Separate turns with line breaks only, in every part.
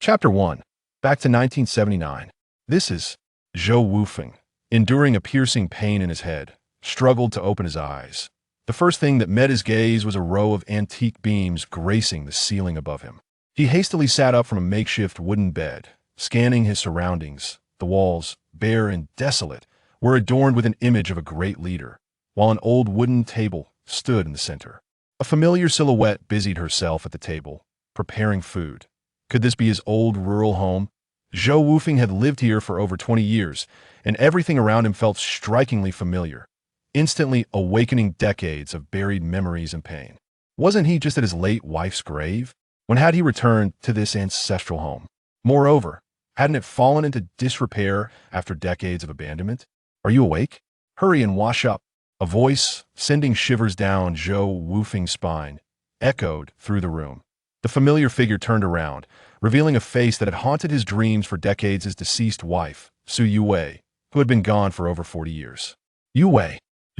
Chapter 1. Back to 1979. This is Zhou Wufeng, enduring a piercing pain in his head, struggled to open his eyes. The first thing that met his gaze was a row of antique beams gracing the ceiling above him. He hastily sat up from a makeshift wooden bed, scanning his surroundings. The walls, bare and desolate, were adorned with an image of a great leader, while an old wooden table stood in the center. A familiar silhouette busied herself at the table, preparing food. Could this be his old rural home? Zhou Wufeng had lived here for over 20 years, and everything around him felt strikingly familiar, instantly awakening decades of buried memories and pain. Wasn't he just at his late wife's grave? When had he returned to this ancestral home? Moreover, hadn't it fallen into disrepair after decades of abandonment? Are you awake? Hurry and wash up. A voice, sending shivers down Zhou Wufeng's spine, echoed through the room. The familiar figure turned around, revealing a face that had haunted his dreams for decades, his deceased wife, Su Yue, who had been gone for over 40 years. Yue.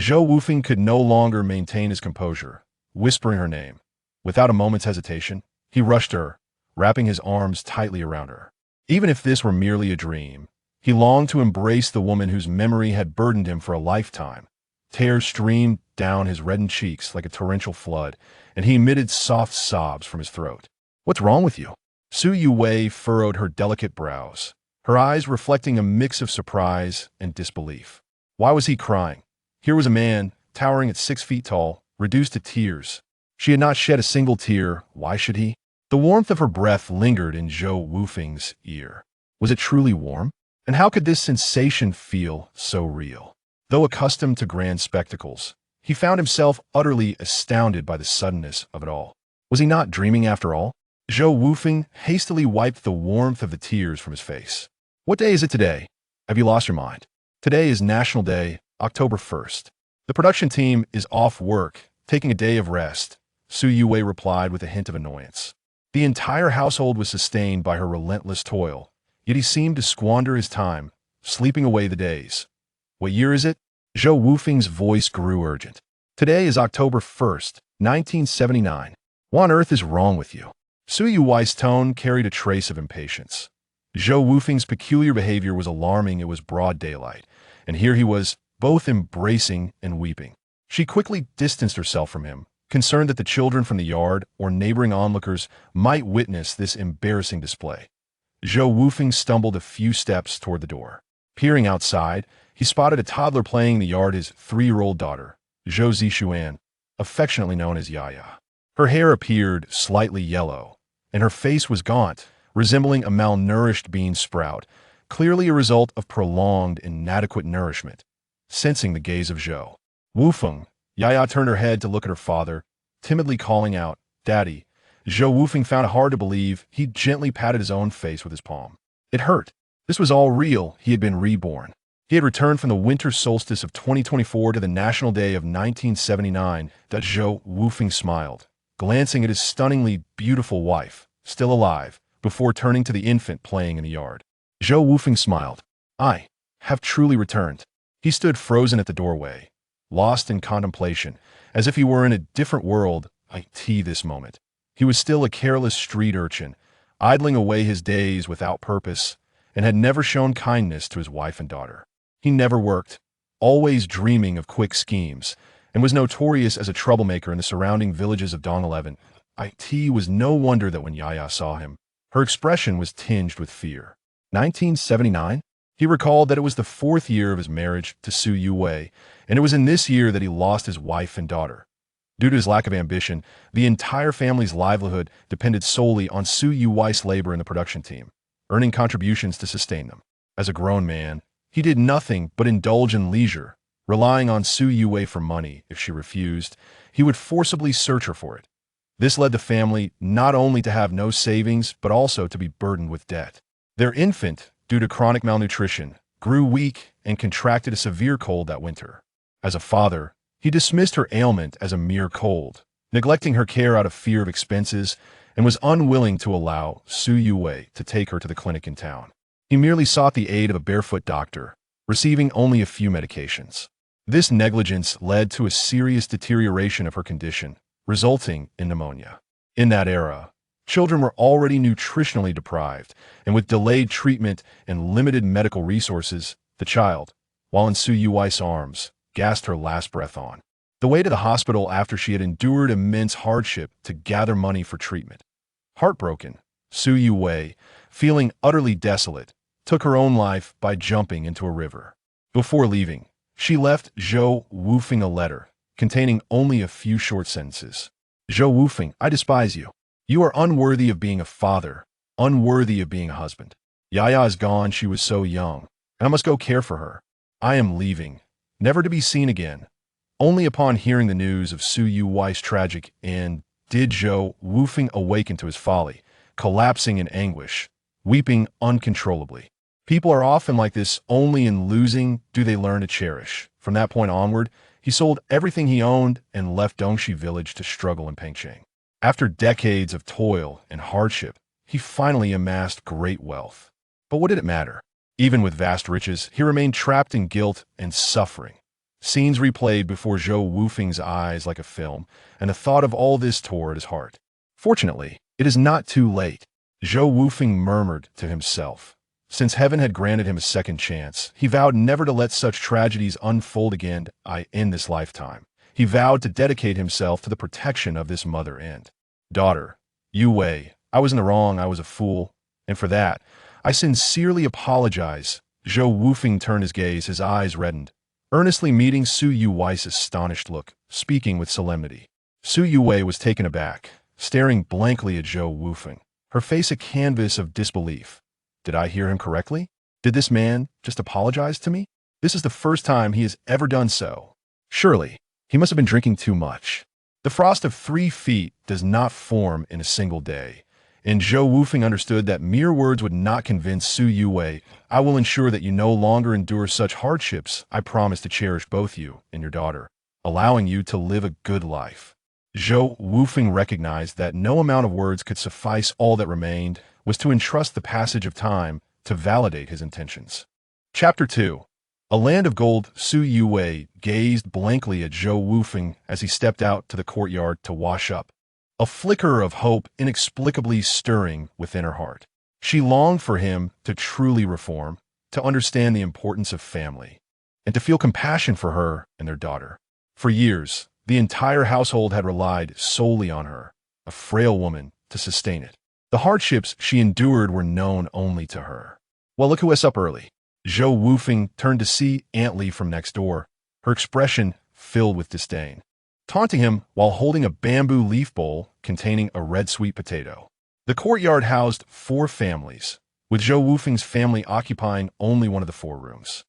Zhou Wufeng could no longer maintain his composure, whispering her name. Without a moment's hesitation, he rushed her, wrapping his arms tightly around her. Even if this were merely a dream, he longed to embrace the woman whose memory had burdened him for a lifetime. Tears streamed down his reddened cheeks like a torrential flood, and he emitted soft sobs from his throat. What's wrong with you? Su Yue furrowed her delicate brows, her eyes reflecting a mix of surprise and disbelief. Why was he crying? Here was a man, towering at 6 feet tall, reduced to tears. She had not shed a single tear. Why should he? The warmth of her breath lingered in Zhou Wufeng's ear. Was it truly warm? And how could this sensation feel so real? Though accustomed to grand spectacles, he found himself utterly astounded by the suddenness of it all. Was he not dreaming after all? Zhou Wufeng hastily wiped the warmth of the tears from his face. What day is it today? Have you lost your mind? Today is National Day, October 1st. The production team is off work, taking a day of rest, Su Yue replied with a hint of annoyance. The entire household was sustained by her relentless toil, yet he seemed to squander his time, sleeping away the days. What year is it? Zhou Wufeng's voice grew urgent. Today is October 1st, 1979. What on earth is wrong with you? Su Yue's tone carried a trace of impatience. Zhou Wufeng's peculiar behavior was alarming. It was broad daylight, and here he was, both embracing and weeping. She quickly distanced herself from him, concerned that the children from the yard or neighboring onlookers might witness this embarrassing display. Zhou Wufeng stumbled a few steps toward the door. Peering outside, he spotted a toddler playing in the yard, his 3-year-old daughter, Zhou Zixuan, affectionately known as Yaya. Her hair appeared slightly yellow, and her face was gaunt, resembling a malnourished bean sprout, clearly a result of prolonged, inadequate nourishment. Sensing the gaze of Zhou Wufeng, Yaya turned her head to look at her father, timidly calling out, "Daddy." Zhou Wufeng found it hard to believe. He gently patted his own face with his palm. It hurt. This was all real. He had been reborn. He had returned from the winter solstice of 2024 to the National Day of 1979. That Zhou Wufeng smiled, glancing at his stunningly beautiful wife, still alive, before turning to the infant playing in the yard. Zhou Wufeng smiled. I have truly returned. He stood frozen at the doorway, lost in contemplation, as if he were in a different world. This moment. He was still a careless street urchin, idling away his days without purpose, and had never shown kindness to his wife and daughter. He never worked, always dreaming of quick schemes, and was notorious as a troublemaker in the surrounding villages of Dong 11. It was no wonder that when Yaya saw him, her expression was tinged with fear. 1979? He recalled that it was the 4th year of his marriage to Su Yue, and it was in this year that he lost his wife and daughter. Due to his lack of ambition, the entire family's livelihood depended solely on Su Yue's labor in the production team, earning contributions to sustain them. As a grown man, he did nothing but indulge in leisure, relying on Su Yue for money. If she refused, he would forcibly search her for it. This led the family not only to have no savings, but also to be burdened with debt. Their infant, due to chronic malnutrition, grew weak and contracted a severe cold that winter. As a father, he dismissed her ailment as a mere cold, neglecting her care out of fear of expenses, and was unwilling to allow Su Yue to take her to the clinic in town. He merely sought the aid of a barefoot doctor, receiving only a few medications. This negligence led to a serious deterioration of her condition, resulting in pneumonia. In that era, Children were already nutritionally deprived, and with delayed treatment and limited medical resources, the child, while in Su Yuwei's arms, gasped her last breath on the way to the hospital after she had endured immense hardship to gather money for treatment. Heartbroken, Su Yuwei, feeling utterly desolate, took her own life by jumping into a river. Before leaving, she left Zhou Wufeng a letter containing only a few short sentences. Zhou Wufeng, I despise you. You are unworthy of being a father, unworthy of being a husband. Yaya is gone, she was so young, and I must go care for her. I am leaving, never to be seen again. Only upon hearing the news of Su Yuwei's tragic end did Zhou Wufeng awaken to his folly, collapsing in anguish, weeping uncontrollably. People are often like this, only in losing do they learn to cherish. From that point onward, he sold everything he owned and left Dongxi village to struggle in Pengcheng. After decades of toil and hardship, he finally amassed great wealth. But what did it matter? Even with vast riches, he remained trapped in guilt and suffering. Scenes replayed before Zhou Wufeng's eyes like a film, and the thought of all this tore at his heart. Fortunately, it is not too late, Zhou Wufeng murmured to himself. Since heaven had granted him a second chance, he vowed never to let such tragedies unfold again in this lifetime. He vowed to dedicate himself to the protection of this mother and daughter. Yu Wei, I was in the wrong, I was a fool, and for that, I sincerely apologize. Zhou Wufeng turned his gaze, his eyes reddened, earnestly meeting Su Yuwei's astonished look, speaking with solemnity. Su Yuwei was taken aback, staring blankly at Zhou Wufeng, her face a canvas of disbelief. Did I hear him correctly? Did this man just apologize to me? This is the first time he has ever done so. Surely, he must have been drinking too much. The frost of 3 feet does not form in a single day, and Zhou Wufeng understood that mere words would not convince Su Yuwei. I will ensure that you no longer endure such hardships. I promise to cherish both you and your daughter, allowing you to live a good life. Zhou Wufeng recognized that no amount of words could suffice. All that remained was to entrust the passage of time to validate his intentions. Chapter 2. A Land of Gold. Su Yuwei gazed blankly at Zhou Wufeng as he stepped out to the courtyard to wash up, a flicker of hope inexplicably stirring within her heart. She longed for him to truly reform, to understand the importance of family, and to feel compassion for her and their daughter. For years, the entire household had relied solely on her, a frail woman, to sustain it. The hardships she endured were known only to her. Well, look who is up early. Zhou Wufeng turned to see Aunt Li from next door, her expression filled with disdain, taunting him while holding a bamboo leaf bowl containing a red sweet potato. The courtyard housed 4 families, with Zhou Wufeng's family occupying only one of the 4 rooms.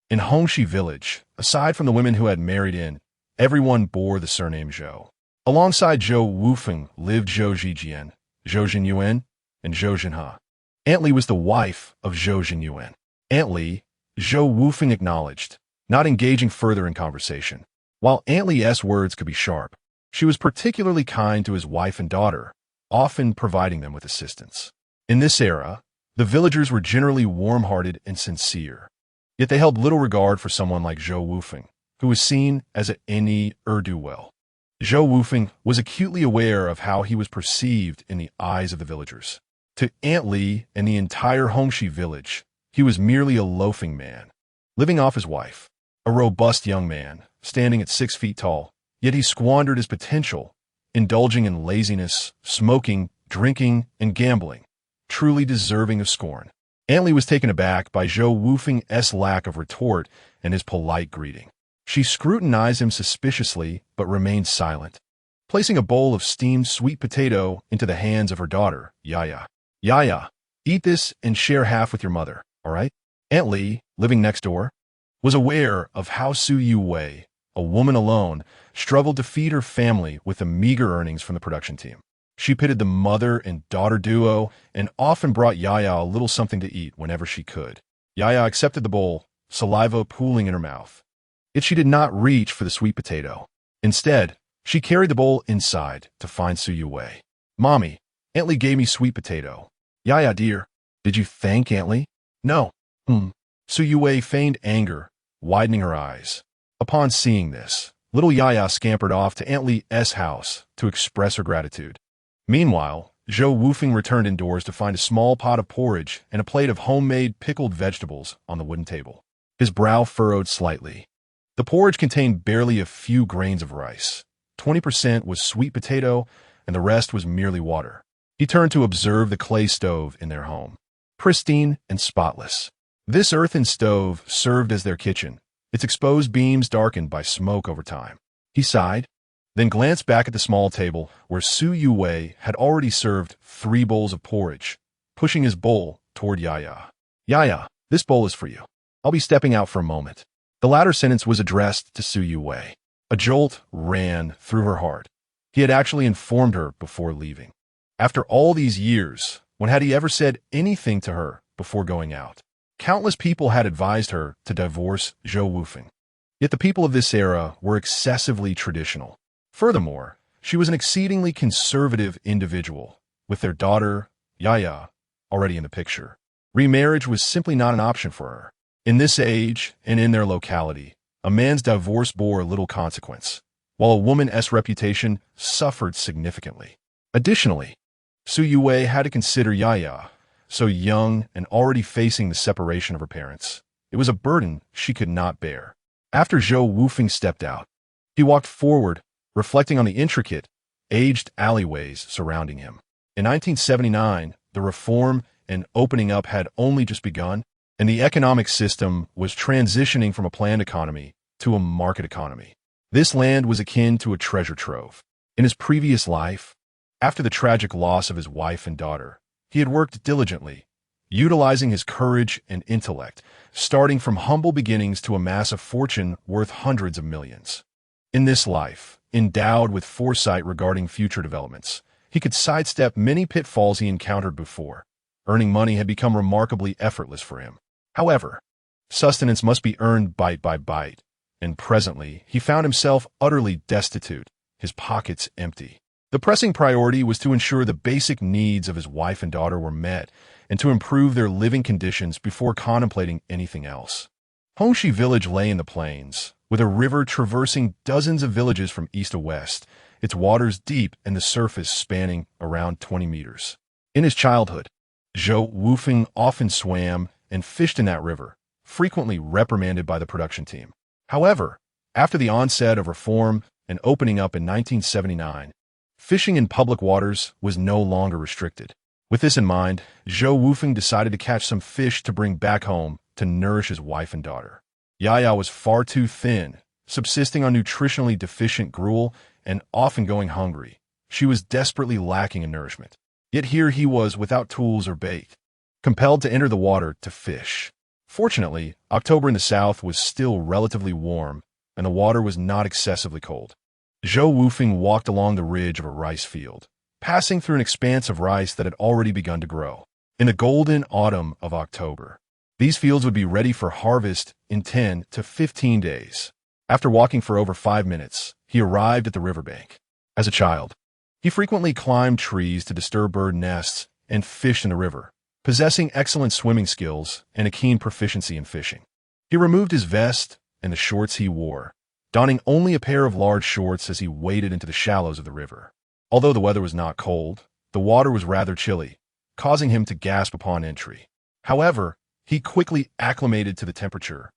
In Hongxi village, aside from the women who had married in, everyone bore the surname Zhou. Alongside Zhou Wufeng lived Zhou Zhijian, Zhou Jinyuan, and Zhou Jinhe. Aunt Li was the wife of Zhou Jinyuan. Aunt Li, Zhou Wufeng acknowledged, not engaging further in conversation. While Aunt Li's words could be sharp, she was particularly kind to his wife and daughter, often providing them with assistance. In this era, the villagers were generally warm-hearted and sincere, yet they held little regard for someone like Zhou Wufeng, who was seen as an ne'er-do-well. Zhou Wufeng was acutely aware of how he was perceived in the eyes of the villagers. To Aunt Li and the entire Hongxi village, he was merely a loafing man, living off his wife, a robust young man, standing at 6 feet tall, yet he squandered his potential, indulging in laziness, smoking, drinking, and gambling, truly deserving of scorn. Aunt Li was taken aback by Zhou Wufeng's lack of retort and his polite greeting. She scrutinized him suspiciously, but remained silent, placing a bowl of steamed sweet potato into the hands of her daughter, Yaya. Yaya, eat this and share half with your mother, all right? Aunt Li, living next door, was aware of how Su Yuwei, a woman alone, struggled to feed her family with the meager earnings from the production team. She pitied the mother and daughter duo and often brought Yaya a little something to eat whenever she could. Yaya accepted the bowl, saliva pooling in her mouth. Yet she did not reach for the sweet potato. Instead, she carried the bowl inside to find Su Yuwei. Mommy, Aunt Li gave me sweet potato. Yaya, dear, did you thank Aunt Li? No. Su Yuwei feigned anger, widening her eyes. Upon seeing this, little Yaya scampered off to Aunt Li's house to express her gratitude. Meanwhile, Zhou Wufeng returned indoors to find a small pot of porridge and a plate of homemade pickled vegetables on the wooden table. His brow furrowed slightly. The porridge contained barely a few grains of rice. 20% was sweet potato, and the rest was merely water. He turned to observe the clay stove in their home. Pristine and spotless. This earthen stove served as their kitchen, its exposed beams darkened by smoke over time. He sighed, then glanced back at the small table where Su Yue had already served 3 bowls of porridge, pushing his bowl toward Yaya. Yaya, this bowl is for you. I'll be stepping out for a moment. The latter sentence was addressed to Su Yue. A jolt ran through her heart. He had actually informed her before leaving. After all these years, when had he ever said anything to her before going out? Countless people had advised her to divorce Zhou Wufeng. Yet the people of this era were excessively traditional. Furthermore, she was an exceedingly conservative individual, with their daughter, Yaya, already in the picture. Remarriage was simply not an option for her. In this age and in their locality, a man's divorce bore little consequence, while a woman's reputation suffered significantly. Additionally, Su Yue had to consider Yaya, so young and already facing the separation of her parents. It was a burden she could not bear. After Zhou Wufeng stepped out, he walked forward, reflecting on the intricate, aged alleyways surrounding him. In 1979, the reform and opening up had only just begun, and the economic system was transitioning from a planned economy to a market economy. This land was akin to a treasure trove. In his previous life, after the tragic loss of his wife and daughter, he had worked diligently, utilizing his courage and intellect, starting from humble beginnings to amass a fortune worth hundreds of millions. In this life, endowed with foresight regarding future developments, he could sidestep many pitfalls he encountered before. Earning money had become remarkably effortless for him. However, sustenance must be earned bite by bite, and presently he found himself utterly destitute, his pockets empty. The pressing priority was to ensure the basic needs of his wife and daughter were met and to improve their living conditions before contemplating anything else. Hongxi village lay in the plains, with a river traversing dozens of villages from east to west, its waters deep and the surface spanning around 20 meters. In his childhood, Zhou Wufeng often swam and fished in that river, frequently reprimanded by the production team. However, after the onset of reform and opening up in 1979, fishing in public waters was no longer restricted. With this in mind, Zhou Wufeng decided to catch some fish to bring back home to nourish his wife and daughter. Yaya was far too thin, subsisting on nutritionally deficient gruel and often going hungry. She was desperately lacking in nourishment. Yet here he was without tools or bait, compelled to enter the water to fish. Fortunately, October in the south was still relatively warm, and the water was not excessively cold. Zhou Wufeng walked along the ridge of a rice field, passing through an expanse of rice that had already begun to grow. In the golden autumn of October, these fields would be ready for harvest in 10 to 15 days. After walking for over 5 minutes, he arrived at the riverbank. As a child, he frequently climbed trees to disturb bird nests and fished in the river, possessing excellent swimming skills and a keen proficiency in fishing. He removed his vest and the shorts he wore, donning only a pair of large shorts as he waded into the shallows of the river. Although the weather was not cold, the water was rather chilly, causing him to gasp upon entry. However, he quickly acclimated to the temperature,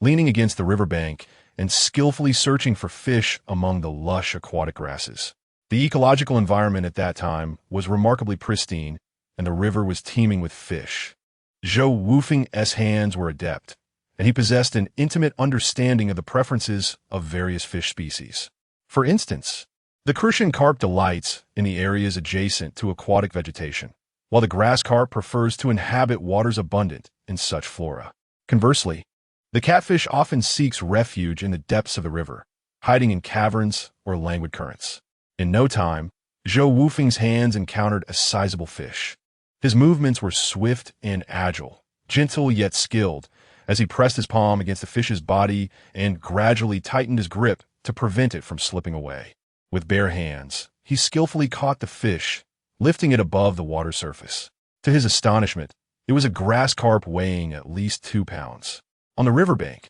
leaning against the riverbank and skillfully searching for fish among the lush aquatic grasses. The ecological environment at that time was remarkably pristine, and the river was teeming with fish. Zhou Wufeng's hands were adept, and he possessed an intimate understanding of the preferences of various fish species. For instance, the crucian carp delights in the areas adjacent to aquatic vegetation, while the grass carp prefers to inhabit waters abundant in such flora. Conversely, the catfish often seeks refuge in the depths of the river, hiding in caverns or languid currents. In no time, Zhou Wufeng's hands encountered a sizable fish. His movements were swift and agile, gentle yet skilled, as he pressed his palm against the fish's body and gradually tightened his grip to prevent it from slipping away. With bare hands, he skillfully caught the fish, lifting it above the water surface. To his astonishment, it was a grass carp weighing at least 2 pounds. On the riverbank,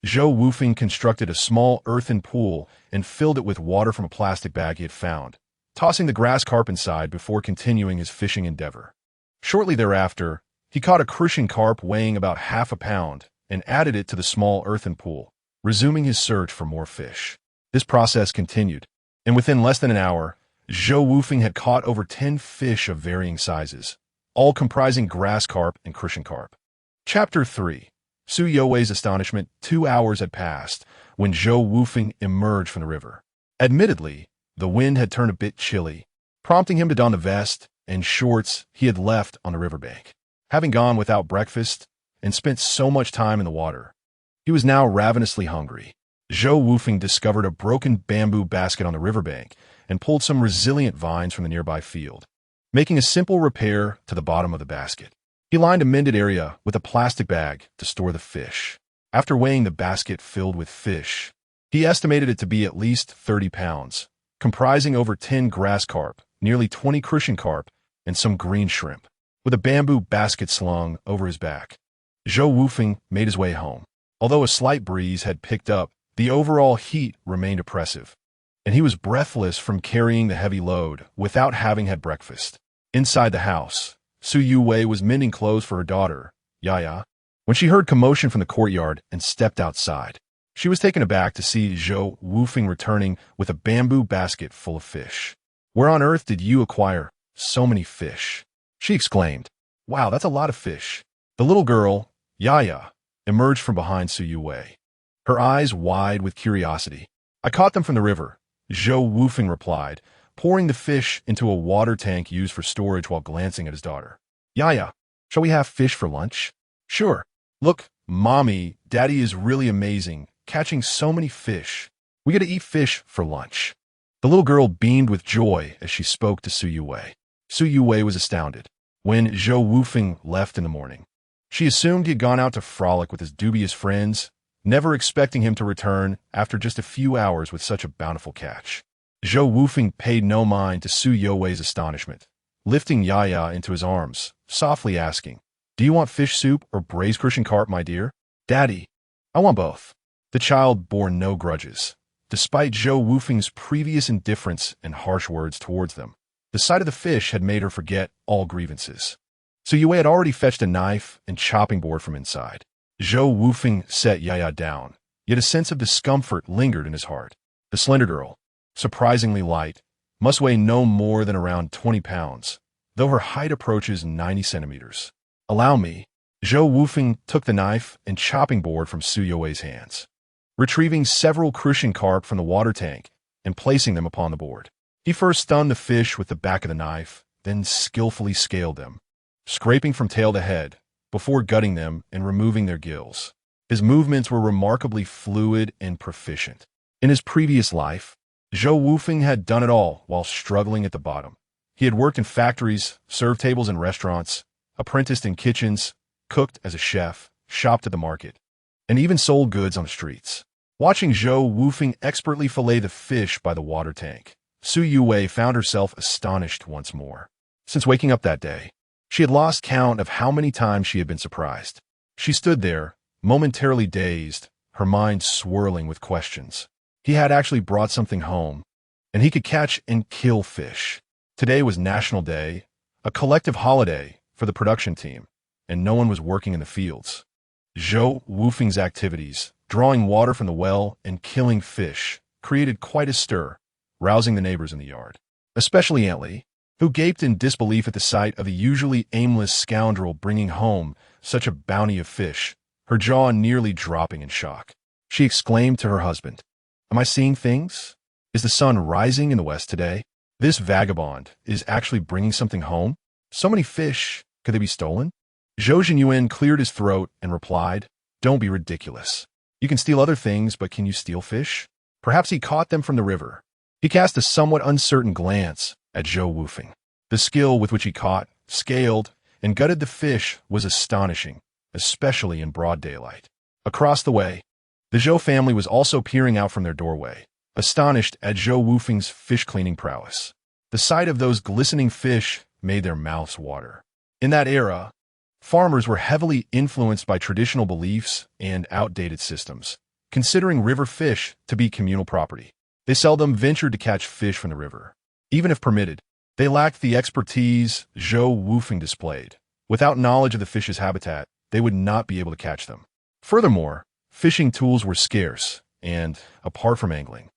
Zhou Wufeng constructed a small earthen pool and filled it with water from a plastic bag he had found, tossing the grass carp inside before continuing his fishing endeavor. Shortly thereafter, he caught a crucian carp weighing about half a pound and added it to the small earthen pool, resuming his search for more fish. This process continued, and within less than an hour, Zhou Wufeng had caught over 10 fish of varying sizes, all comprising grass carp and crucian carp. Chapter 3. Su Youwei's astonishment. 2 hours had passed when Zhou Wufeng emerged from the river. Admittedly, the wind had turned a bit chilly, prompting him to don the vest and shorts he had left on the riverbank. Having gone without breakfast and spent so much time in the water, he was now ravenously hungry. Zhou Wufeng discovered a broken bamboo basket on the riverbank and pulled some resilient vines from the nearby field, making a simple repair to the bottom of the basket. He lined a mended area with a plastic bag to store the fish. After weighing the basket filled with fish, he estimated it to be at least 30 pounds, comprising over 10 grass carp, nearly 20 crucian carp, and some green shrimp. With a bamboo basket slung over his back, Zhou Wufeng made his way home. Although a slight breeze had picked up, the overall heat remained oppressive, and he was breathless from carrying the heavy load without having had breakfast. Inside the house, Su Youwei was mending clothes for her daughter, Yaya, when she heard commotion from the courtyard and stepped outside. She was taken aback to see Zhou Wufeng returning with a bamboo basket full of fish. "Where on earth did you acquire so many fish?" she exclaimed. "Wow, that's a lot of fish." The little girl, Yaya, emerged from behind Su Youwei, her eyes wide with curiosity. "I caught them from the river," Zhou Wufeng replied, pouring the fish into a water tank used for storage while glancing at his daughter. "Yaya, shall we have fish for lunch?" "Sure. Look, Mommy, Daddy is really amazing, catching so many fish. We get to eat fish for lunch." The little girl beamed with joy as she spoke to Su Youwei. Su Youwei was astounded when Zhou Wufeng left in the morning. She assumed he had gone out to frolic with his dubious friends, never expecting him to return after just a few hours with such a bountiful catch. Zhou Wufeng paid no mind to Su Youwei's astonishment, lifting Yaya into his arms, softly asking, "Do you want fish soup or braised crucian carp, my dear?" "Daddy, I want both." The child bore no grudges, despite Zhou Wufeng's previous indifference and harsh words towards them. The sight of the fish had made her forget all grievances. Su Youwei had already fetched a knife and chopping board from inside. Zhou Wufeng set Yaya down, yet a sense of discomfort lingered in his heart. The slender girl, surprisingly light, must weigh no more than around 20 pounds, though her height approaches 90 centimeters. "Allow me." Zhou Wufeng took the knife and chopping board from Su Youwei's hands, retrieving several crucian carp from the water tank and placing them upon the board. He first stunned the fish with the back of the knife, then skillfully scaled them, scraping from tail to head, before gutting them and removing their gills. His movements were remarkably fluid and proficient. In his previous life, Zhou Wufeng had done it all while struggling at the bottom. He had worked in factories, served tables in restaurants, apprenticed in kitchens, cooked as a chef, shopped at the market, and even sold goods on the streets. Watching Zhou Wufeng expertly fillet the fish by the water tank, Su Youwei found herself astonished once more. Since waking up that day, she had lost count of how many times she had been surprised. She stood there, momentarily dazed, her mind swirling with questions. He had actually brought something home, and he could catch and kill fish. Today was National Day, a collective holiday for the production team, and no one was working in the fields. Zhou Wufeng's activities, drawing water from the well and killing fish, created quite a stir, rousing the neighbors in the yard, especially Aunt Lee, who gaped in disbelief at the sight of the usually aimless scoundrel bringing home such a bounty of fish, her jaw nearly dropping in shock. She exclaimed to her husband, "Am I seeing things? Is the sun rising in the west today? This vagabond is actually bringing something home? So many fish, could they be stolen?" Zhou Jinyuan cleared his throat and replied, "Don't be ridiculous. You can steal other things, but can you steal fish? Perhaps he caught them from the river." He cast a somewhat uncertain glance at Zhou Wufeng. The skill with which he caught, scaled, and gutted the fish was astonishing, especially in broad daylight. Across the way, the Zhou family was also peering out from their doorway, astonished at Zhou Wufeng's fish-cleaning prowess. The sight of those glistening fish made their mouths water. In that era, farmers were heavily influenced by traditional beliefs and outdated systems, considering river fish to be communal property. They seldom ventured to catch fish from the river. Even if permitted, they lacked the expertise Zhou Wufeng displayed. Without knowledge of the fish's habitat, they would not be able to catch them. Furthermore, fishing tools were scarce, and, apart from angling,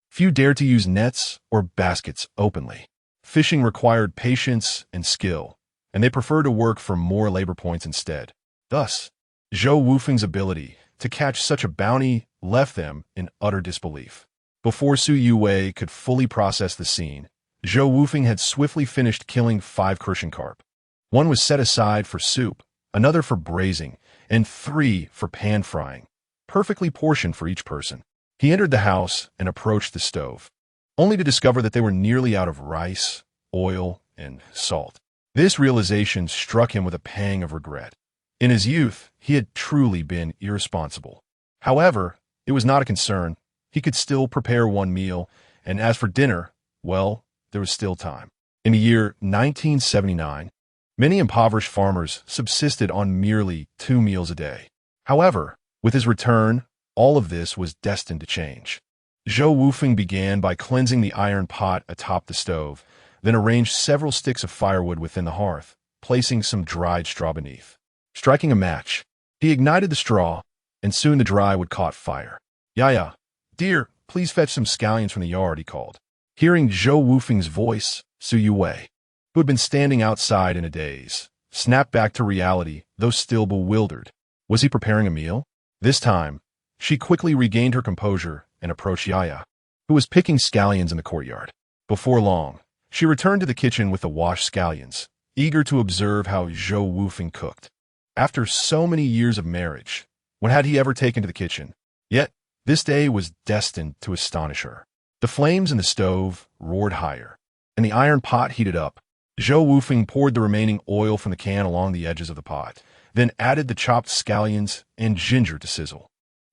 few dared to use nets or baskets openly. Fishing required patience and skill, and they preferred to work for more labor points instead. Thus, Zhou Wufeng's ability to catch such a bounty left them in utter disbelief. Before Su Yue could fully process the scene, Zhou Wufeng had swiftly finished killing 5 crucian carp. One was set aside for soup, another for braising, and 3 for pan-frying, perfectly portioned for each person. He entered the house and approached the stove, only to discover that they were nearly out of rice, oil, and salt. This realization struck him with a pang of regret. In his youth, he had truly been irresponsible. However, it was not a concern. He could still prepare one meal, and as for dinner, well, there was still time. In the year 1979, many impoverished farmers subsisted on merely 2 meals a day. However, with his return, all of this was destined to change. Zhou Wufeng began by cleansing the iron pot atop the stove, then arranged several sticks of firewood within the hearth, placing some dried straw beneath. Striking a match, he ignited the straw, and soon the dry wood caught fire. "Yaya, dear, please fetch some scallions from the yard," he called. Hearing Zhou Wufeng's voice, Su Yue, who had been standing outside in a daze, snapped back to reality, though still bewildered. Was he preparing a meal? This time, she quickly regained her composure and approached Yaya, who was picking scallions in the courtyard. Before long, she returned to the kitchen with the washed scallions, eager to observe how Zhou Wufeng cooked. After so many years of marriage, when had he ever taken to the kitchen? Yet, this day was destined to astonish her. The flames in the stove roared higher, and the iron pot heated up. Zhou Wufeng poured the remaining oil from the can along the edges of the pot, then added the chopped scallions and ginger to sizzle.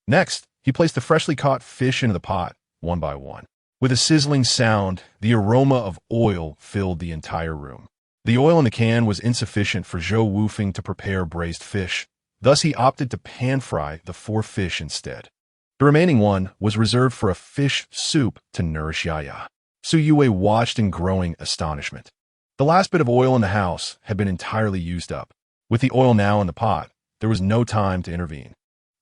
Next, he placed the freshly caught fish into the pot, one by one. With a sizzling sound, the aroma of oil filled the entire room. The oil in the can was insufficient for Zhou Wufeng to prepare braised fish, thus he opted to pan-fry the 4 fish instead. The remaining one was reserved for a fish soup to nourish Yaya. Su Yue watched in growing astonishment. The last bit of oil in the house had been entirely used up. With the oil now in the pot, there was no time to intervene.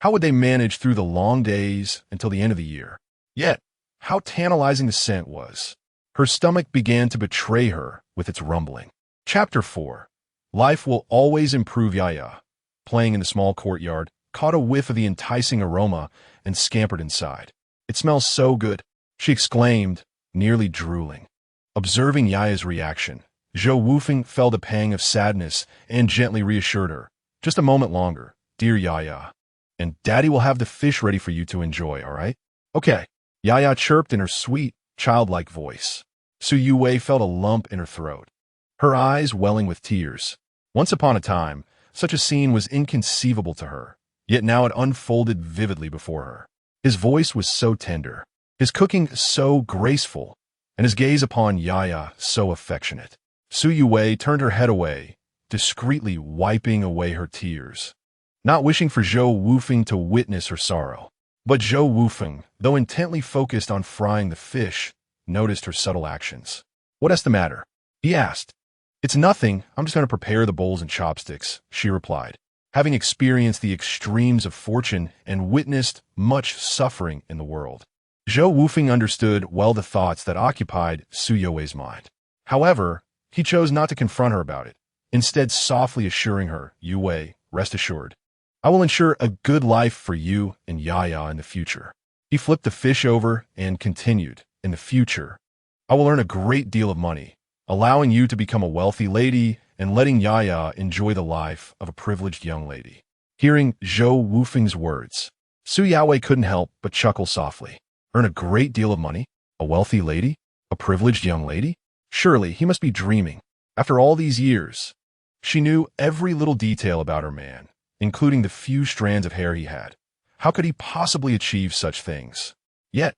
How would they manage through the long days until the end of the year? Yet, how tantalizing the scent was. Her stomach began to betray her with its rumbling. Chapter 4. Life will always improve. Yaya, playing in the small courtyard, caught a whiff of the enticing aroma and scampered inside. "It smells so good," she exclaimed, nearly drooling. Observing Yaya's reaction, Zhou Wufeng felt a pang of sadness and gently reassured her. "Just a moment longer, dear Yaya, and Daddy will have the fish ready for you to enjoy, all right?" "Okay," Yaya chirped in her sweet, childlike voice. Su Yue felt a lump in her throat, her eyes welling with tears. Once upon a time, such a scene was inconceivable to her, yet now it unfolded vividly before her. His voice was so tender, his cooking so graceful, and his gaze upon Yaya so affectionate. Su Yue turned her head away, discreetly wiping away her tears, not wishing for Zhou Wufeng to witness her sorrow. But Zhou Wufeng, though intently focused on frying the fish, noticed her subtle actions. "What's the matter?" he asked. "It's nothing, I'm just going to prepare the bowls and chopsticks," she replied, having experienced the extremes of fortune and witnessed much suffering in the world. Zhou Wufeng understood well the thoughts that occupied Su Yue's mind. However, he chose not to confront her about it, instead softly assuring her, "Yue, rest assured, I will ensure a good life for you and Yaya in the future." He flipped the fish over and continued, "In the future, I will earn a great deal of money, allowing you to become a wealthy lady and letting Yaya enjoy the life of a privileged young lady." Hearing Zhou Wufeng's words, Su Yue couldn't help but chuckle softly. Earn a great deal of money? A wealthy lady? A privileged young lady? Surely he must be dreaming. After all these years, she knew every little detail about her man, including the few strands of hair he had. How could he possibly achieve such things? Yet,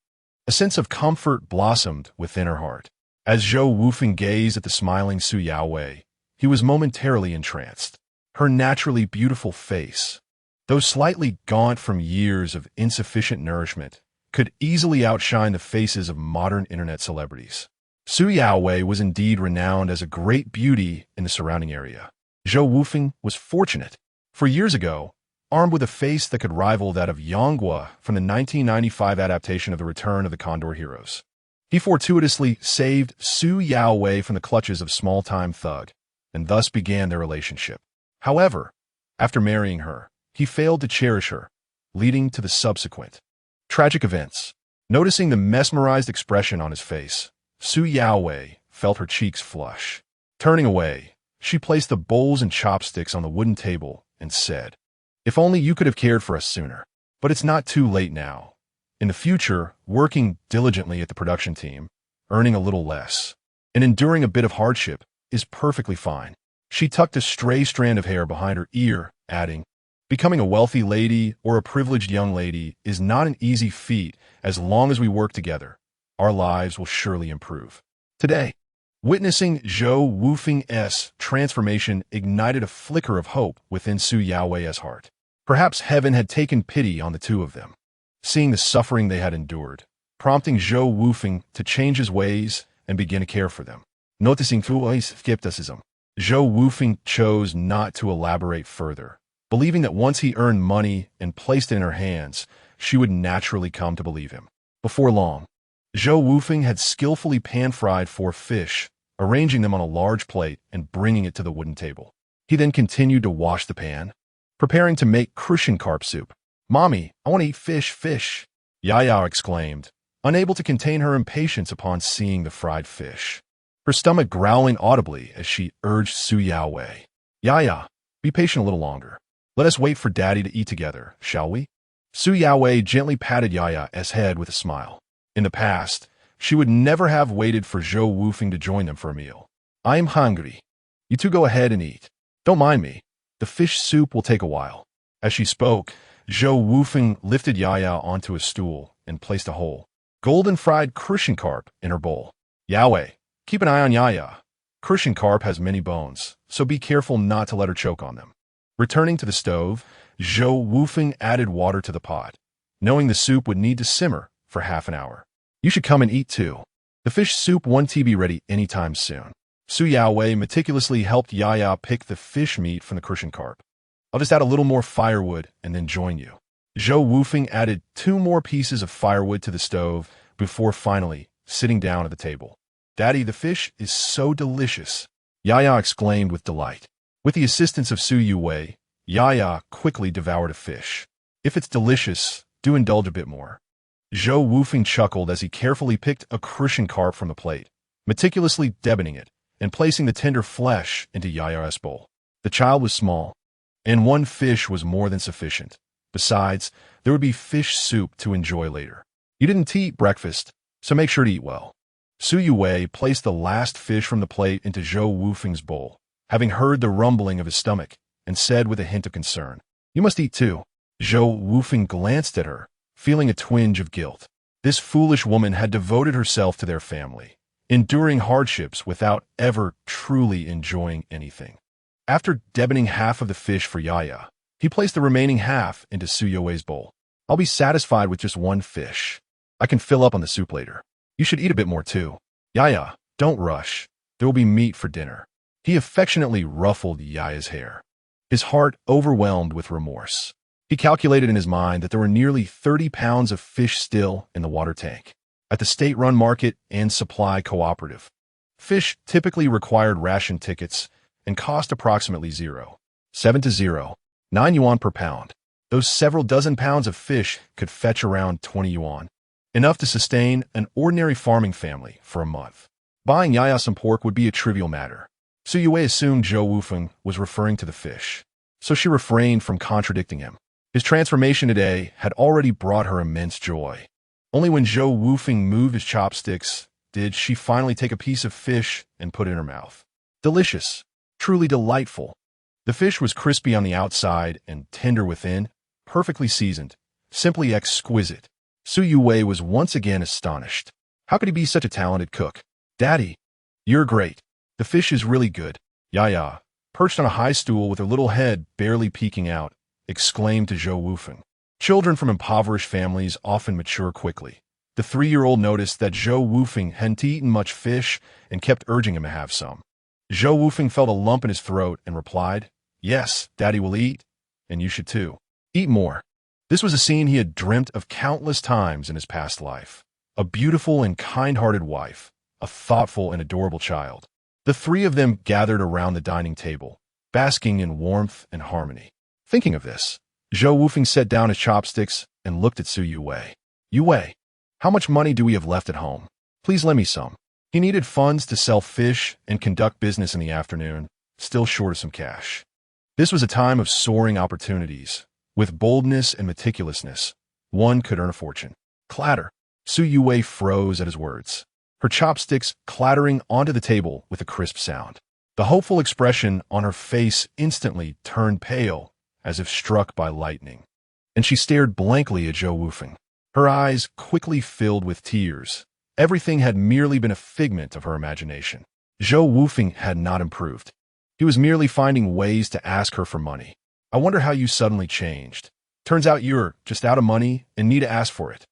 a sense of comfort blossomed within her heart. As Zhou Wufeng gazed at the smiling Su Yue, he was momentarily entranced. Her naturally beautiful face, though slightly gaunt from years of insufficient nourishment, could easily outshine the faces of modern internet celebrities. Su Yaowei was indeed renowned as a great beauty in the surrounding area. Zhou Wufeng was fortunate. For years ago, armed with a face that could rival that of Yanghua from the 1995 adaptation of The Return of the Condor Heroes, he fortuitously saved Su Yaowei from the clutches of small-time thug, and thus began their relationship. However, after marrying her, he failed to cherish her, leading to the subsequent tragic events. Noticing the mesmerized expression on his face, Su Yaowei felt her cheeks flush. Turning away, she placed the bowls and chopsticks on the wooden table and said, "If only you could have cared for us sooner. But it's not too late now. In the future, working diligently at the production team, earning a little less, and enduring a bit of hardship is perfectly fine." She tucked a stray strand of hair behind her ear, adding, "Becoming a wealthy lady or a privileged young lady is not an easy feat. As long as we work together, our lives will surely improve." Today, witnessing Zhou Wufeng's transformation ignited a flicker of hope within Su Yaowei's heart. Perhaps heaven had taken pity on the two of them, seeing the suffering they had endured, prompting Zhou Wufeng to change his ways and begin to care for them. Noticing Fu's skepticism, Zhou Wufeng chose not to elaborate further, believing that once he earned money and placed it in her hands, she would naturally come to believe him. Before long, Zhou Wufeng had skillfully pan-fried 4 fish, arranging them on a large plate and bringing it to the wooden table. He then continued to wash the pan, preparing to make crucian carp soup. "Mommy, I want to eat fish." Yaya exclaimed, unable to contain her impatience upon seeing the fried fish, her stomach growling audibly as she urged Su Yaowei, "Yaya, be patient a little longer. Let us wait for Daddy to eat together, shall we?" Su Yaowei gently patted Yaya's head with a smile. In the past, she would never have waited for Zhou Wufeng to join them for a meal. "I am hungry. You two go ahead and eat. Don't mind me. The fish soup will take a while." As she spoke, Zhou Wufeng lifted Yaya onto a stool and placed a whole, golden-fried crucian carp in her bowl. "Yaowei, keep an eye on Yaya. Crucian carp has many bones, so be careful not to let her choke on them." Returning to the stove, Zhou Wufeng added water to the pot, knowing the soup would need to simmer for half an hour. "You should come and eat too. The fish soup won't be ready anytime soon." Su Yaowei meticulously helped Yaya pick the fish meat from the crucian carp. "I'll just add a little more firewood and then join you." Zhou Wufeng added 2 more pieces of firewood to the stove before finally sitting down at the table. "Daddy, the fish is so delicious," Yaya exclaimed with delight. With the assistance of Su Yaowei, Yaya quickly devoured a fish. "If it's delicious, do indulge a bit more." Zhou Wufeng chuckled as he carefully picked a crucian carp from the plate, meticulously deboning it and placing the tender flesh into Yaya's bowl. The child was small, and 1 fish was more than sufficient. Besides, there would be fish soup to enjoy later. "You didn't eat breakfast, so make sure to eat well." Su Yaowei placed the last fish from the plate into Zhou Wufeng's bowl, having heard the rumbling of his stomach, and said with a hint of concern, "You must eat too." Zhou Wufeng glanced at her, feeling a twinge of guilt. This foolish woman had devoted herself to their family, enduring hardships without ever truly enjoying anything. After deboning half of the fish for Yaya, he placed the remaining half into Su Yaowei's bowl. "I'll be satisfied with just 1 fish. I can fill up on the soup later. You should eat a bit more too. Yaya, don't rush. There will be meat for dinner." He affectionately ruffled Yaya's hair, his heart overwhelmed with remorse. He calculated in his mind that there were nearly 30 pounds of fish still in the water tank at the state-run market and supply cooperative. Fish typically required ration tickets and cost approximately 0.7 to 0.9 yuan per pound. Those several dozen pounds of fish could fetch around 20 yuan, enough to sustain an ordinary farming family for a month. Buying Yaya some pork would be a trivial matter. Su Yaowei assumed Zhou Wufeng was referring to the fish, so she refrained from contradicting him. His transformation today had already brought her immense joy. Only when Zhou Wufeng moved his chopsticks did she finally take a piece of fish and put it in her mouth. Delicious, truly delightful. The fish was crispy on the outside and tender within, perfectly seasoned, simply exquisite. Su Yaowei was once again astonished. How could he be such a talented cook? "Daddy, you're great. The fish is really good." Yaya, perched on a high stool with her little head barely peeking out, exclaimed to Zhou Wufeng. Children from impoverished families often mature quickly, The 3-year-old noticed that Zhou Wufeng hadn't eaten much fish and kept urging him to have some. Zhou Wufeng felt a lump in his throat and replied, "Yes, Daddy will eat, and you should too. Eat more." This was a scene he had dreamt of countless times in his past life. A beautiful and kind-hearted wife, a thoughtful and adorable child. The three of them gathered around the dining table, basking in warmth and harmony. Thinking of this, Zhou Wufeng set down his chopsticks and looked at Su Yue. "Yue, how much money do we have left at home? Please lend me some." He needed funds to sell fish and conduct business in the afternoon, still short of some cash. This was a time of soaring opportunities. With boldness and meticulousness, one could earn a fortune. Clatter! Su Yue froze at his words, her chopsticks clattering onto the table with a crisp sound. The hopeful expression on her face instantly turned pale, as if struck by lightning, and she stared blankly at Zhou Wufeng. Her eyes quickly filled with tears. Everything had merely been a figment of her imagination. Zhou Wufeng had not improved. He was merely finding ways to ask her for money. "I wonder how you suddenly changed. Turns out you're just out of money and need to ask for it.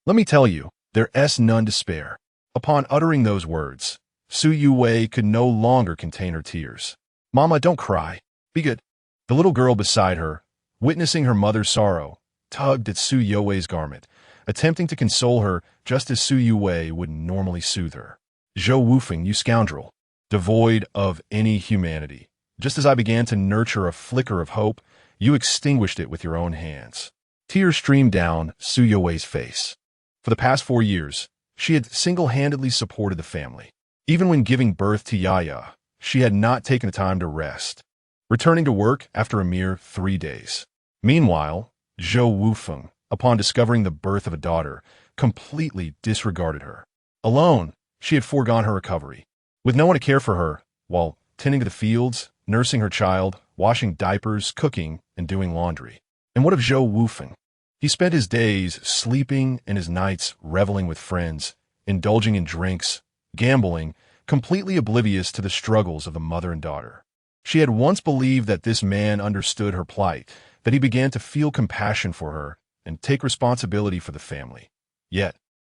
Let me tell you, there's none to spare." Upon uttering those words, Su Yue could no longer contain her tears. "Mama, don't cry. Be good." The little girl beside her, witnessing her mother's sorrow, tugged at Su Yue's garment, attempting to console her just as Su Yue would normally soothe her. "Zhou Wufeng, you scoundrel, devoid of any humanity. Just as I began to nurture a flicker of hope, you extinguished it with your own hands." Tears streamed down Su Yue's face. For the past 4 years, she had single-handedly supported the family. Even when giving birth to Yaya, she had not taken the time to rest, returning to work after a mere 3 days. Meanwhile, Zhou Wufeng, upon discovering the birth of a daughter, completely disregarded her. Alone, she had foregone her recovery. With no one to care for her, while tending to the fields, nursing her child, washing diapers, cooking, and doing laundry. And what of Zhou Wufeng? He spent his days sleeping and his nights reveling with friends, indulging in drinks, gambling, completely oblivious to the struggles of the mother and daughter. She had once believed that this man understood her plight, that he began to feel compassion for her and take responsibility for the family. Yet,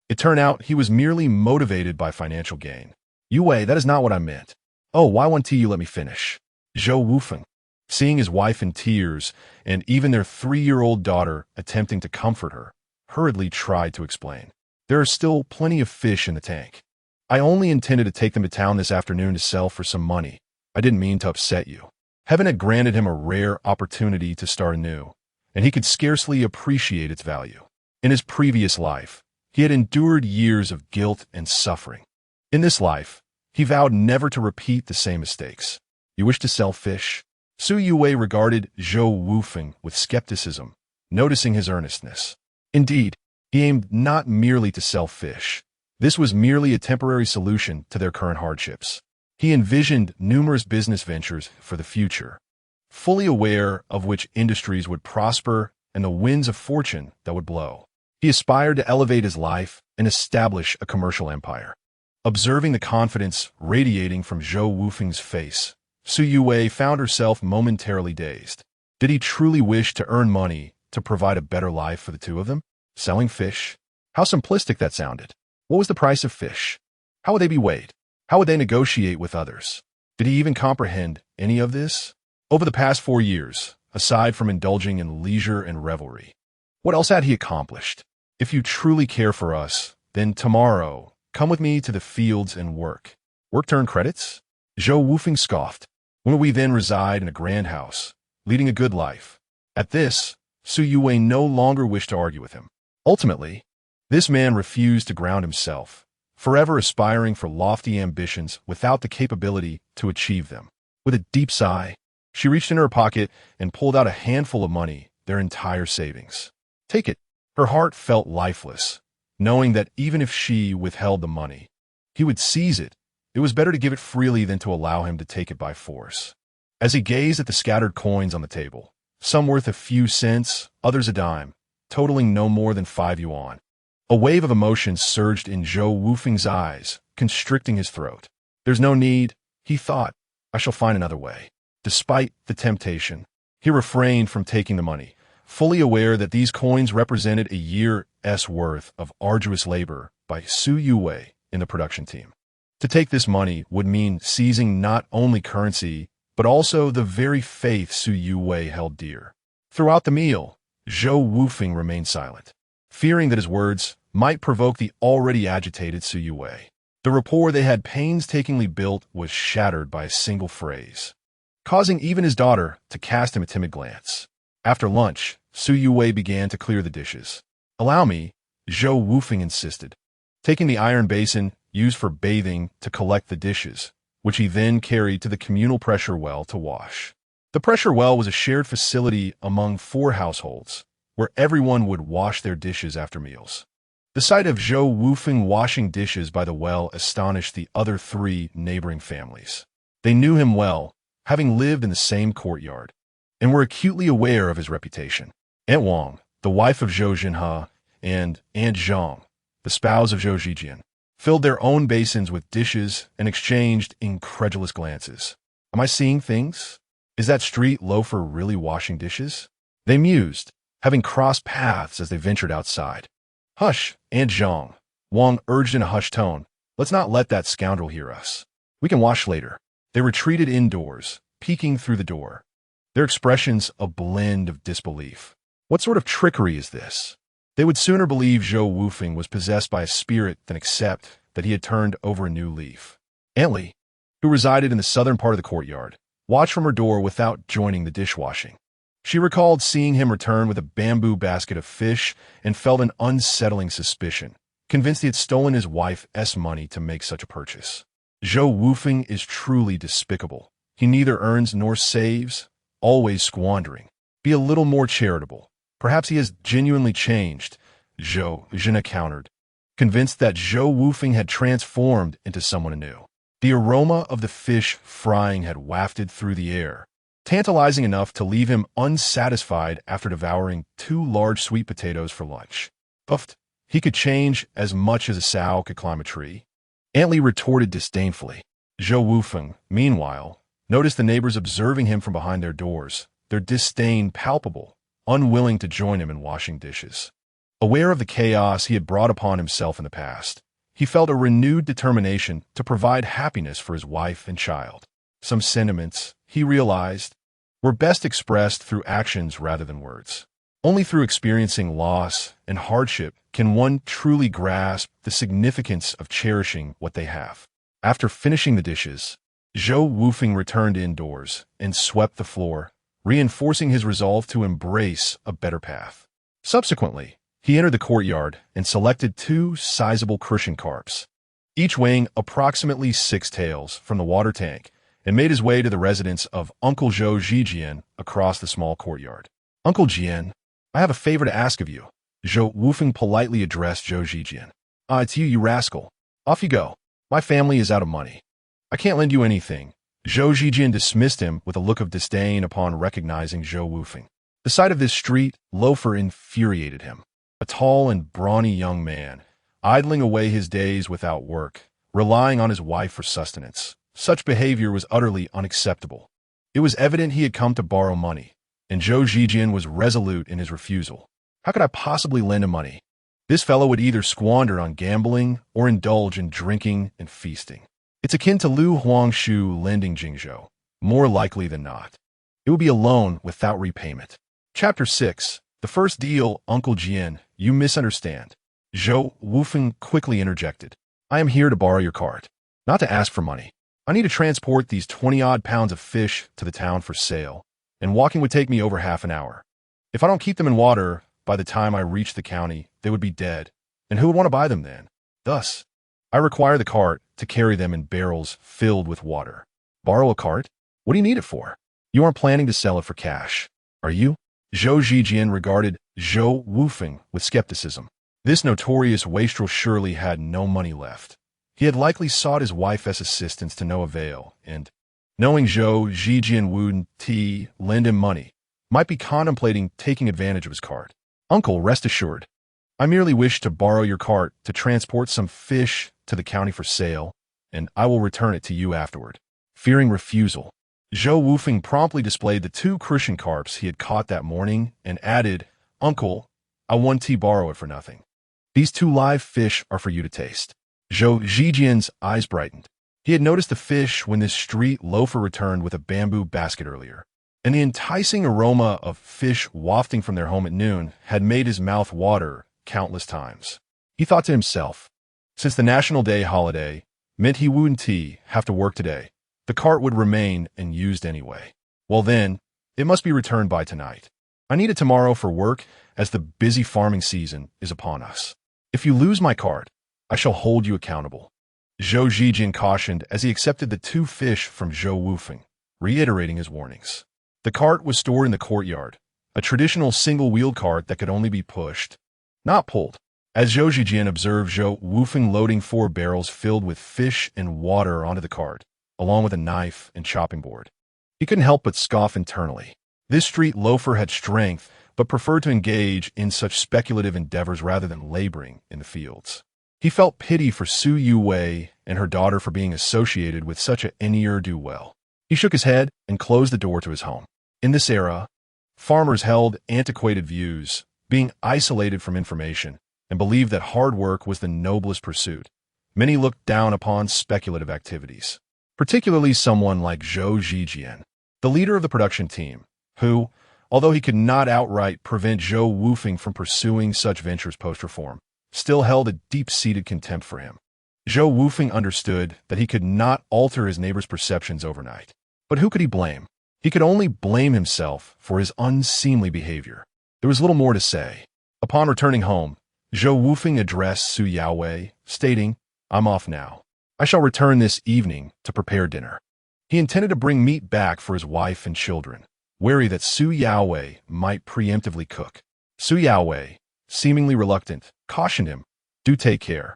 it turned out he was merely motivated by financial gain. "Yue, that is not what I meant." "Oh, why won't you let me finish?" Zhou Wufeng, seeing his wife in tears and even their 3-year-old daughter attempting to comfort her, hurriedly tried to explain. "There are still plenty of fish in the tank. I only intended to take them to town this afternoon to sell for some money. I didn't mean to upset you." Heaven had granted him a rare opportunity to start anew, and he could scarcely appreciate its value. In his previous life, he had endured years of guilt and suffering. In this life, he vowed never to repeat the same mistakes. "You wish to sell fish?" Su Yue regarded Zhou Wufeng with skepticism, noticing his earnestness. Indeed, he aimed not merely to sell fish. This was merely a temporary solution to their current hardships. He envisioned numerous business ventures for the future, fully aware of which industries would prosper and the winds of fortune that would blow. He aspired to elevate his life and establish a commercial empire. Observing the confidence radiating from Zhou Wufeng's face, Su Yue found herself momentarily dazed. Did he truly wish to earn money to provide a better life for the two of them? Selling fish? How simplistic that sounded. What was the price of fish? How would they be weighed? How would they negotiate with others? Did he even comprehend any of this? Over the past 4 years, aside from indulging in leisure and revelry, what else had he accomplished? "If you truly care for us, then tomorrow, come with me to the fields and work." "Work to earn credits?" Zhou Wufeng scoffed. "When will we then reside in a grand house, leading a good life?" At this, Su Yue no longer wished to argue with him. Ultimately, this man refused to ground himself, forever aspiring for lofty ambitions without the capability to achieve them. With a deep sigh, she reached into her pocket and pulled out a handful of money, their entire savings. "Take it." Her heart felt lifeless, knowing that even if she withheld the money, he would seize it. It was better to give it freely than to allow him to take it by force. As he gazed at the scattered coins on the table, some worth a few cents, others a dime, totaling no more than 5 yuan, a wave of emotion surged in Zhou Wufeng's eyes, constricting his throat. "There's no need," he thought. "I shall find another way." Despite the temptation, he refrained from taking the money, fully aware that these coins represented a year's worth of arduous labor by Zhou Wufeng in the production team. To take this money would mean seizing not only currency, but also the very faith Zhou Wufeng held dear. Throughout the meal, Zhou Wufeng remained silent, fearing that his words might provoke the already agitated Zhou Wufeng. The rapport they had painstakingly built was shattered by a single phrase, causing even his daughter to cast him a timid glance. After lunch, Zhou Wufeng began to clear the dishes. "Allow me," Zhou Wufeng insisted, taking the iron basin used for bathing to collect the dishes, which he then carried to the communal pressure well to wash. The pressure well was a shared facility among 4 households, where everyone would wash their dishes after meals. The sight of Zhou Wufeng washing dishes by the well astonished the other 3 neighboring families. They knew him well, having lived in the same courtyard, and were acutely aware of his reputation. Aunt Wang, the wife of Zhou Jinhe, and Aunt Zhang, the spouse of Zhou Zijian, filled their own basins with dishes and exchanged incredulous glances. "Am I seeing things? Is that street loafer really washing dishes?" They mused, having crossed paths as they ventured outside. "Hush, Aunt Zhang," Wang urged in a hushed tone. "Let's not let that scoundrel hear us. We can wash later." They retreated indoors, peeking through the door, their expressions a blend of disbelief. What sort of trickery is this? They would sooner believe Zhou Wufeng was possessed by a spirit than accept that he had turned over a new leaf. Aunt Li, who resided in the southern part of the courtyard, watched from her door without joining the dishwashing. She recalled seeing him return with a bamboo basket of fish and felt an unsettling suspicion, convinced he had stolen his wife's money to make such a purchase. Zhou Wufeng is truly despicable. He neither earns nor saves, always squandering. Be a little more charitable. Perhaps he has genuinely changed, Zhou Jinhe countered, convinced that Zhou Wufeng had transformed into someone anew. The aroma of the fish frying had wafted through the air, tantalizing enough to leave him unsatisfied after devouring 2 large sweet potatoes for lunch. Puffed, he could change as much as a sow could climb a tree. Aunt Li retorted disdainfully. Zhou Wufeng, meanwhile, noticed the neighbors observing him from behind their doors, their disdain palpable, unwilling to join him in washing dishes. Aware of the chaos he had brought upon himself in the past, he felt a renewed determination to provide happiness for his wife and child. Some sentiments, he realized, were best expressed through actions rather than words. Only through experiencing loss and hardship can one truly grasp the significance of cherishing what they have. After finishing the dishes, Zhou Wufeng returned indoors and swept the floor, reinforcing his resolve to embrace a better path. Subsequently, he entered the courtyard and selected 2 sizable crucian carps, each weighing approximately 6 taels, from the water tank, and made his way to the residence of Uncle Zhou Zijian across the small courtyard. "Uncle Jian, I have a favor to ask of you," Zhou Wufeng politely addressed Zhou Zijian. "Ah, it's you, you rascal. Off you go. My family is out of money. I can't lend you anything." Zhou Zijian dismissed him with a look of disdain upon recognizing Zhou Wufeng. The sight of this street loafer infuriated him. A tall and brawny young man, idling away his days without work, relying on his wife for sustenance. Such behavior was utterly unacceptable. It was evident he had come to borrow money, and Zhou Zijian was resolute in his refusal. "How could I possibly lend him money? This fellow would either squander on gambling or indulge in drinking and feasting. It's akin to Lu Huangshu lending Jingzhou, more likely than not. It would be a loan without repayment." Chapter 6. The first deal. "Uncle Jian, you misunderstand," Zhou Wufeng quickly interjected. "I am here to borrow your cart, not to ask for money. I need to transport these 20-odd pounds of fish to the town for sale, and walking would take me over half an hour. If I don't keep them in water, by the time I reach the county, they would be dead, and who would want to buy them then? Thus, I require the cart to carry them in barrels filled with water." "Borrow a cart? What do you need it for? You aren't planning to sell it for cash, are you?" Zhou Zijian regarded Zhou Wufeng with skepticism. This notorious wastrel surely had no money left. He had likely sought his wife's assistance to no avail, and, knowing Zhou Zijian wouldn't lend him money, might be contemplating taking advantage of his cart. "Uncle, rest assured, I merely wish to borrow your cart to transport some fish to the county for sale, and I will return it to you afterward." Fearing refusal, Zhou Wufeng promptly displayed the 2 crucian carps he had caught that morning and added, "Uncle, I want to borrow it for nothing. These 2 live fish are for you to taste." Zhou Zijian's eyes brightened. He had noticed the fish when this street loafer returned with a bamboo basket earlier, and the enticing aroma of fish wafting from their home at noon had made his mouth water countless times. He thought to himself, since the National Day holiday meant he wouldn't have to work today, the cart would remain unused anyway. Well then, it must be returned by tonight. I need it tomorrow for work, as the busy farming season is upon us. If you lose my cart, I shall hold you accountable. Zhou Zijian cautioned as he accepted the 2 fish from Zhou Wufeng, reiterating his warnings. The cart was stored in the courtyard, a traditional single-wheeled cart that could only be pushed, not pulled. As Zhou Zijian observed Zhou Wufeng loading 4 barrels filled with fish and water onto the cart, along with a knife and chopping board, he couldn't help but scoff internally. This street loafer had strength, but preferred to engage in such speculative endeavors rather than laboring in the fields. He felt pity for Su Yuwei and her daughter for being associated with such a ne'er-do-well. He shook his head and closed the door to his home. In this era, farmers held antiquated views, being isolated from information, and believed that hard work was the noblest pursuit. Many looked down upon speculative activities, particularly someone like Zhou Zijian, the leader of the production team, who, although he could not outright prevent Zhou Wufeng from pursuing such ventures post-reform, still held a deep-seated contempt for him. Zhou Wufeng understood that he could not alter his neighbor's perceptions overnight. But who could he blame? He could only blame himself for his unseemly behavior. There was little more to say. Upon returning home, Zhou Wufeng addressed Su Yaowei, stating, "I'm off now. I shall return this evening to prepare dinner." He intended to bring meat back for his wife and children, wary that Su Yaowei might preemptively cook. Su Yaowei, seemingly reluctant, cautioned him, "Do take care.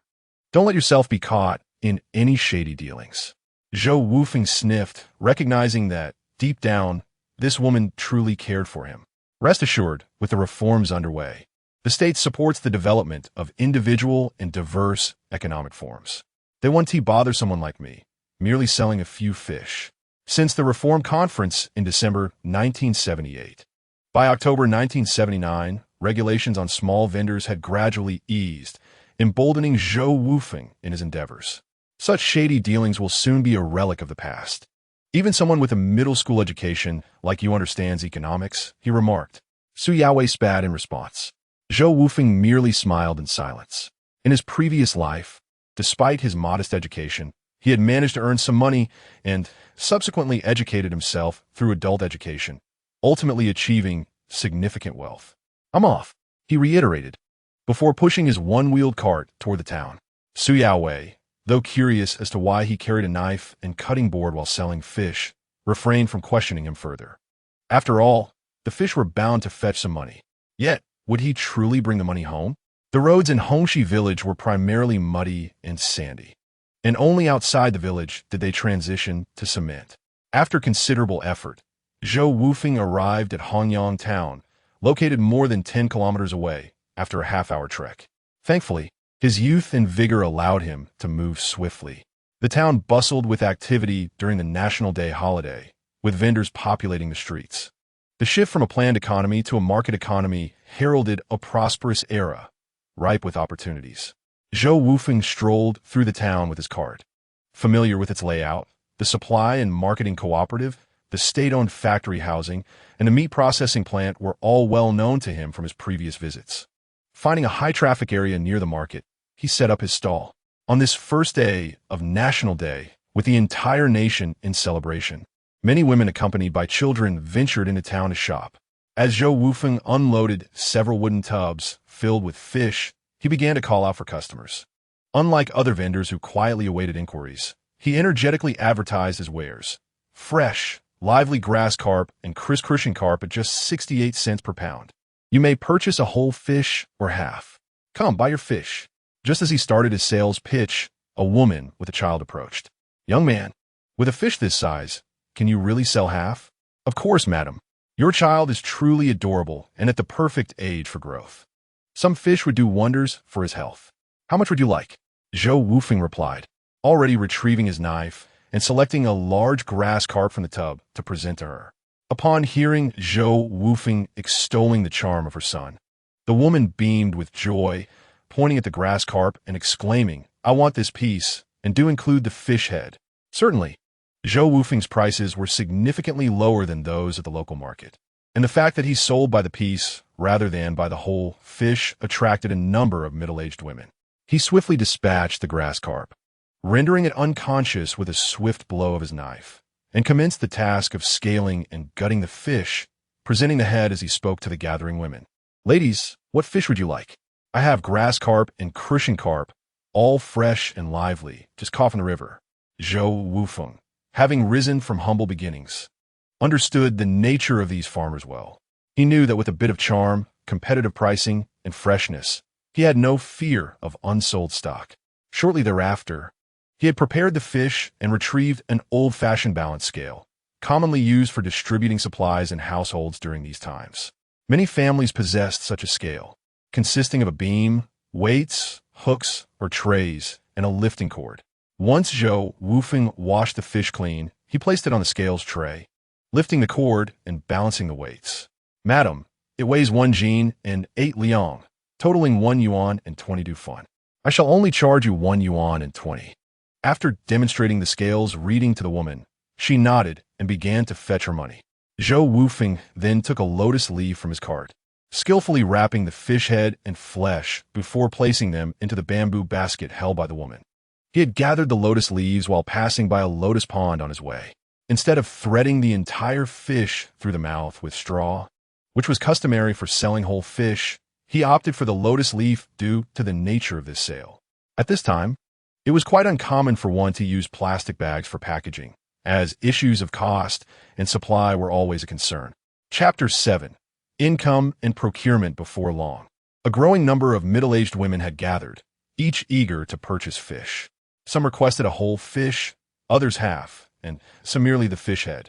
Don't let yourself be caught in any shady dealings." Zhou Wufeng sniffed, recognizing that, deep down, this woman truly cared for him. Rest assured, with the reforms underway, the state supports the development of individual and diverse economic forms. They won't bother someone like me, merely selling a few fish. Since the Reform Conference in December 1978. By October 1979, regulations on small vendors had gradually eased, emboldening Zhou Wufeng in his endeavors. Such shady dealings will soon be a relic of the past. Even someone with a middle school education like you understands economics, he remarked. Su Yaowei spat in response. Zhou Wufeng merely smiled in silence. In his previous life, despite his modest education, he had managed to earn some money and subsequently educated himself through adult education, ultimately achieving significant wealth. "I'm off," he reiterated, before pushing his 1-wheeled cart toward the town. Su Yaowei, though curious as to why he carried a knife and cutting board while selling fish, refrained from questioning him further. After all, the fish were bound to fetch some money. Yet, would he truly bring the money home? The roads in Hongxi village were primarily muddy and sandy, and only outside the village did they transition to cement. After considerable effort, Zhou Wufeng arrived at Hongyang town, located more than 10 kilometers away, after a half-hour trek. Thankfully, his youth and vigor allowed him to move swiftly. The town bustled with activity during the National Day holiday, with vendors populating the streets. The shift from a planned economy to a market economy heralded a prosperous era, ripe with opportunities. Zhou Wufeng strolled through the town with his cart. Familiar with its layout, the supply and marketing cooperative, the state-owned factory housing, and the meat processing plant were all well known to him from his previous visits. Finding a high-traffic area near the market, he set up his stall. On this first day of National Day, with the entire nation in celebration, many women accompanied by children ventured into town to shop. As Zhou Wufeng unloaded several wooden tubs filled with fish, he began to call out for customers. Unlike other vendors who quietly awaited inquiries, he energetically advertised his wares. Fresh, lively grass carp and crucian carp at just 68 cents per pound. You may purchase a whole fish or half. Come, buy your fish. Just as he started his sales pitch, a woman with a child approached. "Young man, with a fish this size, can you really sell half?" "Of course, madam. Your child is truly adorable and at the perfect age for growth. Some fish would do wonders for his health. How much would you like?" Zhou Wufeng replied, already retrieving his knife and selecting a large grass carp from the tub to present to her. Upon hearing Zhou Wufeng extolling the charm of her son, the woman beamed with joy, pointing at the grass carp and exclaiming, "I want this piece, and do include the fish head." Certainly, Zhou Wufeng's prices were significantly lower than those at the local market, and the fact that he sold by the piece rather than by the whole fish attracted a number of middle-aged women. He swiftly dispatched the grass carp, rendering it unconscious with a swift blow of his knife, and commenced the task of scaling and gutting the fish, presenting the head as he spoke to the gathering women. "Ladies, what fish would you like? I have grass carp and crucian carp, all fresh and lively, just caught from the river." Zhou Wufeng, having risen from humble beginnings, understood the nature of these farmers well. He knew that with a bit of charm, competitive pricing, and freshness, he had no fear of unsold stock. Shortly thereafter, he had prepared the fish and retrieved an old-fashioned balance scale, commonly used for distributing supplies in households during these times. Many families possessed such a scale, consisting of a beam, weights, hooks, or trays, and a lifting cord. Once Zhou Wufeng washed the fish clean, he placed it on the scales tray, lifting the cord and balancing the weights. "Madam, it weighs 1 jin and 8 liang, totaling 1 yuan and 20 du fun. I shall only charge you 1 yuan and 20. After demonstrating the scales reading to the woman, she nodded and began to fetch her money. Zhou Wufeng then took a lotus leaf from his cart, skillfully wrapping the fish head and flesh before placing them into the bamboo basket held by the woman. He had gathered the lotus leaves while passing by a lotus pond on his way. Instead of threading the entire fish through the mouth with straw, which was customary for selling whole fish, he opted for the lotus leaf due to the nature of this sale. At this time, it was quite uncommon for one to use plastic bags for packaging, as issues of cost and supply were always a concern. Chapter 7. Income and Procurement Before Long. A growing number of middle-aged women had gathered, each eager to purchase fish. Some requested a whole fish, others half, and some merely the fish head.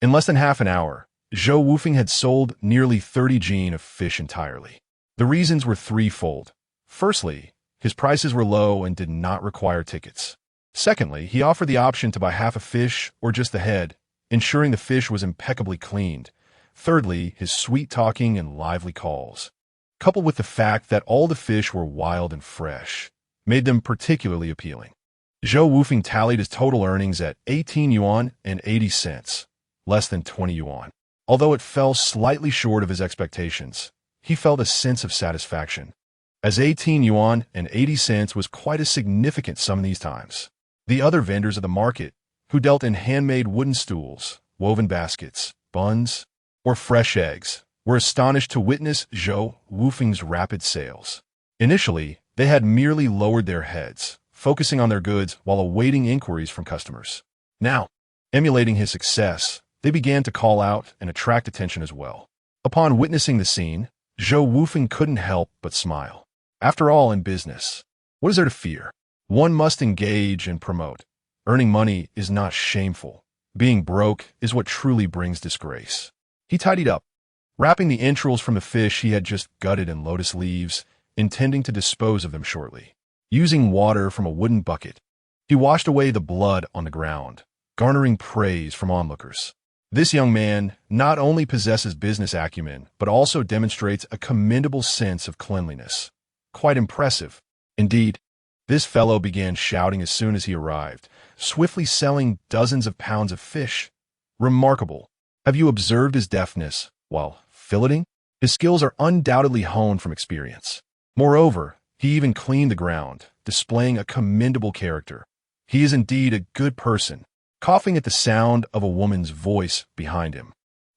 In less than half an hour, Zhou Wufeng had sold nearly 30 jin of fish entirely. The reasons were threefold. Firstly, his prices were low and did not require tickets. Secondly, he offered the option to buy half a fish or just the head, ensuring the fish was impeccably cleaned. Thirdly, his sweet-talking and lively calls, coupled with the fact that all the fish were wild and fresh, made them particularly appealing. Zhou Wufeng tallied his total earnings at 18 yuan and 80 cents, less than 20 yuan. Although it fell slightly short of his expectations, he felt a sense of satisfaction, as 18 yuan and 80 cents was quite a significant sum in these times. The other vendors of the market, who dealt in handmade wooden stools, woven baskets, buns, or fresh eggs, were astonished to witness Zhou Wufeng's rapid sales. Initially, they had merely lowered their heads, focusing on their goods while awaiting inquiries from customers. Now, emulating his success, they began to call out and attract attention as well. Upon witnessing the scene, Zhou Wufeng couldn't help but smile. After all, in business, what is there to fear? One must engage and promote. Earning money is not shameful. Being broke is what truly brings disgrace. He tidied up, wrapping the entrails from the fish he had just gutted in lotus leaves, intending to dispose of them shortly. Using water from a wooden bucket, he washed away the blood on the ground, garnering praise from onlookers. This young man not only possesses business acumen, but also demonstrates a commendable sense of cleanliness. Quite impressive. Indeed, this fellow began shouting as soon as he arrived, swiftly selling dozens of pounds of fish. Remarkable. Have you observed his deftness while filleting? His skills are undoubtedly honed from experience. Moreover, he even cleaned the ground, displaying a commendable character. He is indeed a good person. Coughing at the sound of a woman's voice behind him,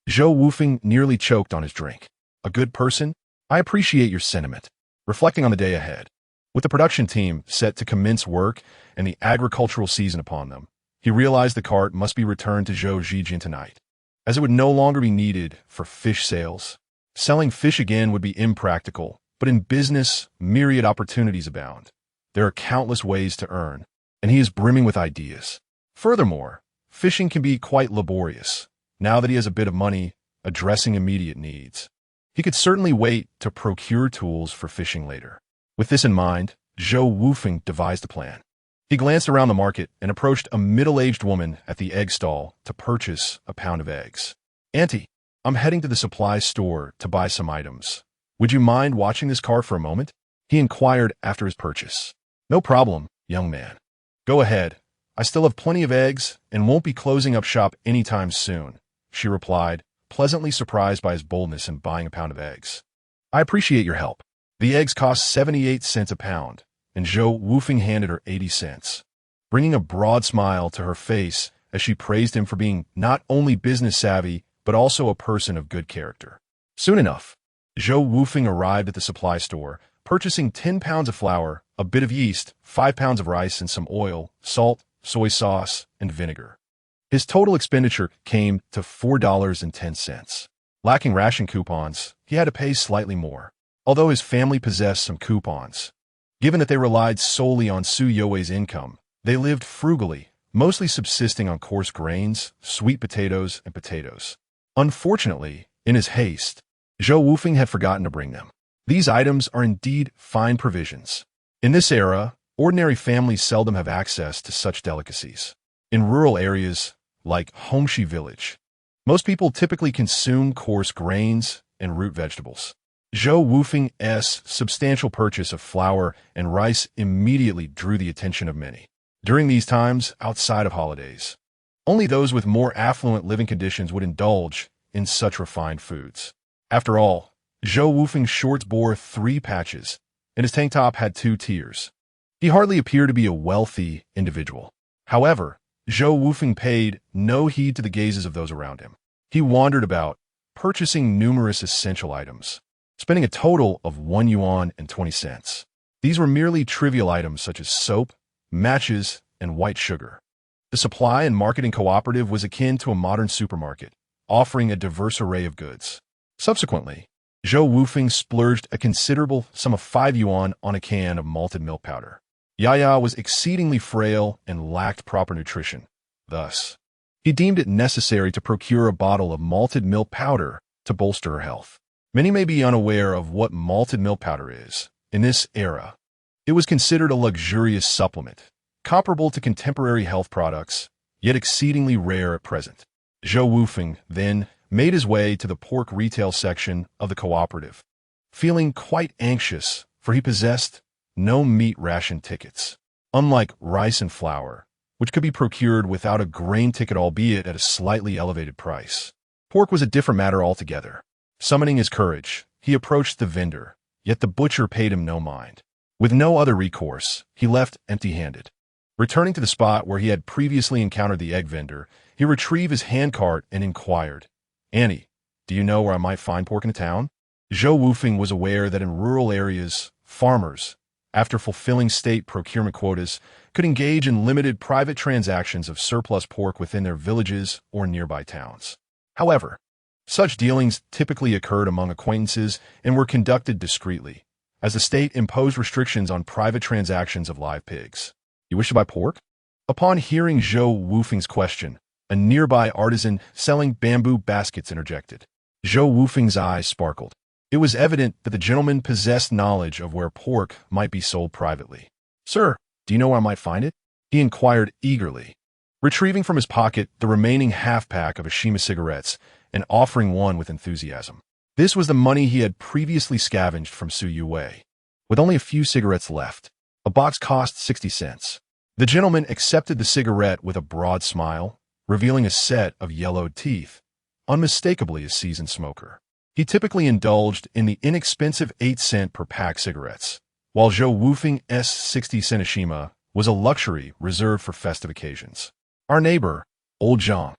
Zhou Wufeng nearly choked on his drink. A good person? I appreciate your sentiment. Reflecting on the day ahead, with the production team set to commence work and the agricultural season upon them, he realized the cart must be returned to Zhou Zijin tonight, as it would no longer be needed for fish sales. Selling fish again would be impractical, but in business, myriad opportunities abound. There are countless ways to earn, and he is brimming with ideas. Furthermore, fishing can be quite laborious. Now that he has a bit of money, addressing immediate needs, he could certainly wait to procure tools for fishing later. With this in mind, Zhou Wufeng devised a plan. He glanced around the market and approached a middle-aged woman at the egg stall to purchase a pound of eggs. "Auntie, I'm heading to the supply store to buy some items. Would you mind watching this cart for a moment?" he inquired after his purchase. "No problem, young man. Go ahead. I still have plenty of eggs and won't be closing up shop anytime soon," she replied, pleasantly surprised by his boldness in buying a pound of eggs. "I appreciate your help." The eggs cost 78 cents a pound, and Zhou Wufeng handed her 80 cents, bringing a broad smile to her face as she praised him for being not only business-savvy, but also a person of good character. Soon enough, Zhou Wufeng arrived at the supply store, purchasing 10 pounds of flour, a bit of yeast, 5 pounds of rice, and some oil, salt, soy sauce, and vinegar. His total expenditure came to $4.10. Lacking ration coupons, he had to pay slightly more, although his family possessed some coupons. Given that they relied solely on Su Youwei's income, they lived frugally, mostly subsisting on coarse grains, sweet potatoes, and potatoes. Unfortunately, in his haste, Zhou Wufeng had forgotten to bring them. These items are indeed fine provisions. In this era, ordinary families seldom have access to such delicacies. In rural areas, like Homshi village, most people typically consume coarse grains and root vegetables. Zhou Wufeng's substantial purchase of flour and rice immediately drew the attention of many. During these times, outside of holidays, only those with more affluent living conditions would indulge in such refined foods. After all, Zhou Wufeng's shorts bore 3 patches, and his tank top had 2 tiers. He hardly appeared to be a wealthy individual. However, Zhou Wufeng paid no heed to the gazes of those around him. He wandered about, purchasing numerous essential items, spending a total of 1 yuan and 20 cents. These were merely trivial items such as soap, matches, and white sugar. The supply and marketing cooperative was akin to a modern supermarket, offering a diverse array of goods. Subsequently, Zhou Wufeng splurged a considerable sum of 5 yuan on a can of malted milk powder. Yaya was exceedingly frail and lacked proper nutrition. Thus, he deemed it necessary to procure a bottle of malted milk powder to bolster her health. Many may be unaware of what malted milk powder is. In this era, it was considered a luxurious supplement, comparable to contemporary health products, yet exceedingly rare at present. Zhou Wufeng then made his way to the pork retail section of the cooperative, feeling quite anxious, for he possessed no meat ration tickets. Unlike rice and flour, which could be procured without a grain ticket, albeit at a slightly elevated price, pork was a different matter altogether. Summoning his courage, he approached the vendor, yet the butcher paid him no mind. With no other recourse, he left empty-handed. Returning to the spot where he had previously encountered the egg vendor, he retrieved his handcart and inquired, "Annie, do you know where I might find pork in the town?" Zhou Wufeng was aware that in rural areas, farmers, after fulfilling state procurement quotas, could engage in limited private transactions of surplus pork within their villages or nearby towns. However, such dealings typically occurred among acquaintances and were conducted discreetly, as the state imposed restrictions on private transactions of live pigs. "You wish to buy pork?" Upon hearing Zhou Wufeng's question, a nearby artisan selling bamboo baskets interjected. Zhou Wufeng's eyes sparkled. It was evident that the gentleman possessed knowledge of where pork might be sold privately. "Sir, do you know where I might find it?" he inquired eagerly, retrieving from his pocket the remaining half-pack of Ashima cigarettes and offering one with enthusiasm. This was the money he had previously scavenged from Su Youwei. With only a few cigarettes left, a box cost 60 cents. The gentleman accepted the cigarette with a broad smile, revealing a set of yellowed teeth, unmistakably a seasoned smoker. He typically indulged in the inexpensive 8-cent per pack cigarettes, while Zhou Wufeng's 60-cent Ashima was a luxury reserved for festive occasions. "Our neighbor, Old Zhang,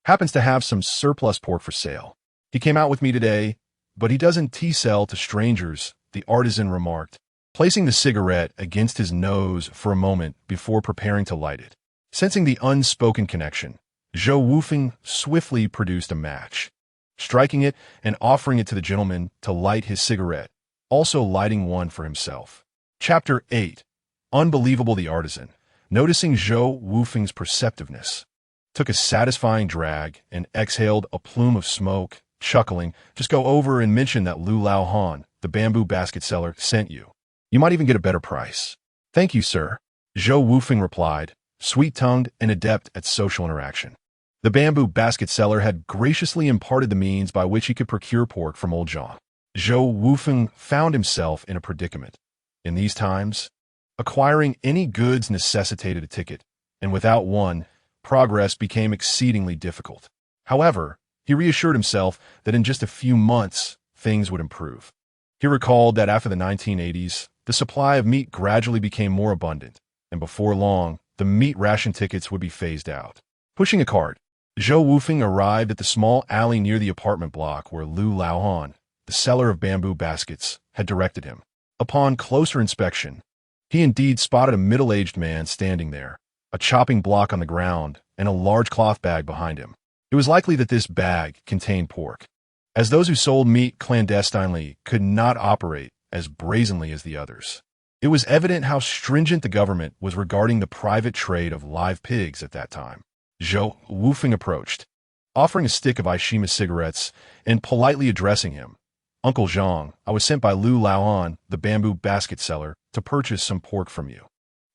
happens to have some surplus pork for sale. He came out with me today, but he doesn't sell to strangers," the artisan remarked, placing the cigarette against his nose for a moment before preparing to light it. Sensing the unspoken connection, Zhou Wufeng swiftly produced a match, striking it and offering it to the gentleman to light his cigarette, also lighting one for himself. Chapter 8. Unbelievable. The artisan, noticing Zhou Wufeng's perceptiveness, took a satisfying drag and exhaled a plume of smoke, chuckling, "Just go over and mention that Lu Lao Han, the bamboo basket seller, sent you. You might even get a better price." "Thank you, sir." Zhou Wufeng replied, sweet-tongued and adept at social interaction. The bamboo basket seller had graciously imparted the means by which he could procure pork from old Zhang. Zhou Wufeng found himself in a predicament. In these times, acquiring any goods necessitated a ticket, and without one, progress became exceedingly difficult. However, he reassured himself that in just a few months, things would improve. He recalled that after the 1980s, the supply of meat gradually became more abundant, and before long, the meat ration tickets would be phased out. Pushing a cart, Zhou Wufeng arrived at the small alley near the apartment block where Lu Laohan, the seller of bamboo baskets, had directed him. Upon closer inspection, he indeed spotted a middle-aged man standing there, a chopping block on the ground, and a large cloth bag behind him. It was likely that this bag contained pork, as those who sold meat clandestinely could not operate as brazenly as the others. It was evident how stringent the government was regarding the private trade of live pigs at that time. Zhou Wufeng approached, offering a stick of Aishima cigarettes and politely addressing him. Uncle Zhang, I was sent by Lu Laohan, the bamboo basket seller, to purchase some pork from you.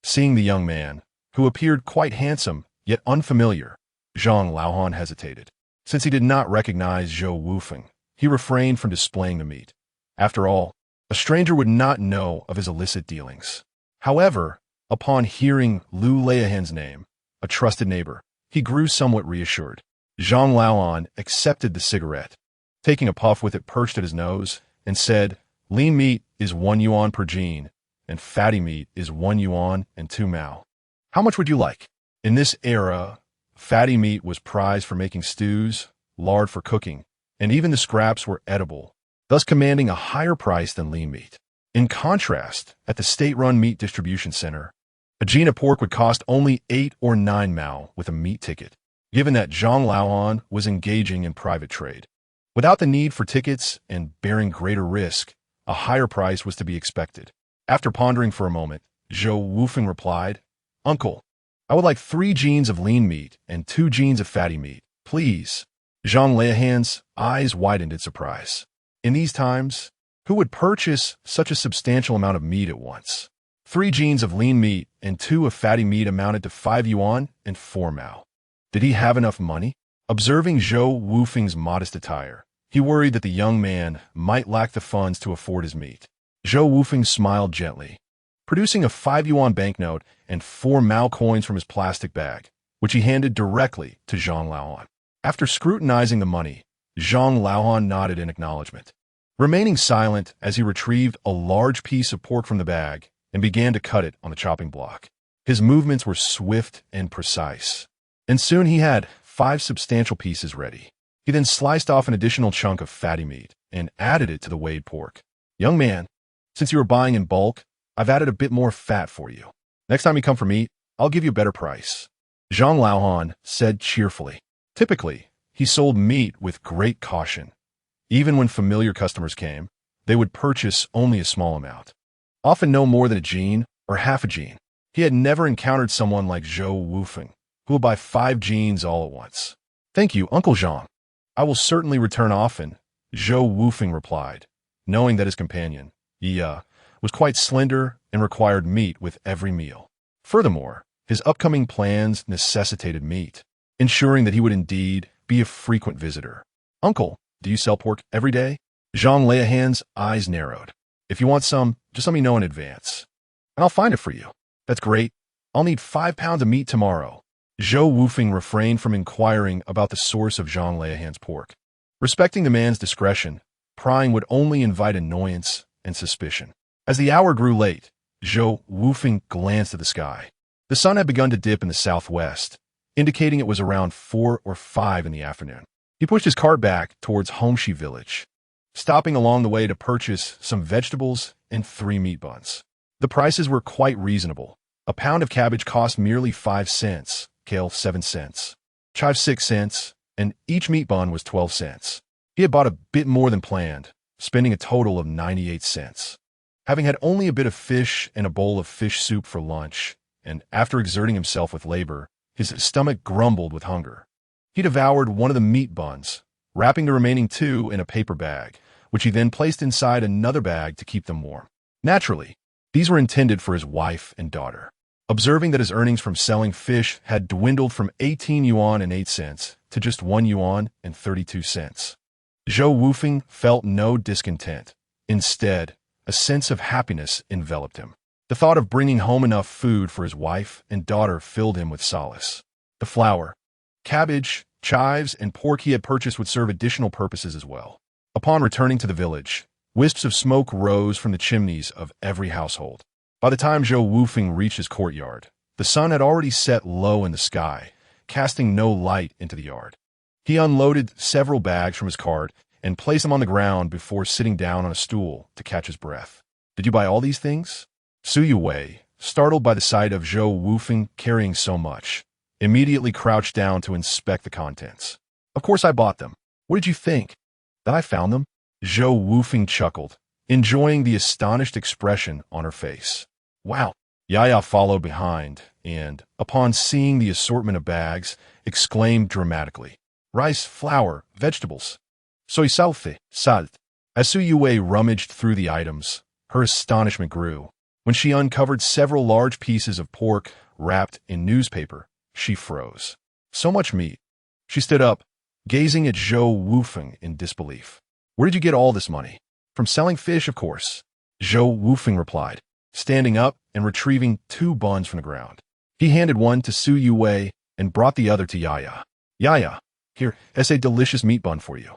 Seeing the young man, who appeared quite handsome yet unfamiliar, Zhang Laohan hesitated. Since he did not recognize Zhou Wufeng, he refrained from displaying the meat. After all, a stranger would not know of his illicit dealings. However, upon hearing Lu Laohan's name, a trusted neighbor, he grew somewhat reassured. Zhang Laohan accepted the cigarette, taking a puff with it perched at his nose, and said, lean meat is 1 yuan per jin, and fatty meat is 1 yuan and 2 mao. How much would you like? In this era, fatty meat was prized for making stews, lard for cooking, and even the scraps were edible, thus commanding a higher price than lean meat. In contrast, at the state-run meat distribution center, a jin of pork would cost only 8 or 9 mao with a meat ticket, given that Zhang Laohan was engaging in private trade. Without the need for tickets and bearing greater risk, a higher price was to be expected. After pondering for a moment, Zhou Wufeng replied, Uncle, I would like 3 jins of lean meat and 2 jins of fatty meat, please. Zhang Laohan's eyes widened in surprise. In these times, who would purchase such a substantial amount of meat at once? 3 jins of lean meat and 2 of fatty meat amounted to 5 yuan and 4 mao. Did he have enough money? Observing Zhou Wufeng's modest attire, he worried that the young man might lack the funds to afford his meat. Zhou Wufeng smiled gently, producing a 5 yuan banknote and 4 mao coins from his plastic bag, which he handed directly to Zhang Laohan. After scrutinizing the money, Zhang Laohan nodded in acknowledgement, remaining silent as he retrieved a large piece of pork from the bag and began to cut it on the chopping block. His movements were swift and precise, and soon he had 5 substantial pieces ready. He then sliced off an additional chunk of fatty meat and added it to the weighed pork. Young man, since you are buying in bulk, I've added a bit more fat for you. Next time you come for meat, I'll give you a better price. Zhang Laohan said cheerfully. Typically, he sold meat with great caution. Even when familiar customers came, they would purchase only a small amount, often no more than a jin or half a jin. He had never encountered someone like Zhou Wufeng, who would buy 5 jins all at once. Thank you, Uncle Zhang. I will certainly return often, Zhou Wufeng replied, knowing that his companion, was quite slender and required meat with every meal. Furthermore, his upcoming plans necessitated meat, ensuring that he would indeed be a frequent visitor. Uncle, do you sell pork every day? Zhang Laohan's eyes narrowed. If you want some, just let me know in advance, and I'll find it for you. That's great. I'll need 5 pounds of meat tomorrow. Zhou Wufeng refrained from inquiring about the source of Zhang Laohan's pork. Respecting the man's discretion, prying would only invite annoyance and suspicion. As the hour grew late, Zhou Wufeng glanced at the sky. The sun had begun to dip in the southwest, indicating it was around 4 or 5 in the afternoon. He pushed his cart back towards Homshi village, stopping along the way to purchase some vegetables and 3 meat buns. The prices were quite reasonable. A pound of cabbage cost merely 5 cents, kale 7 cents, chive 6 cents, and each meat bun was 12 cents. He had bought a bit more than planned, spending a total of 98 cents. Having had only a bit of fish and a bowl of fish soup for lunch, and after exerting himself with labor, his stomach grumbled with hunger. He devoured one of the meat buns, wrapping the remaining 2 in a paper bag, which he then placed inside another bag to keep them warm. Naturally, these were intended for his wife and daughter. observing that his earnings from selling fish had dwindled from 18 yuan and 8 cents to just 1 yuan and 32 cents. Zhou Wufeng felt no discontent. Instead, a sense of happiness enveloped him. The thought of bringing home enough food for his wife and daughter filled him with solace. The flour, cabbage, chives, and pork he had purchased would serve additional purposes as well. Upon returning to the village, wisps of smoke rose from the chimneys of every household. By the time Zhou Wufeng reached his courtyard, the sun had already set low in the sky, casting no light into the yard. He unloaded several bags from his cart and placed them on the ground before sitting down on a stool to catch his breath. "Did you buy all these things?" Zhou Wufeng, startled by the sight of Zhou Wufeng carrying so much, immediately crouched down to inspect the contents. "Of course I bought them. What did you think? That I found them?" Zhou Wufeng chuckled, enjoying the astonished expression on her face. "Wow." Yaya followed behind and, upon seeing the assortment of bags, exclaimed dramatically, "Rice, flour, vegetables. Soy sauce, salt." As Zhou Wufeng rummaged through the items, her astonishment grew. When she uncovered several large pieces of pork wrapped in newspaper, she froze. "So much meat." She stood up, gazing at Zhou Wufeng in disbelief. "Where did you get all this money?" "From selling fish, of course," Zhou Wufeng replied, standing up and retrieving 2 buns from the ground. He handed one to Zhou Wufeng and brought the other to Yaya. "Yaya, here, it's a delicious meat bun for you."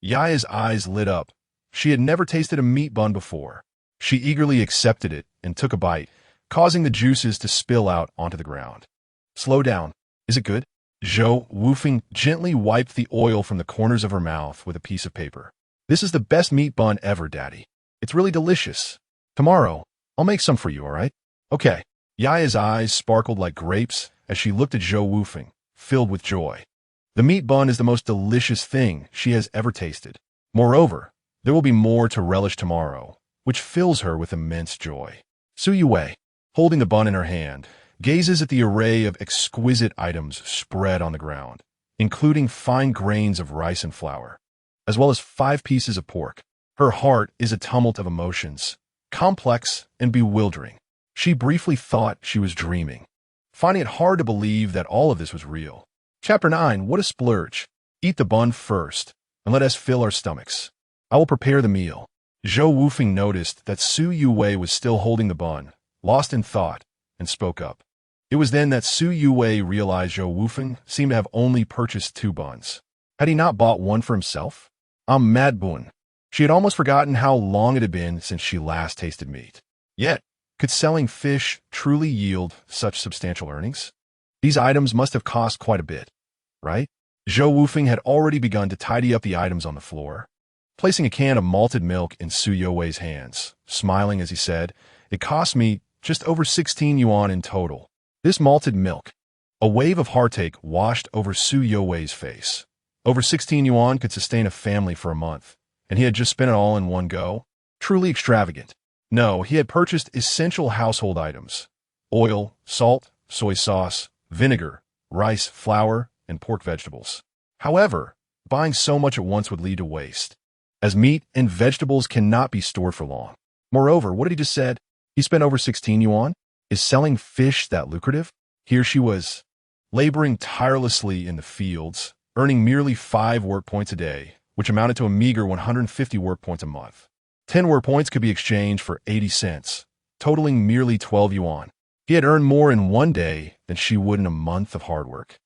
Yaya's eyes lit up. She had never tasted a meat bun before. She eagerly accepted it and took a bite, causing the juices to spill out onto the ground. "Slow down. Is it good?" Zhou Wufeng gently wiped the oil from the corners of her mouth with a piece of paper. "This is the best meat bun ever, Daddy. It's really delicious. Tomorrow, I'll make some for you, all right?" "Okay." Yaya's eyes sparkled like grapes as she looked at Zhou Wufeng, filled with joy. The meat bun is the most delicious thing she has ever tasted. Moreover, there will be more to relish tomorrow, which fills her with immense joy. Zhou Wufeng, holding the bun in her hand, gazes at the array of exquisite items spread on the ground, including fine grains of rice and flour, as well as 5 pieces of pork. Her heart is a tumult of emotions, complex and bewildering. She briefly thought she was dreaming, finding it hard to believe that all of this was real. Chapter 9. What a splurge. Eat the bun first, and let us fill our stomachs. I will prepare the meal. Zhou Wufeng noticed that Zhou Wufeng was still holding the bun, lost in thought, and spoke up. It was then that Zhou Wufeng realized Zhou Wufeng seemed to have only purchased 2 buns. Had he not bought one for himself? Mad bun. She had almost forgotten how long it had been since she last tasted meat. Yet, could selling fish truly yield such substantial earnings? These items must have cost quite a bit, right? Zhou Wufeng had already begun to tidy up the items on the floor, placing a can of malted milk in Zhou Wufeng's hands, smiling as he said, "It cost me just over 16 yuan in total. This malted milk." A wave of heartache washed over Zhou Wufeng's face. Over 16 yuan could sustain a family for a month, and he had just spent it all in one go? Truly extravagant. No, he had purchased essential household items: oil, salt, soy sauce, vinegar, rice, flour, and pork vegetables. However, buying so much at once would lead to waste, as meat and vegetables cannot be stored for long. Moreover, what had he just said? He spent over 16 yuan? Is selling fish that lucrative? Here she was, laboring tirelessly in the fields, earning merely 5 work points a day, which amounted to a meager 150 work points a month. 10 work points could be exchanged for 80 cents, totaling merely 12 yuan. He had earned more in one day than she would in a month of hard work.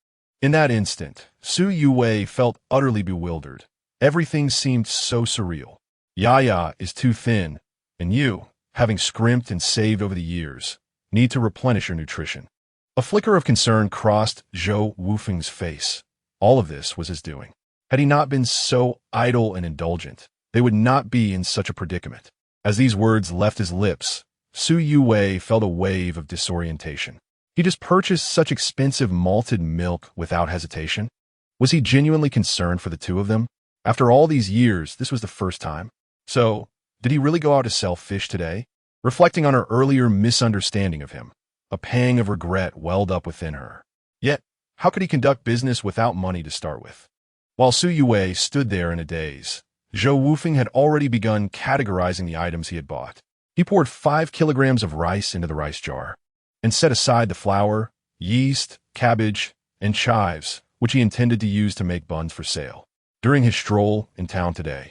In that instant, Zhou Wufeng felt utterly bewildered. Everything seemed so surreal. Yaya is too thin, and you, having scrimped and saved over the years, need to replenish your nutrition. A flicker of concern crossed Zhou Wufeng's face. All of this was his doing. Had he not been so idle and indulgent, they would not be in such a predicament. As these words left his lips, Zhou Wufeng felt a wave of disorientation. He just purchased such expensive malted milk without hesitation? Was he genuinely concerned for the two of them? After all these years, this was the first time. So, did he really go out to sell fish today? Reflecting on her earlier misunderstanding of him, a pang of regret welled up within her. Yet, how could he conduct business without money to start with? While Zhou Wufeng stood there in a daze, Zhou Wufeng had already begun categorizing the items he had bought. He poured 5 kilograms of rice into the rice jar. and set aside the flour, yeast, cabbage, and chives, which he intended to use to make buns for sale. During his stroll in town today,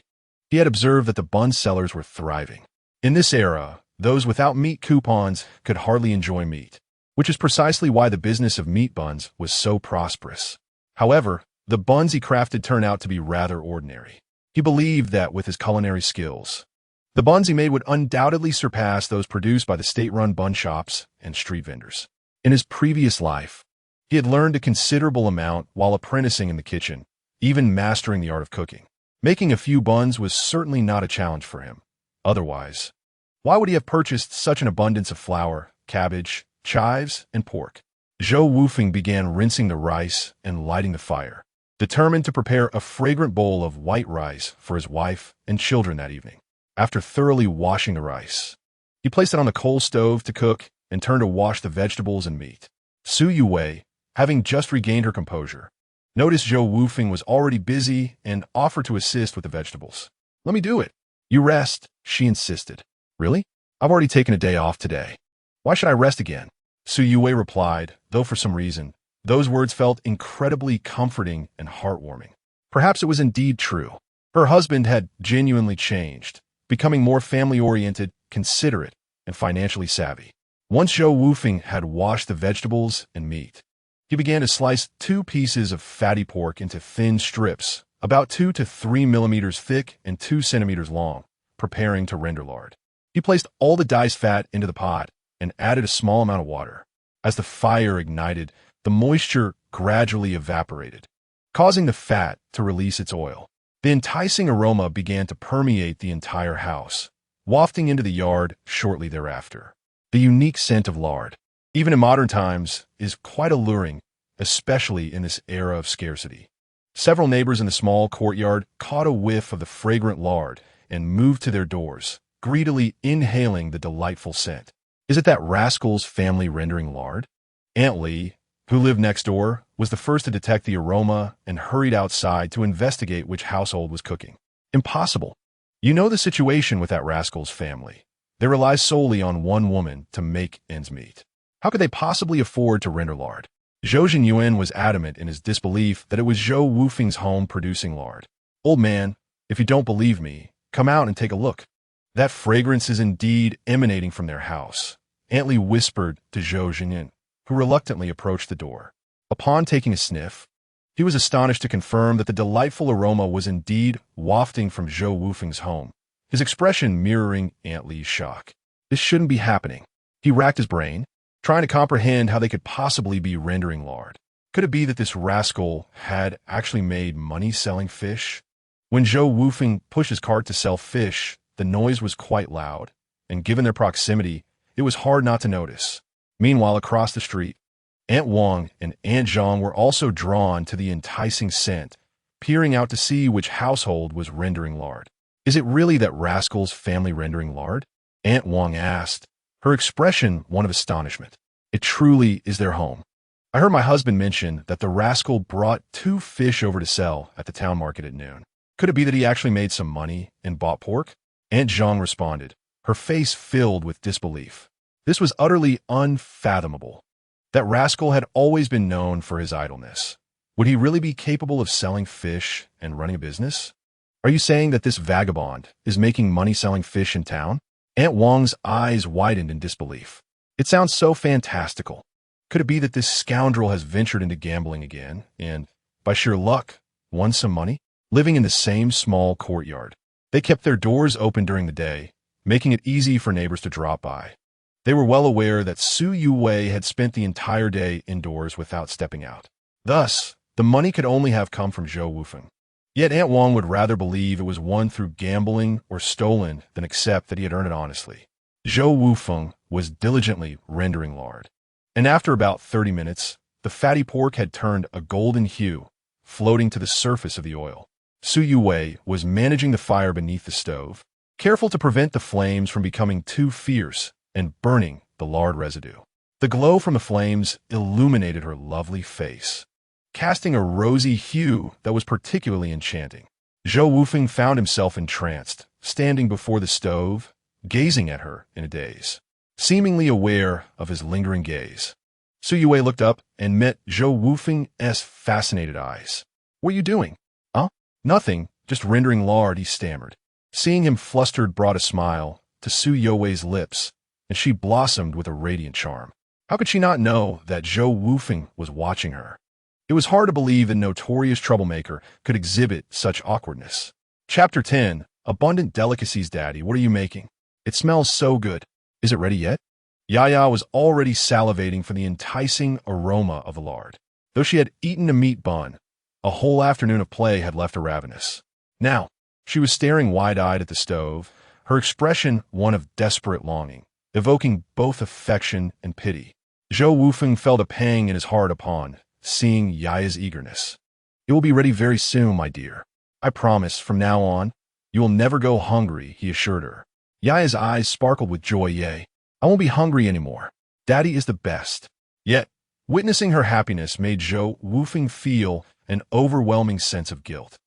he had observed that the bun sellers were thriving. In this era, those without meat coupons could hardly enjoy meat, which is precisely why the business of meat buns was so prosperous. However, the buns he crafted turned out to be rather ordinary. He believed that with his culinary skills, the buns he made would undoubtedly surpass those produced by the state-run bun shops and street vendors. In his previous life, he had learned a considerable amount while apprenticing in the kitchen, even mastering the art of cooking. Making a few buns was certainly not a challenge for him. Otherwise, why would he have purchased such an abundance of flour, cabbage, chives, and pork? Zhou Wufeng began rinsing the rice and lighting the fire, determined to prepare a fragrant bowl of white rice for his wife and children that evening. After thoroughly washing the rice, he placed it on the coal stove to cook and turned to wash the vegetables and meat. Su Yuwei, having just regained her composure, noticed Zhou Wufeng was already busy and offered to assist with the vegetables. "Let me do it." "You rest," she insisted. "Really? I've already taken a day off today. Why should I rest again?" Su Yuwei replied, though for some reason, those words felt incredibly comforting and heartwarming. Perhaps it was indeed true. Her husband had genuinely changed, becoming more family-oriented, considerate, and financially savvy. Once Zhou Wufeng had washed the vegetables and meat, he began to slice 2 pieces of fatty pork into thin strips, about 2 to 3 millimeters thick and 2 centimeters long, preparing to render lard. He placed all the diced fat into the pot and added a small amount of water. As the fire ignited, the moisture gradually evaporated, causing the fat to release its oil. The enticing aroma began to permeate the entire house, wafting into the yard shortly thereafter. The unique scent of lard, even in modern times, is quite alluring, especially in this era of scarcity. Several neighbors in the small courtyard caught a whiff of the fragrant lard and moved to their doors, greedily inhaling the delightful scent. "Is it that rascal's family rendering lard?" Aunt Lee, who lived next door, was the first to detect the aroma and hurried outside to investigate which household was cooking. "Impossible. You know the situation with that rascal's family. They rely solely on one woman to make ends meet. How could they possibly afford to render lard?" Zhou Zhenyuan was adamant in his disbelief that it was Zhou Wufeng's home producing lard. "Old man, if you don't believe me, come out and take a look. That fragrance is indeed emanating from their house," Aunt Lee whispered to Zhou Zhenyuan, who reluctantly approached the door. Upon taking a sniff, he was astonished to confirm that the delightful aroma was indeed wafting from Zhou Wufeng's home, his expression mirroring Aunt Lee's shock. This shouldn't be happening. He racked his brain, trying to comprehend how they could possibly be rendering lard. Could it be that this rascal had actually made money selling fish? When Zhou Wufeng pushed his cart to sell fish, the noise was quite loud, and given their proximity, it was hard not to notice. Meanwhile, across the street, Aunt Wang and Aunt Zhang were also drawn to the enticing scent, peering out to see which household was rendering lard. "Is it really that rascal's family rendering lard?" Aunt Wang asked, her expression one of astonishment. "It truly is their home. I heard my husband mention that the rascal brought 2 fish over to sell at the town market at noon. Could it be that he actually made some money and bought pork?" Aunt Zhang responded, her face filled with disbelief. This was utterly unfathomable. That rascal had always been known for his idleness. Would he really be capable of selling fish and running a business? "Are you saying that this vagabond is making money selling fish in town?" Aunt Wang's eyes widened in disbelief. "It sounds so fantastical. Could it be that this scoundrel has ventured into gambling again and, by sheer luck, won some money?" Living in the same small courtyard, they kept their doors open during the day, making it easy for neighbors to drop by. They were well aware that Su Yuwei had spent the entire day indoors without stepping out. Thus, the money could only have come from Zhou Wufeng. Yet Aunt Wang would rather believe it was won through gambling or stolen than accept that he had earned it honestly. Zhou Wufeng was diligently rendering lard, and after about 30 minutes, the fatty pork had turned a golden hue, floating to the surface of the oil. Su Yuwei was managing the fire beneath the stove, careful to prevent the flames from becoming too fierce and burning the lard residue. The glow from the flames illuminated her lovely face, casting a rosy hue that was particularly enchanting. Zhou Wufeng found himself entranced, standing before the stove, gazing at her in a daze. seemingly aware of his lingering gaze. Su Yue looked up and met Zhou Wufeng's fascinated eyes. "What are you doing?" "Huh? Nothing, just rendering lard," he stammered. Seeing him flustered brought a smile to Su Yue's lips, and she blossomed with a radiant charm. How could she not know that Zhou Wufeng was watching her? It was hard to believe a notorious troublemaker could exhibit such awkwardness. Chapter 10. Abundant Delicacies. "Daddy, what are you making? It smells so good. Is it ready yet?" Yaya was already salivating for the enticing aroma of the lard. Though she had eaten a meat bun, a whole afternoon of play had left her ravenous. Now, she was staring wide-eyed at the stove, her expression one of desperate longing, evoking both affection and pity. Zhou Wufeng felt a pang in his heart upon seeing Yaya's eagerness. "It will be ready very soon, my dear. I promise, from now on, you will never go hungry," he assured her. Yaya's eyes sparkled with joy. "Yay, I won't be hungry anymore. Daddy is the best." Yet, witnessing her happiness made Zhou Wufeng feel an overwhelming sense of guilt.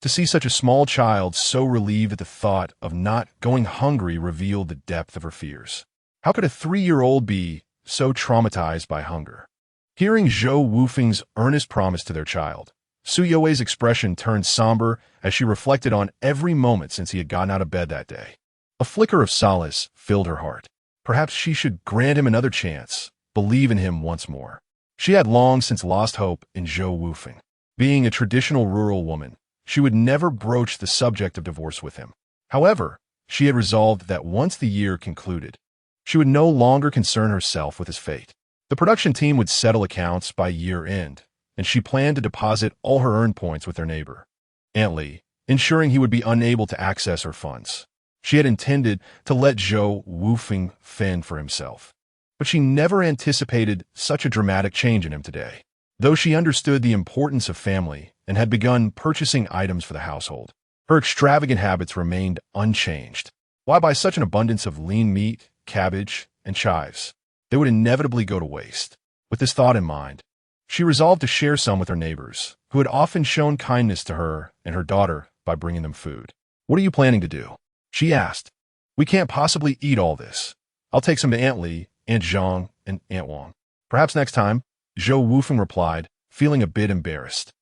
To see such a small child so relieved at the thought of not going hungry revealed the depth of her fears. How could a 3-year-old be so traumatized by hunger? Hearing Zhou Wufeng's earnest promise to their child, Su Yue's expression turned somber as she reflected on every moment since he had gotten out of bed that day. A flicker of solace filled her heart. Perhaps she should grant him another chance, believe in him once more. She had long since lost hope in Zhou Wufeng. Being a traditional rural woman, she would never broach the subject of divorce with him. However, she had resolved that once the year concluded, she would no longer concern herself with his fate. The production team would settle accounts by year-end, and she planned to deposit all her earned points with their neighbor, Aunt Li, ensuring he would be unable to access her funds. She had intended to let Zhou Wufeng fend for himself, but she never anticipated such a dramatic change in him today. Though she understood the importance of family and had begun purchasing items for the household, her extravagant habits remained unchanged. Why buy such an abundance of lean meat, cabbage, and chives? They would inevitably go to waste. With this thought in mind, she resolved to share some with her neighbors, who had often shown kindness to her and her daughter by bringing them food. "What are you planning to do?" she asked. "We can't possibly eat all this. I'll take some to Aunt Li, Aunt Zhang, and Aunt Wang. Perhaps next time," Zhou Wufeng replied, feeling a bit embarrassed.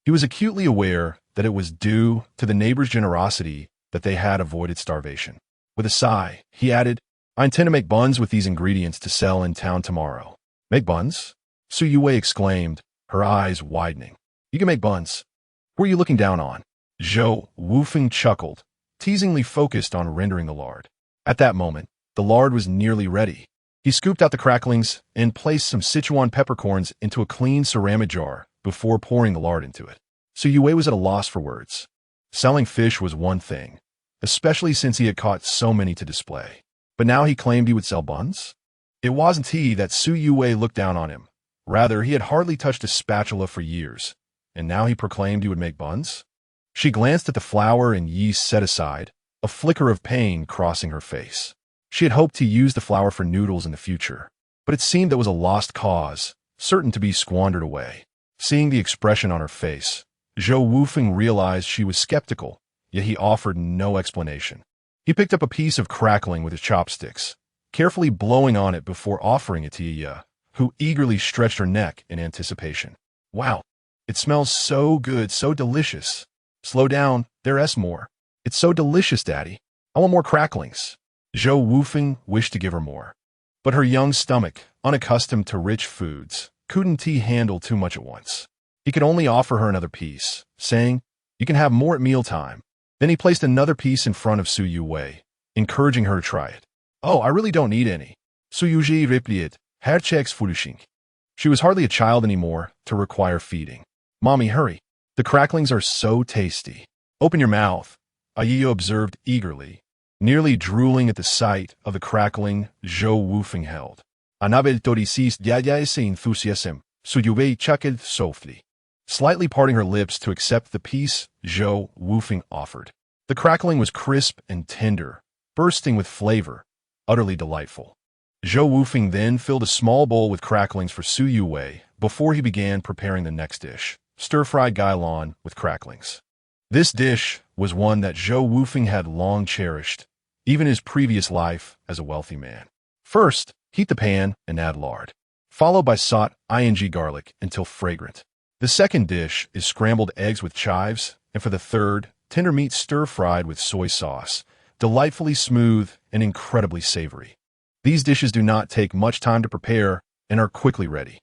He was acutely aware that it was due to the neighbors' generosity that they had avoided starvation. With a sigh, he added, "I intend to make buns with these ingredients to sell in town tomorrow." "Make buns?" Su Yue exclaimed, her eyes widening. "You can make buns. Who are you looking down on?" Zhou Wufeng chuckled, teasingly focused on rendering the lard. At that moment, the lard was nearly ready. He scooped out the cracklings and placed some Sichuan peppercorns into a clean ceramic jar before pouring the lard into it. Su Yue was at a loss for words. Selling fish was one thing, especially since he had caught so many to display. But now he claimed he would sell buns? It wasn't he that Su Yue looked down on him. Rather, he had hardly touched a spatula for years, and now he proclaimed he would make buns? She glanced at the flour and yeast set aside, a flicker of pain crossing her face. She had hoped to use the flour for noodles in the future, but it seemed that was a lost cause, certain to be squandered away. Seeing the expression on her face, Zhou Wufeng realized she was skeptical, yet he offered no explanation. He picked up a piece of crackling with his chopsticks, carefully blowing on it before offering it to Yaya, who eagerly stretched her neck in anticipation. "Wow, it smells so good, so delicious." "Slow down, there's more." "It's so delicious, Daddy. I want more cracklings." Zhou Wufeng wished to give her more, but her young stomach, unaccustomed to rich foods, couldn't handle too much at once. He could only offer her another piece, saying, "You can have more at mealtime." Then he placed another piece in front of Su Yue, encouraging her to try it. "Oh, I really don't need any." Su Yue replied, "Hercheks Furushink." She was hardly a child anymore to require feeding. "Mommy, hurry. The cracklings are so tasty." "Open your mouth," Ayiyo observed eagerly, nearly drooling at the sight of the crackling Zhou Wufeng held. "Anabel torisis yaya ese enthusiasm," Su Yue chuckled softly, slightly parting her lips to accept the piece Zhou Wufeng offered. The crackling was crisp and tender, bursting with flavor, utterly delightful. Zhou Wufeng then filled a small bowl with cracklings for Su Yue before he began preparing the next dish, stir-fried gailan with cracklings. This dish was one that Zhou Wufeng had long cherished, even his previous life as a wealthy man. First, heat the pan and add lard, followed by saute ing garlic until fragrant. The second dish is scrambled eggs with chives, and for the third, tender meat stir-fried with soy sauce, delightfully smooth and incredibly savory. These dishes do not take much time to prepare and are quickly ready.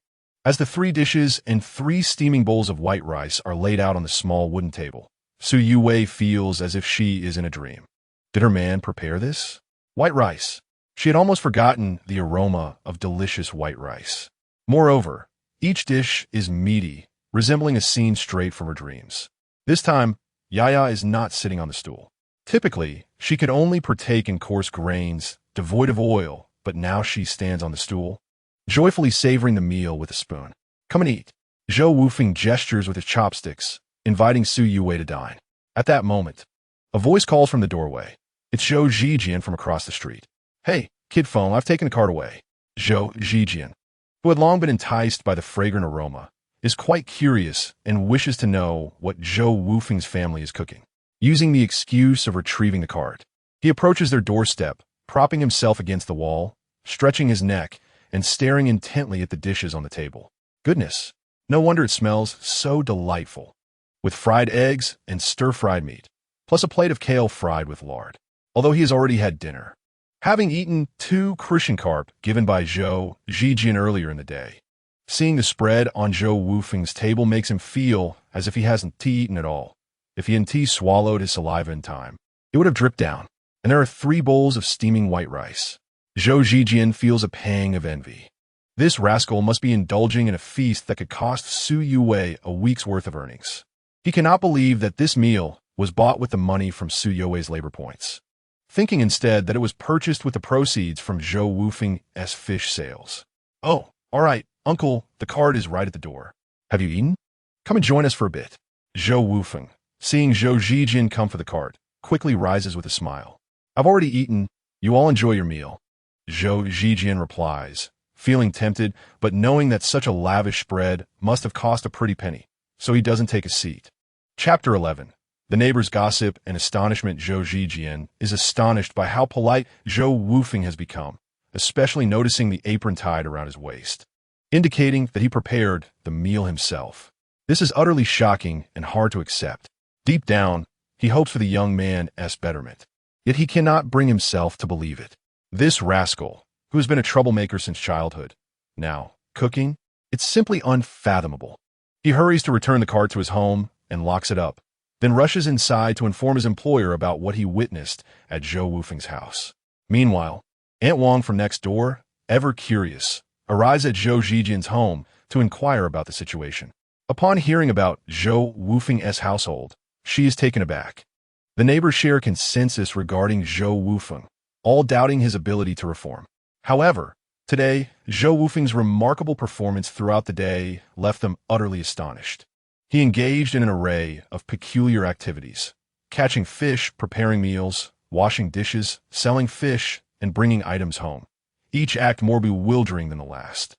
As the 3 dishes and 3 steaming bowls of white rice are laid out on the small wooden table, Su Yuwei feels as if she is in a dream. Did her man prepare this? White rice. She had almost forgotten the aroma of delicious white rice. Moreover, each dish is meaty, resembling a scene straight from her dreams. This time, Yaya is not sitting on the stool. Typically, she could only partake in coarse grains, devoid of oil, but now she stands on the stool, joyfully savoring the meal with a spoon. Come and eat. Zhou Wufeng gestures with his chopsticks, inviting Su Yuwei to dine. At that moment, a voice calls from the doorway. It's Zhou Zhijian from across the street. Hey, kid phone, I've taken the cart away. Zhou Zhijian, who had long been enticed by the fragrant aroma, is quite curious and wishes to know what Zhou Wufeng's family is cooking. Using the excuse of retrieving the cart, he approaches their doorstep, propping himself against the wall, stretching his neck, and staring intently at the dishes on the table. Goodness, no wonder it smells so delightful. With fried eggs and stir-fried meat, plus a plate of kale fried with lard. Although he has already had dinner, having eaten 2 Christian carp given by Zhou Zhijian earlier in the day. Seeing the spread on Zhou Wufeng's table makes him feel as if he hasn't eaten at all. If he hadn't swallowed his saliva in time, it would have dripped down. And there are 3 bowls of steaming white rice. Zhou Zhijian feels a pang of envy. This rascal must be indulging in a feast that could cost Su Yuwei a week's worth of earnings. He cannot believe that this meal was bought with the money from Su Yuwei's labor points, thinking instead that it was purchased with the proceeds from Zhou Wufeng's fish sales. Oh, all right, uncle, the cart is right at the door. Have you eaten? Come and join us for a bit. Zhou Wufeng, seeing Zhou Zhijian come for the cart, quickly rises with a smile. I've already eaten. You all enjoy your meal. Zhou Zhijian replies, feeling tempted, but knowing that such a lavish spread must have cost a pretty penny, so he doesn't take a seat. Chapter 11. The neighbors gossip and astonishment. Zhou Zhijian is astonished by how polite Zhou Wufeng has become, especially noticing the apron tied around his waist, indicating that he prepared the meal himself. This is utterly shocking and hard to accept. Deep down, he hopes for the young man's betterment, yet he cannot bring himself to believe it. This rascal, who has been a troublemaker since childhood, now cooking, it's simply unfathomable. He hurries to return the cart to his home and locks it up, then rushes inside to inform his employer about what he witnessed at Zhou Wufeng's house. Meanwhile, Aunt Wang from next door, ever curious, arrives at Zhou Zhijian's home to inquire about the situation. Upon hearing about Zhou Wufeng's household, she is taken aback. The neighbors share a consensus regarding Zhou Wufeng, all doubting his ability to reform. However, today, Zhou Wufeng's remarkable performance throughout the day left them utterly astonished. He engaged in an array of peculiar activities, catching fish, preparing meals, washing dishes, selling fish, and bringing items home, each act more bewildering than the last,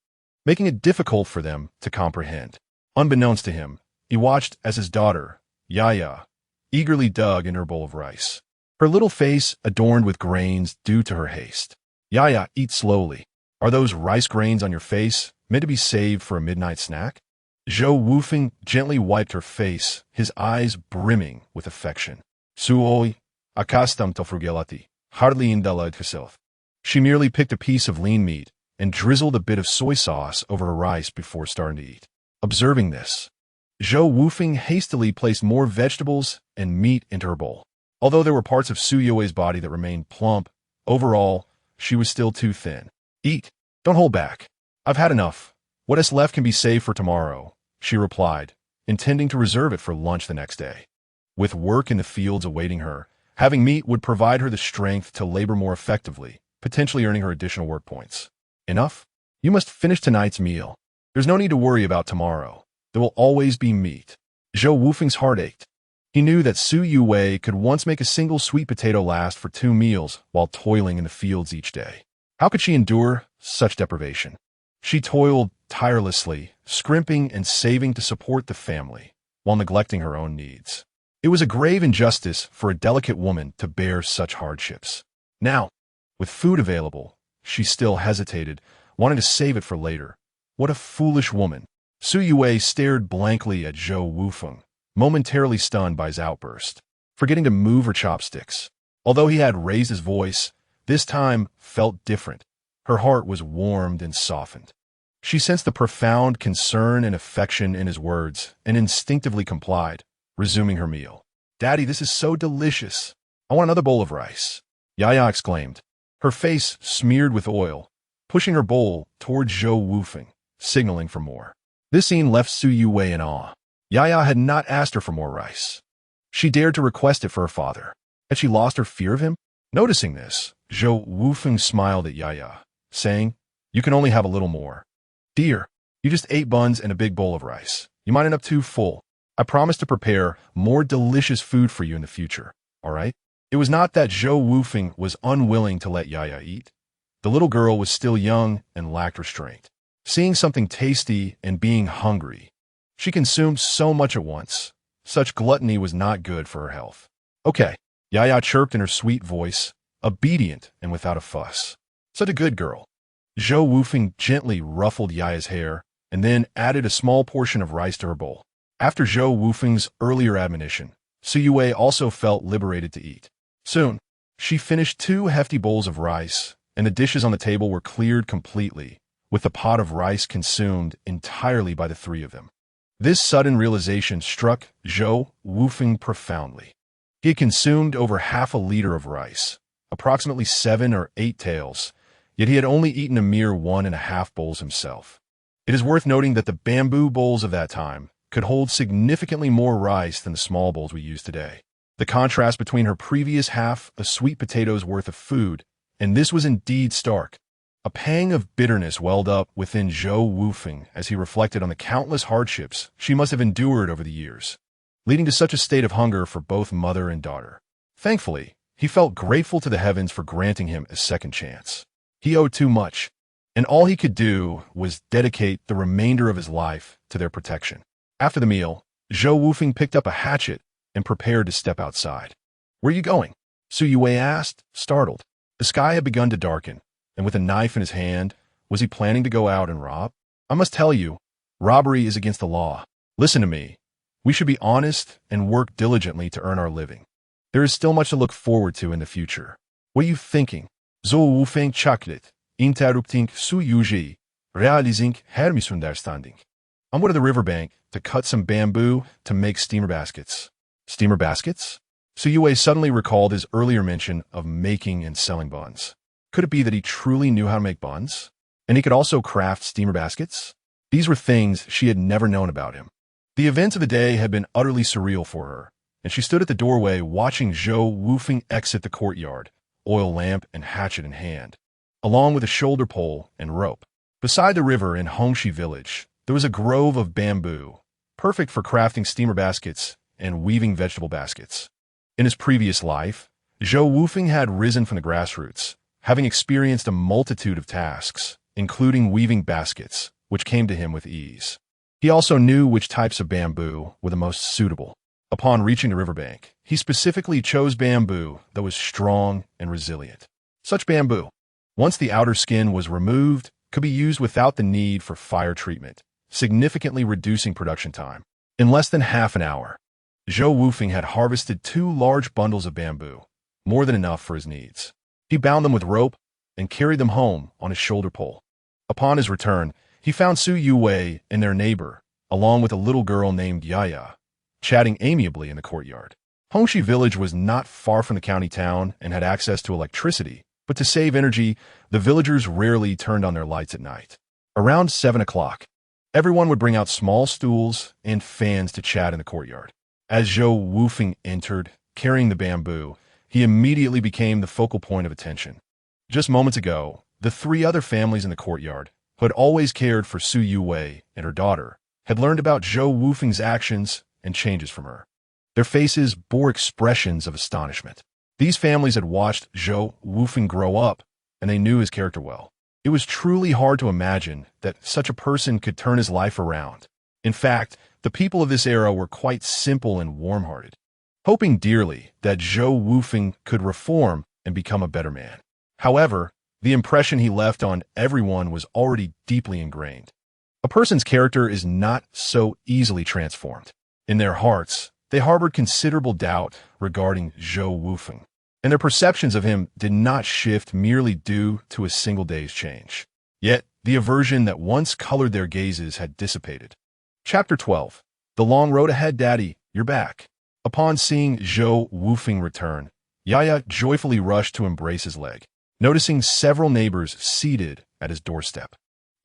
making it difficult for them to comprehend. Unbeknownst to him, he watched as his daughter, Yaya, eagerly dug in her bowl of rice, her little face adorned with grains due to her haste. Yaya, eat slowly. Are those rice grains on your face meant to be saved for a midnight snack? Zhou Wufeng gently wiped her face, his eyes brimming with affection. Suoi, accustomed to frugality, hardly indulged herself. She merely picked a piece of lean meat and drizzled a bit of soy sauce over her rice before starting to eat. Observing this, Zhou Wufeng hastily placed more vegetables and meat into her bowl. Although there were parts of Su Yuwei's body that remained plump, overall, she was still too thin. Eat. Don't hold back. I've had enough. What is left can be saved for tomorrow, she replied, intending to reserve it for lunch the next day. With work in the fields awaiting her, having meat would provide her the strength to labor more effectively, potentially earning her additional work points. Enough? You must finish tonight's meal. There's no need to worry about tomorrow. There will always be meat. Zhou Wufeng's heart ached. He knew that Su Yuwei could once make a single sweet potato last for 2 meals while toiling in the fields each day. How could she endure such deprivation? She toiled tirelessly, scrimping and saving to support the family, while neglecting her own needs. It was a grave injustice for a delicate woman to bear such hardships. Now, with food available, she still hesitated, wanting to save it for later. What a foolish woman. Su Yue stared blankly at Zhou Wufeng, momentarily stunned by his outburst, forgetting to move her chopsticks. Although he had raised his voice, this time felt different. Her heart was warmed and softened. She sensed the profound concern and affection in his words and instinctively complied, resuming her meal. "Daddy, this is so delicious. I want another bowl of rice," Yaya exclaimed, her face smeared with oil, pushing her bowl toward Zhou Wufeng, signaling for more. This scene left Su Yue in awe. Yaya had not asked her for more rice. She dared to request it for her father. Had she lost her fear of him? Noticing this, Zhou Wufeng smiled at Yaya, saying, "You can only have a little more. Dear, you just ate buns and a big bowl of rice. You might end up too full. I promise to prepare more delicious food for you in the future, all right?" It was not that Zhou Wufeng was unwilling to let Yaya eat. The little girl was still young and lacked restraint. Seeing something tasty and being hungry, she consumed so much at once. Such gluttony was not good for her health. "Okay," Yaya chirped in her sweet voice, obedient and without a fuss. "Such a good girl." Zhou Wufeng gently ruffled Yaya's hair and then added a small portion of rice to her bowl. After Zhou Wufeng's earlier admonition, Su Yue also felt liberated to eat. Soon, she finished 2 hefty bowls of rice, and the dishes on the table were cleared completely, with the pot of rice consumed entirely by the 3 of them. This sudden realization struck Zhou Wufeng profoundly. He had consumed over half a liter of rice, approximately 7 or 8 taels, yet he had only eaten a mere 1.5 bowls himself. It is worth noting that the bamboo bowls of that time could hold significantly more rice than the small bowls we use today. The contrast between her previous half a sweet potato's worth of food and this was indeed stark. A pang of bitterness welled up within Zhou Wufeng as he reflected on the countless hardships she must have endured over the years, leading to such a state of hunger for both mother and daughter. Thankfully, he felt grateful to the heavens for granting him a second chance. He owed too much, and all he could do was dedicate the remainder of his life to their protection. After the meal, Zhou Wufeng picked up a hatchet and prepared to step outside. "Where are you going?" Su Yue asked, startled. The sky had begun to darken, and with a knife in his hand, was he planning to go out and rob? "I must tell you, robbery is against the law. Listen to me. We should be honest and work diligently to earn our living. There is still much to look forward to in the future. What are you thinking?" Zhou Wufeng chuckled, interrupting Su Yue, realizing her misunderstanding. "I'm going to the riverbank to cut some bamboo to make steamer baskets." Steamer baskets? Su Yue suddenly recalled his earlier mention of making and selling buns. Could it be that he truly knew how to make buns? And he could also craft steamer baskets? These were things she had never known about him. The events of the day had been utterly surreal for her, and she stood at the doorway watching Zhou Wufeng exit the courtyard, oil lamp and hatchet in hand, along with a shoulder pole and rope. Beside the river in Hongxi village, there was a grove of bamboo, perfect for crafting steamer baskets and weaving vegetable baskets. In his previous life, Zhou Wufeng had risen from the grassroots, having experienced a multitude of tasks, including weaving baskets, which came to him with ease. He also knew which types of bamboo were the most suitable. Upon reaching the riverbank, he specifically chose bamboo that was strong and resilient. Such bamboo, once the outer skin was removed, could be used without the need for fire treatment, significantly reducing production time. In less than half an hour, Zhou Wufeng had harvested 2 large bundles of bamboo, more than enough for his needs. He bound them with rope and carried them home on his shoulder pole. Upon his return, he found Su Yue and their neighbor, along with a little girl named Yaya, chatting amiably in the courtyard. Hongxi village was not far from the county town and had access to electricity, but to save energy, the villagers rarely turned on their lights at night. Around 7 o'clock, everyone would bring out small stools and fans to chat in the courtyard. As Zhou Wufeng entered, carrying the bamboo, he immediately became the focal point of attention. Just moments ago, the 3 other families in the courtyard, who had always cared for Su Yue and her daughter, had learned about Zhou Wufeng's actions and changes from her. Their faces bore expressions of astonishment. These families had watched Zhou Wufeng grow up, and they knew his character well. It was truly hard to imagine that such a person could turn his life around. In fact, the people of this era were quite simple and warm-hearted, hoping dearly that Zhou Wufeng could reform and become a better man. However, The impression he left on everyone was already deeply ingrained. A person's character is not so easily transformed. In their hearts, they harbored considerable doubt regarding Zhou Wufeng, and their perceptions of him did not shift merely due to a single day's change. Yet, the aversion that once colored their gazes had dissipated. Chapter 12. The long road ahead, Daddy, you're back. Upon seeing Zhou Wufeng return, Yaya joyfully rushed to embrace his leg, noticing several neighbors seated at his doorstep.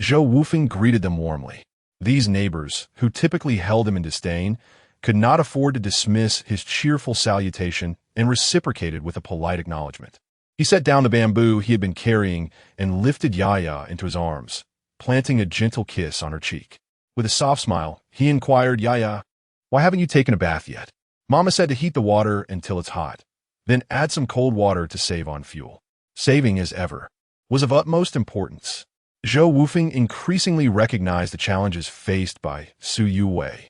Zhou Wufeng greeted them warmly. These neighbors, who typically held him in disdain, could not afford to dismiss his cheerful salutation and reciprocated with a polite acknowledgement. He set down the bamboo he had been carrying and lifted Yaya into his arms, planting a gentle kiss on her cheek. With a soft smile, he inquired, Yaya, why haven't you taken a bath yet? Mama said to heat the water until it's hot, then add some cold water to save on fuel. Saving, as ever, was of utmost importance. Zhou Wufeng increasingly recognized the challenges faced by Zhou Wufeng,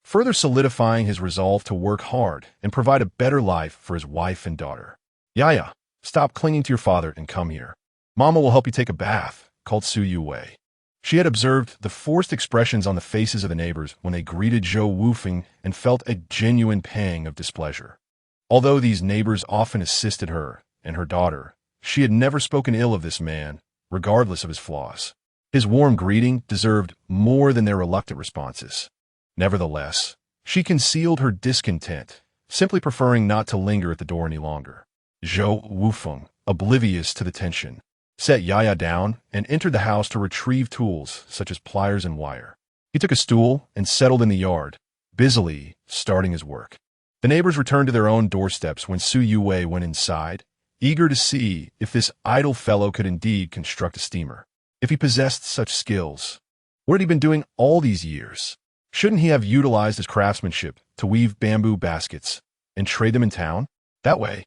further solidifying his resolve to work hard and provide a better life for his wife and daughter. Yaya, stop clinging to your father and come here. Mama will help you take a bath, called Zhou Wufeng. She had observed the forced expressions on the faces of the neighbors when they greeted Zhou Wufeng and felt a genuine pang of displeasure. Although these neighbors often assisted her and her daughter, she had never spoken ill of this man, regardless of his flaws. His warm greeting deserved more than their reluctant responses. Nevertheless, she concealed her discontent, simply preferring not to linger at the door any longer. Zhou Wufeng, oblivious to the tension, set Yaya down and entered the house to retrieve tools such as pliers and wire. He took a stool and settled in the yard, busily starting his work. The neighbors returned to their own doorsteps when Zhou Wufeng went inside, eager to see if this idle fellow could indeed construct a steamer. If he possessed such skills, what had he been doing all these years? Shouldn't he have utilized his craftsmanship to weave bamboo baskets and trade them in town? That way,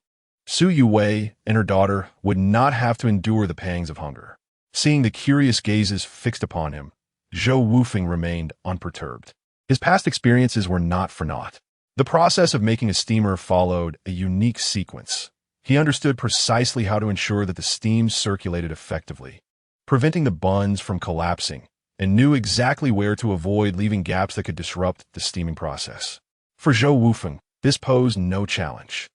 Zhou Wufeng and her daughter would not have to endure the pangs of hunger. Seeing the curious gazes fixed upon him, Zhou Wufeng remained unperturbed. His past experiences were not for naught. The process of making a steamer followed a unique sequence. He understood precisely how to ensure that the steam circulated effectively, preventing the buns from collapsing, and knew exactly where to avoid leaving gaps that could disrupt the steaming process. For Zhou Wufeng, this posed no challenge.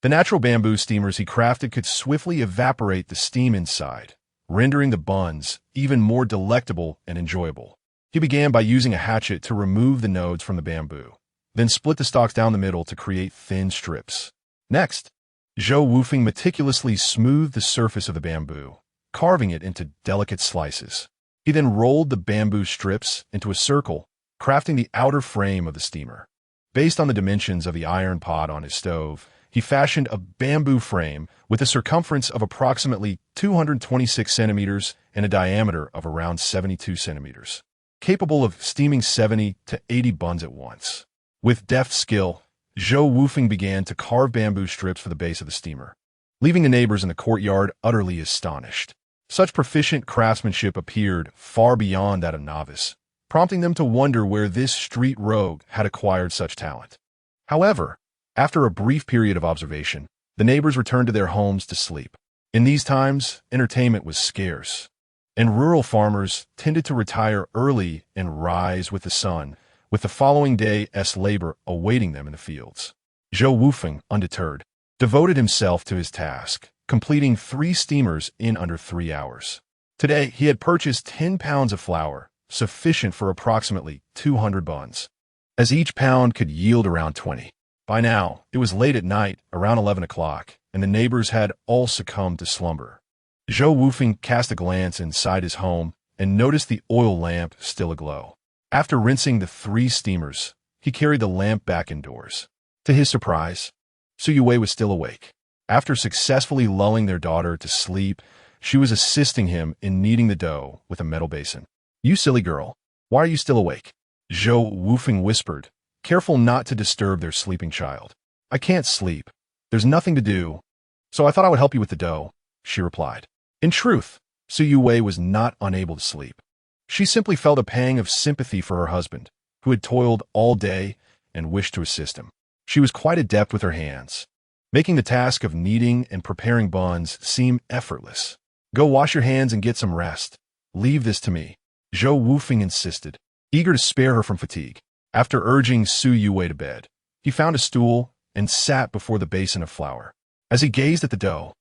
The natural bamboo steamers he crafted could swiftly evaporate the steam inside, rendering the buns even more delectable and enjoyable. He began by using a hatchet to remove the nodes from the bamboo, then split the stalks down the middle to create thin strips. Next, Zhou Wufeng meticulously smoothed the surface of the bamboo, carving it into delicate slices. He then rolled the bamboo strips into a circle, crafting the outer frame of the steamer. Based on the dimensions of the iron pot on his stove, he fashioned a bamboo frame with a circumference of approximately 226 centimeters and a diameter of around 72 centimeters, capable of steaming 70 to 80 buns at once. With deft skill, Zhou Wufeng began to carve bamboo strips for the base of the steamer, leaving the neighbors in the courtyard utterly astonished. Such proficient craftsmanship appeared far beyond that of novice, prompting them to wonder where this street rogue had acquired such talent. However, after a brief period of observation, the neighbors returned to their homes to sleep. In these times, entertainment was scarce, and rural farmers tended to retire early and rise with the sun, with the following day's labor awaiting them in the fields. Zhou Wufeng, undeterred, devoted himself to his task, completing 3 steamers in under 3 hours. Today, he had purchased 10 pounds of flour, sufficient for approximately 200 buns, as each pound could yield around 20. By now, it was late at night, around 11 o'clock, and the neighbors had all succumbed to slumber. Zhou Wufeng cast a glance inside his home and noticed the oil lamp still aglow. After rinsing the 3 steamers, he carried the lamp back indoors. To his surprise, Zhou Wufeng was still awake. After successfully lulling their daughter to sleep, she was assisting him in kneading the dough with a metal basin. "You silly girl, why are you still awake?" Zhou Wufeng whispered, careful not to disturb their sleeping child. "I can't sleep. There's nothing to do, so I thought I would help you with the dough," she replied. In truth, Zhou Wufeng was not unable to sleep. She simply felt a pang of sympathy for her husband, who had toiled all day and wished to assist him. She was quite adept with her hands, making the task of kneading and preparing buns seem effortless. Go wash your hands and get some rest. Leave this to me, Zhou Wufeng insisted, eager to spare her from fatigue. After urging Su Yue to bed, he found a stool and sat before the basin of flour. As he gazed at the dough,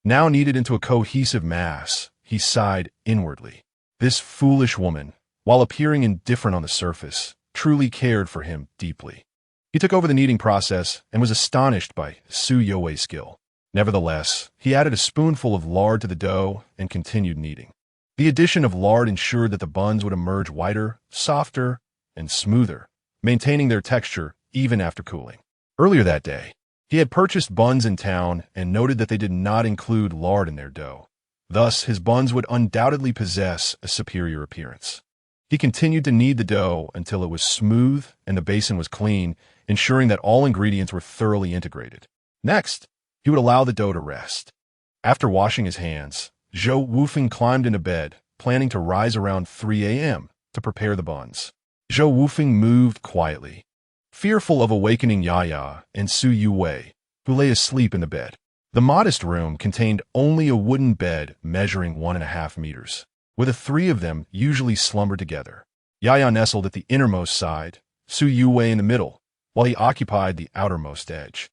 now kneaded into a cohesive mass, he sighed inwardly. This foolish woman, while appearing indifferent on the surface, truly cared for him deeply. He took over the kneading process and was astonished by Su Yue's skill. Nevertheless, he added a spoonful of lard to the dough and continued kneading. The addition of lard ensured that the buns would emerge whiter, softer, and smoother, maintaining their texture even after cooling. Earlier that day, he had purchased buns in town and noted that they did not include lard in their dough. Thus, his buns would undoubtedly possess a superior appearance. He continued to knead the dough until it was smooth and the basin was clean, ensuring that all ingredients were thoroughly integrated. Next, he would allow the dough to rest. After washing his hands, Zhou Wufeng climbed into bed, planning to rise around 3 a.m. to prepare the buns. Zhou Wufeng moved quietly, fearful of awakening Yaya and Su Yue, who lay asleep in the bed. The modest room contained only a wooden bed measuring 1.5 meters, where the three of them usually slumbered together. Yaya nestled at the innermost side, Su Yue in the middle, while he occupied the outermost edge.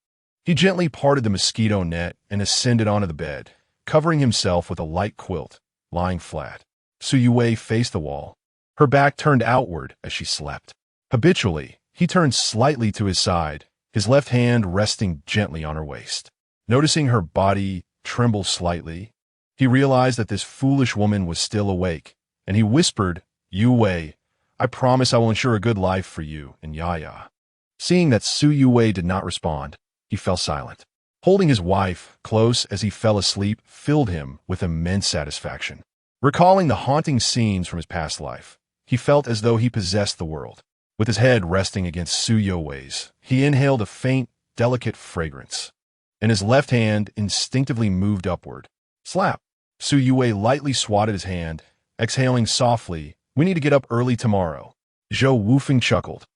He gently parted the mosquito net and ascended onto the bed, covering himself with a light quilt, lying flat. Su Yue faced the wall, her back turned outward as she slept. Habitually, he turned slightly to his side, his left hand resting gently on her waist. Noticing her body tremble slightly, he realized that this foolish woman was still awake, and he whispered, "Yue, I promise I will ensure a good life for you and Yaya." Seeing that Su Yue did not respond, he fell silent. Holding his wife close as he fell asleep filled him with immense satisfaction. Recalling the haunting scenes from his past life, he felt as though he possessed the world. With his head resting against Su Yue's, he inhaled a faint, delicate fragrance, and his left hand instinctively moved upward. Slap! Su Yue lightly swatted his hand, exhaling softly, "We need to get up early tomorrow." Zhou Wufeng chuckled.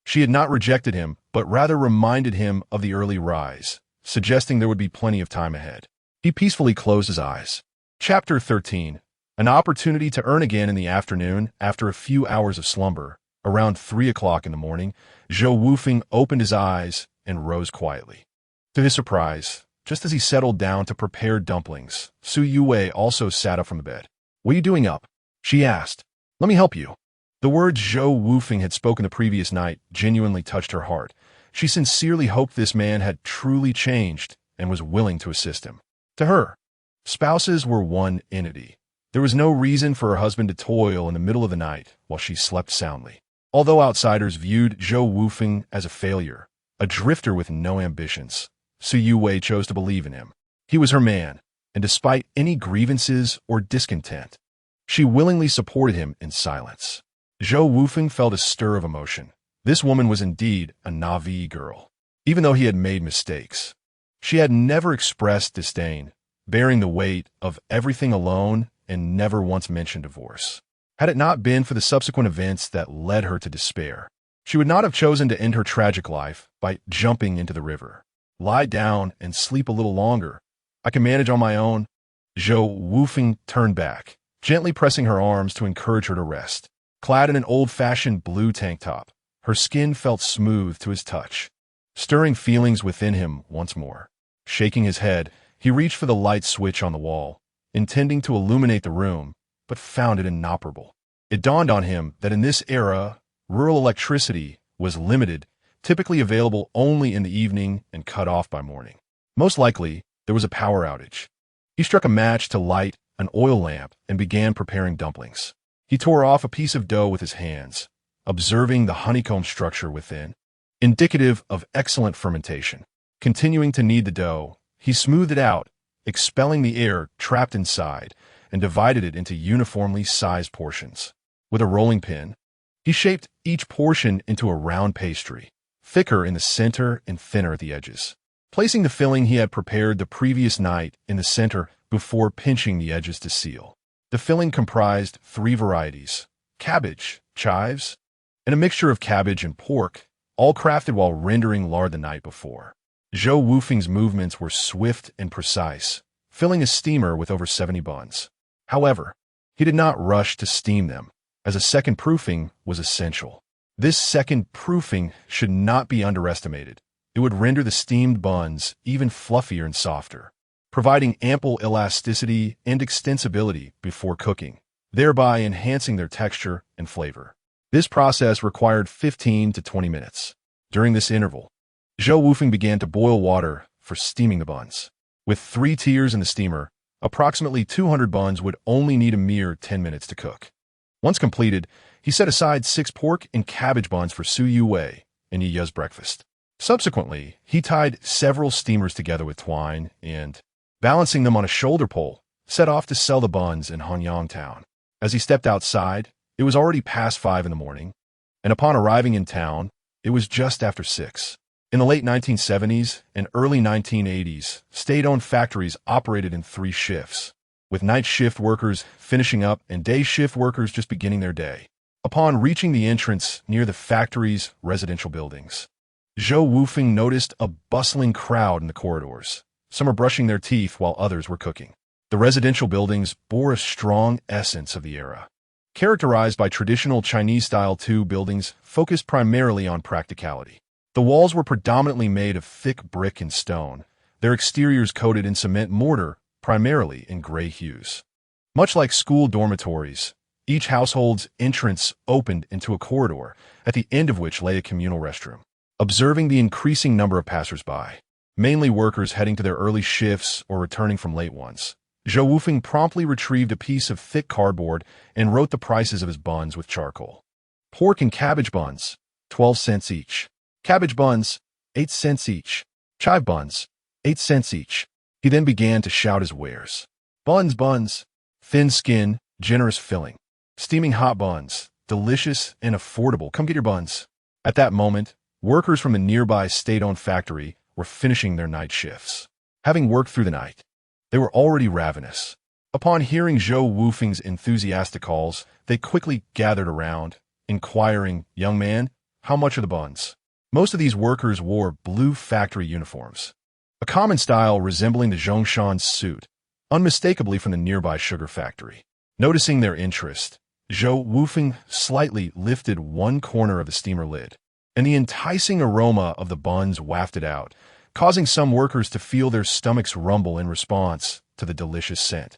She had not rejected him, but rather reminded him of the early rise, suggesting there would be plenty of time ahead. He peacefully closed his eyes. Chapter 13. An opportunity to earn again in the afternoon after a few hours of slumber. Around 3 o'clock in the morning, Zhou Wufeng opened his eyes and rose quietly. To his surprise, just as he settled down to prepare dumplings, Su Yue also sat up from the bed. "What are you doing up?" she asked. "Let me help you." The words Zhou Wufeng had spoken the previous night genuinely touched her heart. She sincerely hoped this man had truly changed and was willing to assist him. To her, spouses were one entity. There was no reason for her husband to toil in the middle of the night while she slept soundly. Although outsiders viewed Zhou Wufeng as a failure, a drifter with no ambitions, Su Yue chose to believe in him. He was her man, and despite any grievances or discontent, she willingly supported him in silence. Zhou Wufeng felt a stir of emotion. This woman was indeed a Na'vi girl. Even though he had made mistakes, she had never expressed disdain, bearing the weight of everything alone and never once mentioned divorce. Had it not been for the subsequent events that led her to despair, she would not have chosen to end her tragic life by jumping into the river. "Lie down and sleep a little longer. I can manage on my own." Zhou Wufeng turned back, gently pressing her arms to encourage her to rest. Clad in an old-fashioned blue tank top, her skin felt smooth to his touch, stirring feelings within him once more. Shaking his head, he reached for the light switch on the wall, intending to illuminate the room, but found it inoperable. It dawned on him that in this era, rural electricity was limited, typically available only in the evening and cut off by morning. Most likely, there was a power outage. He struck a match to light an oil lamp and began preparing dumplings. He tore off a piece of dough with his hands, observing the honeycomb structure within, indicative of excellent fermentation. Continuing to knead the dough, he smoothed it out, expelling the air trapped inside, and divided it into uniformly sized portions. With a rolling pin, he shaped each portion into a round pastry, thicker in the center and thinner at the edges. Placing the filling he had prepared the previous night in the center before pinching the edges to seal. The filling comprised 3 varieties: cabbage, chives, and a mixture of cabbage and pork, all crafted while rendering lard the night before. Zhou Wufeng's movements were swift and precise, filling a steamer with over 70 buns. However, he did not rush to steam them, as a second proofing was essential. This second proofing should not be underestimated. It would render the steamed buns even fluffier and softer, providing ample elasticity and extensibility before cooking, thereby enhancing their texture and flavor. This process required 15 to 20 minutes. During this interval, Zhou Wufeng began to boil water for steaming the buns. With 3 tiers in the steamer, approximately 200 buns would only need a mere 10 minutes to cook. Once completed, he set aside 6 pork and cabbage buns for Su Yuwei and Yi's breakfast. Subsequently, he tied several steamers together with twine and, balancing them on a shoulder pole, set off to sell the buns in Hanyang town. As he stepped outside, it was already past 5 in the morning, and upon arriving in town, it was just after 6. In the late 1970s and early 1980s, state-owned factories operated in 3 shifts, with night shift workers finishing up and day shift workers just beginning their day. Upon reaching the entrance near the factory's residential buildings, Zhou Wufeng noticed a bustling crowd in the corridors. Some were brushing their teeth while others were cooking. The residential buildings bore a strong essence of the era, characterized by traditional Chinese-style buildings focused primarily on practicality. The walls were predominantly made of thick brick and stone, their exteriors coated in cement mortar, primarily in gray hues. Much like school dormitories, each household's entrance opened into a corridor, at the end of which lay a communal restroom. Observing the increasing number of passers-by, mainly workers heading to their early shifts or returning from late ones, Zhou Wufeng promptly retrieved a piece of thick cardboard and wrote the prices of his buns with charcoal. Pork and cabbage buns, 12 cents each. Cabbage buns, 8 cents each. Chive buns, 8 cents each. He then began to shout his wares. Buns, thin skin, generous filling. Steaming hot buns, delicious and affordable. Come get your buns. At that moment, workers from the nearby state-owned factory were finishing their night shifts. Having worked through the night, they were already ravenous. Upon hearing Zhou Wufeng's enthusiastic calls, they quickly gathered around, inquiring, "Young man, how much are the buns?" Most of these workers wore blue factory uniforms, a common style resembling the Zhongshan suit, unmistakably from the nearby sugar factory. Noticing their interest, Zhou Wufeng slightly lifted one corner of the steamer lid, and the enticing aroma of the buns wafted out, causing some workers to feel their stomachs rumble in response to the delicious scent.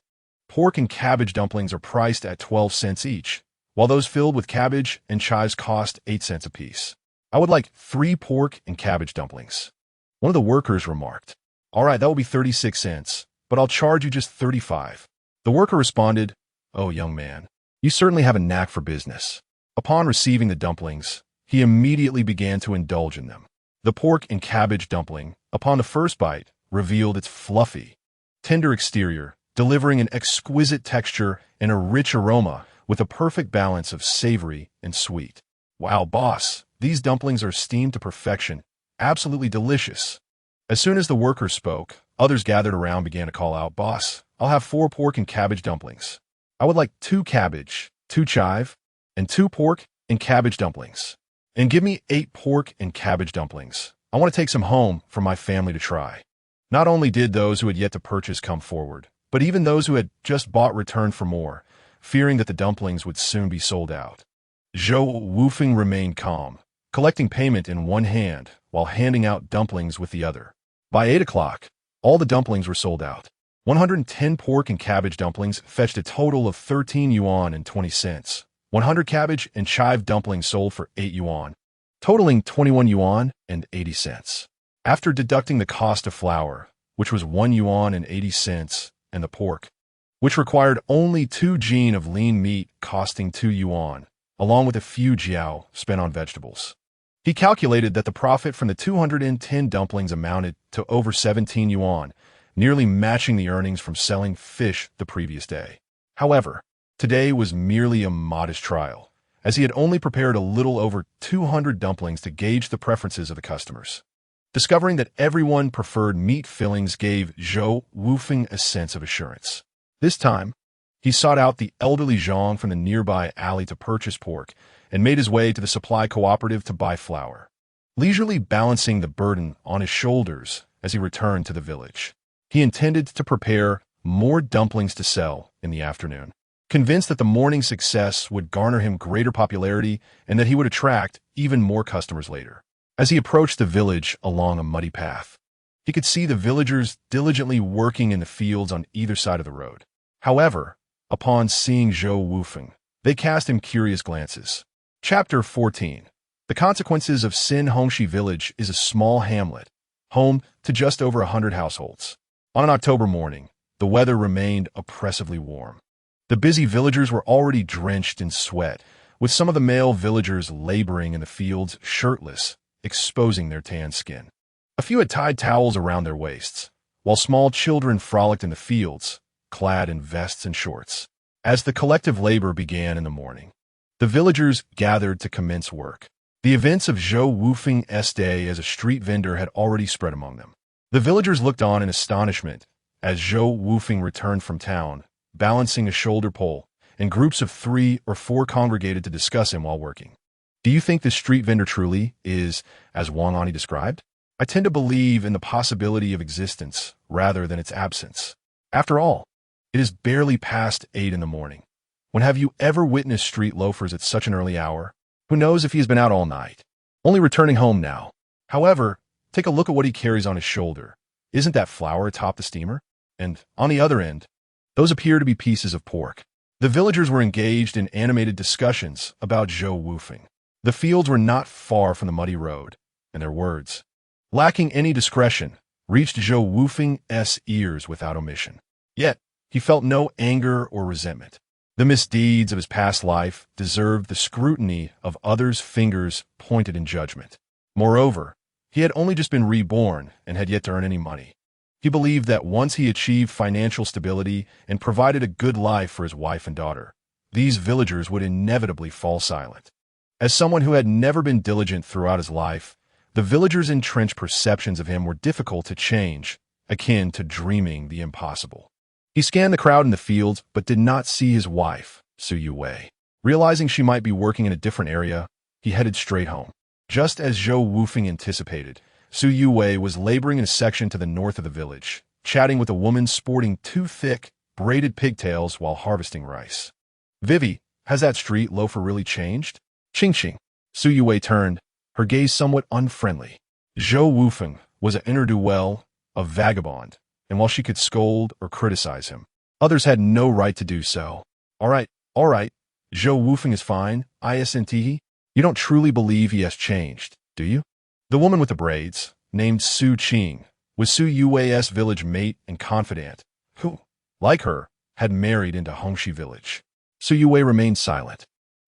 Pork and cabbage dumplings are priced at 12 cents each, while those filled with cabbage and chives cost 8 cents apiece. "I would like 3 pork and cabbage dumplings," one of the workers remarked. "All right, that will be 36 cents, but I'll charge you just 35. The worker responded, "Oh, young man, you certainly have a knack for business." Upon receiving the dumplings, he immediately began to indulge in them. The pork and cabbage dumpling, upon the first bite, revealed its fluffy, tender exterior, delivering an exquisite texture and a rich aroma with a perfect balance of savory and sweet. "Wow, boss, these dumplings are steamed to perfection. Absolutely delicious." As soon as the worker spoke, others gathered around began to call out, "Boss, I'll have 4 pork and cabbage dumplings. I would like 2 cabbage, 2 chive, and 2 pork and cabbage dumplings. And give me 8 pork and cabbage dumplings. I want to take some home for my family to try." Not only did those who had yet to purchase come forward, but even those who had just bought returned for more, fearing that the dumplings would soon be sold out. Zhou Wufeng remained calm, collecting payment in one hand while handing out dumplings with the other. By 8 o'clock, all the dumplings were sold out. 110 pork and cabbage dumplings fetched a total of 13 yuan and 20 cents. 100 cabbage and chive dumplings sold for 8 yuan, totaling 21 yuan and 80 cents. After deducting the cost of flour, which was 1 yuan and 80 cents, and the pork, which required only 2 jin of lean meat costing 2 yuan, along with a few jiao spent on vegetables, he calculated that the profit from the 210 dumplings amounted to over 17 yuan, nearly matching the earnings from selling fish the previous day. However, today was merely a modest trial, as he had only prepared a little over 200 dumplings to gauge the preferences of the customers. Discovering that everyone preferred meat fillings gave Zhou Wufeng a sense of assurance. This time, he sought out the elderly Zhang from the nearby alley to purchase pork and made his way to the supply cooperative to buy flour, leisurely balancing the burden on his shoulders as he returned to the village. He intended to prepare more dumplings to sell in the afternoon. Convinced that the morning's success would garner him greater popularity and that he would attract even more customers later. As he approached the village along a muddy path, he could see the villagers diligently working in the fields on either side of the road. However, upon seeing Zhou Wufeng, they cast him curious glances. Chapter 14. The Consequences of Sin. Hongxi Village is a small hamlet, home to just over 100 households. On an October morning, the weather remained oppressively warm. The busy villagers were already drenched in sweat, with some of the male villagers laboring in the fields shirtless, exposing their tan skin. A few had tied towels around their waists, while small children frolicked in the fields, clad in vests and shorts. As the collective labor began in the morning, the villagers gathered to commence work. The events of Zhou Wufeng's day as a street vendor had already spread among them. The villagers looked on in astonishment as Zhou Wufeng returned from town, balancing a shoulder pole, and groups of 3 or 4 congregated to discuss him while working. Do you think this street vendor truly is, as Wang Ani described? I tend to believe in the possibility of existence rather than its absence. After all, it is barely past 8 in the morning. When have you ever witnessed street loafers at such an early hour? Who knows if he has been out all night, only returning home now. However, take a look at what he carries on his shoulder. Isn't that flour atop the steamer? And on the other end, those appear to be pieces of pork. The villagers were engaged in animated discussions about Zhou Wufeng. The fields were not far from the muddy road, and their words, lacking any discretion, reached Zhou Wufeng's ears without omission. Yet, he felt no anger or resentment. The misdeeds of his past life deserved the scrutiny of others' fingers pointed in judgment. Moreover, he had only just been reborn and had yet to earn any money. He believed that once he achieved financial stability and provided a good life for his wife and daughter, these villagers would inevitably fall silent. As someone who had never been diligent throughout his life, the villagers' entrenched perceptions of him were difficult to change, akin to dreaming the impossible. He scanned the crowd in the fields, but did not see his wife, Zhou Wufeng. Realizing she might be working in a different area, he headed straight home. Just as Zhou Wufeng anticipated, Zhou Wufeng was laboring in a section to the north of the village, chatting with a woman sporting 2 thick, braided pigtails while harvesting rice. Vivi, has that street loafer really changed? Ching. Zhou Wufeng turned, her gaze somewhat unfriendly. Zhou Wufeng was a ne'er-do-well, a vagabond, and while she could scold or criticize him, others had no right to do so. All right, Zhou Wufeng is fine, isn't he? You don't truly believe he has changed, do you? The woman with the braids, named Su Qing, was Zhou Wufeng's village mate and confidant, who, like her, had married into Hongxi Village. Zhou Wufeng remained silent.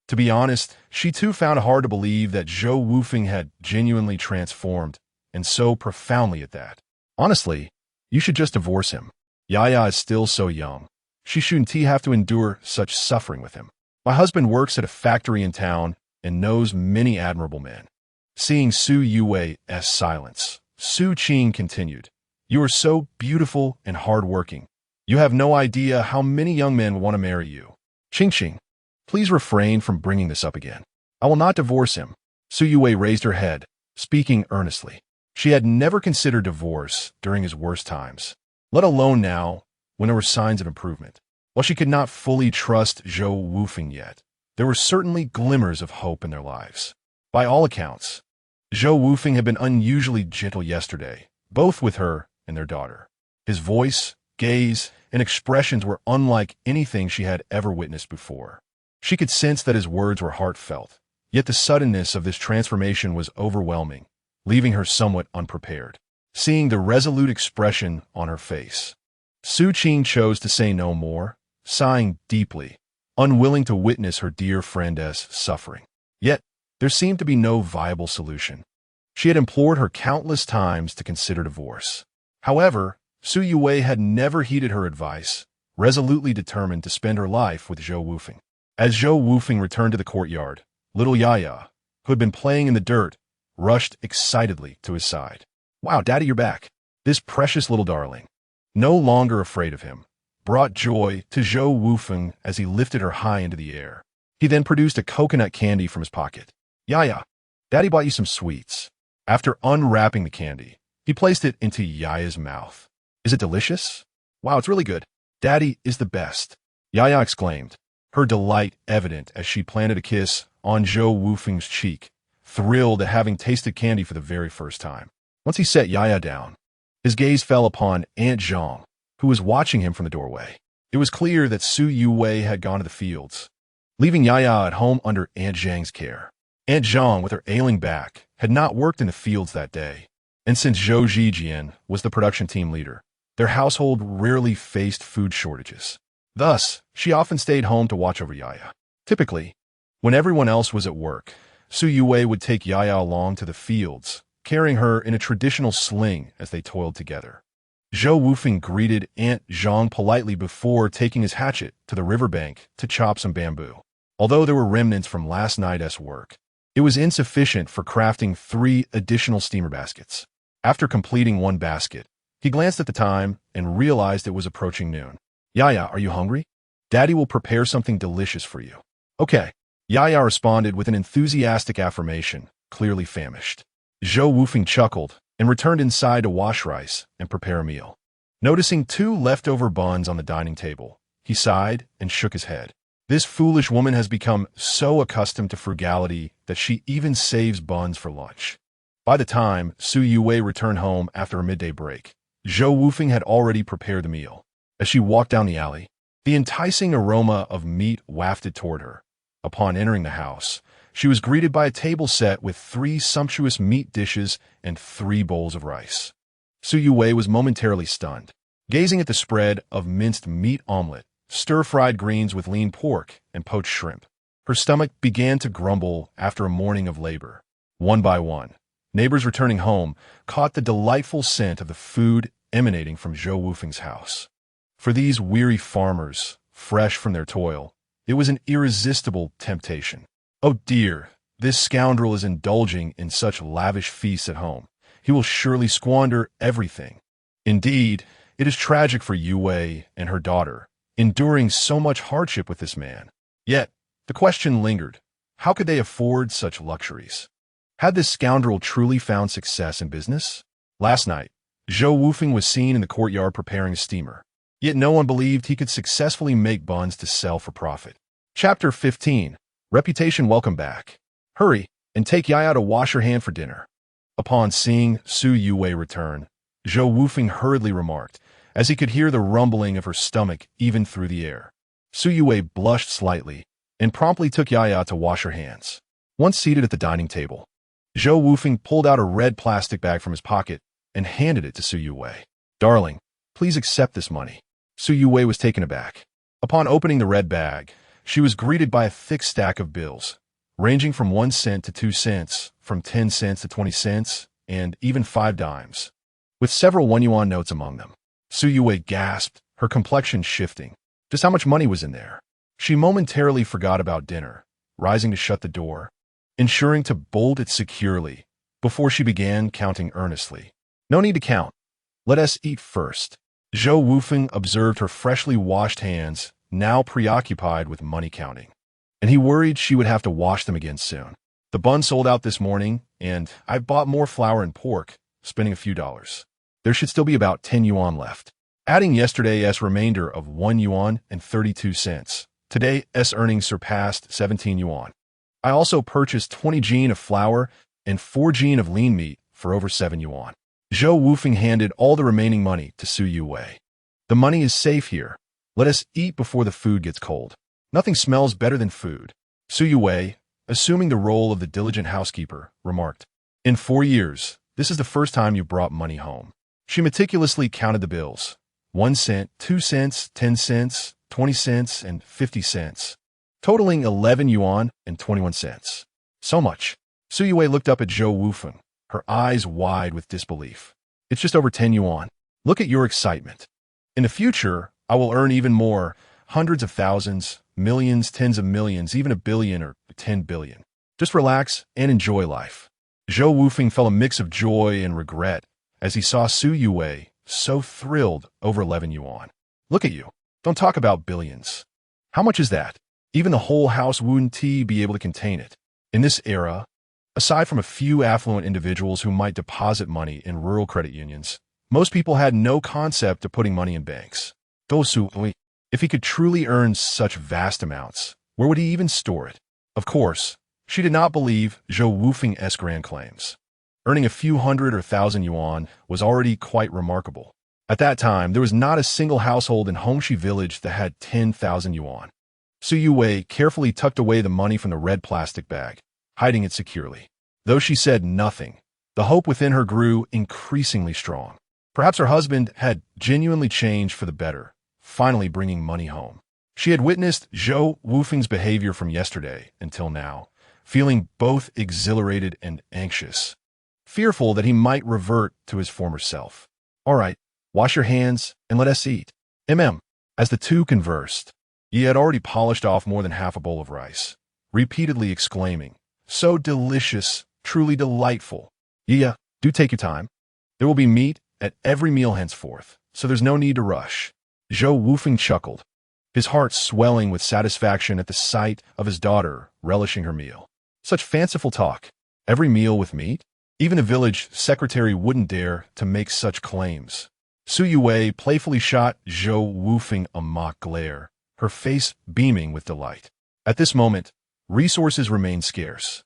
To be honest, she too found it hard to believe that Zhou Wufeng had genuinely transformed, and so profoundly at that. Honestly, you should just divorce him. Yaya is still so young. She shouldn't have to endure such suffering with him. My husband works at a factory in town and knows many admirable men. Seeing Zhou Wufeng's silence, Su Qing continued, You are so beautiful and hard-working. You have no idea how many young men want to marry you. Ching, please refrain from bringing this up again. I will not divorce him. Zhou Wufeng raised her head, speaking earnestly. She had never considered divorce during his worst times, let alone now, when there were signs of improvement. While she could not fully trust Zhou Wufeng yet, there were certainly glimmers of hope in their lives. By all accounts, Zhou Wufeng had been unusually gentle yesterday, both with her and their daughter. His voice, gaze, and expressions were unlike anything she had ever witnessed before. She could sense that his words were heartfelt, yet the suddenness of this transformation was overwhelming, leaving her somewhat unprepared. Seeing the resolute expression on her face, Su Qing chose to say no more, sighing deeply, unwilling to witness her dear friend's suffering. Yet, there seemed to be no viable solution. She had implored her countless times to consider divorce. However, Zhou Wufeng had never heeded her advice, resolutely determined to spend her life with Zhou Wufeng. As Zhou Wufeng returned to the courtyard, little Yaya, who had been playing in the dirt, rushed excitedly to his side. Wow, Daddy, you're back. This precious little darling, no longer afraid of him, brought joy to Zhou Wufeng as he lifted her high into the air. He then produced a coconut candy from his pocket. Yaya, Daddy bought you some sweets. After unwrapping the candy, he placed it into Yaya's mouth. Is it delicious? Wow, it's really good. Daddy is the best, Yaya exclaimed, her delight evident as she planted a kiss on Zhou Wufeng's cheek, thrilled at having tasted candy for the very first time. Once he set Yaya down, his gaze fell upon Aunt Zhang, who was watching him from the doorway. It was clear that Su Yuwei had gone to the fields, leaving Yaya at home under Aunt Zhang's care. Aunt Zhang, with her ailing back, had not worked in the fields that day, and since Zhou Zhijian was the production team leader, their household rarely faced food shortages. Thus, she often stayed home to watch over Yaya. Typically, when everyone else was at work, Su Yuwei would take Yaya along to the fields, carrying her in a traditional sling as they toiled together. Zhou Wufeng greeted Aunt Zhang politely before taking his hatchet to the riverbank to chop some bamboo. Although there were remnants from last night's work, it was insufficient for crafting 3 additional steamer baskets. After completing one basket, he glanced at the time and realized it was approaching noon. Yaya, are you hungry? Daddy will prepare something delicious for you. Okay. Yaya responded with an enthusiastic affirmation, clearly famished. Zhou Wufeng chuckled and returned inside to wash rice and prepare a meal. Noticing 2 leftover buns on the dining table, he sighed and shook his head. This foolish woman has become so accustomed to frugality that she even saves buns for lunch. By the time Su Yuwei returned home after a midday break, Zhou Wufeng had already prepared the meal. As she walked down the alley, the enticing aroma of meat wafted toward her. Upon entering the house, she was greeted by a table set with 3 sumptuous meat dishes and 3 bowls of rice. Su Yuwei was momentarily stunned, gazing at the spread of minced meat omelet, stir-fried greens with lean pork, and poached shrimp. Her stomach began to grumble after a morning of labor. One by one, neighbors returning home caught the delightful scent of the food emanating from Zhou Wufeng's house. For these weary farmers, fresh from their toil, it was an irresistible temptation. Oh dear, this scoundrel is indulging in such lavish feasts at home. He will surely squander everything. Indeed, it is tragic for Yu Wei and her daughter, enduring so much hardship with this man. Yet, the question lingered. How could they afford such luxuries? Had this scoundrel truly found success in business? Last night, Zhou Wufeng was seen in the courtyard preparing a steamer. Yet no one believed he could successfully make buns to sell for profit. Chapter 15. Reputation. Welcome back. Hurry, and take Yaya to wash her hand for dinner. Upon seeing Su Yuwei return, Zhou Wufeng hurriedly remarked, as he could hear the rumbling of her stomach even through the air. Su Yuwei blushed slightly and promptly took Yaya to wash her hands. Once seated at the dining table, Zhou Wufeng pulled out a red plastic bag from his pocket and handed it to Su Yuwei. Darling, please accept this money. Su Yuwei was taken aback. Upon opening the red bag, she was greeted by a thick stack of bills, ranging from 1 cent to 2 cents, from 10 cents to 20 cents, and even 5 dimes, with several 1 yuan notes among them. Su Yuwei gasped, her complexion shifting. Just how much money was in there? She momentarily forgot about dinner, rising to shut the door, ensuring to bolt it securely, before she began counting earnestly. No need to count. Let us eat first. Zhou Wufeng observed her freshly washed hands, now preoccupied with money counting, and he worried she would have to wash them again soon. The bun sold out this morning, and I've bought more flour and pork, spending a few dollars. There should still be about 10 yuan left. Adding yesterday's remainder of 1 yuan and 32 cents, today's earnings surpassed 17 yuan. I also purchased 20 jin of flour and 4 jin of lean meat for over 7 yuan. Zhou Wufeng handed all the remaining money to Su Yuwei. The money is safe here. Let us eat before the food gets cold. Nothing smells better than food. Su Yuwei, assuming the role of the diligent housekeeper, remarked, In 4 years, this is the first time you brought money home. She meticulously counted the bills. 1 cent, 2 cents, 10 cents, 20 cents, and 50 cents, totaling 11 yuan and 21 cents. So much. Su Yuwei looked up at Zhou Wufeng, her eyes wide with disbelief. It's just over 10 yuan. Look at your excitement. In the future, I will earn even more, hundreds of thousands, millions, tens of millions, even 1 billion or 10 billion. Just relax and enjoy life. Zhou Wufeng felt a mix of joy and regret as he saw Su Yuwei so thrilled over 11 yuan. Look at you. Don't talk about billions. How much is that? Even the whole house wouldn't be able to contain it. In this era, aside from a few affluent individuals who might deposit money in rural credit unions, most people had no concept of putting money in banks. Dosu, if he could truly earn such vast amounts, where would he even store it? Of course, she did not believe Zhou Wufeng's grand claims. Earning a few hundred or thousand yuan was already quite remarkable. At that time, there was not a single household in Hongxi village that had 10,000 yuan. Su Yuwei carefully tucked away the money from the red plastic bag, hiding it securely. Though she said nothing, the hope within her grew increasingly strong. Perhaps her husband had genuinely changed for the better, finally bringing money home. She had witnessed Zhou Wufeng's behavior from yesterday until now, feeling both exhilarated and anxious, fearful that he might revert to his former self. "All right, wash your hands and let us eat." As the two conversed, he had already polished off more than half a bowl of rice, repeatedly exclaiming, "So delicious, truly delightful." "Yeah, do take your time. There will be meat at every meal henceforth, so there's no need to rush." Zhou Wufeng chuckled, his heart swelling with satisfaction at the sight of his daughter relishing her meal. Such fanciful talk. Every meal with meat? Even a village secretary wouldn't dare to make such claims. Su Yuwei playfully shot Zhou Wufeng a mock glare, her face beaming with delight. At this moment, resources remained scarce,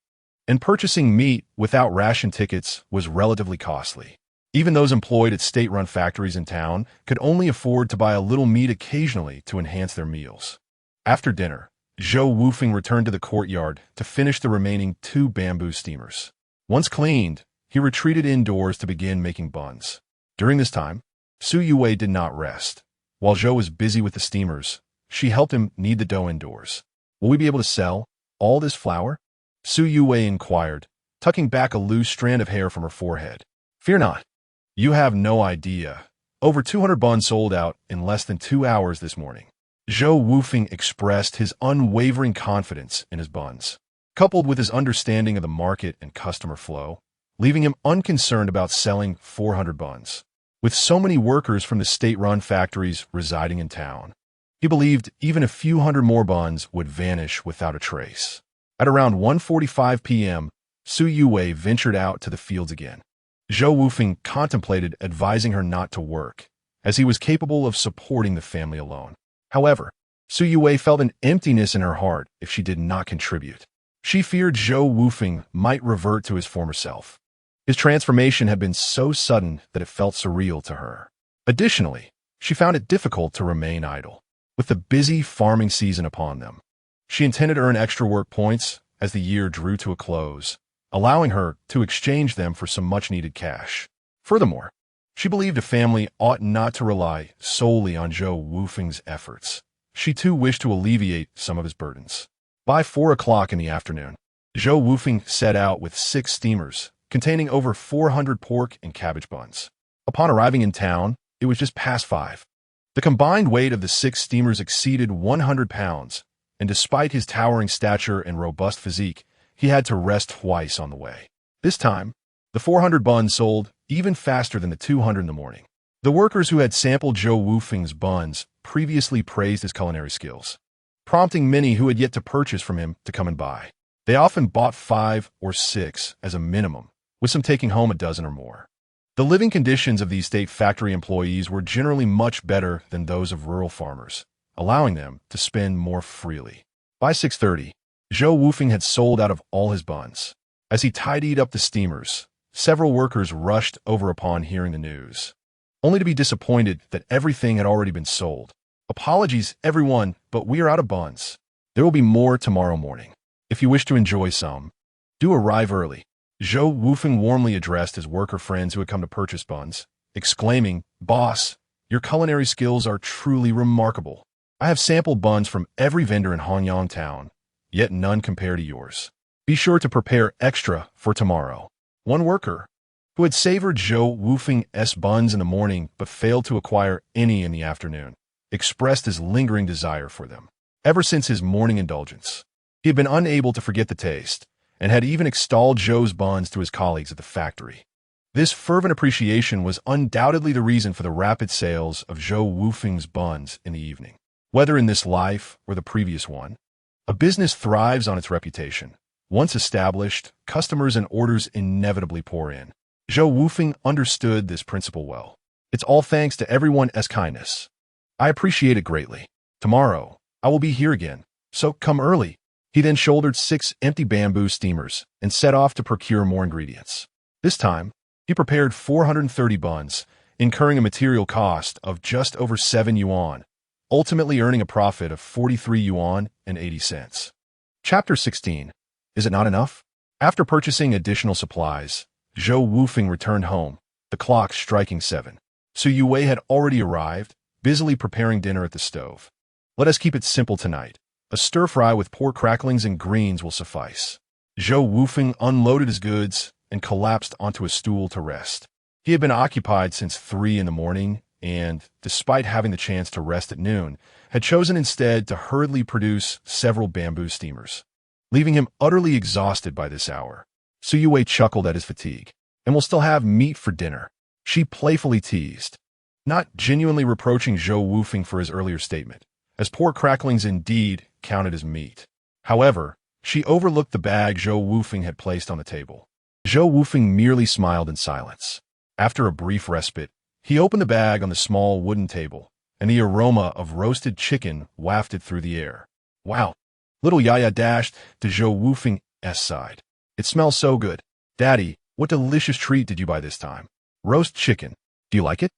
and purchasing meat without ration tickets was relatively costly. Even those employed at state-run factories in town could only afford to buy a little meat occasionally to enhance their meals. After dinner, Zhou Wufeng returned to the courtyard to finish the remaining 2 bamboo steamers. Once cleaned, he retreated indoors to begin making buns. During this time, Su Yuwei did not rest. While Zhou was busy with the steamers, she helped him knead the dough indoors. "Will we be able to sell all this flour?" Su Yuwei inquired, tucking back a loose strand of hair from her forehead. "Fear not. You have no idea. Over 200 buns sold out in less than 2 hours this morning." Zhou Wufeng expressed his unwavering confidence in his buns, coupled with his understanding of the market and customer flow, leaving him unconcerned about selling 400 buns. With so many workers from the state-run factories residing in town, he believed even a few hundred more buns would vanish without a trace. At around 1:45 p.m., Su Yuwei ventured out to the fields again. Zhou Wufeng contemplated advising her not to work, as he was capable of supporting the family alone. However, Su Yuwei felt an emptiness in her heart if she did not contribute. She feared Zhou Wufeng might revert to his former self. His transformation had been so sudden that it felt surreal to her. Additionally, she found it difficult to remain idle, with the busy farming season upon them. She intended to earn extra work points as the year drew to a close, allowing her to exchange them for some much-needed cash. Furthermore, she believed a family ought not to rely solely on Zhou Wufeng's efforts. She too wished to alleviate some of his burdens. By 4 o'clock in the afternoon, Zhou Wufeng set out with 6 steamers containing over 400 pork and cabbage buns. Upon arriving in town, it was just past 5. The combined weight of the 6 steamers exceeded 100 pounds, and despite his towering stature and robust physique, he had to rest twice on the way. This time, the 400 buns sold even faster than the 200 in the morning. The workers who had sampled Zhou Wufeng's buns previously praised his culinary skills, prompting many who had yet to purchase from him to come and buy. They often bought 5 or 6 as a minimum, with some taking home a dozen or more. The living conditions of these state factory employees were generally much better than those of rural farmers, allowing them to spend more freely. By 6:30, Zhou Wufeng had sold out of all his buns. As he tidied up the steamers, several workers rushed over upon hearing the news, only to be disappointed that everything had already been sold. "Apologies, everyone, but we are out of buns. There will be more tomorrow morning. If you wish to enjoy some, do arrive early." Zhou Wufeng warmly addressed his worker friends who had come to purchase buns, exclaiming, "Boss, your culinary skills are truly remarkable. I have sampled buns from every vendor in Hanyang town, yet none compare to yours. Be sure to prepare extra for tomorrow." One worker, who had savored Zhou Wufeng's buns in the morning but failed to acquire any in the afternoon, expressed his lingering desire for them. Ever since his morning indulgence, he had been unable to forget the taste, and had even extolled Zhou's buns to his colleagues at the factory. This fervent appreciation was undoubtedly the reason for the rapid sales of Zhou Wufeng's buns in the evening. Whether in this life or the previous one, a business thrives on its reputation. Once established, customers and orders inevitably pour in. Zhou Wufeng understood this principle well. "It's all thanks to everyone's kindness. I appreciate it greatly. Tomorrow, I will be here again, so come early. He then shouldered 6 empty bamboo steamers and set off to procure more ingredients. This time, he prepared 430 buns, incurring a material cost of just over 7 yuan, ultimately earning a profit of 43 yuan and 80 cents. Chapter 16. Is it not enough? After purchasing additional supplies, Zhou Wufeng returned home, the clock striking 7. Zhou Wufeng had already arrived, busily preparing dinner at the stove. Let us keep it simple tonight. A stir-fry with pork cracklings and greens will suffice. Zhou Wufeng unloaded his goods and collapsed onto a stool to rest. He had been occupied since 3 in the morning and, despite having the chance to rest at noon, had chosen instead to hurriedly produce several bamboo steamers, leaving him utterly exhausted by this hour. Zhou Wufeng chuckled at his fatigue. And we'll still have meat for dinner, she playfully teased, not genuinely reproaching Zhou Wufeng for his earlier statement, as pork cracklings indeed counted as meat. However, she overlooked the bag Zhou Wufeng had placed on the table. Zhou Wufeng merely smiled in silence. After a brief respite, he opened the bag on the small wooden table, and the aroma of roasted chicken wafted through the air. Wow! Little Yaya dashed to Zhou Wufeng's side. It smells so good. Daddy, what delicious treat did you buy this time? Roast chicken. Do you like it?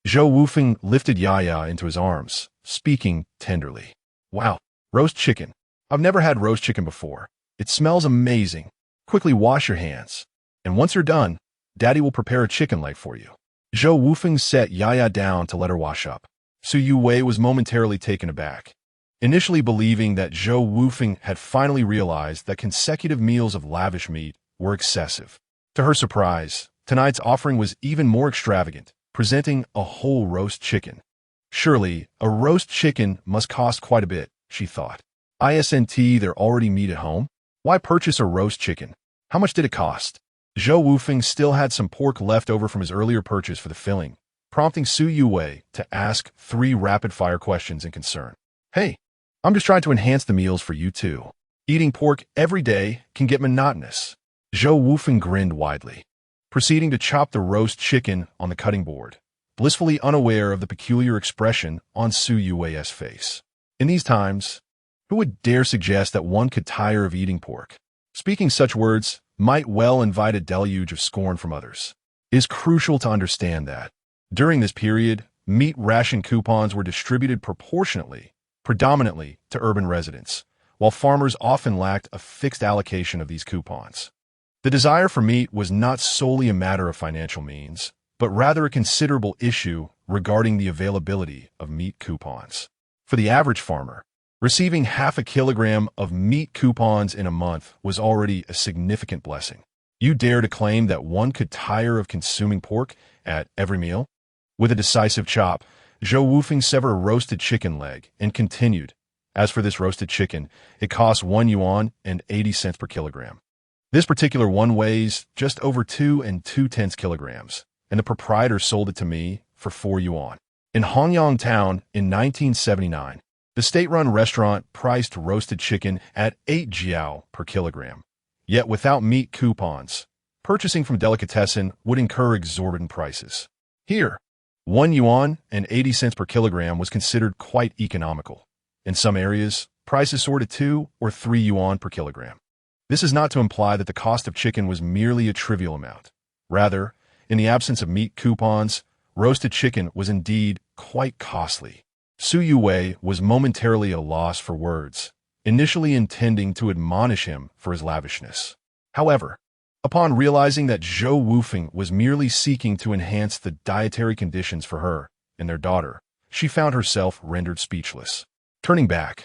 Zhou Wufeng lifted Yaya into his arms, speaking tenderly. Wow, roast chicken. I've never had roast chicken before. It smells amazing. Quickly wash your hands. And once you're done, Daddy will prepare a chicken leg for you. Zhou Wufeng set Yaya down to let her wash up. Zhou Wufeng was momentarily taken aback, initially believing that Zhou Wufeng had finally realized that consecutive meals of lavish meat were excessive. To her surprise, tonight's offering was even more extravagant, presenting a whole roast chicken. Surely, a roast chicken must cost quite a bit, she thought. Isn't there already meat at home? Why purchase a roast chicken? How much did it cost? Zhou Wufeng still had some pork left over from his earlier purchase for the filling, prompting Zhou Wufeng to ask 3 rapid-fire questions in concern. Hey, I'm just trying to enhance the meals for you too. Eating pork every day can get monotonous. Zhou Wufeng grinned widely, proceeding to chop the roast chicken on the cutting board, blissfully unaware of the peculiar expression on Zhou Wufeng's face. In these times, who would dare suggest that one could tire of eating pork? Speaking such words might well invite a deluge of scorn from others. It is crucial to understand that, during this period, meat ration coupons were distributed proportionately, predominantly to urban residents, while farmers often lacked a fixed allocation of these coupons. The desire for meat was not solely a matter of financial means, but rather a considerable issue regarding the availability of meat coupons. For the average farmer, receiving half a kilogram of meat coupons in a month was already a significant blessing. You dare to claim that one could tire of consuming pork at every meal? With a decisive chop, Zhou Wufeng severed a roasted chicken leg and continued. As for this roasted chicken, it costs 1 yuan and 80 cents per kilogram. This particular one weighs just over 2 2/10 kilograms, and the proprietor sold it to me for 4 yuan. In Hongyang Town in 1979, the state-run restaurant priced roasted chicken at 8 jiao per kilogram. Yet without meat coupons, purchasing from delicatessen would incur exorbitant prices. Here, 1 yuan and 80 cents per kilogram was considered quite economical. In some areas, prices soared to 2 or 3 yuan per kilogram. This is not to imply that the cost of chicken was merely a trivial amount. Rather, in the absence of meat coupons, roasted chicken was indeed quite costly. Zhou Wufeng was momentarily at a loss for words, initially intending to admonish him for his lavishness. However, upon realizing that Zhou Wufeng was merely seeking to enhance the dietary conditions for her and their daughter, she found herself rendered speechless. Turning back,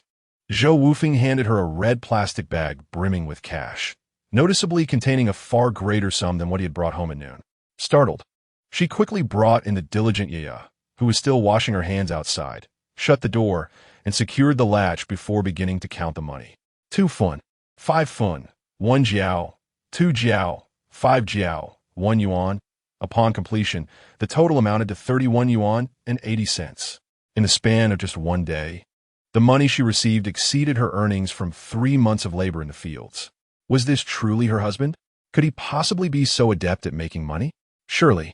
Zhou Wufeng handed her a red plastic bag brimming with cash, noticeably containing a far greater sum than what he had brought home at noon. Startled, she quickly brought in the diligent Yaya, who was still washing her hands outside, shut the door, and secured the latch before beginning to count the money. 2 fun, 5 fun, 1 jiao, 2 jiao, 5 jiao, 1 yuan. Upon completion, the total amounted to 31 yuan and 80 cents. In the span of just one day, the money she received exceeded her earnings from 3 months of labor in the fields. Was this truly her husband? Could he possibly be so adept at making money? Surely,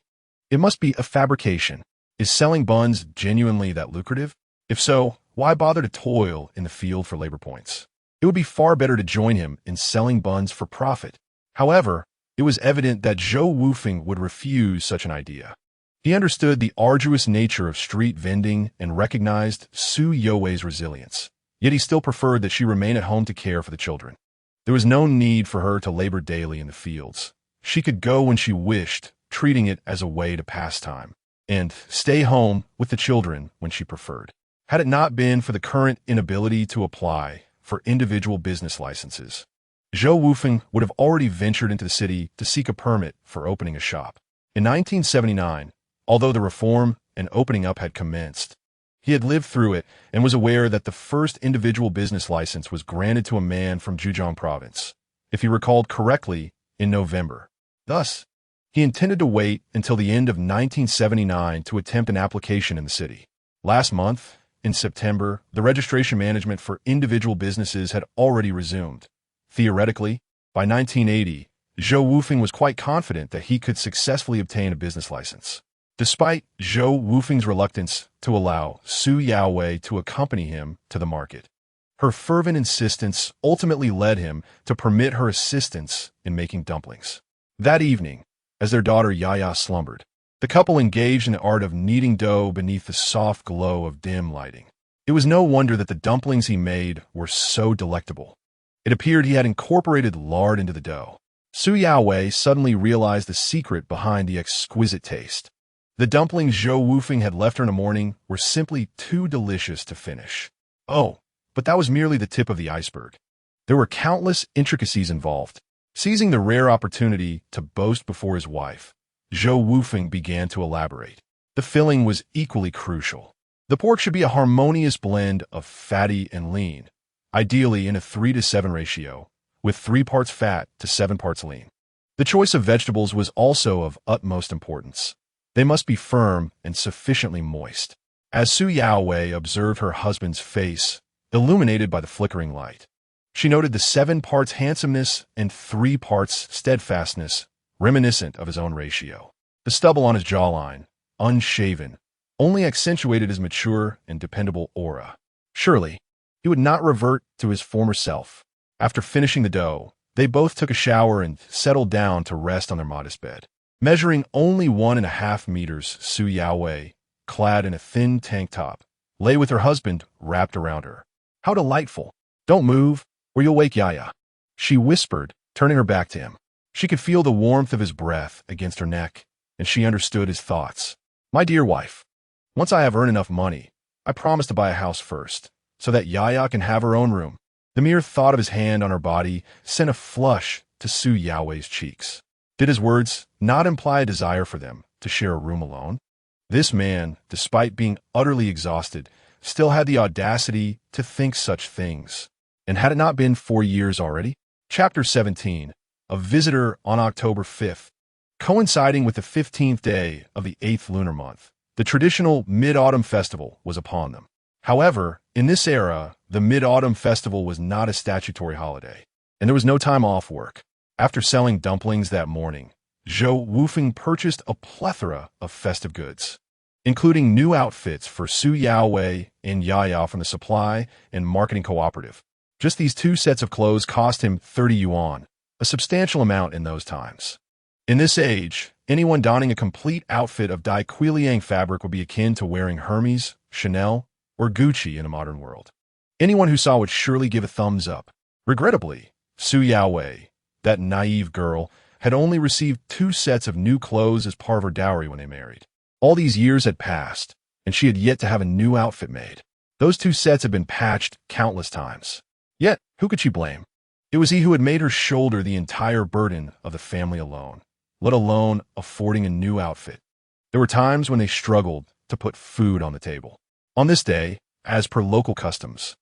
it must be a fabrication. Is selling buns genuinely that lucrative? If so, why bother to toil in the field for labor points? It would be far better to join him in selling buns for profit. However, it was evident that Zhou Wufeng would refuse such an idea. He understood the arduous nature of street vending and recognized Su Youwei's resilience. Yet he still preferred that she remain at home to care for the children. There was no need for her to labor daily in the fields. She could go when she wished, treating it as a way to pass time, and stay home with the children when she preferred. Had it not been for the current inability to apply for individual business licenses, Zhou Wufeng would have already ventured into the city to seek a permit for opening a shop. In 1979, although the reform and opening up had commenced, he had lived through it and was aware that the first individual business license was granted to a man from Zhejiang province, if he recalled correctly, in November. Thus, he intended to wait until the end of 1979 to attempt an application in the city. Last month, in September, the registration management for individual businesses had already resumed. Theoretically, by 1980, Zhou Wufeng was quite confident that he could successfully obtain a business license. Despite Zhou Wufeng's reluctance to allow Su Youwei to accompany him to the market, her fervent insistence ultimately led him to permit her assistance in making dumplings. That evening, as their daughter Yaya slumbered, the couple engaged in the art of kneading dough beneath the soft glow of dim lighting. It was no wonder that the dumplings he made were so delectable. It appeared he had incorporated lard into the dough. Su Youwei suddenly realized the secret behind the exquisite taste. The dumplings Zhou Wufeng had left her in the morning were simply too delicious to finish. Oh, but that was merely the tip of the iceberg. There were countless intricacies involved. Seizing the rare opportunity to boast before his wife, Zhou Wufeng began to elaborate. The filling was equally crucial. The pork should be a harmonious blend of fatty and lean, ideally in a 3:7 ratio, with 3 parts fat to 7 parts lean. The choice of vegetables was also of utmost importance. They must be firm and sufficiently moist. As Su Youwei observed her husband's face, illuminated by the flickering light, she noted the 7 parts handsomeness and 3 parts steadfastness, reminiscent of his own ratio. The stubble on his jawline, unshaven, only accentuated his mature and dependable aura. Surely, he would not revert to his former self. After finishing the dough, they both took a shower and settled down to rest on their modest bed. Measuring only 1.5 meters, Su Youwei, clad in a thin tank top, lay with her husband wrapped around her. How delightful! Don't move, or you'll wake Yaya, she whispered, turning her back to him. She could feel the warmth of his breath against her neck, and she understood his thoughts. My dear wife, once I have earned enough money, I promise to buy a house first, so that Yaya can have her own room. The mere thought of his hand on her body sent a flush to Su Youwei's cheeks. Did his words not imply a desire for them to share a room alone? This man, despite being utterly exhausted, still had the audacity to think such things. And had it not been 4 years already? Chapter 17. A visitor on October 5th. Coinciding with the 15th day of the 8th lunar month, the traditional Mid-Autumn Festival was upon them. However, in this era, the Mid-Autumn Festival was not a statutory holiday, and there was no time off work. After selling dumplings that morning, Zhou Wufeng purchased a plethora of festive goods, including new outfits for Su Youwei and Yaya from the supply and marketing cooperative. Just these 2 sets of clothes cost him 30 yuan, a substantial amount in those times. In this age, anyone donning a complete outfit of Daiquiliang fabric would be akin to wearing Hermes, Chanel, or Gucci in a modern world. Anyone who saw would surely give a thumbs up. Regrettably, Su Youwei, that naive girl, had only received 2 sets of new clothes as part of her dowry when they married. All these years had passed, and she had yet to have a new outfit made. Those 2 sets had been patched countless times. Yet, who could she blame? It was he who had made her shoulder the entire burden of the family alone, let alone affording a new outfit. There were times when they struggled to put food on the table. On this day, as per local customs,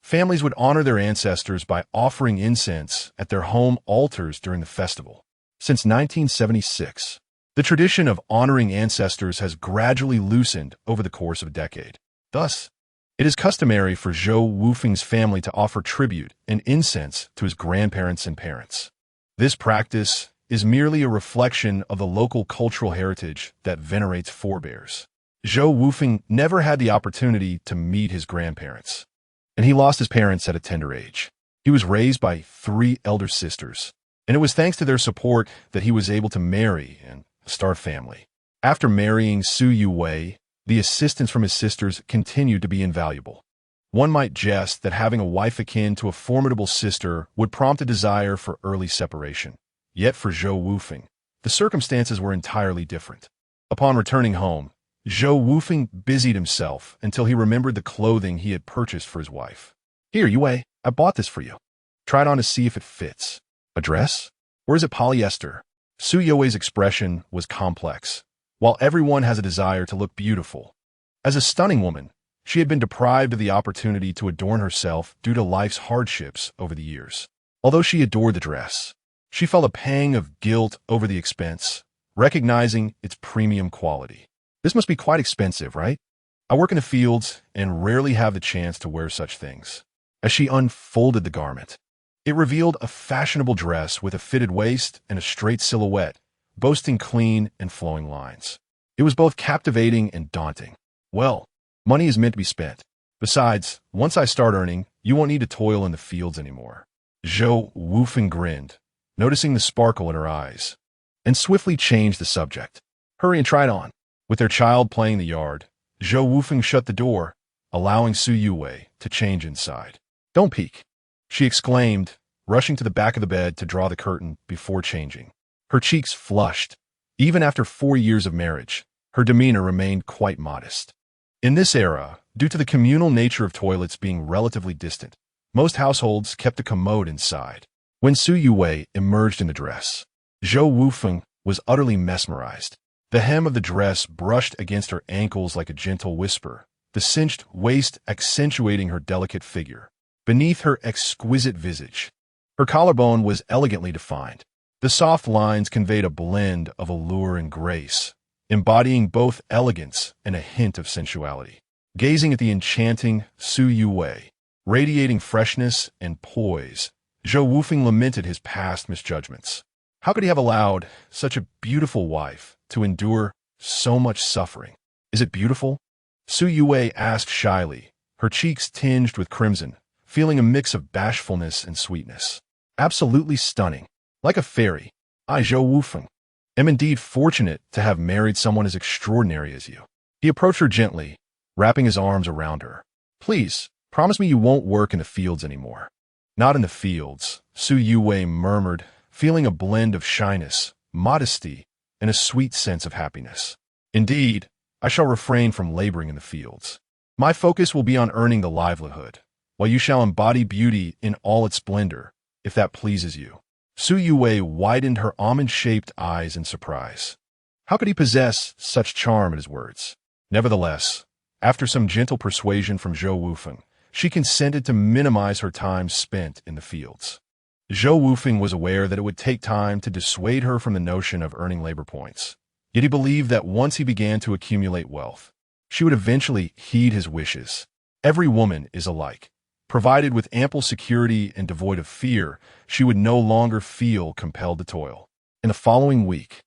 families would honor their ancestors by offering incense at their home altars during the festival. Since 1976, the tradition of honoring ancestors has gradually loosened over the course of a decade. Thus, it is customary for Zhou Wufeng's family to offer tribute and incense to his grandparents and parents. This practice is merely a reflection of the local cultural heritage that venerates forebears. Zhou Wufeng never had the opportunity to meet his grandparents, and he lost his parents at a tender age. He was raised by 3 elder sisters, and it was thanks to their support that he was able to marry and start a family. After marrying Su Yuwei, the assistance from his sisters continued to be invaluable. One might jest that having a wife akin to a formidable sister would prompt a desire for early separation. Yet for Zhou Wufeng, the circumstances were entirely different. Upon returning home, Zhou Wufeng busied himself until he remembered the clothing he had purchased for his wife. "Here, Yue, I bought this for you. Try it on to see if it fits. A dress? Or is it polyester?" Su Yue's expression was complex. While everyone has a desire to look beautiful, as a stunning woman, she had been deprived of the opportunity to adorn herself due to life's hardships over the years. Although she adored the dress, she felt a pang of guilt over the expense, recognizing its premium quality. "This must be quite expensive, right? I work in the fields and rarely have the chance to wear such things." As she unfolded the garment, it revealed a fashionable dress with a fitted waist and a straight silhouette, boasting clean and flowing lines. It was both captivating and daunting. "Well, money is meant to be spent. Besides, once I start earning, you won't need to toil in the fields anymore." Zhou Wufeng grinned, noticing the sparkle in her eyes, and swiftly changed the subject. "Hurry and try it on." With their child playing in the yard, Zhou Wufeng shut the door, allowing Su Yuwei to change inside. "Don't peek," she exclaimed, rushing to the back of the bed to draw the curtain before changing. Her cheeks flushed. Even after 4 years of marriage, her demeanor remained quite modest. In this era, due to the communal nature of toilets being relatively distant, most households kept a commode inside. When Su Yuwei emerged in the dress, Zhou Wufeng was utterly mesmerized. The hem of the dress brushed against her ankles like a gentle whisper, the cinched waist accentuating her delicate figure. Beneath her exquisite visage, her collarbone was elegantly defined. The soft lines conveyed a blend of allure and grace, embodying both elegance and a hint of sensuality. Gazing at the enchanting Su Yuwei, radiating freshness and poise, Zhou Wufeng lamented his past misjudgments. How could he have allowed such a beautiful wife to endure so much suffering? "Is it beautiful?" Su Yuwei asked shyly, her cheeks tinged with crimson, feeling a mix of bashfulness and sweetness. "Absolutely stunning. Like a fairy. I, Zhou Wufeng, am indeed fortunate to have married someone as extraordinary as you." He approached her gently, wrapping his arms around her. "Please, promise me you won't work in the fields anymore." "Not in the fields," Su Yuwei murmured, feeling a blend of shyness, modesty, and a sweet sense of happiness. "Indeed, I shall refrain from laboring in the fields. My focus will be on earning the livelihood, while you shall embody beauty in all its splendor, if that pleases you." Su Yuwei widened her almond-shaped eyes in surprise. How could he possess such charm in his words? Nevertheless, after some gentle persuasion from Zhou Wufeng, she consented to minimize her time spent in the fields. Zhou Wufeng was aware that it would take time to dissuade her from the notion of earning labor points. Yet he believed that once he began to accumulate wealth, she would eventually heed his wishes. Every woman is alike. Provided with ample security and devoid of fear, she would no longer feel compelled to toil. In the following week,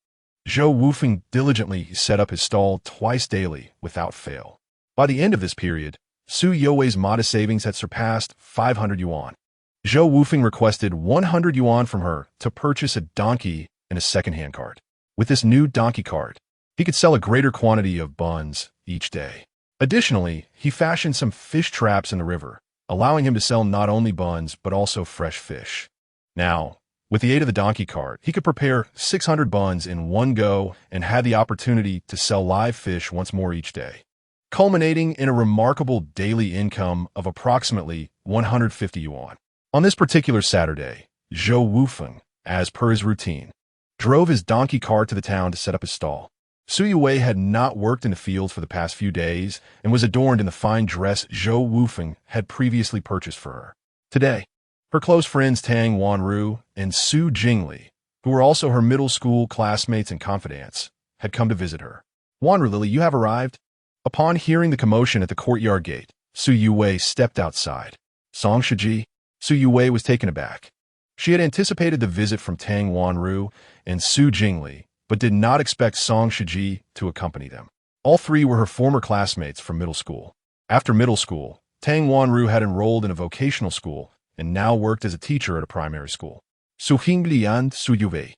Zhou Wufeng diligently set up his stall twice daily without fail. By the end of this period, Su Yuwei's modest savings had surpassed 500 yuan. Zhou Wufeng requested 100 yuan from her to purchase a donkey and a second-hand cart. With this new donkey cart, he could sell a greater quantity of buns each day. Additionally, he fashioned some fish traps in the river, allowing him to sell not only buns but also fresh fish. Now, with the aid of the donkey cart, he could prepare 600 buns in one go and had the opportunity to sell live fish once more each day, culminating in a remarkable daily income of approximately 150 yuan. On this particular Saturday, Zhou Wufeng, as per his routine, drove his donkey cart to the town to set up his stall. Su Yuwei had not worked in the fields for the past few days and was adorned in the fine dress Zhou Wufeng had previously purchased for her. Today, her close friends Tang Wanru and Su Jingli, who were also her middle school classmates and confidants, had come to visit her. "Wanru Lily, you have arrived." Upon hearing the commotion at the courtyard gate, Su Yuwei stepped outside. "Song Shiji?" Su Yuwei was taken aback. She had anticipated the visit from Tang Wanru and Su Jingli, but did not expect Song Shiji to accompany them. All three were her former classmates from middle school. After middle school, Tang Wanru had enrolled in a vocational school and now worked as a teacher at a primary school. Su Hingli and Su Yuwei,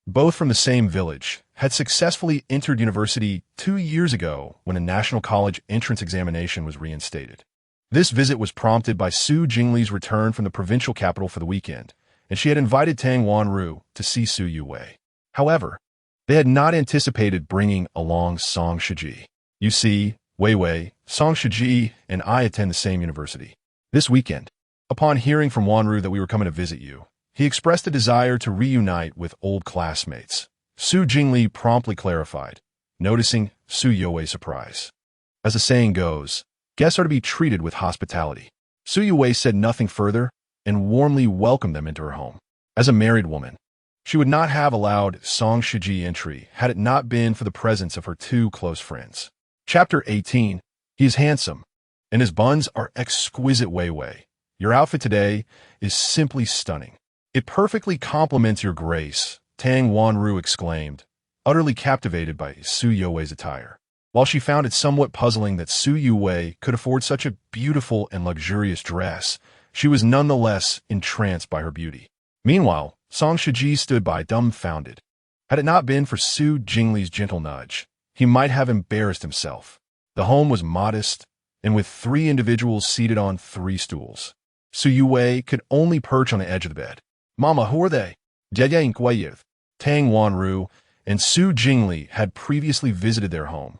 both from the same village, had successfully entered university 2 years ago when a national college entrance examination was reinstated. This visit was prompted by Su Jingli's return from the provincial capital for the weekend, and she had invited Tang Wanru to see Su Yuwei. However, they had not anticipated bringing along Song Shiji. You see, Wei Wei, Song Shiji, and I attend the same university. This weekend, upon hearing from Wanru that we were coming to visit you, he expressed a desire to reunite with old classmates. Su Jingli promptly clarified, noticing Su Yuwei's surprise. As the saying goes, guests are to be treated with hospitality. Su Yuwei said nothing further and warmly welcomed them into her home. As a married woman, she would not have allowed Song Shiji entry had it not been for the presence of her two close friends. Chapter 18. He is handsome, and his buns are exquisite. Wei Wei, your outfit today is simply stunning. It perfectly complements your grace, Tang Wanru exclaimed, utterly captivated by Su Yuwei's attire. While she found it somewhat puzzling that Su Yuwei could afford such a beautiful and luxurious dress, she was nonetheless entranced by her beauty. Meanwhile, Song Shiji stood by dumbfounded. Had it not been for Su Jingli's gentle nudge, he might have embarrassed himself. The home was modest, and with 3 individuals seated on 3 stools. Su Yuwei could only perch on the edge of the bed. Mama, who are they? Jia inquired. Tang Wanru and Su Jingli had previously visited their home.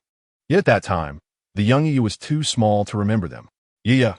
Yet at that time, the young Yi was too small to remember them. Yi,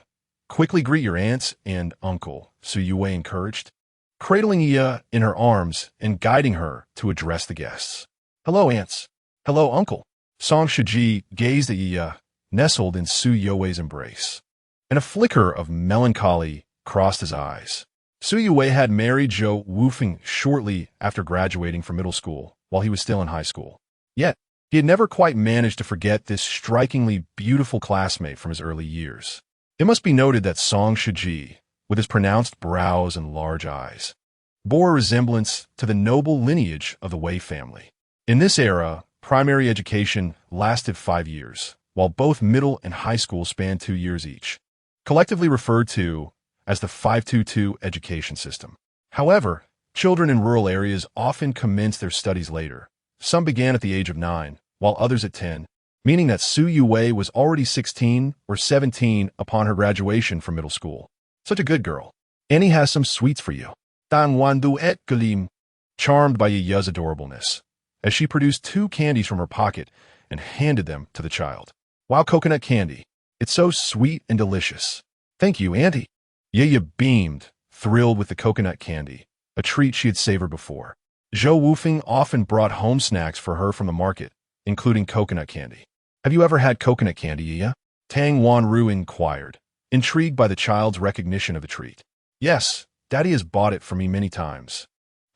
quickly greet your aunts and uncle, Su Yuwei encouraged, cradling Yi in her arms and guiding her to address the guests. Hello, aunts. Hello, uncle. Song Shiji gazed at Yi, nestled in Su Yuwei's embrace, and a flicker of melancholy crossed his eyes. Su Yuwei had married Zhou Wufeng shortly after graduating from middle school while he was still in high school. Yet, he had never quite managed to forget this strikingly beautiful classmate from his early years. It must be noted that Song Shiji, with his pronounced brows and large eyes, bore a resemblance to the noble lineage of the Wei family. In this era, primary education lasted 5 years, while both middle and high school spanned 2 years each, collectively referred to as the 522 education system. However, children in rural areas often commence their studies later. Some began at the age of 9, while others at 10, meaning that Su Yuwei was already 16 or 17 upon her graduation from middle school. Such a good girl. Annie has some sweets for you. Tang Wandu et Galim, charmed by Yi's adorableness, as she produced 2 candies from her pocket and handed them to the child. Wow, coconut candy. It's so sweet and delicious. Thank you, Auntie. Yi beamed, thrilled with the coconut candy, a treat she had savored before. Zhou Wufeng often brought home snacks for her from the market, including coconut candy. Have you ever had coconut candy, Yi? Tang Wanru inquired, intrigued by the child's recognition of the treat. Yes, Daddy has bought it for me many times.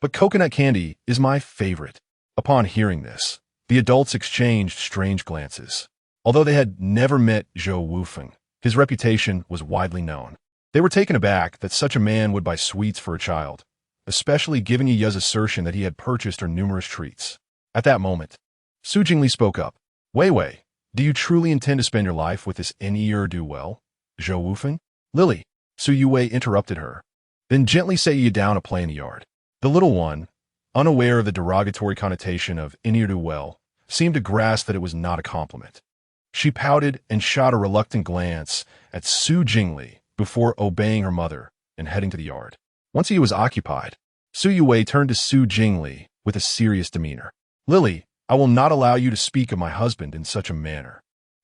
But coconut candy is my favorite. Upon hearing this, the adults exchanged strange glances. Although they had never met Zhou Wufeng, his reputation was widely known. They were taken aback that such a man would buy sweets for a child, especially given Yi's assertion that he had purchased her numerous treats. At that moment, Su Jingli spoke up. Wei Wei, do you truly intend to spend your life with this ne'er-do-well, Zhou Wufeng? Lily, Su Yuwei interrupted her. Then gently set Yi down to play in the yard. The little one, unaware of the derogatory connotation of ne'er-do-well, seemed to grasp that it was not a compliment. She pouted and shot a reluctant glance at Su Jingli before obeying her mother and heading to the yard. Once he was occupied, Su Yuwei turned to Su Jingli with a serious demeanor. Lily, I will not allow you to speak of my husband in such a manner.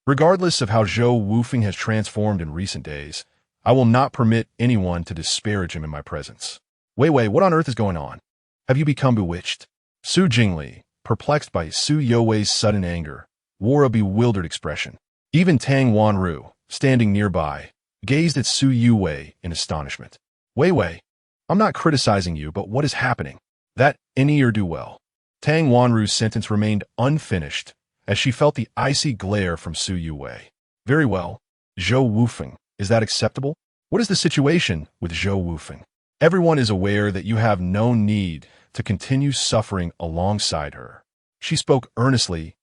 Regardless of how Zhou Wufeng has transformed in recent days, I will not permit anyone to disparage him in my presence. Wei Wei, what on earth is going on? Have you become bewitched? Su Jingli, perplexed by Su Yuwei's sudden anger, wore a bewildered expression. Even Tang Wanru, standing nearby, gazed at Su Yuwei in astonishment. Wei Wei, I'm not criticizing you, but what is happening? That ne'er-do-well. Tang Wanru's sentence remained unfinished as she felt the icy glare from Su Yuwei. Very well, Zhou Wufeng, is that acceptable? What is the situation with Zhou Wufeng? Everyone is aware that you have no need to continue suffering alongside her. She spoke earnestly,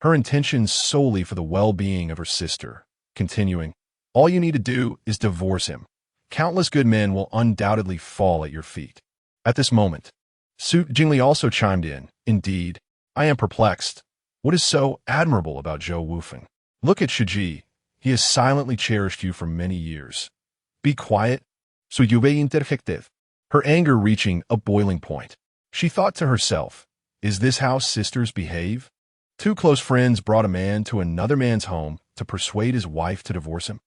her intentions solely for the well-being of her sister, continuing, "All you need to do is divorce him. Countless good men will undoubtedly fall at your feet." At this moment, Su Jingli also chimed in, "Indeed, I am perplexed. What is so admirable about Zhou Wufeng? Look at Shiji. He has silently cherished you for many years. Be quiet, so you be interfective." Her anger reaching a boiling point. She thought to herself, is this how sisters behave? Two close friends brought a man to another man's home to persuade his wife to divorce him,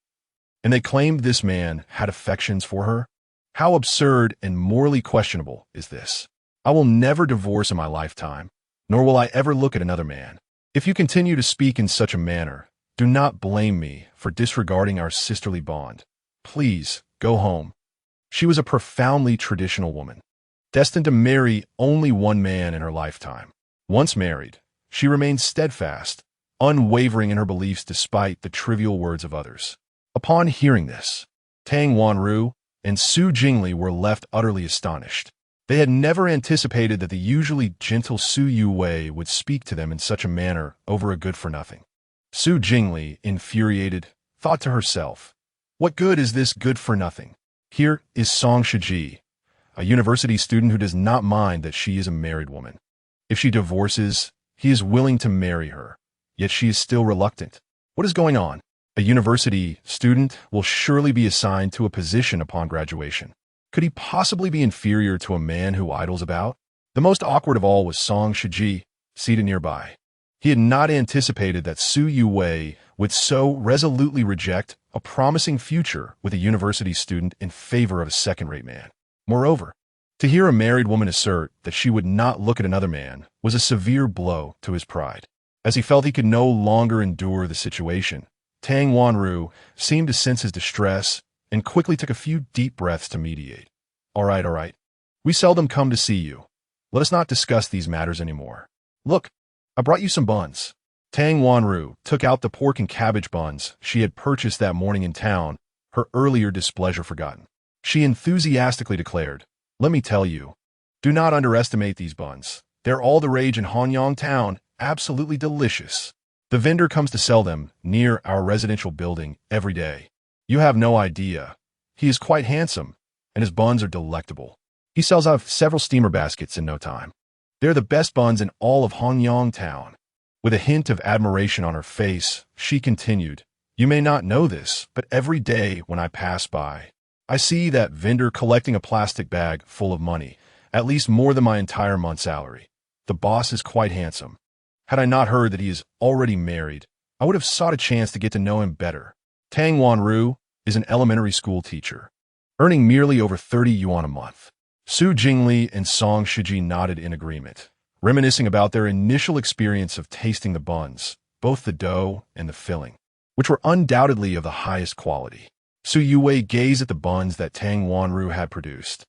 and they claimed this man had affections for her? How absurd and morally questionable is this? I will never divorce in my lifetime, nor will I ever look at another man. If you continue to speak in such a manner, do not blame me for disregarding our sisterly bond. Please, go home. She was a profoundly traditional woman, destined to marry only one man in her lifetime. Once married, she remained steadfast, unwavering in her beliefs despite the trivial words of others. Upon hearing this, Tang Wanru and Su Jingli were left utterly astonished. They had never anticipated that the usually gentle Su Yuwei would speak to them in such a manner over a good-for-nothing. Su Jingli, infuriated, thought to herself, what good is this good-for-nothing? Here is Song Shiji, a university student who does not mind that she is a married woman. If she divorces, he is willing to marry her, yet she is still reluctant. What is going on? A university student will surely be assigned to a position upon graduation. Could he possibly be inferior to a man who idles about? The most awkward of all was Song Shiji, seated nearby. He had not anticipated that Su Yuwei would so resolutely reject a promising future with a university student in favor of a second-rate man. Moreover, to hear a married woman assert that she would not look at another man was a severe blow to his pride. As he felt he could no longer endure the situation, Tang Wanru seemed to sense his distress and quickly took a few deep breaths to mediate. All right. We seldom come to see you. Let us not discuss these matters anymore. Look, I brought you some buns. Tang Wanru took out the pork and cabbage buns she had purchased that morning in town, her earlier displeasure forgotten. She enthusiastically declared, let me tell you, do not underestimate these buns. They're all the rage in Hanyang town, absolutely delicious. The vendor comes to sell them near our residential building every day. You have no idea. He is quite handsome, and his buns are delectable. He sells out several steamer baskets in no time. They're the best buns in all of Hanyang town. With a hint of admiration on her face, she continued, you may not know this, but every day when I pass by, I see that vendor collecting a plastic bag full of money, at least more than my entire month's salary. The boss is quite handsome. Had I not heard that he is already married, I would have sought a chance to get to know him better. Tang Wanru is an elementary school teacher, earning merely over 30 yuan a month. Su Jingli and Song Shiji nodded in agreement, reminiscing about their initial experience of tasting the buns, both the dough and the filling, which were undoubtedly of the highest quality. Su Yuwei gazed at the buns that Tang Wanru had produced,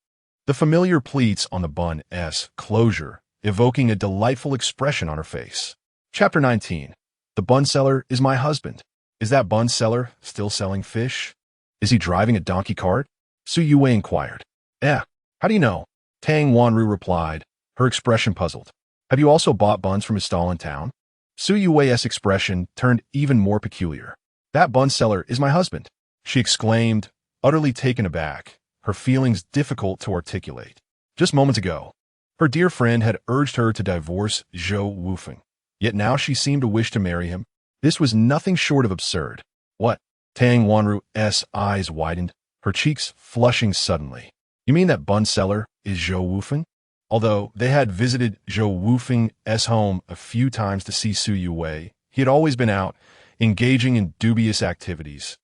the familiar pleats on the bun's closure, evoking a delightful expression on her face. Chapter 19. The bun seller is my husband. Is that bun seller still selling fish? Is he driving a donkey cart? Su Yuwei inquired. How do you know? Tang Wanru replied, her expression puzzled. Have you also bought buns from his stall in town? Su Yuwei's expression turned even more peculiar. That bun seller is my husband, she exclaimed, utterly taken aback, her feelings difficult to articulate. Just moments ago, her dear friend had urged her to divorce Zhou Wufeng, yet now she seemed to wish to marry him. This was nothing short of absurd. What? Tang Wanru's eyes widened, her cheeks flushing suddenly. You mean that bun seller is Zhou Wufeng? Although they had visited Zhou Wufeng's home a few times to see Su Yuwei, he had always been out, engaging in dubious activities,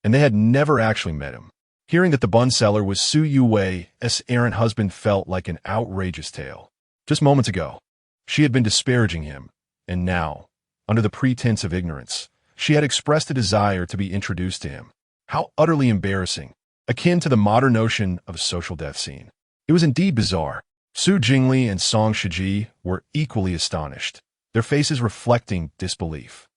and they had never actually met him. Hearing that the bun seller was Su Yuwei's errant husband felt like an outrageous tale. Just moments ago, she had been disparaging him, and now, under the pretense of ignorance, she had expressed a desire to be introduced to him. How utterly embarrassing, akin to the modern notion of a social death scene. It was indeed bizarre. Su Jingli and Song Shiji were equally astonished, their faces reflecting disbelief.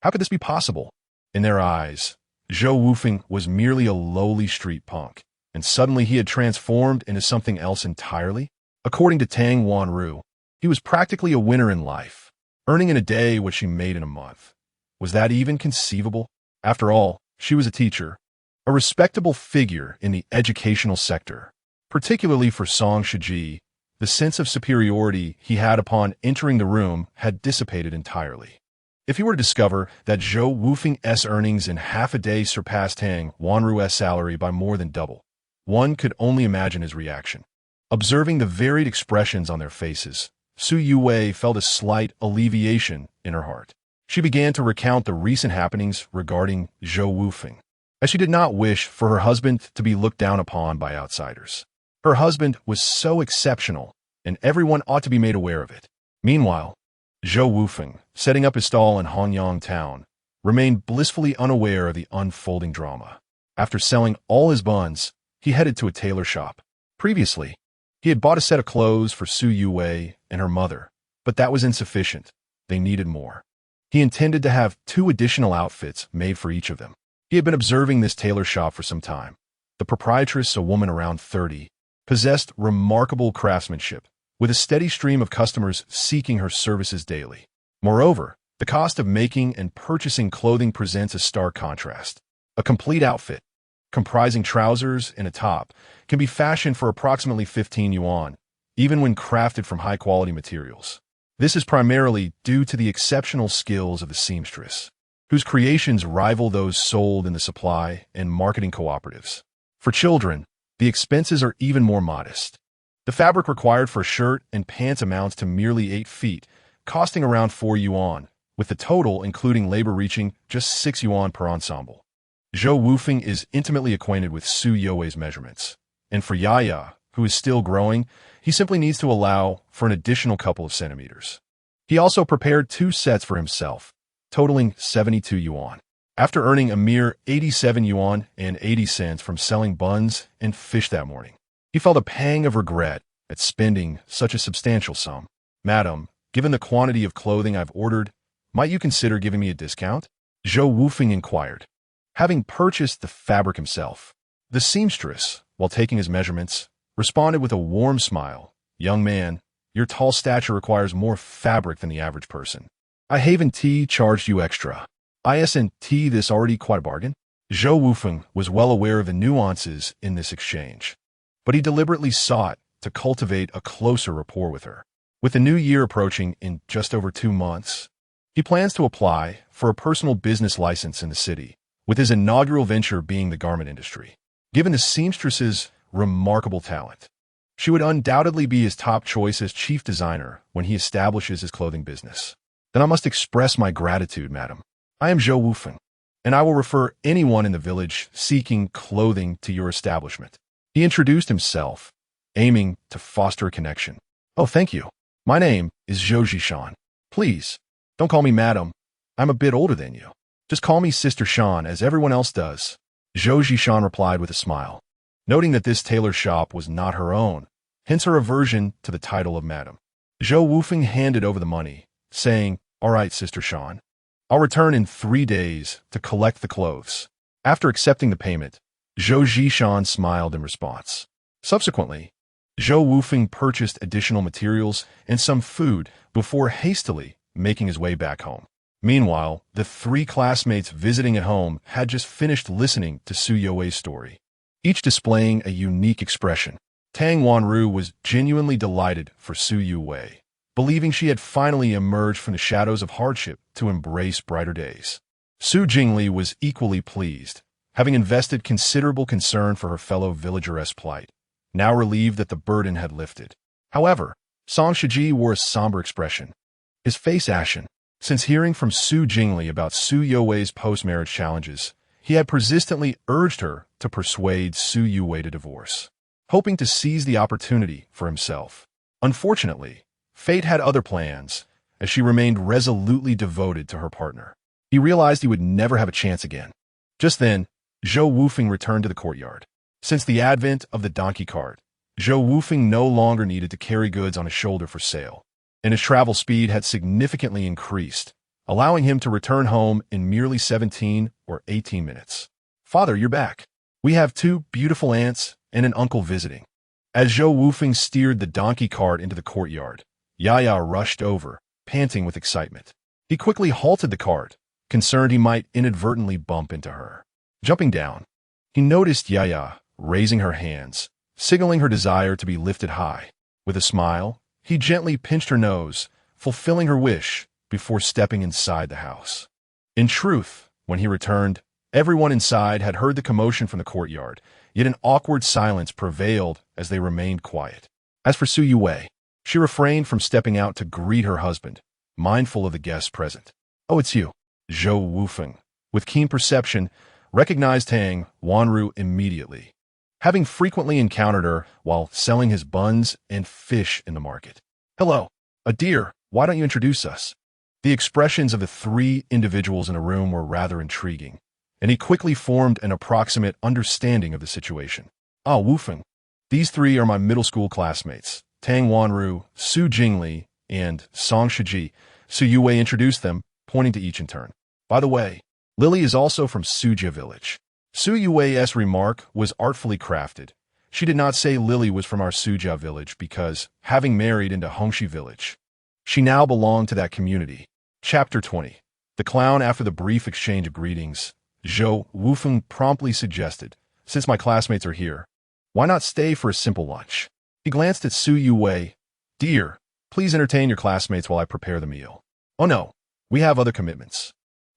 How could this be possible? In their eyes, Zhou Wufeng was merely a lowly street punk, and suddenly he had transformed into something else entirely? According to Tang Wanru, he was practically a winner in life. earning in a day what she made in a month. Was that even conceivable? After all, she was a teacher, a respectable figure in the educational sector. Particularly for Song Shiji, the sense of superiority he had upon entering the room had dissipated entirely. If he were to discover that Zhou Wufeng's earnings in half a day surpassed Tang Wanru's salary by more than double, one could only imagine his reaction. Observing the varied expressions on their faces, Su Yue felt a slight alleviation in her heart. She began to recount the recent happenings regarding Zhou Wufeng, as she did not wish for her husband to be looked down upon by outsiders. Her husband was so exceptional, and everyone ought to be made aware of it. Meanwhile, Zhou Wufeng, setting up his stall in Hanyang town, remained blissfully unaware of the unfolding drama. After selling all his buns, he headed to a tailor shop. Previously, he had bought a set of clothes for Su Yue and her mother, but that was insufficient. They needed more. He intended to have 2 additional outfits made for each of them. He had been observing this tailor shop for some time. The proprietress, a woman around 30, possessed remarkable craftsmanship, with a steady stream of customers seeking her services daily. Moreover, the cost of making and purchasing clothing presents a stark contrast. A complete outfit, comprising trousers and a top, can be fashioned for approximately 15 yuan, even when crafted from high-quality materials. This is primarily due to the exceptional skills of the seamstress, whose creations rival those sold in the supply and marketing cooperatives. For children, the expenses are even more modest. The fabric required for a shirt and pants amounts to merely 8 feet, costing around 4 yuan, with the total including labor reaching just 6 yuan per ensemble. Zhou Wufeng is intimately acquainted with Su You's measurements, and for Yaya, who is still growing, he simply needs to allow for an additional couple of centimeters. He also prepared 2 sets for himself, totaling 72 yuan. After earning a mere 87 yuan and 80 cents from selling buns and fish that morning, he felt a pang of regret at spending such a substantial sum. "Madam, given the quantity of clothing I've ordered, might you consider giving me a discount?" Zhou Wufeng inquired. Having purchased the fabric himself, the seamstress, while taking his measurements, responded with a warm smile. "Young man, your tall stature requires more fabric than the average person. I haven't charged you extra. Isn't this already quite a bargain?" Zhou Wufeng was well aware of the nuances in this exchange, but he deliberately sought to cultivate a closer rapport with her. With the new year approaching in just over 2 months, he plans to apply for a personal business license in the city, with his inaugural venture being the garment industry. Given the seamstress's remarkable talent, she would undoubtedly be his top choice as chief designer when he establishes his clothing business. "Then I must express my gratitude, madam. I am Zhou Wufeng, and I will refer anyone in the village seeking clothing to your establishment." He introduced himself, aiming to foster a connection. "Oh, thank you. My name is Zhou Zhishan. Please, don't call me madam. I'm a bit older than you. Just call me Sister Shan, as everyone else does." Zhou Zhishan replied with a smile, noting that this tailor shop was not her own, hence her aversion to the title of madam. Zhou Wufeng handed over the money, saying, "All right, Sister Shan. I'll return in 3 days to collect the clothes." After accepting the payment, Zhou Zhishan smiled in response. Subsequently, Zhou Wufeng purchased additional materials and some food before hastily making his way back home. Meanwhile, the 3 classmates visiting at home had just finished listening to Su You's story, each displaying a unique expression. Tang Wanru was genuinely delighted for Su Yue, believing she had finally emerged from the shadows of hardship to embrace brighter days. Su Jingli was equally pleased, having invested considerable concern for her fellow villageress' plight, now relieved that the burden had lifted. However, Song Shiji wore a somber expression, his face ashen. Since hearing from Su Jingli about Su You's post-marriage challenges, he had persistently urged her to persuade Su Yue to divorce, hoping to seize the opportunity for himself. Unfortunately, fate had other plans, as she remained resolutely devoted to her partner. He realized he would never have a chance again. Just then, Zhou Wufeng returned to the courtyard. Since the advent of the donkey cart, Zhou Wufeng no longer needed to carry goods on his shoulder for sale, and his travel speed had significantly increased, allowing him to return home in merely 17 or 18 minutes. "Father, you're back. We have 2 beautiful aunts and an uncle visiting." As Zhou Wufeng steered the donkey cart into the courtyard, Yaya rushed over, panting with excitement. He quickly halted the cart, concerned he might inadvertently bump into her. Jumping down, he noticed Yaya raising her hands, signaling her desire to be lifted high. With a smile, he gently pinched her nose, fulfilling her wish before stepping inside the house. In truth, when he returned, everyone inside had heard the commotion from the courtyard, yet an awkward silence prevailed as they remained quiet. As for Su Yue, she refrained from stepping out to greet her husband, mindful of the guests present. "Oh, it's you." Zhou Wufeng, with keen perception, recognized Tang Wanru immediately, having frequently encountered her while selling his buns and fish in the market. "Hello, a dear, why don't you introduce us?" The expressions of the three individuals in the room were rather intriguing, and he quickly formed an approximate understanding of the situation. "Ah, Wufeng, these three are my middle school classmates, Tang Wanru, Su Jingli, and Song Shiji." Su Yue introduced them, pointing to each in turn. "By the way, Lily is also from Sujia village." Su Yue's remark was artfully crafted. She did not say Lily was from our Sujia village because, having married into Hongxi village, she now belonged to that community. Chapter 20. The clown. After the brief exchange of greetings, Zhou Wufeng promptly suggested, "Since my classmates are here, why not stay for a simple lunch?" He glanced at Su Yue. "Dear, please entertain your classmates while I prepare the meal." "Oh no, we have other commitments.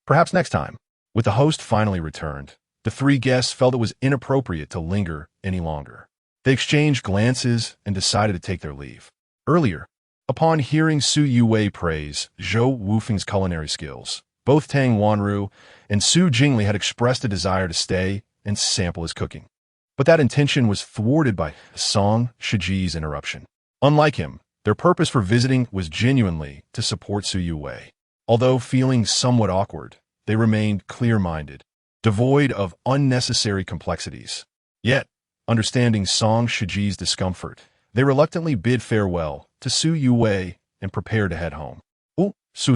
Perhaps next time." With the host finally returned, the three guests felt it was inappropriate to linger any longer. They exchanged glances and decided to take their leave. Earlier, upon hearing Su Yue praise Zhou Wufeng's culinary skills, both Tang Wanru and Su Jingli had expressed a desire to stay and sample his cooking. But that intention was thwarted by Song Shiji's interruption. Unlike him, their purpose for visiting was genuinely to support Su Yue. Although feeling somewhat awkward, they remained clear-minded, devoid of unnecessary complexities. Yet, understanding Song Shiji's discomfort, they reluctantly bid farewell to Su Yue and prepared to head home. "Oh, Su.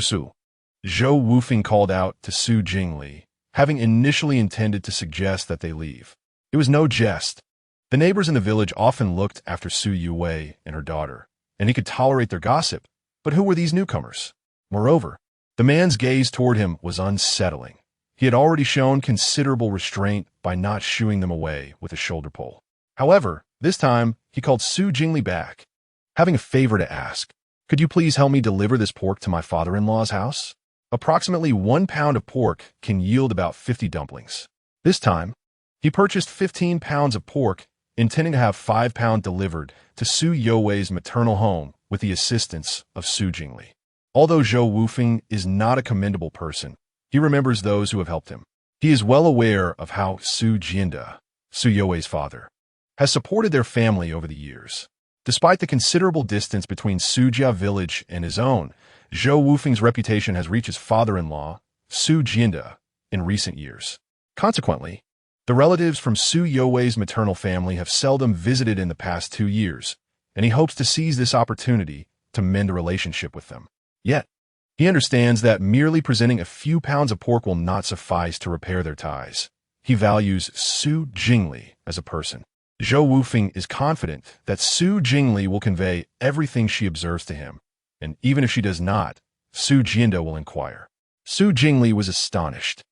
Zhou Wufeng called out to Su Jingli, having initially intended to suggest that they leave. It was no jest. The neighbors in the village often looked after Su Yue and her daughter, and he could tolerate their gossip, but who were these newcomers? Moreover, the man's gaze toward him was unsettling. He had already shown considerable restraint by not shooing them away with a shoulder pull. However, this time, he called Su Jingli back, having a favor to ask. "Could you please help me deliver this pork to my father-in-law's house? Approximately 1 pound of pork can yield about 50 dumplings." This time, he purchased 15 pounds of pork, intending to have 5 pounds delivered to Su Yue's maternal home with the assistance of Su Jingli. Although Zhou Wufeng is not a commendable person, he remembers those who have helped him. He is well aware of how Su Jianda, Su Yue's father, has supported their family over the years. Despite the considerable distance between Sujia village and his own, Zhou Wufeng's reputation has reached his father-in-law, Su Jianda, in recent years. Consequently, the relatives from Su Yue's maternal family have seldom visited in the past 2 years, and he hopes to seize this opportunity to mend a relationship with them. Yet, he understands that merely presenting a few pounds of pork will not suffice to repair their ties. He values Su Jingli as a person. Zhou Wufeng is confident that Su Jingli will convey everything she observes to him, and even if she does not, Su Jianda will inquire. Su Jingli was astonished.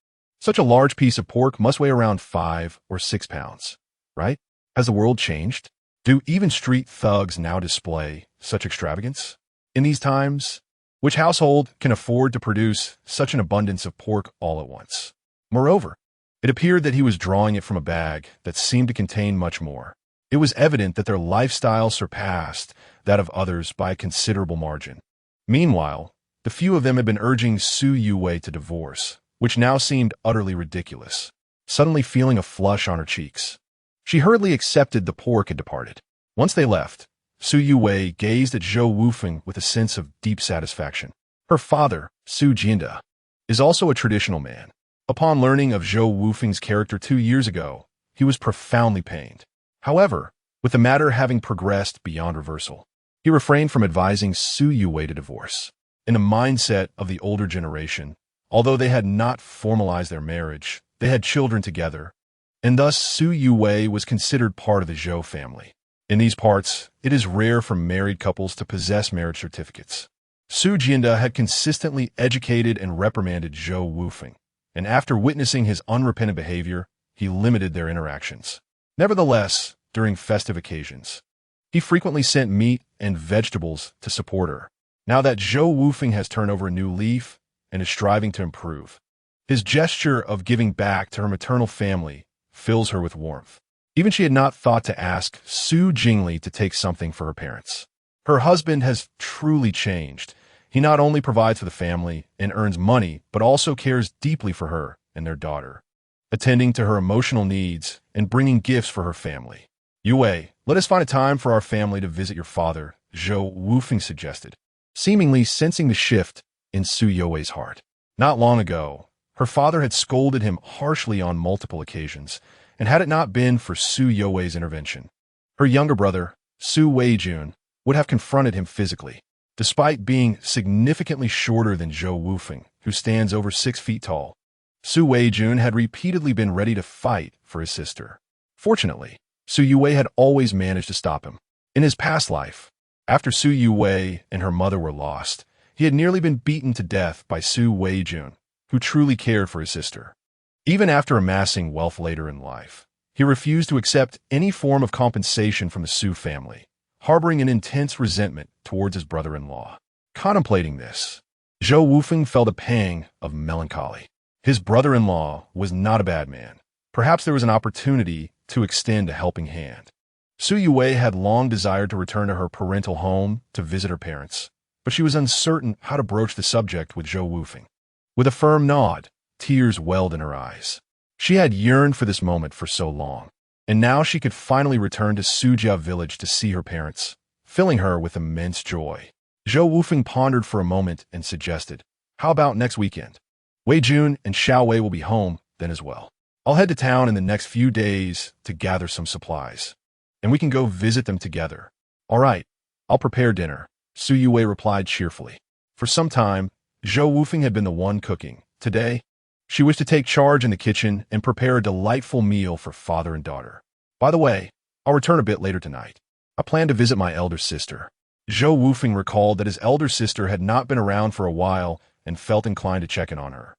Such a large piece of pork must weigh around 5 or 6 pounds, right? Has the world changed? Do even street thugs now display such extravagance? In these times, which household can afford to produce such an abundance of pork all at once? Moreover, it appeared that he was drawing it from a bag that seemed to contain much more. It was evident that their lifestyle surpassed that of others by a considerable margin. Meanwhile, the few of them had been urging Su Yue to divorce, which now seemed utterly ridiculous. Suddenly feeling a flush on her cheeks, she hurriedly accepted the pork and departed. Once they left, Su Yue gazed at Zhou Wufeng with a sense of deep satisfaction. Her father, Su Jianda, is also a traditional man. Upon learning of Zhou Wufeng's character 2 years ago, he was profoundly pained. However, with the matter having progressed beyond reversal, he refrained from advising Su Yue to divorce. In the mindset of the older generation, although they had not formalized their marriage, they had children together, and thus Su Yue was considered part of the Zhou family. In these parts, it is rare for married couples to possess marriage certificates. Su Jianda had consistently educated and reprimanded Zhou Wufeng, and after witnessing his unrepentant behavior, he limited their interactions. Nevertheless, during festive occasions, he frequently sent meat and vegetables to support her. Now that Zhou Wufeng has turned over a new leaf and is striving to improve, his gesture of giving back to her maternal family fills her with warmth. Even she had not thought to ask Su Jingli to take something for her parents. Her husband has truly changed. He not only provides for the family and earns money, but also cares deeply for her and their daughter, attending to her emotional needs and bringing gifts for her family. Yue, let us find a time for our family to visit your father, Zhou Wufeng suggested, seemingly sensing the shift in Su Yue's heart. Not long ago, her father had scolded him harshly on multiple occasions, and had it not been for Su Yue's intervention, her younger brother, Su Weijun, would have confronted him physically. Despite being significantly shorter than Zhou Wufeng, who stands over 6 feet tall, Su Weijun had repeatedly been ready to fight for his sister. Fortunately, Su Yue had always managed to stop him. In his past life, after Su Yue and her mother were lost, he had nearly been beaten to death by Su Weijun, who truly cared for his sister. Even after amassing wealth later in life, he refused to accept any form of compensation from the Su family, harboring an intense resentment towards his brother-in-law. Contemplating this, Zhou Wufeng felt a pang of melancholy. His brother-in-law was not a bad man. Perhaps there was an opportunity to extend a helping hand. Su Yue had long desired to return to her parental home to visit her parents, but she was uncertain how to broach the subject with Zhou Wufeng. With a firm nod, tears welled in her eyes. She had yearned for this moment for so long, and now she could finally return to Sujia village to see her parents, filling her with immense joy. Zhou Wufeng pondered for a moment and suggested, "How about next weekend? Wei Jun and Xiao Wei will be home then as well. I'll head to town in the next few days to gather some supplies, and we can go visit them together." "All right, I'll prepare dinner," Su Yue replied cheerfully. For some time, Zhou Wufeng had been the one cooking. Today, she wished to take charge in the kitchen and prepare a delightful meal for father and daughter. "By the way, I'll return a bit later tonight. I plan to visit my elder sister." Zhou Wufeng recalled that his elder sister had not been around for a while and felt inclined to check in on her.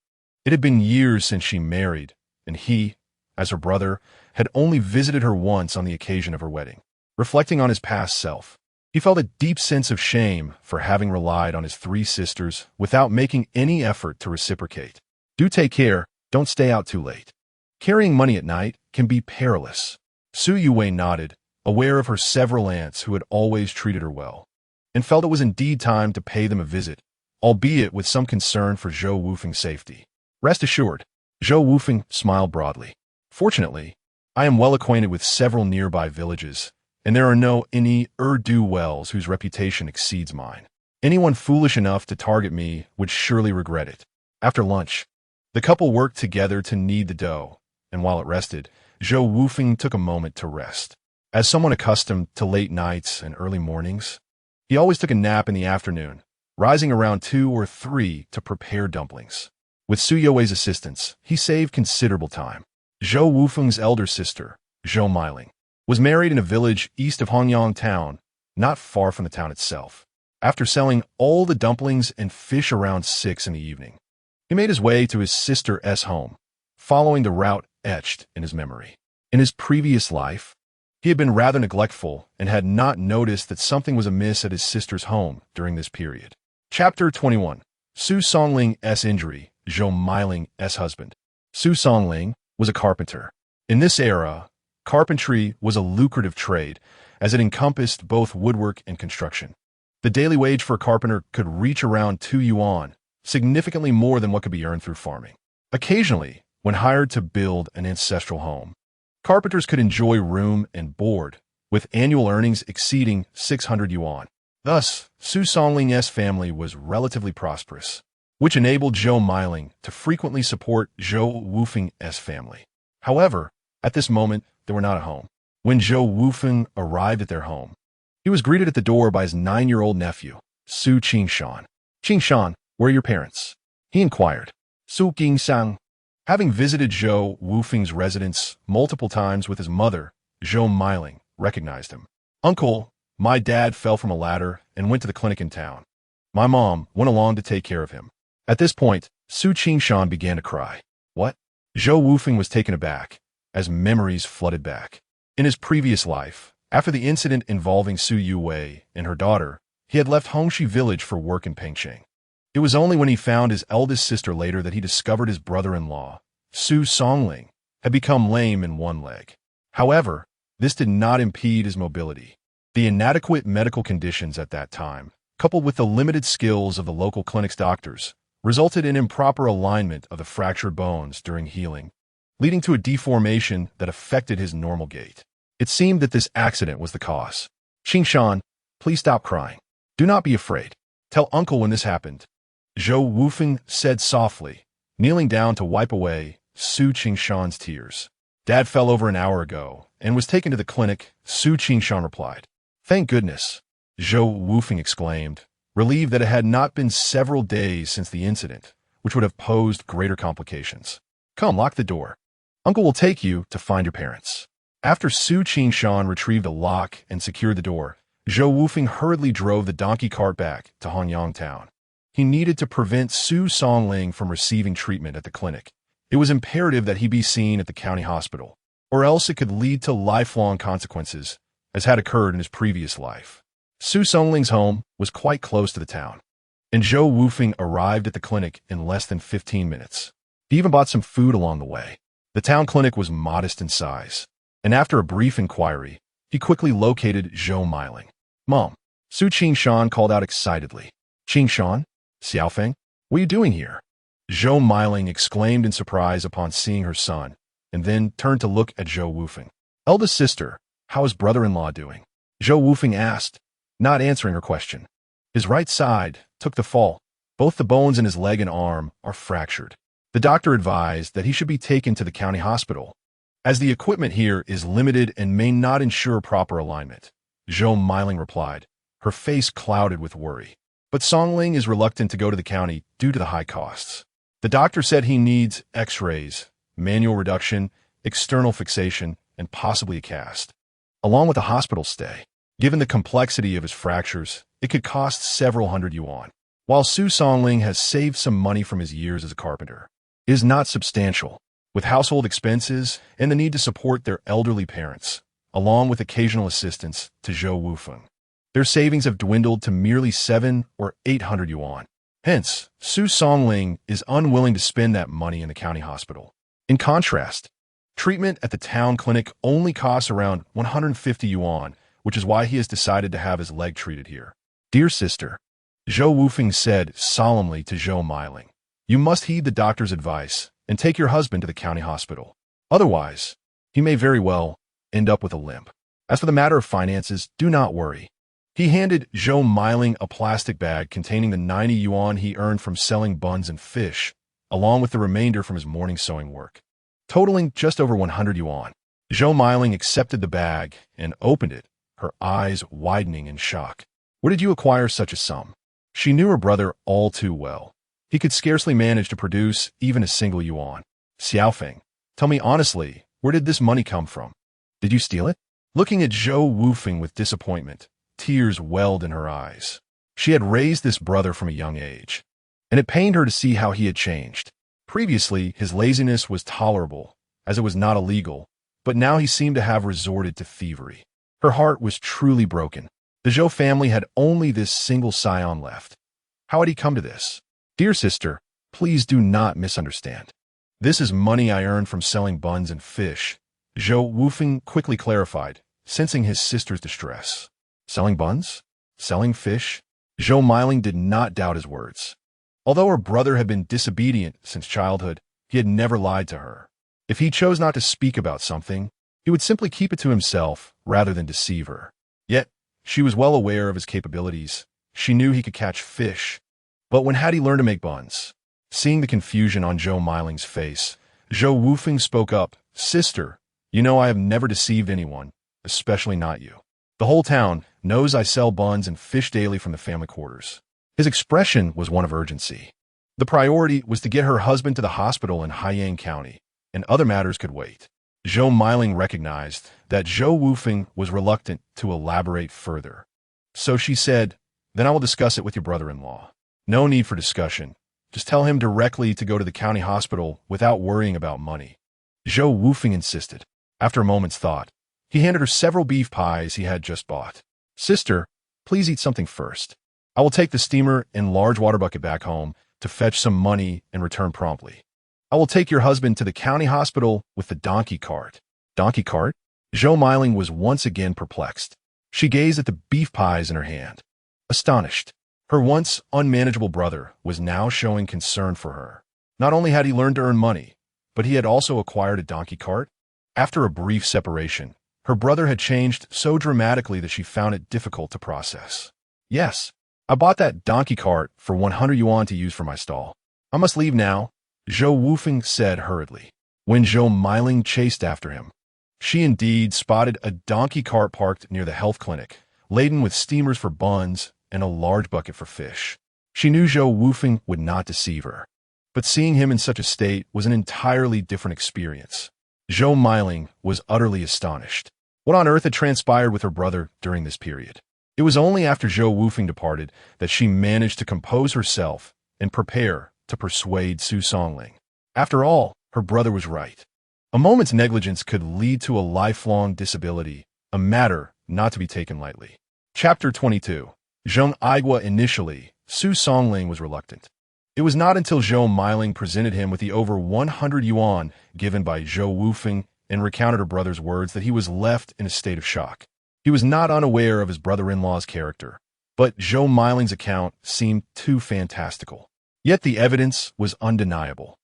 It had been years since she married, and he, as her brother, had only visited her once on the occasion of her wedding. Reflecting on his past self, he felt a deep sense of shame for having relied on his 3 sisters without making any effort to reciprocate. "Do take care, don't stay out too late. Carrying money at night can be perilous." Su Yue nodded, aware of her several aunts who had always treated her well, and felt it was indeed time to pay them a visit, albeit with some concern for Zhou Wufeng's safety. "Rest assured," Zhou Wufeng smiled broadly. "Fortunately, I am well acquainted with several nearby villages, and there are no any Urdu wells whose reputation exceeds mine. Anyone foolish enough to target me would surely regret it." After lunch, the couple worked together to knead the dough, and while it rested, Zhou Wufeng took a moment to rest. As someone accustomed to late nights and early mornings, he always took a nap in the afternoon, rising around 2 or 3 to prepare dumplings. With Su Yue's assistance, he saved considerable time. Zhou Wufeng's elder sister, Zhou Miling, was married in a village east of Hongyang town, not far from the town itself. After selling all the dumplings and fish around 6 in the evening, he made his way to his sister's home, following the route etched in his memory. In his previous life, he had been rather neglectful and had not noticed that something was amiss at his sister's home during this period. Chapter 21. Su Songling's injury, Zhou Miling's husband. Su Songling was a carpenter. In this era, carpentry was a lucrative trade, as it encompassed both woodwork and construction. The daily wage for a carpenter could reach around 2 yuan, significantly more than what could be earned through farming. Occasionally, when hired to build an ancestral home, carpenters could enjoy room and board, with annual earnings exceeding 600 yuan. Thus, Su Songling's family was relatively prosperous, which enabled Zhou Miling to frequently support Zhou Wufeng's family. However, at this moment, they were not at home. When Zhou Wufeng arrived at their home, he was greeted at the door by his 9-year-old nephew, Su Qingshan. "Qingshan, where are your parents?" he inquired. Su Qingshan, having visited Zhou Wufeng's residence multiple times with his mother, Zhou Miling, recognized him. "Uncle, my dad fell from a ladder and went to the clinic in town. My mom went along to take care of him. At this point, Su Qingshan began to cry. What? Zhou Wufeng was taken aback, as memories flooded back. In his previous life, after the incident involving Su Yuwei and her daughter, he had left Hongxi village for work in Pengcheng. It was only when he found his eldest sister later that he discovered his brother-in-law, Su Songling, had become lame in one leg. However, this did not impede his mobility. The inadequate medical conditions at that time, coupled with the limited skills of the local clinic's doctors, resulted in improper alignment of the fractured bones during healing, leading to a deformation that affected his normal gait. It seemed that this accident was the cause. Qingshan, please stop crying. Do not be afraid. Tell uncle when this happened. Zhou Wufeng said softly, kneeling down to wipe away Su Qingshan's tears. Dad fell over an hour ago and was taken to the clinic, Su Qingshan replied. Thank goodness, Zhou Wufeng exclaimed, relieved that it had not been several days since the incident, which would have posed greater complications. Come, lock the door. Uncle will take you to find your parents. After Su Qingshan retrieved a lock and secured the door, Zhou Wufeng hurriedly drove the donkey cart back to Hanyang town. He needed to prevent Su Songling from receiving treatment at the clinic. It was imperative that he be seen at the county hospital, or else it could lead to lifelong consequences, as had occurred in his previous life. Su Songling's home was quite close to the town, and Zhou Wufeng arrived at the clinic in less than 15 minutes. He even bought some food along the way. The town clinic was modest in size, and after a brief inquiry, he quickly located Zhou Miling. Mom, Su Qingshan called out excitedly. Qingshan? Xiaofeng? What are you doing here? Zhou Miling exclaimed in surprise upon seeing her son, and then turned to look at Zhou Wufeng. Eldest sister, how is brother-in-law doing? Zhou Wufeng asked, not answering her question. His right side took the fall. Both the bones in his leg and arm are fractured. The doctor advised that he should be taken to the county hospital, as the equipment here is limited and may not ensure proper alignment. Zhou Miling replied, her face clouded with worry. But Songling is reluctant to go to the county due to the high costs. The doctor said he needs x-rays, manual reduction, external fixation, and possibly a cast, along with a hospital stay. Given the complexity of his fractures, it could cost several hundred yuan. While Su Songling has saved some money from his years as a carpenter, it is not substantial, with household expenses and the need to support their elderly parents, along with occasional assistance to Zhou Wufeng. Their savings have dwindled to merely 700 or 800 yuan. Hence, Su Songling is unwilling to spend that money in the county hospital. In contrast, treatment at the town clinic only costs around 150 yuan, which is why he has decided to have his leg treated here. Dear sister, Zhou Wufeng said solemnly to Zhou Miling, you must heed the doctor's advice and take your husband to the county hospital. Otherwise, he may very well end up with a limp. As for the matter of finances, do not worry. He handed Zhou Miling a plastic bag containing the 90 yuan he earned from selling buns and fish, along with the remainder from his morning sewing work, totaling just over 100 yuan. Zhou Miling accepted the bag and opened it, her eyes widening in shock. Where did you acquire such a sum? She knew her brother all too well. He could scarcely manage to produce even a single yuan. Xiaofeng, tell me honestly, where did this money come from? Did you steal it? Looking at Zhou Wufeng with disappointment, tears welled in her eyes. She had raised this brother from a young age, and it pained her to see how he had changed. Previously, his laziness was tolerable, as it was not illegal, but now he seemed to have resorted to thievery. Her heart was truly broken. The Zhou family had only this single scion left. How had he come to this? Dear sister, please do not misunderstand. This is money I earned from selling buns and fish, Zhou Wufeng quickly clarified, sensing his sister's distress. Selling buns? Selling fish? Zhou Miling did not doubt his words. Although her brother had been disobedient since childhood, he had never lied to her. If he chose not to speak about something, he would simply keep it to himself rather than deceive her. Yet, she was well aware of his capabilities. She knew he could catch fish. But when had he learned to make buns? Seeing the confusion on Zhou Miling's face, Zhou Wufeng spoke up, Sister, you know I have never deceived anyone, especially not you. The whole town knows I sell buns and fish daily from the family quarters. His expression was one of urgency. The priority was to get her husband to the hospital in Haiyang County, and other matters could wait. Zhou Miling recognized that Zhou Wufeng was reluctant to elaborate further. So she said, Then I will discuss it with your brother-in-law. No need for discussion. Just tell him directly to go to the county hospital without worrying about money. Zhou Wufeng insisted. After a moment's thought, he handed her several beef pies he had just bought. Sister, please eat something first. I will take the steamer and large water bucket back home to fetch some money and return promptly. I will take your husband to the county hospital with the donkey cart. Donkey cart? Zhou Miling was once again perplexed. She gazed at the beef pies in her hand, astonished. Her once unmanageable brother was now showing concern for her. Not only had he learned to earn money, but he had also acquired a donkey cart. After a brief separation, her brother had changed so dramatically that she found it difficult to process. Yes, I bought that donkey cart for 100 yuan to use for my stall. I must leave now, Zhou Wufeng said hurriedly. When Zhou Miling chased after him, she indeed spotted a donkey cart parked near the health clinic, laden with steamers for buns and a large bucket for fish. She knew Zhou Wufeng would not deceive her, but seeing him in such a state was an entirely different experience. Zhou Miling was utterly astonished. What on earth had transpired with her brother during this period? It was only after Zhou Wufeng departed that she managed to compose herself and prepare to persuade Su Songling. After all, her brother was right. A moment's negligence could lead to a lifelong disability, a matter not to be taken lightly. Chapter 22. Zheng Aigua. Initially, Su Songling was reluctant. It was not until Zhou Miling presented him with the over 100 yuan given by Zhou Wufeng and recounted her brother's words that he was left in a state of shock. He was not unaware of his brother-in-law's character, but Zhou Miling's account seemed too fantastical. Yet the evidence was undeniable.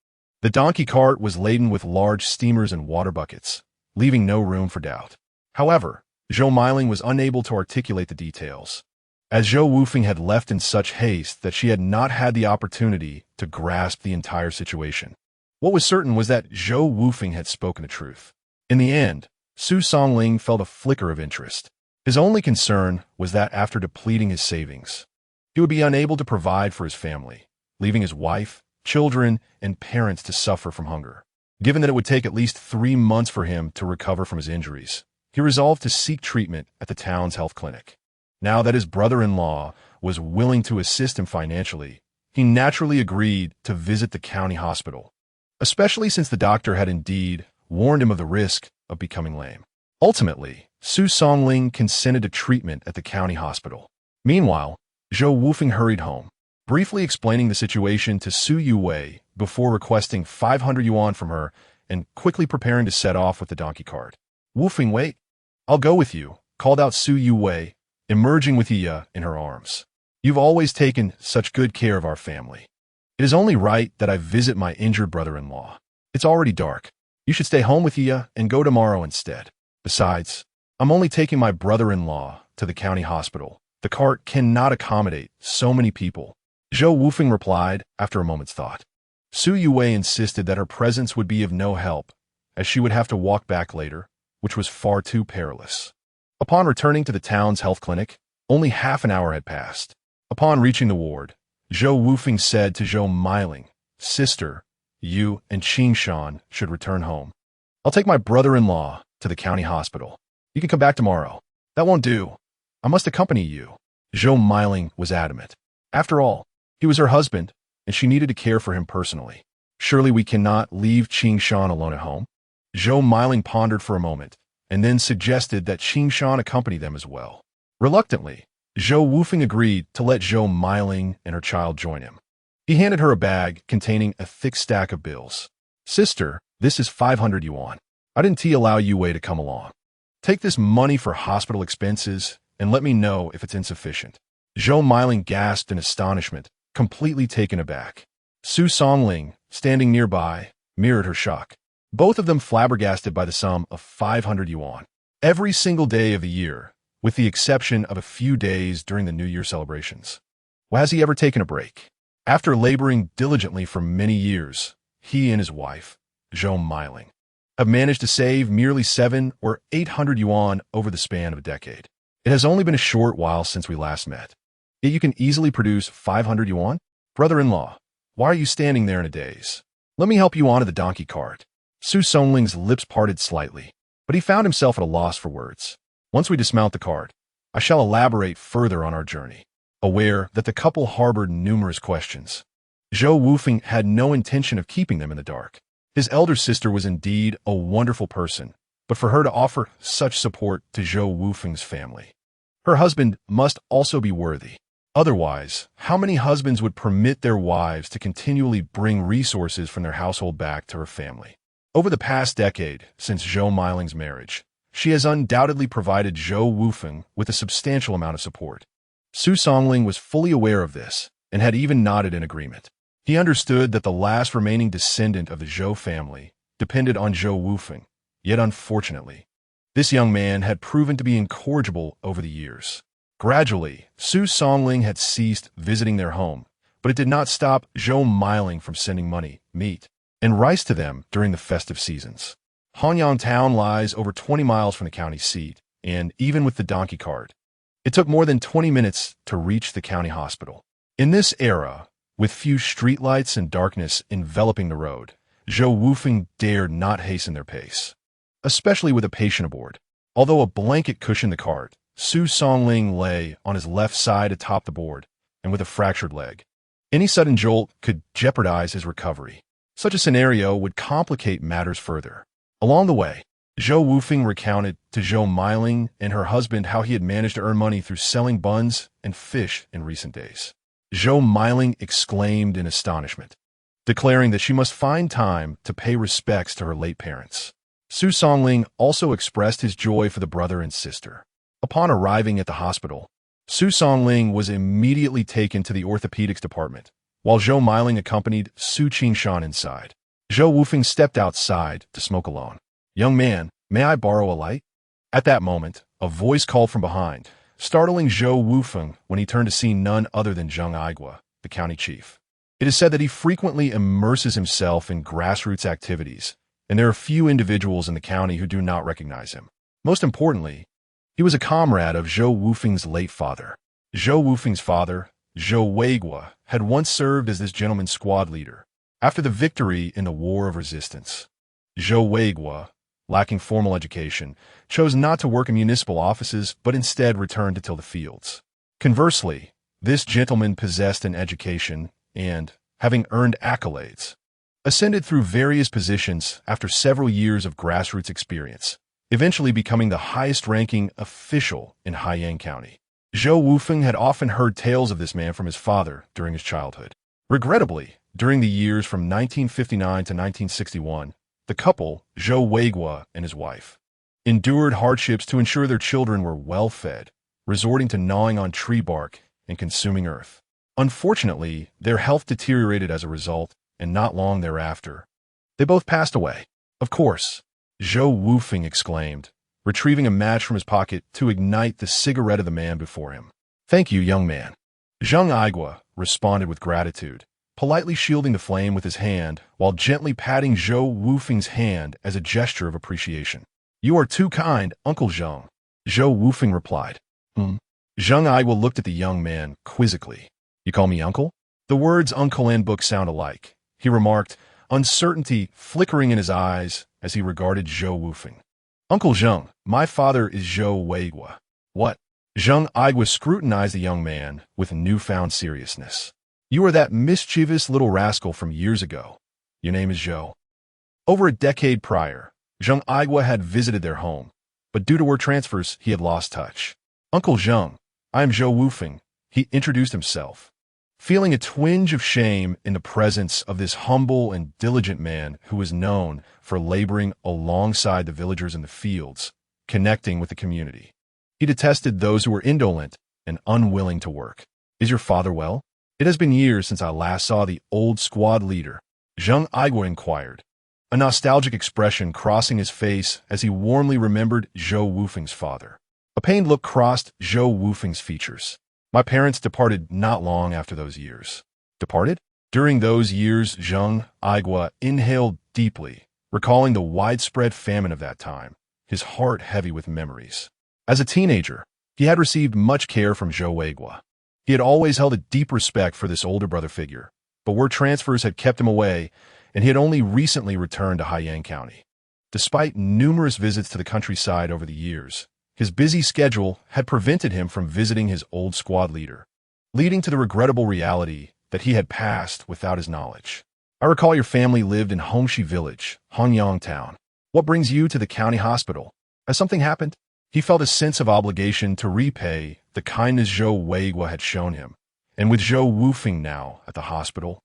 The donkey cart was laden with large steamers and water buckets, leaving no room for doubt. However, Zhou Miling was unable to articulate the details, as Zhou Wufeng had left in such haste that she had not had the opportunity to grasp the entire situation. What was certain was that Zhou Wufeng had spoken the truth. In the end, Su Songling felt a flicker of interest. His only concern was that after depleting his savings, he would be unable to provide for his family, leaving his wife, children, and parents to suffer from hunger. Given that it would take at least 3 months for him to recover from his injuries, he resolved to seek treatment at the town's health clinic. Now that his brother-in-law was willing to assist him financially, he naturally agreed to visit the county hospital, especially since the doctor had indeed warned him of the risk of becoming lame. Ultimately, Su Songling consented to treatment at the county hospital. Meanwhile, Zhou Wufeng hurried home, briefly explaining the situation to Su Yuwei before requesting 500 yuan from her and quickly preparing to set off with the donkey cart. Wufeng, wait. I'll go with you, called out Su Yuwei, emerging with Iya in her arms. You've always taken such good care of our family. It is only right that I visit my injured brother-in-law. It's already dark. You should stay home with Iya and go tomorrow instead. Besides, I'm only taking my brother-in-law to the county hospital. The cart cannot accommodate so many people. Zhou Wufeng replied after a moment's thought. Su Yuwei insisted that her presence would be of no help, as she would have to walk back later, which was far too perilous. Upon returning to the town's health clinic, only half an hour had passed. Upon reaching the ward, Zhou Wufeng said to Zhou Miling, Sister, you and Qing Shan should return home. I'll take my brother-in-law to the county hospital. You can come back tomorrow. That won't do. I must accompany you. Zhou Miling was adamant. After all, he was her husband, and she needed to care for him personally. Surely we cannot leave Qing Shan alone at home? Zhou Miling pondered for a moment, and then suggested that Qing Shan accompany them as well. Reluctantly, Zhou Wufeng agreed to let Zhou Miling and her child join him. He handed her a bag containing a thick stack of bills. Sister, this is 500 yuan. I didn't allow Yue to come along. Take this money for hospital expenses and let me know if it's insufficient. Zhou Miling gasped in astonishment, completely taken aback. Su Songling, standing nearby, mirrored her shock. Both of them flabbergasted by the sum of 500 yuan. Every single day of the year, with the exception of a few days during the New Year celebrations. Well, has he ever taken a break? After laboring diligently for many years, he and his wife, Zhou Miling, have managed to save merely 700 or 800 yuan over the span of a decade. It has only been a short while since we last met. Yet you can easily produce 500 yuan? Brother-in-law, why are you standing there in a daze? Let me help you onto the donkey cart. Su Songling's lips parted slightly, but he found himself at a loss for words. Once we dismount the cart, I shall elaborate further on our journey. aware that the couple harbored numerous questions. Zhou Wufeng had no intention of keeping them in the dark. His elder sister was indeed a wonderful person, but for her to offer such support to Zhou Wufeng's family, her husband must also be worthy. Otherwise, how many husbands would permit their wives to continually bring resources from their household back to her family? Over the past decade, since Zhou Miling's marriage, she has undoubtedly provided Zhou Wufeng with a substantial amount of support. Su Songling was fully aware of this and had even nodded in agreement. He understood that the last remaining descendant of the Zhou family depended on Zhou Wufeng, yet unfortunately, this young man had proven to be incorrigible over the years. Gradually, Su Songling had ceased visiting their home, but it did not stop Zhou Miling from sending money, meat, and rice to them during the festive seasons. Hanyang town lies over 20 miles from the county seat, and even with the donkey cart, it took more than 20 minutes to reach the county hospital. In this era, with few streetlights and darkness enveloping the road, Zhou Wufeng dared not hasten their pace, especially with a patient aboard. Although a blanket cushioned the cart, Su Songling lay on his left side atop the board and with a fractured leg. Any sudden jolt could jeopardize his recovery. Such a scenario would complicate matters further. Along the way, Zhou Wufeng recounted to Zhou Miling and her husband how he had managed to earn money through selling buns and fish in recent days. Zhou Miling exclaimed in astonishment, declaring that she must find time to pay respects to her late parents. Su Songling also expressed his joy for the brother and sister. Upon arriving at the hospital, Su Songling was immediately taken to the orthopedics department, while Zhou Miling accompanied Su Qingshan inside. Zhou Wufeng stepped outside to smoke alone. "Young man, may I borrow a light?" At that moment, a voice called from behind, startling Zhou Wufeng when he turned to see none other than Zheng Aigua, the county chief. It is said that he frequently immerses himself in grassroots activities, and there are few individuals in the county who do not recognize him. Most importantly, he was a comrade of Zhou Wufeng's late father. Zhou Wufeng's father, Zhou Weigua, had once served as this gentleman's squad leader. After the victory in the War of Resistance, Zhou Weigua, lacking formal education, chose not to work in municipal offices but instead returned to till the fields. Conversely, this gentleman possessed an education and, having earned accolades, ascended through various positions after several years of grassroots experience, eventually becoming the highest-ranking official in Haiyang County. Zhou Wufeng had often heard tales of this man from his father during his childhood. Regrettably, during the years from 1959 to 1961, the couple, Zhou Weigua and his wife, endured hardships to ensure their children were well-fed, resorting to gnawing on tree bark and consuming earth. Unfortunately, their health deteriorated as a result, and not long thereafter, they both passed away. "Of course," Zhou Wufeng exclaimed, retrieving a match from his pocket to ignite the cigarette of the man before him. "Thank you, young man." Zheng Aigua responded with gratitude, politely shielding the flame with his hand while gently patting Zhou Wufeng's hand as a gesture of appreciation. "You are too kind, Uncle Zheng," Zhou Wufeng replied. Zheng Aigua looked at the young man quizzically. "You call me uncle?" The words uncle and book sound alike, he remarked, uncertainty flickering in his eyes as he regarded Zhou Wufeng. "Uncle Zheng, my father is Zhou Weigua." "What?" Zheng Aigua scrutinized the young man with newfound seriousness. "You are that mischievous little rascal from years ago. Your name is Zhou." Over a decade prior, Zheng Aigua had visited their home, but due to work transfers, he had lost touch. "Uncle Zheng, I am Zhou Wufeng," he introduced himself, feeling a twinge of shame in the presence of this humble and diligent man who was known for laboring alongside the villagers in the fields, connecting with the community. He detested those who were indolent and unwilling to work. "Is your father well?" "It has been years since I last saw the old squad leader," Zheng Aigua inquired, a nostalgic expression crossing his face as he warmly remembered Zhou Wufeng's father. A pained look crossed Zhou Wufeng's features. "My parents departed not long after those years." "Departed?" During those years, Zheng Aigua inhaled deeply, recalling the widespread famine of that time, his heart heavy with memories. As a teenager, he had received much care from Zhou Weigua. He had always held a deep respect for this older brother figure, but work transfers had kept him away, and he had only recently returned to Haiyang County. Despite numerous visits to the countryside over the years, his busy schedule had prevented him from visiting his old squad leader. leading to the regrettable reality that he had passed without his knowledge. I recall your family lived in Hongxi Village, Hanyang Town. What brings you to the county hospital? Has something happened? He felt a sense of obligation to repay the kindness Zhou Weigua had shown him, and with Zhou Wufeng now at the hospital,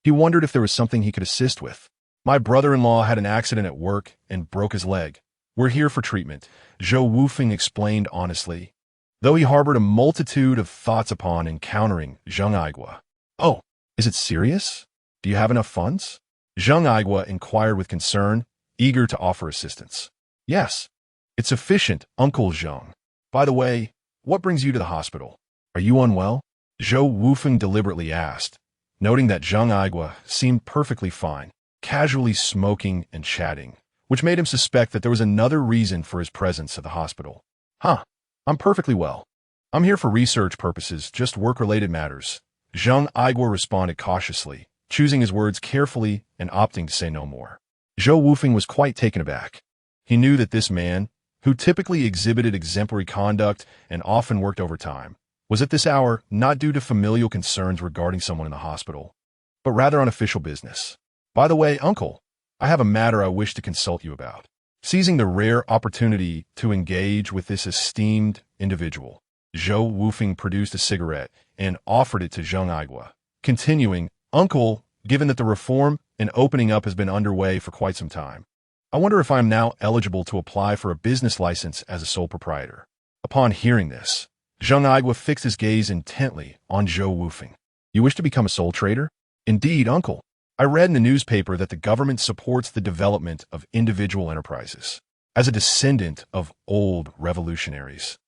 he wondered if there was something he could assist with. My brother-in-law had an accident at work and broke his leg. We're here for treatment, Zhou Wufeng explained honestly, though he harbored a multitude of thoughts upon encountering Zheng Aigua. Oh, is it serious? Do you have enough funds? Zheng Aigua inquired with concern, eager to offer assistance. Yes, it's sufficient, Uncle Zheng. By the way, what brings you to the hospital? Are you unwell? Zhou Wufeng deliberately asked, noting that Zheng Aigua seemed perfectly fine, casually smoking and chatting, which made him suspect that there was another reason for his presence at the hospital. I'm perfectly well. I'm here for research purposes, just work-related matters. Zheng Aigua responded cautiously, choosing his words carefully and opting to say no more. Zhou Wufeng was quite taken aback. He knew that this man, who typically exhibited exemplary conduct and often worked overtime, was at this hour not due to familial concerns regarding someone in the hospital, but rather on official business. By the way, Uncle, I have a matter I wish to consult you about. Seizing the rare opportunity to engage with this esteemed individual, Zhou Wufeng produced a cigarette and offered it to Zheng Aigua, continuing, Uncle, given that the reform and opening up has been underway for quite some time, I wonder if I am now eligible to apply for a business license as a sole proprietor. Upon hearing this, Zheng Aigua fixed his gaze intently on Zhou Wufeng. You wish to become a sole trader? Indeed, Uncle. I read in the newspaper that the government supports the development of individual enterprises. As a descendant of old revolutionaries,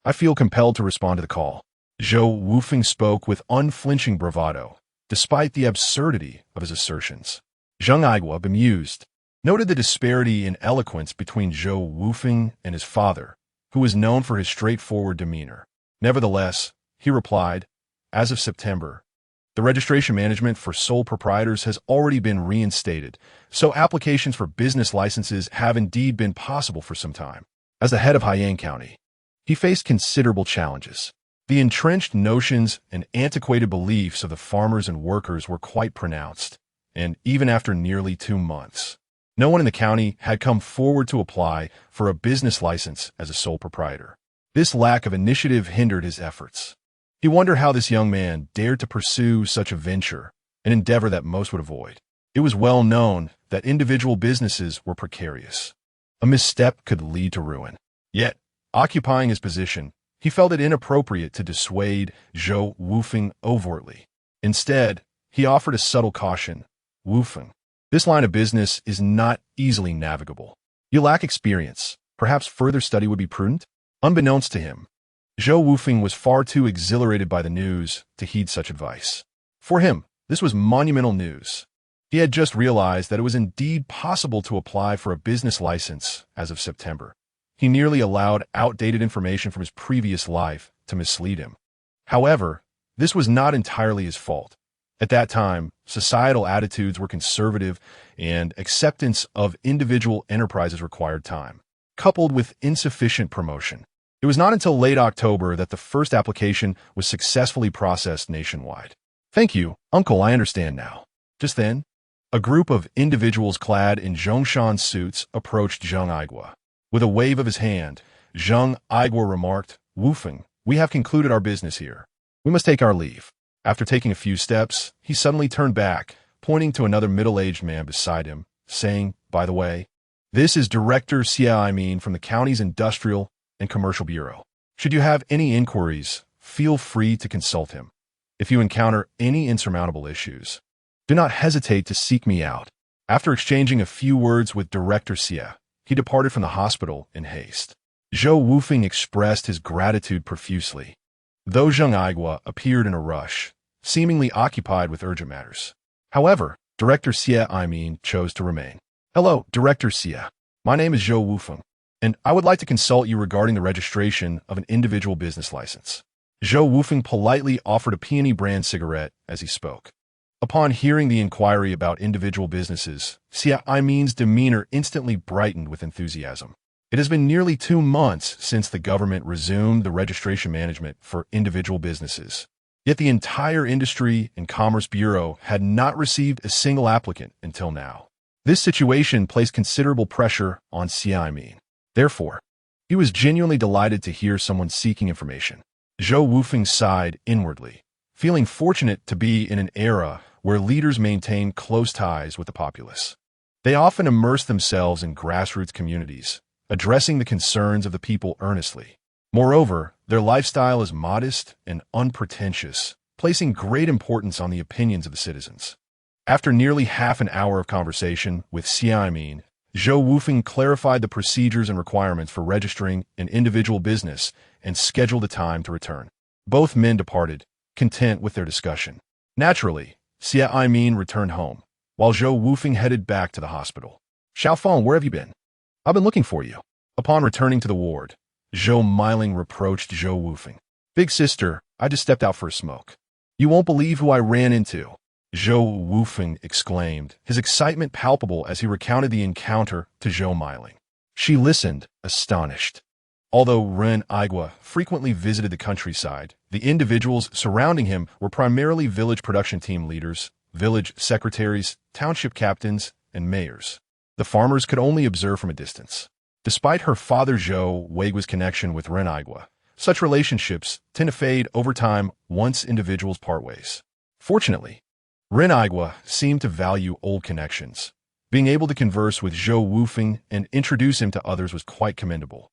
I feel compelled to respond to the call. Zhou Wufeng spoke with unflinching bravado, despite the absurdity of his assertions. Zheng Aigua, bemused, noted the disparity in eloquence between Zhou Wufeng and his father, who was known for his straightforward demeanor. Nevertheless, he replied, as of September, the registration management for sole proprietors has already been reinstated, so applications for business licenses have indeed been possible for some time. As the head of Haiyang County, he faced considerable challenges. The entrenched notions and antiquated beliefs of the farmers and workers were quite pronounced, and even after nearly 2 months, no one in the county had come forward to apply for a business license as a sole proprietor. This lack of initiative hindered his efforts. He wondered how this young man dared to pursue such a venture, an endeavor that most would avoid. It was well known that individual businesses were precarious. A misstep could lead to ruin. Yet, occupying his position, he felt it inappropriate to dissuade Zhou Wufeng overtly. Instead, he offered a subtle caution. Wufeng, this line of business is not easily navigable. You lack experience. Perhaps further study would be prudent? Unbeknownst to him, Zhou Wufeng was far too exhilarated by the news to heed such advice. For him, this was monumental news. He had just realized that it was indeed possible to apply for a business license as of September. He nearly allowed outdated information from his previous life to mislead him. However, this was not entirely his fault. At that time, societal attitudes were conservative, and acceptance of individual enterprises required time, coupled with insufficient promotion. It was not until late October that the first application was successfully processed nationwide. Thank you, Uncle, I understand now. Just then, a group of individuals clad in Zhongshan suits approached Zheng Aigua. With a wave of his hand, Zheng Aigua remarked, Wufeng, we have concluded our business here. We must take our leave. After taking a few steps, he suddenly turned back, pointing to another middle-aged man beside him, saying, by the way, this is Director Xia from the county's Industrial and Commercial Bureau. Should you have any inquiries, feel free to consult him. If you encounter any insurmountable issues, do not hesitate to seek me out. After exchanging a few words with Director Xia, he departed from the hospital in haste. Zhou Wufeng expressed his gratitude profusely, though Zheng Aigua appeared in a rush, seemingly occupied with urgent matters. However, Director Xia chose to remain. Hello, Director Xia. My name is Zhou Wufeng, and I would like to consult you regarding the registration of an individual business license. Zhou Wufeng politely offered a peony brand cigarette as he spoke. Upon hearing the inquiry about individual businesses, Xia demeanor instantly brightened with enthusiasm. It has been nearly 2 months since the government resumed the registration management for individual businesses. Yet the entire Industry and Commerce Bureau had not received a single applicant until now. This situation placed considerable pressure on Xia Min. Therefore, he was genuinely delighted to hear someone seeking information. Zhou Wufeng sighed inwardly, feeling fortunate to be in an era where leaders maintain close ties with the populace. They often immerse themselves in grassroots communities, addressing the concerns of the people earnestly. Moreover, their lifestyle is modest and unpretentious, placing great importance on the opinions of the citizens. After nearly half an hour of conversation with Xia Min, Zhou Wufeng clarified the procedures and requirements for registering an individual business and scheduled a time to return. Both men departed, content with their discussion. Naturally, Xia Min returned home, while Zhou Wufeng headed back to the hospital. Xiaofeng, where have you been? I've been looking for you. Upon returning to the ward, Zhou Miling reproached Zhou Wufeng. Big sister, I just stepped out for a smoke. You won't believe who I ran into. Zhou Wufeng exclaimed, his excitement palpable as he recounted the encounter to Zhou Miling. She listened, astonished. Although Ren Aigua frequently visited the countryside, the individuals surrounding him were primarily village production team leaders, village secretaries, township captains, and mayors. The farmers could only observe from a distance. Despite her father Zhou Weigua's connection with Ren Aigua, such relationships tend to fade over time once individuals part ways. Fortunately, Ren Aigua seemed to value old connections. Being able to converse with Zhou Wufeng and introduce him to others was quite commendable.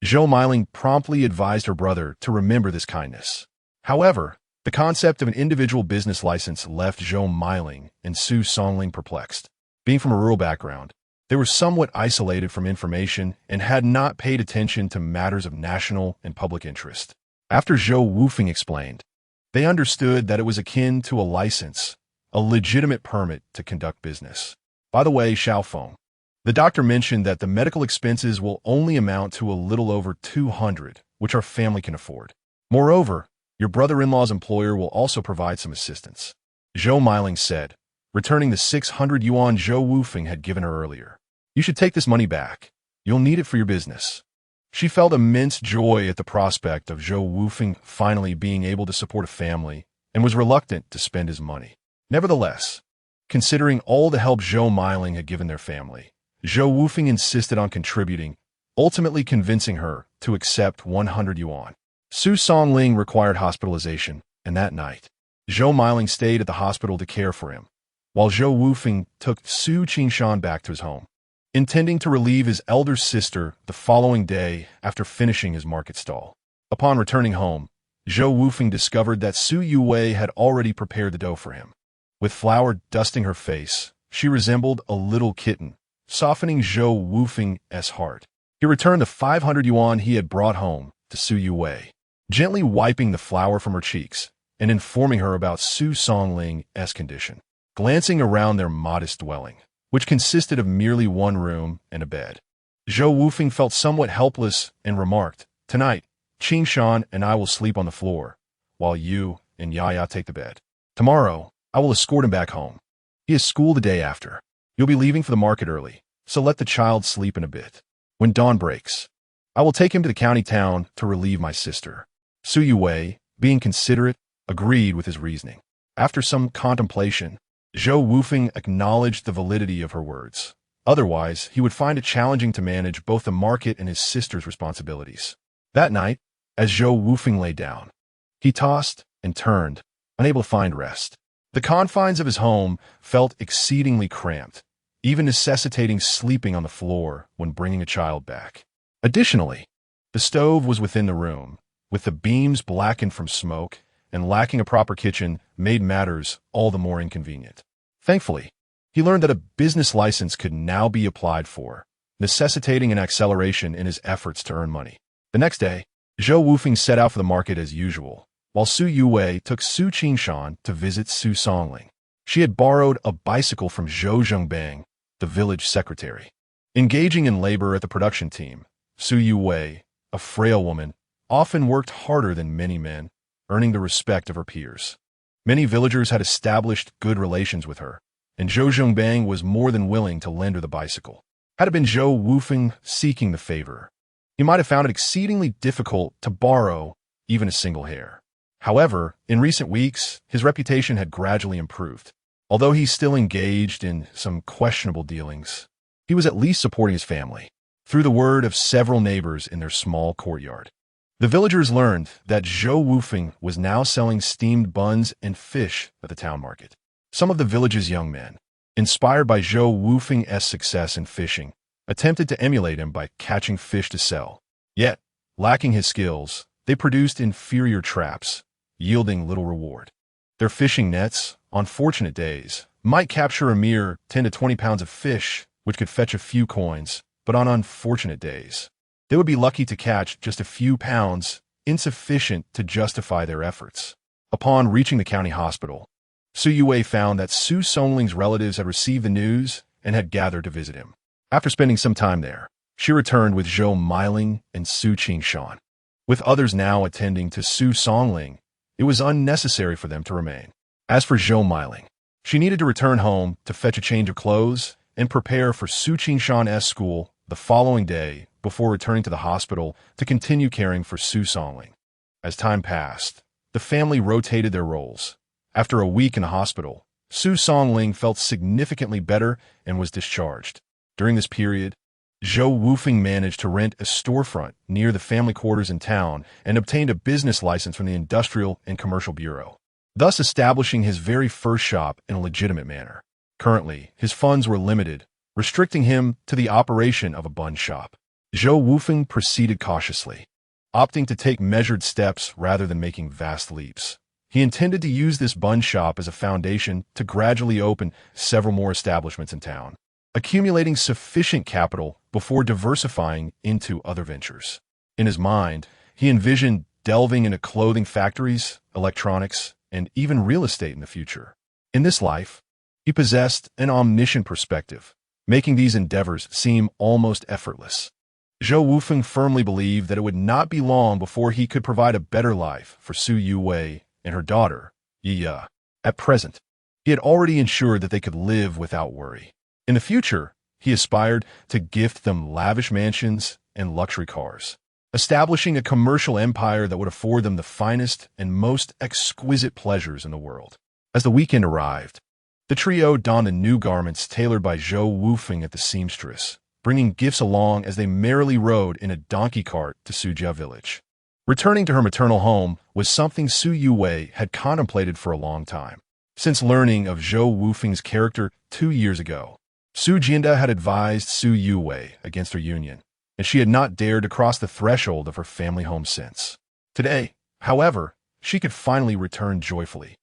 Zhou Miling promptly advised her brother to remember this kindness. However, the concept of an individual business license left Zhou Miling and Su Songling perplexed. Being from a rural background, they were somewhat isolated from information and had not paid attention to matters of national and public interest. After Zhou Wufeng explained, they understood that it was akin to a license, a legitimate permit to conduct business. By the way, Xiaofeng, the doctor mentioned that the medical expenses will only amount to a little over 200, which our family can afford. Moreover, your brother-in-law's employer will also provide some assistance. Zhou Miling said, returning the 600 yuan Zhou Wufeng had given her earlier. You should take this money back. You'll need it for your business. She felt immense joy at the prospect of Zhou Wufeng finally being able to support a family and was reluctant to spend his money. Nevertheless, considering all the help Zhou Miling had given their family, Zhou Wufeng insisted on contributing, ultimately convincing her to accept 100 yuan. Su Songling required hospitalization, and that night, Zhou Miling stayed at the hospital to care for him, while Zhou Wufeng took Su Qingshan back to his home, intending to relieve his elder sister the following day after finishing his market stall. Upon returning home, Zhou Wufeng discovered that Su Yue had already prepared the dough for him. With flour dusting her face, she resembled a little kitten, softening Zhou Wufeng's heart. He returned the 500 yuan he had brought home to Su Yue, gently wiping the flour from her cheeks and informing her about Su Songling's condition. Glancing around their modest dwelling, which consisted of merely one room and a bed, Zhou Wufeng felt somewhat helpless and remarked, "Tonight, Qingshan and I will sleep on the floor, while you and Yaya take the bed. Tomorrow, I will escort him back home. He has school the day after. You'll be leaving for the market early, so let the child sleep in a bit. When dawn breaks, I will take him to the county town to relieve my sister." Su Yue, being considerate, agreed with his reasoning. After some contemplation, Zhou Wufeng acknowledged the validity of her words. Otherwise, he would find it challenging to manage both the market and his sister's responsibilities. That night, as Zhou Wufeng lay down, he tossed and turned, unable to find rest. The confines of his home felt exceedingly cramped, even necessitating sleeping on the floor when bringing a child back. Additionally, the stove was within the room, with the beams blackened from smoke, and lacking a proper kitchen made matters all the more inconvenient. Thankfully, he learned that a business license could now be applied for, necessitating an acceleration in his efforts to earn money. The next day, Zhou Wufeng set out for the market as usual, while Su Yue took Su Qingshan to visit Su Songling. She had borrowed a bicycle from Zhou Zhengbang, the village secretary. Engaging in labor at the production team, Su Yue, a frail woman, often worked harder than many men, earning the respect of her peers. Many villagers had established good relations with her, and Zhou Zhengbang was more than willing to lend her the bicycle. Had it been Zhou Wufeng seeking the favor, he might have found it exceedingly difficult to borrow even a single hair. However, in recent weeks, his reputation had gradually improved. Although he's still engaged in some questionable dealings, he was at least supporting his family through the word of several neighbors in their small courtyard. The villagers learned that Zhou Wufeng was now selling steamed buns and fish at the town market. Some of the village's young men, inspired by Zhou Wufeng's success in fishing, attempted to emulate him by catching fish to sell. Yet, lacking his skills, they produced inferior traps, yielding little reward. Their fishing nets, on fortunate days, might capture a mere 10 to 20 pounds of fish, which could fetch a few coins, but on unfortunate days, they would be lucky to catch just a few pounds, insufficient to justify their efforts. Upon reaching the county hospital, Su Yue found that Su Songling's relatives had received the news and had gathered to visit him. After spending some time there, she returned with Zhou Miling and Su Qingshan. With others now attending to Su Songling, it was unnecessary for them to remain. As for Zhou Miling, she needed to return home to fetch a change of clothes and prepare for Su Qingshan's school the following day before returning to the hospital to continue caring for Su Songling. As time passed, the family rotated their roles. After a week in the hospital, Su Songling felt significantly better and was discharged. During this period, Zhou Wufeng managed to rent a storefront near the family quarters in town and obtained a business license from the Industrial and Commercial Bureau, thus establishing his very first shop in a legitimate manner. Currently, his funds were limited, restricting him to the operation of a bun shop. Zhou Wufeng proceeded cautiously, opting to take measured steps rather than making vast leaps. He intended to use this bun shop as a foundation to gradually open several more establishments in town, accumulating sufficient capital before diversifying into other ventures. In his mind, he envisioned delving into clothing factories, electronics, and even real estate in the future. In this life, he possessed an omniscient perspective, making these endeavors seem almost effortless. Zhou Wufeng firmly believed that it would not be long before he could provide a better life for Su Yue and her daughter, Yiya. At present, he had already ensured that they could live without worry. In the future, he aspired to gift them lavish mansions and luxury cars, establishing a commercial empire that would afford them the finest and most exquisite pleasures in the world. As the weekend arrived, the trio donned the new garments tailored by Zhou Wufeng at the seamstress, bringing gifts along as they merrily rode in a donkey cart to Sujia village. Returning to her maternal home was something Su Yue had contemplated for a long time. Since learning of Zhou Wufeng's character 2 years ago, Su Jinda had advised Su Yue against her union, and she had not dared to cross the threshold of her family home since. Today, however, she could finally return joyfully.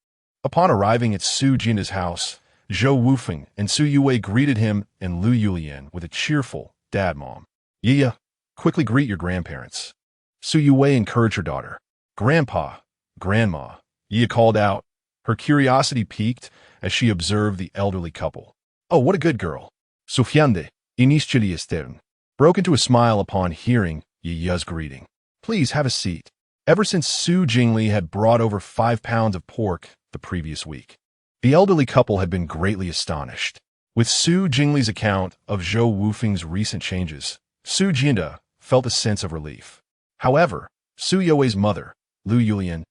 Upon arriving at Su Jinda's house, Zhou Wufeng and Su Yue greeted him and Lu Yulian with a cheerful, "Dad, Mom. Yiya, quickly greet your grandparents." Su Yue encouraged her daughter. "Grandpa, Grandma," Yiya called out. Her curiosity piqued as she observed the elderly couple. "Oh, what a good girl." Sufiande, Inishchili Estern, broke into a smile upon hearing Yiya's greeting. "Please have a seat." Ever since Su Jingli had brought over 5 pounds of pork the previous week, the elderly couple had been greatly astonished. With Su Jingli's account of Zhou Wufeng's recent changes, Su Jinda felt a sense of relief. However, Su Yue's mother, Lu Yulian,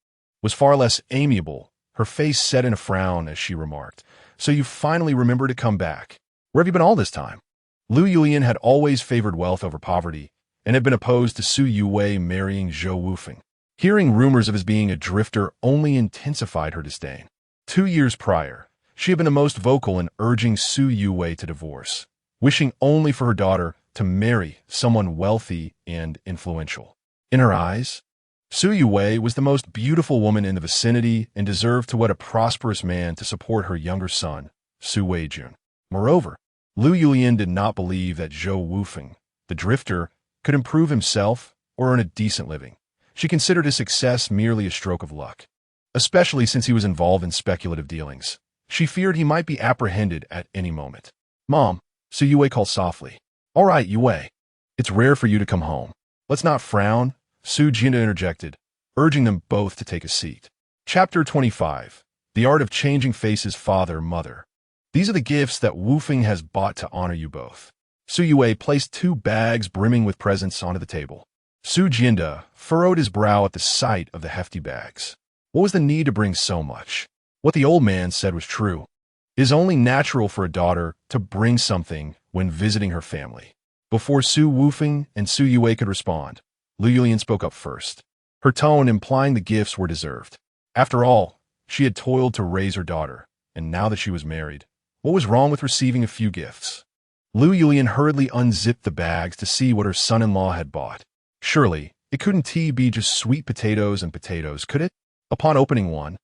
was far less amiable, her face set in a frown as she remarked, "So you finally remember to come back. Where have you been all this time?" Lu Yulian had always favored wealth over poverty and had been opposed to Su Yue marrying Zhou Wufeng. Hearing rumors of his being a drifter only intensified her disdain. 2 years prior, she had been the most vocal in urging Su Yue to divorce, wishing only for her daughter to marry someone wealthy and influential. In her eyes, Su Yue was the most beautiful woman in the vicinity and deserved to wed a prosperous man to support her younger son, Su Weijun. Moreover, Lu Yulian did not believe that Zhou Wufeng, the drifter, could improve himself or earn a decent living. She considered his success merely a stroke of luck, especially since he was involved in speculative dealings. She feared he might be apprehended at any moment. "Mom," Su Yue called softly. "All right, Yue. It's rare for you to come home. Let's not frown," Su Jinda interjected, urging them both to take a seat. Chapter 25. The Art of Changing Faces. Father, Mother. These are the gifts that Wufeng has bought to honor you both. Su Yue placed 2 bags brimming with presents onto the table. Su Jinda furrowed his brow at the sight of the hefty bags. What was the need to bring so much? What the old man said was true. It is only natural for a daughter to bring something when visiting her family. Before Zhou Wufeng and Su Yue could respond, Lu Yulian spoke up first, her tone implying the gifts were deserved. After all, she had toiled to raise her daughter, and now that she was married, what was wrong with receiving a few gifts? Lu Yulian hurriedly unzipped the bags to see what her son-in-law had bought. Surely, it couldn't be just sweet potatoes and potatoes, could it? Upon opening one,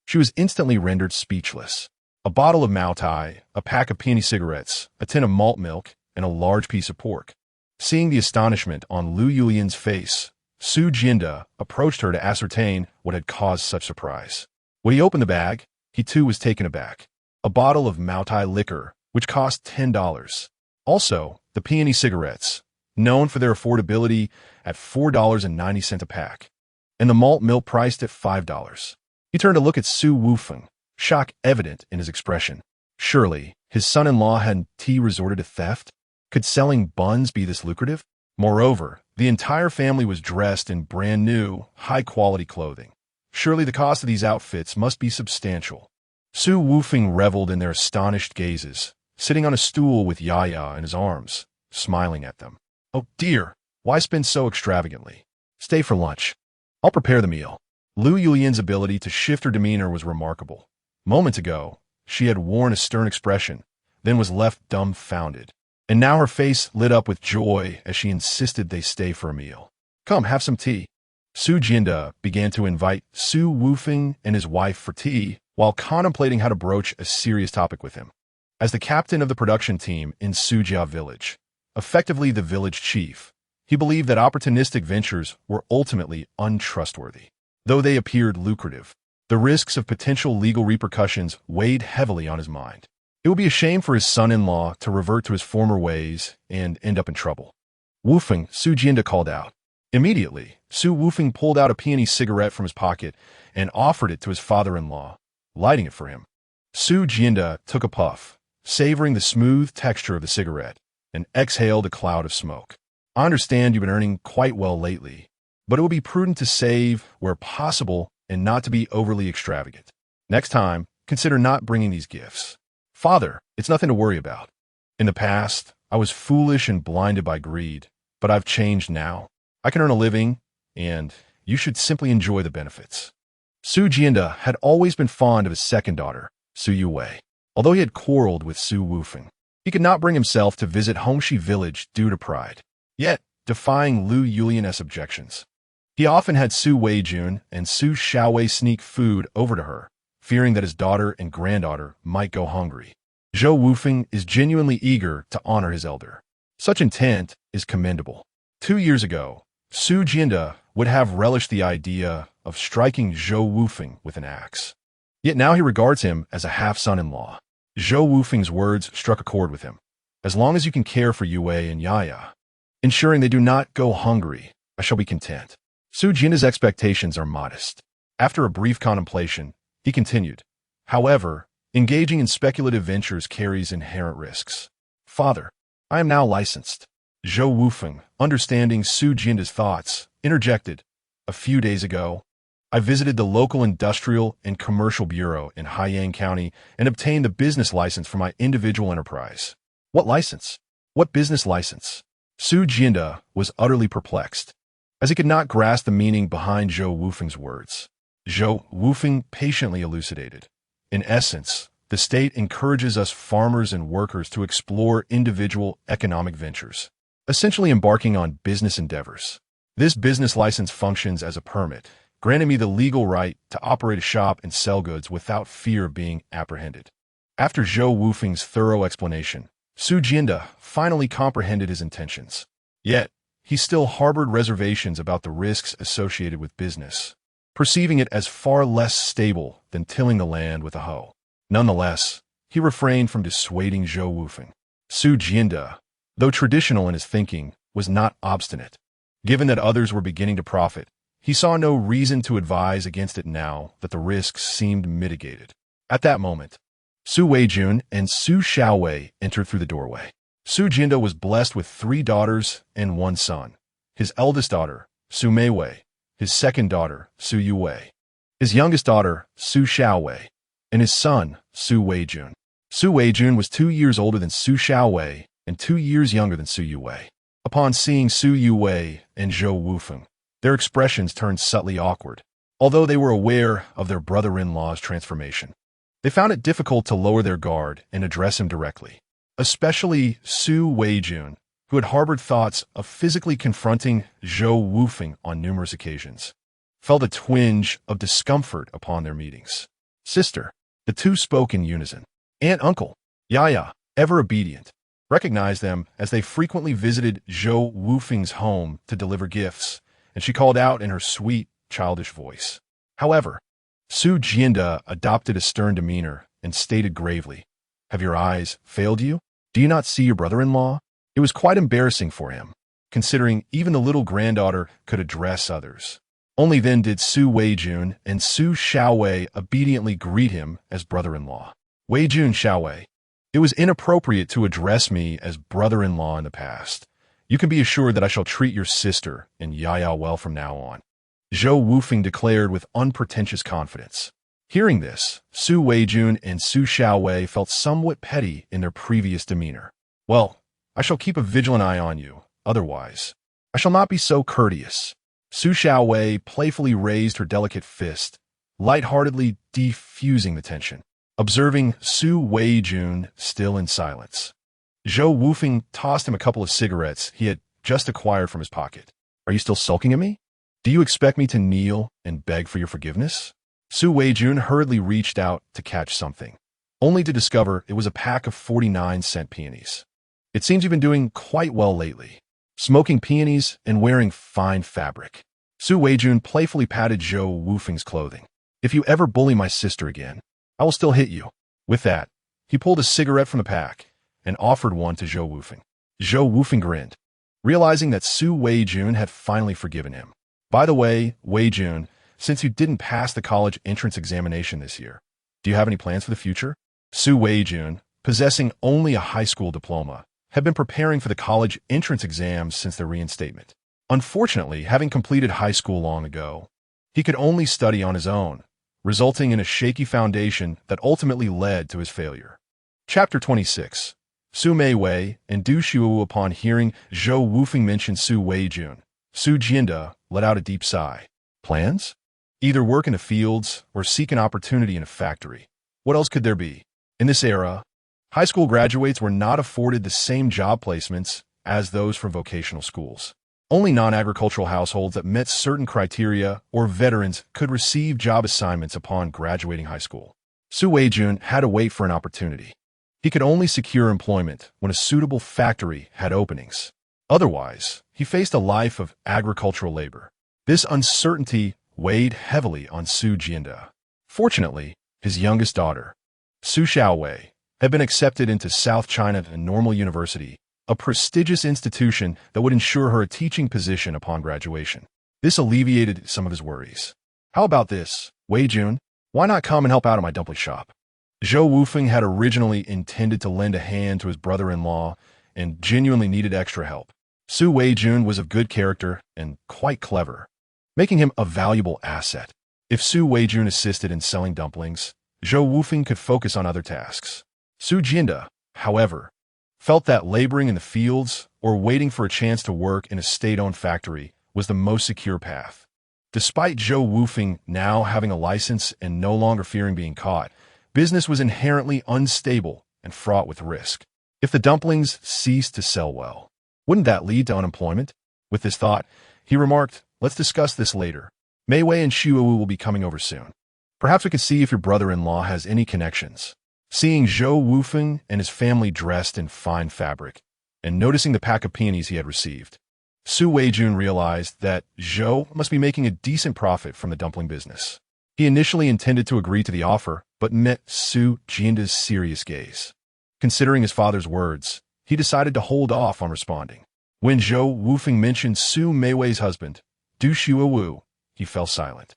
she was instantly rendered speechless. A bottle of Maotai, a pack of peony cigarettes, a tin of malt milk, and a large piece of pork. Seeing the astonishment on Lu Yulian's face, Su Jinda approached her to ascertain what had caused such surprise. When he opened the bag, he too was taken aback. A bottle of Maotai liquor, which cost $10. Also, the peony cigarettes, known for their affordability at $4.90 a pack, and the malt milk priced at $5. He turned to look at Zhou Wufeng, shock evident in his expression. Surely, his son-in-law hadn't resorted to theft? Could selling buns be this lucrative? Moreover, the entire family was dressed in brand-new, high-quality clothing. Surely the cost of these outfits must be substantial. Zhou Wufeng reveled in their astonished gazes, sitting on a stool with Yaya in his arms, smiling at them. Oh dear, why spend so extravagantly? Stay for lunch. I'll prepare the meal. Lu Yulian's ability to shift her demeanor was remarkable. Moments ago, she had worn a stern expression, then was left dumbfounded. And now her face lit up with joy as she insisted they stay for a meal. Come, have some tea. Su Jinda began to invite Zhou Wufeng and his wife for tea while contemplating how to broach a serious topic with him. As the captain of the production team in Sujia village, effectively the village chief, he believed that opportunistic ventures were ultimately untrustworthy. Though they appeared lucrative, the risks of potential legal repercussions weighed heavily on his mind. It would be a shame for his son-in-law to revert to his former ways and end up in trouble. Wufeng, Su Jinda called out. Immediately, Zhou Wufeng pulled out a peony cigarette from his pocket and offered it to his father-in-law, lighting it for him. Su Jinda took a puff, savoring the smooth texture of the cigarette, and exhaled a cloud of smoke. I understand you've been earning quite well lately, but it would be prudent to save where possible and not to be overly extravagant. Next time, consider not bringing these gifts. Father, it's nothing to worry about. In the past, I was foolish and blinded by greed, but I've changed now. I can earn a living, and you should simply enjoy the benefits. Su Jinda had always been fond of his second daughter, Su Yue. Although he had quarreled with Zhou Wufeng, he could not bring himself to visit Hongxi village due to pride, yet defying Lu Yulian's objections. He often had Su Weijun and Su Xiaowei sneak food over to her, fearing that his daughter and granddaughter might go hungry. Zhou Wufeng is genuinely eager to honor his elder. Such intent is commendable. 2 years ago, Su Jinda would have relished the idea of striking Zhou Wufeng with an axe. Yet now he regards him as a half-son-in-law. Zhou Wufeng's words struck a chord with him. As long as you can care for Yue and Yaya, ensuring they do not go hungry, I shall be content. Su Jinda's expectations are modest. After a brief contemplation, he continued, however, engaging in speculative ventures carries inherent risks. Father, I am now licensed. Zhou Wufeng, understanding Su Jinda's thoughts, interjected. A few days ago, I visited the local industrial and commercial bureau in Haiyang County and obtained the business license for my individual enterprise. What license? What business license? Su Jinda was utterly perplexed, as he could not grasp the meaning behind Zhou Wufeng's words. Zhou Wufeng patiently elucidated. In essence, the state encourages us farmers and workers to explore individual economic ventures, essentially embarking on business endeavors. This business license functions as a permit, granting me the legal right to operate a shop and sell goods without fear of being apprehended. After Zhou Wufeng's thorough explanation, Su Jinda finally comprehended his intentions. Yet, he still harbored reservations about the risks associated with business, perceiving it as far less stable than tilling the land with a hoe. Nonetheless, he refrained from dissuading Zhou Wufeng. Su Jinda, though traditional in his thinking, was not obstinate. Given that others were beginning to profit, he saw no reason to advise against it now that the risks seemed mitigated. At that moment, Su Weijun and Su Xiaowei entered through the doorway. Su Jinda was blessed with 3 daughters and 1 son. His eldest daughter, Su Meiwei, his second daughter, Su Yue, his youngest daughter, Su Xiaowei, and his son, Su Weijun. Su Weijun was 2 years older than Su Xiaowei and 2 years younger than Su Yuwei. Upon seeing Su Yuwei and Zhou Wufeng, their expressions turned subtly awkward, although they were aware of their brother-in-law's transformation. They found it difficult to lower their guard and address him directly, especially Su Weijun, who had harbored thoughts of physically confronting Zhou Wufeng on numerous occasions, felt a twinge of discomfort upon their meetings. Sister, the two spoke in unison. Aunt, uncle, Yaya, ever obedient, recognized them as they frequently visited Zhou Wufeng's home to deliver gifts, and she called out in her sweet, childish voice. However, Su Jianda adopted a stern demeanor and stated gravely, "Have your eyes failed you? Do you not see your brother-in-law?" It was quite embarrassing for him, considering even the little granddaughter could address others. Only then did Su Weijun and Su Xiaowei obediently greet him as brother-in-law. Weijun Xiaowei, it was inappropriate to address me as brother-in-law in the past. You can be assured that I shall treat your sister and Yaya well from now on, Zhou Wufeng declared with unpretentious confidence. Hearing this, Su Weijun and Su Xiaowei felt somewhat petty in their previous demeanor. Well, I shall keep a vigilant eye on you. Otherwise, I shall not be so courteous. Su Xiaowei playfully raised her delicate fist, lightheartedly defusing the tension. Observing Su Weijun still in silence, Zhou Wufeng tossed him a couple of cigarettes he had just acquired from his pocket. Are you still sulking at me? Do you expect me to kneel and beg for your forgiveness? Su Weijun hurriedly reached out to catch something, only to discover it was a pack of 49-cent peonies. It seems you've been doing quite well lately, smoking peonies and wearing fine fabric. Su Weijun playfully patted Zhou Wufeng's clothing. If you ever bully my sister again, I will still hit you. With that, he pulled a cigarette from the pack and offered one to Zhou Wufeng. Zhou Wufeng grinned, realizing that Su Weijun had finally forgiven him. By the way, Weijun, since you didn't pass the college entrance examination this year, do you have any plans for the future? Su Weijun, possessing only a high school diploma, had been preparing for the college entrance exams since their reinstatement. Unfortunately, having completed high school long ago, he could only study on his own, resulting in a shaky foundation that ultimately led to his failure. Chapter 26. Su Meiwei and Du Shuowu, upon hearing Zhou Wufeng mention Su Weijun, Su Jianda let out a deep sigh. Plans? Either work in the fields or seek an opportunity in a factory. What else could there be? In this era, high school graduates were not afforded the same job placements as those from vocational schools. Only non-agricultural households that met certain criteria or veterans could receive job assignments upon graduating high school. Su Weijun had to wait for an opportunity. He could only secure employment when a suitable factory had openings. Otherwise, he faced a life of agricultural labor. This uncertainty weighed heavily on Su Jianda. Fortunately, his youngest daughter, Su Xiaowei, had been accepted into South China Normal University, a prestigious institution that would ensure her a teaching position upon graduation. This alleviated some of his worries. How about this, Weijun? Why not come and help out at my dumpling shop? Zhou Wufeng had originally intended to lend a hand to his brother-in-law and genuinely needed extra help. Su Weijun was of good character and quite clever, making him a valuable asset. If Su Weijun assisted in selling dumplings, Zhou Wufeng could focus on other tasks. Su Jianda, however, felt that laboring in the fields or waiting for a chance to work in a state-owned factory was the most secure path. Despite Zhou Wufeng now having a license and no longer fearing being caught, business was inherently unstable and fraught with risk. If the dumplings ceased to sell well, wouldn't that lead to unemployment? With this thought, he remarked, "Let's discuss this later. Meiwei and Shuowu will be coming over soon. Perhaps we can see if your brother-in-law has any connections." Seeing Zhou Wufeng and his family dressed in fine fabric, and noticing the pack of peonies he had received, Su Weijun realized that Zhou must be making a decent profit from the dumpling business. He initially intended to agree to the offer, but met Su Jianda's serious gaze. Considering his father's words, he decided to hold off on responding. When Zhou Wufeng mentioned Su Meiwei's husband, Du Shuowu, he fell silent.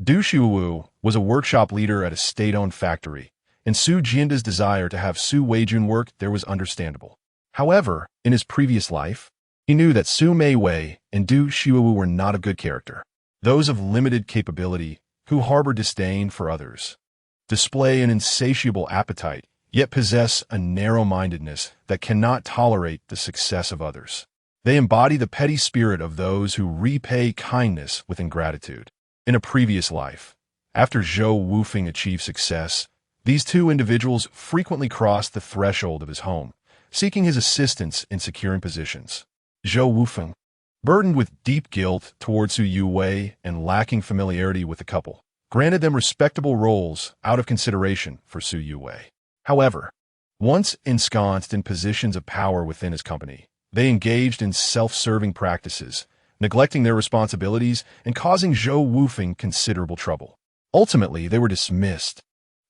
Du Shuowu was a workshop leader at a state-owned factory, and Su Jianda's desire to have Su Weijun work there was understandable. However, in his previous life, he knew that Su Meiwei and Du Shuowu were not of good character, those of limited capability who harbor disdain for others, display an insatiable appetite, yet possess a narrow-mindedness that cannot tolerate the success of others. They embody the petty spirit of those who repay kindness with ingratitude. In a previous life, after Zhou Wufeng achieved success, these two individuals frequently crossed the threshold of his home, seeking his assistance in securing positions. Zhou Wufeng, burdened with deep guilt towards Su Yuwei and lacking familiarity with the couple, granted them respectable roles out of consideration for Su Yuwei. However, once ensconced in positions of power within his company, they engaged in self-serving practices, neglecting their responsibilities and causing Zhou Wufeng considerable trouble. Ultimately, they were dismissed,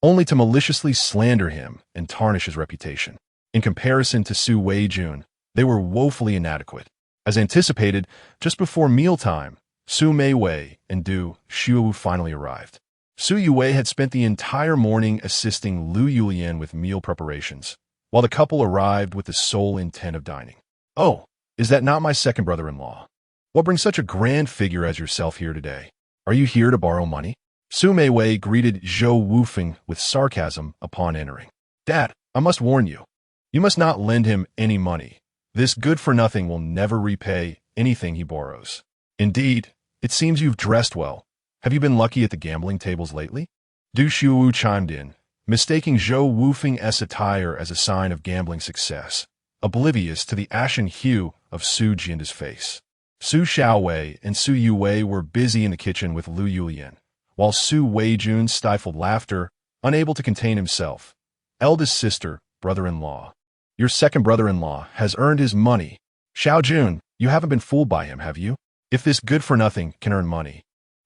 only to maliciously slander him and tarnish his reputation. In comparison to Su Weijun, they were woefully inadequate. As anticipated, just before mealtime, Su Meiwei and Du Xiuwu finally arrived. Su Yuwei had spent the entire morning assisting Lu Yulian with meal preparations, while the couple arrived with the sole intent of dining. "Oh, is that not my second brother-in-law? What brings such a grand figure as yourself here today? Are you here to borrow money?" Su Meiwei greeted Zhou Wufeng with sarcasm upon entering. "Dad, I must warn you. You must not lend him any money. This good-for-nothing will never repay anything he borrows. Indeed, it seems you've dressed well. Have you been lucky at the gambling tables lately?" Du Xiuwu chimed in, mistaking Zhou Wufeng's attire as a sign of gambling success, oblivious to the ashen hue of Su Jianda's face. Su Xiaowei and Su Yuwei were busy in the kitchen with Lu Yulian, while Su Weijun stifled laughter, unable to contain himself. "Eldest sister, brother-in-law. Your second brother-in-law has earned his money. Xiao Jun, you haven't been fooled by him, have you? If this good-for-nothing can earn money,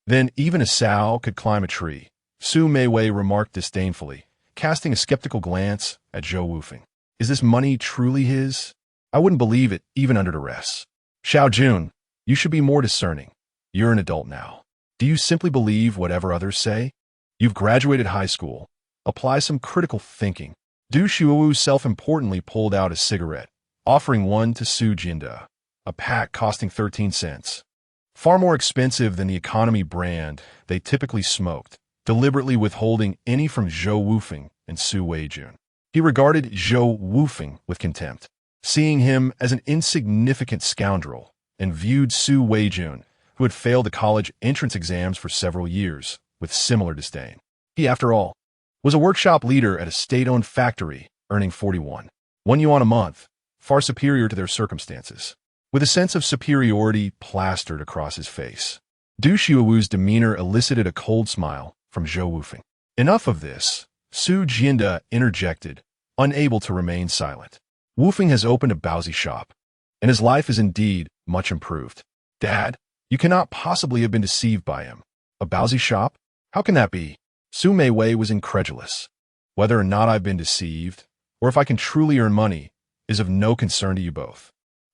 then even a sow could climb a tree," Su Meiwei remarked disdainfully, casting a skeptical glance at Zhou Wufeng. "Is this money truly his? I wouldn't believe it, even under duress. Xiao Jun, you should be more discerning. You're an adult now. Do you simply believe whatever others say? You've graduated high school. Apply some critical thinking." Du Xiuwu self-importantly pulled out a cigarette, offering one to Su Jianda, a pack costing 13 cents. Far more expensive than the economy brand they typically smoked, deliberately withholding any from Zhou Wufeng and Su Weijun. He regarded Zhou Wufeng with contempt, seeing him as an insignificant scoundrel, and viewed Su Weijun, who had failed the college entrance exams for several years, with similar disdain. He, after all, was a workshop leader at a state-owned factory, earning 41 yuan a month, far superior to their circumstances. With a sense of superiority plastered across his face, Du Xiuwu's demeanor elicited a cold smile from Zhou Wufeng. "Enough of this," Su Jianda interjected, unable to remain silent. "Wufeng has opened a bousy shop, and his life is indeed much improved. Dad, you cannot possibly have been deceived by him. A bousy shop? How can that be?" Su Meiwei was incredulous. "Whether or not I've been deceived, or if I can truly earn money, is of no concern to you both."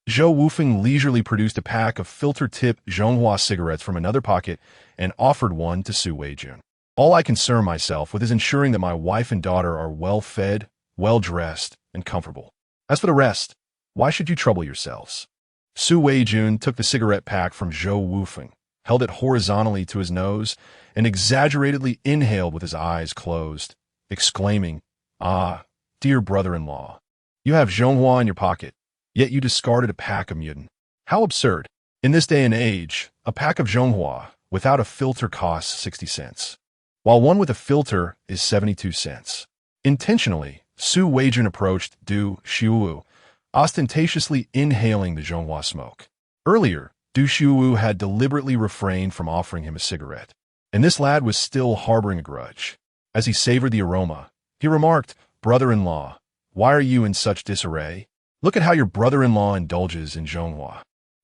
Zhou Wufeng leisurely produced a pack of filter-tip Zhonghua cigarettes from another pocket and offered one to Su Weijun. "All I concern myself with is ensuring that my wife and daughter are well-fed, well-dressed, and comfortable. As for the rest, why should you trouble yourselves?" Su Weijun took the cigarette pack from Zhou Wufeng, held it horizontally to his nose, and exaggeratedly inhaled with his eyes closed, exclaiming, "Ah, dear brother-in-law, you have Zhonghua in your pocket, yet you discarded a pack of Muten. How absurd! In this day and age, a pack of Zhonghua without a filter costs 60 cents, while one with a filter is 72 cents. Intentionally, Su Weijun approached Du Xiuwu, ostentatiously inhaling the Zhonghua smoke. Earlier, Du Xiuwu had deliberately refrained from offering him a cigarette, and this lad was still harboring a grudge. As he savored the aroma, he remarked, "Brother-in-law, why are you in such disarray? Look at how your brother-in-law indulges in Zhonghua.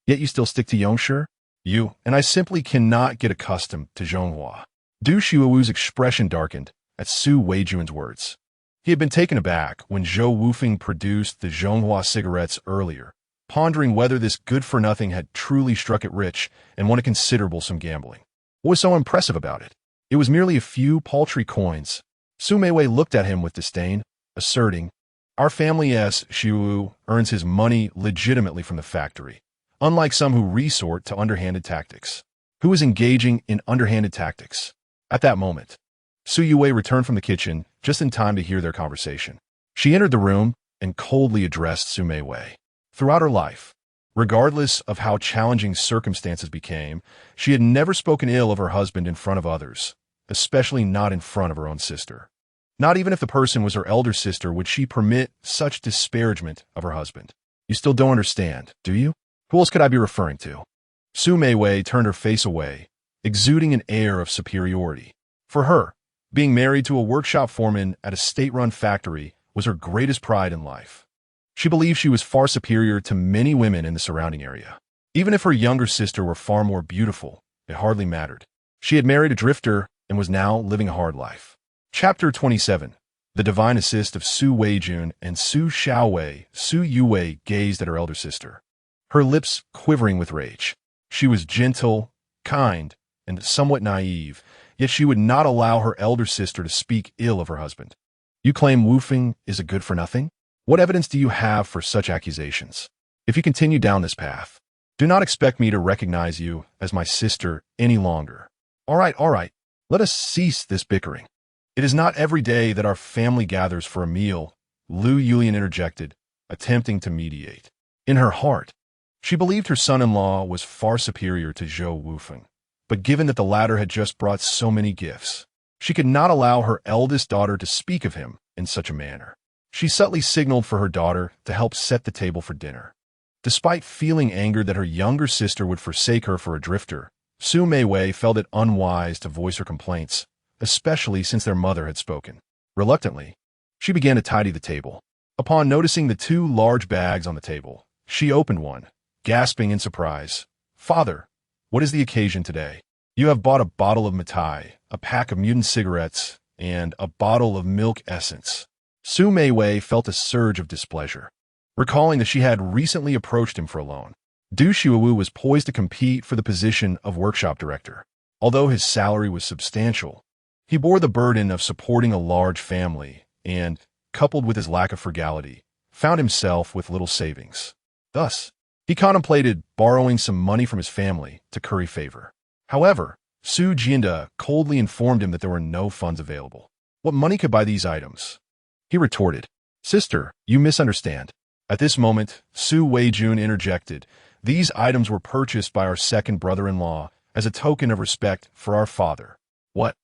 Yet you still stick to Yongshi? You and I simply cannot get accustomed to Zhonghua." Du Xiuwu's expression darkened at Su Weijun's words. He had been taken aback when Zhou Wufeng produced the Zhonghua cigarettes earlier, pondering whether this good-for-nothing had truly struck it rich and won a considerable sum gambling. What was so impressive about it? It was merely a few paltry coins. Su Meiwei looked at him with disdain, asserting, "Our family S. Xiuwu earns his money legitimately from the factory, unlike some who resort to underhanded tactics." "Who is engaging in underhanded tactics?" At that moment, Su Yue returned from the kitchen just in time to hear their conversation. She entered the room and coldly addressed Su Meiwei. Throughout her life, regardless of how challenging circumstances became, she had never spoken ill of her husband in front of others, especially not in front of her own sister. Not even if the person was her elder sister would she permit such disparagement of her husband. You still don't understand, do you? Who else could I be referring to? Su Meiwei turned her face away, exuding an air of superiority. For her, being married to a workshop foreman at a state-run factory was her greatest pride in life. She believed she was far superior to many women in the surrounding area. Even if her younger sister were far more beautiful, it hardly mattered. She had married a drifter and was now living a hard life. Chapter 27. The divine assist of Su Weijun and Su Xiaowei. Su Yue gazed at her elder sister, her lips quivering with rage. She was gentle, kind, and somewhat naive, yet she would not allow her elder sister to speak ill of her husband. You claim Wufeng is a good-for-nothing? What evidence do you have for such accusations? If you continue down this path, do not expect me to recognize you as my sister any longer. All right, let us cease this bickering. It is not every day that our family gathers for a meal, Lu Yulian interjected, attempting to mediate. In her heart, she believed her son-in-law was far superior to Zhou Wufeng, but given that the latter had just brought so many gifts, she could not allow her eldest daughter to speak of him in such a manner. She subtly signaled for her daughter to help set the table for dinner. Despite feeling angered that her younger sister would forsake her for a drifter, Su Meiwei felt it unwise to voice her complaints, especially since their mother had spoken. Reluctantly, she began to tidy the table. Upon noticing the two large bags on the table, she opened one, gasping in surprise. "Father, what is the occasion today? You have bought a bottle of mitai, a pack of mutant cigarettes, and a bottle of milk essence." Su Meiwei felt a surge of displeasure, recalling that she had recently approached him for a loan. Du Xiuwu was poised to compete for the position of workshop director. Although his salary was substantial, he bore the burden of supporting a large family and, coupled with his lack of frugality, found himself with little savings. Thus, he contemplated borrowing some money from his family to curry favor. However, Su Jianda coldly informed him that there were no funds available. What money could buy these items? He retorted, "Sister, you misunderstand." At this moment, Su Weijun interjected, "These items were purchased by our second brother-in-law as a token of respect for our father." "What?"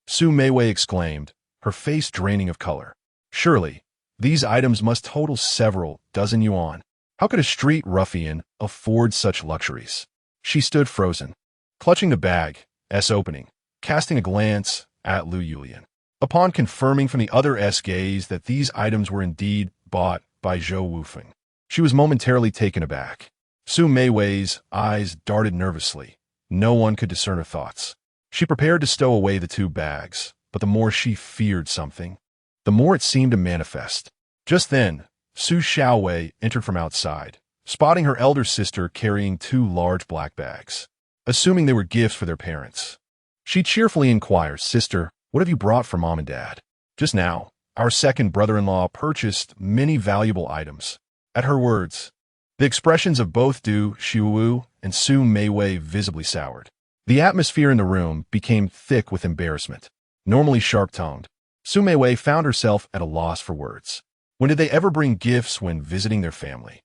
Su Meiwei exclaimed, her face draining of color. "Surely, these items must total several dozen yuan. How could a street ruffian afford such luxuries?" She stood frozen, clutching the bag's opening, casting a glance at Lu Yulian. Upon confirming from the other gaze that these items were indeed bought by Zhou Wufeng, she was momentarily taken aback. Su Meiwei's eyes darted nervously. No one could discern her thoughts. She prepared to stow away the two bags, but the more she feared something, the more it seemed to manifest. Just then, Su Xiaowei entered from outside, spotting her elder sister carrying two large black bags. Assuming they were gifts for their parents, she cheerfully inquired, "Sister, what have you brought for Mom and Dad?" "Just now, our second brother-in-law purchased many valuable items." At her words, the expressions of both Du Xiuwu and Su Meiwei visibly soured. The atmosphere in the room became thick with embarrassment. Normally sharp-tongued, Su Meiwei found herself at a loss for words. When did they ever bring gifts when visiting their family?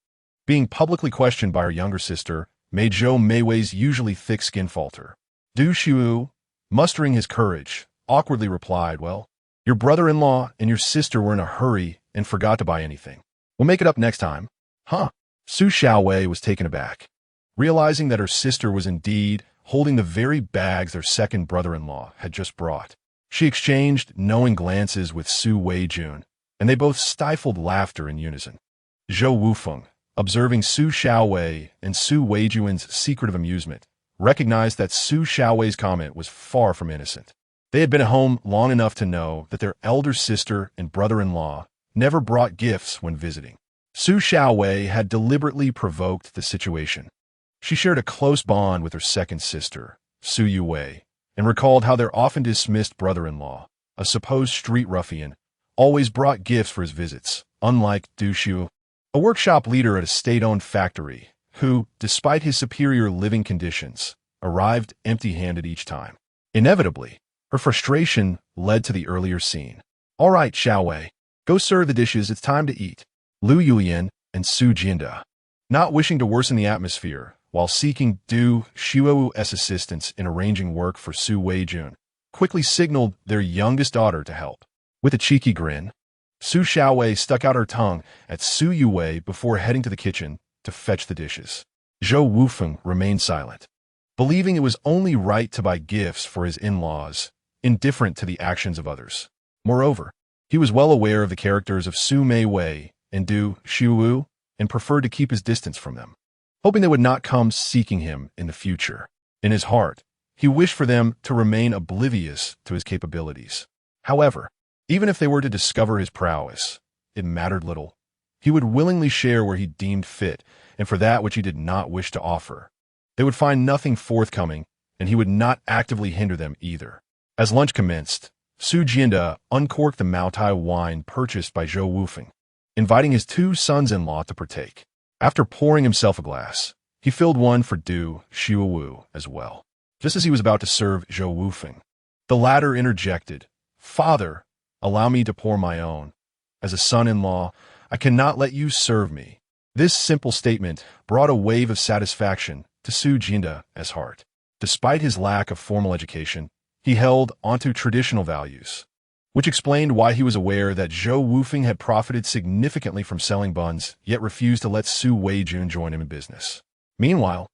Being publicly questioned by her younger sister made Zhou Meiwei's usually thick skin falter. Du Xiuwu, mustering his courage, awkwardly replied, "Well, your brother-in-law and your sister were in a hurry and forgot to buy anything. We'll make it up next time." "Huh?" Su Xiaowei was taken aback, realizing that her sister was indeed holding the very bags their second brother-in-law had just brought. She exchanged knowing glances with Su Weijun, and they both stifled laughter in unison. Zhou Wufeng, observing Su Xiaowei and Su Weijun's secretive amusement, recognized that Su Xiaowei's comment was far from innocent. They had been at home long enough to know that their elder sister and brother-in-law never brought gifts when visiting. Su Xiaowei had deliberately provoked the situation. She shared a close bond with her second sister, Su Yue, and recalled how their often dismissed brother-in-law, a supposed street ruffian, always brought gifts for his visits, unlike Du Xiu, a workshop leader at a state-owned factory, who, despite his superior living conditions, arrived empty-handed each time. Inevitably, Her frustration led to the earlier scene. "All right, Xiao Wei, go serve the dishes, it's time to eat." Lu Yulian and Su Jinda, not wishing to worsen the atmosphere while seeking Du Shuo's assistance in arranging work for Su Weijun, quickly signaled their youngest daughter to help. With a cheeky grin, Su Xiaowei stuck out her tongue at Su Yuwei before heading to the kitchen to fetch the dishes. Zhou Wufeng remained silent, believing it was only right to buy gifts for his in-laws, indifferent to the actions of others. Moreover, he was well aware of the characters of Su Meiwei and Du Shuo and preferred to keep his distance from them, hoping they would not come seeking him in the future. In his heart, he wished for them to remain oblivious to his capabilities. However, even if they were to discover his prowess, it mattered little. He would willingly share where he deemed fit, and for that which he did not wish to offer. They would find nothing forthcoming, and he would not actively hinder them either. As lunch commenced, Su Jinda uncorked the Maotai wine purchased by Zhou Wufeng, inviting his two sons-in-law to partake. After pouring himself a glass, he filled one for Du Shuowu as well. Just as he was about to serve Zhou Wufeng, the latter interjected, "Father, allow me to pour my own. As a son-in-law, I cannot let you serve me." This simple statement brought a wave of satisfaction to Su Jinda's heart. Despite his lack of formal education, he held onto traditional values, which explained why he was aware that Zhou Wufeng had profited significantly from selling buns, yet refused to let Su Weijun join him in business. Meanwhile,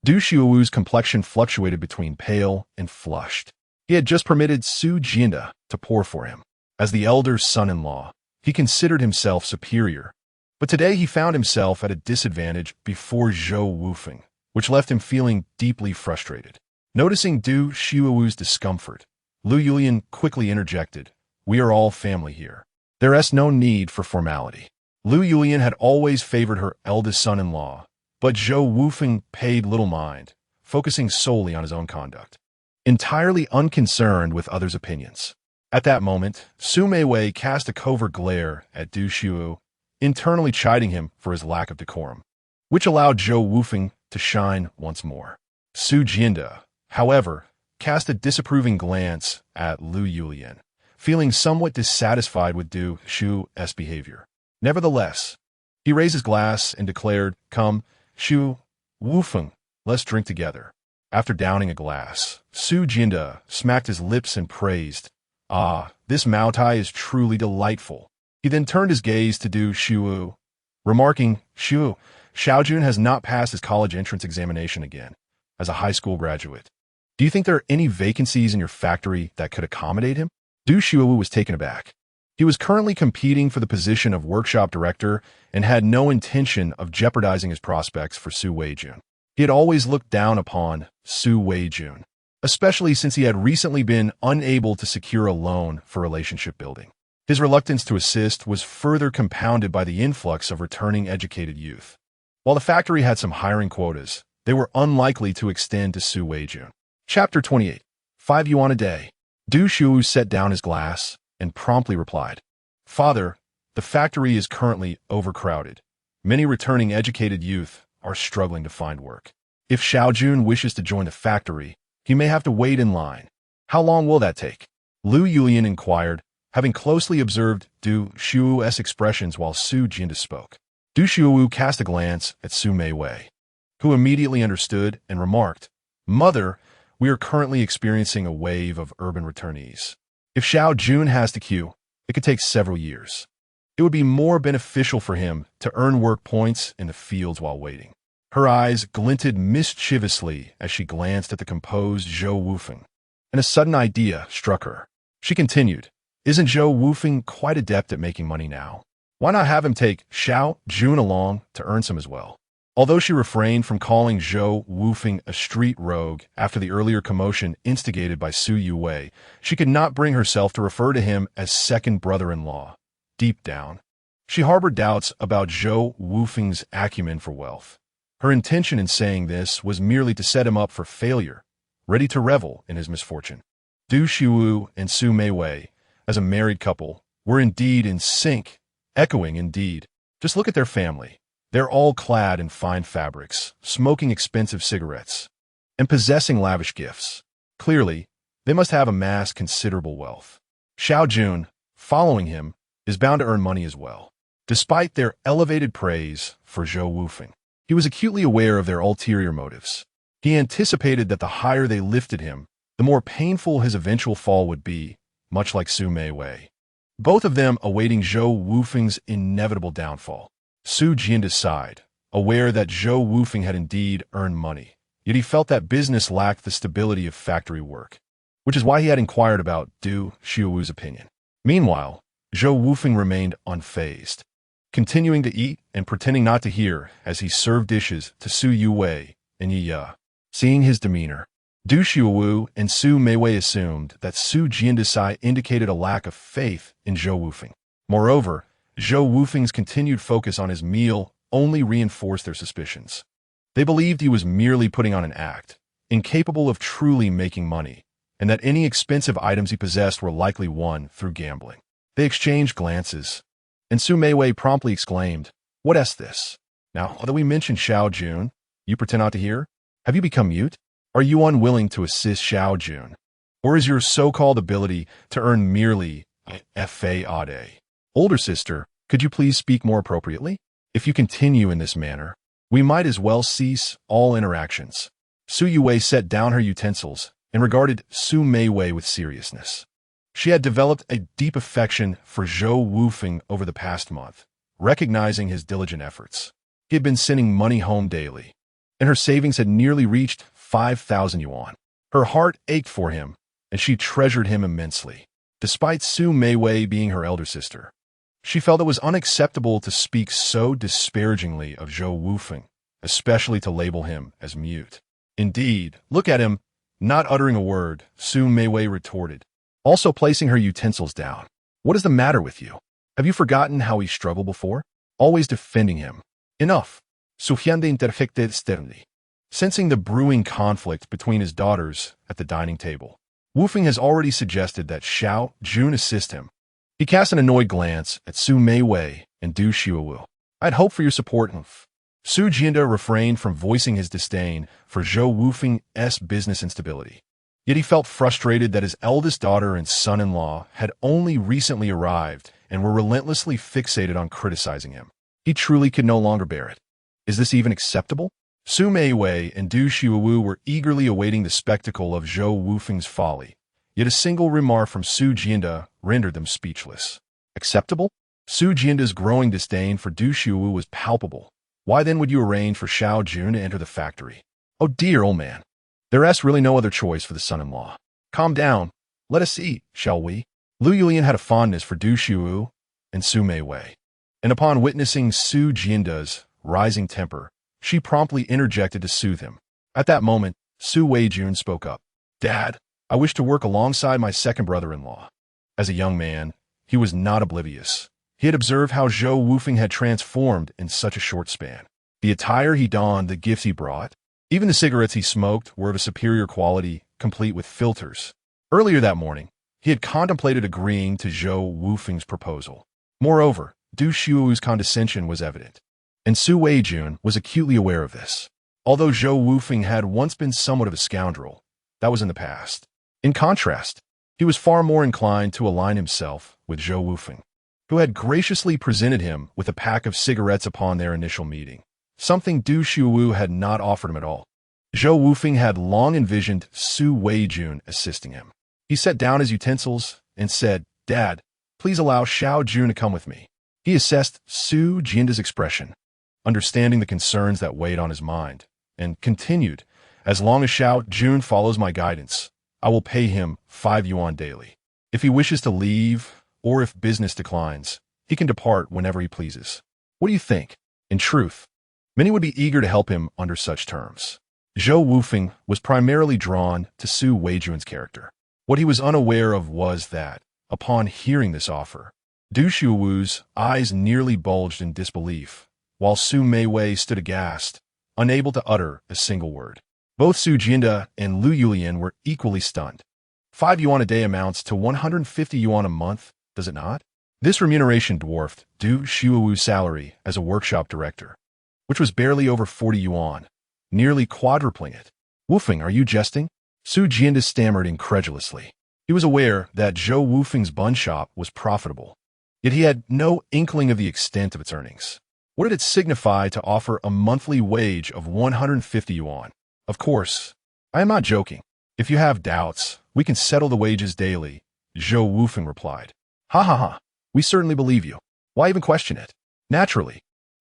Du Shuo's complexion fluctuated between pale and flushed. He had just permitted Su Jinda to pour for him. As the elder son-in-law, he considered himself superior, but today he found himself at a disadvantage before Zhou Wufeng, which left him feeling deeply frustrated. Noticing Du Shuo's discomfort, Lu Yulian quickly interjected, "We are all family here. There is no need for formality." Lu Yulian had always favored her eldest son-in-law, but Zhou Wufeng paid little mind, focusing solely on his own conduct, entirely unconcerned with others' opinions. At that moment, Su Meiwei cast a covert glare at Du Shuo, internally chiding him for his lack of decorum, which allowed Zhou Wufeng to shine once more. Su Jinda, however, cast a disapproving glance at Lu Yulian, feeling somewhat dissatisfied with Du Shuo's behavior. Nevertheless, he raised his glass and declared, "Come, Zhou Wufeng, let's drink together." After downing a glass, Su Jinda smacked his lips and praised, "Ah, this Maotai is truly delightful." He then turned his gaze to Du Shuo, remarking, Xiaojun has not passed his college entrance examination again, as a high school graduate. Do you think there are any vacancies in your factory that could accommodate him?" Du Shuo was taken aback. He was currently competing for the position of workshop director and had no intention of jeopardizing his prospects for Su Weijun. He had always looked down upon Su Weijun, especially since he had recently been unable to secure a loan for relationship building. His reluctance to assist was further compounded by the influx of returning educated youth. While the factory had some hiring quotas, they were unlikely to extend to Su Weijun. Chapter 28. 5 yuan a day. Du Shuo set down his glass and promptly replied, "Father, the factory is currently overcrowded. Many returning educated youth are struggling to find work. If Xiaojun wishes to join the factory, he may have to wait in line. How long will that take?" Lu Yulian inquired, having closely observed Du Shuo's expressions while Su Jinda spoke. Du Shuo cast a glance at Su Meiwei, who immediately understood and remarked, "Mother, we are currently experiencing a wave of urban returnees. If Xiaojun has to queue, it could take several years. It would be more beneficial for him to earn work points in the fields while waiting." Her eyes glinted mischievously as she glanced at the composed Zhou Wufeng, and a sudden idea struck her. She continued, "Isn't Zhou Wufeng quite adept at making money now? Why not have him take Xiaojun along to earn some as well?" Although she refrained from calling Zhou Wufeng a street rogue after the earlier commotion instigated by Su Yuwei, she could not bring herself to refer to him as second brother-in-law. Deep down, she harbored doubts about Zhou Wufeng's acumen for wealth. Her intention in saying this was merely to set him up for failure, ready to revel in his misfortune. Du Shuo and Su Meiwei, as a married couple, were indeed in sync, echoing indeed. Just look at their family. They're all clad in fine fabrics, smoking expensive cigarettes, and possessing lavish gifts. Clearly, They must have amassed considerable wealth. Xiao Jun, following him, is bound to earn money as well. Despite their elevated praise for Zhou Wufeng, he was acutely aware of their ulterior motives. He anticipated that the higher they lifted him, the more painful his eventual fall would be, much like Su Meiwei. Both of them awaiting Zhou Wufeng's inevitable downfall. Su Jian sighed, aware that Zhou Wufeng had indeed earned money, yet he felt that business lacked the stability of factory work, which is why he had inquired about Du Xiuwu's opinion. Meanwhile, Zhou Wufeng remained unfazed, continuing to eat and pretending not to hear as he served dishes to Su Yuwei and Yi Ya. Seeing his demeanor, Du Xiuwu and Su Meiwei assumed that Su Jiandasai indicated a lack of faith in Zhou Wufeng. Moreover, Zhou Wufeng's continued focus on his meal only reinforced their suspicions. They believed he was merely putting on an act, incapable of truly making money, and that any expensive items he possessed were likely won through gambling. They exchanged glances, and Su Meiwei promptly exclaimed, "What is this? Now, although we mentioned Xiao Jun, you pretend not to hear? Have you become mute? Are you unwilling to assist Xiao Jun? Or is your so-called ability to earn merely fade? Older sister, could you please speak more appropriately? If you continue in this manner, we might as well cease all interactions." Su Yuwei set down her utensils and regarded Su Meiwei with seriousness. She had developed a deep affection for Zhou Wufeng over the past month, recognizing his diligent efforts. He had been sending money home daily, and her savings had nearly reached 5,000 yuan. Her heart ached for him, and she treasured him immensely. Despite Su Meiwei being her elder sister, she felt it was unacceptable to speak so disparagingly of Zhou Wufeng, especially to label him as mute. Indeed, look at him, not uttering a word, Su Meiwei retorted, also placing her utensils down. "What is the matter with you? Have you forgotten how he struggled before? Always defending him. Enough." Su Hyande interjected sternly, sensing the brewing conflict between his daughters at the dining table. Wufeng has already suggested that Xiao Jun assist him. He cast an annoyed glance at Su Meiwei and Du Xiuwu. "I'd hoped for your support." Su Jianda refrained from voicing his disdain for Zhou Wufeng's business instability. Yet he felt frustrated that his eldest daughter and son-in-law had only recently arrived and were relentlessly fixated on criticizing him. He truly could no longer bear it. Is this even acceptable? Su Meiwei and Du Xiuwu were eagerly awaiting the spectacle of Zhou Wufeng's folly, yet a single remark from Su Jianda rendered them speechless. Acceptable? Su Jianda's growing disdain for Du Xiuwu was palpable. Why then would you arrange for Xiao Jun to enter the factory? Oh dear, old man. There is really no other choice for the son-in-law. Calm down. Let us eat, shall we? Lu Yulian had a fondness for Du Xiuwu and Su Meiwei, and upon witnessing Su Jianda's rising temper, she promptly interjected to soothe him. At that moment, Su Weijun spoke up. "Dad, I wish to work alongside my second brother-in-law." As a young man, he was not oblivious. He had observed how Zhou Wufeng had transformed in such a short span. The attire he donned, the gifts he brought, even the cigarettes he smoked were of a superior quality, complete with filters. Earlier that morning, he had contemplated agreeing to Zhou Wufeng's proposal. Moreover, Du Xiuwu's condescension was evident, and Su Weijun was acutely aware of this. Although Zhou Wufeng had once been somewhat of a scoundrel, that was in the past. In contrast, he was far more inclined to align himself with Zhou Wufeng, who had graciously presented him with a pack of cigarettes upon their initial meeting, something Du Xiuwu had not offered him at all. Zhou Wufeng had long envisioned Su Weijun assisting him. He set down his utensils and said, "Dad, please allow Xiao Jun to come with me." He assessed Su Jianda's expression, understanding the concerns that weighed on his mind, and continued, "As long as Xiao Jun follows my guidance, I will pay him 5 yuan daily. If he wishes to leave, or if business declines, he can depart whenever he pleases. What do you think?" In truth, many would be eager to help him under such terms. Zhou Wufeng was primarily drawn to Su Weijun's character. What he was unaware of was that, upon hearing this offer, Du Xiuwu's eyes nearly bulged in disbelief, while Su Meiwei stood aghast, unable to utter a single word. Both Su Jianda and Lu Yulian were equally stunned. 5 yuan a day amounts to 150 yuan a month, does it not? This remuneration dwarfed Du Xiuwu's salary as a workshop director, which was barely over 40 yuan, nearly quadrupling it. "Wufeng, are you jesting?" Su Jianda stammered incredulously. He was aware that Zhou Wufeng's bun shop was profitable, yet he had no inkling of the extent of its earnings. What did it signify to offer a monthly wage of 150 yuan? Of course, I am not joking. If you have doubts, we can settle the wages daily, Zhou Wufeng replied. Ha ha ha, we certainly believe you. Why even question it? Naturally,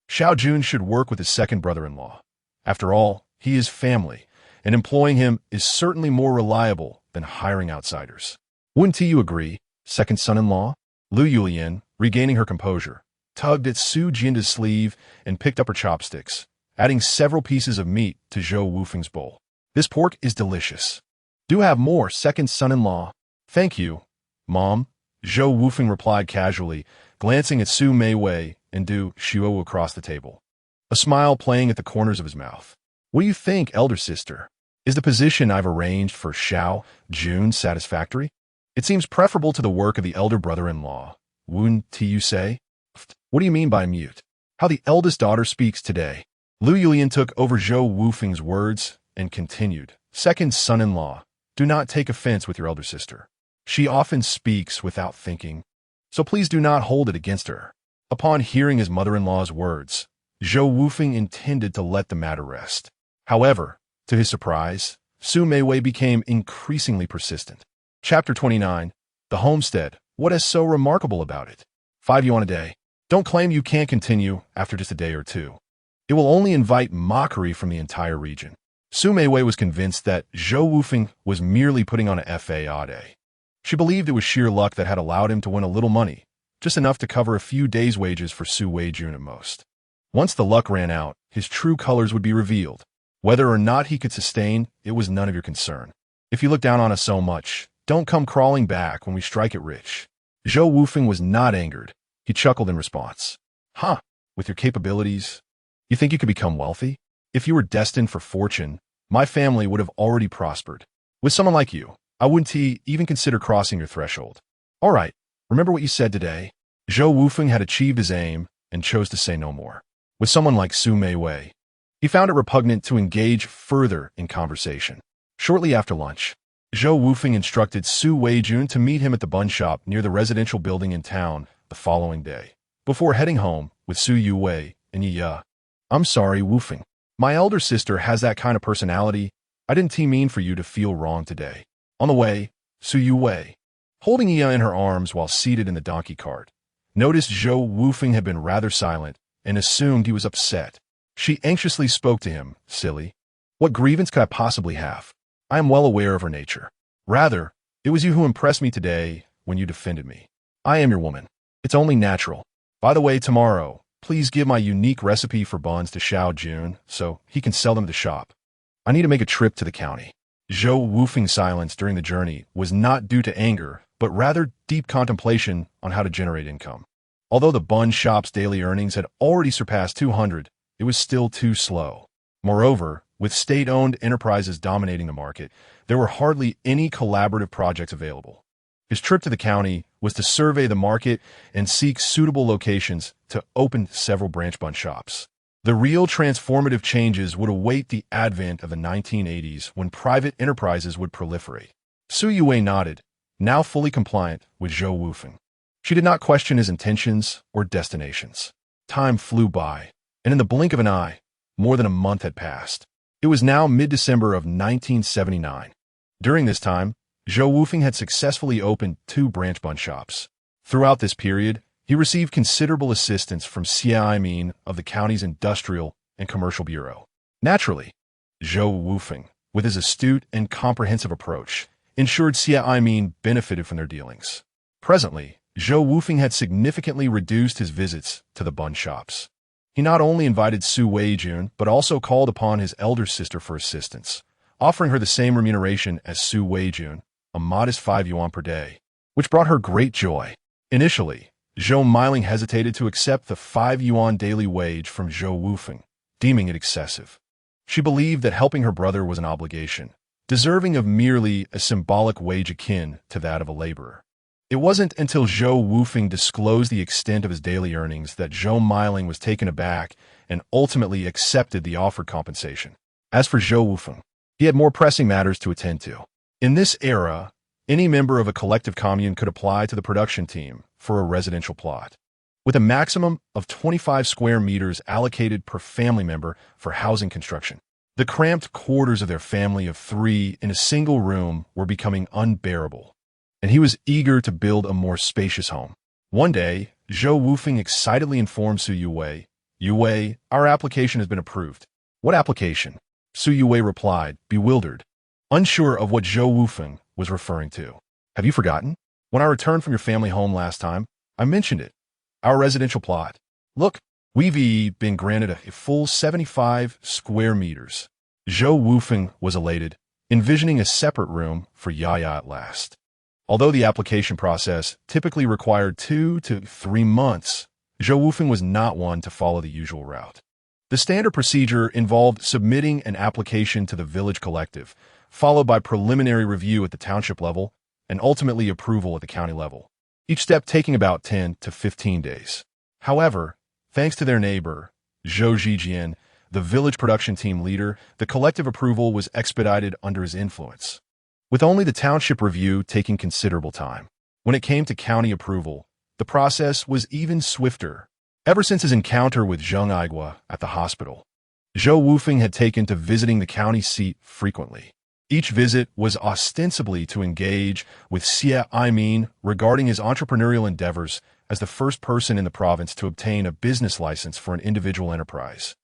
Xiao Jun should work with his second brother-in-law. After all, he is family, and employing him is certainly more reliable than hiring outsiders. Wouldn't you agree, second son-in-law? Lu Yulian, regaining her composure, tugged at Su Jianda's sleeve and picked up her chopsticks, adding several pieces of meat to Zhou Wufeng's bowl. This pork is delicious. Do have more, second son-in-law. Thank you, Mom, Zhou Wufeng replied casually, glancing at Su Meiwei and Du Xiuo across the table, a smile playing at the corners of his mouth. What do you think, elder sister? Is the position I've arranged for Xiao Jun satisfactory? It seems preferable to the work of the elder brother-in-law. Wouldn't you say? What do you mean by mute? How the eldest daughter speaks today. Lu Yulian took over Zhou Wufeng's words and continued. Second son-in-law, do not take offense with your elder sister. She often speaks without thinking, so please do not hold it against her. Upon hearing his mother-in-law's words, Zhou Wufeng intended to let the matter rest. However, to his surprise, Su Meiwei became increasingly persistent. Chapter 29. The Homestead. What is so remarkable about it? 5 yuan a day. Don't claim you can't continue after just a day or two. It will only invite mockery from the entire region. Su Meiwei was convinced that Zhou Wufeng was merely putting on a fade. She believed it was sheer luck that had allowed him to win a little money, just enough to cover a few days' wages for Su Weijun at most. Once the luck ran out, his true colors would be revealed. Whether or not he could sustain, it was none of your concern. If you look down on us so much, don't come crawling back when we strike it rich. Zhou Wufeng was not angered. He chuckled in response. Huh, with your capabilities, you think you could become wealthy? If you were destined for fortune, my family would have already prospered. With someone like you, I wouldn't even consider crossing your threshold. All right, remember what you said today? Zhou Wufeng had achieved his aim and chose to say no more. With someone like Su Meiwei, he found it repugnant to engage further in conversation. Shortly after lunch, Zhou Wufeng instructed Su Weijun to meet him at the bun shop near the residential building in town the following day, before heading home with Su Yuwei and Yi. I'm sorry, Wufeng. My elder sister has that kind of personality. I didn't mean for you to feel wrong today. On the way, Su Yuwei, holding Yi in her arms while seated in the donkey cart, noticed Zhou Wufeng had been rather silent and assumed he was upset. She anxiously spoke to him. Silly. What grievance could I possibly have? I am well aware of her nature. Rather, it was you who impressed me today when you defended me. I am your woman. It's only natural. By the way, tomorrow, please give my unique recipe for buns to Xiao Jun so he can sell them at the shop. I need to make a trip to the county. Zhou Wufeng's silence during the journey was not due to anger, but rather deep contemplation on how to generate income. Although the bun shop's daily earnings had already surpassed 200, it was still too slow. Moreover, with state-owned enterprises dominating the market, there were hardly any collaborative projects available. His trip to the county was to survey the market and seek suitable locations to open several branch bun shops. The real transformative changes would await the advent of the 1980s when private enterprises would proliferate. Su Yue nodded, now fully compliant with Zhou Wufeng. She did not question his intentions or destinations. Time flew by, and in the blink of an eye, more than a month had passed. It was now mid-December of 1979. During this time, Zhou Wufeng had successfully opened 2 branch bun shops. Throughout this period, he received considerable assistance from Xia Min of the county's Industrial and Commercial Bureau. Naturally, Zhou Wufeng, with his astute and comprehensive approach, ensured Xia Min benefited from their dealings. Presently, Zhou Wufeng had significantly reduced his visits to the bun shops. He not only invited Su Weijun, but also called upon his elder sister for assistance, offering her the same remuneration as Su Weijun, a modest 5 yuan per day, which brought her great joy. Initially, Zhou Meiling hesitated to accept the 5 yuan daily wage from Zhou Wufeng, deeming it excessive. She believed that helping her brother was an obligation, deserving of merely a symbolic wage akin to that of a laborer. It wasn't until Zhou Wufeng disclosed the extent of his daily earnings that Zhou Meiling was taken aback and ultimately accepted the offered compensation. As for Zhou Wufeng, he had more pressing matters to attend to. In this era, any member of a collective commune could apply to the production team for a residential plot, with a maximum of 25 square meters allocated per family member for housing construction. The cramped quarters of their family of 3 in a single room were becoming unbearable, and he was eager to build a more spacious home. One day, Zhou Wufeng excitedly informed Su Yuwei, "Yuwei, our application has been approved." "What application?" Su Yuwei replied, bewildered, unsure of what Zhou Wufeng was referring to. "Have you forgotten? When I returned from your family home last time, I mentioned it. Our residential plot. Look, we've been granted a full 75 square meters." Zhou Wufeng was elated, envisioning a separate room for Yaya at last. Although the application process typically required 2 to 3 months, Zhou Wufeng was not one to follow the usual route. The standard procedure involved submitting an application to the village collective, followed by preliminary review at the township level, and ultimately approval at the county level, each step taking about 10 to 15 days. However, thanks to their neighbor, Zhou Zhijian, the village production team leader, the collective approval was expedited under his influence, with only the township review taking considerable time. When it came to county approval, the process was even swifter. Ever since his encounter with Zheng Aigua at the hospital, Zhou Wufeng had taken to visiting the county seat frequently. Each visit was ostensibly to engage with Xie Aimin regarding his entrepreneurial endeavors as the first person in the province to obtain a business license for an individual enterprise.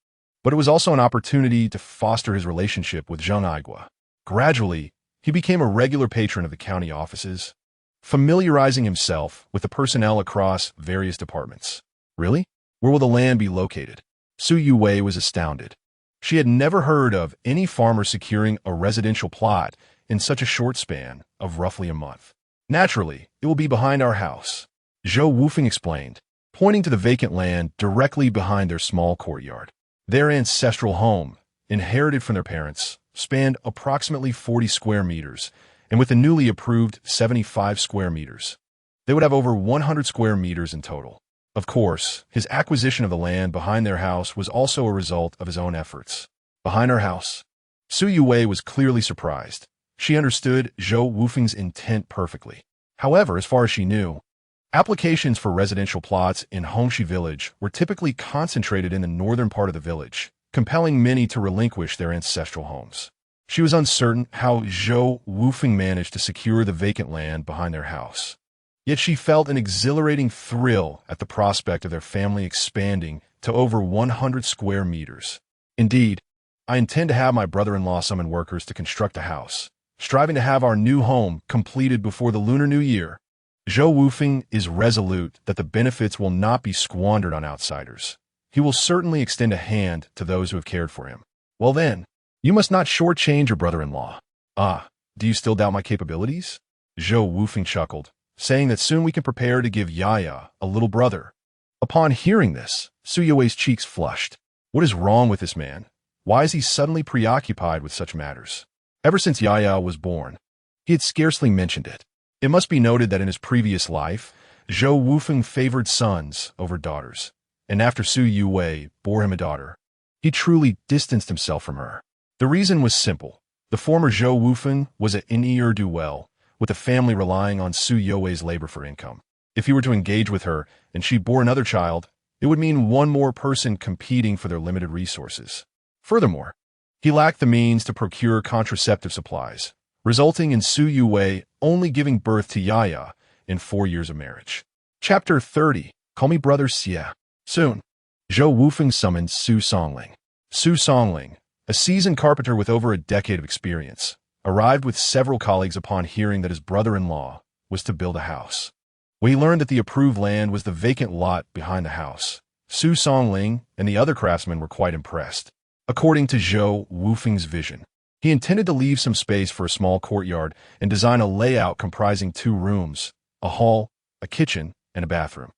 But it was also an opportunity to foster his relationship with Zheng Aigua. Gradually, he became a regular patron of the county offices, familiarizing himself with the personnel across various departments. "Really? Where will the land be located?" Su Yuwei was astounded. She had never heard of any farmer securing a residential plot in such a short span of roughly a month. "Naturally, it will be behind our house," Zhou Wufeng explained, pointing to the vacant land directly behind their small courtyard. Their ancestral home, inherited from their parents, spanned approximately 40 square meters, and with the newly approved 75 square meters, they would have over 100 square meters in total. Of course, his acquisition of the land behind their house was also a result of his own efforts. "Behind our house?" Su Yuwei was clearly surprised. She understood Zhou Wufeng's intent perfectly. However, as far as she knew, applications for residential plots in Hongxi village were typically concentrated in the northern part of the village, compelling many to relinquish their ancestral homes. She was uncertain how Zhou Wufeng managed to secure the vacant land behind their house. Yet she felt an exhilarating thrill at the prospect of their family expanding to over 100 square meters. "Indeed, I intend to have my brother-in-law summon workers to construct a house, striving to have our new home completed before the Lunar New Year." Zhou Wufeng is resolute that the benefits will not be squandered on outsiders. He will certainly extend a hand to those who have cared for him. "Well then, you must not shortchange your brother-in-law." "Ah, do you still doubt my capabilities?" Zhou Wufeng chuckled, saying that soon we can prepare to give Yaya a little brother. Upon hearing this, Su Yuwei's cheeks flushed. What is wrong with this man? Why is he suddenly preoccupied with such matters? Ever since Yaya was born, he had scarcely mentioned it. It must be noted that in his previous life, Zhou Wufeng favored sons over daughters, and after Su Yuwei bore him a daughter, he truly distanced himself from her. The reason was simple. The former Zhou Wufeng was an ne'er-do-well, with the family relying on Su Yuwei's labor for income. If he were to engage with her and she bore another child, it would mean one more person competing for their limited resources. Furthermore, he lacked the means to procure contraceptive supplies, resulting in Su Yuwei only giving birth to Yaya in 4 years of marriage. Chapter 30. Call me Brother Xie. Soon, Zhou Wufeng summoned Su Songling. Su Songling, a seasoned carpenter with over a decade of experience, arrived with several colleagues upon hearing that his brother-in-law was to build a house. When he learned that the approved land was the vacant lot behind the house, Su Songling and the other craftsmen were quite impressed. According to Zhou Wufeng's vision, he intended to leave some space for a small courtyard and design a layout comprising 2 rooms, a hall, a kitchen, and a bathroom.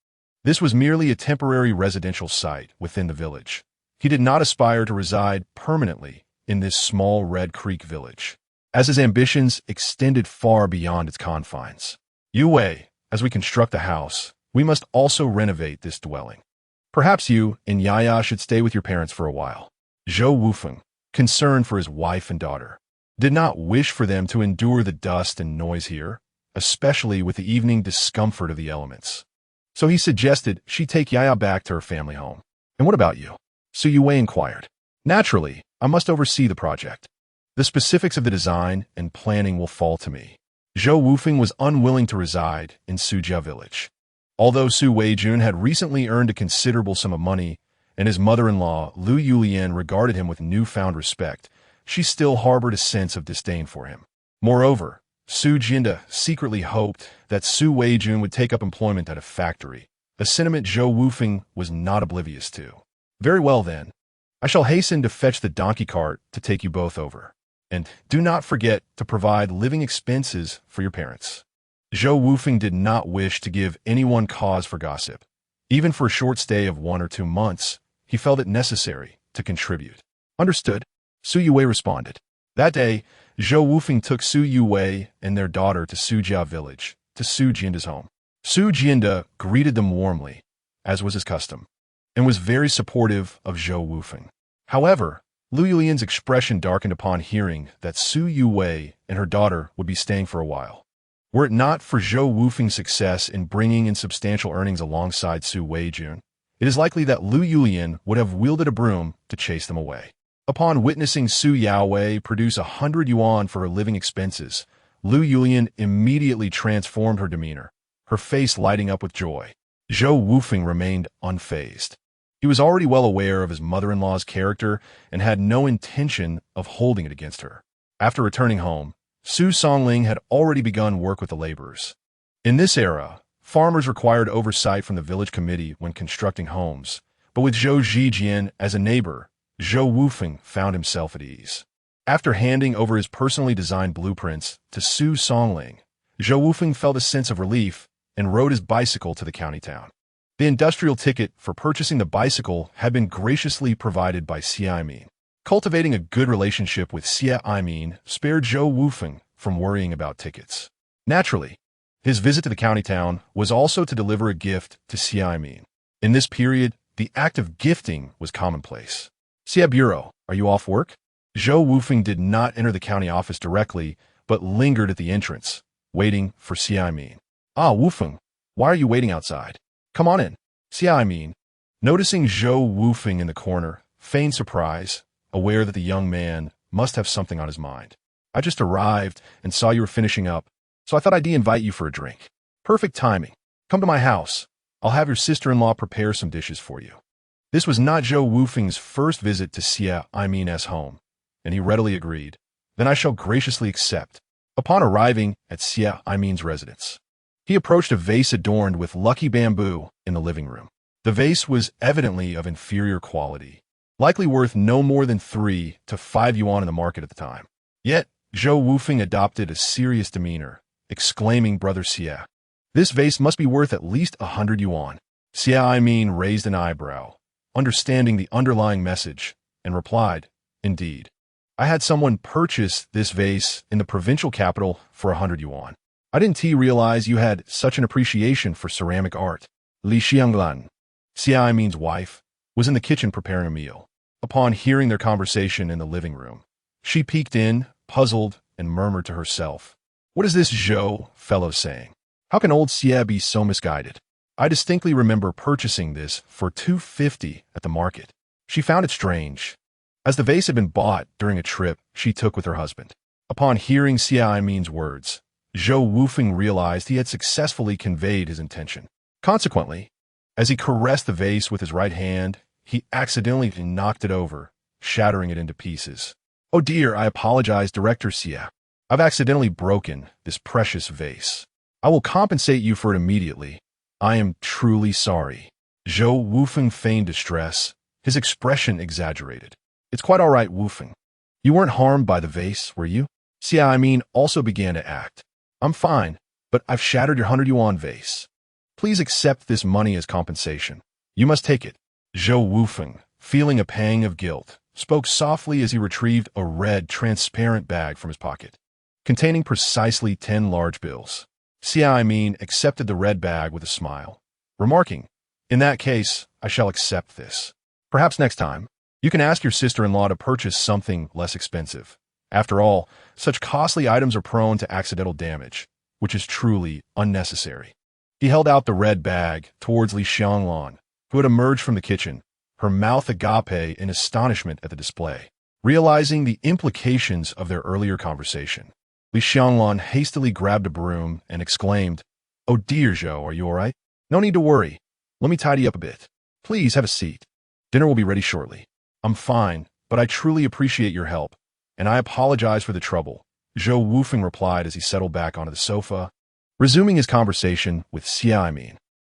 This was merely a temporary residential site within the village. He did not aspire to reside permanently in this small Red Creek village, as his ambitions extended far beyond its confines. "Yuwei, as we construct the house, we must also renovate this dwelling. Perhaps you and Yaya should stay with your parents for a while." Zhou Wufeng, concerned for his wife and daughter, did not wish for them to endure the dust and noise here, especially with the evening discomfort of the elements. So he suggested she take Yaya back to her family home. And what about you? Su Yue inquired. Naturally, I must oversee the project. The specifics of the design and planning will fall to me. Zhou Wufeng was unwilling to reside in Sujia village. Although Su Weijun had recently earned a considerable sum of money, and his mother-in-law, Lu Yulian, regarded him with newfound respect, she still harbored a sense of disdain for him. Moreover, Su Jinda secretly hoped that Su Weijun would take up employment at a factory, a sentiment Zhou Wufeng was not oblivious to. Very well then, I shall hasten to fetch the donkey cart to take you both over. And do not forget to provide living expenses for your parents. Zhou Wufeng did not wish to give anyone cause for gossip. Even for a short stay of 1 or 2 months, he felt it necessary to contribute. Understood, Su Yue responded. That day, Zhou Wufeng took Su Yue and their daughter to Sujia village, to Su Jinda's home. Su Jinda greeted them warmly, as was his custom, and was very supportive of Zhou Wufeng. However, Lu Yulian's expression darkened upon hearing that Su Yue and her daughter would be staying for a while. Were it not for Zhou Wufeng's success in bringing in substantial earnings alongside Su Weijun, it is likely that Lu Yulian would have wielded a broom to chase them away. Upon witnessing Su Yaowei produce 100 yuan for her living expenses, Lu Yulian immediately transformed her demeanor, her face lighting up with joy. Zhou Wufeng remained unfazed. He was already well aware of his mother-in-law's character and had no intention of holding it against her. After returning home, Su Songling had already begun work with the laborers. In this era, farmers required oversight from the village committee when constructing homes, but with Zhou Zhijian as a neighbor, Zhou Wufeng found himself at ease. After handing over his personally designed blueprints to Su Songling, Zhou Wufeng felt a sense of relief and rode his bicycle to the county town. The industrial ticket for purchasing the bicycle had been graciously provided by Xia Aimin. Cultivating a good relationship with Xia Aimin spared Zhou Wufeng from worrying about tickets. Naturally, his visit to the county town was also to deliver a gift to Xia Aimin. In this period, the act of gifting was commonplace. Xia Bureau, are you off work? Zhou Wufeng did not enter the county office directly, but lingered at the entrance, waiting for Xia Aimin. Ah, Wufeng, why are you waiting outside? Come on in. Xia Aimin, noticing Zhou Wufeng in the corner, feigned surprise, aware that the young man must have something on his mind. I just arrived and saw you were finishing up, so I thought I'd invite you for a drink. Perfect timing. Come to my house. I'll have your sister-in-law prepare some dishes for you. This was not Zhou Wufeng's first visit to Xia Aimin's home, and he readily agreed. Then I shall graciously accept. Upon arriving at Xia Aimin's residence, he approached a vase adorned with lucky bamboo in the living room. The vase was evidently of inferior quality, likely worth no more than 3 to 5 yuan in the market at the time. Yet, Zhou Wufeng adopted a serious demeanor, exclaiming, Brother Xia, this vase must be worth at least 100 yuan. Xia Aimin raised an eyebrow, understanding the underlying message, and replied, Indeed. I had someone purchase this vase in the provincial capital for 100 yuan. I didn't realize you had such an appreciation for ceramic art. Li Xianglan, Xia Aimin's wife, was in the kitchen preparing a meal. Upon hearing their conversation in the living room, she peeked in, puzzled, and murmured to herself, What is this Zhou fellow saying? How can old Xia be so misguided? I distinctly remember purchasing this for 250 at the market. She found it strange, as the vase had been bought during a trip she took with her husband. Upon hearing Xia Aimin's words, Zhou Wufeng realized he had successfully conveyed his intention. Consequently, as he caressed the vase with his right hand, he accidentally knocked it over, shattering it into pieces. Oh dear, I apologize, Director Xia. I've accidentally broken this precious vase. I will compensate you for it immediately. I am truly sorry. Zhou Wufeng feigned distress, his expression exaggerated. It's quite all right, Wufeng. You weren't harmed by the vase, were you? Xia Aimin also began to act. I'm fine, but I've shattered your 100 yuan vase. Please accept this money as compensation. You must take it. Zhou Wufeng, feeling a pang of guilt, spoke softly as he retrieved a red, transparent bag from his pocket, containing precisely 10 large bills. Xia Aimin accepted the red bag with a smile, remarking, In that case, I shall accept this. Perhaps next time, you can ask your sister-in-law to purchase something less expensive. After all, such costly items are prone to accidental damage, which is truly unnecessary. He held out the red bag towards Li Xianglan, who had emerged from the kitchen, her mouth agape in astonishment at the display. Realizing the implications of their earlier conversation, Li Xianglan hastily grabbed a broom and exclaimed, "Oh dear, Zhou, are you all right? No need to worry. Let me tidy up a bit. Please have a seat. Dinner will be ready shortly." "I'm fine, but I truly appreciate your help, and I apologize for the trouble," Zhou Wufeng replied as he settled back onto the sofa, resuming his conversation with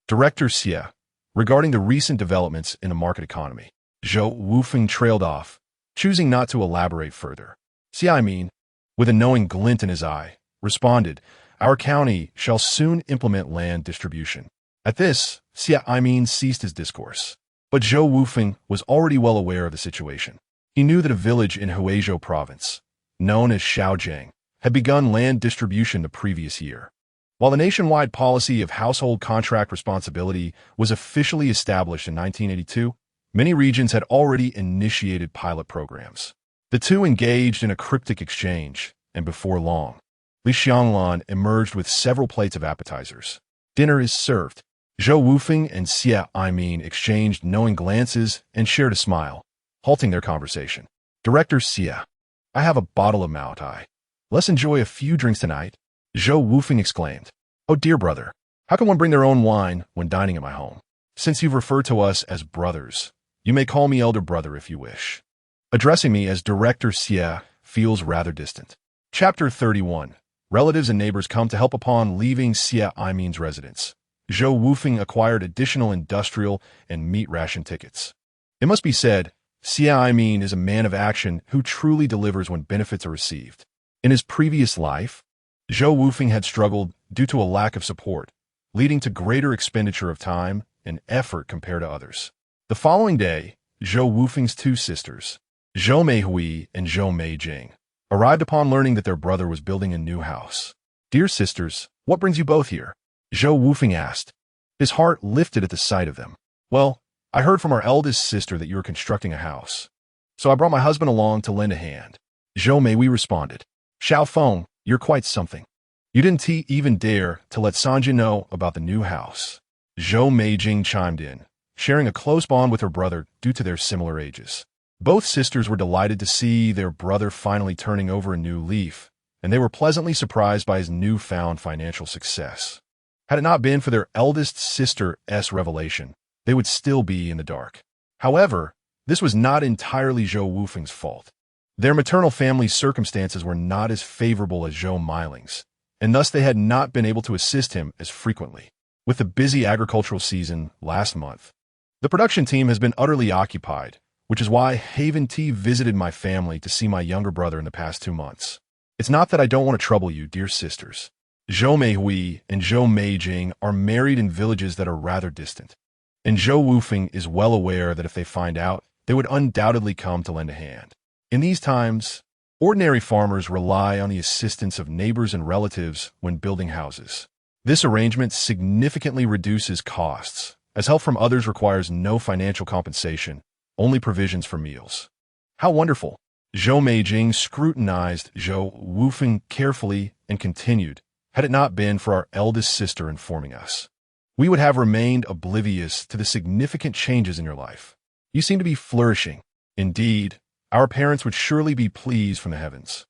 Director Xie, regarding the recent developments in the market economy. Zhou Wufeng trailed off, choosing not to elaborate further. Xie, with a knowing glint in his eye, responded, "Our county shall soon implement land distribution." At this, Xie ceased his discourse. But Zhou Wufeng was already well aware of the situation. He knew that a village in Huizhou province, known as Shaojiang, had begun land distribution the previous year. While the nationwide policy of household contract responsibility was officially established in 1982, many regions had already initiated pilot programs. The two engaged in a cryptic exchange, and before long, Li Xianglan emerged with several plates of appetizers. "Dinner is served." Zhou Wufeng and Xie exchanged knowing glances and shared a smile, halting their conversation. "Director Xie, I have a bottle of Mao Tai. Let's enjoy a few drinks tonight," Zhou Wufeng exclaimed. "Oh dear brother, how can one bring their own wine when dining at my home? Since you've referred to us as brothers, you may call me elder brother if you wish. Addressing me as Director Xie feels rather distant." Chapter 31. Relatives and neighbors come to help upon leaving Xie's residence. Zhou Wufeng acquired additional industrial and meat ration tickets. It must be said, Xie is a man of action who truly delivers when benefits are received. In his previous life, Zhou Wufeng had struggled due to a lack of support, leading to greater expenditure of time and effort compared to others. The following day, Zhou Wufeng's two sisters, Zhou Meihui and Zhou Meijing, arrived upon learning that their brother was building a new house. "Dear sisters, what brings you both here?" Zhou Wufeng asked. His heart lifted at the sight of them. "Well, I heard from our eldest sister that you were constructing a house, so I brought my husband along to lend a hand." Zhou Meihui responded. "Xiaofeng, you're quite something. You didn't even dare to let Sanjin know about the new house." Zhou Meijing chimed in, sharing a close bond with her brother due to their similar ages. Both sisters were delighted to see their brother finally turning over a new leaf, and they were pleasantly surprised by his newfound financial success. Had it not been for their eldest sister's revelation, they would still be in the dark. However, this was not entirely Zhou Wufeng's fault. Their maternal family's circumstances were not as favorable as Zhou Meiling's, and thus they had not been able to assist him as frequently. With the busy agricultural season last month, the production team has been utterly occupied, which is why Haven T visited my family to see my younger brother in the past 2 months. It's not that I don't want to trouble you, dear sisters. Zhou Meihui and Zhou Meijing are married in villages that are rather distant, and Zhou Wufeng is well aware that if they find out, they would undoubtedly come to lend a hand. In these times, ordinary farmers rely on the assistance of neighbors and relatives when building houses. This arrangement significantly reduces costs, as help from others requires no financial compensation, only provisions for meals. How wonderful! Zhou Meijing scrutinized Zhou Wufeng carefully and continued, "Had it not been for our eldest sister informing us, we would have remained oblivious to the significant changes in your life. You seem to be flourishing. Indeed, our parents would surely be pleased from the heavens."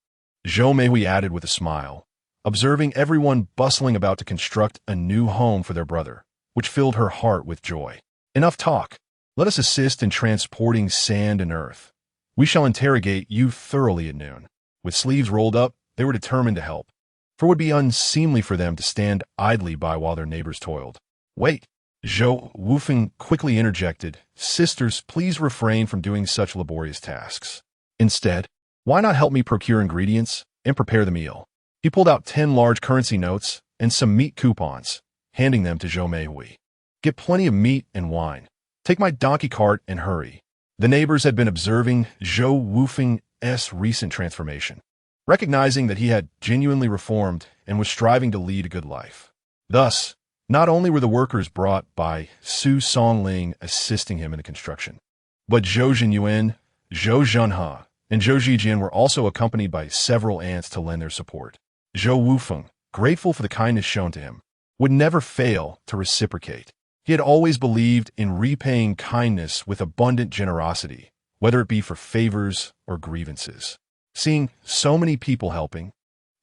Zhou Meihui added with a smile, observing everyone bustling about to construct a new home for their brother, which filled her heart with joy. "Enough talk. Let us assist in transporting sand and earth. We shall interrogate you thoroughly at noon." With sleeves rolled up, they were determined to help, for it would be unseemly for them to stand idly by while their neighbors toiled. "Wait," Zhou Wufeng quickly interjected, "Sisters, please refrain from doing such laborious tasks. Instead, why not help me procure ingredients and prepare the meal?" He pulled out 10 large currency notes and some meat coupons, handing them to Zhou Meihui. "Get plenty of meat and wine. Take my donkey cart and hurry." The neighbors had been observing Zhou Wufeng's recent transformation, recognizing that he had genuinely reformed and was striving to lead a good life. Thus, not only were the workers brought by Su Songling assisting him in the construction, but Zhou Jinyuan, Zhou Zhenhe, and Zhou Zijian were also accompanied by several aunts to lend their support. Zhou Wufeng, grateful for the kindness shown to him, would never fail to reciprocate. He had always believed in repaying kindness with abundant generosity, whether it be for favors or grievances. Seeing so many people helping,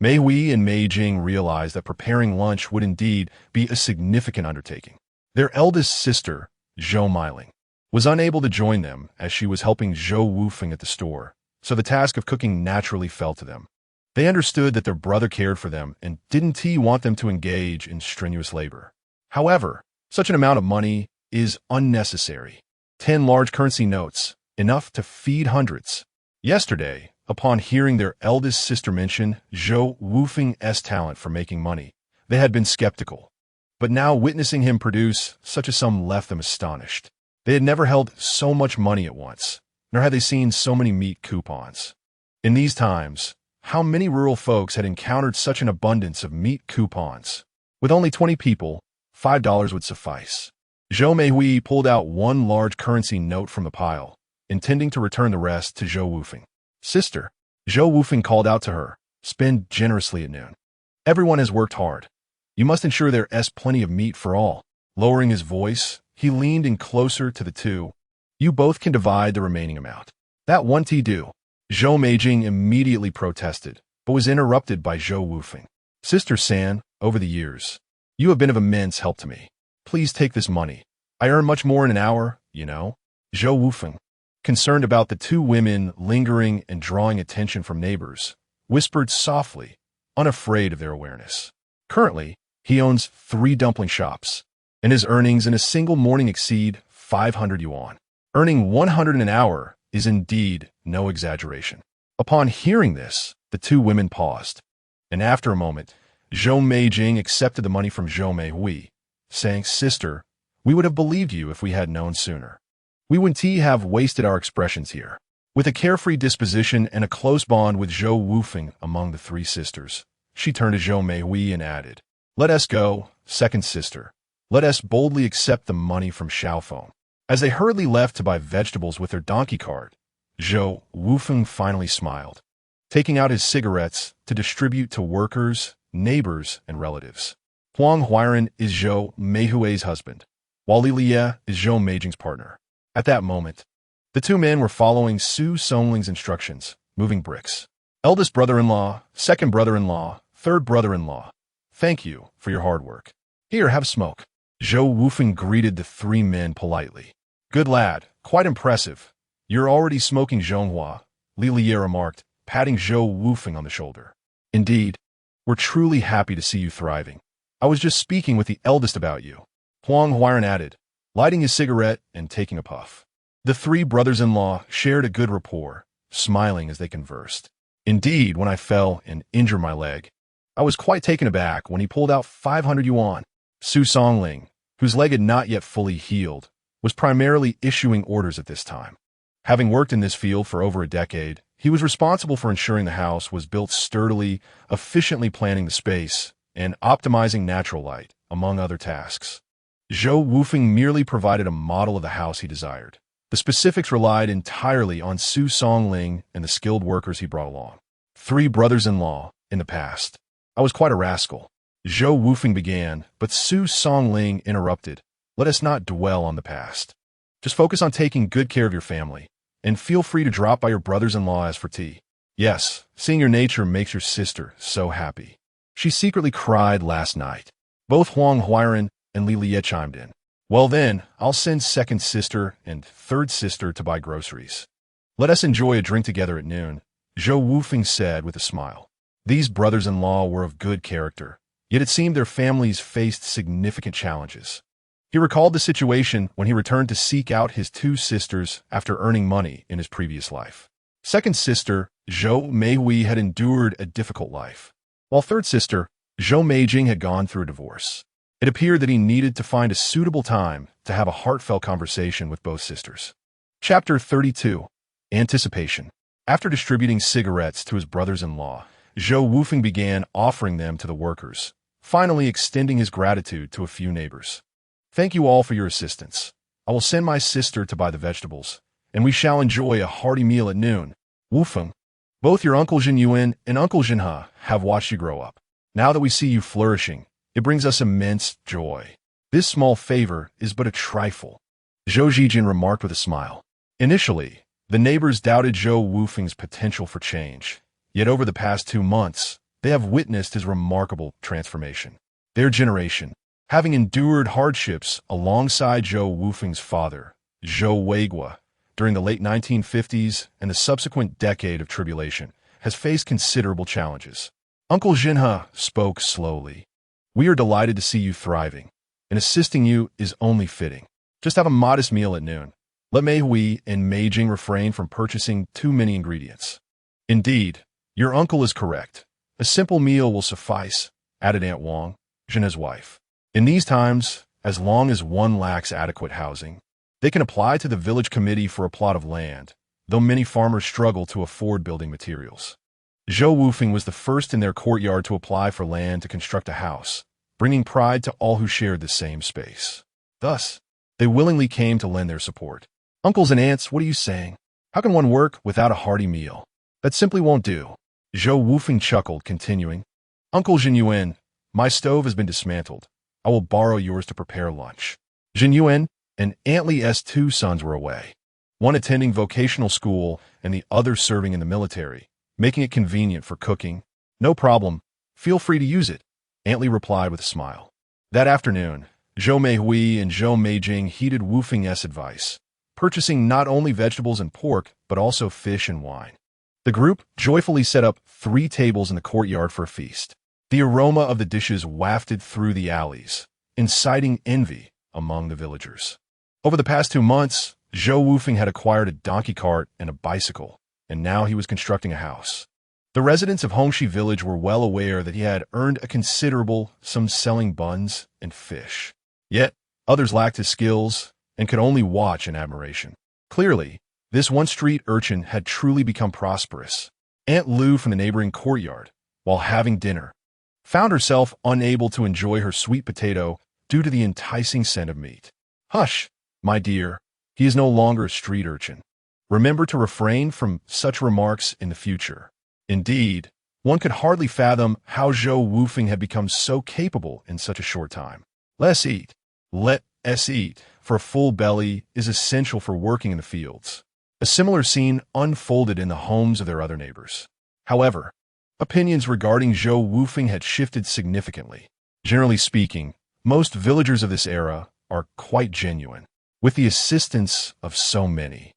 Mei Hui and Mei Jing realized that preparing lunch would indeed be a significant undertaking. Their eldest sister, Zhou Meiling, was unable to join them as she was helping Zhou Wufeng at the store, so the task of cooking naturally fell to them. They understood that their brother cared for them and didn't want them to engage in strenuous labor. However, such an amount of money is unnecessary. 10 large currency notes, enough to feed hundreds. Yesterday, upon hearing their eldest sister mention Zhou Wufeng's talent for making money, they had been skeptical. But now witnessing him produce such a sum left them astonished. They had never held so much money at once, nor had they seen so many meat coupons. In these times, how many rural folks had encountered such an abundance of meat coupons? With only 20 people, $5 would suffice. Zhou Meihui pulled out one large currency note from the pile, intending to return the rest to Zhou Wufeng. Sister, Zhou Wufeng called out to her, spend generously at noon. Everyone has worked hard. You must ensure there's plenty of meat for all. Lowering his voice, he leaned in closer to the two. You both can divide the remaining amount. That won't do. Zhou Meijing immediately protested, but was interrupted by Zhou Wufeng. Sister San, over the years, you have been of immense help to me. Please take this money. I earn much more in an hour, you know. Zhou Wufeng, concerned about the two women lingering and drawing attention from neighbors, whispered softly, unafraid of their awareness. Currently, he owns 3 dumpling shops, and his earnings in a single morning exceed 500 yuan. Earning 100 an hour is indeed no exaggeration. Upon hearing this, the two women paused, and after a moment, Zhou Meijing accepted the money from Zhou Meihui, saying, Sister, we would have believed you if we had known sooner. We wouldn't have wasted our expressions here. With a carefree disposition and a close bond with Zhou Wufeng among the 3 sisters, she turned to Zhou Meihui and added, Let us go, second sister. Let us boldly accept the money from Xiaofeng. As they hurriedly left to buy vegetables with their donkey cart, Zhou Wufeng finally smiled, taking out his cigarettes to distribute to workers, neighbors, and relatives. Huang Huiran is Zhou Meihui's husband, while Li Liye is Zhou Meijing's partner. At that moment, the two men were following Su Songling's instructions, moving bricks. Eldest brother-in-law, second brother-in-law, third brother-in-law, thank you for your hard work. Here, have a smoke. Zhou Wufeng greeted the 3 men politely. Good lad, quite impressive. You're already smoking Zhonghua, Li Liye remarked, patting Zhou Wufeng on the shoulder. Indeed, we're truly happy to see you thriving. I was just speaking with the eldest about you, Huang Huiran added, lighting his cigarette and taking a puff. The 3 brothers-in-law shared a good rapport, smiling as they conversed. Indeed, when I fell and injured my leg, I was quite taken aback when he pulled out 500 yuan. Su Songling, whose leg had not yet fully healed, was primarily issuing orders at this time. Having worked in this field for over a decade, he was responsible for ensuring the house was built sturdily, efficiently planning the space, and optimizing natural light, among other tasks. Zhou Wufeng merely provided a model of the house he desired. The specifics relied entirely on Su Songling and the skilled workers he brought along. 3 brothers-in-law, in the past. I was quite a rascal. Zhou Wufeng began, but Su Songling interrupted. Let us not dwell on the past. Just focus on taking good care of your family, and feel free to drop by your brothers-in-law as for tea. Yes, seeing your nature makes your sister so happy. She secretly cried last night. Both Huang Huiran and Li Liye chimed in. Well then, I'll send second sister and third sister to buy groceries. Let us enjoy a drink together at noon, Zhou Wufeng said with a smile. These brothers-in-law were of good character, yet it seemed their families faced significant challenges. He recalled the situation when he returned to seek out his 2 sisters after earning money in his previous life. Second sister, Zhou Meihui, had endured a difficult life, while third sister, Zhou Meijing, had gone through a divorce. It appeared that he needed to find a suitable time to have a heartfelt conversation with both sisters. Chapter 32. Anticipation. After distributing cigarettes to his brothers-in-law, Zhou Wufeng began offering them to the workers, finally extending his gratitude to a few neighbors. Thank you all for your assistance. I will send my sister to buy the vegetables, and we shall enjoy a hearty meal at noon. Wufeng, both your Uncle Jin Yuan and Uncle Jin He have watched you grow up. Now that we see you flourishing, it brings us immense joy. This small favor is but a trifle, Zhou Zhijin remarked with a smile. Initially, the neighbors doubted Zhou Wufeng's potential for change, yet over the past 2 months, they have witnessed his remarkable transformation. Their generation, having endured hardships alongside Zhou Wufeng's father, Zhou Weigua, during the late 1950s and the subsequent decade of tribulation, has faced considerable challenges. Uncle Jinhe spoke slowly. We are delighted to see you thriving, and assisting you is only fitting. Just have a modest meal at noon. Let Mei Hui and Mei Jing refrain from purchasing too many ingredients. Indeed, your uncle is correct. A simple meal will suffice, added Aunt Wang, Jinhe's wife. In these times, as long as one lacks adequate housing, they can apply to the village committee for a plot of land, though many farmers struggle to afford building materials. Zhou Wufeng was the first in their courtyard to apply for land to construct a house, bringing pride to all who shared the same space. Thus, they willingly came to lend their support. Uncles and aunts, what are you saying? How can one work without a hearty meal? That simply won't do. Zhou Wufeng chuckled, continuing, Uncle Jin Yuan, my stove has been dismantled. I will borrow yours to prepare lunch. Jin Yuan and Aunt Li's 2 sons were away, one attending vocational school and the other serving in the military, making it convenient for cooking. No problem. Feel free to use it, Aunt Li replied with a smile. That afternoon, Zhou Meihui and Zhou Meijing heeded Wufeng's advice, purchasing not only vegetables and pork, but also fish and wine. The group joyfully set up 3 tables in the courtyard for a feast. The aroma of the dishes wafted through the alleys, inciting envy among the villagers. Over the past 2 months, Zhou Wufeng had acquired a donkey cart and a bicycle, and now he was constructing a house. The residents of Hongxi village were well aware that he had earned a considerable sum selling buns and fish. Yet, others lacked his skills and could only watch in admiration. Clearly, this one street urchin had truly become prosperous. Aunt Lu from the neighboring courtyard, while having dinner, found herself unable to enjoy her sweet potato due to the enticing scent of meat. Hush, my dear, he is no longer a street urchin. Remember to refrain from such remarks in the future. Indeed, one could hardly fathom how Zhou Wufeng had become so capable in such a short time. Let us eat, for a full belly is essential for working in the fields. A similar scene unfolded in the homes of their other neighbors. However, opinions regarding Zhou Wufeng had shifted significantly. Generally speaking, most villagers of this era are quite genuine. With the assistance of so many,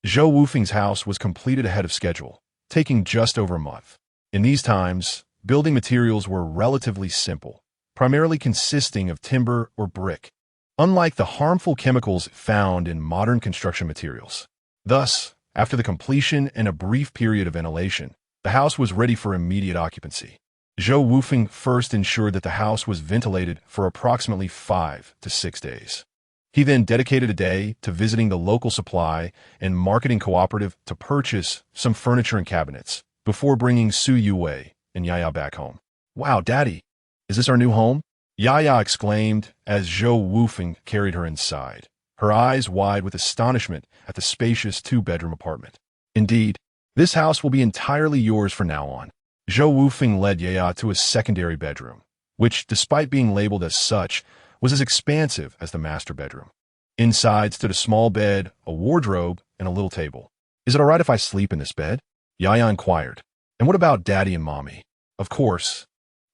Zhou Wufeng's house was completed ahead of schedule, taking just over a month. In these times, building materials were relatively simple, primarily consisting of timber or brick, unlike the harmful chemicals found in modern construction materials. Thus, after the completion and a brief period of ventilation, the house was ready for immediate occupancy. Zhou Wufeng first ensured that the house was ventilated for approximately 5 to 6 days. He then dedicated a day to visiting the local supply and marketing cooperative to purchase some furniture and cabinets, before bringing Su Yue and Yaya back home. Wow, Daddy, is this our new home? Yaya exclaimed as Zhou Wufeng carried her inside, her eyes wide with astonishment at the spacious 2-bedroom apartment. Indeed, this house will be entirely yours from now on. Zhou Wufeng led Yaya to a secondary bedroom, which, despite being labeled as such, was as expansive as the master bedroom. Inside stood a small bed, a wardrobe, and a little table. Is it all right if I sleep in this bed? Yaya inquired. And what about Daddy and Mommy? Of course.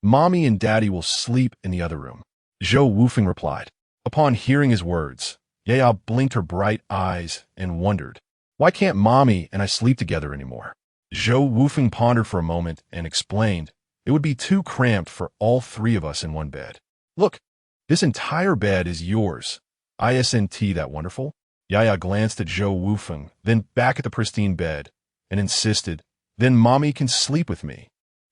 Mommy and Daddy will sleep in the other room, Zhou Wufeng replied. Upon hearing his words, Yaya blinked her bright eyes and wondered, why can't Mommy and I sleep together anymore? Zhou Wufeng pondered for a moment and explained, it would be too cramped for all 3 of us in one bed. Look, this entire bed is yours. Isn't that wonderful? Yaya glanced at Zhou Wufeng, then back at the pristine bed, and insisted, then Mommy can sleep with me.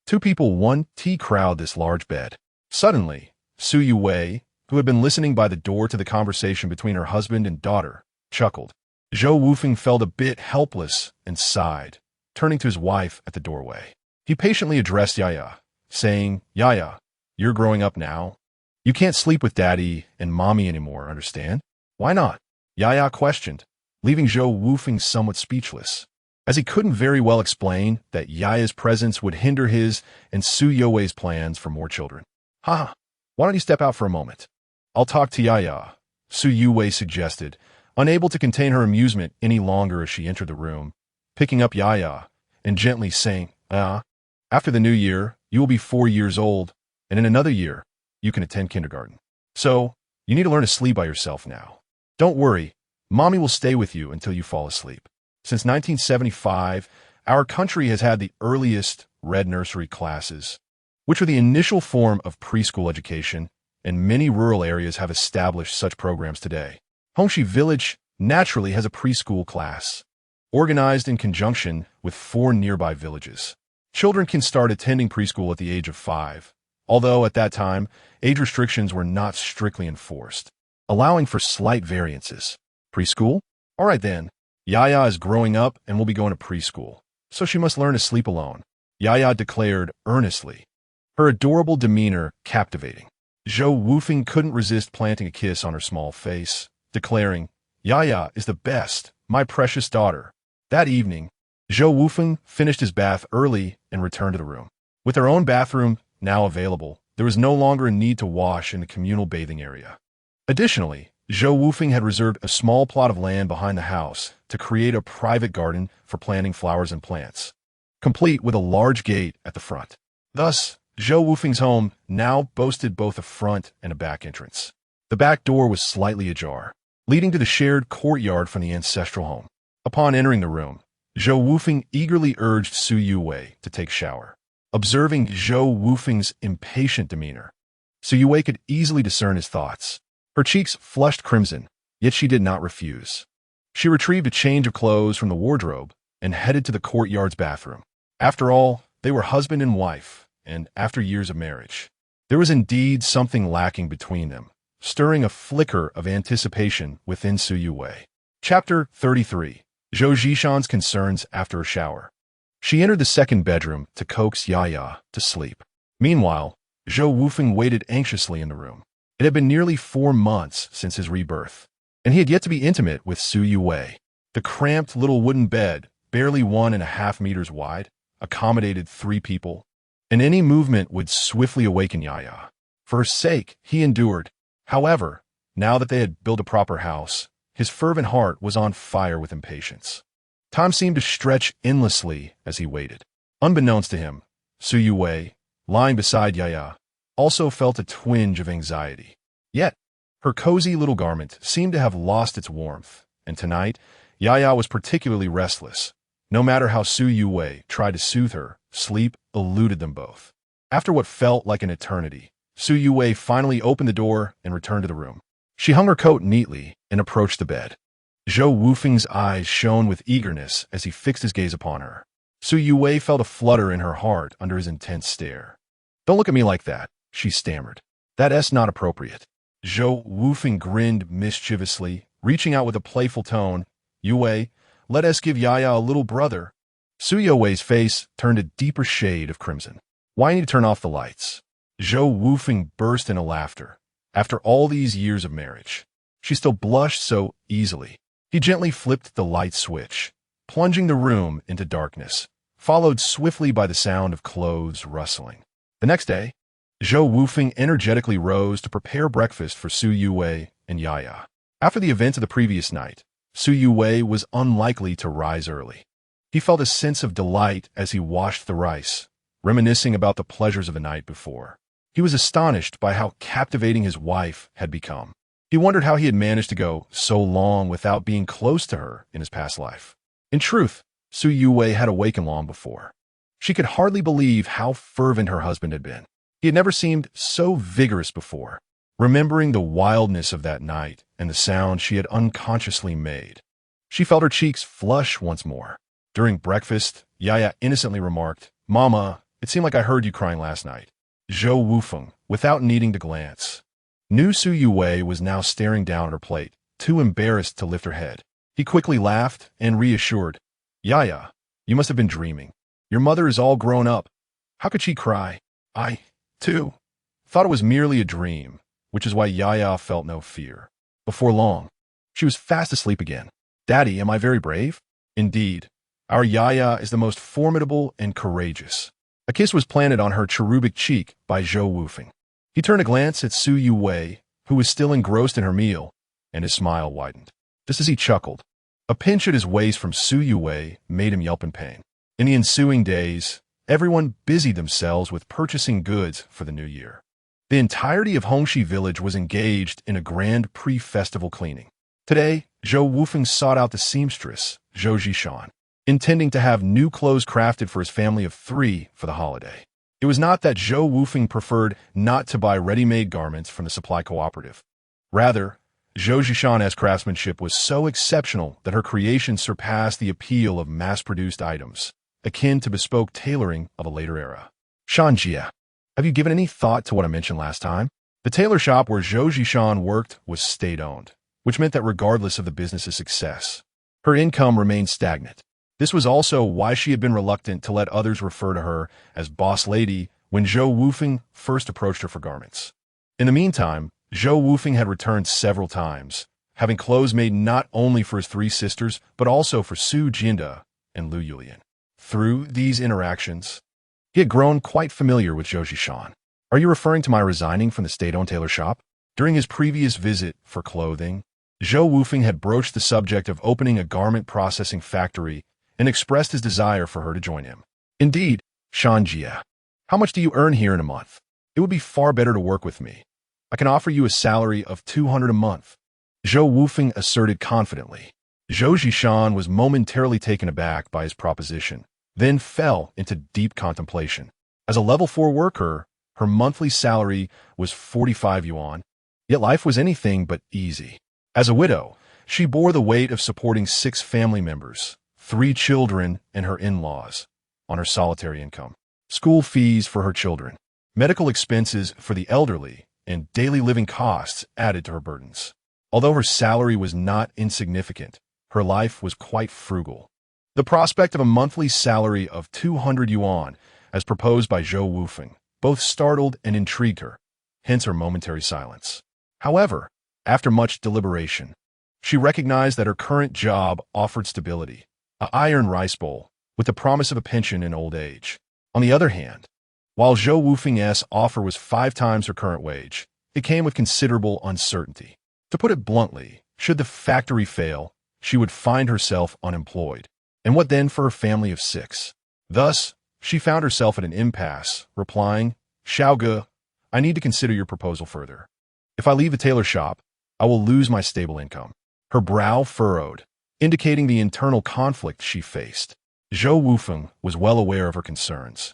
2 people, 1 crowd this large bed. Suddenly, Su Yue, who had been listening by the door to the conversation between her husband and daughter, chuckled. Zhou Wufeng felt a bit helpless and sighed, turning to his wife at the doorway. He patiently addressed Yaya, saying, Yaya, you're growing up now. You can't sleep with Daddy and Mommy anymore, understand? Why not? Yaya questioned, leaving Zhou Wufeng somewhat speechless. as he couldn't very well explain that Yaya's presence would hinder his and Su Youwei's plans for more children. "Ha! Why don't you step out for a moment? I'll talk to Yaya," Su Youwei suggested, unable to contain her amusement any longer as she entered the room, picking up Yaya and gently saying, after the new year, you will be 4 years old, and in another year, you can attend kindergarten. So, you need to learn to sleep by yourself now. Don't worry, Mommy will stay with you until you fall asleep." Since 1975, our country has had the earliest red nursery classes, which are the initial form of preschool education, and many rural areas have established such programs today. Hongxi Village naturally has a preschool class, organized in conjunction with 4 nearby villages. Children can start attending preschool at the age of 5, although at that time, age restrictions were not strictly enforced, allowing for slight variances. Preschool? All right then. Yaya is growing up and will be going to preschool, so she must learn to sleep alone, Yaya declared earnestly, her adorable demeanor captivating. Zhou Wufeng couldn't resist planting a kiss on her small face, declaring, "Yaya is the best, my precious daughter." That evening, Zhou Wufeng finished his bath early and returned to the room. With their own bathroom now available, there was no longer a need to wash in the communal bathing area. Additionally, Zhou Wufeng had reserved a small plot of land behind the house to create a private garden for planting flowers and plants, complete with a large gate at the front. Thus, Zhou Wufeng's home now boasted both a front and a back entrance. The back door was slightly ajar, leading to the shared courtyard from the ancestral home. Upon entering the room, Zhou Wufeng eagerly urged Su Youwei to take shower. Observing Zhou Wufeng's impatient demeanor, Su Youwei could easily discern his thoughts. Her cheeks flushed crimson, yet she did not refuse. She retrieved a change of clothes from the wardrobe and headed to the courtyard's bathroom. After all, they were husband and wife, and after years of marriage, there was indeed something lacking between them, stirring a flicker of anticipation within Su Youwei. Chapter 33. Zhou Zhishan's concerns after a shower. She entered the second bedroom to coax Yaya to sleep. Meanwhile, Zhou Wufeng waited anxiously in the room. It had been nearly 4 months since his rebirth, and he had yet to be intimate with Su Youwei. The cramped little wooden bed, barely 1.5 meters wide, accommodated 3 people, and any movement would swiftly awaken Yaya. For her sake, he endured. However, now that they had built a proper house, his fervent heart was on fire with impatience. Time seemed to stretch endlessly as he waited. Unbeknownst to him, Su Youwei, lying beside Yaya, also felt a twinge of anxiety. Yet, her cozy little garment seemed to have lost its warmth, and tonight, Yaya was particularly restless. No matter how Su Youwei tried to soothe her, sleep eluded them both. After what felt like an eternity, Su Youwei finally opened the door and returned to the room. She hung her coat neatly and approached the bed. Zhou Wufeng's eyes shone with eagerness as he fixed his gaze upon her. Su Youwei felt a flutter in her heart under his intense stare. "Don't look at me like that," she stammered. "That's not appropriate." Zhou Wufeng grinned mischievously, reaching out with a playful tone. "Youwei, let us give Yaya a little brother." Su Youwei's face turned a deeper shade of crimson. "Why need to turn off the lights?" Zhou Wufeng burst into laughter. After all these years of marriage, she still blushed so easily. He gently flipped the light switch, plunging the room into darkness, followed swiftly by the sound of clothes rustling. The next day, Zhou Wufeng energetically rose to prepare breakfast for Su Youwei and Yaya. After the events of the previous night, Su Youwei was unlikely to rise early. He felt a sense of delight as he washed the rice, reminiscing about the pleasures of the night before. He was astonished by how captivating his wife had become. He wondered how he had managed to go so long without being close to her in his past life. In truth, Su Youwei had awakened long before. She could hardly believe how fervent her husband had been. He had never seemed so vigorous before. Remembering the wildness of that night and the sound she had unconsciously made, she felt her cheeks flush once more. During breakfast, Yaya innocently remarked, "Mama, it seemed like I heard you crying last night." Zhou Wufeng, without needing to glance, knew Su Youwei was now staring down at her plate, too embarrassed to lift her head. He quickly laughed and reassured, "Yaya, you must have been dreaming. Your mother is all grown up. How could she cry? I, too, thought it was merely a dream," which is why Yaya felt no fear. Before long, she was fast asleep again. "Daddy, am I very brave?" "Indeed. Our Yaya is the most formidable and courageous. A kiss was planted on her cherubic cheek by Zhou Wufeng. He turned a glance at Su Yuwei, who was still engrossed in her meal, and his smile widened. Just as he chuckled, a pinch at his waist from Su Yuwei made him yelp in pain. In the ensuing days, everyone busied themselves with purchasing goods for the new year. The entirety of Hongxi village was engaged in a grand pre-festival cleaning. Today, Zhou Wufeng sought out the seamstress, Zhou Zishan, intending to have new clothes crafted for his family of 3 for the holiday. It was not that Zhou Wufeng preferred not to buy ready-made garments from the supply cooperative. Rather, Zhou Zishan's craftsmanship was so exceptional that her creations surpassed the appeal of mass-produced items, akin to bespoke tailoring of a later era. Shanjia, have you given any thought to what I mentioned last time? The tailor shop where Zhou Zishan worked was state-owned, which meant that regardless of the business's success, her income remained stagnant. This was also why she had been reluctant to let others refer to her as boss lady when Zhou Wufeng first approached her for garments. In the meantime, Zhou Wufeng had returned several times, having clothes made not only for his 3 sisters, but also for Su Jinda and Lu Yulian. Through these interactions, he had grown quite familiar with Zhou Zishan. Are you referring to my resigning from the state-owned tailor shop? During his previous visit for clothing, Zhou Wufeng had broached the subject of opening a garment processing factory and expressed his desire for her to join him. Indeed, Shanjia, how much do you earn here in a month? It would be far better to work with me. I can offer you a salary of 200 a month, Zhou Wufeng asserted confidently. Zhou Zishan was momentarily taken aback by his proposition, then fell into deep contemplation. As a level 4 worker, her monthly salary was 45 yuan, yet life was anything but easy. As a widow, she bore the weight of supporting 6 family members, 3 children and her in-laws, on her solitary income. School fees for her children, medical expenses for the elderly, and daily living costs added to her burdens. Although her salary was not insignificant, her life was quite frugal. The prospect of a monthly salary of 200 yuan, as proposed by Zhou Wufeng, both startled and intrigued her, hence her momentary silence. However, after much deliberation, she recognized that her current job offered stability, an iron rice bowl, with the promise of a pension in old age. On the other hand, while Zhou Wufeng's offer was 5 times her current wage, it came with considerable uncertainty. To put it bluntly, should the factory fail, she would find herself unemployed. And what then for her family of 6? Thus, she found herself at an impasse, replying, Xiaoge, I need to consider your proposal further. If I leave the tailor shop, I will lose my stable income. Her brow furrowed, indicating the internal conflict she faced. Zhou Wufeng was well aware of her concerns.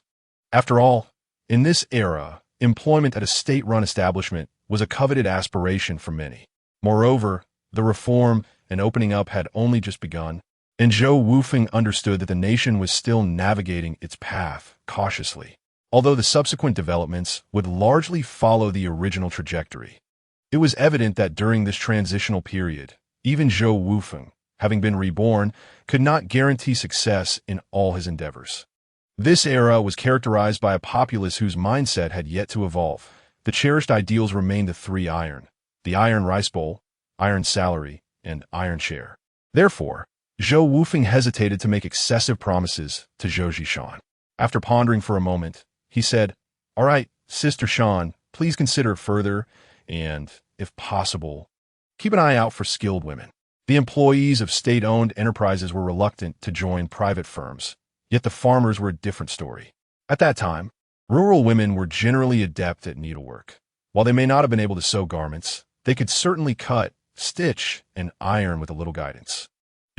After all, in this era, employment at a state-run establishment was a coveted aspiration for many. Moreover, the reform and opening up had only just begun, and Zhou Wufeng understood that the nation was still navigating its path cautiously, although the subsequent developments would largely follow the original trajectory. It was evident that during this transitional period, even Zhou Wufeng, having been reborn, could not guarantee success in all his endeavors. This era was characterized by a populace whose mindset had yet to evolve. The cherished ideals remained the 3 iron: the iron rice bowl, iron salary, and iron chair. Therefore, Zhou Wufeng hesitated to make excessive promises to Zhou Zishan. After pondering for a moment, he said, All right, Sister Shan, please consider it further, and, if possible, keep an eye out for skilled women. The employees of state-owned enterprises were reluctant to join private firms, yet the farmers were a different story. At that time, rural women were generally adept at needlework. While they may not have been able to sew garments, they could certainly cut, stitch, and iron with a little guidance.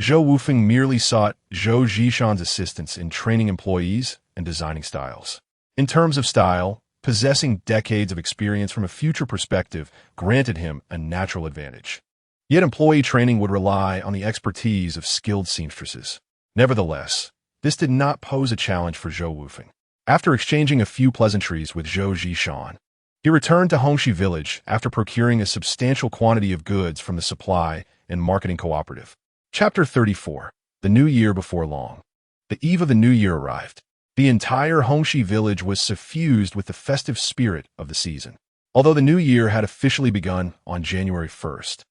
Zhou Wufeng merely sought Zhou Zishan's assistance in training employees and designing styles. In terms of style, possessing decades of experience from a future perspective granted him a natural advantage. Yet employee training would rely on the expertise of skilled seamstresses. Nevertheless, this did not pose a challenge for Zhou Wufeng. After exchanging a few pleasantries with Zhou Zishan, he returned to Hongxi village after procuring a substantial quantity of goods from the supply and marketing cooperative. Chapter 34. The New Year Before Long. The eve of the new year arrived. The entire Hongxi village was suffused with the festive spirit of the season. Although the new year had officially begun on January 1st,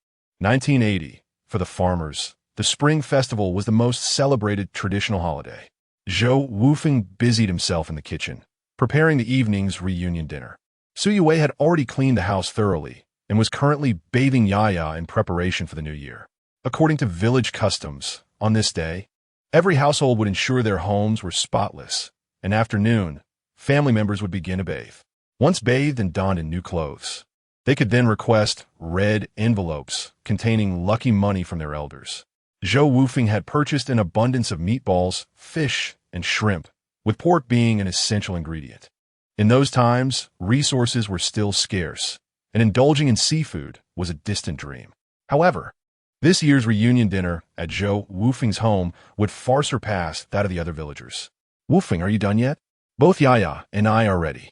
1980, for the farmers, the Spring Festival was the most celebrated traditional holiday. Zhou Wufeng busied himself in the kitchen, preparing the evening's reunion dinner. Su Yue had already cleaned the house thoroughly and was currently bathing Yaya in preparation for the new year. According to village customs, on this day, every household would ensure their homes were spotless, and after noon, family members would begin to bathe. Once bathed and donned in new clothes, they could then request red envelopes containing lucky money from their elders. Zhou Wufeng had purchased an abundance of meatballs, fish, and shrimp, with pork being an essential ingredient. In those times, resources were still scarce, and indulging in seafood was a distant dream. However, this year's reunion dinner at Zhou Wufeng's home would far surpass that of the other villagers. "Wufeng, are you done yet? Both Yaya and I are ready.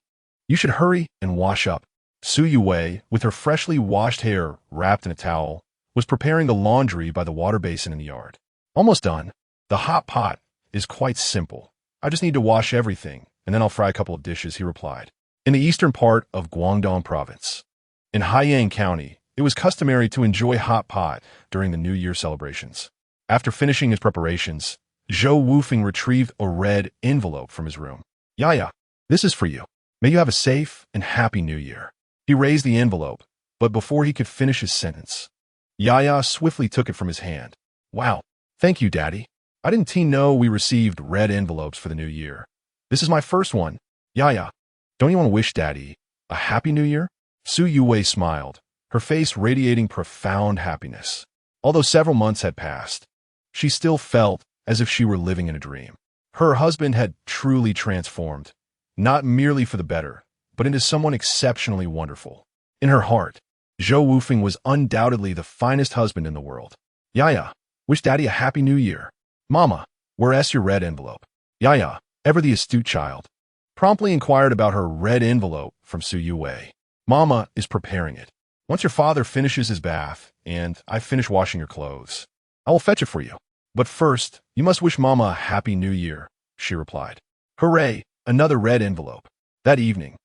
You should hurry and wash up." Su Yue, with her freshly washed hair wrapped in a towel, was preparing the laundry by the water basin in the yard. "Almost done. The hot pot is quite simple. I just need to wash everything, and then I'll fry a couple of dishes," he replied. In the eastern part of Guangdong Province, in Haiyang County, it was customary to enjoy hot pot during the New Year celebrations. After finishing his preparations, Zhou Wufeng retrieved a red envelope from his room. "Yaya, this is for you. May you have a safe and happy New Year." He raised the envelope, but before he could finish his sentence, Yaya swiftly took it from his hand. "Wow, thank you, Daddy. I didn't know we received red envelopes for the new year. This is my first one. Yaya, don't you want to wish Daddy a happy New Year?" Su Yue smiled, her face radiating profound happiness. Although several months had passed, she still felt as if she were living in a dream. Her husband had truly transformed, not merely for the better, but into someone exceptionally wonderful. In her heart, Zhou Wufeng was undoubtedly the finest husband in the world. "Yaya, wish Daddy a happy New Year." "Mama, where's your red envelope?" Yaya, ever the astute child, promptly inquired about her red envelope from Su Yue. "Mama is preparing it. Once your father finishes his bath and I finish washing your clothes, I will fetch it for you. But first, you must wish Mama a happy New Year," she replied. Hooray, another red envelope. That evening,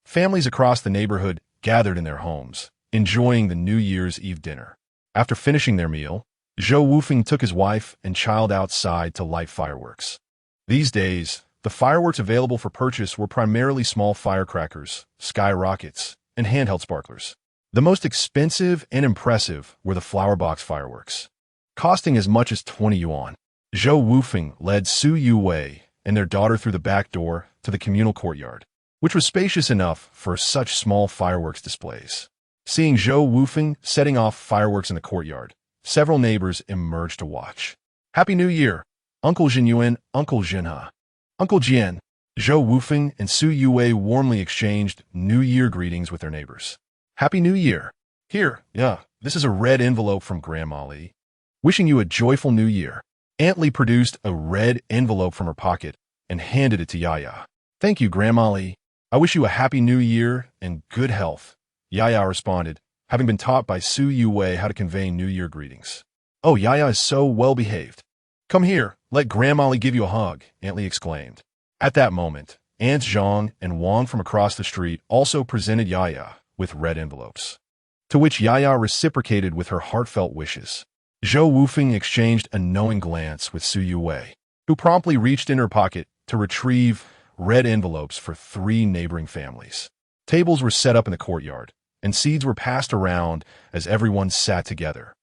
families across the neighborhood gathered in their homes, enjoying the New Year's Eve dinner. After finishing their meal, Zhou Wufeng took his wife and child outside to light fireworks. These days, the fireworks available for purchase were primarily small firecrackers, skyrockets, and handheld sparklers. The most expensive and impressive were the flower box fireworks, costing as much as 20 yuan. Zhou Wufeng led Su Yue and their daughter through the back door to the communal courtyard, which was spacious enough for such small fireworks displays. Seeing Zhou Wufeng setting off fireworks in the courtyard, several neighbors emerged to watch. "Happy New Year, Uncle Jinyuan, Uncle Jinha, Uncle Jian." Zhou Wufeng and Su Yue warmly exchanged New Year greetings with their neighbors. "Happy New Year. Here, this is a red envelope from Grandma Li. Wishing you a joyful New Year." Aunt Li produced a red envelope from her pocket and handed it to Yaya. "Thank you, Grandma Li. I wish you a happy New Year and good health," Yaya responded, having been taught by Su Yue how to convey New Year greetings. "Oh, Yaya is so well-behaved. Come here, let Grandma Li give you a hug," Aunt Li exclaimed. At that moment, Aunts Zhang and Wang from across the street also presented Yaya with red envelopes, to which Yaya reciprocated with her heartfelt wishes. Zhou Wufeng exchanged a knowing glance with Su Yue, who promptly reached in her pocket to retrieve red envelopes for 3 neighboring families. Tables were set up in the courtyard, and seeds were passed around as everyone sat together,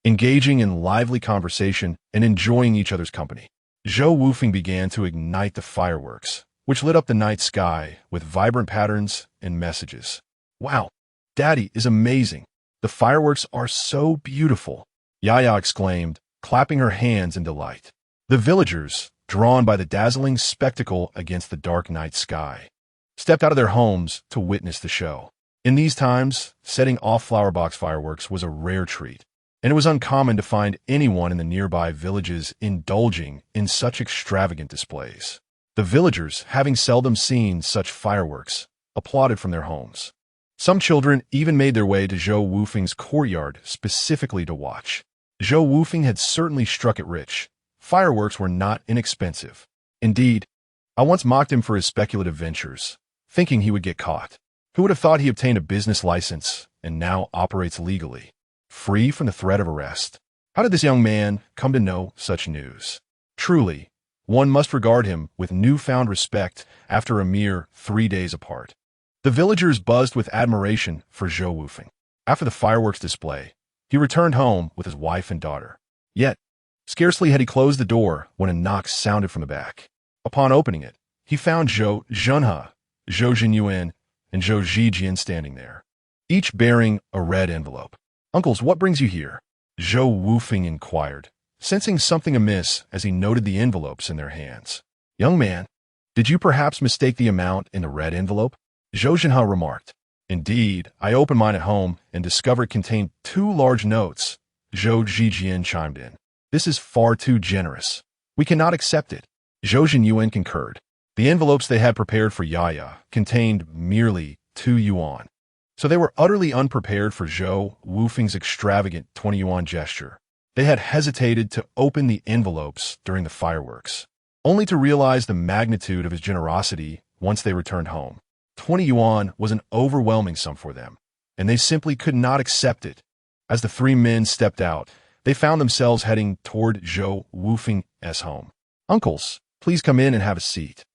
engaging in lively conversation and enjoying each other's company. Zhou Wufeng began to ignite the fireworks, which lit up the night sky with vibrant patterns and messages. "Wow, Daddy is amazing. The fireworks are so beautiful," Yaya exclaimed, clapping her hands in delight. The villagers, drawn by the dazzling spectacle against the dark night sky, stepped out of their homes to witness the show. In these times, setting off flower box fireworks was a rare treat, and it was uncommon to find anyone in the nearby villages indulging in such extravagant displays. The villagers, having seldom seen such fireworks, applauded from their homes. Some children even made their way to Zhou Wufeng's courtyard specifically to watch. Zhou Wufeng had certainly struck it rich. Fireworks were not inexpensive. Indeed, I once mocked him for his speculative ventures, thinking he would get caught. Who would have thought he obtained a business license and now operates legally, free from the threat of arrest? How did this young man come to know such news? Truly, one must regard him with newfound respect after a mere 3 days apart. The villagers buzzed with admiration for Zhou Wufeng. After the fireworks display, he returned home with his wife and daughter. Yet, scarcely had he closed the door when a knock sounded from the back. Upon opening it, he found Zhou Zhenhe, Zhou Jinyuan, and Zhou Zijian standing there, each bearing a red envelope. "Uncles, what brings you here?" Zhou Wufeng inquired, sensing something amiss as he noted the envelopes in their hands. "Young man, did you perhaps mistake the amount in the red envelope?" Zhou Zhenhe remarked. "Indeed, I opened mine at home and discovered it contained 2 large notes," Zhou Zijian chimed in. "This is far too generous. We cannot accept it." Zhou Jinyuan concurred. The envelopes they had prepared for Yaya contained merely 2 yuan, so they were utterly unprepared for Zhou Wufeng's extravagant 20 yuan gesture. They had hesitated to open the envelopes during the fireworks, only to realize the magnitude of his generosity once they returned home. 20 yuan was an overwhelming sum for them, and they simply could not accept it. As the 3 men stepped out, they found themselves heading toward Zhou Wufeng's home. "Uncles, please come in and have a seat."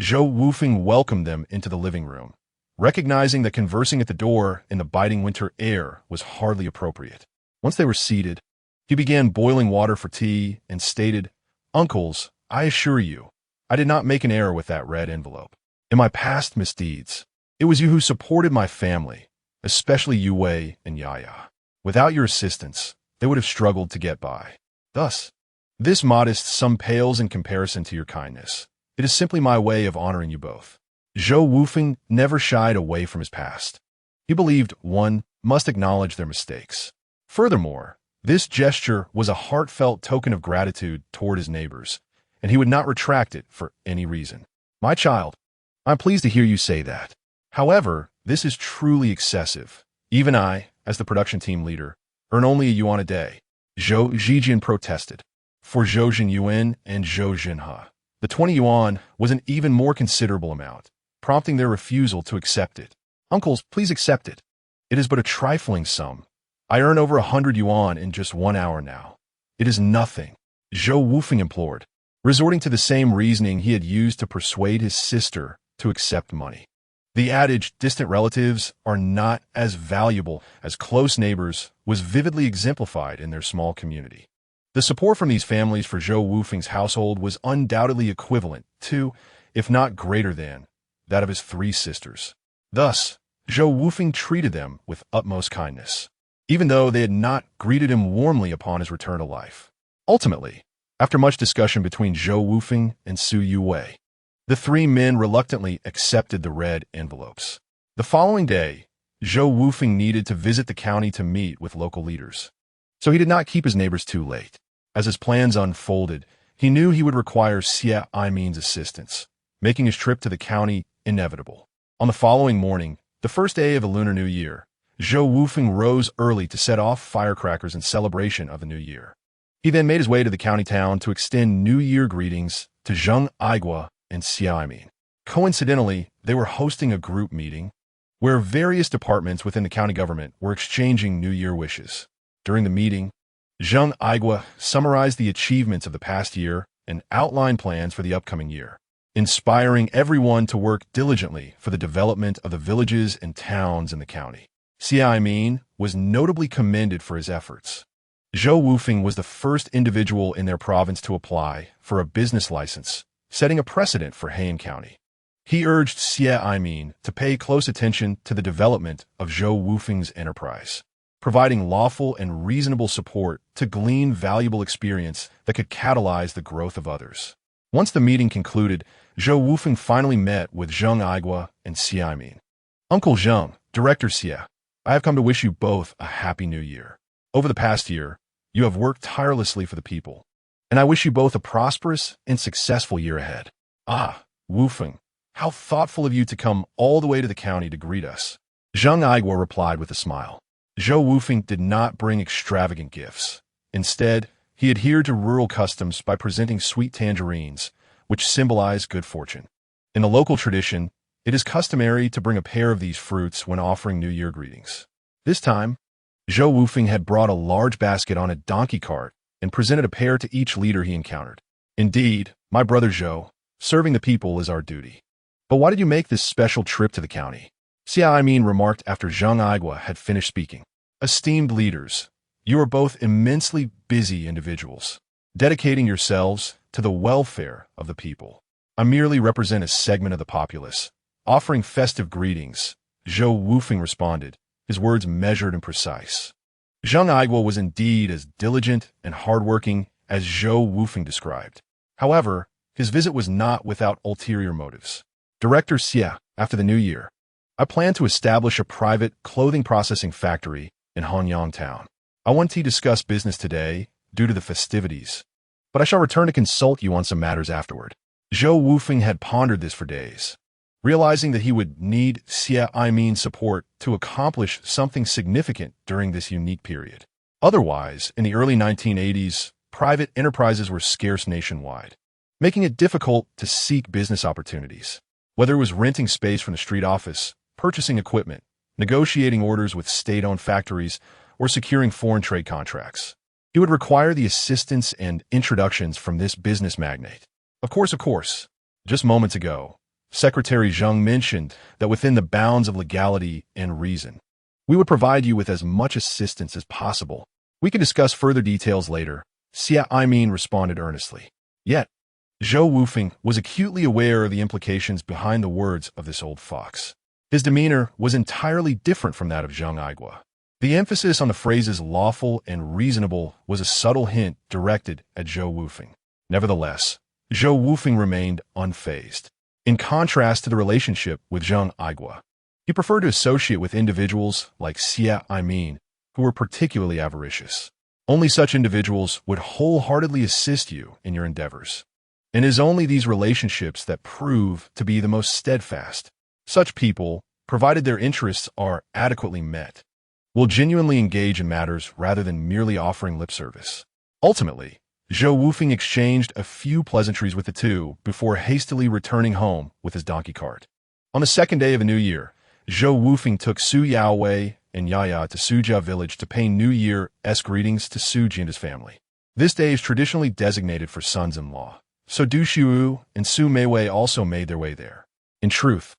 Zhou Wufeng welcomed them into the living room, recognizing that conversing at the door in the biting winter air was hardly appropriate. Once they were seated, he began boiling water for tea and stated, "Uncles, I assure you, I did not make an error with that red envelope. In my past misdeeds, it was you who supported my family, especially Yue Wei and Yaya. Without your assistance, they would have struggled to get by. Thus, this modest sum pales in comparison to your kindness. It is simply my way of honoring you both." Zhou Wufeng never shied away from his past. He believed one must acknowledge their mistakes. Furthermore, this gesture was a heartfelt token of gratitude toward his neighbors, and he would not retract it for any reason. "My child, I'm pleased to hear you say that. However, this is truly excessive. Even I, as the production team leader, earn only a yuan a day," Zhou Zijian protested. For Zhou Jinyuan and Zhou Zhenhe, the 20 yuan was an even more considerable amount, prompting their refusal to accept it. "Uncles, please accept it. It is but a trifling sum. I earn over 100 yuan in just 1 hour now. It is nothing," Zhou Wufeng implored, resorting to the same reasoning he had used to persuade his sister to accept money. The adage, distant relatives are not as valuable as close neighbors, was vividly exemplified in their small community. The support from these families for Zhou Wufeng's household was undoubtedly equivalent to, if not greater than, that of his 3 sisters. Thus, Zhou Wufeng treated them with utmost kindness, even though they had not greeted him warmly upon his return to life. Ultimately, after much discussion between Zhou Wufeng and Su Yue, the 3 men reluctantly accepted the red envelopes. The following day, Zhou Wufeng needed to visit the county to meet with local leaders, so he did not keep his neighbors too late. As his plans unfolded, he knew he would require Xie Aimin's assistance, making his trip to the county inevitable. On the following morning, the first day of the Lunar New Year, Zhou Wufeng rose early to set off firecrackers in celebration of the new year. He then made his way to the county town to extend New Year greetings to Zheng Aigua and Xie Aimin. Coincidentally, they were hosting a group meeting where various departments within the county government were exchanging New Year wishes. During the meeting, Zheng Aigua summarized the achievements of the past year and outlined plans for the upcoming year, inspiring everyone to work diligently for the development of the villages and towns in the county. Xie Aimin was notably commended for his efforts. Zhou Wufeng was the first individual in their province to apply for a business license, setting a precedent for Heian County. He urged Xie Aimin to pay close attention to the development of Zhou Wufeng's enterprise, providing lawful and reasonable support to glean valuable experience that could catalyze the growth of others. Once the meeting concluded, Zhou Wufeng finally met with Zheng Aigua and Xie Aimin. "Uncle Zheng, Director Xie, I have come to wish you both a happy new year. Over the past year, you have worked tirelessly for the people, and I wish you both a prosperous and successful year ahead." "Ah, Wufeng, how thoughtful of you to come all the way to the county to greet us," Zheng Aigua replied with a smile. Zhou Wufeng did not bring extravagant gifts. Instead, he adhered to rural customs by presenting sweet tangerines, which symbolize good fortune. In the local tradition, it is customary to bring a pair of these fruits when offering New Year greetings. This time, Zhou Wufeng had brought a large basket on a donkey cart and presented a pair to each leader he encountered. Indeed, my brother Zhou, serving the people is our duty. But why did you make this special trip to the county? Xia Aimin remarked after Zhang Aigua had finished speaking. Esteemed leaders, you are both immensely busy individuals, dedicating yourselves to the welfare of the people. I merely represent a segment of the populace, offering festive greetings, Zhou Wufeng responded, his words measured and precise. Zhang Aigua was indeed as diligent and hardworking as Zhou Wufeng described. However, his visit was not without ulterior motives. Director Xia, after the new year, I plan to establish a private clothing processing factory in Hanyang town. I want to discuss business today due to the festivities, but I shall return to consult you on some matters afterward. Zhou Wufeng had pondered this for days, realizing that he would need Xia Aimin's support to accomplish something significant during this unique period. Otherwise, in the early 1980s, private enterprises were scarce nationwide, making it difficult to seek business opportunities. Whether it was renting space from the street office, purchasing equipment, negotiating orders with state-owned factories, or securing foreign trade contracts, he would require the assistance and introductions from this business magnate. Of course, just moments ago, Secretary Zheng mentioned that within the bounds of legality and reason, we would provide you with as much assistance as possible. We can discuss further details later, Xia Aimin responded earnestly. Yet, Zhou Wufeng was acutely aware of the implications behind the words of this old fox. His demeanor was entirely different from that of Zhang Aigua. The emphasis on the phrases lawful and reasonable was a subtle hint directed at Zhou Wufeng. Nevertheless, Zhou Wufeng remained unfazed. In contrast to the relationship with Zhang Aigua, he preferred to associate with individuals like Xia Aimin, who were particularly avaricious. Only such individuals would wholeheartedly assist you in your endeavors. And it is only these relationships that prove to be the most steadfast. Such people, provided their interests are adequately met, will genuinely engage in matters rather than merely offering lip service. Ultimately, Zhou Wufeng exchanged a few pleasantries with the two before hastily returning home with his donkey cart. On the second day of the new year, Zhou Wufeng took Su Yaowei and Yaya to Sujia village to pay New Year's greetings to Suji and his family. This day is traditionally designated for sons-in-law, so Du Xiu and Su Meiwei also made their way there. In truth,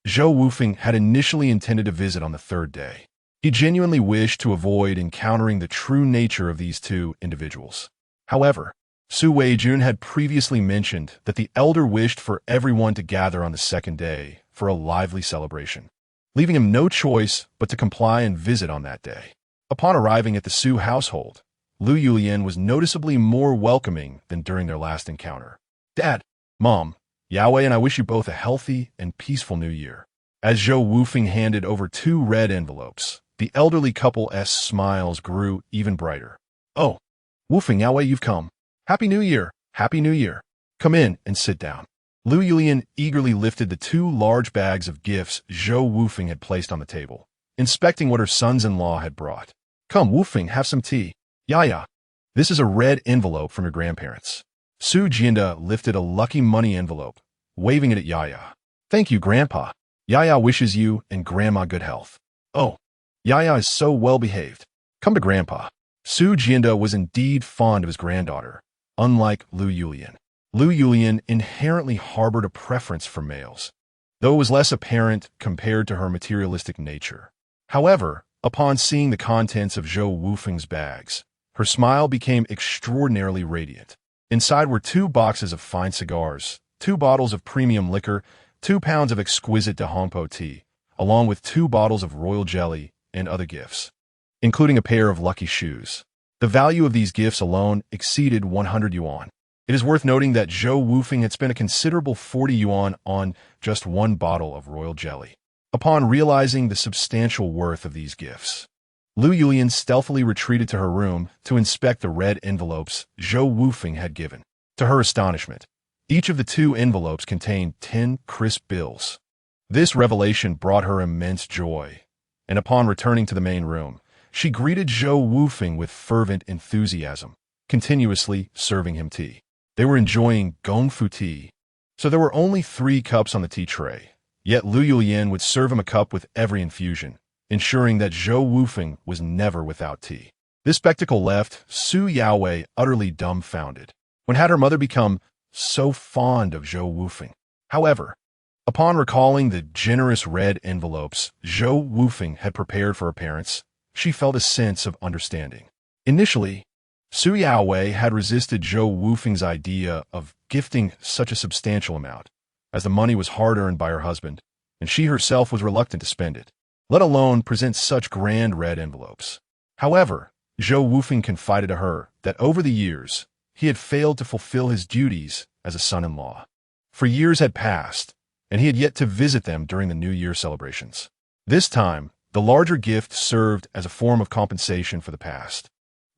Zhou Wufeng had initially intended to visit on the third day. He genuinely wished to avoid encountering the true nature of these two individuals. However, Su Weijun had previously mentioned that the elder wished for everyone to gather on the second day for a lively celebration, leaving him no choice but to comply and visit on that day. Upon arriving at the Su household, Lu Yulian was noticeably more welcoming than during their last encounter. Dad, Mom, Yaowei and I wish you both a healthy and peaceful new year. As Zhou Wufeng handed over 2 red envelopes, the elderly couple's smiles grew even brighter. Oh, Wufeng, Yaowei, you've come. Happy New Year! Happy New Year! Come in and sit down. Lu Yulian eagerly lifted the 2 large bags of gifts Zhou Wufeng had placed on the table, inspecting what her sons-in-law had brought. Come, Wufeng, have some tea. Yaya, this is a red envelope from your grandparents. Su Jianda lifted a lucky money envelope, waving it at Yaya. Thank you, Grandpa. Yaya wishes you and Grandma good health. Oh, Yaya is so well-behaved. Come to Grandpa. Su Jianda was indeed fond of his granddaughter, unlike Lu Yulian. Lu Yulian inherently harbored a preference for males, though it was less apparent compared to her materialistic nature. However, upon seeing the contents of Zhou Wufeng's bags, her smile became extraordinarily radiant. Inside were 2 boxes of fine cigars, 2 bottles of premium liquor, 2 pounds of exquisite de Hongpo tea, along with 2 bottles of royal jelly and other gifts, including a pair of lucky shoes. The value of these gifts alone exceeded 100 yuan. It is worth noting that Zhou Wufeng had spent a considerable 40 yuan on just 1 bottle of royal jelly. Upon realizing the substantial worth of these gifts, Lu Yulian stealthily retreated to her room to inspect the red envelopes Zhou Wufeng had given. To her astonishment, each of the 2 envelopes contained 10 crisp bills. This revelation brought her immense joy, and upon returning to the main room, she greeted Zhou Wufeng with fervent enthusiasm, continuously serving him tea. They were enjoying gongfu tea, so there were only 3 cups on the tea tray, yet Lu Yulian would serve him a cup with every infusion, ensuring that Zhou Wufeng was never without tea. This spectacle left Su Yaowei utterly dumbfounded. When had her mother become so fond of Zhou Wufeng? However, upon recalling the generous red envelopes Zhou Wufeng had prepared for her parents, she felt a sense of understanding. Initially, Su Yaowei had resisted Zhou Wufeng's idea of gifting such a substantial amount, as the money was hard-earned by her husband, and she herself was reluctant to spend it, let alone present such grand red envelopes. However, Zhou Wufeng confided to her that over the years, he had failed to fulfill his duties as a son-in-law. For years had passed, and he had yet to visit them during the New Year celebrations. This time, the larger gift served as a form of compensation for the past.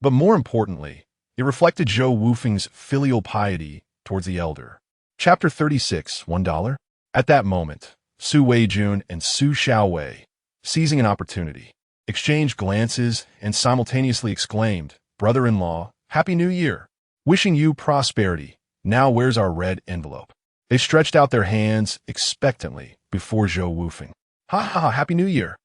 But more importantly, it reflected Zhou Wufeng's filial piety towards the elder. Chapter 36, $1. At that moment, Su Weijun and Su Shaowei, seizing an opportunity, exchanged glances and simultaneously exclaimed, "Brother-in-law, Happy New Year! Wishing you prosperity. Now where's our red envelope?" They stretched out their hands expectantly before Zhou Wufeng. "Ha ha, Happy New Year!"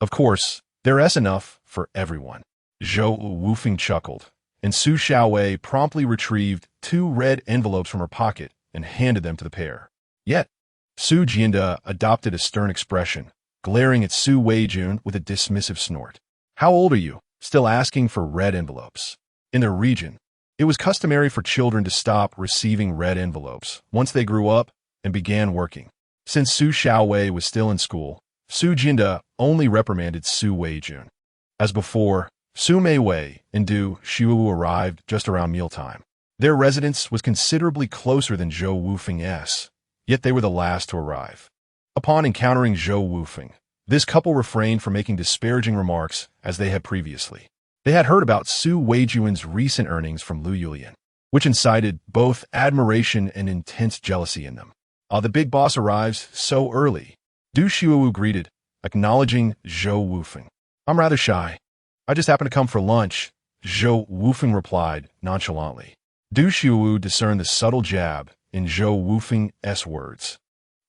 Of course, there's enough for everyone. Zhou Wufeng chuckled, and Su Shaowei promptly retrieved 2 red envelopes from her pocket and handed them to the pair. Yet, Su Jianda adopted a stern expression, glaring at Su Weijun with a dismissive snort. "How old are you? Still asking for red envelopes?" In their region, it was customary for children to stop receiving red envelopes once they grew up and began working. Since Su Shaowei was still in school, Su Jianda only reprimanded Su Weijun. As before, Su Meiwei and Du Xiuwu arrived just around mealtime. Their residence was considerably closer than Zhou Wufeng's, yet they were the last to arrive. Upon encountering Zhou Wufeng, this couple refrained from making disparaging remarks as they had previously. They had heard about Su Weijun's recent earnings from Lu Yulian, which incited both admiration and intense jealousy in them. The big boss arrives so early," Du Xiuwu greeted, acknowledging Zhou Wufeng. "I'm rather shy. I just happened to come for lunch," Zhou Wufeng replied nonchalantly. Du Xiuwu discerned the subtle jab in Zhou Wufeng's words,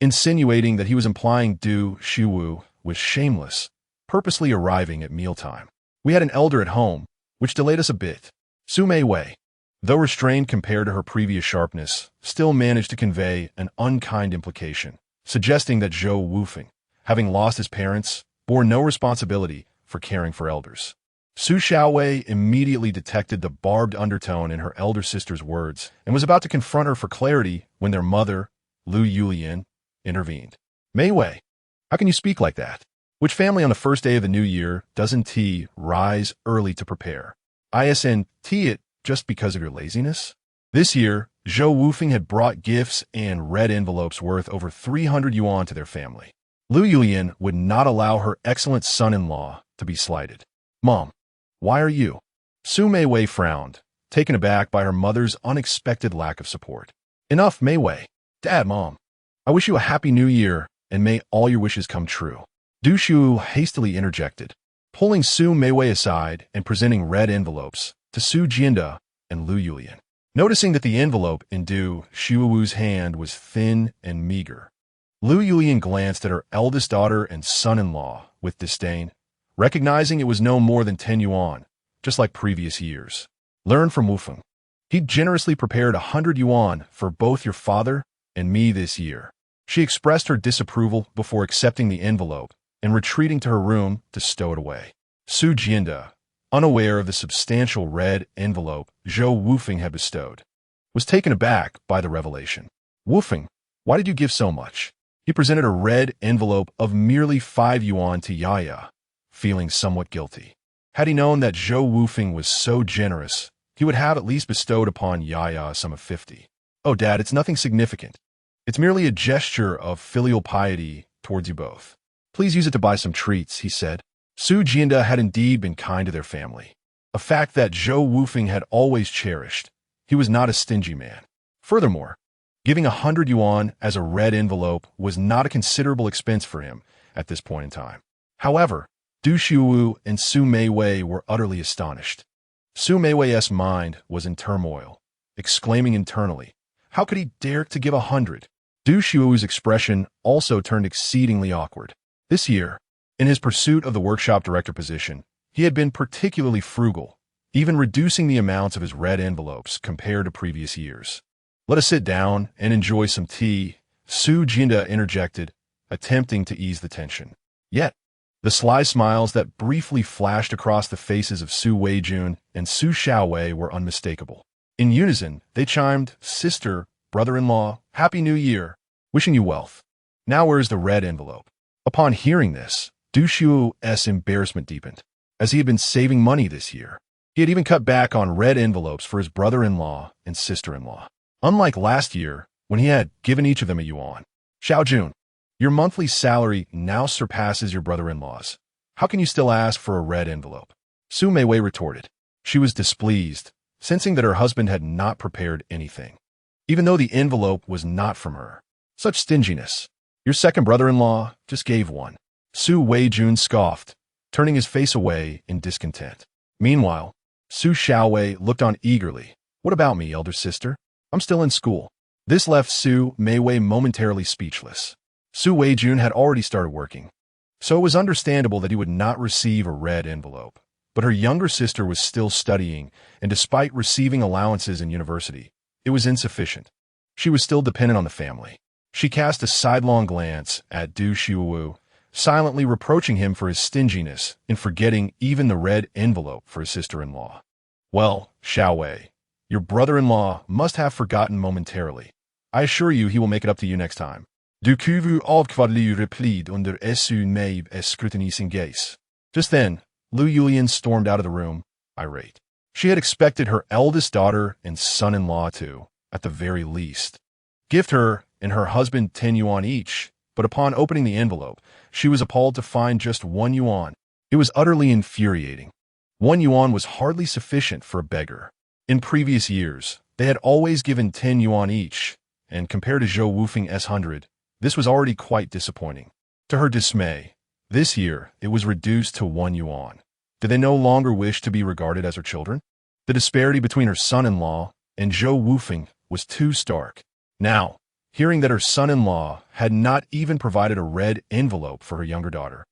insinuating that he was implying Du Xiuwu was shameless, purposely arriving at mealtime. "We had an elder at home, which delayed us a bit." Su Meiwei, though restrained compared to her previous sharpness, still managed to convey an unkind implication, suggesting that Zhou Wufeng, having lost his parents, bore no responsibility for caring for elders. Su Shaowei immediately detected the barbed undertone in her elder sister's words and was about to confront her for clarity when their mother, Lu Yulian, intervened. "Meiwei, how can you speak like that? Which family on the first day of the new year doesn't tea rise early to prepare? Isn't it just because of your laziness?" This year, Zhou Wufeng had brought gifts and red envelopes worth over 300 yuan to their family. Lu Yulian would not allow her excellent son-in-law to be slighted. "Mom, why are you?" Su Meiwei frowned, taken aback by her mother's unexpected lack of support. "Enough, Meiwei. Dad, Mom, I wish you a happy new year, and may all your wishes come true." Du Xiu hastily interjected, pulling Su Meiwei aside and presenting red envelopes to Su Jianda and Lu Yulian. Noticing that the envelope in Du Xiuwu's hand was thin and meager, Lu Yulian glanced at her eldest daughter and son-in-law with disdain, recognizing it was no more than 10 yuan, just like previous years. "Learn from Wufeng. He generously prepared 100 yuan for both your father and me this year." She expressed her disapproval before accepting the envelope and retreating to her room to stow it away. Su Jianda, unaware of the substantial red envelope Zhou Wufeng had bestowed, was taken aback by the revelation. "Wufeng, why did you give so much?" He presented a red envelope of merely 5 yuan to Yaya, feeling somewhat guilty. Had he known that Zhou Wufeng was so generous, he would have at least bestowed upon Yaya a sum of 50. "Oh, Dad, it's nothing significant. It's merely a gesture of filial piety towards you both. Please use it to buy some treats," he said. Su Jianda had indeed been kind to their family, a fact that Zhou Wufeng had always cherished. He was not a stingy man. Furthermore, giving 100 yuan as a red envelope was not a considerable expense for him at this point in time. However, Du Xiuwu and Su Meiwei were utterly astonished. Su Meiwei's mind was in turmoil, exclaiming internally, how could he dare to give 100? Du Xiuwu's expression also turned exceedingly awkward. This year, In his pursuit of the workshop director position, he had been particularly frugal, even reducing the amounts of his red envelopes compared to previous years. "Let us sit down and enjoy some tea," Su Jinda interjected, attempting to ease the tension. Yet, the sly smiles that briefly flashed across the faces of Su Weijun and Su Xiaowei were unmistakable. In unison, they chimed, "Sister, brother-in-law, Happy New Year, wishing you wealth. Now where's the red envelope?" Upon hearing this, Du Shuo's embarrassment deepened, as he had been saving money this year. He had even cut back on red envelopes for his brother-in-law and sister-in-law. Unlike last year, when he had given each of them a yuan. "Xiaojun, your monthly salary now surpasses your brother-in-law's. How can you still ask for a red envelope?" Su Meiwei retorted. She was displeased, sensing that her husband had not prepared anything, even though the envelope was not from her. Such stinginess. "Your second brother-in-law just gave one." Su Weijun scoffed, turning his face away in discontent. Meanwhile, Su Xiaowei looked on eagerly. "What about me, elder sister? I'm still in school." This left Su Meiwei momentarily speechless. Su Weijun had already started working, so it was understandable that he would not receive a red envelope. But her younger sister was still studying, and despite receiving allowances in university, it was insufficient. She was still dependent on the family. She cast a sidelong glance at Du Shuowu, silently reproaching him for his stinginess in forgetting even the red envelope for his sister-in-law. "Well, Xiaowei, your brother-in-law must have forgotten momentarily. I assure you he will make it up to you next time." "Du coup avkvadli replied under su naive scrutiny sin gaze." Just then, Lu Yulian stormed out of the room, irate. She had expected her eldest daughter and son-in-law to, at the very least, gift her and her husband 10 yuan each, but upon opening the envelope, she was appalled to find just 1 yuan. It was utterly infuriating. 1 yuan was hardly sufficient for a beggar. In previous years, they had always given 10 yuan each, and compared to Zhou Wufeng's 100, this was already quite disappointing. To her dismay, this year it was reduced to 1 yuan. Did they no longer wish to be regarded as her children? The disparity between her son-in-law and Zhou Wufeng was too stark. Now, hearing that her son-in-law had not even provided a red envelope for her younger daughter,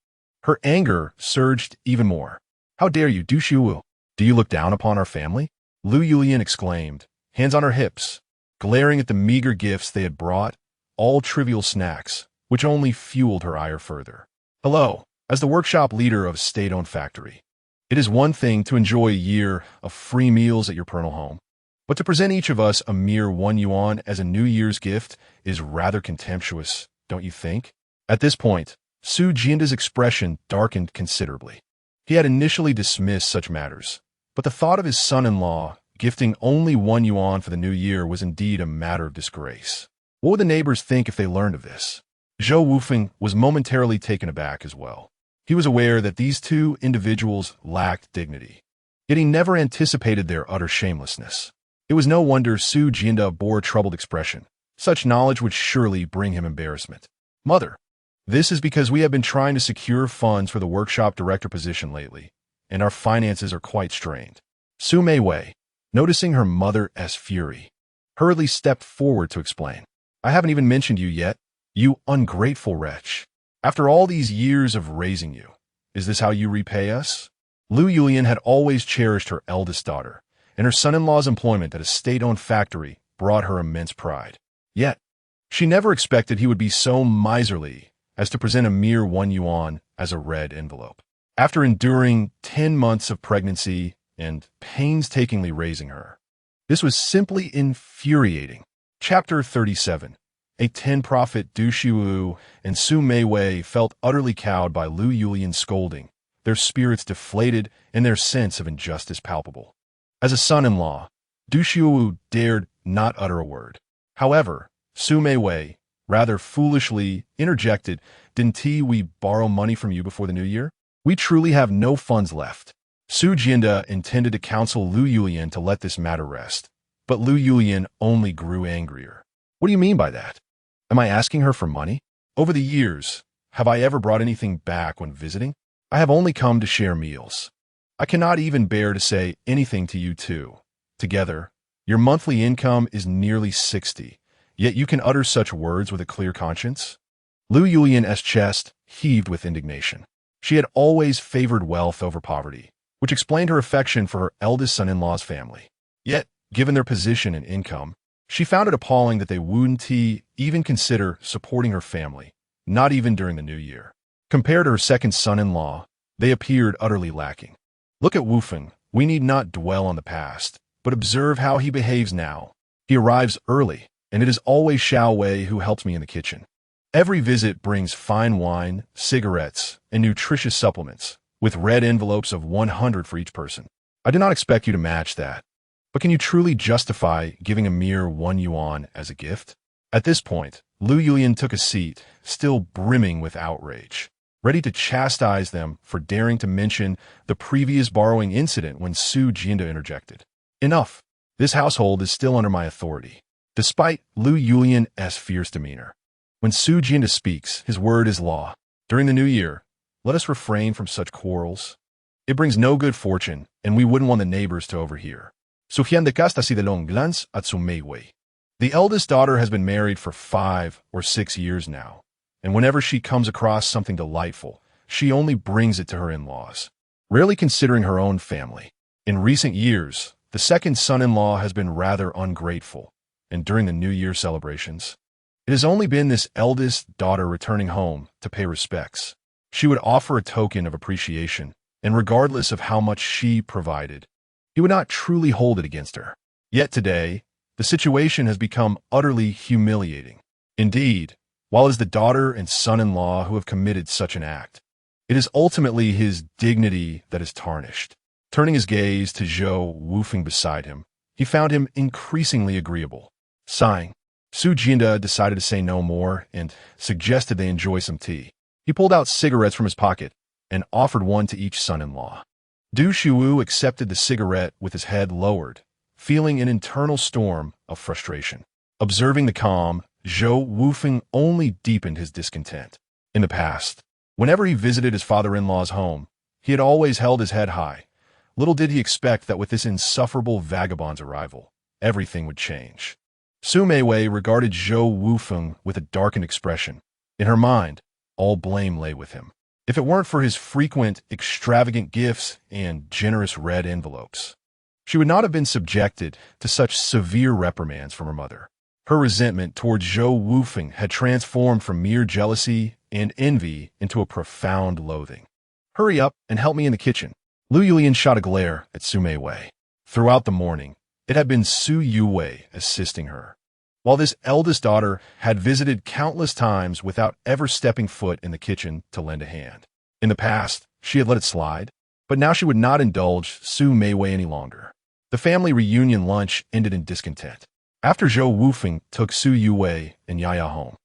her anger surged even more. "How dare you, Du Shuwu? Do you look down upon our family?" Lu Yulian exclaimed, hands on her hips, glaring at the meager gifts they had brought, all trivial snacks, which only fueled her ire further. "Hello, as the workshop leader of a state-owned factory, it is one thing to enjoy a year of free meals at your paternal home, but to present each of us a mere 1 yuan as a New Year's gift is rather contemptuous, don't you think?" At this point, Su Jinda's expression darkened considerably. He had initially dismissed such matters, but the thought of his son-in-law gifting only 1 yuan for the new year was indeed a matter of disgrace. What would the neighbors think if they learned of this? Zhou Wufeng was momentarily taken aback as well. He was aware that these two individuals lacked dignity, yet he never anticipated their utter shamelessness. It was no wonder Su Jinda bore a troubled expression. Such knowledge would surely bring him embarrassment. "Mother, this is because we have been trying to secure funds for the workshop director position lately, and our finances are quite strained." Su Meiwei, noticing her mother's fury, hurriedly stepped forward to explain. "I haven't even mentioned you yet, you ungrateful wretch. After all these years of raising you, is this how you repay us?" Lu Yulian had always cherished her eldest daughter, and her son-in-law's employment at a state-owned factory brought her immense pride. Yet, she never expected he would be so miserly as to present a mere 1 yuan as a red envelope. After enduring 10 months of pregnancy and painstakingly raising her, this was simply infuriating. Chapter 37. A 10-profit Du Shuwu and Su Meiwei felt utterly cowed by Lu Yulian's scolding, their spirits deflated and their sense of injustice palpable. As a son-in-law, Du Shuwu dared not utter a word. However, Su Meiwei, rather foolishly, interjected, "Didn't we borrow money from you before the new year? We truly have no funds left." Su Jinda intended to counsel Lu Yulian to let this matter rest, but Lu Yulian only grew angrier. "What do you mean by that? Am I asking her for money? Over the years, have I ever brought anything back when visiting? I have only come to share meals. I cannot even bear to say anything to you two. Together, your monthly income is nearly 60, yet you can utter such words with a clear conscience?" Lu Yulian's chest heaved with indignation. She had always favored wealth over poverty, which explained her affection for her eldest son-in-law's family. Yet, given their position and income, she found it appalling that they wouldn't even consider supporting her family, not even during the new year. Compared to her second son-in-law, they appeared utterly lacking. Look at Wufeng. We need not dwell on the past, but observe how he behaves now. He arrives early, and it is always Xiao Wei who helps me in the kitchen. Every visit brings fine wine, cigarettes, and nutritious supplements, with red envelopes of 100 for each person. I do not expect you to match that. But can you truly justify giving a mere 1 yuan as a gift? At this point, Lu Yulian took a seat, still brimming with outrage, ready to chastise them for daring to mention the previous borrowing incident when Su Jianda interjected. Enough. This household is still under my authority, despite Lu Yulian's fierce demeanor. When Su Jianda speaks, his word is law. During the new year, let us refrain from such quarrels. It brings no good fortune, and we wouldn't want the neighbors to overhear. Sufian de Casta si de long glance at Su Meiwei. The eldest daughter has been married for 5 or 6 years now, and whenever she comes across something delightful, she only brings it to her in-laws, rarely considering her own family. In recent years, the second son-in-law has been rather ungrateful, and during the New Year celebrations, it has only been this eldest daughter returning home to pay respects. She would offer a token of appreciation, and regardless of how much she provided, he would not truly hold it against her. Yet today, the situation has become utterly humiliating. Indeed, while it is the daughter and son-in-law who have committed such an act, it is ultimately his dignity that is tarnished. Turning his gaze to Zhou Wufeng beside him, he found him increasingly agreeable. Sighing, Su Jianda decided to say no more and suggested they enjoy some tea. He pulled out cigarettes from his pocket and offered one to each son-in-law. Du Shuwu accepted the cigarette with his head lowered, feeling an internal storm of frustration. Observing the calm, Zhou Wufeng only deepened his discontent. In the past, whenever he visited his father-in-law's home, he had always held his head high. Little did he expect that with this insufferable vagabond's arrival, everything would change. Su Meiwei regarded Zhou Wufeng with a darkened expression. In her mind, all blame lay with him. If it weren't for his frequent, extravagant gifts and generous red envelopes, she would not have been subjected to such severe reprimands from her mother. Her resentment towards Zhou Wufeng had transformed from mere jealousy and envy into a profound loathing. Hurry up and help me in the kitchen. Lu Yulian shot a glare at Su Meiwei. Throughout the morning, it had been Su Yuwei assisting her, while this eldest daughter had visited countless times without ever stepping foot in the kitchen to lend a hand. In the past, she had let it slide, but now she would not indulge Su Meiwei any longer. The family reunion lunch ended in discontent. After Zhou Wufeng took Su Yuwei and Yaya home,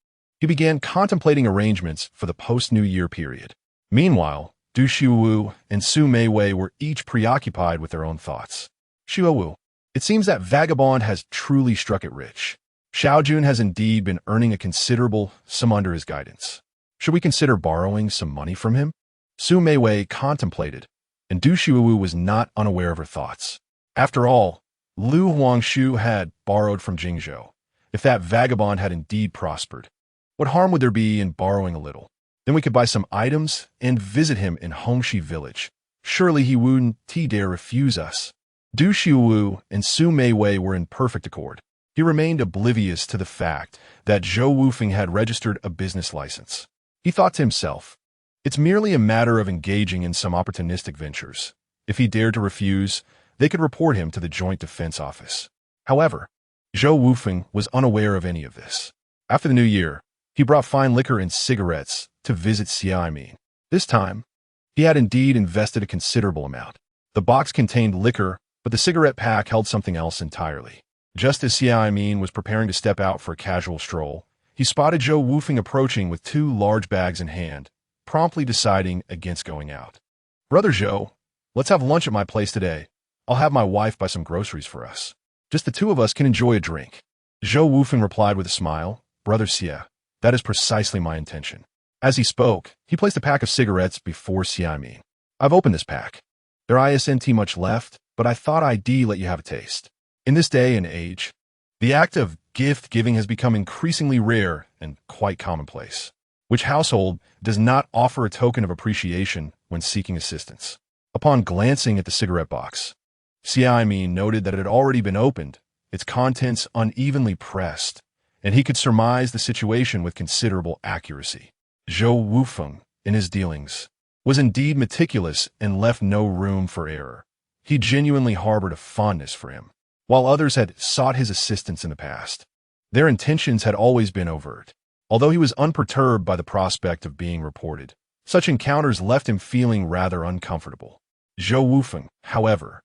he began contemplating arrangements for the post-New Year period. Meanwhile, Du Shuwu and Su Meiwei were each preoccupied with their own thoughts. Shuwu, it seems that vagabond has truly struck it rich. Xiaojun has indeed been earning a considerable sum under his guidance. Should we consider borrowing some money from him? Su Meiwei contemplated, and Du Shuwu was not unaware of her thoughts. After all, Lu Huangshu had borrowed from Jingzhou. If that vagabond had indeed prospered, what harm would there be in borrowing a little? Then we could buy some items and visit him in Hongxi village. Surely he wouldn't dare refuse us. Du Shuwu and Su Meiwei were in perfect accord. He remained oblivious to the fact that Zhou Wufeng had registered a business license. He thought to himself, it's merely a matter of engaging in some opportunistic ventures. If he dared to refuse, they could report him to the Joint Defense Office. However, Zhou Wufeng was unaware of any of this. After the new year, he brought fine liquor and cigarettes to visit Xia Min. This time, he had indeed invested a considerable amount. The box contained liquor, but the cigarette pack held something else entirely. Just as Xia Min was preparing to step out for a casual stroll, he spotted Zhou Wufeng approaching with 2 large bags in hand, promptly deciding against going out. Brother Zhou, let's have lunch at my place today. I'll have my wife buy some groceries for us. Just the 2 of us can enjoy a drink. Zhou Wufeng replied with a smile, Brother Xia, that is precisely my intention. As he spoke, he placed a pack of cigarettes before Xia Min. I've opened this pack. There isn't much left, but I thought I'd let you have a taste. In this day and age, the act of gift-giving has become increasingly rare and quite commonplace. Which household does not offer a token of appreciation when seeking assistance? Upon glancing at the cigarette box, Xia Aimin noted that it had already been opened, its contents unevenly pressed, and he could surmise the situation with considerable accuracy. Zhou Wufeng, in his dealings, was indeed meticulous and left no room for error. He genuinely harbored a fondness for him, while others had sought his assistance in the past. Their intentions had always been overt. Although he was unperturbed by the prospect of being reported, such encounters left him feeling rather uncomfortable. Zhou Wufeng, however,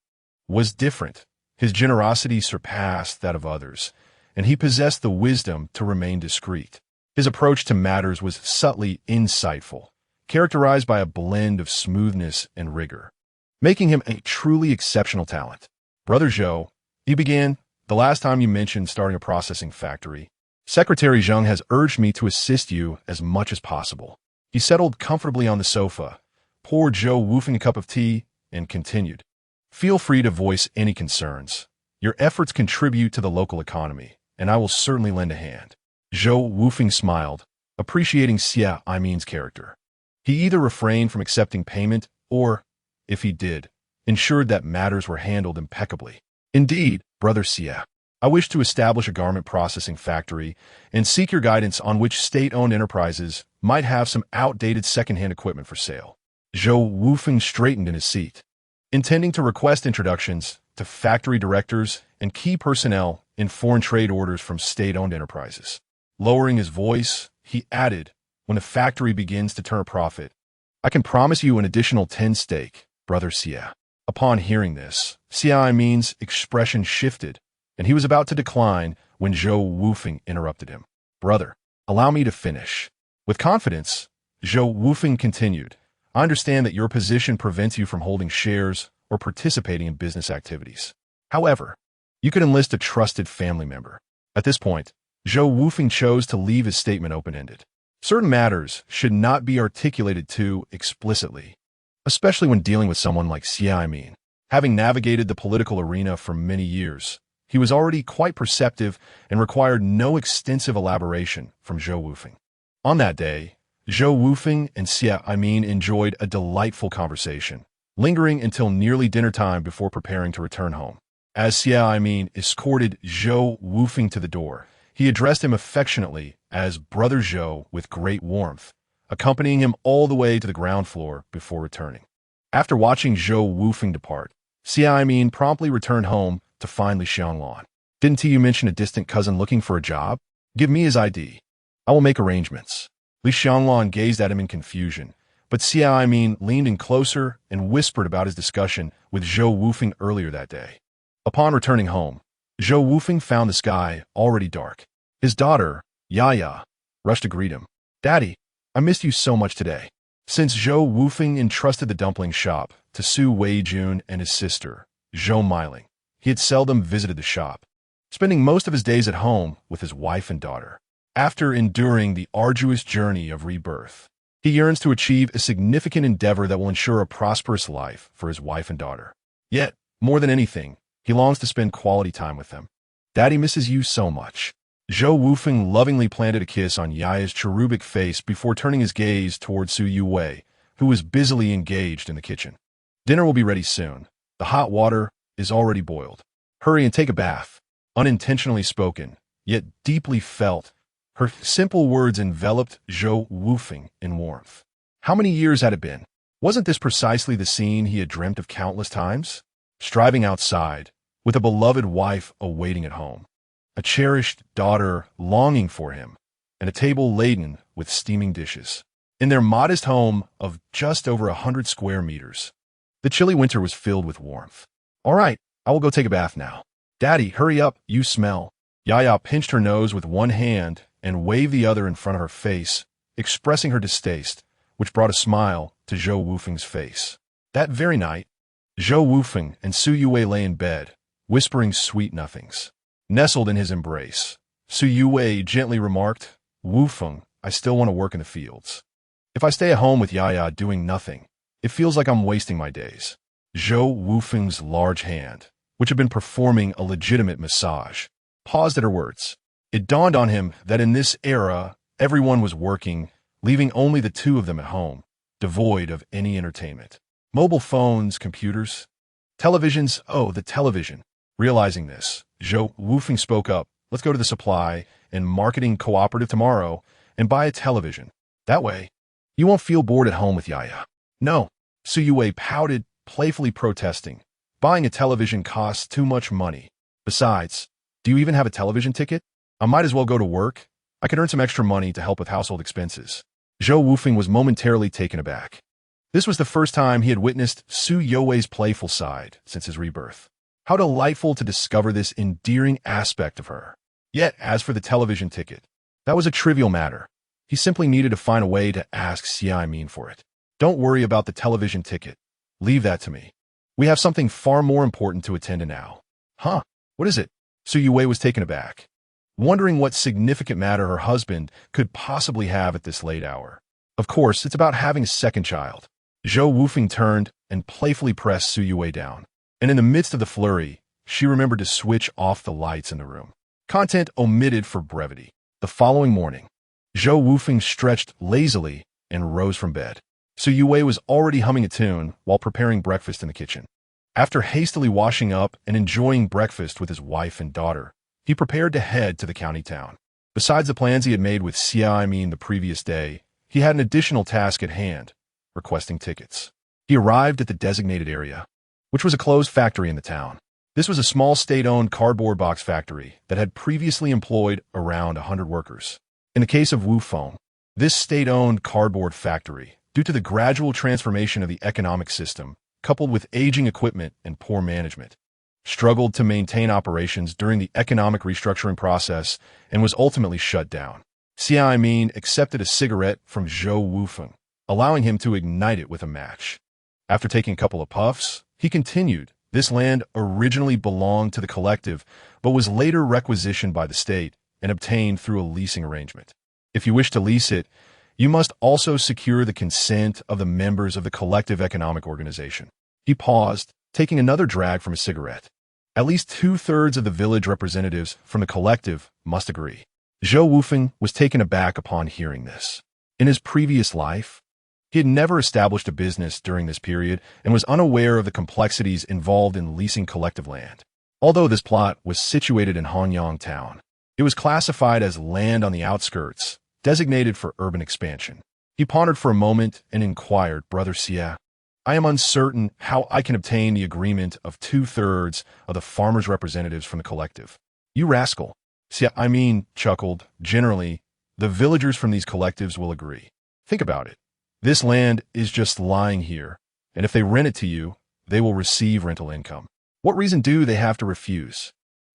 was different. His generosity surpassed that of others, and he possessed the wisdom to remain discreet. His approach to matters was subtly insightful, characterized by a blend of smoothness and rigor, making him a truly exceptional talent. Brother Zhou, he began, the last time you mentioned starting a processing factory, Secretary Zheng has urged me to assist you as much as possible. He settled comfortably on the sofa, poured Zhou Wufeng a cup of tea, and continued. Feel free to voice any concerns. Your efforts contribute to the local economy, and I will certainly lend a hand. Zhou Wufeng smiled, appreciating Xia Aimin's character. He either refrained from accepting payment or, if he did, ensured that matters were handled impeccably. Indeed, Brother Xia, I wish to establish a garment processing factory and seek your guidance on which state-owned enterprises might have some outdated second-hand equipment for sale. Zhou Wufeng straightened in his seat, intending to request introductions to factory directors and key personnel in foreign trade orders from state-owned enterprises. Lowering his voice, he added, when the factory begins to turn a profit, I can promise you an additional 10 stake, Brother Xia. Upon hearing this, Xia Aimin's expression shifted, and he was about to decline when Zhou Wufeng interrupted him. Brother, allow me to finish. With confidence, Zhou Wufeng continued, I understand that your position prevents you from holding shares or participating in business activities. However, you could enlist a trusted family member. At this point, Zhou Wufeng chose to leave his statement open-ended. Certain matters should not be articulated too explicitly, especially when dealing with someone like Xia Aimin. Having navigated the political arena for many years, he was already quite perceptive and required no extensive elaboration from Zhou Wufeng. On that day, Zhou Wufeng and Xia Aimin enjoyed a delightful conversation, lingering until nearly dinner time before preparing to return home. As Xia Aimin escorted Zhou Wufeng to the door, he addressed him affectionately as Brother Zhou with great warmth, accompanying him all the way to the ground floor before returning. After watching Zhou Wufeng depart, Xia Aimin promptly returned home to find Li Xianglan. Didn't you mention a distant cousin looking for a job? Give me his ID. I will make arrangements. Li Xianglan gazed at him in confusion, but Xia Aimin leaned in closer and whispered about his discussion with Zhou Wufeng earlier that day. Upon returning home, Zhou Wufeng found the sky already dark. His daughter, Yaya, rushed to greet him. Daddy, I missed you so much today. Since Zhou Wufeng entrusted the dumpling shop to Su Weijun and his sister, Zhou Miling, he had seldom visited the shop, spending most of his days at home with his wife and daughter. After enduring the arduous journey of rebirth, he yearns to achieve a significant endeavor that will ensure a prosperous life for his wife and daughter. Yet, more than anything, he longs to spend quality time with them. Daddy misses you so much. Zhou Wufeng lovingly planted a kiss on Yaya's cherubic face before turning his gaze toward Su Yuwei, who was busily engaged in the kitchen. Dinner will be ready soon. The hot water is already boiled. Hurry and take a bath. Unintentionally spoken, yet deeply felt, her simple words enveloped Zhou Wufeng in warmth. How many years had it been? Wasn't this precisely the scene he had dreamt of countless times? Striving outside, with a beloved wife awaiting at home, a cherished daughter longing for him, and a table laden with steaming dishes. In their modest home of just over 100 square meters, the chilly winter was filled with warmth. All right, I will go take a bath now. Daddy, hurry up, you smell. Yaya pinched her nose with one hand and waved the other in front of her face, expressing her distaste, which brought a smile to Zhou Wufeng's face. That very night, Zhou Wufeng and Su Yuwei lay in bed, whispering sweet nothings. Nestled in his embrace, Su Yuwei gently remarked, Wufeng, I still want to work in the fields. If I stay at home with Yaya doing nothing, it feels like I'm wasting my days. Zhou Wufeng's large hand, which had been performing a legitimate massage, paused at her words. It dawned on him that in this era, everyone was working, leaving only the two of them at home, devoid of any entertainment. Mobile phones, computers, televisions, oh, the television. Realizing this, Zhou Wufeng spoke up. Let's go to the supply and marketing cooperative tomorrow and buy a television. That way, you won't feel bored at home with Yaya. No, Su Yue pouted, playfully protesting. Buying a television costs too much money. Besides, do you even have a television ticket? I might as well go to work. I could earn some extra money to help with household expenses. Zhou Wufeng was momentarily taken aback. This was the first time he had witnessed Su Yue's playful side since his rebirth. How delightful to discover this endearing aspect of her. Yet, as for the television ticket, that was a trivial matter. He simply needed to find a way to ask Xia Min for it. Don't worry about the television ticket. Leave that to me. We have something far more important to attend to now. Huh? What is it? Su Yue was taken aback, wondering what significant matter her husband could possibly have at this late hour. Of course, it's about having a second child. Zhou Wufeng turned and playfully pressed Su Yue down. And in the midst of the flurry, she remembered to switch off the lights in the room. Content omitted for brevity. The following morning, Zhou Wufeng stretched lazily and rose from bed. Su Yue was already humming a tune while preparing breakfast in the kitchen. After hastily washing up and enjoying breakfast with his wife and daughter, he prepared to head to the county town. Besides the plans he had made with Xia Min the previous day, he had an additional task at hand, requesting tickets. He arrived at the designated area, which was a closed factory in the town. This was a small state-owned cardboard box factory that had previously employed around 100 workers. In the case of Wufeng, this state-owned cardboard factory, due to the gradual transformation of the economic system, coupled with aging equipment and poor management, struggled to maintain operations during the economic restructuring process and was ultimately shut down. Xia Min accepted a cigarette from Zhou Wufeng, allowing him to ignite it with a match. After taking a couple of puffs, he continued. This land originally belonged to the collective, but was later requisitioned by the state and obtained through a leasing arrangement. If you wish to lease it, you must also secure the consent of the members of the collective economic organization. He paused, taking another drag from his cigarette. At least 2/3 of the village representatives from the collective must agree. Zhou Wufeng was taken aback upon hearing this. In his previous life, he had never established a business during this period and was unaware of the complexities involved in leasing collective land. Although this plot was situated in Hanyang town, it was classified as land on the outskirts, designated for urban expansion. He pondered for a moment and inquired, Brother Xia, I am uncertain how I can obtain the agreement of 2/3 of the farmers' representatives from the collective. You rascal. Xia Min chuckled. Generally, the villagers from these collectives will agree. Think about it. This land is just lying here, and if they rent it to you, they will receive rental income. What reason do they have to refuse?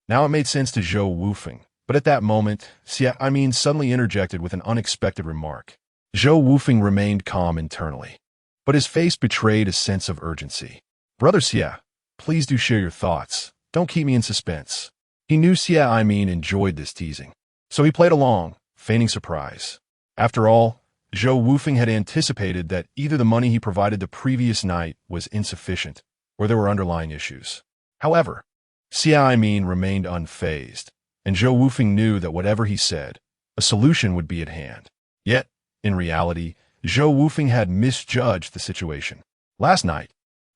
Now it made sense to Zhou Wufeng, but at that moment, Xia Min suddenly interjected with an unexpected remark. Zhou Wufeng remained calm internally, but his face betrayed a sense of urgency. Brother Xia, please do share your thoughts. Don't keep me in suspense. He knew Xia Min enjoyed this teasing, so he played along, feigning surprise. After all, Zhou Wufeng had anticipated that either the money he provided the previous night was insufficient, or there were underlying issues. However, Xia Min remained unfazed, and Zhou Wufeng knew that whatever he said, a solution would be at hand. Yet, in reality, Zhou Wufeng had misjudged the situation. Last night,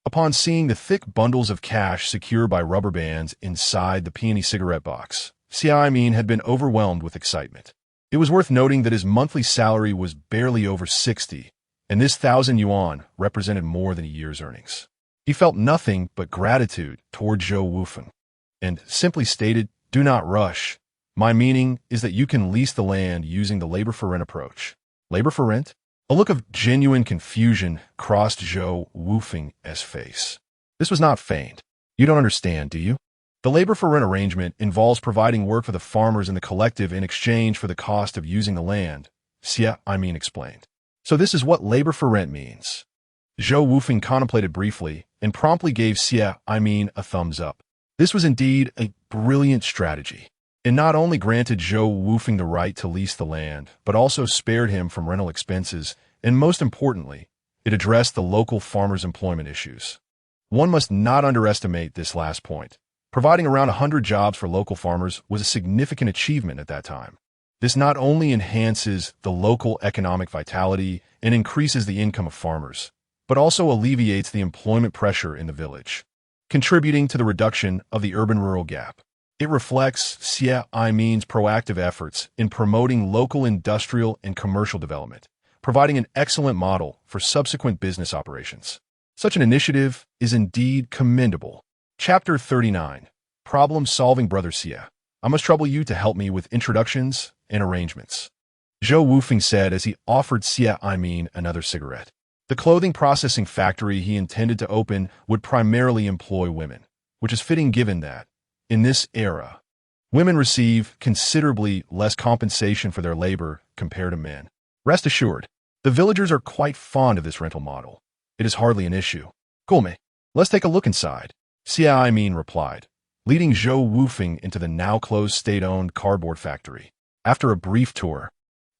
upon seeing the thick bundles of cash secured by rubber bands inside the peony cigarette box, Xia Min had been overwhelmed with excitement. It was worth noting that his monthly salary was barely over 60, and this 1,000 yuan represented more than a year's earnings. He felt nothing but gratitude toward Zhou Wufeng, and simply stated, do not rush. My meaning is that you can lease the land using the labor for rent approach. Labor for rent? A look of genuine confusion crossed Zhou Wufeng's face. This was not feigned. You don't understand, do you? The labor for rent arrangement involves providing work for the farmers in the collective in exchange for the cost of using the land, Xia Min explained. So this is what labor for rent means. Zhou Wufeng contemplated briefly and promptly gave Xia Min a thumbs up. This was indeed a brilliant strategy. It not only granted Zhou Wufeng the right to lease the land, but also spared him from rental expenses, and most importantly, it addressed the local farmers' employment issues. One must not underestimate this last point. Providing around 100 jobs for local farmers was a significant achievement at that time. This not only enhances the local economic vitality and increases the income of farmers, but also alleviates the employment pressure in the village, contributing to the reduction of the urban-rural gap. It reflects Xie Aimin's proactive efforts in promoting local industrial and commercial development, providing an excellent model for subsequent business operations. Such an initiative is indeed commendable. Chapter 39. Problem-Solving Brother Xie. I must trouble you to help me with introductions and arrangements, Zhou Wufeng said as he offered Xie Aimin another cigarette. The clothing processing factory he intended to open would primarily employ women, which is fitting given that, in this era, women receive considerably less compensation for their labor compared to men. Rest assured, the villagers are quite fond of this rental model. It is hardly an issue. Gulme, let's take a look inside, Xie Aimin replied, leading Zhou Wufeng into the now-closed state-owned cardboard factory. After a brief tour,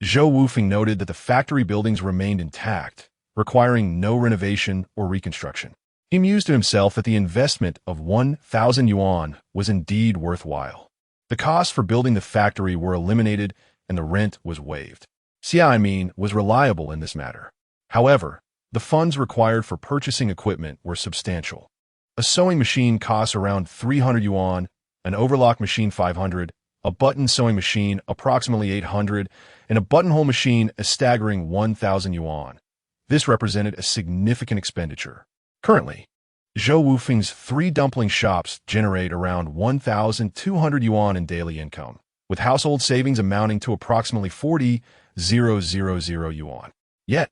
Zhou Wufeng noted that the factory buildings remained intact, requiring no renovation or reconstruction. He mused to himself that the investment of 1,000 yuan was indeed worthwhile. The costs for building the factory were eliminated and the rent was waived. Xie Aimin was reliable in this matter. However, the funds required for purchasing equipment were substantial. A sewing machine costs around 300 yuan, an overlock machine 500, a button sewing machine approximately 800, and a buttonhole machine a staggering 1,000 yuan. This represented a significant expenditure. Currently, Zhou Wufeng's 3 dumpling shops generate around 1,200 yuan in daily income, with household savings amounting to approximately 40,000 yuan. Yet,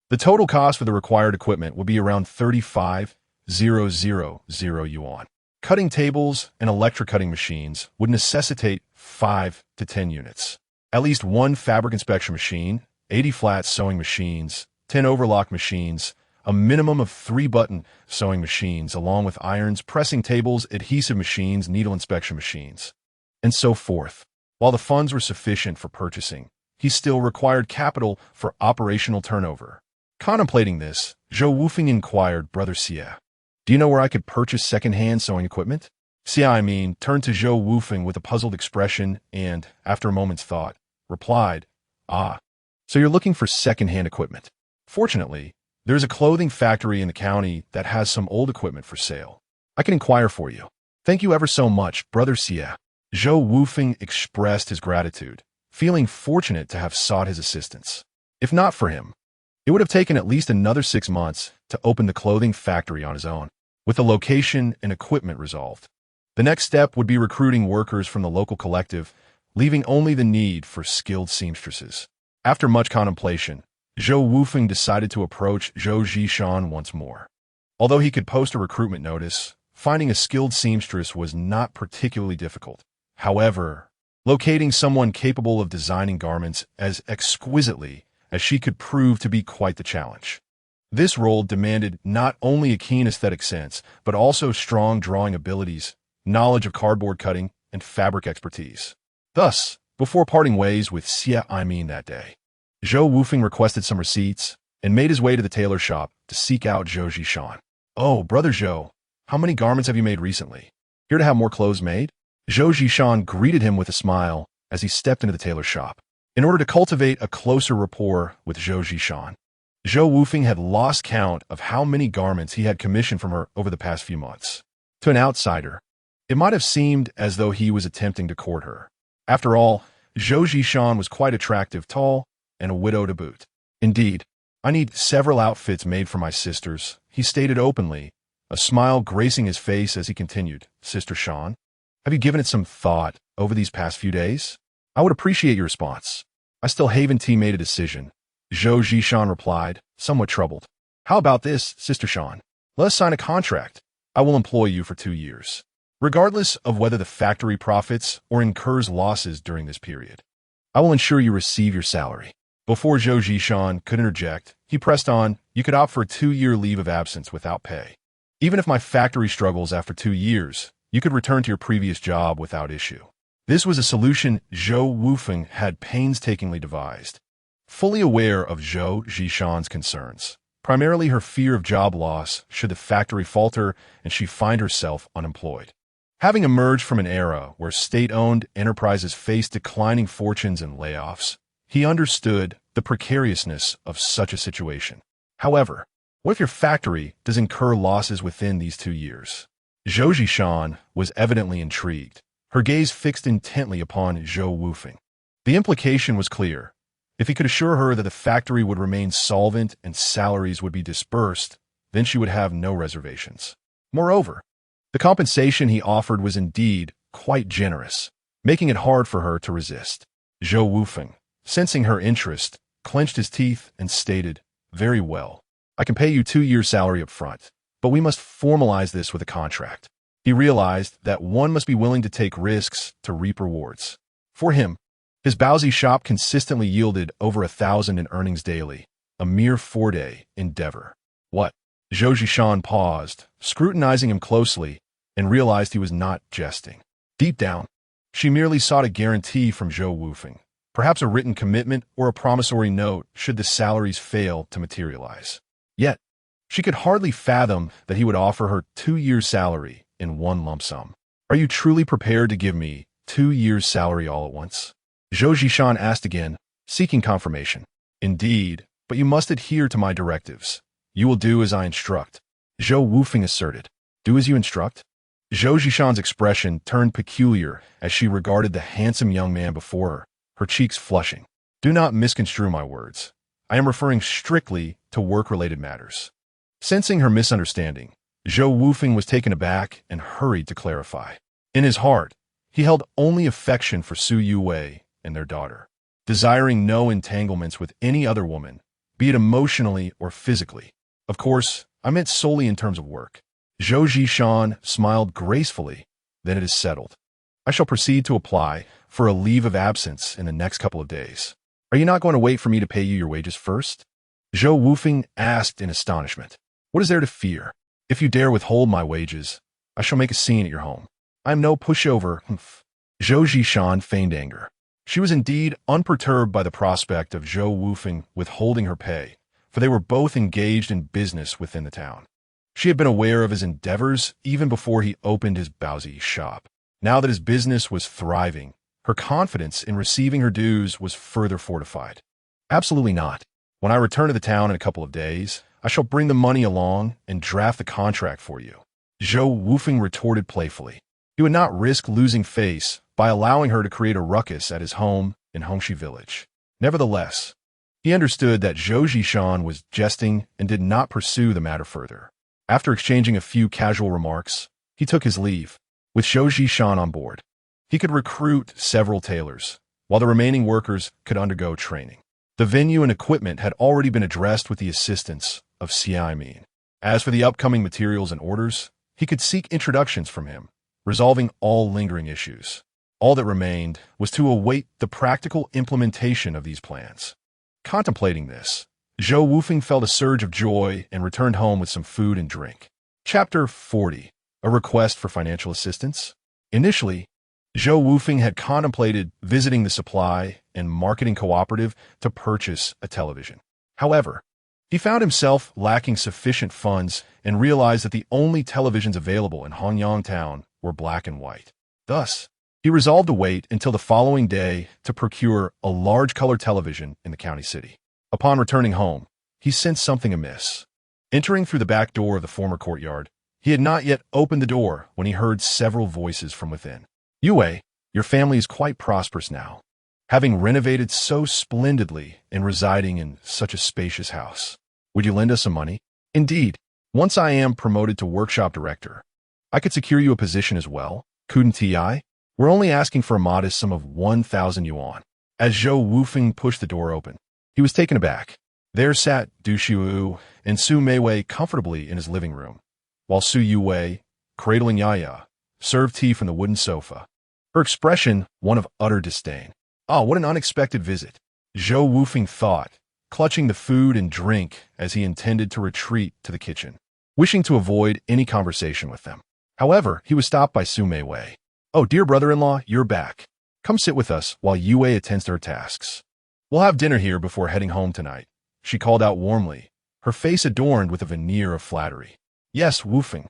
the total cost for the required equipment would be around 35,000 yuan. Cutting tables and electric cutting machines would necessitate 5 to 10 units. At least 1 fabric inspection machine, 80 flat sewing machines, 10 overlock machines, a minimum of 3 button sewing machines along with irons, pressing tables, adhesive machines, needle inspection machines, and so forth. While the funds were sufficient for purchasing, he still required capital for operational turnover. Contemplating this, Zhou Wufeng inquired, Brother Xie, do you know where I could purchase second-hand sewing equipment? Xie Aimin turned to Zhou Wufeng with a puzzled expression and, after a moment's thought, replied, Ah, so you're looking for second-hand equipment. Fortunately, there's a clothing factory in the county that has some old equipment for sale. I can inquire for you. Thank you ever so much, Brother Xie. Zhou Wufeng expressed his gratitude, feeling fortunate to have sought his assistance. If not for him, it would have taken at least another 6 months to open the clothing factory on his own. With the location and equipment resolved, the next step would be recruiting workers from the local collective, leaving only the need for skilled seamstresses. After much contemplation, Zhou Wufeng decided to approach Zhou Zhishan once more. Although he could post a recruitment notice, finding a skilled seamstress was not particularly difficult. However, locating someone capable of designing garments as exquisitely as she could prove to be quite the challenge. This role demanded not only a keen aesthetic sense, but also strong drawing abilities, knowledge of cardboard cutting, and fabric expertise. Thus, before parting ways with Xie Aimin that day, Zhou Wufeng requested some receipts and made his way to the tailor shop to seek out Zhou Zhishan. Oh, Brother Zhou, how many garments have you made recently? Here to have more clothes made? Zhou Zhishan greeted him with a smile as he stepped into the tailor shop. In order to cultivate a closer rapport with Zhou Zhishan, Zhou Wufeng had lost count of how many garments he had commissioned from her over the past few months. To an outsider, it might have seemed as though he was attempting to court her. After all, Zhou Zhishan was quite attractive, tall, and a widow to boot. Indeed, I need several outfits made for my sisters, he stated openly, a smile gracing his face as he continued, Sister Shan, have you given it some thought over these past few days? I would appreciate your response. I still haven't made a decision, Zhou Zhishan replied, somewhat troubled. How about this, Sister Shan? Let us sign a contract. I will employ you for 2 years, regardless of whether the factory profits or incurs losses during this period. I will ensure you receive your salary. Before Zhou Zhishan could interject, he pressed on, you could opt for a 2-year leave of absence without pay. Even if my factory struggles after 2 years, you could return to your previous job without issue. This was a solution Zhou Wufeng had painstakingly devised. Fully aware of Zhou Zhishan's concerns, primarily her fear of job loss should the factory falter and she find herself unemployed. Having emerged from an era where state-owned enterprises faced declining fortunes and layoffs, he understood the precariousness of such a situation. However, what if your factory does incur losses within these 2 years? Zhou Zishan was evidently intrigued, her gaze fixed intently upon Zhou Wufeng. The implication was clear. If he could assure her that the factory would remain solvent and salaries would be disbursed, then she would have no reservations. Moreover, the compensation he offered was indeed quite generous, making it hard for her to resist. Zhou Wufeng, sensing her interest, clenched his teeth and stated, "Very well. I can pay you 2 years' salary up front, but we must formalize this with a contract." He realized that one must be willing to take risks to reap rewards. For him, his Baozi shop consistently yielded over 1,000 in earnings daily, a mere 4-day endeavor. What? Zhou Zishan paused, scrutinizing him closely, and realized he was not jesting. Deep down, she merely sought a guarantee from Zhou Wufeng, perhaps a written commitment or a promissory note should the salaries fail to materialize. Yet, she could hardly fathom that he would offer her 2 years' salary in one lump sum. "Are you truly prepared to give me 2 years' salary all at once?" Zhou Zishan asked again, seeking confirmation. "Indeed, but you must adhere to my directives. You will do as I instruct," Zhou Wufeng asserted. "Do as you instruct?" Zhou Zishan's expression turned peculiar as she regarded the handsome young man before her, her cheeks flushing. "Do not misconstrue my words. I am referring strictly to work-related matters." Sensing her misunderstanding, Zhou Wufeng was taken aback and hurried to clarify. In his heart, he held only affection for Su Yuwei and their daughter, desiring no entanglements with any other woman, be it emotionally or physically. "Of course, I meant solely in terms of work." Zhou Zishan smiled gracefully. "Then it is settled. I shall proceed to apply for a leave of absence in the next couple of days." "Are you not going to wait for me to pay you your wages first?" Zhou Wufeng asked in astonishment. "What is there to fear? If you dare withhold my wages, I shall make a scene at your home. I am no pushover." Zhou Zishan feigned anger. She was indeed unperturbed by the prospect of Zhou Wufeng withholding her pay, for they were both engaged in business within the town. She had been aware of his endeavors even before he opened his Baozi shop. Now that his business was thriving, her confidence in receiving her dues was further fortified. "Absolutely not. When I return to the town in a couple of days, I shall bring the money along and draft the contract for you," Zhou Wufeng retorted playfully. He would not risk losing face by allowing her to create a ruckus at his home in Hongxi village. Nevertheless, he understood that Zhou Zishan was jesting and did not pursue the matter further. After exchanging a few casual remarks, he took his leave. With Zhou Zishan on board, he could recruit several tailors, while the remaining workers could undergo training. The venue and equipment had already been addressed with the assistance of Xiai Min. As for the upcoming materials and orders, he could seek introductions from him, resolving all lingering issues. All that remained was to await the practical implementation of these plans. Contemplating this, Zhou Wufeng felt a surge of joy and returned home with some food and drink. Chapter 40. A request for financial assistance? Initially, Zhou Wufeng had contemplated visiting the supply and marketing cooperative to purchase a television. However, he found himself lacking sufficient funds and realized that the only televisions available in Hanyang town were black and white. Thus, he resolved to wait until the following day to procure a large color television in the county city. Upon returning home, he sensed something amiss. Entering through the back door of the former courtyard, he had not yet opened the door when he heard several voices from within. "Yue, your family is quite prosperous now, having renovated so splendidly and residing in such a spacious house. Would you lend us some money? Indeed, once I am promoted to workshop director, I could secure you a position as well. Couldn't I? We're only asking for a modest sum of 1,000 yuan." As Zhou Wufeng pushed the door open, he was taken aback. There sat Du Xiu and Su Meiwei comfortably in his living room, while Su Yuwei, cradling Yaya, served tea from the wooden sofa, her expression one of utter disdain. "Ah, what an unexpected visit," Zhou Wufeng thought, clutching the food and drink as he intended to retreat to the kitchen, wishing to avoid any conversation with them. However, he was stopped by Su Meiwei. "Oh, dear brother-in-law, you're back. Come sit with us while Yue attends to her tasks. We'll have dinner here before heading home tonight," she called out warmly, her face adorned with a veneer of flattery. "Yes, Wufeng.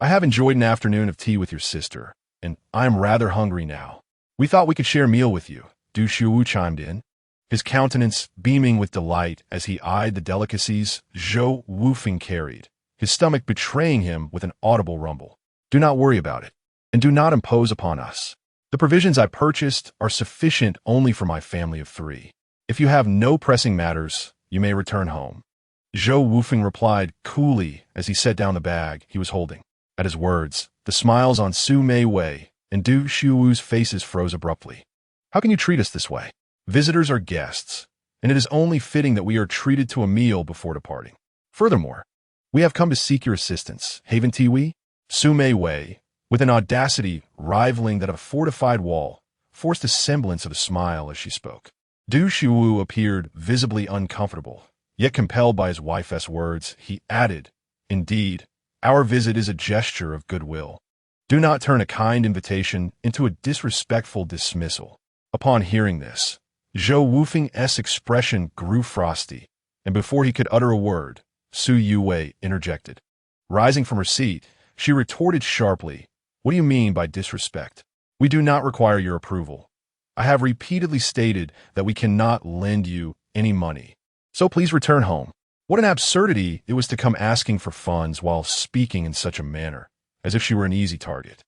I have enjoyed an afternoon of tea with your sister, and I am rather hungry now. We thought we could share a meal with you, Du Shuwu chimed in, his countenance beaming with delight as he eyed the delicacies Zhou Wufeng carried, his stomach betraying him with an audible rumble. Do not worry about it, and do not impose upon us. The provisions I purchased are sufficient only for my family of 3. If you have no pressing matters, you may return home. Zhou Wufeng replied coolly as he set down the bag he was holding. At his words, the smiles on Su Meiwei and Du Shuwu's faces froze abruptly. How can you treat us this way? Visitors are guests, and it is only fitting that we are treated to a meal before departing. Furthermore, we have come to seek your assistance, haven't we? Su Meiwei, with an audacity rivaling that of a fortified wall, forced a semblance of a smile as she spoke. Du Shuwu appeared visibly uncomfortable, yet compelled by his wife's words, he added, Indeed, our visit is a gesture of goodwill. Do not turn a kind invitation into a disrespectful dismissal. Upon hearing this, Zhou Wufeng's expression grew frosty, and before he could utter a word, Su Yuwei interjected. Rising from her seat, she retorted sharply, What do you mean by disrespect? We do not require your approval. I have repeatedly stated that we cannot lend you any money. So please return home. What an absurdity it was to come asking for funds while speaking in such a manner, as if she were an easy target.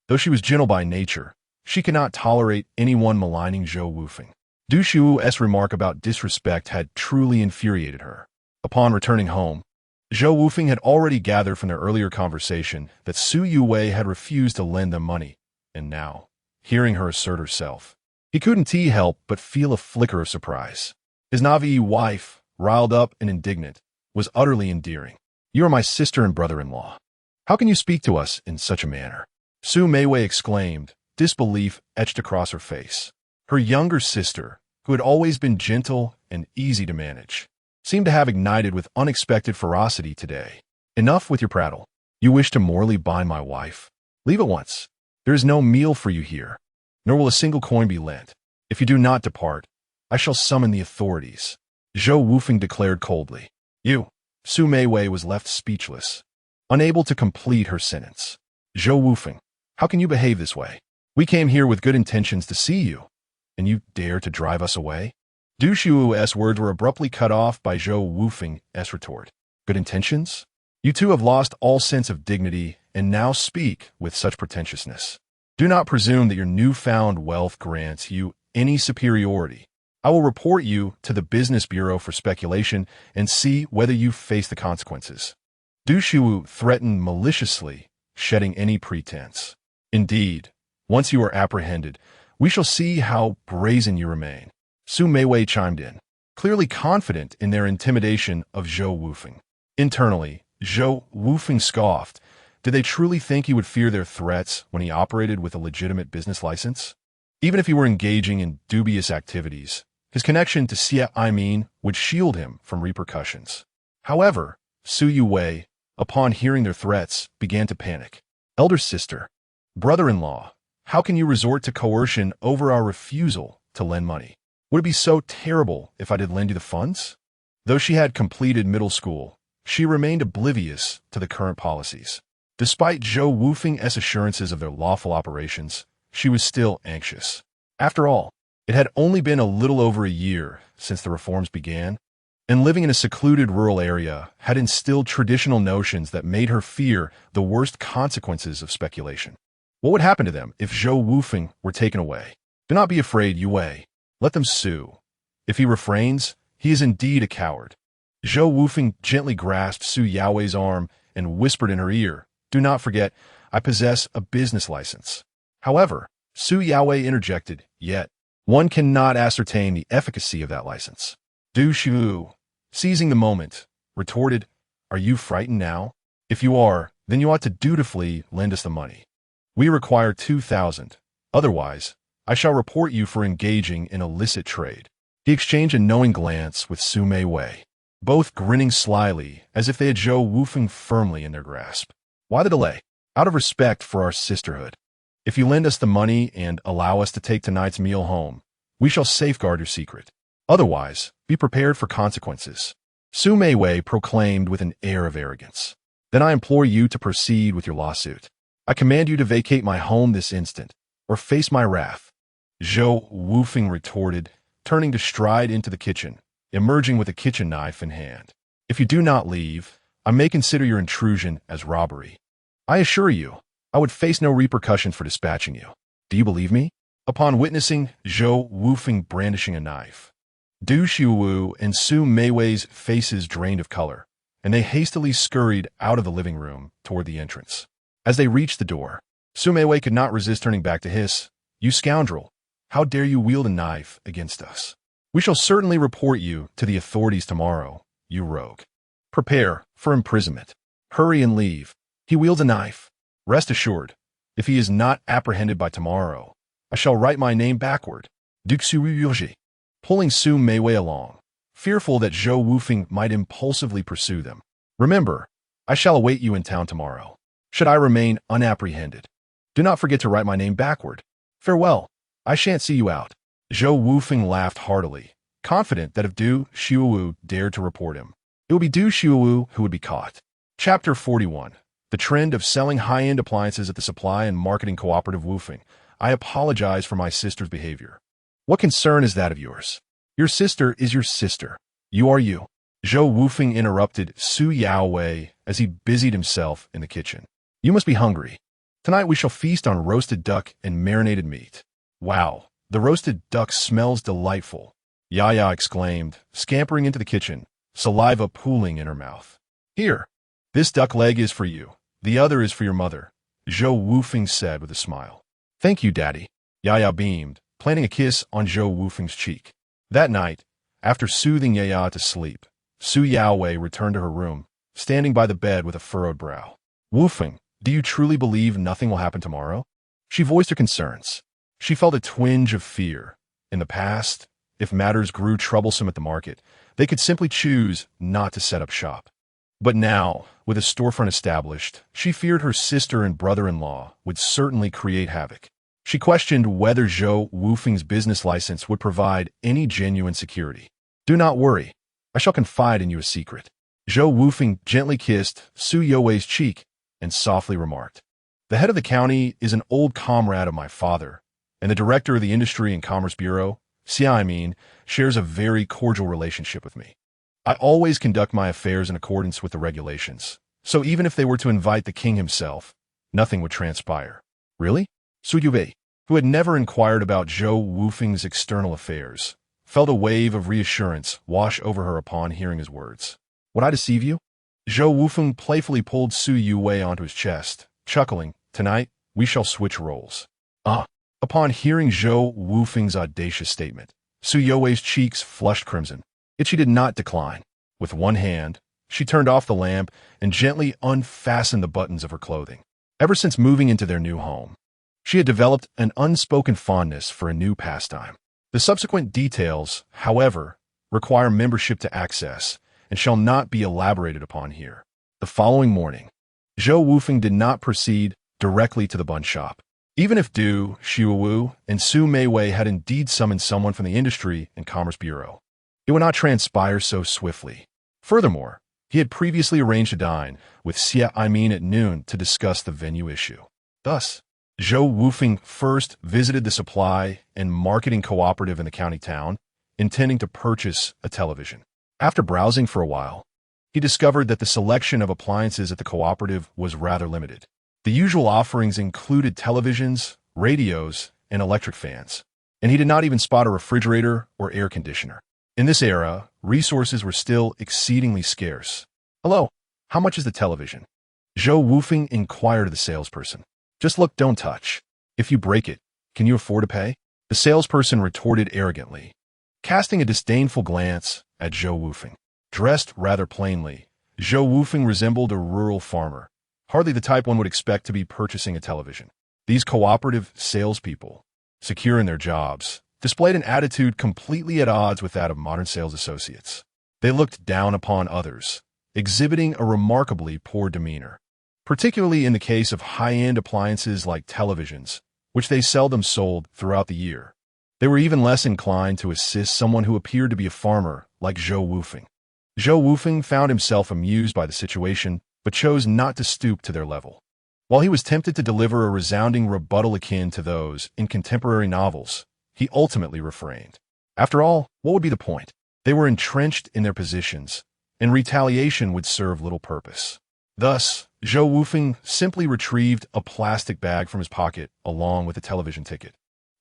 Though she was gentle by nature, she could not tolerate anyone maligning Zhou Wufeng. Du Shu's remark about disrespect had truly infuriated her. Upon returning home, Zhou Wufeng had already gathered from their earlier conversation that Su Yuwei had refused to lend them money, and now, hearing her assert herself, he couldn't help but feel a flicker of surprise. His Navi wife, riled up and indignant, was utterly endearing. You are my sister and brother-in-law. How can you speak to us in such a manner? Su Meiwei exclaimed, disbelief etched across her face. Her younger sister, who had always been gentle and easy to manage, seemed to have ignited with unexpected ferocity today. Enough with your prattle. You wish to morally bind my wife? Leave at once. There is no meal for you here, nor will a single coin be lent. If you do not depart, I shall summon the authorities. Zhou Wufeng declared coldly. Su Meiwei was left speechless, unable to complete her sentence. Zhou Wufeng, how can you behave this way? We came here with good intentions to see you, and you dare to drive us away? Du Shu's words were abruptly cut off by Zhou Wufeng's retort. Good intentions? You two have lost all sense of dignity and now speak with such pretentiousness. Do not presume that your newfound wealth grants you any superiority. I will report you to the Business Bureau for speculation and see whether you face the consequences. Du Shuwu threatened maliciously, shedding any pretense. Indeed, once you are apprehended, we shall see how brazen you remain. Su Meiwei chimed in, clearly confident in their intimidation of Zhou Wufeng. Internally, Zhou Wufeng scoffed. Did they truly think he would fear their threats when he operated with a legitimate business license? Even if he were engaging in dubious activities, his connection to Xie Aimin would shield him from repercussions. However, Su Yuwei, upon hearing their threats, began to panic. Elder sister, brother-in-law, how can you resort to coercion over our refusal to lend money? Would it be so terrible if I did lend you the funds? Though she had completed middle school, she remained oblivious to the current policies. Despite Zhou Wufeng's assurances of their lawful operations, she was still anxious. After all, it had only been a little over a year since the reforms began, and living in a secluded rural area had instilled traditional notions that made her fear the worst consequences of speculation. What would happen to them if Zhou Wufeng were taken away? Do not be afraid, Yue. Let them sue. If he refrains, he is indeed a coward. Zhou Wufeng gently grasped Su Yaowei's arm and whispered in her ear, Do not forget, I possess a business license. However, Su Yaowei interjected, Yet, one cannot ascertain the efficacy of that license. Du Shu, seizing the moment, retorted, Are you frightened now? If you are, then you ought to dutifully lend us the money. We require 2,000. Otherwise, I shall report you for engaging in illicit trade. He exchanged a knowing glance with Su Meiwei, both grinning slyly as if they had Zhou Wufeng firmly in their grasp. Why the delay? Out of respect for our sisterhood. If you lend us the money and allow us to take tonight's meal home, we shall safeguard your secret. Otherwise, be prepared for consequences. Su Meiwei proclaimed with an air of arrogance. Then I implore you to proceed with your lawsuit. I command you to vacate my home this instant, or face my wrath. Zhou Wufeng retorted, turning to stride into the kitchen, emerging with a kitchen knife in hand. If you do not leave, I may consider your intrusion as robbery. I assure you, I would face no repercussions for dispatching you. Do you believe me? Upon witnessing Zhou Wufeng brandishing a knife, Du Xiuwu and Su Meiwei's faces drained of color, and they hastily scurried out of the living room toward the entrance. As they reached the door, Su Meiwei could not resist turning back to hiss, "You scoundrel! How dare you wield a knife against us? We shall certainly report you to the authorities tomorrow, you rogue. Prepare for imprisonment. Hurry and leave. He wields a knife. Rest assured, if he is not apprehended by tomorrow, I shall write my name backward." Duke Suiyuji, pulling Su Meiwei along, fearful that Zhou Wufeng might impulsively pursue them. "Remember, I shall await you in town tomorrow. Should I remain unapprehended, do not forget to write my name backward. Farewell. I shan't see you out." Zhou Wufeng laughed heartily, confident that if Du Xiuwu dared to report him, it would be Du Xiuwu who would be caught. Chapter 41. The trend of selling high-end appliances at the supply and marketing cooperative Wufeng. I apologize for my sister's behavior. What concern is that of yours? Your sister is your sister. You are you. Zhou Wufeng interrupted Su Yaowei as he busied himself in the kitchen. You must be hungry. Tonight we shall feast on roasted duck and marinated meat. Wow, the roasted duck smells delightful, Yaya exclaimed, scampering into the kitchen, saliva pooling in her mouth. Here, this duck leg is for you. The other is for your mother, Zhou Wufeng said with a smile. Thank you, Daddy. Yaya beamed, planting a kiss on Zhou Wufeng's cheek. That night, after soothing Yaya to sleep, Su Yaowei returned to her room, standing by the bed with a furrowed brow. Wufeng, do you truly believe nothing will happen tomorrow? She voiced her concerns. She felt a twinge of fear. In the past, if matters grew troublesome at the market, they could simply choose not to set up shop. But now, with a storefront established, she feared her sister and brother-in-law would certainly create havoc. She questioned whether Zhou Wufeng's business license would provide any genuine security. Do not worry. I shall confide in you a secret. Zhou Wufeng gently kissed Su Yaowei's cheek and softly remarked, the head of the county is an old comrade of my father, and the director of the Industry and Commerce Bureau, Xiaomin, shares a very cordial relationship with me. I always conduct my affairs in accordance with the regulations, so even if they were to invite the king himself, nothing would transpire. Really? Su Yubei, who had never inquired about Zhou Wufeng's external affairs, felt a wave of reassurance wash over her upon hearing his words. Would I deceive you? Zhou Wufeng playfully pulled Su Yue onto his chest, chuckling, tonight, we shall switch roles. Upon hearing Zhou Wufeng's audacious statement, Su Yue's cheeks flushed crimson. Yet she did not decline. With one hand, she turned off the lamp and gently unfastened the buttons of her clothing. Ever since moving into their new home, she had developed an unspoken fondness for a new pastime. The subsequent details, however, require membership to access and shall not be elaborated upon here. The following morning, Zhou Wufeng did not proceed directly to the bun shop. Even if Du Xiuwu and Su Meiwei had indeed summoned someone from the Industry and Commerce Bureau, it would not transpire so swiftly. Furthermore, he had previously arranged to dine with Xiaomin at noon to discuss the venue issue. Thus, Zhou Wufeng first visited the supply and marketing cooperative in the county town, intending to purchase a television. After browsing for a while, he discovered that the selection of appliances at the cooperative was rather limited. The usual offerings included televisions, radios, and electric fans, and he did not even spot a refrigerator or air conditioner. In this era, resources were still exceedingly scarce. Hello, how much is the television? Zhou Wufeng inquired of the salesperson. Just look, don't touch. If you break it, can you afford to pay? The salesperson retorted arrogantly, casting a disdainful glance at Zhou Wufeng. Dressed rather plainly, Zhou Wufeng resembled a rural farmer, hardly the type one would expect to be purchasing a television. These cooperative salespeople, secure in their jobs, displayed an attitude completely at odds with that of modern sales associates. They looked down upon others, exhibiting a remarkably poor demeanor, particularly in the case of high-end appliances like televisions, which they seldom sold throughout the year. They were even less inclined to assist someone who appeared to be a farmer like Zhou Wufeng. Zhou Wufeng found himself amused by the situation, but chose not to stoop to their level. While he was tempted to deliver a resounding rebuttal akin to those in contemporary novels, he ultimately refrained. After all, what would be the point? They were entrenched in their positions, and retaliation would serve little purpose. Thus, Zhou Wufeng simply retrieved a plastic bag from his pocket along with a television ticket.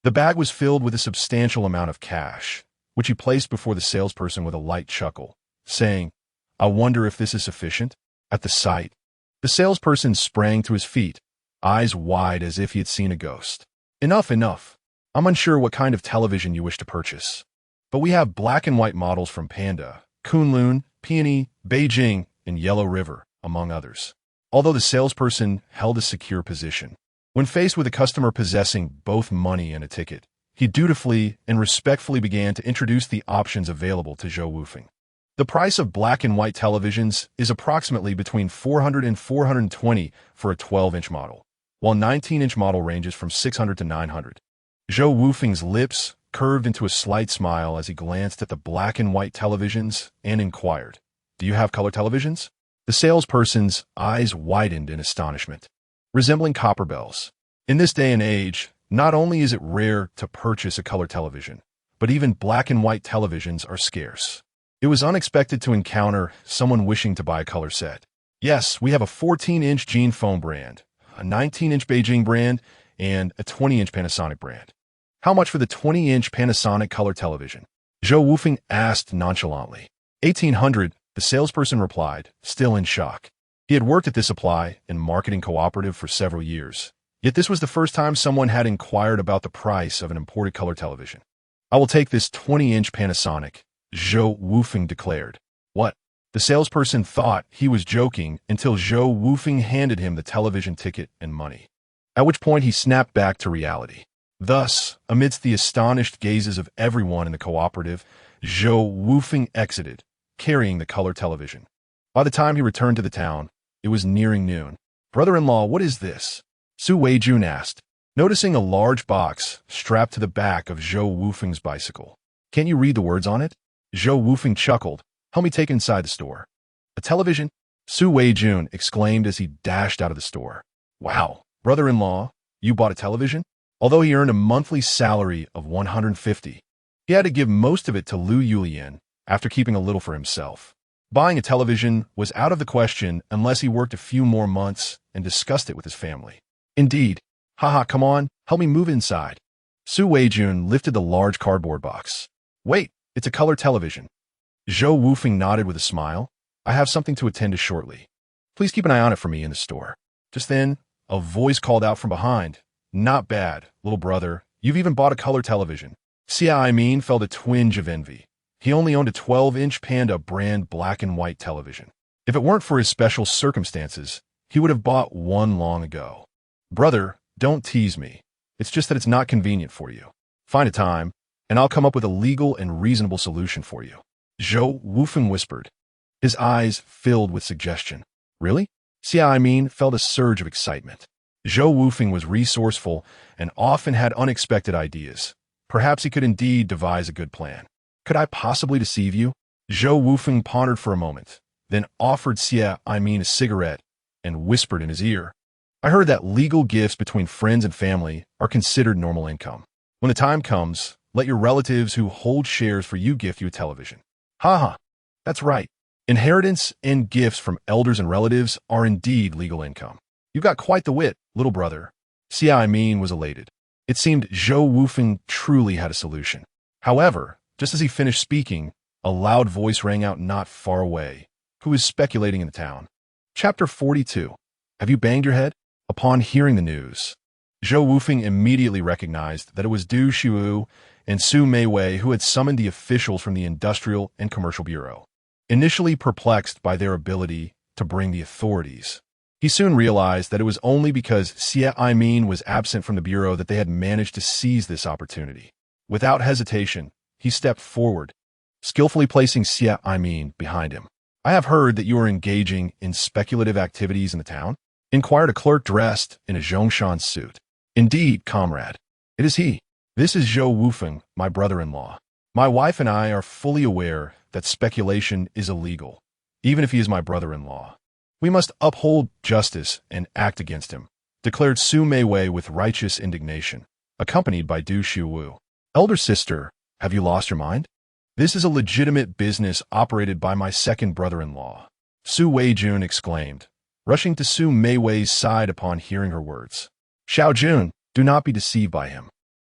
The bag was filled with a substantial amount of cash, which he placed before the salesperson with a light chuckle, saying, "I wonder if this is sufficient?" At the sight, the salesperson sprang to his feet, eyes wide as if he had seen a ghost. "Enough, enough. I'm unsure what kind of television you wish to purchase. But we have black and white models from Panda, Kunlun, Peony, Beijing, and Yellow River, among others." Although the salesperson held a secure position, when faced with a customer possessing both money and a ticket, he dutifully and respectfully began to introduce the options available to Zhou Wufeng. The price of black and white televisions is approximately between $400 and $420 for a 12-inch model, while 19-inch model ranges from $600 to $900. Zhou Wufeng's lips curved into a slight smile as he glanced at the black and white televisions and inquired, "Do you have color televisions?" The salesperson's eyes widened in astonishment, resembling copper bells. In this day and age, not only is it rare to purchase a color television, but even black and white televisions are scarce. It was unexpected to encounter someone wishing to buy a color set. "Yes, we have a 14-inch Gene Phone brand, a 19-inch Beijing brand, and a 20-inch Panasonic brand." "How much for the 20-inch Panasonic color television?" Zhou Wufeng asked nonchalantly. $1,800, the salesperson replied, still in shock. He had worked at this supply and marketing cooperative for several years, yet this was the first time someone had inquired about the price of an imported color television. "I will take this 20-inch Panasonic," Zhou Wufeng declared. "What?" The salesperson thought he was joking until Zhou Wufeng handed him the television ticket and money, at which point he snapped back to reality. Thus, amidst the astonished gazes of everyone in the cooperative, Zhou Wufeng exited, carrying the color television. By the time he returned to the town, it was nearing noon. "Brother-in-law, what is this?" Su Weijun asked, noticing a large box strapped to the back of Zhou Wufeng's bicycle. "Can't you read the words on it?" Zhou Wufeng chuckled. "Help me take inside the store." "A television?" Su Weijun exclaimed as he dashed out of the store. "Wow, brother-in-law, you bought a television?" Although he earned a monthly salary of 150, he had to give most of it to Lu Yulian after keeping a little for himself. Buying a television was out of the question unless he worked a few more months and discussed it with his family. "Indeed. Haha, come on, help me move inside." Su Weijun lifted the large cardboard box. "Wait, it's a color television." Zhou Wufeng nodded with a smile. "I have something to attend to shortly. Please keep an eye on it for me in the store." Just then, a voice called out from behind. "Not bad, little brother. You've even bought a color television." Xia Imin felt a twinge of envy. He only owned a 12-inch Panda brand black and white television. If it weren't for his special circumstances, he would have bought one long ago. "Brother, don't tease me. It's just that it's not convenient for you. Find a time, and I'll come up with a legal and reasonable solution for you," Zhou Wufeng whispered, his eyes filled with suggestion. "Really?" Xia Imin felt a surge of excitement. Zhou Wufeng was resourceful and often had unexpected ideas. Perhaps he could indeed devise a good plan. "Could I possibly deceive you?" Zhou Wufeng pondered for a moment, then offered Xia Imin a cigarette and whispered in his ear, "I heard that legal gifts between friends and family are considered normal income. When the time comes, let your relatives who hold shares for you gift you a television." "Haha, that's right. Inheritance and gifts from elders and relatives are indeed legal income. You've got quite the wit, little brother." Xia Imin was elated. It seemed Zhou Wufeng truly had a solution. However, just as he finished speaking, a loud voice rang out not far away. Who is speculating in the town? Chapter 42. Have you banged your head? Upon hearing the news, Zhou Wufeng immediately recognized that it was Du Xiu and Su Meiwei who had summoned the officials from the Industrial and Commercial Bureau. Initially perplexed by their ability to bring the authorities, he soon realized that it was only because Xia Imin was absent from the bureau that they had managed to seize this opportunity. Without hesitation, he stepped forward, skillfully placing Xia Imin behind him. "I have heard that you are engaging in speculative activities in the town?" inquired a clerk dressed in a Zhongshan suit. "Indeed, comrade. It is he. This is Zhou Wufeng, my brother-in-law. My wife and I are fully aware that speculation is illegal, even if he is my brother-in-law. We must uphold justice and act against him. declared Su Meiwei with righteous indignation, accompanied by Du Xiuwu. Elder sister, have you lost your mind? This is a legitimate business operated by my second brother-in-law, Su Weijun exclaimed, rushing to Su Meiwei's side upon hearing her words. Xiaojun, do not be deceived by him.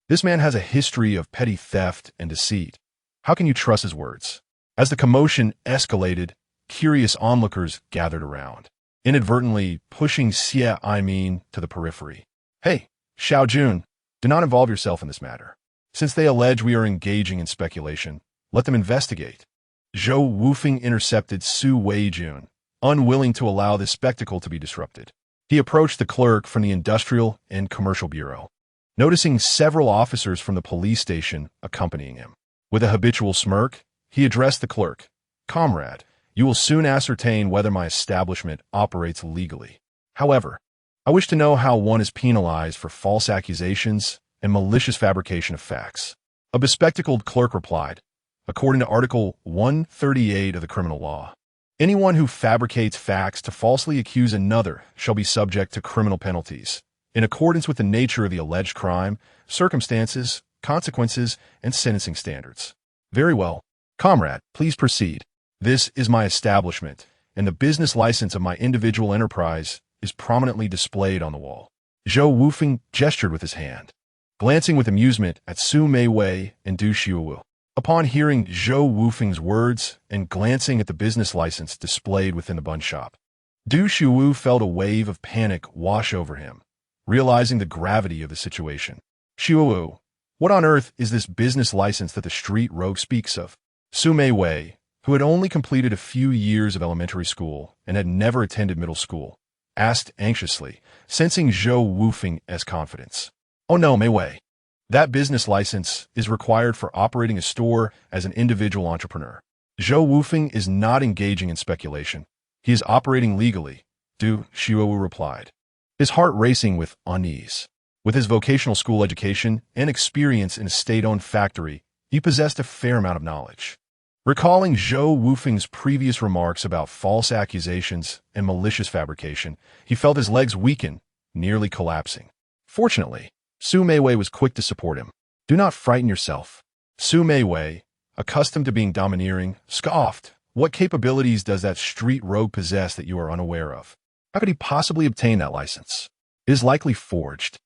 This man has a history of petty theft and deceit. How can you trust his words? As the commotion escalated, curious onlookers gathered around, inadvertently pushing Xie Aimin to the periphery. Hey, Xiaojun, do not involve yourself in this matter. Since they allege we are engaging in speculation, let them investigate. Zhou Wufeng intercepted Su Weijun, unwilling to allow this spectacle to be disrupted. He approached the clerk from the Industrial and Commercial Bureau, noticing several officers from the police station accompanying him. With a habitual smirk, he addressed the clerk. Comrade, you will soon ascertain whether my establishment operates legally. However, I wish to know how one is penalized for false accusations and malicious fabrication of facts. A bespectacled clerk replied, according to Article 138 of the criminal law, anyone who fabricates facts to falsely accuse another shall be subject to criminal penalties, in accordance with the nature of the alleged crime, circumstances, consequences, and sentencing standards. Very well. Comrade, please proceed. This is my establishment, and the business license of my individual enterprise is prominently displayed on the wall. Zhou Wufeng gestured with his hand, glancing with amusement at Su Meiwei and Du Xiuwu. Upon hearing Zhou Wufeng's words and glancing at the business license displayed within the bun shop, Du Xiuwu felt a wave of panic wash over him, realizing the gravity of the situation. Xiuwu, what on earth is this business license that the street rogue speaks of? Su Meiwei, who had only completed a few years of elementary school and had never attended middle school, asked anxiously, sensing Zhou Wufeng's confidence. Oh no, Meiwei. That business license is required for operating a store as an individual entrepreneur. Zhou Wufeng is not engaging in speculation. He is operating legally, Du Xiuwu replied, his heart racing with unease. With his vocational school education and experience in a state-owned factory, he possessed a fair amount of knowledge. Recalling Zhou Wufeng's previous remarks about false accusations and malicious fabrication, he felt his legs weaken, nearly collapsing. Fortunately, Su Meiwei was quick to support him. Do not frighten yourself. Su Meiwei, accustomed to being domineering, scoffed. What capabilities does that street rogue possess that you are unaware of? How could he possibly obtain that license? It is likely forged.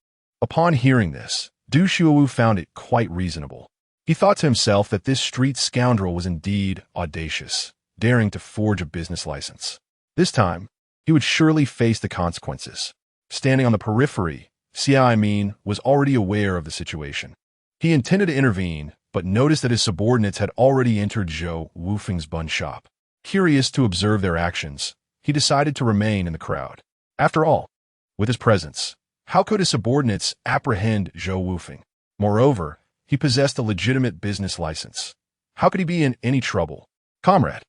Upon hearing this, Du Xiuwu found it quite reasonable. He thought to himself that this street scoundrel was indeed audacious, daring to forge a business license. This time, he would surely face the consequences. Standing on the periphery, Xie Aimin was already aware of the situation. He intended to intervene, but noticed that his subordinates had already entered Zhou Wufeng's bun shop. Curious to observe their actions, he decided to remain in the crowd. After all, with his presence, how could his subordinates apprehend Zhou Wufeng? Moreover, he possessed a legitimate business license. How could he be in any trouble? Comrade,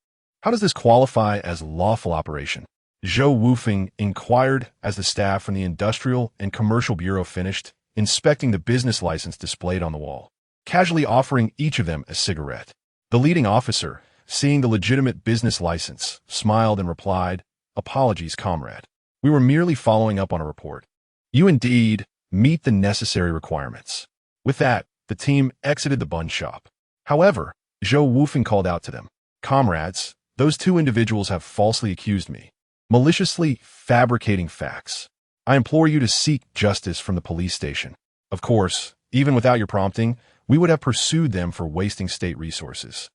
how does this qualify as lawful operation? Zhou Wufeng inquired as the staff from the Industrial and Commercial Bureau finished inspecting the business license displayed on the wall, casually offering each of them a cigarette. The leading officer, seeing the legitimate business license, smiled and replied, "Apologies, comrade. We were merely following up on a report. You indeed meet the necessary requirements." With that, the team exited the bun shop. However, Zhou Wufeng called out to them, "Comrades, those two individuals have falsely accused me, maliciously fabricating facts. I implore you to seek justice from the police station. Of course, even without your prompting, we would have pursued them for wasting state resources.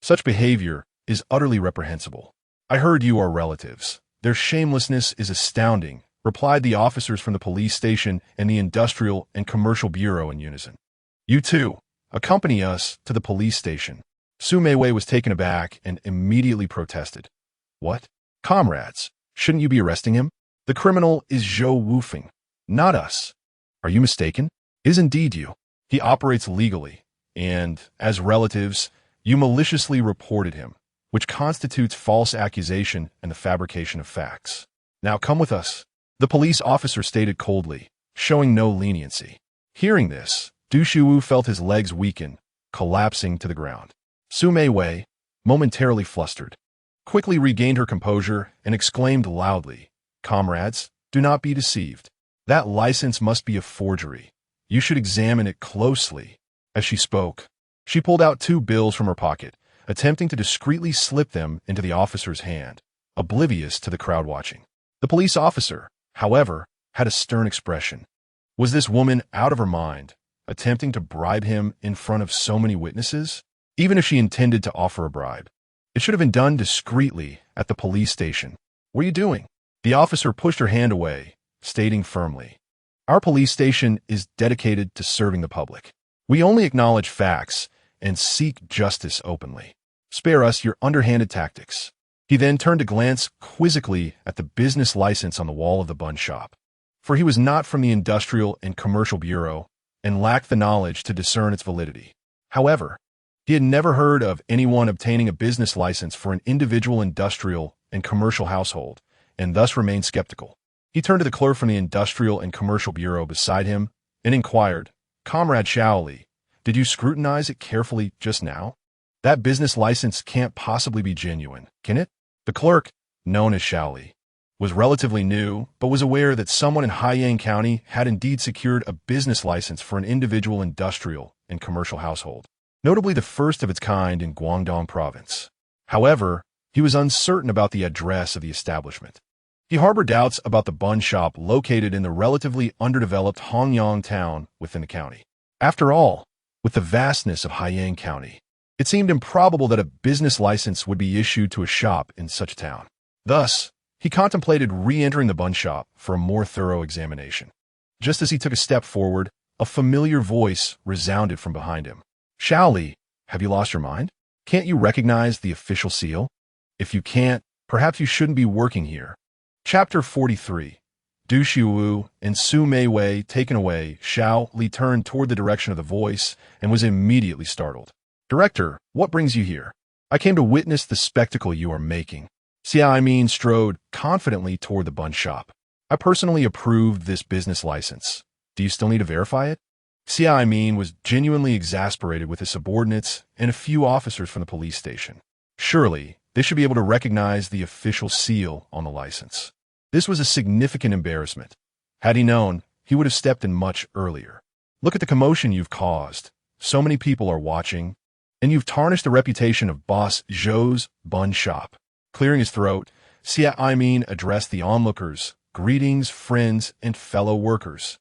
Such behavior is utterly reprehensible. I heard you are relatives. Their shamelessness is astounding," replied the officers from the police station and the Industrial and Commercial Bureau in unison. "You too, accompany us to the police station." Su Meiwei was taken aback and immediately protested. "What? Comrades, shouldn't you be arresting him? The criminal is Zhou Wufeng, not us. Are you mistaken? It is indeed you. He operates legally, and, as relatives, you maliciously reported him, which constitutes false accusation and the fabrication of facts. Now come with us," the police officer stated coldly, showing no leniency. Hearing this, Du Xiuwu felt his legs weaken, collapsing to the ground. Su Meiwei, momentarily flustered, quickly regained her composure and exclaimed loudly, "Comrades, do not be deceived. That license must be a forgery. You should examine it closely." As she spoke, she pulled out 2 bills from her pocket, attempting to discreetly slip them into the officer's hand, oblivious to the crowd watching. The police officer, however, had a stern expression. Was this woman out of her mind, attempting to bribe him in front of so many witnesses? Even if she intended to offer a bribe, it should have been done discreetly at the police station. "What are you doing?" The officer pushed her hand away, stating firmly, "Our police station is dedicated to serving the public. We only acknowledge facts and seek justice openly. Spare us your underhanded tactics." He then turned to glance quizzically at the business license on the wall of the bun shop. For he was not from the Industrial and Commercial Bureau and lacked the knowledge to discern its validity. However, he had never heard of anyone obtaining a business license for an individual industrial and commercial household, and thus remained skeptical. He turned to the clerk from the Industrial and Commercial Bureau beside him and inquired, "Comrade Shaoli, did you scrutinize it carefully just now? That business license can't possibly be genuine, can it?" The clerk, known as Shaoli, was relatively new, but was aware that someone in Haiyang County had indeed secured a business license for an individual industrial and commercial household, notably the first of its kind in Guangdong province. However, he was uncertain about the address of the establishment. He harbored doubts about the bun shop located in the relatively underdeveloped Hongyang town within the county. After all, with the vastness of Haiyang County, it seemed improbable that a business license would be issued to a shop in such a town. Thus, he contemplated re-entering the bun shop for a more thorough examination. Just as he took a step forward, a familiar voice resounded from behind him. "Shaoli, have you lost your mind? Can't you recognize the official seal? If you can't, perhaps you shouldn't be working here." Chapter 43. Du Xiuwu and Su Meiwei taken away. Xiao Li turned toward the direction of the voice and was immediately startled. "Director, what brings you here?" "I came to witness the spectacle you are making." Xia Min strode confidently toward the bun shop. "I personally approved this business license. Do you still need to verify it?" Xia Min was genuinely exasperated with his subordinates and a few officers from the police station. Surely, they should be able to recognize the official seal on the license. This was a significant embarrassment. Had he known, he would have stepped in much earlier. "Look at the commotion you've caused. So many people are watching, and you've tarnished the reputation of Boss Zhou's bun shop." Clearing his throat, Xia Min addressed the onlookers. "Greetings, friends and fellow workers.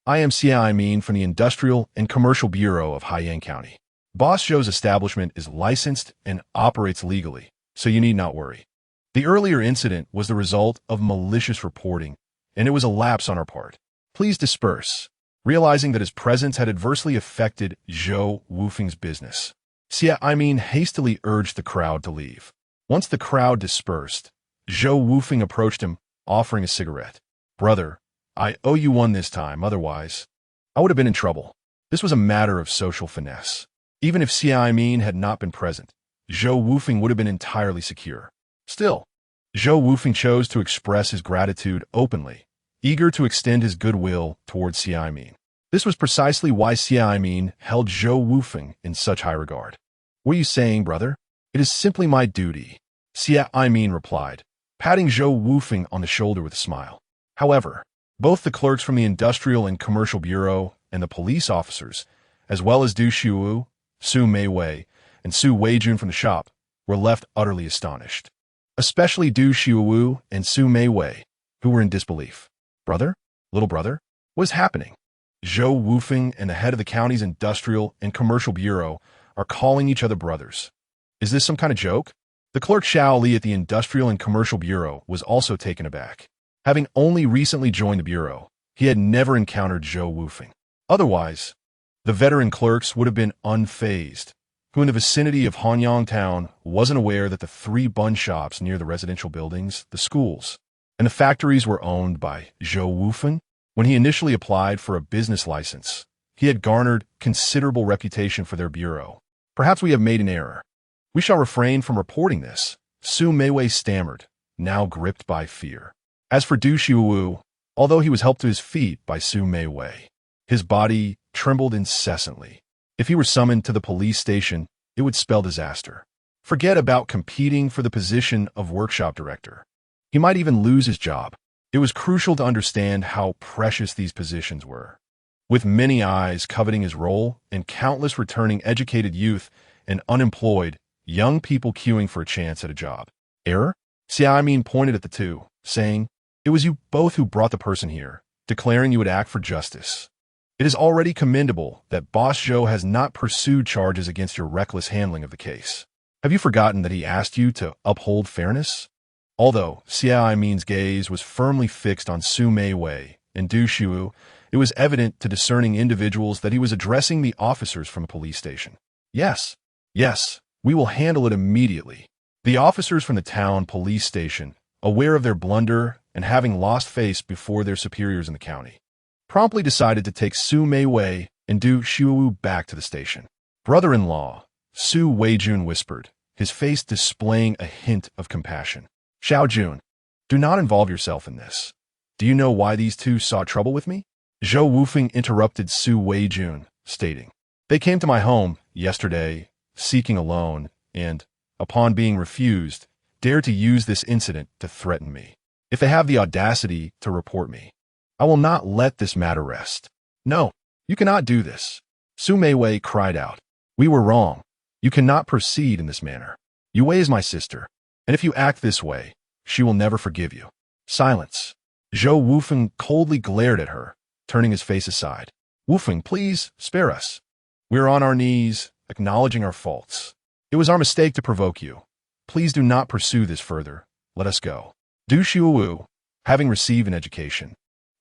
I am Xia Min from the Industrial and Commercial Bureau of Haiyang County. Boss Zhou's establishment is licensed and operates legally, so you need not worry. The earlier incident was the result of malicious reporting, and it was a lapse on our part. Please disperse." Realizing that his presence had adversely affected Zhou Wufeng's business, Xia Min hastily urged the crowd to leave. Once the crowd dispersed, Zhou Wufeng approached him, offering a cigarette. "Brother, I owe you one this time, otherwise I would have been in trouble." This was a matter of social finesse. Even if Xia Min had not been present, Zhou Wufeng would have been entirely secure. Still, Zhou Wufeng chose to express his gratitude openly, eager to extend his goodwill towards Xia Min. This was precisely why Xia Min held Zhou Wufeng in such high regard. "What are you saying, brother?" "It is simply my duty," Xia Min replied, patting Zhou Wufeng on the shoulder with a smile. However, both the clerks from the Industrial and Commercial Bureau and the police officers, as well as Du Xiuwu, Su Meiwei, and Su Weijun from the shop, were left utterly astonished. Especially Du Xiuwu and Su Meiwei, who were in disbelief. "Brother? Little brother? What is happening?" Zhou Wufeng and the head of the county's Industrial and Commercial Bureau are calling each other brothers. Is this some kind of joke? The clerk Xiao Li at the Industrial and Commercial Bureau was also taken aback. Having only recently joined the bureau, he had never encountered Zhou Wufeng. Otherwise, the veteran clerks would have been unfazed, who in the vicinity of Hanyang town wasn't aware that the 3 bun shops near the residential buildings, the schools, and the factories were owned by Zhou Wufeng. When he initially applied for a business license, he had garnered considerable reputation for their bureau. "Perhaps we have made an error. We shall refrain from reporting this," Su Meiwei stammered, now gripped by fear. As for Du Xiuwu, although he was helped to his feet by Su Meiwei, his body trembled incessantly. If he were summoned to the police station, it would spell disaster. Forget about competing for the position of workshop director. He might even lose his job. It was crucial to understand how precious these positions were. With many eyes coveting his role and countless returning educated youth and unemployed young people queuing for a chance at a job. Error? Xia Min pointed at the two, saying, "It was you both who brought the person here, declaring you would act for justice. It is already commendable that Boss Zhou has not pursued charges against your reckless handling of the case. Have you forgotten that he asked you to uphold fairness?" Although Xia Min's gaze was firmly fixed on Su Meiwei and Du Xiu, it was evident to discerning individuals that he was addressing the officers from a police station. Yes, we will handle it immediately. The officers from the town police station, aware of their blunder and having lost face before their superiors in the county, promptly decided to take Su Meiwei and Du Xiu back to the station. "Brother-in-law," Su Weijun whispered, his face displaying a hint of compassion. "Xiao Jun, do not involve yourself in this. Do you know why these two sought trouble with me?" Zhou Wufeng interrupted Su Weijun, stating, "They came to my home yesterday, seeking a loan, and, upon being refused, dared to use this incident to threaten me. If they have the audacity to report me, I will not let this matter rest." "No, you cannot do this," Su Meiwei cried out. "We were wrong. You cannot proceed in this manner. Yue is my sister, and if you act this way, she will never forgive you." Silence. Zhou Wufeng coldly glared at her, turning his face aside. "Wufeng, please, spare us. We are on our knees, acknowledging our faults. It was our mistake to provoke you. Please do not pursue this further. Let us go." Du Xiu, having received an education,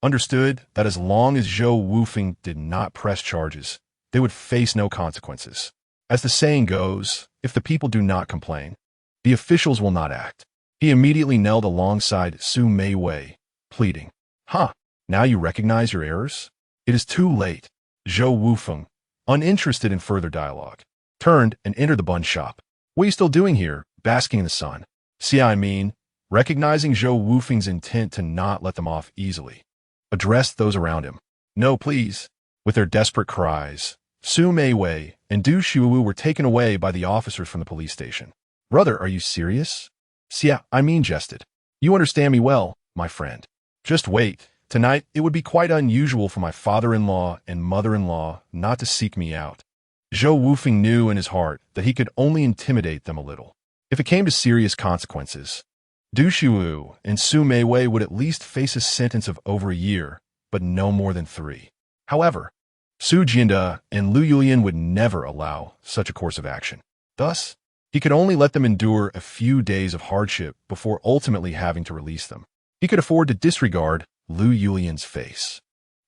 understood that as long as Zhou Wufeng did not press charges, they would face no consequences. As the saying goes, if the people do not complain, the officials will not act. He immediately knelt alongside Su Meiwei, pleading, "Now you recognize your errors? It is too late." Zhou Wufeng, uninterested in further dialogue, turned and entered the bun shop. "What are you still doing here, basking in the sun?" Xia Min, recognizing Zhou Wufeng's intent to not let them off easily, addressed those around him. "No, please." With their desperate cries, Su Meiwei and Du Xiu were taken away by the officers from the police station. "Brother, are you serious?" Xia Min jested. "You understand me well, my friend. Just wait. Tonight, it would be quite unusual for my father-in-law and mother-in-law not to seek me out." Zhou Wufeng knew in his heart that he could only intimidate them a little. If it came to serious consequences, Du Xiu and Su Meiwei would at least face a sentence of over a year, but no more than 3. However, Su Jinda and Lu Yulian would never allow such a course of action. Thus, he could only let them endure a few days of hardship before ultimately having to release them. He could afford to disregard Lu Yulian's face,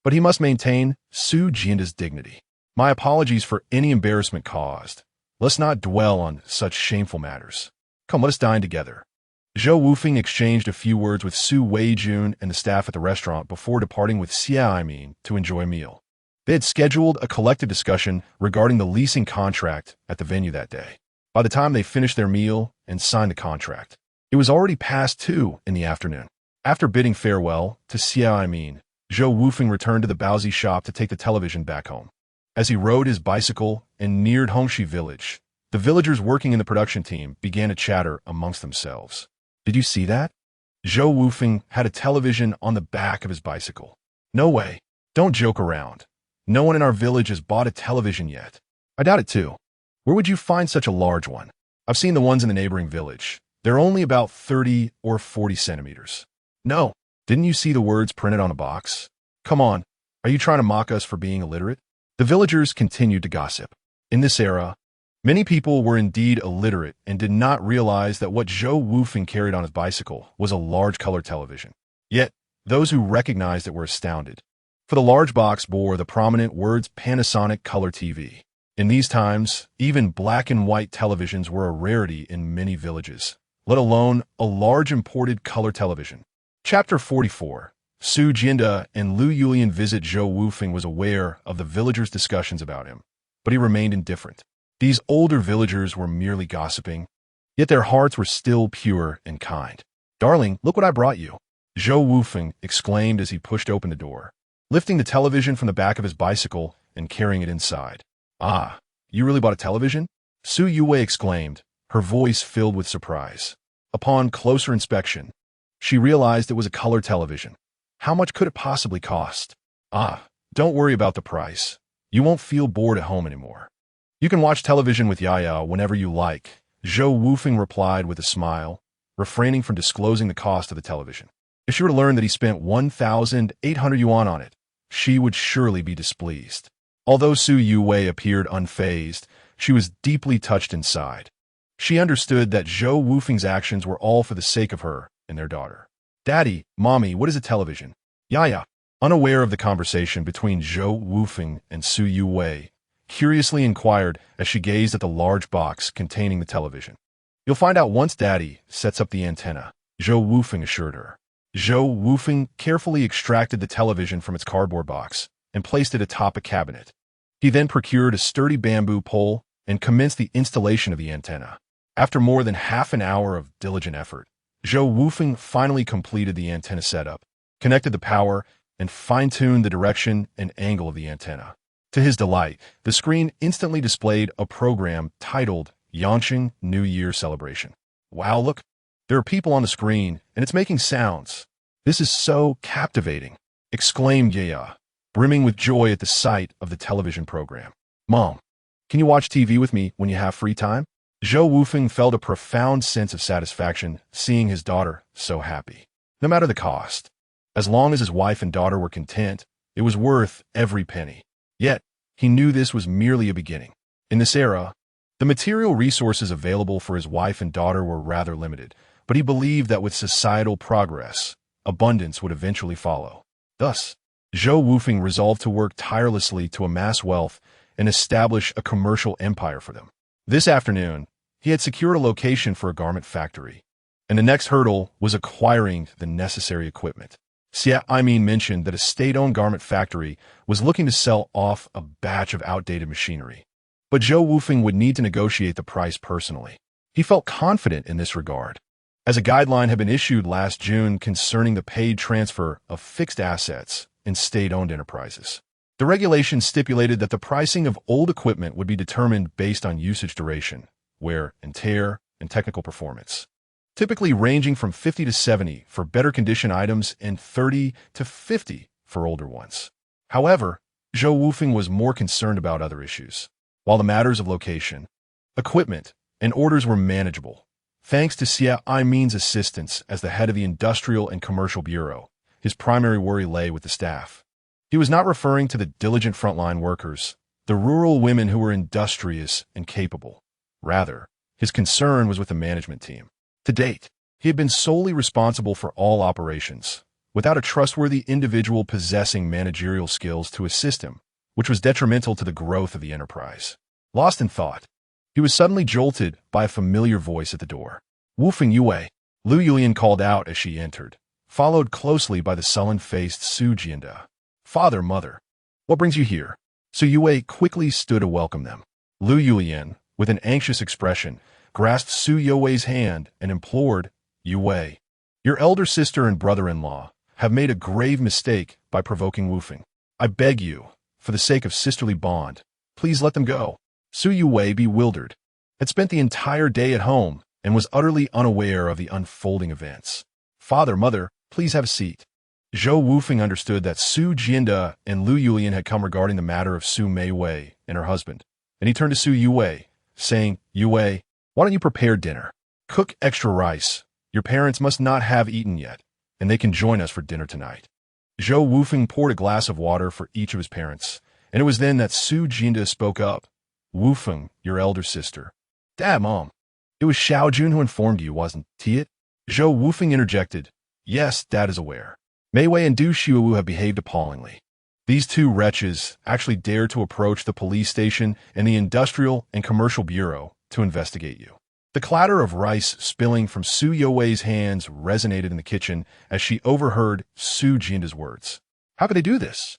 but he must maintain Su Jinda's dignity. "My apologies for any embarrassment caused. Let's not dwell on such shameful matters. Come, let us dine together." Zhou Wufeng exchanged a few words with Su Weijun and the staff at the restaurant before departing with Xia Min to enjoy a meal. They had scheduled a collective discussion regarding the leasing contract at the venue that day. By the time they finished their meal and signed the contract, it was already past 2 in the afternoon. After bidding farewell to Xia Min, Zhou Wufeng returned to the Baozi shop to take the television back home. As he rode his bicycle and neared Hongxi village, the villagers working in the production team began to chatter amongst themselves. "Did you see that? Zhou Wufeng had a television on the back of his bicycle. No way. Don't joke around. No one in our village has bought a television yet." "I doubt it too. Where would you find such a large one? I've seen the ones in the neighboring village. They're only about 30 or 40 centimeters. "No. Didn't you see the words printed on a box? Come on. Are you trying to mock us for being illiterate?" The villagers continued to gossip. In this era, many people were indeed illiterate and did not realize that what Zhou Wufeng carried on his bicycle was a large color television. Yet, those who recognized it were astounded, for the large box bore the prominent words Panasonic Color TV. In these times, even black and white televisions were a rarity in many villages, let alone a large imported color television. Chapter 44. Su Jinda and Lu Yulian visit. Zhou Wufeng was aware of the villagers' discussions about him, but he remained indifferent. These older villagers were merely gossiping, yet their hearts were still pure and kind. "Darling, look what I brought you," Zhou Wufeng exclaimed as he pushed open the door, lifting the television from the back of his bicycle and carrying it inside. "Ah, you really bought a television?" Su Yue exclaimed, her voice filled with surprise. Upon closer inspection, She realized it was a color television. How much could it possibly cost? Ah, don't worry about the price. You won't feel bored at home anymore. You can watch television with Yaya whenever you like, Zhou Wufeng replied with a smile, refraining from disclosing the cost of the television. If she were to learn that he spent 1,800 yuan on it, she would surely be displeased. Although Su Yuwei appeared unfazed, she was deeply touched inside. She understood that Zhou Wufeng's actions were all for the sake of her and their daughter. Daddy, Mommy, what is a television? Yaya, unaware of the conversation between Zhou Wufeng and Su Yuwei, curiously inquired as she gazed at the large box containing the television. You'll find out once Daddy sets up the antenna, Zhou Wufeng assured her. Zhou Wufeng carefully extracted the television from its cardboard box and placed it atop a cabinet. He then procured a sturdy bamboo pole and commenced the installation of the antenna. After more than half an hour of diligent effort, Zhou Wufeng finally completed the antenna setup, connected the power, and fine-tuned the direction and angle of the antenna. To his delight, the screen instantly displayed a program titled Yangqing New Year Celebration. Wow, look! There are people on the screen, and it's making sounds. This is so captivating, exclaimed Yaya, brimming with joy at the sight of the television program. Mom, can you watch TV with me when you have free time? Zhou Wufeng felt a profound sense of satisfaction seeing his daughter so happy. No matter the cost, as long as his wife and daughter were content, it was worth every penny. Yet, he knew this was merely a beginning. In this era, the material resources available for his wife and daughter were rather limited, but he believed that with societal progress, abundance would eventually follow. Thus, Zhou Wufeng resolved to work tirelessly to amass wealth and establish a commercial empire for them. This afternoon, he had secured a location for a garment factory, and the next hurdle was acquiring the necessary equipment. Xia Aimin mentioned that a state-owned garment factory was looking to sell off a batch of outdated machinery. But Zhou Wufeng would need to negotiate the price personally. He felt confident in this regard, as a guideline had been issued last June concerning the paid transfer of fixed assets in state-owned enterprises. The regulation stipulated that the pricing of old equipment would be determined based on usage duration, wear and tear, and technical performance, typically ranging from 50 to 70 for better condition items and 30 to 50 for older ones. However, Zhou Wufeng was more concerned about other issues. While the matters of location, equipment, and orders were manageable, thanks to Xia Aimin's assistance as the head of the Industrial and Commercial Bureau, his primary worry lay with the staff. He was not referring to the diligent frontline workers, the rural women who were industrious and capable. Rather, his concern was with the management team. To date, he had been solely responsible for all operations, without a trustworthy individual possessing managerial skills to assist him, which was detrimental to the growth of the enterprise. Lost in thought, he was suddenly jolted by a familiar voice at the door. Wufeng Yue, Lu Yulian called out as she entered, followed closely by the sullen-faced Su Jianda. Father, mother, what brings you here? Su Yue quickly stood to welcome them. Lu Yulian, with an anxious expression, grasped Su Yue's hand and implored, Yue, your elder sister and brother-in-law have made a grave mistake by provoking Wufeng. I beg you, for the sake of sisterly bond, please let them go. Su Yue, bewildered, had spent the entire day at home and was utterly unaware of the unfolding events. Father, mother, please have a seat. Zhou Wufeng understood that Su Jianda and Lu Yulian had come regarding the matter of Su Meiwei and her husband, and he turned to Su Yue, saying, Yue, why don't you prepare dinner? Cook extra rice. Your parents must not have eaten yet, and they can join us for dinner tonight. Zhou Wufeng poured a glass of water for each of his parents, and it was then that Su Jianda spoke up. Wufeng, your elder sister. Dad, Mom, it was Xiaojun who informed you, wasn't it? Zhou Wufeng interjected. Yes, Dad is aware. Meiwei and Du Xiuwu have behaved appallingly. These two wretches actually dared to approach the police station and the Industrial and Commercial Bureau to investigate you. The clatter of rice spilling from Su Yue's hands resonated in the kitchen as she overheard Su Jianda's words. How could they do this?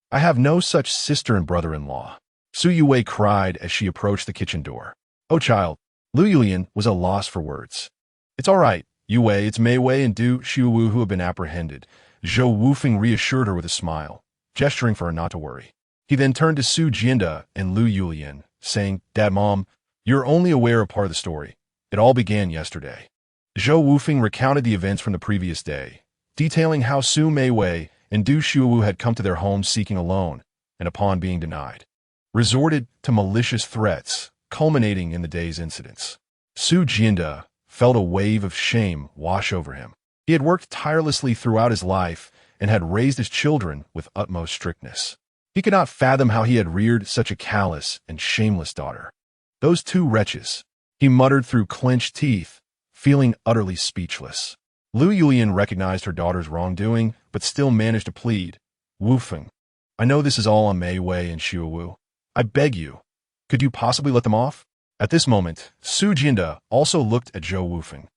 I have no such sister and brother-in-law. Su Yue cried as she approached the kitchen door. Oh, child, Lu Yulian was at a loss for words. It's all right, Yue, it's Meiwei and Du Xiuwu who have been apprehended. Zhou Wufeng reassured her with a smile, gesturing for her not to worry. He then turned to Su Jianda and Lu Yulian, saying, Dad, Mom, you're only aware of part of the story. It all began yesterday. Zhou Wufeng recounted the events from the previous day, detailing how Su Meiwei and Du Shuwu had come to their home seeking a loan, and upon being denied, resorted to malicious threats, culminating in the day's incidents. Su Jianda felt a wave of shame wash over him. He had worked tirelessly throughout his life and had raised his children with utmost strictness. He could not fathom how he had reared such a callous and shameless daughter. Those two wretches, he muttered through clenched teeth, feeling utterly speechless. Lu Yulian recognized her daughter's wrongdoing, but still managed to plead. Wufeng, I know this is all on Mei Wei and Xiaowu. I beg you, could you possibly let them off? At this moment, Su Jianda also looked at Zhou Wufeng.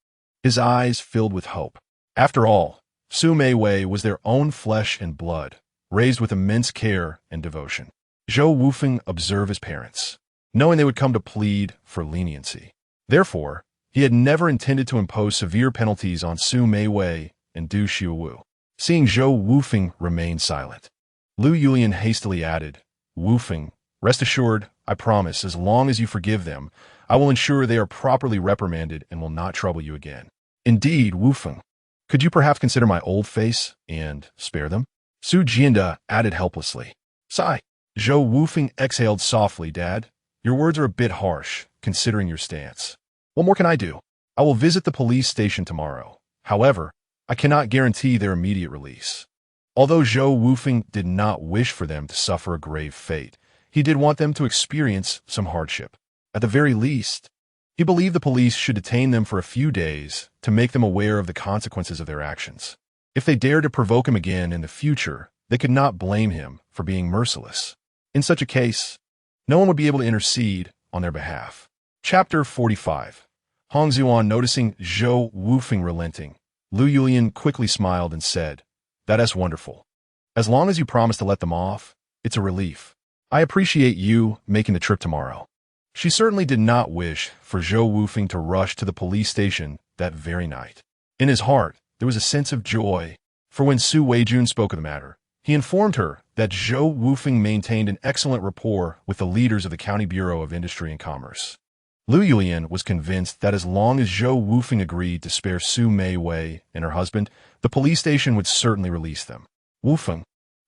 His eyes filled with hope. After all, Su Meiwei was their own flesh and blood, raised with immense care and devotion. Zhou Wufeng observed his parents, knowing they would come to plead for leniency. Therefore, he had never intended to impose severe penalties on Su Meiwei and Du Xiuwu. Seeing Zhou Wufeng remain silent, Lu Yulian hastily added, Wufeng, rest assured, I promise, as long as you forgive them, I will ensure they are properly reprimanded and will not trouble you again. Indeed, Wufeng, could you perhaps consider my old face and spare them? Su Jianda added helplessly. Sigh. Zhou Wufeng exhaled softly. Dad, your words are a bit harsh, considering your stance. What more can I do? I will visit the police station tomorrow. However, I cannot guarantee their immediate release. Although Zhou Wufeng did not wish for them to suffer a grave fate, he did want them to experience some hardship. At the very least, he believed the police should detain them for a few days to make them aware of the consequences of their actions. If they dared to provoke him again in the future, they could not blame him for being merciless. In such a case, no one would be able to intercede on their behalf. Chapter 45. Hong Zuan, noticing Zhou Wufeng relenting, Lu Yulian quickly smiled and said, That's wonderful. As long as you promise to let them off, it's a relief. I appreciate you making the trip tomorrow. She certainly did not wish for Zhou Wufeng to rush to the police station that very night. In his heart, there was a sense of joy, for when Su Weijun spoke of the matter, he informed her that Zhou Wufeng maintained an excellent rapport with the leaders of the County Bureau of Industry and Commerce. Lu Yulian was convinced that as long as Zhou Wufeng agreed to spare Su Meiwei and her husband, the police station would certainly release them. Wufeng,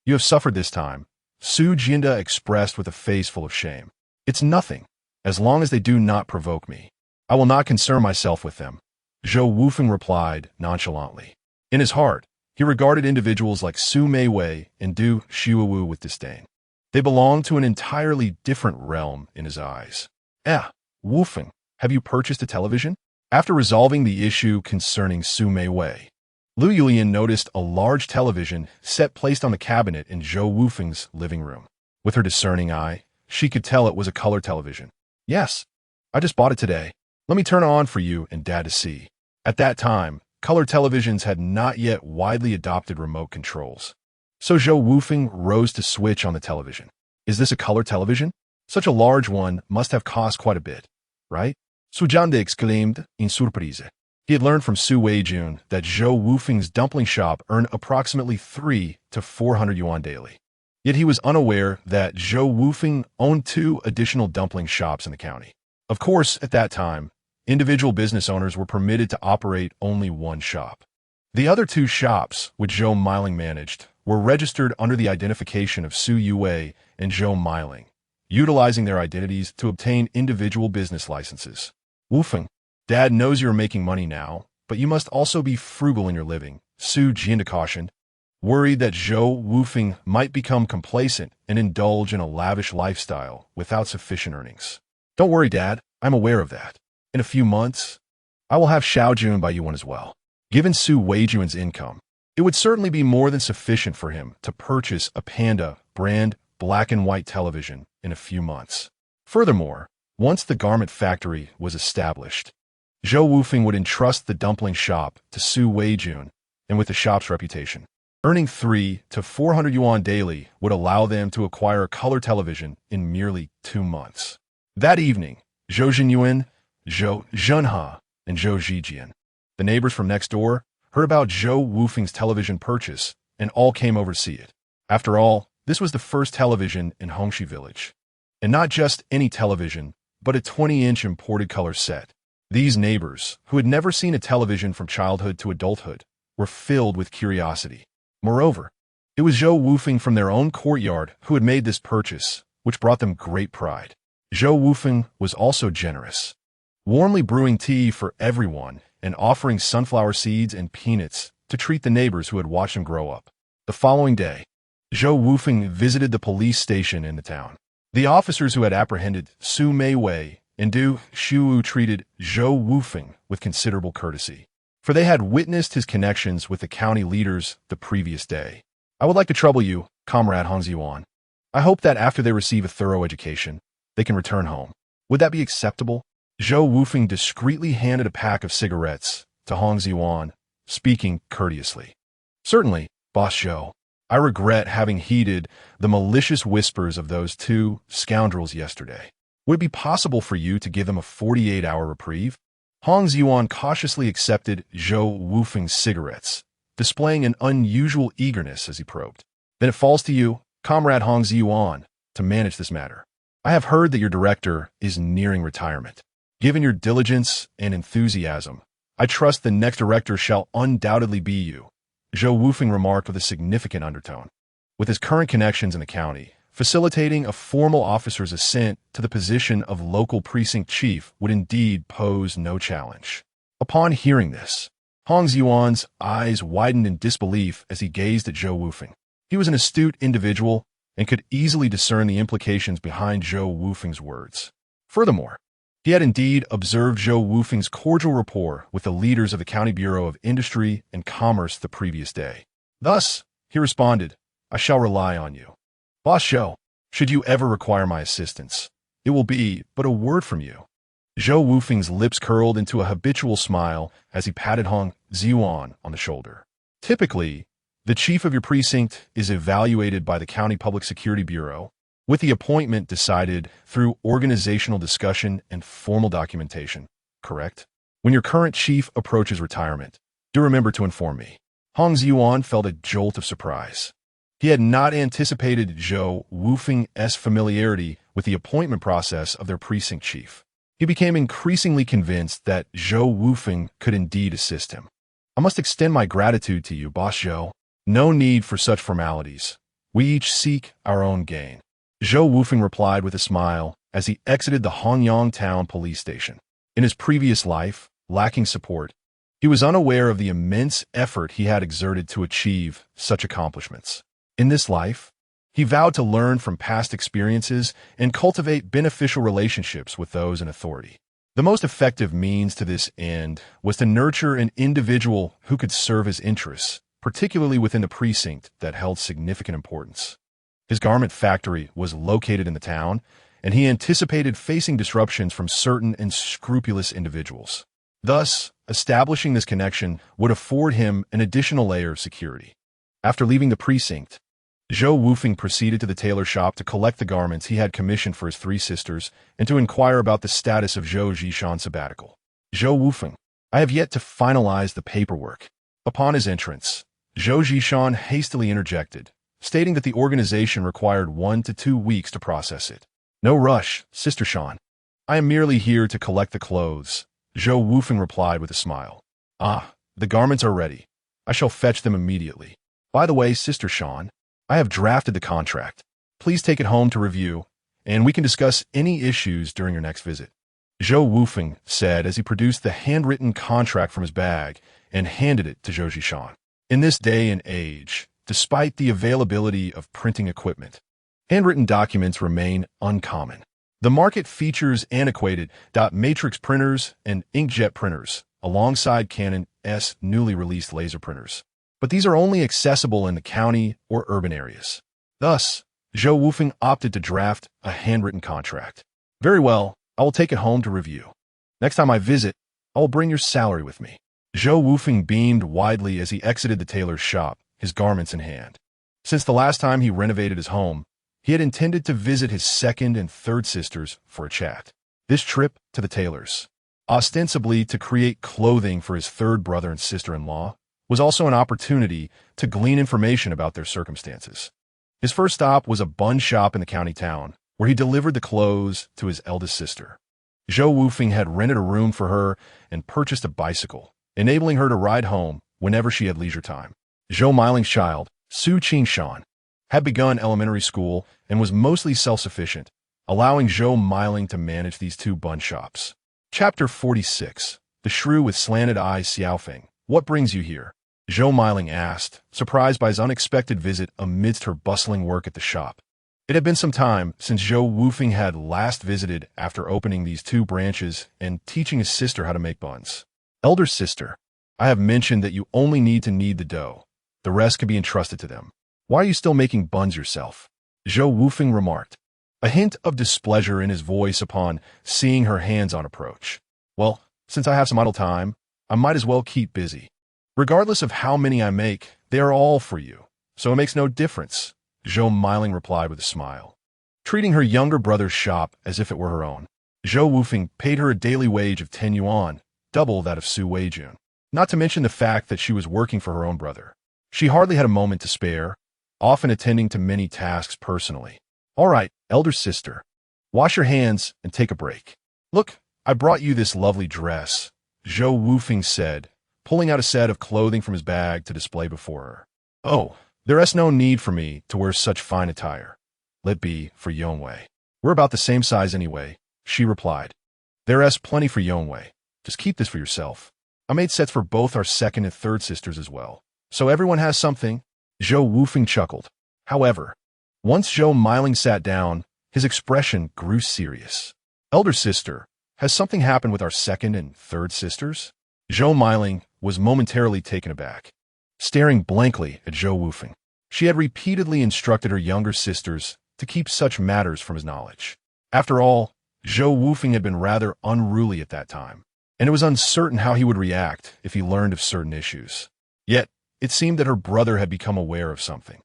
you have suffered this time, Su Jianda expressed with a face full of shame. It's nothing. As long as they do not provoke me, I will not concern myself with them, Zhou Wufeng replied nonchalantly. In his heart, he regarded individuals like Su Meiwei and Du Xiuwu with disdain. They belonged to an entirely different realm in his eyes. Wufeng, have you purchased a television? After resolving the issue concerning Su Meiwei, Lu Yulian noticed a large television set placed on the cabinet in Zhou Wufeng's living room. With her discerning eye, she could tell it was a color television. Yes, I just bought it today. Let me turn it on for you and Dad to see. At that time, color televisions had not yet widely adopted remote controls. So Zhou Wufeng rose to switch on the television. Is this a color television? Such a large one must have cost quite a bit, right? Su Jianda exclaimed in surprise. He had learned from Su Weijun that Zhou Wufeng's dumpling shop earned approximately 300 to 400 yuan daily. Yet he was unaware that Zhou Wufeng owned 2 additional dumpling shops in the county. Of course, at that time, individual business owners were permitted to operate only one shop. The other 2 shops, which Zhou Miling managed, were registered under the identification of Su Yue and Zhou Miling, utilizing their identities to obtain individual business licenses. Wufeng, Dad knows you are making money now, but you must also be frugal in your living, Su Jianda cautioned, worried that Zhou Wufeng might become complacent and indulge in a lavish lifestyle without sufficient earnings. Don't worry, Dad. I'm aware of that. In a few months, I will have Xiaojun buy you one as well. Given Su Weijun's income, it would certainly be more than sufficient for him to purchase a Panda brand black and white television in a few months. Furthermore, once the garment factory was established, Zhou Wufeng would entrust the dumpling shop to Su Weijun, and with the shop's reputation, earning 300 to 400 yuan daily would allow them to acquire a color television in merely 2 months. That evening, Zhou Jinyuan, Zhou Zhenhe, and Zhou Zijian, the neighbors from next door, heard about Zhou Wufeng's television purchase and all came over to see it. After all, this was the first television in Hongxi village. And not just any television, but a 20-inch imported color set, These neighbors, who had never seen a television from childhood to adulthood, were filled with curiosity. Moreover, it was Zhou Wufeng from their own courtyard who had made this purchase, which brought them great pride. Zhou Wufeng was also generous, warmly brewing tea for everyone and offering sunflower seeds and peanuts to treat the neighbors who had watched him grow up. The following day, Zhou Wufeng visited the police station in the town. The officers who had apprehended Su Meiwei and Du Xiu treated Zhou Wufeng with considerable courtesy, for they had witnessed his connections with the county leaders the previous day. I would like to trouble you, Comrade Hong Ziyuan. I hope that after they receive a thorough education, they can return home. Would that be acceptable? Zhou Wufeng discreetly handed a pack of cigarettes to Hong Ziyuan, speaking courteously. Certainly, Boss Zhou. I regret having heeded the malicious whispers of those two scoundrels yesterday. Would it be possible for you to give them a 48-hour reprieve? Hong Ziyuan cautiously accepted Zhou Wufeng's cigarettes, displaying an unusual eagerness as he probed. Then it falls to you, Comrade Hong Ziyuan, to manage this matter. I have heard that your director is nearing retirement. Given your diligence and enthusiasm, I trust the next director shall undoubtedly be you, Zhou Wufeng remarked with a significant undertone. With his current connections in the county, facilitating a formal officer's ascent to the position of local precinct chief would indeed pose no challenge. Upon hearing this, Hong Ziyuan's eyes widened in disbelief as he gazed at Zhou Wufeng. He was an astute individual and could easily discern the implications behind Zhou Wufeng's words. Furthermore, he had indeed observed Zhou Wufeng's cordial rapport with the leaders of the County Bureau of Industry and Commerce the previous day. Thus, he responded, I shall rely on you. Boss Zhou, should you ever require my assistance, it will be but a word from you. Zhou Wufeng's lips curled into a habitual smile as he patted Hong Ziyuan on the shoulder. Typically, the chief of your precinct is evaluated by the County Public Security Bureau, with the appointment decided through organizational discussion and formal documentation, correct? When your current chief approaches retirement, do remember to inform me. Hong Ziyuan felt a jolt of surprise. He had not anticipated Zhou Wufeng's familiarity with the appointment process of their precinct chief. He became increasingly convinced that Zhou Wufeng could indeed assist him. I must extend my gratitude to you, Boss Zhou. No need for such formalities. We each seek our own gain. Zhou Wufeng replied with a smile as he exited the Hongyang Town police station. In his previous life, lacking support, he was unaware of the immense effort he had exerted to achieve such accomplishments. In this life, he vowed to learn from past experiences and cultivate beneficial relationships with those in authority. The most effective means to this end was to nurture an individual who could serve his interests, particularly within the precinct that held significant importance. His garment factory was located in the town, and he anticipated facing disruptions from certain unscrupulous individuals. Thus, establishing this connection would afford him an additional layer of security. After leaving the precinct, Zhou Wufeng proceeded to the tailor shop to collect the garments he had commissioned for his three sisters and to inquire about the status of Zhou Zishan's sabbatical. Zhou Wufeng, I have yet to finalize the paperwork. Upon his entrance, Zhou Zishan hastily interjected, stating that the organization required 1 to 2 weeks to process it. No rush, Sister Shan. I am merely here to collect the clothes, Zhou Wufeng replied with a smile. Ah, the garments are ready. I shall fetch them immediately. By the way, Sister Shan, I have drafted the contract. Please take it home to review, and we can discuss any issues during your next visit. Zhou Wufeng said as he produced the handwritten contract from his bag and handed it to Zhou Zishan. In this day and age, despite the availability of printing equipment, handwritten documents remain uncommon. The market features antiquated dot matrix printers and inkjet printers, alongside Canon's newly released laser printers. But these are only accessible in the county or urban areas. Thus, Zhou Wufeng opted to draft a handwritten contract. Very well, I will take it home to review. Next time I visit, I will bring your salary with me. Zhou Wufeng beamed widely as he exited the tailor's shop, his garments in hand. Since the last time he renovated his home, he had intended to visit his second and third sisters for a chat. This trip to the tailor's, ostensibly to create clothing for his third brother and sister-in-law, was also an opportunity to glean information about their circumstances. His first stop was a bun shop in the county town, where he delivered the clothes to his eldest sister. Zhou Wufeng had rented a room for her and purchased a bicycle, enabling her to ride home whenever she had leisure time. Zhou Miling's child, Su Qingshan, had begun elementary school and was mostly self-sufficient, allowing Zhou Miling to manage these two bun shops. Chapter 46. The Shrew with Slanted Eyes. Xiaofeng, what brings you here? Zhou Miling asked, surprised by his unexpected visit amidst her bustling work at the shop. It had been some time since Zhou Wufeng had last visited after opening these two branches and teaching his sister how to make buns. Elder sister, I have mentioned that you only need to knead the dough. The rest can be entrusted to them. Why are you still making buns yourself? Zhou Wufeng remarked, a hint of displeasure in his voice upon seeing her hands-on approach. Well, since I have some idle time, I might as well keep busy. Regardless of how many I make, they are all for you, so it makes no difference, Zhou Miling replied with a smile. Treating her younger brother's shop as if it were her own, Zhou Wufeng paid her a daily wage of 10 yuan, double that of Su Weijun, not to mention the fact that she was working for her own brother. She hardly had a moment to spare, often attending to many tasks personally. All right, elder sister, wash your hands and take a break. Look, I brought you this lovely dress, Zhou Wufeng said, pulling out a set of clothing from his bag to display before her. Oh, there is no need for me to wear such fine attire. Let be for Yongwei. We're about the same size anyway, she replied. There is plenty for Yongwei. Just keep this for yourself. I made sets for both our second and third sisters as well. So everyone has something? Zhou Wufeng chuckled. However, once Zhou Miling sat down, his expression grew serious. Elder sister, has something happened with our second and third sisters? Zhou Miling was momentarily taken aback, staring blankly at Zhou Wufeng. She had repeatedly instructed her younger sisters to keep such matters from his knowledge. After all, Zhou Wufeng had been rather unruly at that time, and it was uncertain how he would react if he learned of certain issues. Yet, it seemed that her brother had become aware of something.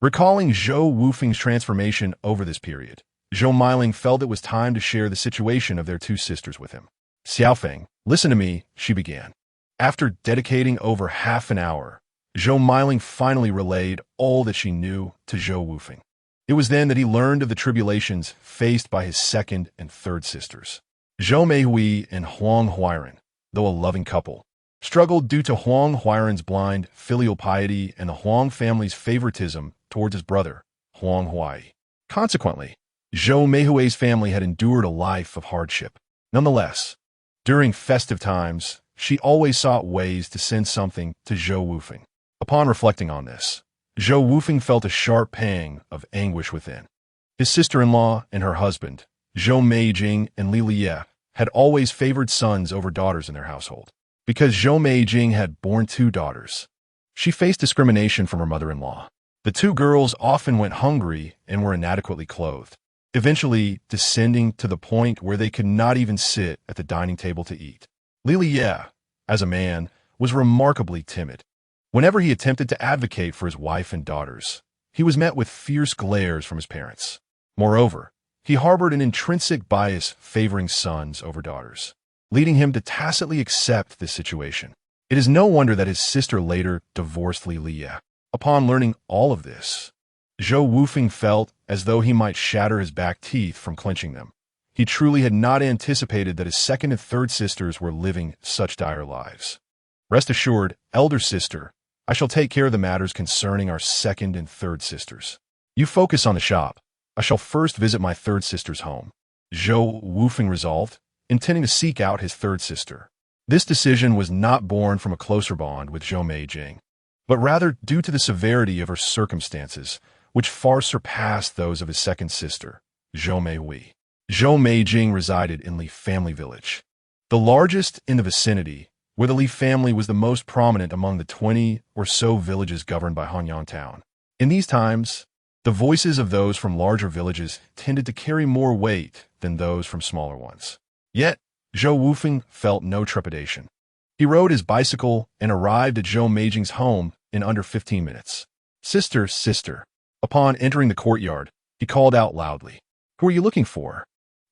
Recalling Zhou Wufeng's transformation over this period, Zhou Miling felt it was time to share the situation of their two sisters with him. Xiaofeng, listen to me, she began. After dedicating over half an hour, Zhou Miling finally relayed all that she knew to Zhou Wufeng. It was then that he learned of the tribulations faced by his second and third sisters. Zhou Meihui and Huang Huairan, though a loving couple, struggled due to Huang Huairan's blind filial piety and the Huang family's favoritism towards his brother, Huang Huai. Consequently, Zhou Meihui's family had endured a life of hardship. Nonetheless, during festive times, she always sought ways to send something to Zhou Wufeng. Upon reflecting on this, Zhou Wufeng felt a sharp pang of anguish within. His sister-in-law and her husband, Zhou Meijing and Li Liye, had always favored sons over daughters in their household. Because Zhou Meijing had borne two daughters, she faced discrimination from her mother-in-law. The two girls often went hungry and were inadequately clothed, eventually descending to the point where they could not even sit at the dining table to eat. Li Liye, as a man, was remarkably timid. Whenever he attempted to advocate for his wife and daughters, he was met with fierce glares from his parents. Moreover, he harbored an intrinsic bias favoring sons over daughters, leading him to tacitly accept this situation. It is no wonder that his sister later divorced Li Liye. Upon learning all of this, Zhou Wufeng felt as though he might shatter his back teeth from clenching them. He truly had not anticipated that his second and third sisters were living such dire lives. Rest assured, elder sister, I shall take care of the matters concerning our second and third sisters. You focus on the shop. I shall first visit my third sister's home. Zhou Wufeng resolved, intending to seek out his third sister. This decision was not born from a closer bond with Zhou Meijing, but rather due to the severity of her circumstances, which far surpassed those of his second sister, Zhou Meihui. Zhou Meijing resided in Li family village, the largest in the vicinity, where the Li family was the most prominent among the 20 or so villages governed by Hanyang Town. In these times, the voices of those from larger villages tended to carry more weight than those from smaller ones. Yet, Zhou Wufeng felt no trepidation. He rode his bicycle and arrived at Zhou Meijing's home in under 15 minutes. Sister, sister. Upon entering the courtyard, he called out loudly, "Who are you looking for?"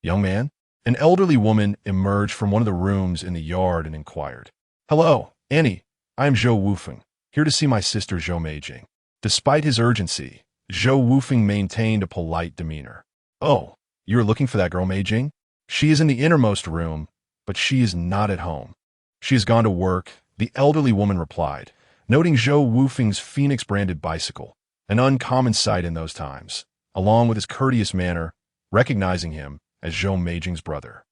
Young man, an elderly woman emerged from one of the rooms in the yard and inquired. "Hello, Annie. I am Zhou Wufeng, here to see my sister Zhou Meijing." Despite his urgency, Zhou Wufeng maintained a polite demeanor. "Oh, you are looking for that girl Meijing? She is in the innermost room, but she is not at home. She has gone to work, the elderly woman replied, noting Zhou Wufeng's Phoenix-branded bicycle, an uncommon sight in those times, along with his courteous manner, recognizing him as Zhou Meijing's brother.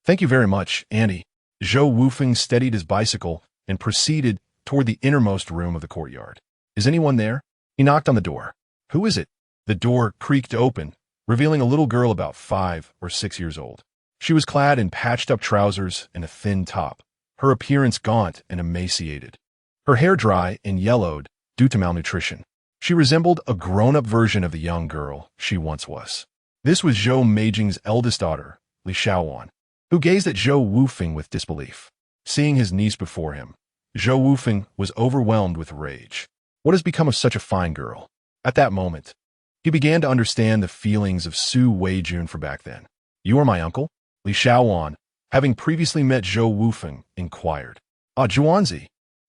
Thank you very much, Auntie. Zhou Wufeng steadied his bicycle and proceeded toward the innermost room of the courtyard. Is anyone there? He knocked on the door. Who is it? The door creaked open, revealing a little girl about 5 or 6 years old. She was clad in patched-up trousers and a thin top, her appearance gaunt and emaciated. Her hair dry and yellowed due to malnutrition. She resembled a grown-up version of the young girl she once was. This was Zhou Meijing's eldest daughter, Li Xiaowan, who gazed at Zhou Wufeng with disbelief. Seeing his niece before him, Zhou Wufeng was overwhelmed with rage. What has become of such a fine girl? At that moment, he began to understand the feelings of Su Weijun for back then. You are my uncle? Li Xiaowan, having previously met Zhou Wufeng, inquired. Ah, Zhuanzi,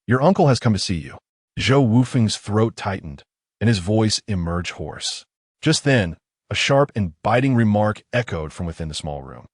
your uncle has come to see you. Zhou Wufeng's throat tightened, and his voice emerged hoarse. Just then, a sharp and biting remark echoed from within the small room.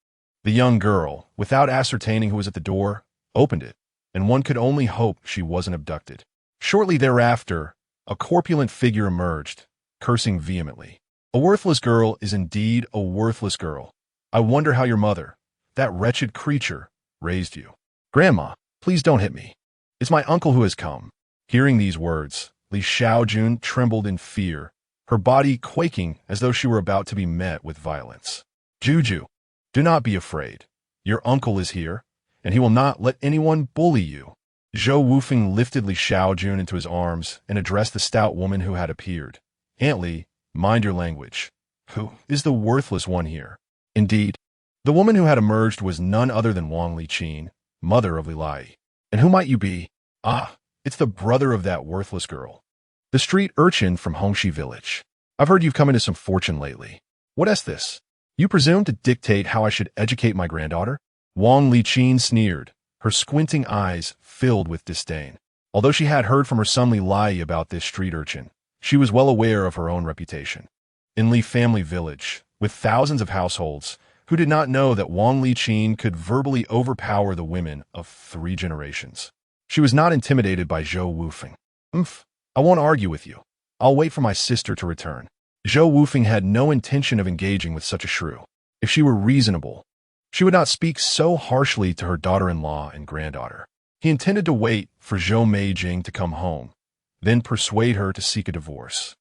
The young girl, without ascertaining who was at the door, opened it, and one could only hope she wasn't abducted. Shortly thereafter, a corpulent figure emerged, cursing vehemently. A worthless girl is indeed a worthless girl. I wonder how your mother, that wretched creature, raised you. Grandma, please don't hit me. It's my uncle who has come. Hearing these words, Li Xiaojun trembled in fear, her body quaking as though she were about to be met with violence. Juju, do not be afraid. Your uncle is here, and he will not let anyone bully you. Zhou Wufeng lifted Li Xiaojun into his arms and addressed the stout woman who had appeared. Aunt Li, mind your language. Who is the worthless one here? Indeed, the woman who had emerged was none other than Wang Liqin, mother of Li Lai. And who might you be? Ah, it's the brother of that worthless girl. The street urchin from Hongxi village. I've heard you've come into some fortune lately. What is this? You presume to dictate how I should educate my granddaughter? Wang Liqin sneered, her squinting eyes filled with disdain. Although she had heard from her son Li Lai about this street urchin, she was well aware of her own reputation. In Li family village, with thousands of households, who did not know that Wang Liqin could verbally overpower the women of 3 generations. She was not intimidated by Zhou Wufeng. I won't argue with you. I'll wait for my sister to return. Zhou Wufeng had no intention of engaging with such a shrew. If she were reasonable, she would not speak so harshly to her daughter-in-law and granddaughter. He intended to wait for Zhou Meijing to come home, then persuade her to seek a divorce.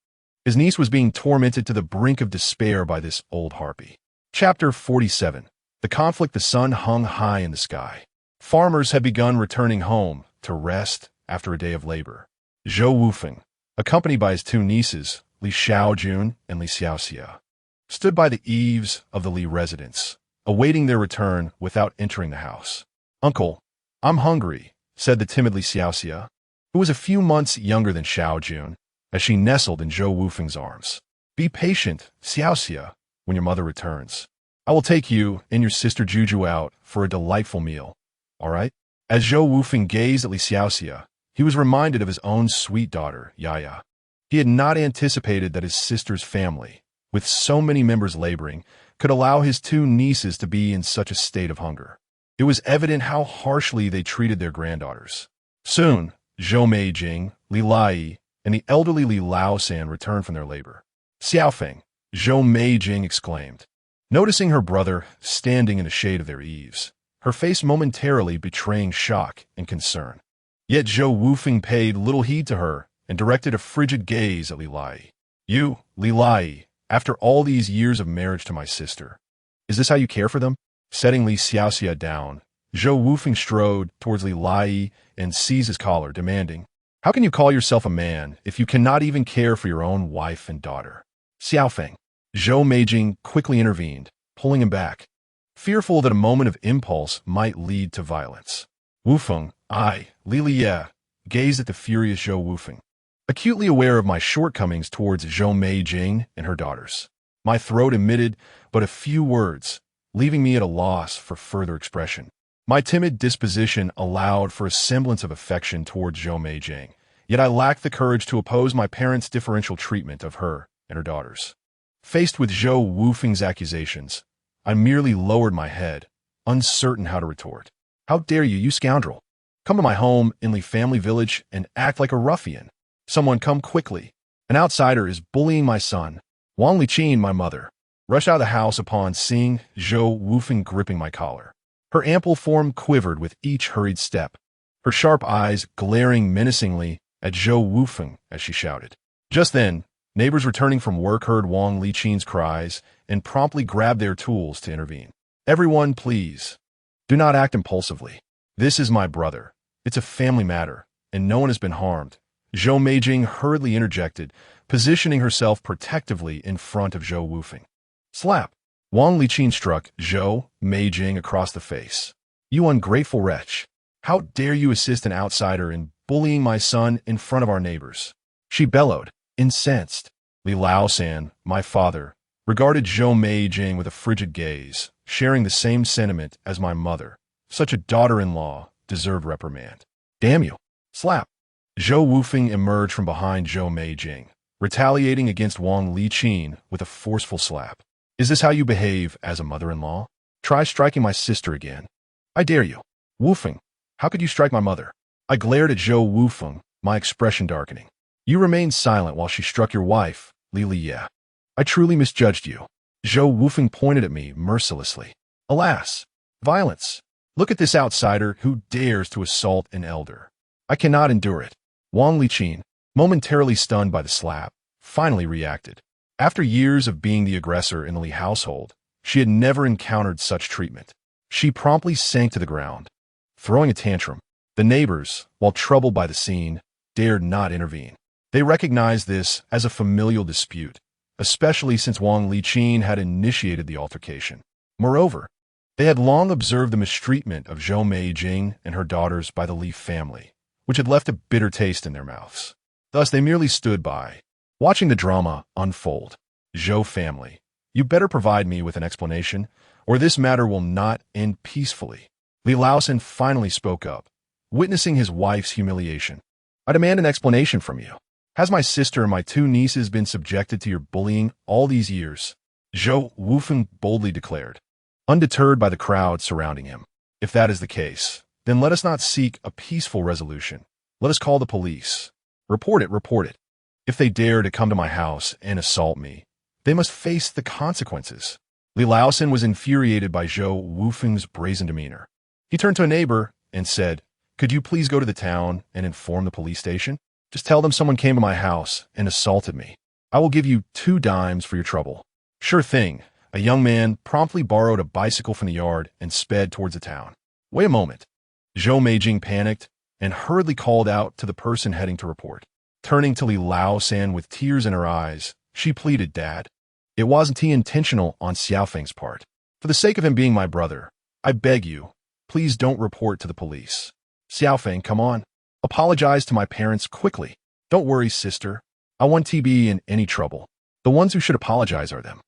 His niece was being tormented to the brink of despair by this old harpy. Chapter 47. The conflict. The sun hung high in the sky. Farmers had begun returning home to rest after a day of labor. Zhou Wufeng, accompanied by his 2 nieces, Li Xiaojun and Li Xiaoxia, stood by the eaves of the Li residence, awaiting their return without entering the house. Uncle, I'm hungry, said the timid Li Xiaoxia, who was a few months younger than Xiaojun, as she nestled in Zhou Wufeng's arms. Be patient, Xiaoxia, when your mother returns. I will take you and your sister Juju out for a delightful meal, all right? As Zhou Wufeng gazed at Li Xiaoxia, he was reminded of his own sweet daughter, Yaya. He had not anticipated that his sister's family, with so many members laboring, could allow his 2 nieces to be in such a state of hunger. It was evident how harshly they treated their granddaughters. Soon, Zhou Meijing, Li Lai, and the elderly Li Laosan returned from their labor. Xiaofeng, Zhou Meijing exclaimed, noticing her brother standing in the shade of their eaves, her face momentarily betraying shock and concern. Yet Zhou Wufeng paid little heed to her and directed a frigid gaze at Li Lai. You, Li Lai, after all these years of marriage to my sister, is this how you care for them? Setting Li Xiaoxia down, Zhou Wufeng strode towards Li Lai and seized his collar, demanding, how can you call yourself a man if you cannot even care for your own wife and daughter? Xiaofeng, Zhou Meijing quickly intervened, pulling him back, fearful that a moment of impulse might lead to violence. Wufeng, Li Liye, gazed at the furious Zhou Wufeng, acutely aware of my shortcomings towards Zhou Meijing and her daughters. My throat emitted but a few words, leaving me at a loss for further expression. My timid disposition allowed for a semblance of affection towards Zhou Meijing, yet I lacked the courage to oppose my parents' differential treatment of her and her daughters. Faced with Zhou Wufeng's accusations, I merely lowered my head, uncertain how to retort. How dare you, you scoundrel! Come to my home in the family village and act like a ruffian. Someone come quickly. An outsider is bullying my son. Wang Liqin, my mother, rushed out of the house upon seeing Zhou Wufeng gripping my collar. Her ample form quivered with each hurried step, her sharp eyes glaring menacingly at Zhou Wufeng as she shouted. Just then, neighbors returning from work heard Wang Liqin's cries and promptly grabbed their tools to intervene. Everyone, please, do not act impulsively. This is my brother. It's a family matter, and no one has been harmed. Zhou Meijing hurriedly interjected, positioning herself protectively in front of Zhou Wufeng. Slap! Wang Liqin struck Zhou Meijing across the face. You ungrateful wretch! How dare you assist an outsider in bullying my son in front of our neighbors? She bellowed, incensed. Li Laosan, my father, regarded Zhou Meijing with a frigid gaze, sharing the same sentiment as my mother. Such a daughter-in-law deserved reprimand. Damn you! Slap! Zhou Wufeng emerged from behind Zhou Meijing, retaliating against Wang Liqin with a forceful slap. Is this how you behave as a mother-in-law? Try striking my sister again. I dare you. Wufeng, how could you strike my mother? I glared at Zhou Wufeng, my expression darkening. You remained silent while she struck your wife, Li Liye. I truly misjudged you. Zhou Wufeng pointed at me mercilessly. Alas! Violence! Look at this outsider who dares to assault an elder. I cannot endure it. Wang Liqin, momentarily stunned by the slap, finally reacted. After years of being the aggressor in the Li household, she had never encountered such treatment. She promptly sank to the ground, throwing a tantrum. The neighbors, while troubled by the scene, dared not intervene. They recognized this as a familial dispute, especially since Wang Liqin had initiated the altercation. Moreover, they had long observed the mistreatment of Zhou Meijing and her daughters by the Li family, which had left a bitter taste in their mouths. Thus, they merely stood by, watching the drama unfold. Zhou family, you better provide me with an explanation, or this matter will not end peacefully. Li Laosan finally spoke up, witnessing his wife's humiliation. I demand an explanation from you. Has my sister and my two nieces been subjected to your bullying all these years? Zhou Wufeng boldly declared, undeterred by the crowd surrounding him. If that is the case, then let us not seek a peaceful resolution. Let us call the police. Report it. If they dare to come to my house and assault me, they must face the consequences. Li Laosan was infuriated by Zhou Wufeng's brazen demeanor. He turned to a neighbor and said, could you please go to the town and inform the police station? Just tell them someone came to my house and assaulted me. I will give you 2 dimes for your trouble. Sure thing. A young man promptly borrowed a bicycle from the yard and sped towards the town. Wait a moment. Zhou Meijing panicked and hurriedly called out to the person heading to report. Turning to Li Laosan with tears in her eyes, she pleaded, Dad, it wasn't he intentional on Xiaofeng's part. For the sake of him being my brother, I beg you, please don't report to the police. Xiaofeng, come on. Apologize to my parents quickly. Don't worry, sister. I won't be in any trouble. The ones who should apologize are them.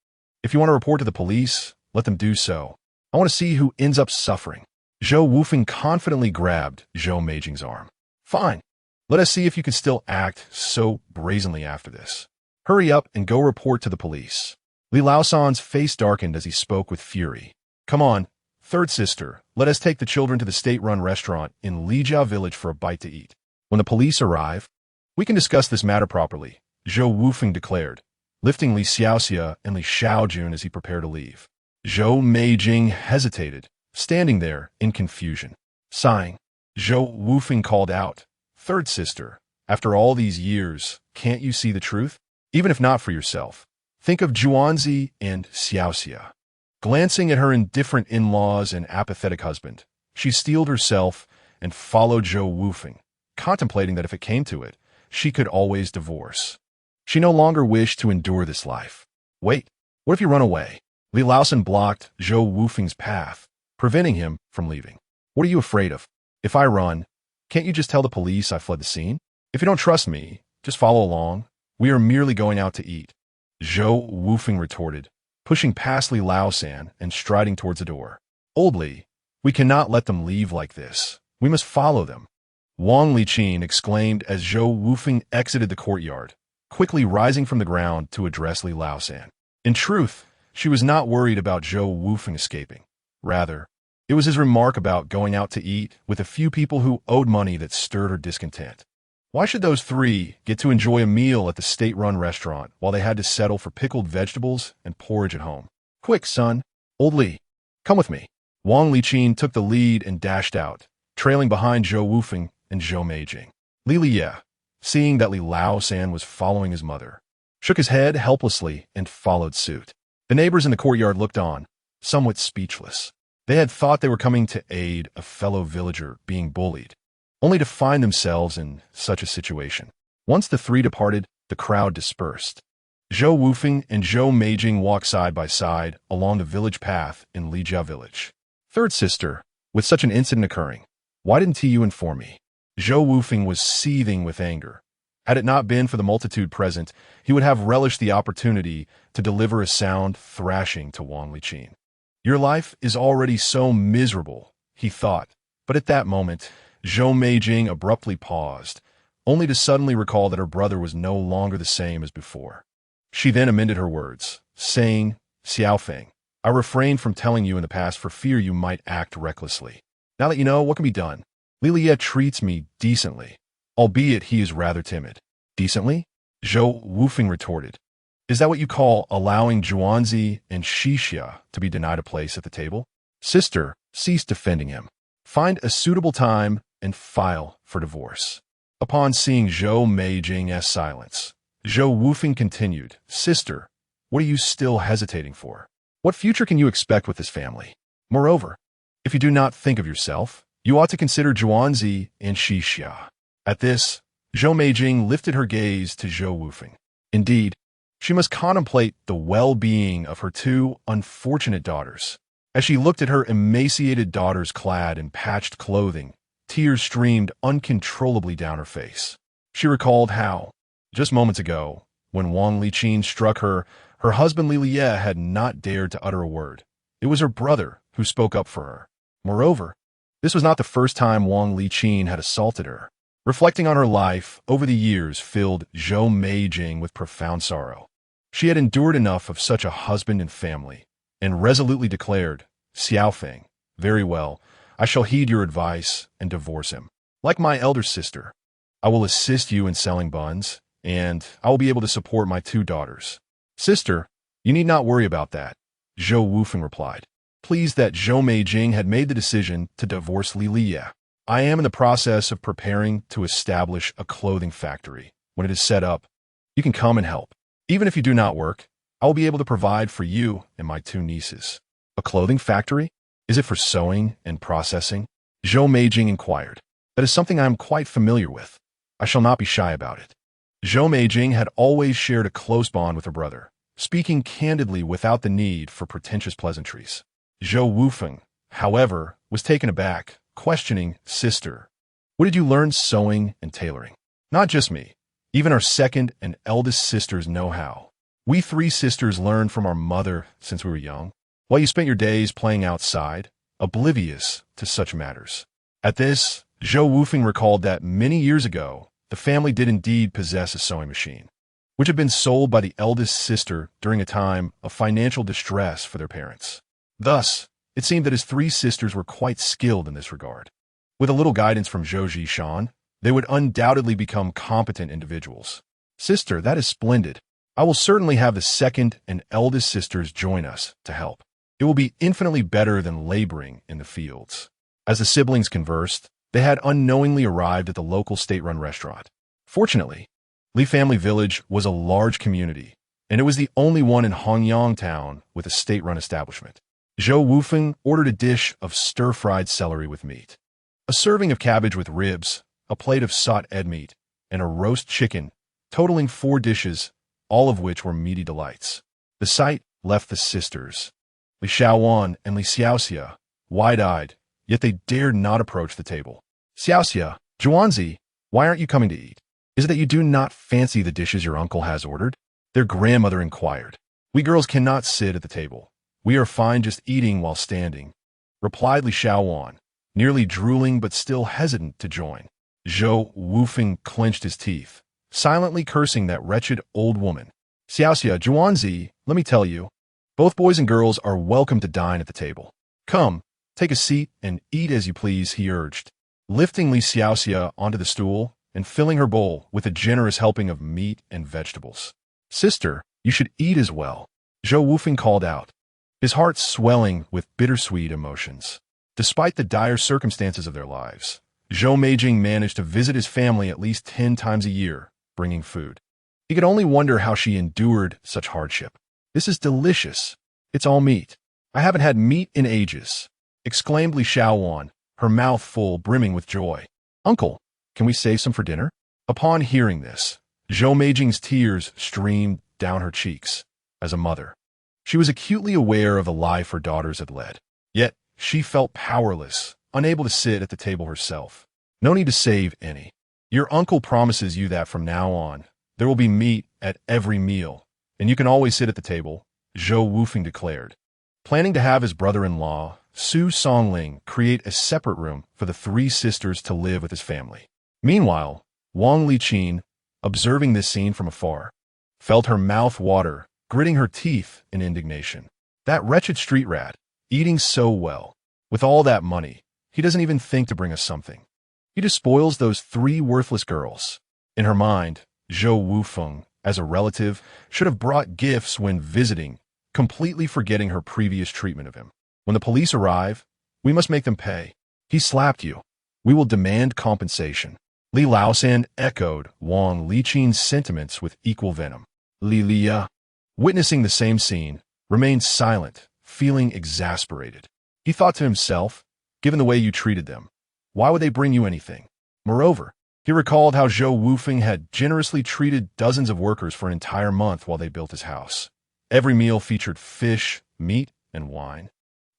If you want to report to the police, let them do so. I want to see who ends up suffering. Zhou Wufeng confidently grabbed Zhou Meijing's arm. Fine. Let us see if you can still act so brazenly after this. Hurry up and go report to the police. Li Laosan's face darkened as he spoke with fury. Come on, third sister, let us take the children to the state-run restaurant in Lijiao village for a bite to eat. When the police arrive, we can discuss this matter properly, Zhou Wufeng declared, lifting Li Xiaoxia and Li Shaojun as he prepared to leave. Zhou Meijing hesitated, standing there in confusion. Sighing, Zhou Wufeng called out, Third sister, after all these years, can't you see the truth? Even if not for yourself, think of Zhuanzi and Xiaoxia. Glancing at her indifferent in-laws and apathetic husband, she steeled herself and followed Zhou Wufeng, contemplating that if it came to it, she could always divorce. She no longer wished to endure this life. Wait, what if you run away? Li Laosan blocked Zhou Wufeng's path, preventing him from leaving. What are you afraid of? If I run, can't you just tell the police I fled the scene? If you don't trust me, just follow along. We are merely going out to eat. Zhou Wufeng retorted, pushing past Li Laosan and striding towards the door. Old Li, we cannot let them leave like this. We must follow them. Wang Liqin exclaimed as Zhou Wufeng exited the courtyard, quickly rising from the ground to address Li Laosan. In truth, She was not worried about Zhou Wufeng escaping. Rather, it was his remark about going out to eat with a few people who owed money that stirred her discontent. Why should those three get to enjoy a meal at the state-run restaurant while they had to settle for pickled vegetables and porridge at home? Quick, son. Old Li, come with me. Wang Liqin took the lead and dashed out, trailing behind Zhou Wufeng and Zhou Meijing. Li Liye, seeing that Li Lao-san was following his mother, shook his head helplessly and followed suit. The neighbors in the courtyard looked on, somewhat speechless. They had thought they were coming to aid a fellow villager being bullied, only to find themselves in such a situation. Once the three departed, the crowd dispersed. Zhou Wufeng and Zhou Meijing walked side by side along the village path in Lijia village. Third sister, with such an incident occurring, why didn't you inform me? Zhou Wufeng was seething with anger. Had it not been for the multitude present, he would have relished the opportunity to deliver a sound thrashing to Wang Liqin. Your life is already so miserable, he thought, but at that moment, Zhou Meijing abruptly paused, only to suddenly recall that her brother was no longer the same as before. She then amended her words, saying, Xiaofeng, I refrained from telling you in the past for fear you might act recklessly. Now that you know, what can be done? Li Liye treats me decently, albeit he is rather timid. Decently? Zhou Wufeng retorted. Is that what you call allowing Zhuanzi and Xixia to be denied a place at the table? Sister, cease defending him. Find a suitable time and file for divorce. Upon seeing Zhou Meijing's silence, Zhou Wufeng continued, Sister, what are you still hesitating for? What future can you expect with this family? Moreover, if you do not think of yourself, you ought to consider Zhuanzi and Xixia. At this, Zhou Meijing lifted her gaze to Zhou Wufeng. Indeed, she must contemplate the well-being of her two unfortunate daughters. As she looked at her emaciated daughters clad in patched clothing, tears streamed uncontrollably down her face. She recalled how, just moments ago, when Wang Liqin struck her, her husband Li Liye had not dared to utter a word. It was her brother who spoke up for her. Moreover, this was not the first time Wang Liqin had assaulted her. Reflecting on her life over the years filled Zhou Meijing with profound sorrow. She had endured enough of such a husband and family, and resolutely declared, Xiaofeng, very well, I shall heed your advice and divorce him. Like my elder sister, I will assist you in selling buns, and I will be able to support my two daughters. Sister, you need not worry about that, Zhou Wufeng replied, pleased that Zhou Meijing had made the decision to divorce Li Liye. I am in the process of preparing to establish a clothing factory. When it is set up, you can come and help. Even if you do not work, I will be able to provide for you and my two nieces. A clothing factory? Is it for sewing and processing? Zhou Meijing inquired. That is something I am quite familiar with. I shall not be shy about it. Zhou Meijing had always shared a close bond with her brother, speaking candidly without the need for pretentious pleasantries. Zhou Wufeng, however, was taken aback, questioning, Sister, what did you learn sewing and tailoring? Not just me. Even our second and eldest sisters know how. We three sisters learned from our mother since we were young, while you spent your days playing outside, oblivious to such matters. At this, Zhou Wufeng recalled that many years ago, the family did indeed possess a sewing machine, which had been sold by the eldest sister during a time of financial distress for their parents. Thus, it seemed that his three sisters were quite skilled in this regard. With a little guidance from Zhou Zhishan, they would undoubtedly become competent individuals. Sister, that is splendid. I will certainly have the second and eldest sisters join us to help. It will be infinitely better than laboring in the fields. As the siblings conversed, they had unknowingly arrived at the local state-run restaurant. Fortunately, Li Family Village was a large community, and it was the only one in Hongyang Town with a state-run establishment. Zhou Wufeng ordered a dish of stir-fried celery with meat, a serving of cabbage with ribs, a plate of sot ed meat, and a roast chicken, totaling 4 dishes, all of which were meaty delights. The sight left the sisters, Li Xiaowan and Li Xiaoxia, wide-eyed, yet they dared not approach the table. Xiaoxia, Zhuanzi, why aren't you coming to eat? Is it that you do not fancy the dishes your uncle has ordered? Their grandmother inquired. We girls cannot sit at the table. We are fine just eating while standing, replied Li Xiaowan, nearly drooling but still hesitant to join. Zhou Wufeng clenched his teeth, silently cursing that wretched old woman. Xiaoxia, Zhuanzi, let me tell you, Both boys and girls are welcome to dine at the table. Come, take a seat and eat as you please, he urged, lifting Li Xiaoxia onto the stool and filling her bowl with a generous helping of meat and vegetables. Sister, you should eat as well, Zhou Wufeng called out, his heart swelling with bittersweet emotions. Despite the dire circumstances of their lives, Zhou Meijing managed to visit his family at least 10 times a year, bringing food. He could only wonder how she endured such hardship. This is delicious. It's all meat. I haven't had meat in ages, exclaimed Li Xiaowan, her mouth full, brimming with joy. Uncle, can we save some for dinner? Upon hearing this, Zhou Meijing's tears streamed down her cheeks. As a mother, she was acutely aware of the life her daughters had led. Yet, she felt powerless, unable to sit at the table herself. No need to save any. Your uncle promises you that from now on, there will be meat at every meal, and you can always sit at the table, Zhou Wufeng declared. Planning to have his brother-in-law, Su Songling, create a separate room for the 3 sisters to live with his family. Meanwhile, Wang Liqin, observing this scene from afar, felt her mouth water, gritting her teeth in indignation. That wretched street rat, eating so well. With all that money, he doesn't even think to bring us something. He just spoils those 3 worthless girls. In her mind, Zhou Wufeng, as a relative, should have brought gifts when visiting, completely forgetting her previous treatment of him. When the police arrive, we must make them pay. He slapped you. We will demand compensation. Li Laosan echoed Wang Liqin's sentiments with equal venom. Li Lia, witnessing the same scene, remained silent, feeling exasperated. He thought to himself, given the way you treated them, why would they bring you anything? Moreover, he recalled how Zhou Wufeng had generously treated dozens of workers for an entire month while they built his house. Every meal featured fish, meat, and wine,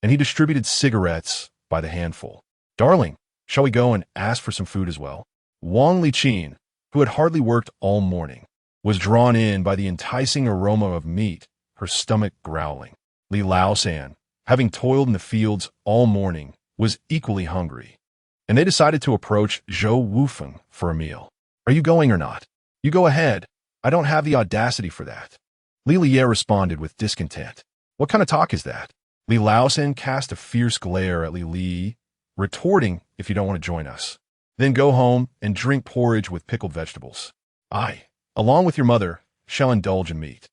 and he distributed cigarettes by the handful. Darling, shall we go and ask for some food as well? Wang Liqin, who had hardly worked all morning, was drawn in by the enticing aroma of meat, her stomach growling. Li Laosan, having toiled in the fields all morning, was equally hungry, and they decided to approach Zhou Wufeng for a meal. Are you going or not? You go ahead. I don't have the audacity for that. Li Lie responded with discontent. What kind of talk is that? Li Laosan cast a fierce glare at Li Li, retorting, if you don't want to join us, then go home and drink porridge with pickled vegetables. I, along with your mother, shall indulge in meat.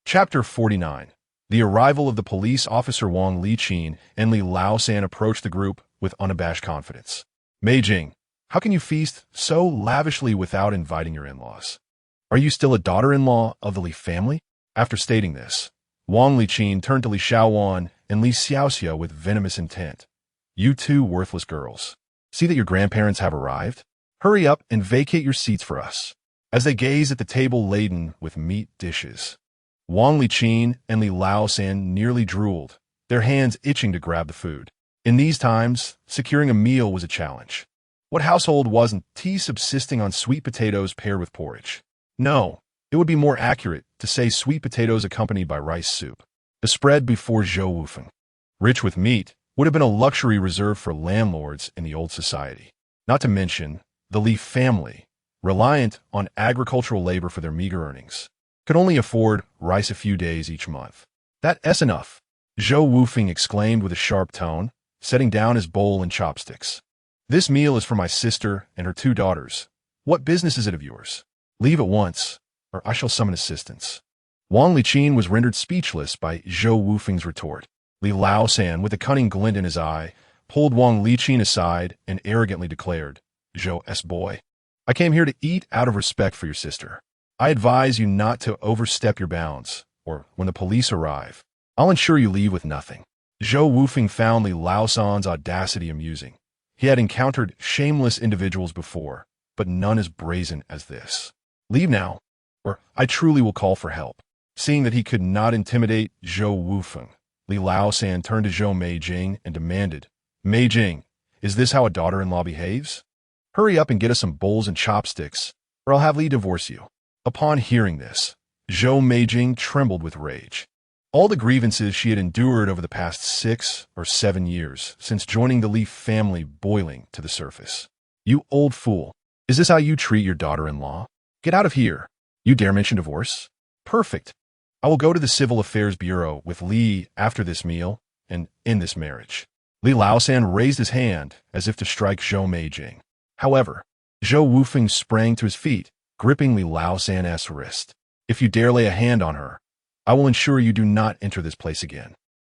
Chapter 49. The arrival of the police officer Wang Liqin and Li Laosan approached the group with unabashed confidence. Meijing, how can you feast so lavishly without inviting your in-laws? Are you still a daughter-in-law of the Li family? After stating this, Wang Liqin turned to Li Xiaowan and Li Xiaoxia with venomous intent. You 2 worthless girls. See that your grandparents have arrived? Hurry up and vacate your seats for us. As they gazed at the table laden with meat dishes, Wang Liqin and Li Laosan nearly drooled, their hands itching to grab the food. In these times, securing a meal was a challenge. What household wasn't subsisting on sweet potatoes paired with porridge? No, it would be more accurate to say sweet potatoes accompanied by rice soup. The spread before Zhou Wufeng, rich with meat, would have been a luxury reserved for landlords in the old society. Not to mention, the Li family, reliant on agricultural labor for their meager earnings, could only afford rice a few days each month. That's enough, Zhou Wufeng exclaimed with a sharp tone, setting down his bowl and chopsticks. This meal is for my sister and her 2 daughters. What business is it of yours? Leave at once, or I shall summon assistance. Wang Liqin was rendered speechless by Zhou Wufeng's retort. Li Laosan, with a cunning glint in his eye, pulled Wang Liqin aside and arrogantly declared, Zhou's boy, I came here to eat out of respect for your sister. I advise you not to overstep your bounds, or when the police arrive, I'll ensure you leave with nothing. Zhou Wufeng found Li Laosan's audacity amusing. He had encountered shameless individuals before, but none as brazen as this. Leave now, or I truly will call for help. Seeing that he could not intimidate Zhou Wufeng, Li Laosan turned to Zhou Meijing and demanded, Meijing, is this how a daughter-in-law behaves? Hurry up and get us some bowls and chopsticks, or I'll have Li divorce you. Upon hearing this, Zhou Meijing trembled with rage. All the grievances she had endured over the past 6 or 7 years since joining the Li family boiling to the surface. You old fool, is this how you treat your daughter-in-law? Get out of here. You dare mention divorce? Perfect. I will go to the Civil Affairs Bureau with Li after this meal and end this marriage. Li Laosan raised his hand as if to strike Zhou Meijing. However, Zhou Wufeng sprang to his feet, gripping Li Laosan's wrist. If you dare lay a hand on her, I will ensure you do not enter this place again.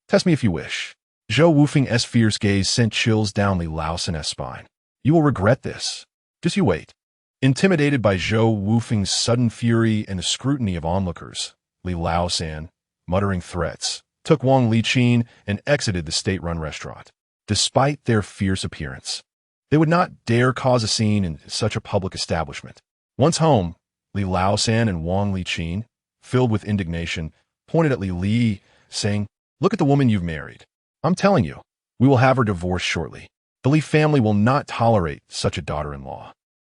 Test me if you wish. Zhou Wufeng's fierce gaze sent chills down Li Laosan's spine. You will regret this. Just you wait. Intimidated by Zhou Wufeng's sudden fury and the scrutiny of onlookers, Li Laosan, muttering threats, took Wang Liqin and exited the state-run restaurant. Despite their fierce appearance, they would not dare cause a scene in such a public establishment. Once home, Li Laosan and Wang Liqin, filled with indignation, pointed at Li, saying, "Look at the woman you've married. I'm telling you, we will have her divorced shortly. The Li family will not tolerate such a daughter-in-law.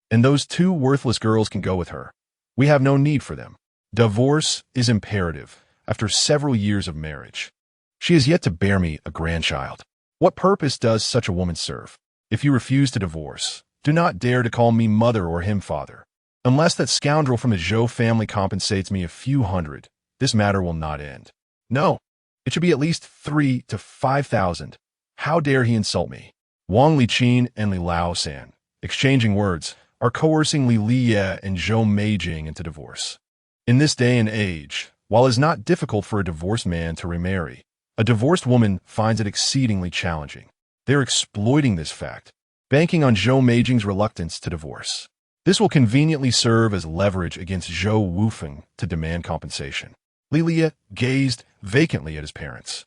And those two worthless girls can go with her. We have no need for them. Divorce is imperative after several years of marriage. She has yet to bear me a grandchild. What purpose does such a woman serve? If you refuse to divorce, do not dare to call me mother or him father. Unless that scoundrel from the Zhou family compensates me a few hundred, this matter will not end. No, it should be at least 3,000 to 5,000. How dare he insult me?" Wang Liqin and Li Laosan, exchanging words, are coercing Li Liye and Zhou Meijing into divorce. In this day and age, while it is not difficult for a divorced man to remarry, a divorced woman finds it exceedingly challenging. They're exploiting this fact, banking on Zhou Meijing's reluctance to divorce. This will conveniently serve as leverage against Zhou Wufeng to demand compensation. Li Liye gazed vacantly at his parents.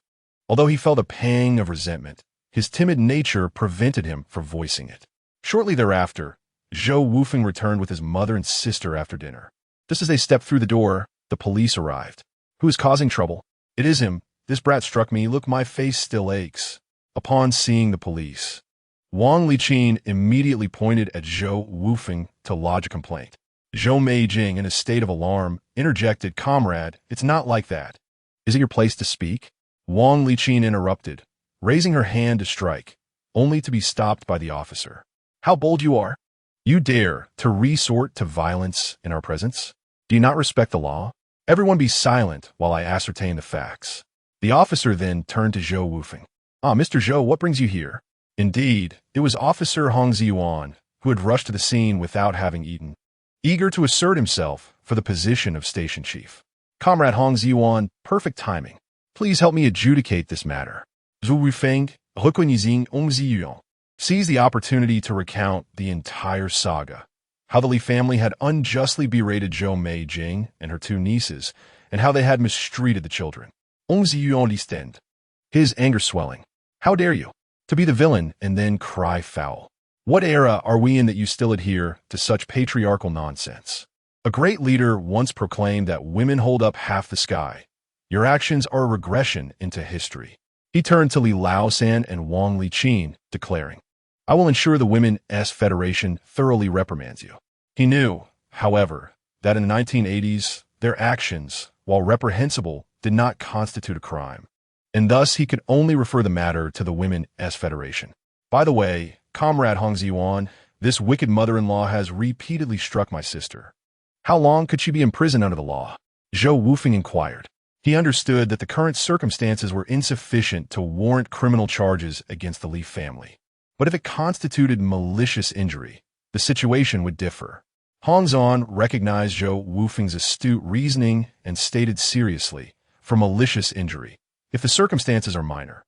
Although he felt a pang of resentment, his timid nature prevented him from voicing it. Shortly thereafter, Zhou Wufeng returned with his mother and sister after dinner. Just as they stepped through the door, the police arrived. "Who is causing trouble?" "It is him. This brat struck me. Look, my face still aches." Upon seeing the police, Wang Liqin immediately pointed at Zhou Wufeng to lodge a complaint. Zhou Meijing, in a state of alarm, interjected, "Comrade, it's not like that. Is it your place to speak?" Wang Liqin interrupted, raising her hand to strike, only to be stopped by the officer. "How bold you are! You dare to resort to violence in our presence? Do you not respect the law? Everyone be silent while I ascertain the facts." The officer then turned to Zhou Wufeng. "Ah, Mr. Zhou, what brings you here?" Indeed, it was Officer Hong Ziyuan, who had rushed to the scene without having eaten, eager to assert himself for the position of station chief. "Comrade Hong Ziyuan, perfect timing. Please help me adjudicate this matter." Zhou Wufeng, reconnaissant Hong Ziyuan, seized the opportunity to recount the entire saga, how the Li family had unjustly berated Zhou Meijing and her two nieces, and how they had mistreated the children. Hong Ziyuan listened, his anger swelling. "How dare you? To be the villain and then cry foul. What era are we in that you still adhere to such patriarchal nonsense? A great leader once proclaimed that women hold up half the sky. Your actions are a regression into history." He turned to Li Laosan and Wang Liqin, declaring, "I will ensure the Women's Federation thoroughly reprimands you." He knew, however, that in the 1980s, their actions, while reprehensible, did not constitute a crime, and thus he could only refer the matter to the Women's Federation. "By the way, Comrade Hong Ziyuan, this wicked mother-in-law has repeatedly struck my sister. How long could she be imprisoned under the law?" Zhou Wufeng inquired. He understood that the current circumstances were insufficient to warrant criminal charges against the Li family. But if it constituted malicious injury, the situation would differ. Hong Zon recognized Zhou Wufeng's astute reasoning and stated seriously, for malicious injury, if the circumstances are minor,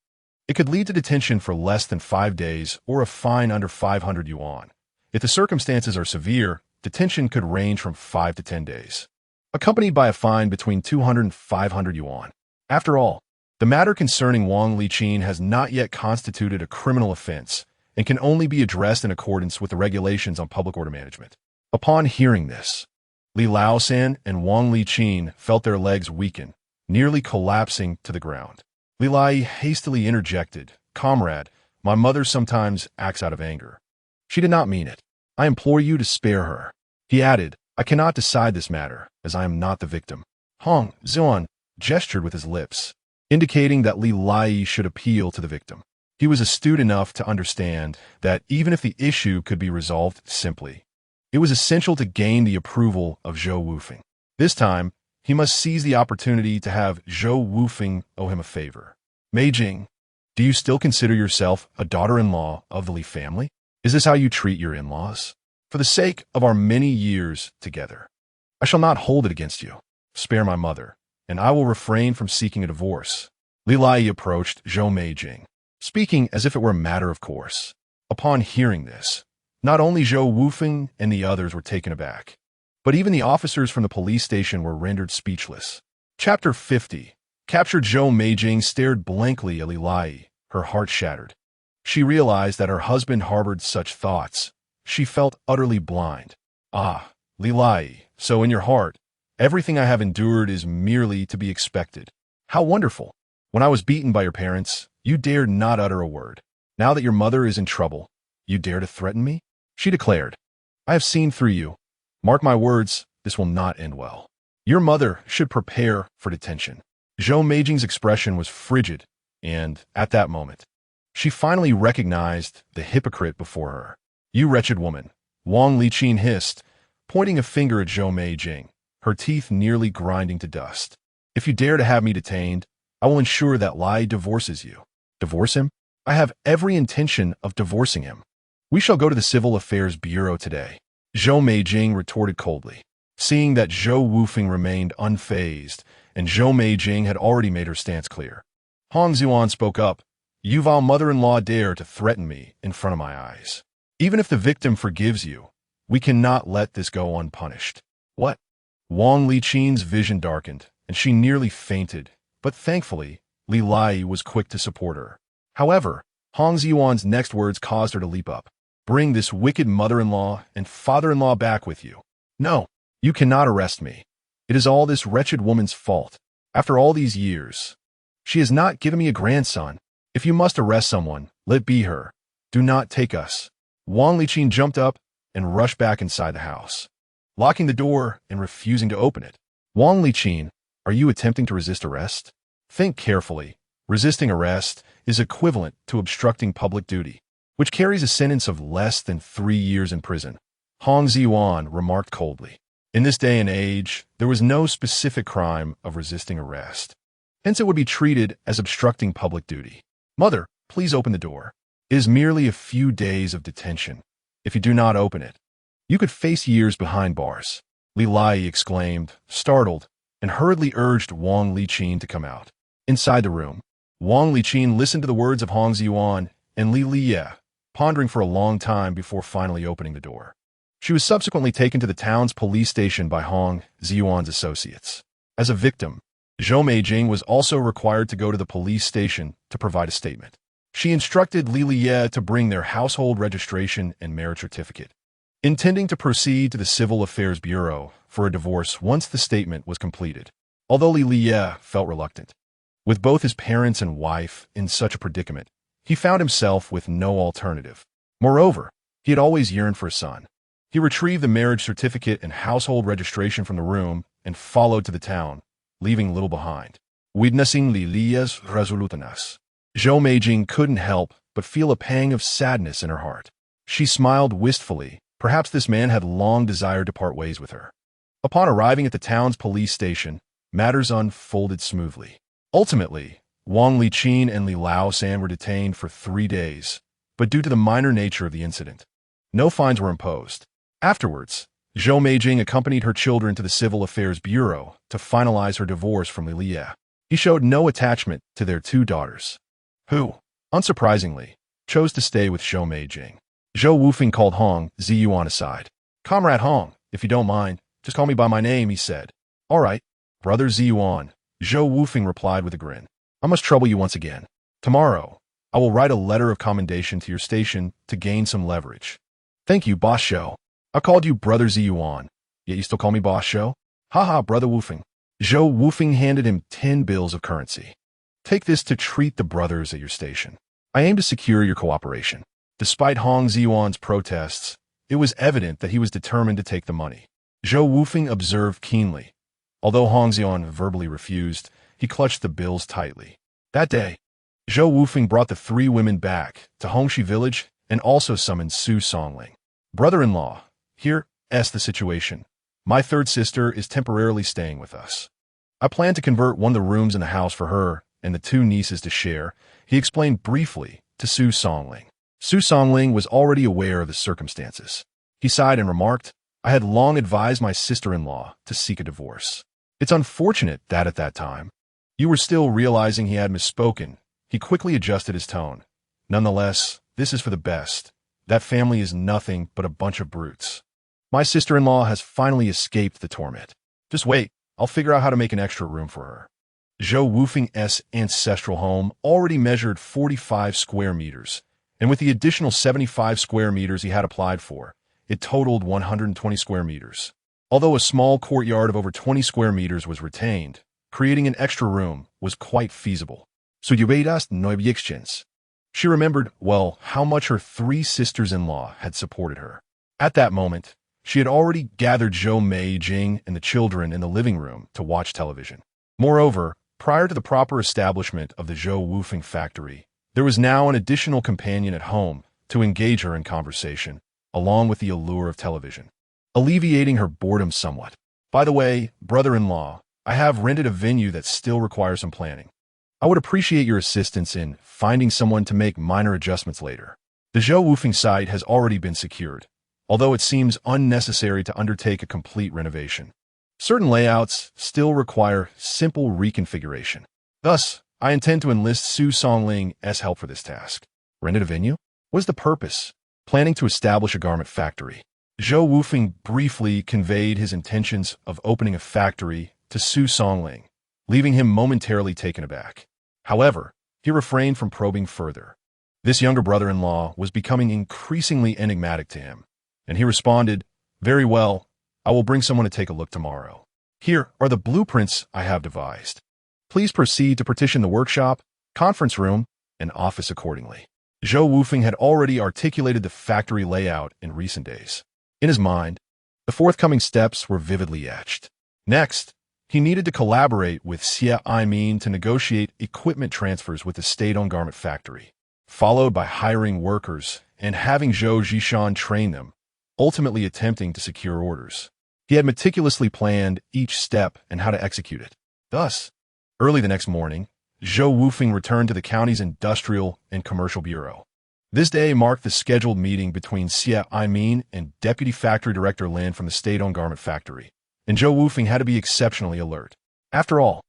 it could lead to detention for less than 5 days or a fine under 500 yuan. If the circumstances are severe, detention could range from 5 to 10 days, accompanied by a fine between 200 and 500 yuan. After all, the matter concerning Wang Liqin has not yet constituted a criminal offense and can only be addressed in accordance with the regulations on public order management. Upon hearing this, Li Laosan and Wang Liqin felt their legs weaken, nearly collapsing to the ground. Li Lai hastily interjected, "Comrade, my mother sometimes acts out of anger. She did not mean it. I implore you to spare her." He added, "I cannot decide this matter, as I am not the victim." Hong Ziyuan gestured with his lips, indicating that Li Lai should appeal to the victim. He was astute enough to understand that even if the issue could be resolved simply, it was essential to gain the approval of Zhou Wufeng. This time, He must seize the opportunity to have Zhou Wufeng owe him a favor. Mei Jing, do you still consider yourself a daughter-in-law of the Li family? Is this how you treat your in-laws? For the sake of our many years together, I shall not hold it against you. Spare my mother, and I will refrain from seeking a divorce. Li Lai approached Zhou Meijing, speaking as if it were a matter of course. Upon hearing this, not only Zhou Wufeng and the others were taken aback, but even the officers from the police station were rendered speechless. Chapter 50. Captured. Zhou Meijing stared blankly at Li Lai, her heart shattered. She realized that her husband harbored such thoughts. She felt utterly blind. Ah, Li Lai, so in your heart, everything I have endured is merely to be expected. How wonderful! When I was beaten by your parents, you dared not utter a word. Now that your mother is in trouble, you dare to threaten me? She declared. I have seen through you. Mark my words, this will not end well. Your mother should prepare for detention. Zhou Meijing's expression was frigid, and, at that moment, she finally recognized the hypocrite before her. You wretched woman, Wang Liqin hissed, pointing a finger at Zhou Meijing, her teeth nearly grinding to dust. If you dare to have me detained, I will ensure that Lai divorces you. Divorce him? I have every intention of divorcing him. We shall go to the Civil Affairs Bureau today. Zhou Meijing retorted coldly, seeing that Zhou Wufeng remained unfazed, and Zhou Meijing had already made her stance clear. Hong Zuan spoke up. You vow mother-in-law dare to threaten me in front of my eyes. Even if the victim forgives you, we cannot let this go unpunished. What? Wang Liqin's vision darkened, and she nearly fainted, but thankfully, Li Lai was quick to support her. However, Hong Zuan's next words caused her to leap up. Bring this wicked mother-in-law and father-in-law back with you. No, you cannot arrest me. It is all this wretched woman's fault. After all these years, she has not given me a grandson. If you must arrest someone, let it be her. Do not take us. Wang Liqin jumped up and rushed back inside the house, locking the door and refusing to open it. Wang Liqin, are you attempting to resist arrest? Think carefully. Resisting arrest is equivalent to obstructing public duty, which carries a sentence of less than 3 years in prison. Hong Ziyuan remarked coldly. In this day and age, there was no specific crime of resisting arrest. Hence it would be treated as obstructing public duty. Mother, please open the door. It is merely a few days of detention. If you do not open it, you could face years behind bars. Li Lai exclaimed, startled, and hurriedly urged Wang Liqin to come out. Inside the room, Wang Liqin listened to the words of Hong Ziyuan and Li Liye, pondering for a long time before finally opening the door. She was subsequently taken to the town's police station by Hong Ziyuan's associates. As a victim, Zhou Meijing was also required to go to the police station to provide a statement. She instructed Li Liye to bring their household registration and marriage certificate, intending to proceed to the Civil Affairs Bureau for a divorce once the statement was completed, although Li Liye felt reluctant. With both his parents and wife in such a predicament, he found himself with no alternative. Moreover, he had always yearned for a son. He retrieved the marriage certificate and household registration from the room and followed to the town, leaving little behind. Witnessing Li Liye's resoluteness, Zhou Meijing couldn't help but feel a pang of sadness in her heart. She smiled wistfully. Perhaps this man had long desired to part ways with her. Upon arriving at the town's police station, matters unfolded smoothly. Ultimately, Wang Liqin and Li Laosan were detained for 3 days, but due to the minor nature of the incident, no fines were imposed. Afterwards, Zhou Meijing accompanied her children to the Civil Affairs Bureau to finalize her divorce from Li Liye. He showed no attachment to their 2 daughters, who, unsurprisingly, chose to stay with Zhou Meijing. Zhou Wufeng called Hong Ziyuan aside. Comrade Hong, if you don't mind, just call me by my name, he said. All right, Brother Ziyuan, Zhou Wufeng replied with a grin. I must trouble you once again. Tomorrow, I will write a letter of commendation to your station to gain some leverage. Thank you, Boss Zhou. I called you Brother Ziyuan, yet you still call me Boss Zhou? Haha, Brother Wufeng. Zhou Wufeng handed him 10 bills of currency. Take this to treat the brothers at your station. I aim to secure your cooperation. Despite Hong Ziyuan's protests, it was evident that he was determined to take the money. Zhou Wufeng observed keenly. Although Hong Ziyuan verbally refused, he clutched the bills tightly. That day, Zhou Wufeng brought the 3 women back to Hongxi village and also summoned Su Songling. Brother-in-law, here's the situation. My 3rd sister is temporarily staying with us. I plan to convert one of the rooms in the house for her and the two nieces to share, he explained briefly to Su Songling. Su Songling was already aware of the circumstances. He sighed and remarked, I had long advised my sister-in-law to seek a divorce. It's unfortunate that at that time, you were still realizing he had misspoken. He quickly adjusted his tone. Nonetheless, this is for the best. That family is nothing but a bunch of brutes. My sister-in-law has finally escaped the torment. Just wait, I'll figure out how to make an extra room for her. Zhou Wufeng's ancestral home already measured 45 square meters, and with the additional 75 square meters he had applied for, it totaled 120 square meters. Although a small courtyard of over 20 square meters was retained, creating an extra room was quite feasible. So you made us no objections. She remembered, well, how much her three sisters-in-law had supported her. At that moment, she had already gathered Zhou Mei Jing and the children in the living room to watch television. Moreover, prior to the proper establishment of the Zhou Wufeng factory, there was now an additional companion at home to engage her in conversation, along with the allure of television, alleviating her boredom somewhat. By the way, brother-in-law, I have rented a venue that still requires some planning. I would appreciate your assistance in finding someone to make minor adjustments later. The Zhou Wufeng site has already been secured, although it seems unnecessary to undertake a complete renovation. Certain layouts still require simple reconfiguration. Thus, I intend to enlist Su Songling's help for this task. Rented a venue? What is the purpose? Planning to establish a garment factory. Zhou Wufeng briefly conveyed his intentions of opening a factory to Su Songling, leaving him momentarily taken aback. However, he refrained from probing further. This younger brother-in-law was becoming increasingly enigmatic to him, and he responded, Very well, I will bring someone to take a look tomorrow. Here are the blueprints I have devised. Please proceed to partition the workshop, conference room, and office accordingly. Zhou Wufeng had already articulated the factory layout in recent days. In his mind, the forthcoming steps were vividly etched. Next, he needed to collaborate with Xie Aimin to negotiate equipment transfers with the state-owned garment factory, followed by hiring workers and having Zhou Zhishan train them, ultimately attempting to secure orders. He had meticulously planned each step and how to execute it. Thus, early the next morning, Zhou Wufeng returned to the county's Industrial and Commercial Bureau. This day marked the scheduled meeting between Xie Aimin and Deputy Factory Director Lin from the state-owned garment factory, and Zhou Wufeng had to be exceptionally alert. After all,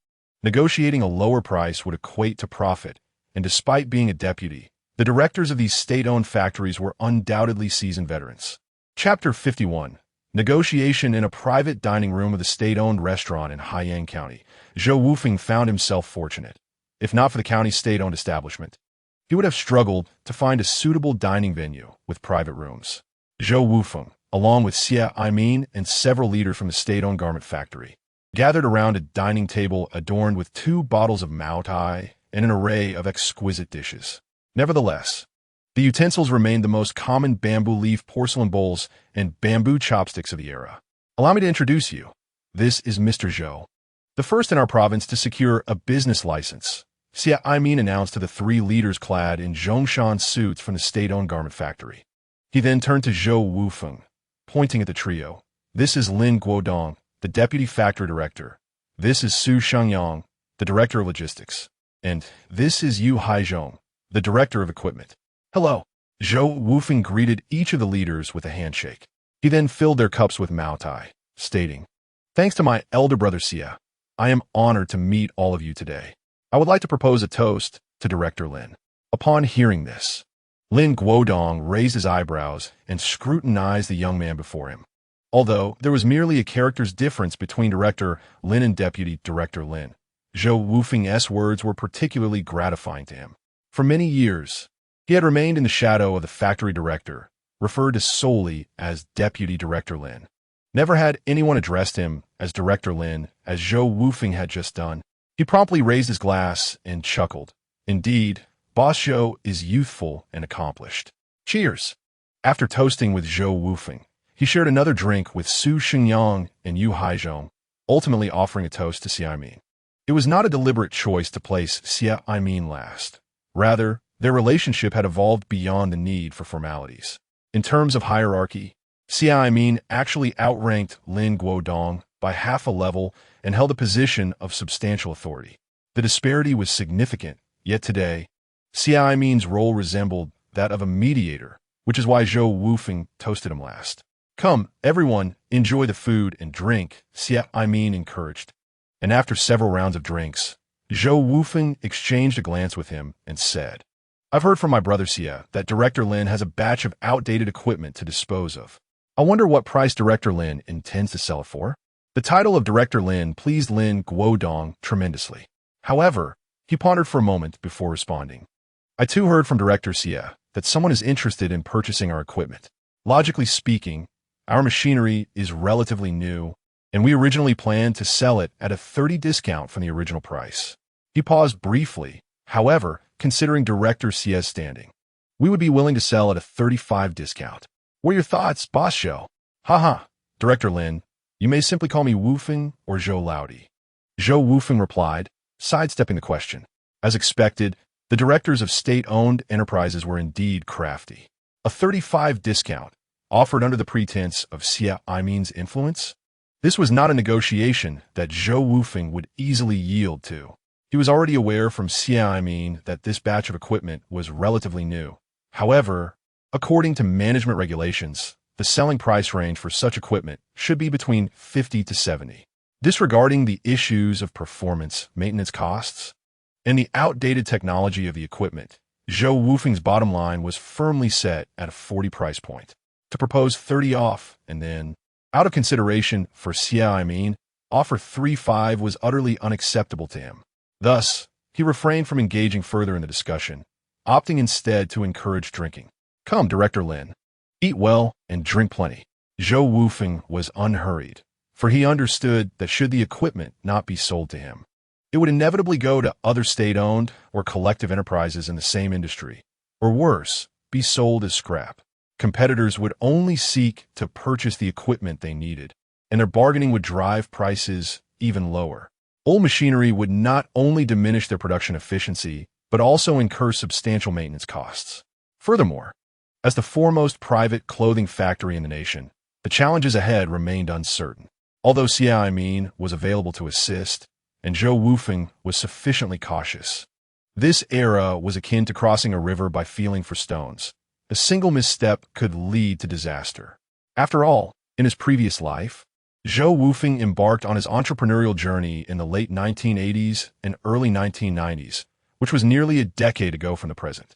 negotiating a lower price would equate to profit, and despite being a deputy, the directors of these state-owned factories were undoubtedly seasoned veterans. Chapter 51. Negotiation in a private dining room of the state-owned restaurant in Haiyang County. Zhou Wufeng found himself fortunate. If not for the county's state-owned establishment, he would have struggled to find a suitable dining venue with private rooms. Zhou Wufeng, along with Xie Aimin and several leaders from the state-owned garment factory, gathered around a dining table adorned with 2 bottles of Mao Tai and an array of exquisite dishes. Nevertheless, the utensils remained the most common bamboo leaf porcelain bowls and bamboo chopsticks of the era. Allow me to introduce you. This is Mr. Zhou, the first in our province to secure a business license. Xie Aimin announced to the 3 leaders clad in Zhongshan suits from the state-owned garment factory. He then turned to Zhou Wufeng, pointing at the trio. This is Lin Guodong, the deputy factory director. This is Su Shangyang, the director of logistics. And this is Yu Haizhong, the director of equipment. Hello. Zhou Wufeng greeted each of the leaders with a handshake. He then filled their cups with Mao Tai, stating, Thanks to my elder brother Xie, I am honored to meet all of you today. I would like to propose a toast to Director Lin. Upon hearing this, Lin Guodong raised his eyebrows and scrutinized the young man before him. Although there was merely a character's difference between Director Lin and Deputy Director Lin, Zhou Wufeng's words were particularly gratifying to him. For many years, he had remained in the shadow of the factory director, referred to solely as Deputy Director Lin. Never had anyone addressed him as Director Lin, as Zhou Wufeng had just done. He promptly raised his glass and chuckled. Indeed, Boss Zhou is youthful and accomplished. Cheers! After toasting with Zhou Wufeng, he shared another drink with Su Shengyang and Yu Haizhong, ultimately offering a toast to Xie Aimin. It was not a deliberate choice to place Xie Aimin last. Rather, their relationship had evolved beyond the need for formalities. In terms of hierarchy, Xie Aimin actually outranked Lin Guodong by half a level and held a position of substantial authority. The disparity was significant, yet today, Xia Aimin's role resembled that of a mediator, which is why Zhou Wufeng toasted him last. "Come, everyone, enjoy the food and drink," Xia Aimin encouraged. And after several rounds of drinks, Zhou Wufeng exchanged a glance with him and said, "I've heard from my brother Xia that Director Lin has a batch of outdated equipment to dispose of. I wonder what price Director Lin intends to sell it for?" The title of Director Lin pleased Lin Guodong tremendously. However, he pondered for a moment before responding. "I too heard from Director Xia that someone is interested in purchasing our equipment. Logically speaking, our machinery is relatively new, and we originally planned to sell it at a 30% discount from the original price." He paused briefly, however, considering Director Xia's standing. "We would be willing to sell at a 35% discount. What are your thoughts, Boss Zhou?" "Haha, Director Lin, you may simply call me Wufeng or Zhou Laudi." Zhou Wufeng replied, sidestepping the question. As expected, the directors of state-owned enterprises were indeed crafty. A 35% discount, offered under the pretense of Xia Aimin's influence? This was not a negotiation that Zhou Wufeng would easily yield to. He was already aware from Xia Aimin that this batch of equipment was relatively new. However, according to management regulations, the selling price range for such equipment should be between 50 to 70. Disregarding the issues of performance, maintenance costs, and the outdated technology of the equipment, Zhou Wufeng's bottom line was firmly set at a 40 price point. To propose 30 off and then, out of consideration for Xia Aimin, offer 35 was utterly unacceptable to him. Thus, he refrained from engaging further in the discussion, opting instead to encourage drinking. "Come, Director Lin, eat well and drink plenty." Zhou Wufeng was unhurried, for he understood that should the equipment not be sold to him, it would inevitably go to other state-owned or collective enterprises in the same industry, or worse, be sold as scrap. Competitors would only seek to purchase the equipment they needed, and their bargaining would drive prices even lower. Old machinery would not only diminish their production efficiency, but also incur substantial maintenance costs. Furthermore, as the foremost private clothing factory in the nation, the challenges ahead remained uncertain. Although Xia Aimin was available to assist, and Zhou Wufeng was sufficiently cautious, this era was akin to crossing a river by feeling for stones. A single misstep could lead to disaster. After all, in his previous life, Zhou Wufeng embarked on his entrepreneurial journey in the late 1980s and early 1990s, which was nearly a decade ago from the present.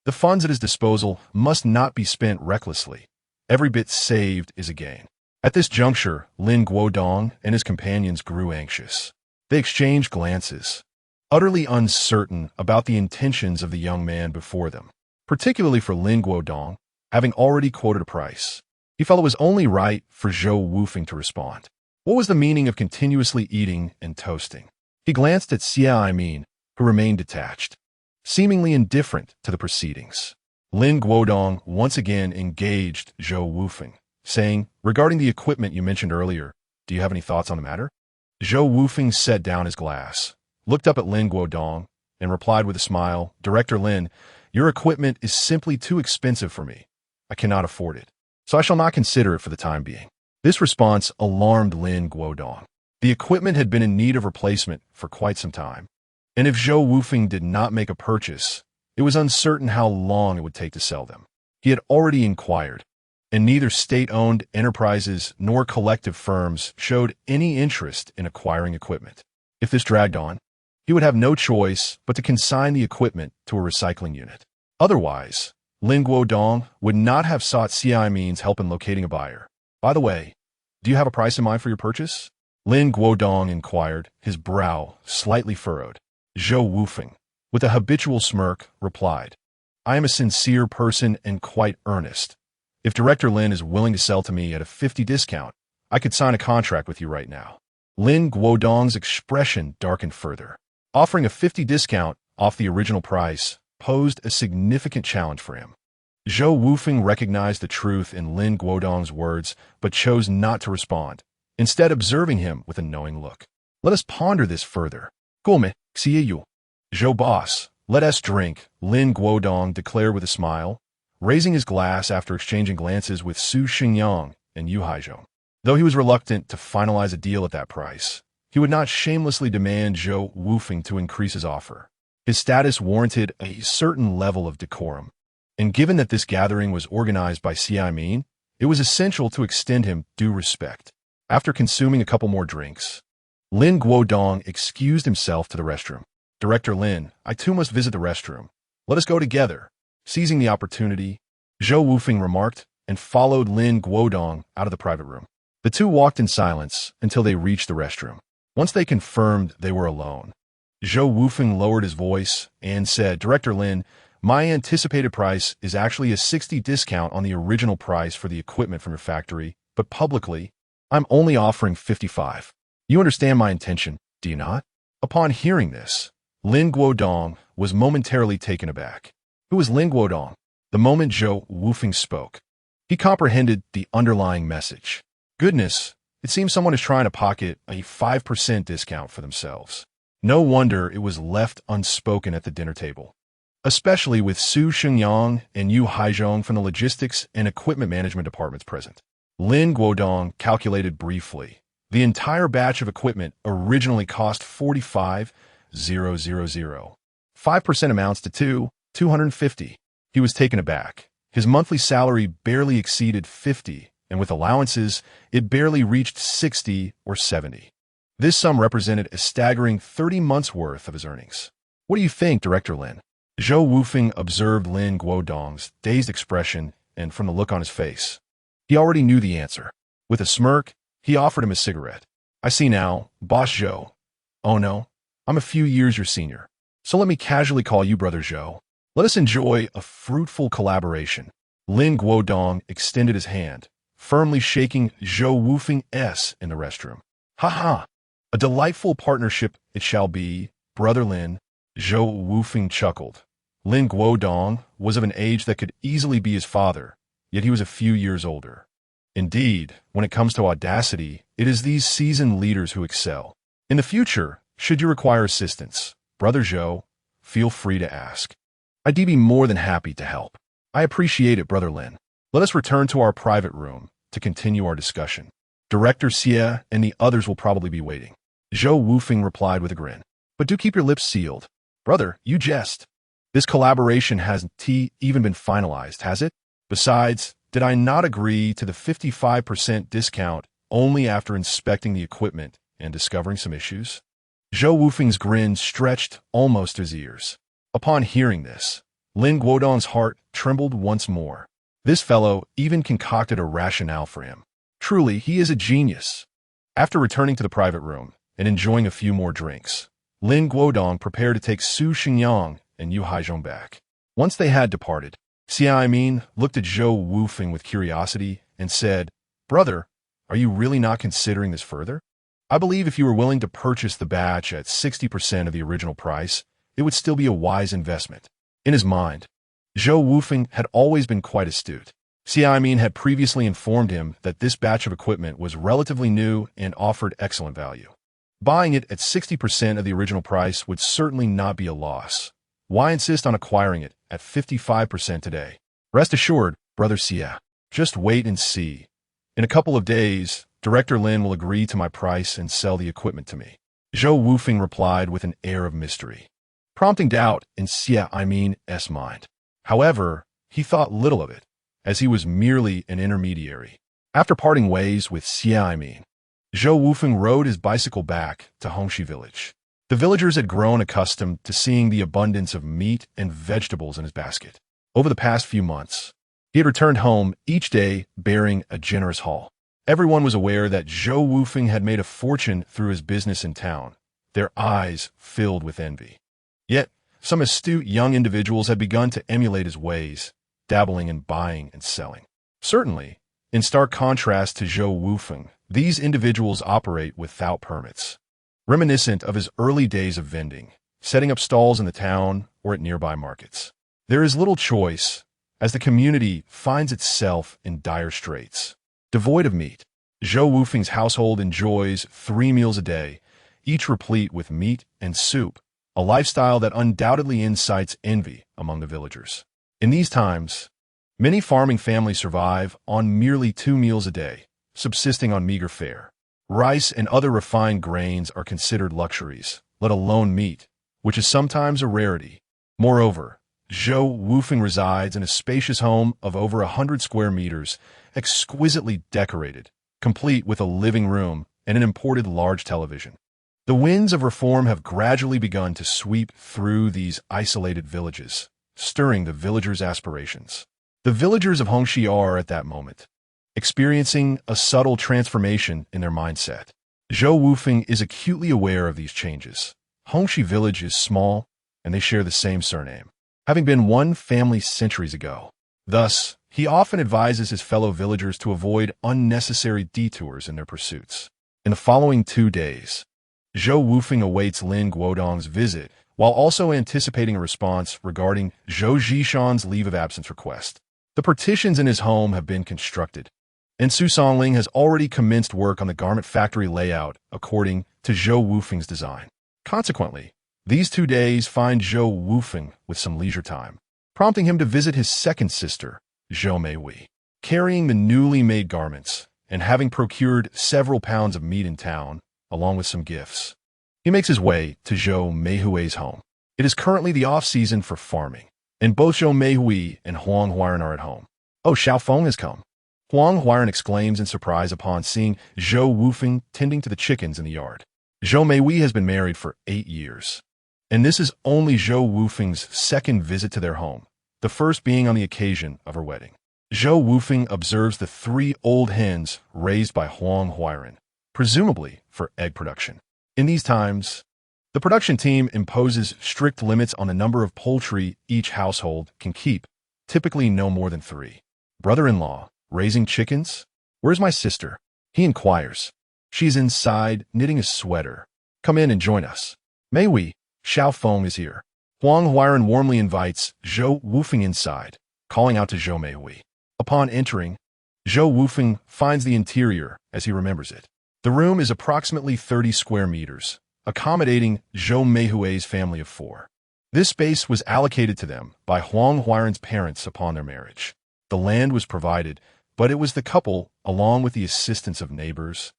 The funds at his disposal must not be spent recklessly. Every bit saved is a gain. At this juncture, Lin Guodong and his companions grew anxious. They exchanged glances, utterly uncertain about the intentions of the young man before them, particularly for Lin Guodong, having already quoted a price. He felt it was only right for Zhou Wufeng to respond. What was the meaning of continuously eating and toasting? He glanced at Xia Aimin, who remained detached, seemingly indifferent to the proceedings. Lin Guodong once again engaged Zhou Wufeng, saying, "Regarding the equipment you mentioned earlier, do you have any thoughts on the matter?" Zhou Wufeng set down his glass, looked up at Lin Guodong, and replied with a smile, "Director Lin, your equipment is simply too expensive for me. I cannot afford it, so I shall not consider it for the time being." This response alarmed Lin Guodong. The equipment had been in need of replacement for quite some time, and if Zhou Wufeng did not make a purchase, it was uncertain how long it would take to sell them. He had already inquired, and neither state-owned enterprises nor collective firms showed any interest in acquiring equipment. If this dragged on, he would have no choice but to consign the equipment to a recycling unit. Otherwise, Lin Guodong would not have sought Xia Aimin's help in locating a buyer. "By the way, do you have a price in mind for your purchase?" Lin Guodong inquired, his brow slightly furrowed. Zhou Wufeng, with a habitual smirk, replied, "I am a sincere person and quite earnest. If Director Lin is willing to sell to me at a 50% discount, I could sign a contract with you right now." Lin Guodong's expression darkened further. Offering a 50% discount off the original price posed a significant challenge for him. Zhou Wufeng recognized the truth in Lin Guodong's words, but chose not to respond, instead observing him with a knowing look. "Let us ponder this further." "Come, Xiyu." "Zhou boss, let us drink," Lin Guodong declared with a smile, raising his glass after exchanging glances with Su Xingyang and Yu Haizhong. Though he was reluctant to finalize a deal at that price, he would not shamelessly demand Zhou Wufeng to increase his offer. His status warranted a certain level of decorum, and given that this gathering was organized by Xia Min, it was essential to extend him due respect. After consuming a couple more drinks, Lin Guodong excused himself to the restroom. "Director Lin, I too must visit the restroom. Let us go together." Seizing the opportunity, Zhou Wufeng remarked and followed Lin Guodong out of the private room. The two walked in silence until they reached the restroom. Once they confirmed they were alone, Zhou Wufeng lowered his voice and said, "Director Lin, my anticipated price is actually a 60% discount on the original price for the equipment from your factory, but publicly, I'm only offering 55. You understand my intention, do you not?" Upon hearing this, Lin Guodong was momentarily taken aback. Who was Lin Guodong? The moment Zhou Wufeng spoke, he comprehended the underlying message. Goodness, it seems someone is trying to pocket a 5% discount for themselves. No wonder it was left unspoken at the dinner table, especially with Su Xingyang and Yu Haizhong from the logistics and equipment management departments present. Lin Guodong calculated briefly. The entire batch of equipment originally cost 45,000. 5% amounts to 250. He was taken aback. His monthly salary barely exceeded 50, and with allowances, it barely reached 60 or 70. This sum represented a staggering 30 months' worth of his earnings. "What do you think, Director Lin?" Zhou Wufeng observed Lin Guodong's dazed expression, and from the look on his face, he already knew the answer. With a smirk, he offered him a cigarette. "I see now, Boss Zhou. Oh no, I'm a few years your senior, so let me casually call you Brother Zhou. Let us enjoy a fruitful collaboration." Lin Guodong extended his hand, firmly shaking Zhou Wufeng's in the restroom. "Ha ha! A delightful partnership it shall be, Brother Lin." Zhou Wufeng chuckled. Lin Guodong was of an age that could easily be his father, yet he was a few years older. Indeed, when it comes to audacity, it is these seasoned leaders who excel. In the future, should you require assistance, Brother Zhou, feel free to ask. I'd be more than happy to help. I appreciate it, Brother Lin. Let us return to our private room to continue our discussion. Director Xie and the others will probably be waiting. Zhou Wufeng replied with a grin. But do keep your lips sealed. Brother, you jest. This collaboration hasn't even been finalized, has it? Besides, did I not agree to the 55% discount only after inspecting the equipment and discovering some issues? Zhou Wufeng's grin stretched almost to his ears. Upon hearing this, Lin Guodong's heart trembled once more. This fellow even concocted a rationale for him. Truly, he is a genius. After returning to the private room and enjoying a few more drinks, Lin Guodong prepared to take Su Xingyang and Yu Haizhong back. Once they had departed, Xia Min looked at Zhou Wufeng with curiosity and said, "Brother, are you really not considering this further? I believe if you were willing to purchase the batch at 60% of the original price, it would still be a wise investment." In his mind, Zhou Wufeng had always been quite astute. Xia Min had previously informed him that this batch of equipment was relatively new and offered excellent value. Buying it at 60% of the original price would certainly not be a loss. Why insist on acquiring it at 55% today? Rest assured, Brother Xia, just wait and see. In a couple of days, Director Lin will agree to my price and sell the equipment to me. Zhou Wufeng replied with an air of mystery, prompting doubt in Xia Min's mind. However, he thought little of it, as he was merely an intermediary. After parting ways with Xia Min, Zhou Wufeng rode his bicycle back to Hongxi village. The villagers had grown accustomed to seeing the abundance of meat and vegetables in his basket. Over the past few months, he had returned home each day bearing a generous haul. Everyone was aware that Zhou Wufeng had made a fortune through his business in town, their eyes filled with envy. Yet, some astute young individuals had begun to emulate his ways, dabbling in buying and selling. Certainly, in stark contrast to Zhou Wufeng, these individuals operate without permits, reminiscent of his early days of vending, setting up stalls in the town or at nearby markets. There is little choice, as the community finds itself in dire straits. Devoid of meat, Zhou Wufeng's household enjoys 3 meals a day, each replete with meat and soup, a lifestyle that undoubtedly incites envy among the villagers. In these times, many farming families survive on merely 2 meals a day, subsisting on meager fare. Rice and other refined grains are considered luxuries, let alone meat, which is sometimes a rarity. Moreover, Zhou Wufeng resides in a spacious home of over 100 square meters, exquisitely decorated, complete with a living room and an imported large television. The winds of reform have gradually begun to sweep through these isolated villages, stirring the villagers' aspirations. The villagers of Hongxi are, at that moment, experiencing a subtle transformation in their mindset. Zhou Wufeng is acutely aware of these changes. Hongxi village is small, and they share the same surname, having been one family centuries ago. Thus, he often advises his fellow villagers to avoid unnecessary detours in their pursuits. In the following 2 days, Zhou Wufeng awaits Lin Guodong's visit, while also anticipating a response regarding Zhou Zhishan's leave of absence request. The partitions in his home have been constructed, and Su Songling has already commenced work on the garment factory layout according to Zhou Wufeng's design. Consequently, these 2 days find Zhou Wufeng with some leisure time, prompting him to visit his second sister, Zhou Meihui. Carrying the newly made garments, and having procured several pounds of meat in town, along with some gifts, he makes his way to Zhou Meihui's home. It is currently the off-season for farming, and both Zhou Meihui and Huang Huiran are at home. Oh, Xiaofeng has come. Huang Huiran exclaims in surprise upon seeing Zhou Wufeng tending to the chickens in the yard. Zhou Meihui has been married for 8 years, and this is only Zhou Wufeng's second visit to their home, the first being on the occasion of her wedding. Zhou Wufeng observes the 3 old hens raised by Huang Huiran, presumably for egg production. In these times, the production team imposes strict limits on the number of poultry each household can keep, typically no more than 3. Brother-in-law, raising chickens? Where's my sister? He inquires. She's inside, knitting a sweater. Come in and join us. Meihui, Xiaofeng is here. Huang Huiran warmly invites Zhou Wufeng inside, calling out to Zhou Meihui. Upon entering, Zhou Wufeng finds the interior as he remembers it. The room is approximately 30 square meters, accommodating Zhou Meihui's family of 4. This space was allocated to them by Huang Huiran's parents upon their marriage. The land was provided, but it was the couple, along with the assistance of neighbors,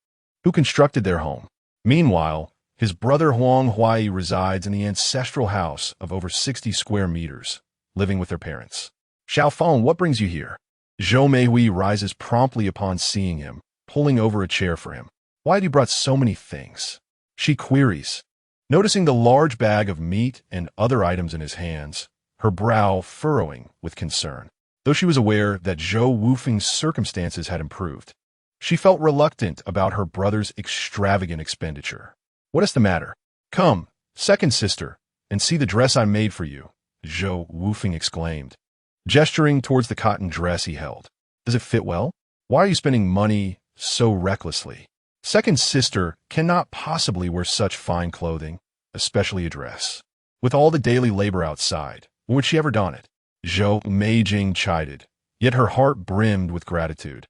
who constructed their home. Meanwhile, his brother Huang Huai resides in the ancestral house of over 60 square meters, living with their parents. Xiaofeng, what brings you here? Zhou Meihui rises promptly upon seeing him, pulling over a chair for him. Why had you brought so many things? She queries, noticing the large bag of meat and other items in his hands, her brow furrowing with concern. Though she was aware that Zhou Wufeng's circumstances had improved, she felt reluctant about her brother's extravagant expenditure. What is the matter? Come, second sister, and see the dress I made for you, Zhou Wufeng exclaimed, gesturing towards the cotton dress he held. Does it fit well? Why are you spending money so recklessly? Second sister cannot possibly wear such fine clothing, especially a dress. With all the daily labor outside, when would she ever don it? Zhou Meijing chided, yet her heart brimmed with gratitude,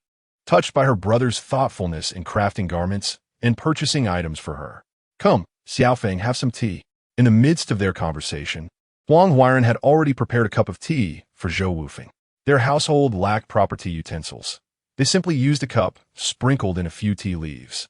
touched by her brother's thoughtfulness in crafting garments and purchasing items for her. Come, Xiaofeng, have some tea. In the midst of their conversation, Huang Huiran had already prepared a cup of tea for Zhou Wufeng. Their household lacked proper tea utensils. They simply used a cup, sprinkled in a few tea leaves,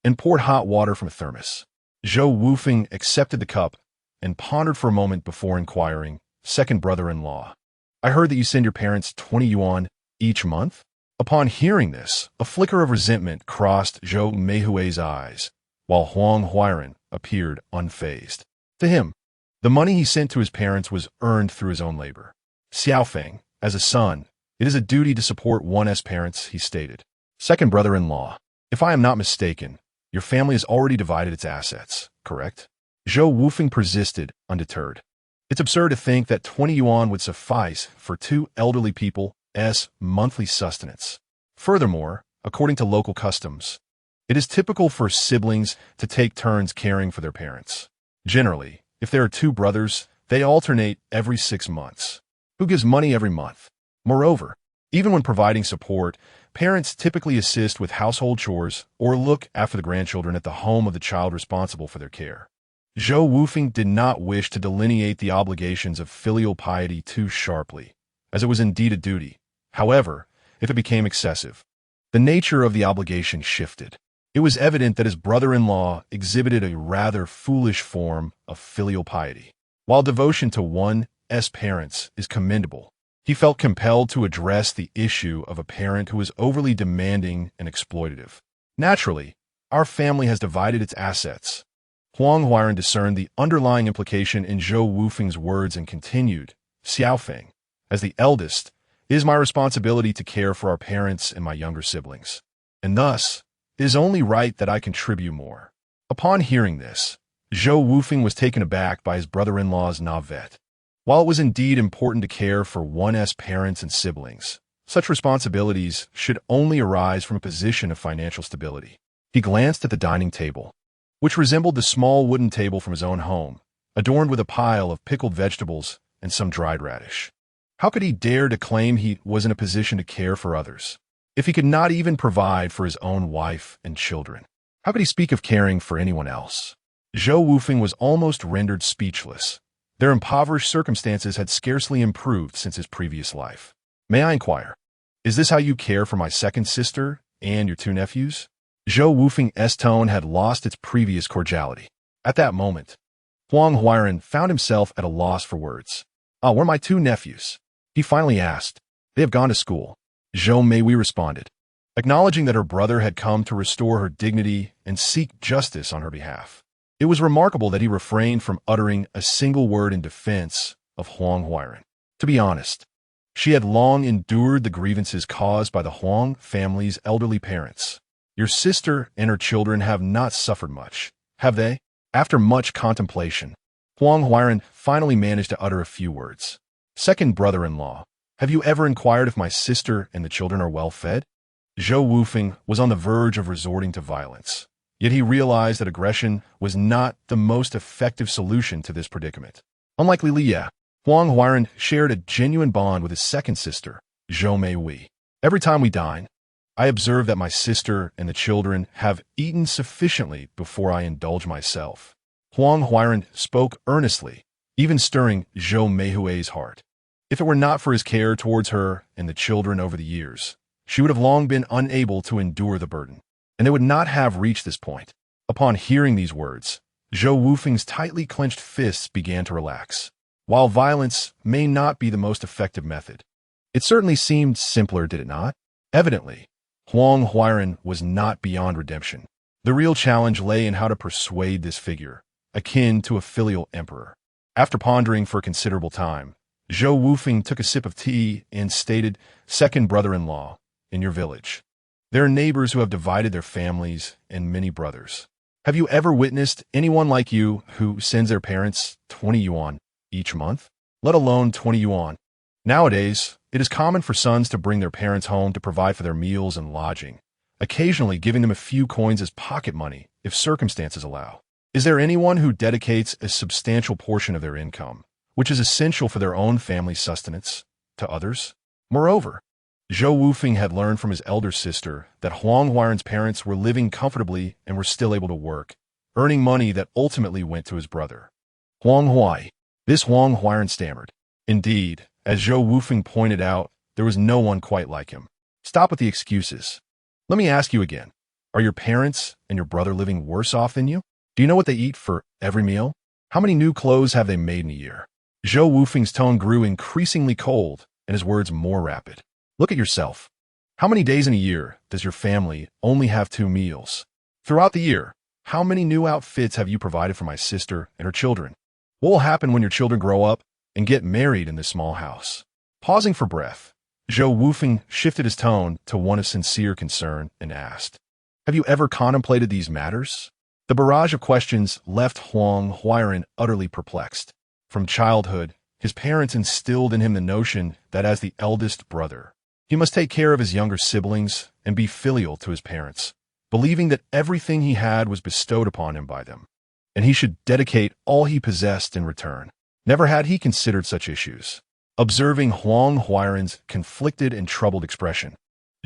and poured hot water from a thermos. Zhou Wufeng accepted the cup and pondered for a moment before inquiring, second brother-in-law, I heard that you send your parents 20 yuan each month? Upon hearing this, a flicker of resentment crossed Zhou Meihui's eyes, while Huang Huiran appeared unfazed. To him, the money he sent to his parents was earned through his own labor. Xiaofeng, as a son, it is a duty to support one's parents, he stated. Second brother-in-law, if I am not mistaken, your family has already divided its assets, correct? Zhou Wufeng persisted, undeterred. It's absurd to think that 20 yuan would suffice for 2 elderly people's monthly sustenance. Furthermore, according to local customs, it is typical for siblings to take turns caring for their parents. Generally, if there are 2 brothers, they alternate every 6 months. Who gives money every month? Moreover, even when providing support, parents typically assist with household chores or look after the grandchildren at the home of the child responsible for their care. Zhou Wufeng did not wish to delineate the obligations of filial piety too sharply, as it was indeed a duty. However, if it became excessive, The nature of the obligation shifted. It was evident that his brother-in-law exhibited a rather foolish form of filial piety. While devotion to one's parents is commendable, he felt compelled to address the issue of a parent who is overly demanding and exploitative. Naturally, our family has divided its assets. Huang Huairan discerned the underlying implication in Zhou Wufeng's words and continued, Xiaofeng, as the eldest, it is my responsibility to care for our parents and my younger siblings. And thus, it is only right that I contribute more. Upon hearing this, Zhou Wufeng was taken aback by his brother-in-law's navet. While it was indeed important to care for one's parents and siblings, such responsibilities should only arise from a position of financial stability. He glanced at the dining table, which resembled the small wooden table from his own home, adorned with a pile of pickled vegetables and some dried radish. How could he dare to claim he was in a position to care for others, if he could not even provide for his own wife and children? How could he speak of caring for anyone else? Zhou Wufeng was almost rendered speechless. Their impoverished circumstances had scarcely improved since his previous life. May I inquire, is this how you care for my second sister and your 2 nephews? Zhou Wufeng's tone had lost its previous cordiality. At that moment, Huang Huairan found himself at a loss for words. Where are my 2 nephews? He finally asked. They have gone to school. Zhou Meiwei responded, acknowledging that her brother had come to restore her dignity and seek justice on her behalf. It was remarkable that he refrained from uttering a single word in defense of Huang Huairan. To be honest, she had long endured the grievances caused by the Huang family's elderly parents. Your sister and her children have not suffered much, have they? After much contemplation, Huang Huairan finally managed to utter a few words. Second brother-in-law, have you ever inquired if my sister and the children are well fed? Zhou Wufeng was on the verge of resorting to violence, yet he realized that aggression was not the most effective solution to this predicament. Unlike Li Ye, Huang Huairan shared a genuine bond with his second sister, Zhou Meiwei. Every time we dine, I observe that my sister and the children have eaten sufficiently before I indulge myself. Huang Huairan spoke earnestly, even stirring Zhou Meihui's heart. If it were not for his care towards her and the children over the years, she would have long been unable to endure the burden, and they would not have reached this point. Upon hearing these words, Zhou Wufeng's tightly clenched fists began to relax. While violence may not be the most effective method, it certainly seemed simpler, did it not? Evidently, Huang Huairan was not beyond redemption. The real challenge lay in how to persuade this figure, akin to a filial emperor. After pondering for a considerable time, Zhou Wufeng took a sip of tea and stated, Second brother-in-law, in your village, there are neighbors who have divided their families and many brothers. Have you ever witnessed anyone like you who sends their parents 20 yuan each month, let alone 20 yuan? Nowadays, it is common for sons to bring their parents home to provide for their meals and lodging, occasionally giving them a few coins as pocket money if circumstances allow. Is there anyone who dedicates a substantial portion of their income, which is essential for their own family sustenance, to others? Moreover, Zhou Wufeng had learned from his elder sister that Huang Huairan's parents were living comfortably and were still able to work, earning money that ultimately went to his brother. Huang Huai. This Huang Huairan stammered. Indeed, as Zhou Wufeng pointed out, there was no one quite like him. Stop with the excuses. Let me ask you again. Are your parents and your brother living worse off than you? Do you know what they eat for every meal? How many new clothes have they made in a year? Zhou Wufeng's tone grew increasingly cold and his words more rapid. Look at yourself. How many days in a year does your family only have 2 meals? Throughout the year, how many new outfits have you provided for my sister and her children? What will happen when your children grow up and get married in this small house? Pausing for breath, Zhou Wufeng shifted his tone to one of sincere concern and asked, Have you ever contemplated these matters? The barrage of questions left Huang Huairan utterly perplexed. From childhood, his parents instilled in him the notion that as the eldest brother, he must take care of his younger siblings and be filial to his parents, believing that everything he had was bestowed upon him by them, and he should dedicate all he possessed in return. Never had he considered such issues. Observing Huang Huairan's conflicted and troubled expression,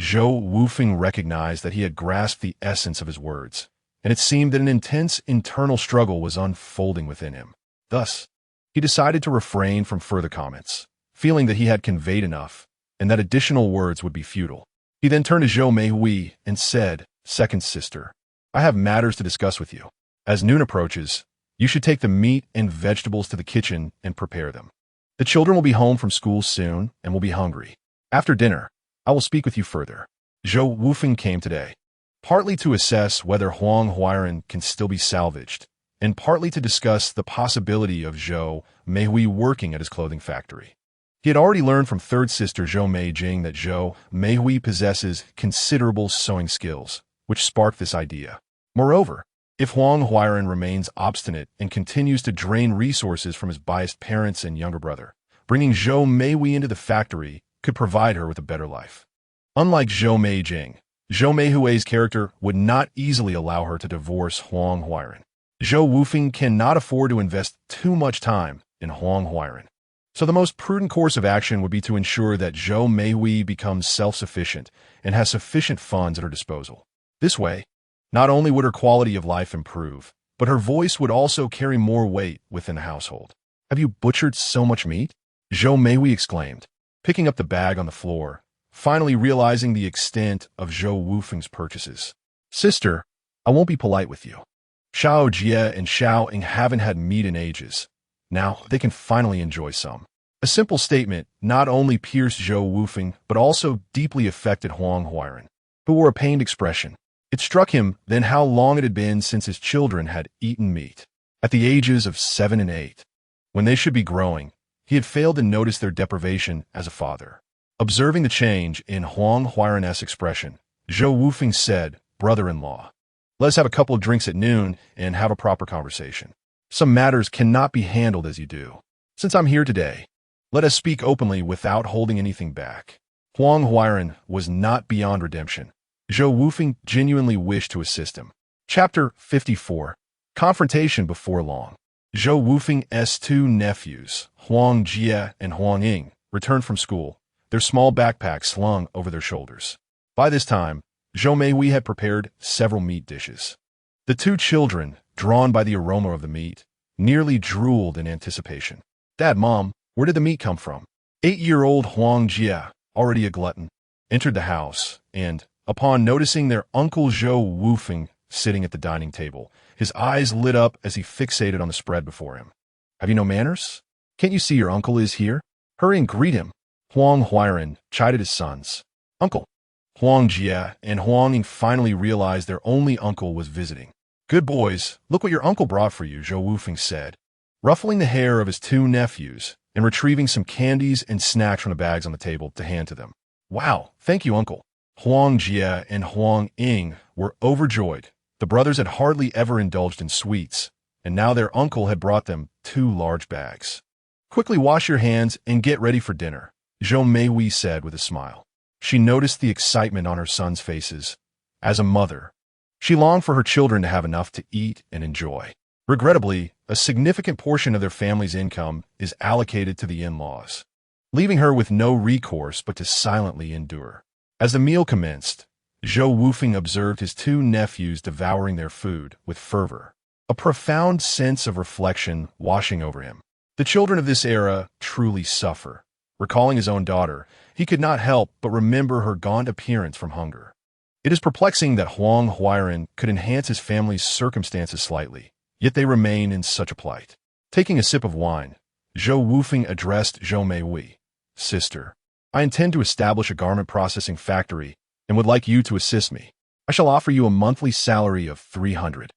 Zhou Wufeng recognized that he had grasped the essence of his words, and it seemed that an intense internal struggle was unfolding within him. Thus, he decided to refrain from further comments, feeling that he had conveyed enough and that additional words would be futile. He then turned to Zhou Meihui and said, "Second sister, I have matters to discuss with you. As noon approaches, you should take the meat and vegetables to the kitchen and prepare them. The children will be home from school soon and will be hungry. After dinner, I will speak with you further." Zhou Wufeng came today, partly to assess whether Huang Huairan can still be salvaged, and partly to discuss the possibility of Zhou Meihui working at his clothing factory. He had already learned from third sister Zhou Meijing that Zhou Meihui possesses considerable sewing skills, which sparked this idea. Moreover, if Huang Huairan remains obstinate and continues to drain resources from his biased parents and younger brother, bringing Zhou Meihui into the factory could provide her with a better life. Unlike Zhou Meijing, Zhou Meihui's character would not easily allow her to divorce Huang Huairan. Zhou Wufeng cannot afford to invest too much time in Huang Huairan. So the most prudent course of action would be to ensure that Zhou Meihui becomes self-sufficient and has sufficient funds at her disposal. This way, not only would her quality of life improve, but her voice would also carry more weight within the household. "Have you butchered so much meat?" Zhou Meihui exclaimed, picking up the bag on the floor, finally realizing the extent of Zhou Wufeng's purchases. "Sister, I won't be polite with you. Xiao Jie and Xiao Ying haven't had meat in ages. Now they can finally enjoy some." A simple statement not only pierced Zhou Wufeng, but also deeply affected Huang Huairan, who wore a pained expression. It struck him then how long it had been since his children had eaten meat. At the ages of 7 and 8, when they should be growing, he had failed to notice their deprivation as a father. Observing the change in Huang Huairan's expression, Zhou Wufeng said, "Brother-in-law, let's have a couple of drinks at noon and have a proper conversation. Some matters cannot be handled as you do. Since I'm here today, let us speak openly without holding anything back." Huang Huairan was not beyond redemption. Zhou Wufeng genuinely wished to assist him. Chapter 54. Confrontation before long. Zhou Wufeng's two nephews, Huang Jie and Huang Ying, returned from school, their small backpacks slung over their shoulders. By this time, Zhou Meihui had prepared several meat dishes. The two children, drawn by the aroma of the meat, nearly drooled in anticipation. "Dad, Mom, where did the meat come from?" 8-year-old Huang Jie, already a glutton, entered the house, and, upon noticing their uncle Zhou Wufeng sitting at the dining table, his eyes lit up as he fixated on the spread before him. "Have you no manners? Can't you see your uncle is here? Hurry and greet him." Huang Huairan chided his sons. "Uncle." Huang Jie and Huang Ying finally realized their only uncle was visiting. "Good boys, look what your uncle brought for you," Zhou Wufeng said, ruffling the hair of his two nephews and retrieving some candies and snacks from the bags on the table to hand to them. "Wow, thank you, uncle." Huang Jie and Huang Ying were overjoyed. The brothers had hardly ever indulged in sweets, and now their uncle had brought them 2 large bags. "Quickly wash your hands and get ready for dinner," Zhou Meihui said with a smile. She noticed the excitement on her sons' faces. As a mother, she longed for her children to have enough to eat and enjoy. Regrettably, a significant portion of their family's income is allocated to the in-laws, leaving her with no recourse but to silently endure. As the meal commenced, Zhou Wufeng observed his 2 nephews devouring their food with fervor, a profound sense of reflection washing over him. The children of this era truly suffer. Recalling his own daughter, he could not help but remember her gaunt appearance from hunger. It is perplexing that Huang Huairan could enhance his family's circumstances slightly, yet they remain in such a plight. Taking a sip of wine, Zhou Wufeng addressed Zhou Meihui. "Sister, I intend to establish a garment processing factory and would like you to assist me. I shall offer you a monthly salary of 300.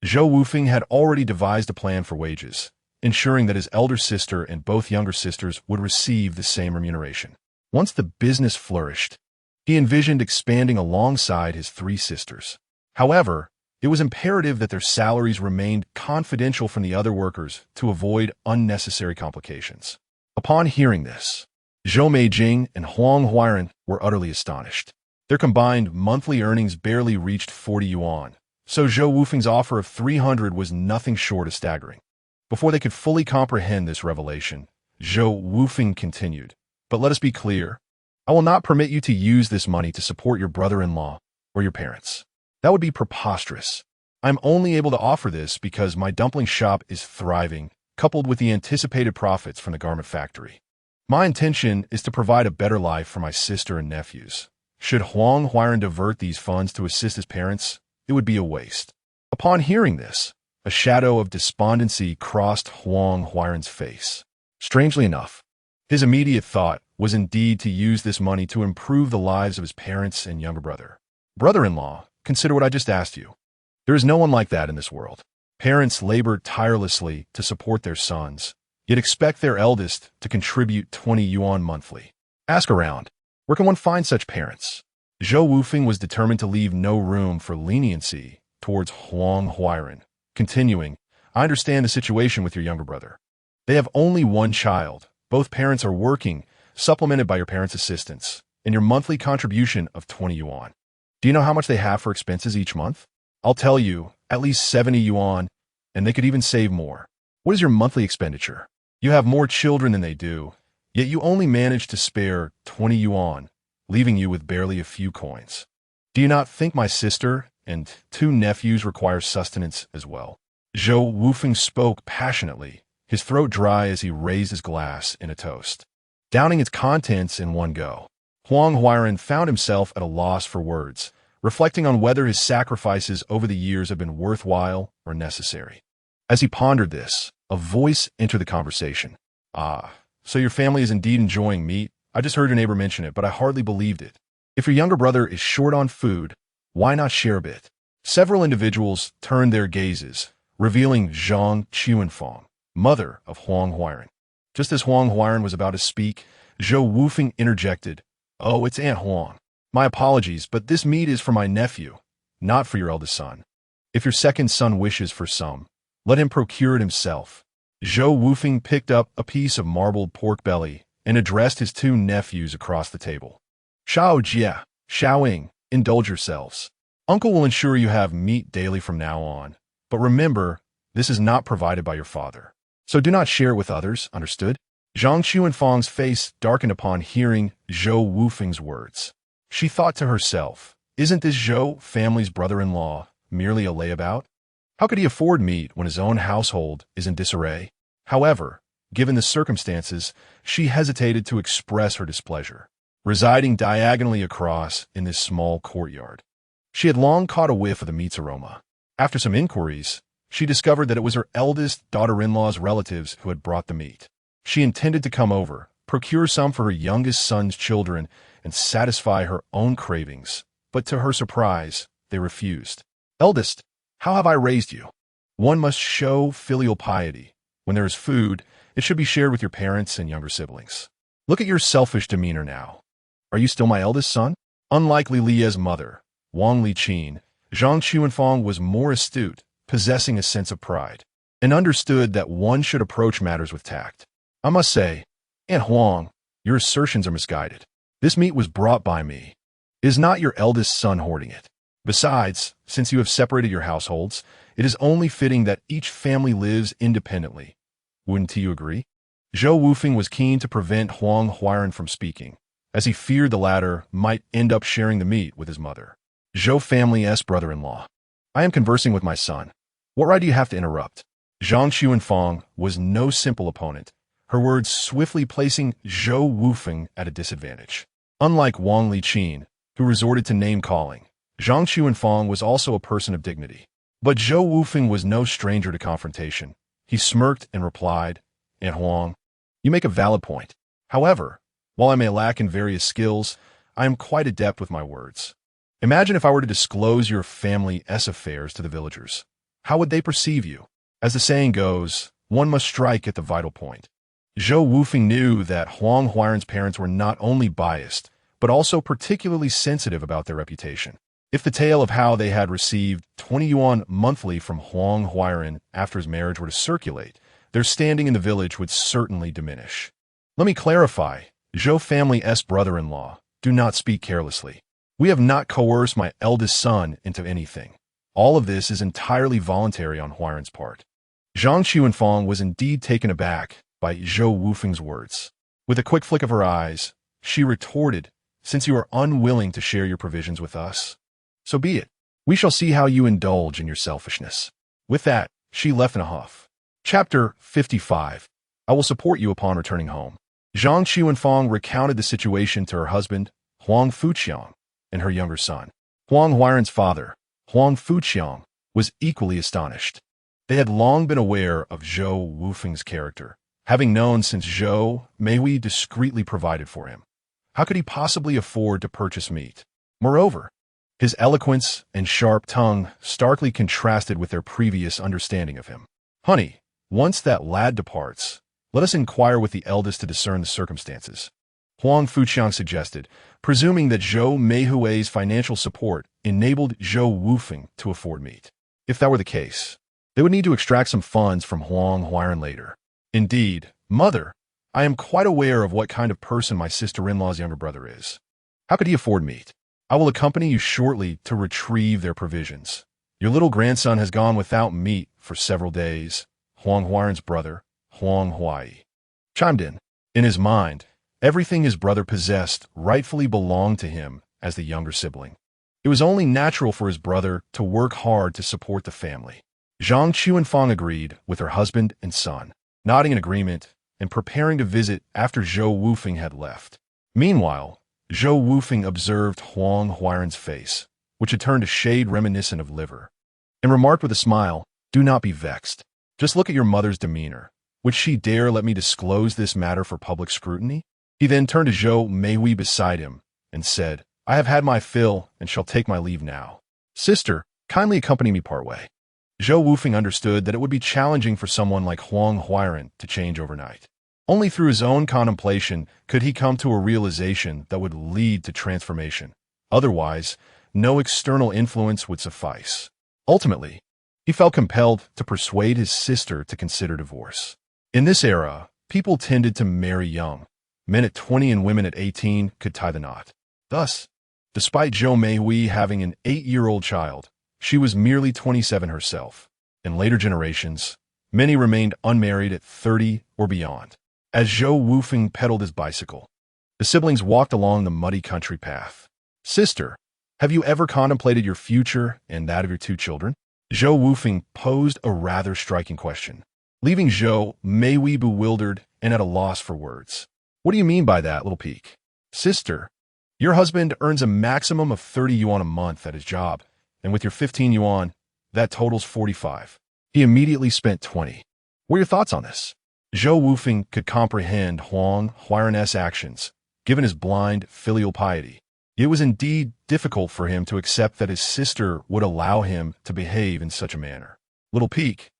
Zhou Wufeng had already devised a plan for wages, ensuring that his elder sister and both younger sisters would receive the same remuneration. Once the business flourished, he envisioned expanding alongside his 3 sisters. However, it was imperative that their salaries remained confidential from the other workers to avoid unnecessary complications. Upon hearing this, Zhou Meijing and Huang Huairan were utterly astonished. Their combined monthly earnings barely reached 40 yuan, so Zhou Wufeng's offer of 300 was nothing short of staggering. Before they could fully comprehend this revelation, Zhou Wufeng continued, "But let us be clear. I will not permit you to use this money to support your brother-in-law or your parents. That would be preposterous. I'm only able to offer this because my dumpling shop is thriving, coupled with the anticipated profits from the garment factory. My intention is to provide a better life for my sister and nephews. Should Huang Huairan divert these funds to assist his parents, it would be a waste. Upon hearing this, a shadow of despondency crossed Huang Huairan's face. Strangely enough, his immediate thought was indeed to use this money to improve the lives of his parents and younger brother. Brother-in-law, consider what I just asked you. There is no one like that in this world. Parents labor tirelessly to support their sons, yet expect their eldest to contribute 20 yuan monthly. Ask around. Where can one find such parents? Zhou Wufeng was determined to leave no room for leniency towards Huang Huairan. Continuing, I understand the situation with your younger brother. They have only one child. Both parents are working, supplemented by your parents' assistance, and your monthly contribution of 20 yuan. Do you know how much they have for expenses each month? I'll tell you, at least 70 yuan, and they could even save more. What is your monthly expenditure? You have more children than they do, yet you only manage to spare 20 yuan, leaving you with barely a few coins. Do you not think my sister and 2 nephews require sustenance as well? Zhou Wufeng spoke passionately, his throat dry as he raised his glass in a toast, downing its contents in one go. Huang Huairan found himself at a loss for words, reflecting on whether his sacrifices over the years have been worthwhile or necessary. As he pondered this, a voice entered the conversation. Ah, so your family is indeed enjoying meat? I just heard your neighbor mention it, but I hardly believed it. If your younger brother is short on food, why not share a bit? Several individuals turned their gazes, revealing Zhang Qianfang, mother of Huang Huairan. Just as Huang Huairan was about to speak, Zhou Wufeng interjected, "Oh, it's Aunt Huang. My apologies, but this meat is for my nephew, not for your eldest son. If your second son wishes for some, let him procure it himself." Zhou Wufeng picked up a piece of marbled pork belly and addressed his 2 nephews across the table. "Shao Jia, Xiaoying, indulge yourselves. Uncle will ensure you have meat daily from now on, but remember, this is not provided by your father. So do not share it with others, understood?" Zhang Qianfang's face darkened upon hearing Zhou Wufeng's words. She thought to herself, isn't this Zhou family's brother-in-law merely a layabout? How could he afford meat when his own household is in disarray? However, given the circumstances, she hesitated to express her displeasure. Residing diagonally across in this small courtyard, she had long caught a whiff of the meat's aroma. After some inquiries, she discovered that it was her eldest daughter-in-law's relatives who had brought the meat. She intended to come over, procure some for her youngest son's children, and satisfy her own cravings, but to her surprise, they refused. "Eldest, how have I raised you? One must show filial piety. When there is food, it should be shared with your parents and younger siblings. Look at your selfish demeanor now. Are you still my eldest son?" Unlike Li Lie's mother, Wang Liqin, Zhang Qianfang was more astute, possessing a sense of pride, and understood that one should approach matters with tact. "I must say, Aunt Huang, your assertions are misguided. This meat was brought by me. It is not your eldest son hoarding it. Besides, since you have separated your households, it is only fitting that each family lives independently. Wouldn't you agree?" Zhou Wufeng was keen to prevent Huang Huairan from speaking, as he feared the latter might end up sharing the meat with his mother. "Zhou family's brother-in-law. I am conversing with my son. What right do you have to interrupt?" Zhang Qianfang was no simple opponent, her words swiftly placing Zhou Wufeng at a disadvantage. Unlike Wang Liqin, who resorted to name-calling, Zhang Qianfang was also a person of dignity. But Zhou Wufeng was no stranger to confrontation. He smirked and replied, "Aunt Huang, you make a valid point. However, while I may lack in various skills, I am quite adept with my words. Imagine if I were to disclose your family's affairs to the villagers. How would they perceive you? As the saying goes, one must strike at the vital point." Zhou Wufeng knew that Huang Huairan's parents were not only biased, but also particularly sensitive about their reputation. If the tale of how they had received 20 yuan monthly from Huang Huairan after his marriage were to circulate, their standing in the village would certainly diminish. "Let me clarify, Zhou family's brother-in-law, do not speak carelessly. We have not coerced my eldest son into anything. All of this is entirely voluntary on Huairan's part." Zhang Qianfang was indeed taken aback by Zhou Wufeng's words. With a quick flick of her eyes, she retorted, "Since you are unwilling to share your provisions with us, so be it. We shall see how you indulge in your selfishness." With that, she left in a huff. Chapter 55. I will support you upon returning home. Zhang Qianfang recounted the situation to her husband, Huang Fuqiang, and her younger son. Huang Huairan's father, Huang Fuqiang, was equally astonished. They had long been aware of Zhou Wufeng's character, having known since Zhou Meihui discreetly provided for him. How could he possibly afford to purchase meat? Moreover, his eloquence and sharp tongue starkly contrasted with their previous understanding of him. Honey, once that lad departs, let us inquire with the eldest to discern the circumstances, Huang Fuqiang suggested, presuming that Zhou Meihui's financial support enabled Zhou Wufeng to afford meat. If that were the case, they would need to extract some funds from Huang Huairan later. Indeed, mother, I am quite aware of what kind of person my sister-in-law's younger brother is. How could he afford meat? I will accompany you shortly to retrieve their provisions. Your little grandson has gone without meat for several days, Huang Huairan's brother, Huang Huai, chimed in. In his mind, everything his brother possessed rightfully belonged to him as the younger sibling. It was only natural for his brother to work hard to support the family. Zhang Chuanfang agreed with her husband and son, nodding in agreement and preparing to visit after Zhou Wufeng had left. Meanwhile, Zhou Wufeng observed Huang Huairan's face, which had turned a shade reminiscent of liver, and remarked with a smile, "Do not be vexed. Just look at your mother's demeanor. Would she dare let me disclose this matter for public scrutiny?" He then turned to Zhou Meihui beside him and said, "I have had my fill and shall take my leave now. Sister, kindly accompany me part way." Zhou Wufeng understood that it would be challenging for someone like Huang Huairan to change overnight. Only through his own contemplation could he come to a realization that would lead to transformation. Otherwise, no external influence would suffice. Ultimately, he felt compelled to persuade his sister to consider divorce. In this era, people tended to marry young. Men at 20 and women at 18 could tie the knot. Thus, despite Zhou Meihui having an 8-year-old child, she was merely 27 herself. In later generations, many remained unmarried at 30 or beyond. As Zhou Wufeng pedaled his bicycle, the siblings walked along the muddy country path. "Sister, have you ever contemplated your future and that of your 2 children?" Zhou Wufeng posed a rather striking question, leaving Zhou Meihui bewildered and at a loss for words. "What do you mean by that, little peak?" "Sister, your husband earns a maximum of 30 yuan a month at his job, and with your 15 yuan, that totals 45. He immediately spent 20. What are your thoughts on this?" Zhou Wufeng could comprehend Huang Huairan's actions, given his blind filial piety. It was indeed difficult for him to accept that his sister would allow him to behave in such a manner. "Little peak,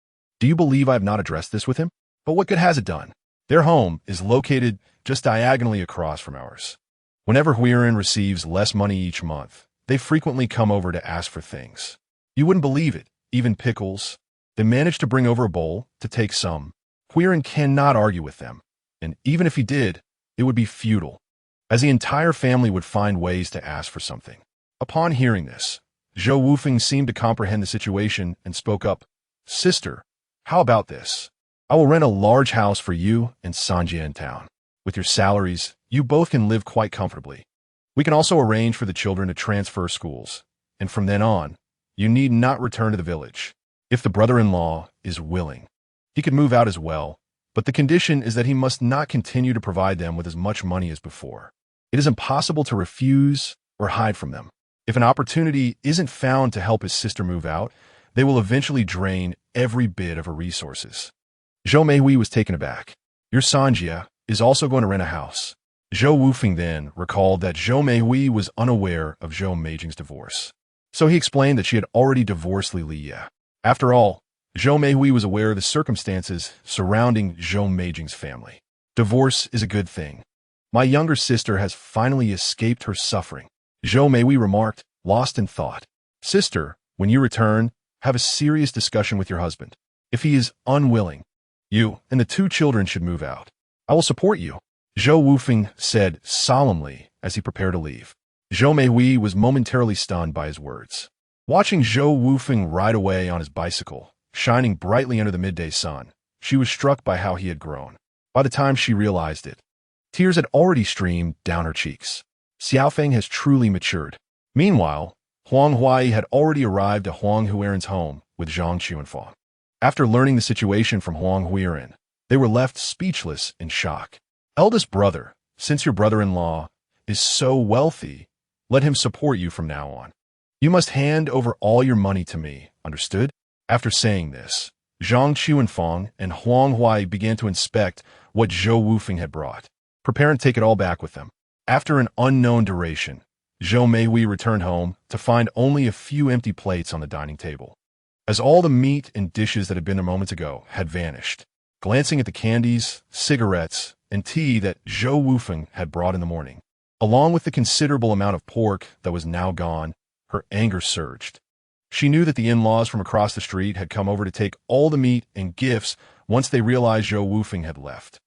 do you believe I have not addressed this with him? But what good has it done? Their home is located just diagonally across from ours. Whenever Huiran receives less money each month, they frequently come over to ask for things. You wouldn't believe it, even pickles. They manage to bring over a bowl to take some. Huiran cannot argue with them, and even if he did, it would be futile, as the entire family would find ways to ask for something." Upon hearing this, Zhou Wufeng seemed to comprehend the situation and spoke up. "Sister, how about this? I will rent a large house for you and Sanjia in town. With your salaries, you both can live quite comfortably. We can also arrange for the children to transfer schools, and from then on, you need not return to the village. If the brother-in-law is willing, he could move out as well, but the condition is that he must not continue to provide them with as much money as before. It is impossible to refuse or hide from them. If an opportunity isn't found to help his sister move out, they will eventually drain every bit of her resources." Zhou Meihui was taken aback. "Your Sanjia is also going to rent a house." Zhou Wufeng then recalled that Zhou Meihui was unaware of Zhou Meijing's divorce. So he explained that she had already divorced Li Liye. After all, Zhou Meihui was aware of the circumstances surrounding Zhou Meijing's family. "Divorce is a good thing. My younger sister has finally escaped her suffering," Zhou Meihui remarked, lost in thought. "Sister, when you return, have a serious discussion with your husband. If he is unwilling, you and the 2 children should move out. I will support you," Zhou Wufeng said solemnly as he prepared to leave. Zhou Meihui was momentarily stunned by his words. Watching Zhou Wufeng ride away on his bicycle, shining brightly under the midday sun, she was struck by how he had grown. By the time she realized it, tears had already streamed down her cheeks. Xiaofeng has truly matured. Meanwhile, Huang Huai had already arrived at Huang Huiran's home with Zhang Chuanfang. After learning the situation from Huang Huiran, they were left speechless in shock. "Eldest brother, since your brother-in-law is so wealthy, Let him support you from now on. You must hand over all your money to me, understood? After saying this, Zhang Chuanfeng and Huang Huai began to inspect what Zhou Wufeng had brought, preparing to take it all back with them. After an unknown duration, Zhou Meihui returned home to find only a few empty plates on the dining table, as all the meat and dishes that had been there moments ago had vanished. Glancing at the candies, cigarettes, and tea that Zhou Wufeng had brought in the morning, along with the considerable amount of pork that was now gone, her anger surged. She knew that the in-laws from across the street had come over to take all the meat and gifts once they realized Zhou Wufeng had left.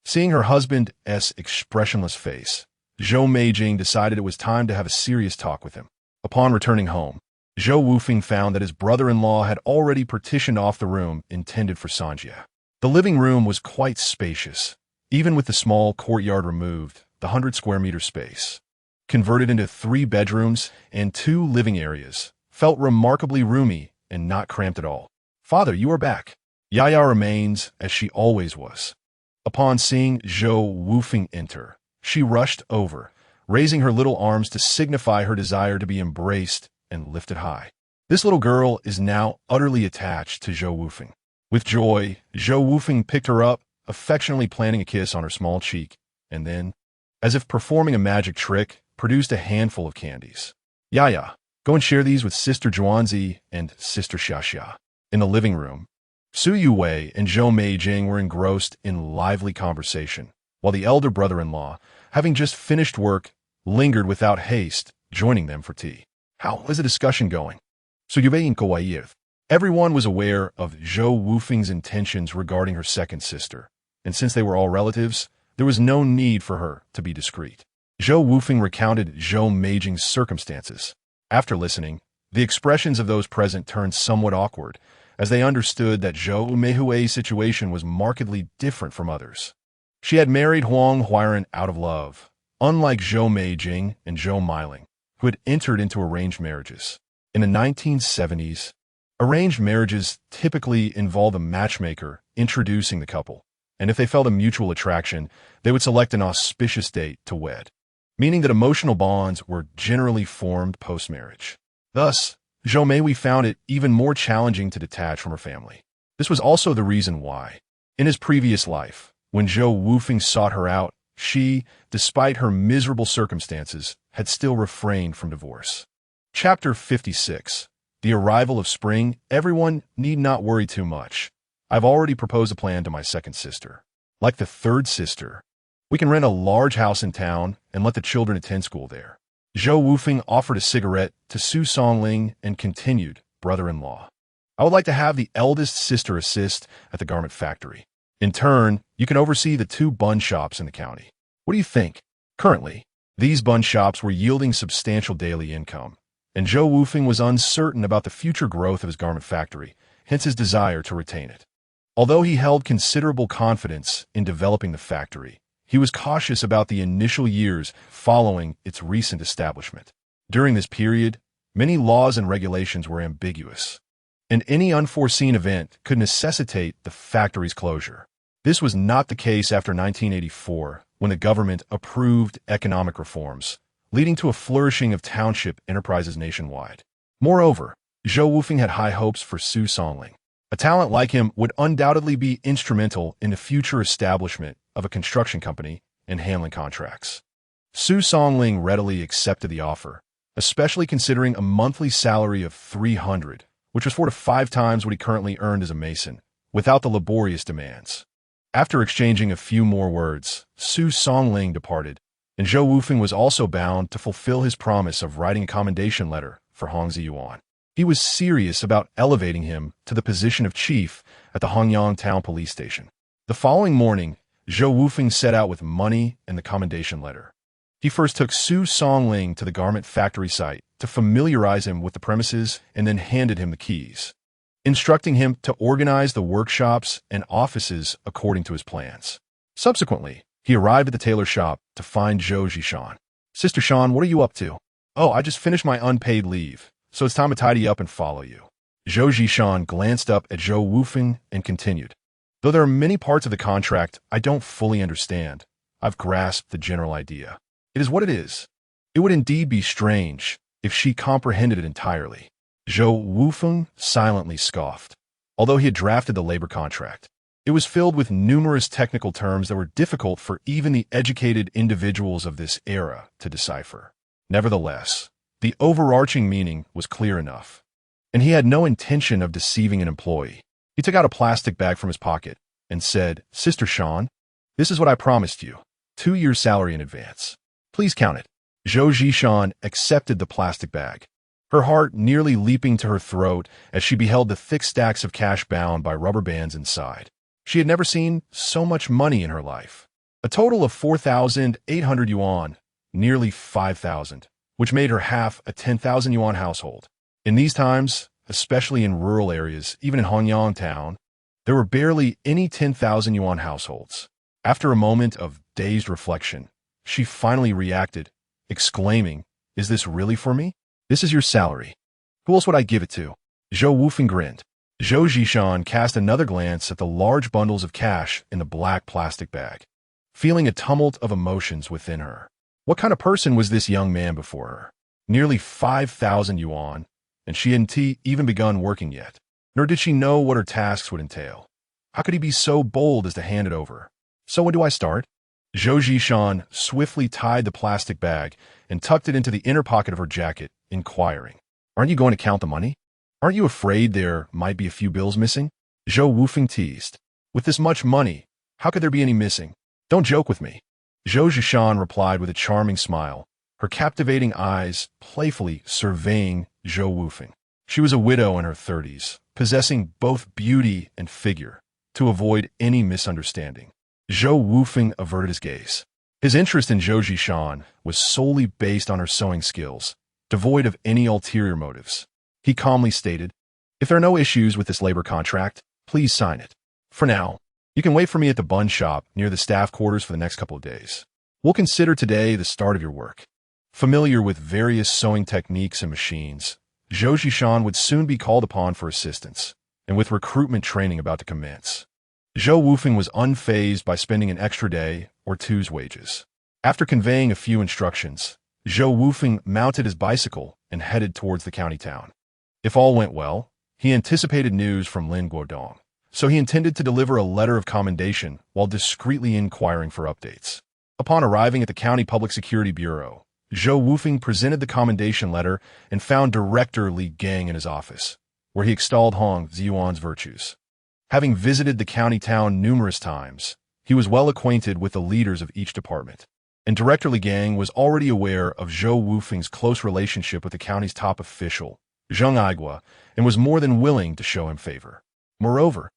Seeing her husband's expressionless face, Zhou Meijing decided it was time to have a serious talk with him. Upon returning home, Zhou Wufeng found that his brother-in-law had already partitioned off the room intended for Sanjia. The living room was quite spacious, even with the small courtyard removed, the 100 square meter space, converted into 3 bedrooms and 2 living areas, felt remarkably roomy and not cramped at all. "Father, you are back." Yaya remains as she always was. Upon seeing Zhou Wufeng enter, she rushed over, raising her little arms to signify her desire to be embraced and lifted high. This little girl is now utterly attached to Zhou Wufeng. With joy, Zhou Wufeng picked her up, affectionately planting a kiss on her small cheek, and then, as if performing a magic trick, produced a handful of candies. "Yaya, go and share these with Sister Zhuanzi and Sister Xiaxia." In the living room, Su Yuwei and Zhou Meijing were engrossed in lively conversation, while the elder brother-in-law, having just finished work, lingered without haste, joining them for tea. "How was the discussion going?" Su Yuwei inquired. Everyone was aware of Zhou Wufeng's intentions regarding her second sister, and since they were all relatives, there was no need for her to be discreet. Zhou Wufeng recounted Zhou Meijing's circumstances. After listening, the expressions of those present turned somewhat awkward, as they understood that Zhou Meihui's situation was markedly different from others. She had married Huang Huairen out of love, unlike Zhou Meijing and Zhou Meiling, who had entered into arranged marriages. In the 1970s, arranged marriages typically involved a matchmaker introducing the couple, and if they felt a mutual attraction, they would select an auspicious date to wed, meaning that emotional bonds were generally formed post-marriage. Thus, Zhou Meihui found it even more challenging to detach from her family. This was also the reason why, in his previous life, when Zhou Wufeng sought her out, she, despite her miserable circumstances, had still refrained from divorce. Chapter 56. The arrival of spring. Everyone need not worry too much. I've already proposed a plan to my second sister. Like the third sister, we can rent a large house in town and let the children attend school there. Zhou Wufeng offered a cigarette to Su Songling and continued, brother-in-law. I would like to have the eldest sister assist at the garment factory. In turn, you can oversee the 2 bun shops in the county. What do you think? Currently, these bun shops were yielding substantial daily income, and Zhou Wufeng was uncertain about the future growth of his garment factory, hence his desire to retain it. Although he held considerable confidence in developing the factory, he was cautious about the initial years following its recent establishment. During this period, many laws and regulations were ambiguous, and any unforeseen event could necessitate the factory's closure. This was not the case after 1984, when the government approved economic reforms, leading to a flourishing of township enterprises nationwide. Moreover, Zhou Wufeng had high hopes for Su Songling. A talent like him would undoubtedly be instrumental in the future establishment of a construction company and handling contracts. Su Songling readily accepted the offer, especially considering a monthly salary of 300, which was 4 to 5 times what he currently earned as a mason, without the laborious demands. After exchanging a few more words, Su Songling departed, and Zhou Wufeng was also bound to fulfill his promise of writing a commendation letter for Hong Ziyuan. He was serious about elevating him to the position of chief at the Hongyang Town Police Station. The following morning, Zhou Wufeng set out with money and the commendation letter. He first took Su Songling to the garment factory site to familiarize him with the premises and then handed him the keys, instructing him to organize the workshops and offices according to his plans. Subsequently, he arrived at the tailor shop to find Zhou Zishan. "Sister Shan, what are you up to?" "Oh, I just finished my unpaid leave, so it's time to tidy up and follow you." Zhou Zishan glanced up at Zhou Wufeng and continued. "Though there are many parts of the contract I don't fully understand, I've grasped the general idea. It is what it is. It would indeed be strange if she comprehended it entirely. Zhou Wufeng silently scoffed. Although he had drafted the labor contract, it was filled with numerous technical terms that were difficult for even the educated individuals of this era to decipher. Nevertheless, the overarching meaning was clear enough, and he had no intention of deceiving an employee. He took out a plastic bag from his pocket and said, "Sister Shan, this is what I promised you. 2 years' salary in advance. Please count it." Zhou Zishan accepted the plastic bag, her heart nearly leaping to her throat as she beheld the thick stacks of cash bound by rubber bands inside. She had never seen so much money in her life. A total of 4,800 yuan, nearly 5,000, which made her half a 10,000 yuan household. In these times, especially in rural areas, even in Hanyang town, there were barely any 10,000 yuan households. After a moment of dazed reflection, she finally reacted, exclaiming, "Is this really for me? This is your salary. Who else would I give it to?" Zhou Wufeng grinned. Zhou Zishan cast another glance at the large bundles of cash in the black plastic bag, feeling a tumult of emotions within her. What kind of person was this young man before her? Nearly 5,000 yuan, and she hadn't even begun working yet, nor did she know what her tasks would entail. How could he be so bold as to hand it over? "So when do I start?" Zhou Zishan swiftly tied the plastic bag and tucked it into the inner pocket of her jacket, inquiring, "Aren't you going to count the money? Aren't you afraid there might be a few bills missing?" Zhou Wufeng teased. "With this much money, how could there be any missing? Don't joke with me." Zhou Zishan replied with a charming smile, her captivating eyes playfully surveying Zhou Wufeng. She was a widow in her 30s, possessing both beauty and figure, to avoid any misunderstanding. Zhou Wufeng averted his gaze. His interest in Zhou Zishan was solely based on her sewing skills, devoid of any ulterior motives. He calmly stated, "If there are no issues with this labor contract, please sign it. For now, you can wait for me at the bun shop near the staff quarters for the next couple of days. We'll consider today the start of your work." Familiar with various sewing techniques and machines, Zhou Zishan would soon be called upon for assistance, and with recruitment training about to commence, Zhou Wufeng was unfazed by spending an extra day or two's wages. After conveying a few instructions, Zhou Wufeng mounted his bicycle and headed towards the county town. If all went well, he anticipated news from Lin Guodong, so he intended to deliver a letter of commendation while discreetly inquiring for updates. Upon arriving at the County Public Security Bureau, Zhou Wufeng presented the commendation letter and found Director Li Gang in his office, where he extolled Hong Ziyuan's virtues. Having visited the county town numerous times, he was well acquainted with the leaders of each department, and Director Li Gang was already aware of Zhou Wufeng's close relationship with the county's top official, Zheng Aigua, and was more than willing to show him favor. Moreover,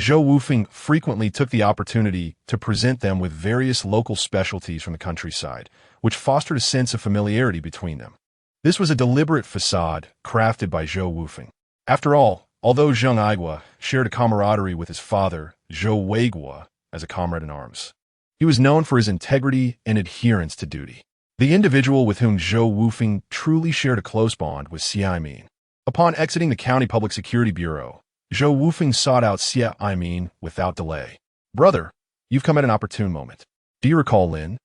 Zhou Wufeng frequently took the opportunity to present them with various local specialties from the countryside, which fostered a sense of familiarity between them. This was a deliberate facade crafted by Zhou Wufeng. After all, although Zheng Aigua shared a camaraderie with his father, Zhou Weiguo, as a comrade-in-arms, he was known for his integrity and adherence to duty. The individual with whom Zhou Wufeng truly shared a close bond was Xia Aimin. Upon exiting the County Public Security Bureau, Zhou Wufeng sought out Xia Aimin without delay. "Brother, you've come at an opportune moment. Do you recall Lin,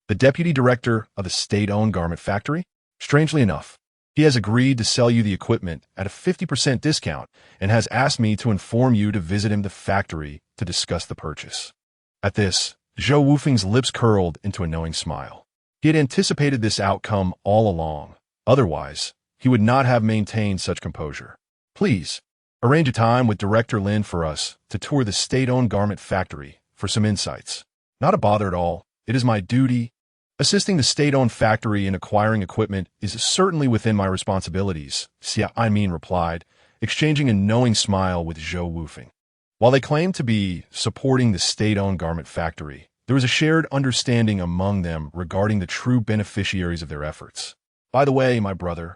the deputy director of the state-owned garment factory? Strangely enough, he has agreed to sell you the equipment at a 50% discount and has asked me to inform you to visit him the factory to discuss the purchase." At this, Zhou Wufeng's lips curled into a knowing smile. He had anticipated this outcome all along. Otherwise, he would not have maintained such composure. "Please, arrange a time with Director Lin for us to tour the state-owned garment factory for some insights." "Not a bother at all. It is my duty. Assisting the state-owned factory in acquiring equipment is certainly within my responsibilities," Xia Aimin replied, exchanging a knowing smile with Zhou Wufeng. While they claimed to be supporting the state-owned garment factory, there was a shared understanding among them regarding the true beneficiaries of their efforts. "By the way, my brother,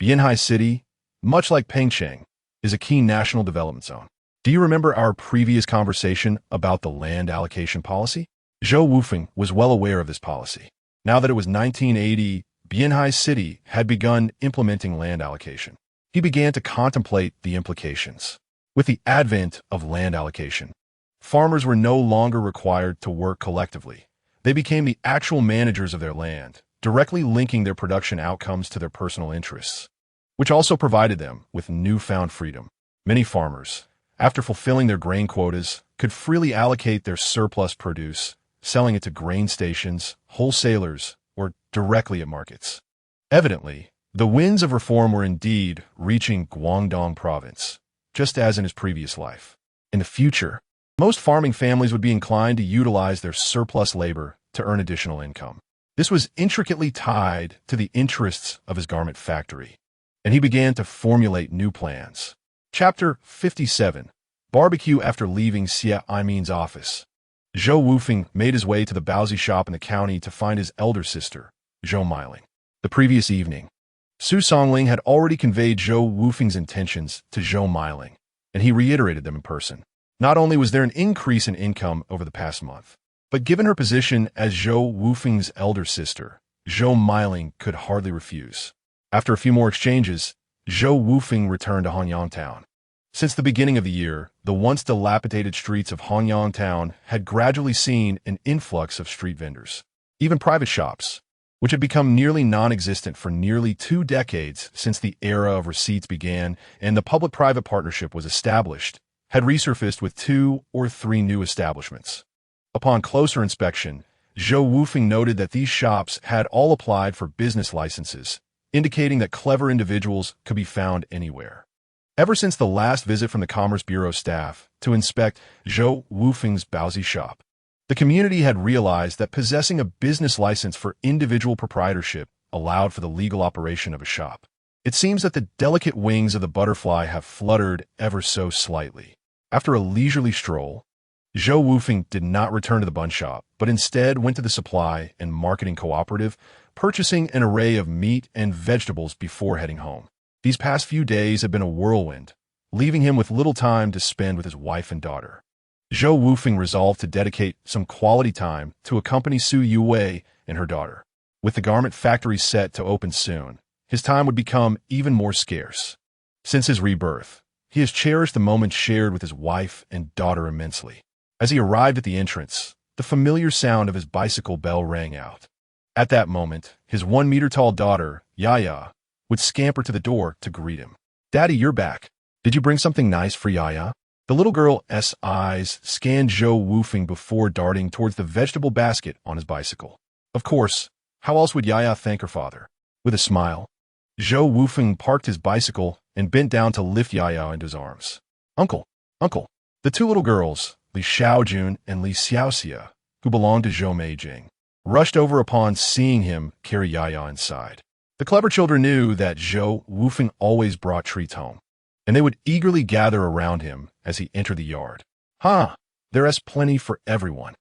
Bianhai City, much like Pengcheng, is a key national development zone. Do you remember our previous conversation about the land allocation policy?" Zhou Wufeng was well aware of this policy. Now that it was 1980, Bianhai City had begun implementing land allocation. He began to contemplate the implications. With the advent of land allocation, farmers were no longer required to work collectively. They became the actual managers of their land, directly linking their production outcomes to their personal interests, which also provided them with newfound freedom. Many farmers, after fulfilling their grain quotas, could freely allocate their surplus produce, selling it to grain stations, wholesalers, or directly at markets. Evidently, the winds of reform were indeed reaching Guangdong province, just as in his previous life. In the future, most farming families would be inclined to utilize their surplus labor to earn additional income. This was intricately tied to the interests of his garment factory, and he began to formulate new plans. Chapter 57. Barbecue after leaving Xia Aimin's office. Zhou Wufeng made his way to the Baozi shop in the county to find his elder sister, Zhou Miling. The previous evening, Su Songling had already conveyed Zhou Wufeng's intentions to Zhou Miling, and he reiterated them in person. Not only was there an increase in income over the past month, but given her position as Zhou Wufeng's elder sister, Zhou Miling could hardly refuse. After a few more exchanges, Zhou Wufeng returned to Hanyang Town. Since the beginning of the year, the once dilapidated streets of Hanyang Town had gradually seen an influx of street vendors. Even private shops, which had become nearly non-existent for nearly 2 decades since the era of receipts began and the public-private partnership was established, had resurfaced with 2 or 3 new establishments. Upon closer inspection, Zhou Wufeng noted that these shops had all applied for business licenses, indicating that clever individuals could be found anywhere. Ever since the last visit from the Commerce Bureau staff to inspect Zhou Wufeng's Baozi shop, the community had realized that possessing a business license for individual proprietorship allowed for the legal operation of a shop. It seems that the delicate wings of the butterfly have fluttered ever so slightly. After a leisurely stroll, Zhou Wufeng did not return to the bun shop, but instead went to the supply and marketing cooperative, purchasing an array of meat and vegetables before heading home. These past few days had been a whirlwind, leaving him with little time to spend with his wife and daughter. Zhou Wufeng resolved to dedicate some quality time to accompany Su Yuwei and her daughter. With the garment factory set to open soon, his time would become even more scarce. Since his rebirth, he has cherished the moments shared with his wife and daughter immensely. As he arrived at the entrance, the familiar sound of his bicycle bell rang out. At that moment, his 1-meter-tall daughter, Yaya, would scamper to the door to greet him. "Daddy, you're back. Did you bring something nice for Yaya?" The little girl's eyes scanned Zhou Wufeng before darting towards the vegetable basket on his bicycle. Of course, how else would Yaya thank her father? With a smile, Zhou Wufeng parked his bicycle and bent down to lift Yaya into his arms. "Uncle, uncle." The 2 little girls, Li Xiaojun and Li Xiaoxia, who belonged to Zhou Meijing, rushed over upon seeing him carry Yaya inside. The clever children knew that Zhou Wufeng always brought treats home, and they would eagerly gather around him as he entered the yard. There's plenty for everyone."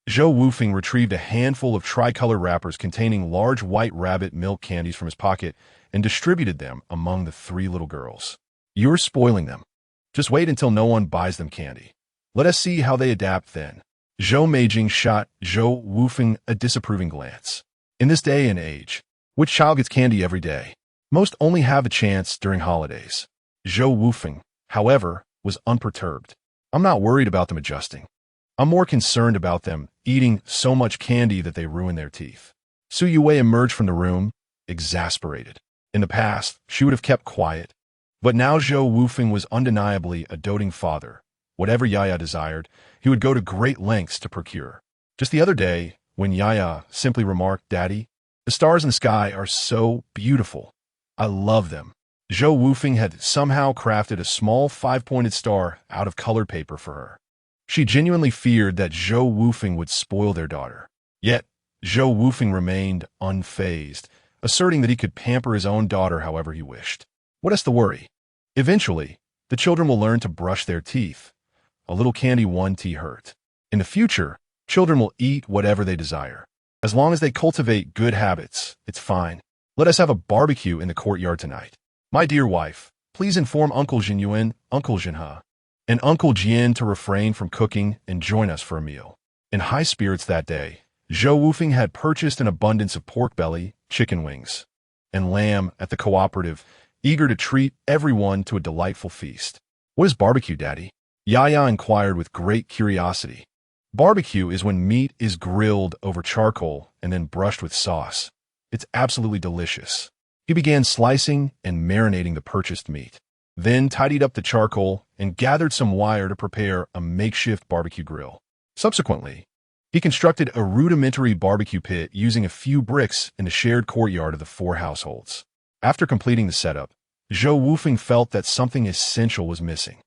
Zhou Wufeng retrieved a handful of tricolor wrappers containing large white rabbit milk candies from his pocket and distributed them among the 3 little girls. "You're spoiling them. Just wait until no one buys them candy. Let us see how they adapt then." Zhou Meijing shot Zhou Wufeng a disapproving glance. In this day and age, which child gets candy every day? Most only have a chance during holidays. Zhou Wufeng, however, was unperturbed. "I'm not worried about them adjusting. I'm more concerned about them eating so much candy that they ruin their teeth." Su Yuwei emerged from the room, exasperated. In the past, she would have kept quiet, but now Zhou Wufeng was undeniably a doting father. Whatever Yaya desired, he would go to great lengths to procure. Just the other day, when Yaya simply remarked, "Daddy, the stars in the sky are so beautiful. I love them." Zhou Wufeng had somehow crafted a small 5-pointed star out of colored paper for her. She genuinely feared that Zhou Wufeng would spoil their daughter. Yet, Zhou Wufeng remained unfazed, asserting that he could pamper his own daughter however he wished. What is the worry? Eventually, the children will learn to brush their teeth. A little candy won't tea hurt. In the future, children will eat whatever they desire. As long as they cultivate good habits, it's fine. Let us have a barbecue in the courtyard tonight. My dear wife, please inform Uncle Jinyuan, Uncle Jinhe, and Uncle Jian to refrain from cooking and join us for a meal. In high spirits that day, Zhou Wufeng had purchased an abundance of pork belly, chicken wings, and lamb at the cooperative, eager to treat everyone to a delightful feast. "What is barbecue, Daddy?" Yaya inquired with great curiosity. Barbecue is when meat is grilled over charcoal and then brushed with sauce. It's absolutely delicious. He began slicing and marinating the purchased meat, then tidied up the charcoal and gathered some wire to prepare a makeshift barbecue grill. Subsequently, he constructed a rudimentary barbecue pit using a few bricks in the shared courtyard of the 4 households. After completing the setup, Zhou Wufeng felt that something essential was missing.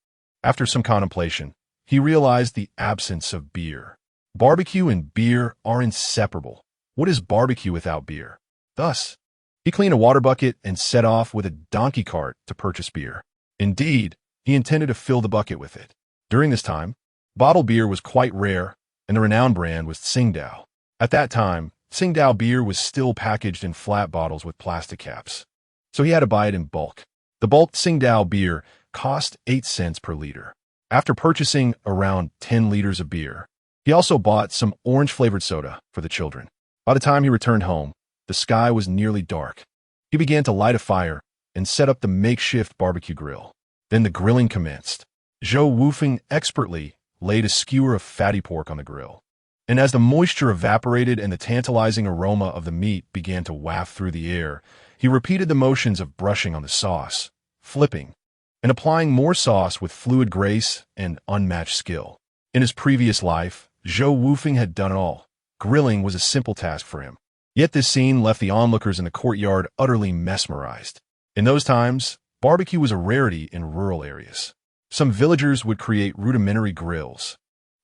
After some contemplation, he realized the absence of beer. Barbecue and beer are inseparable. What is barbecue without beer? Thus, he cleaned a water bucket and set off with a donkey cart to purchase beer. Indeed, he intended to fill the bucket with it. During this time, bottled beer was quite rare, and the renowned brand was Tsingtao. At that time, Tsingtao beer was still packaged in flat bottles with plastic caps, so he had to buy it in bulk. The bulk Tsingtao beer cost 8 cents per liter. After purchasing around 10 liters of beer, he also bought some orange-flavored soda for the children. By the time he returned home, the sky was nearly dark. He began to light a fire and set up the makeshift barbecue grill. Then the grilling commenced. Zhou Wufeng expertly laid a skewer of fatty pork on the grill, and as the moisture evaporated and the tantalizing aroma of the meat began to waft through the air, he repeated the motions of brushing on the sauce, flipping, and applying more sauce with fluid grace and unmatched skill. In his previous life, Zhou Wufeng had done it all. Grilling was a simple task for him. Yet this scene left the onlookers in the courtyard utterly mesmerized. In those times, barbecue was a rarity in rural areas. Some villagers would create rudimentary grills,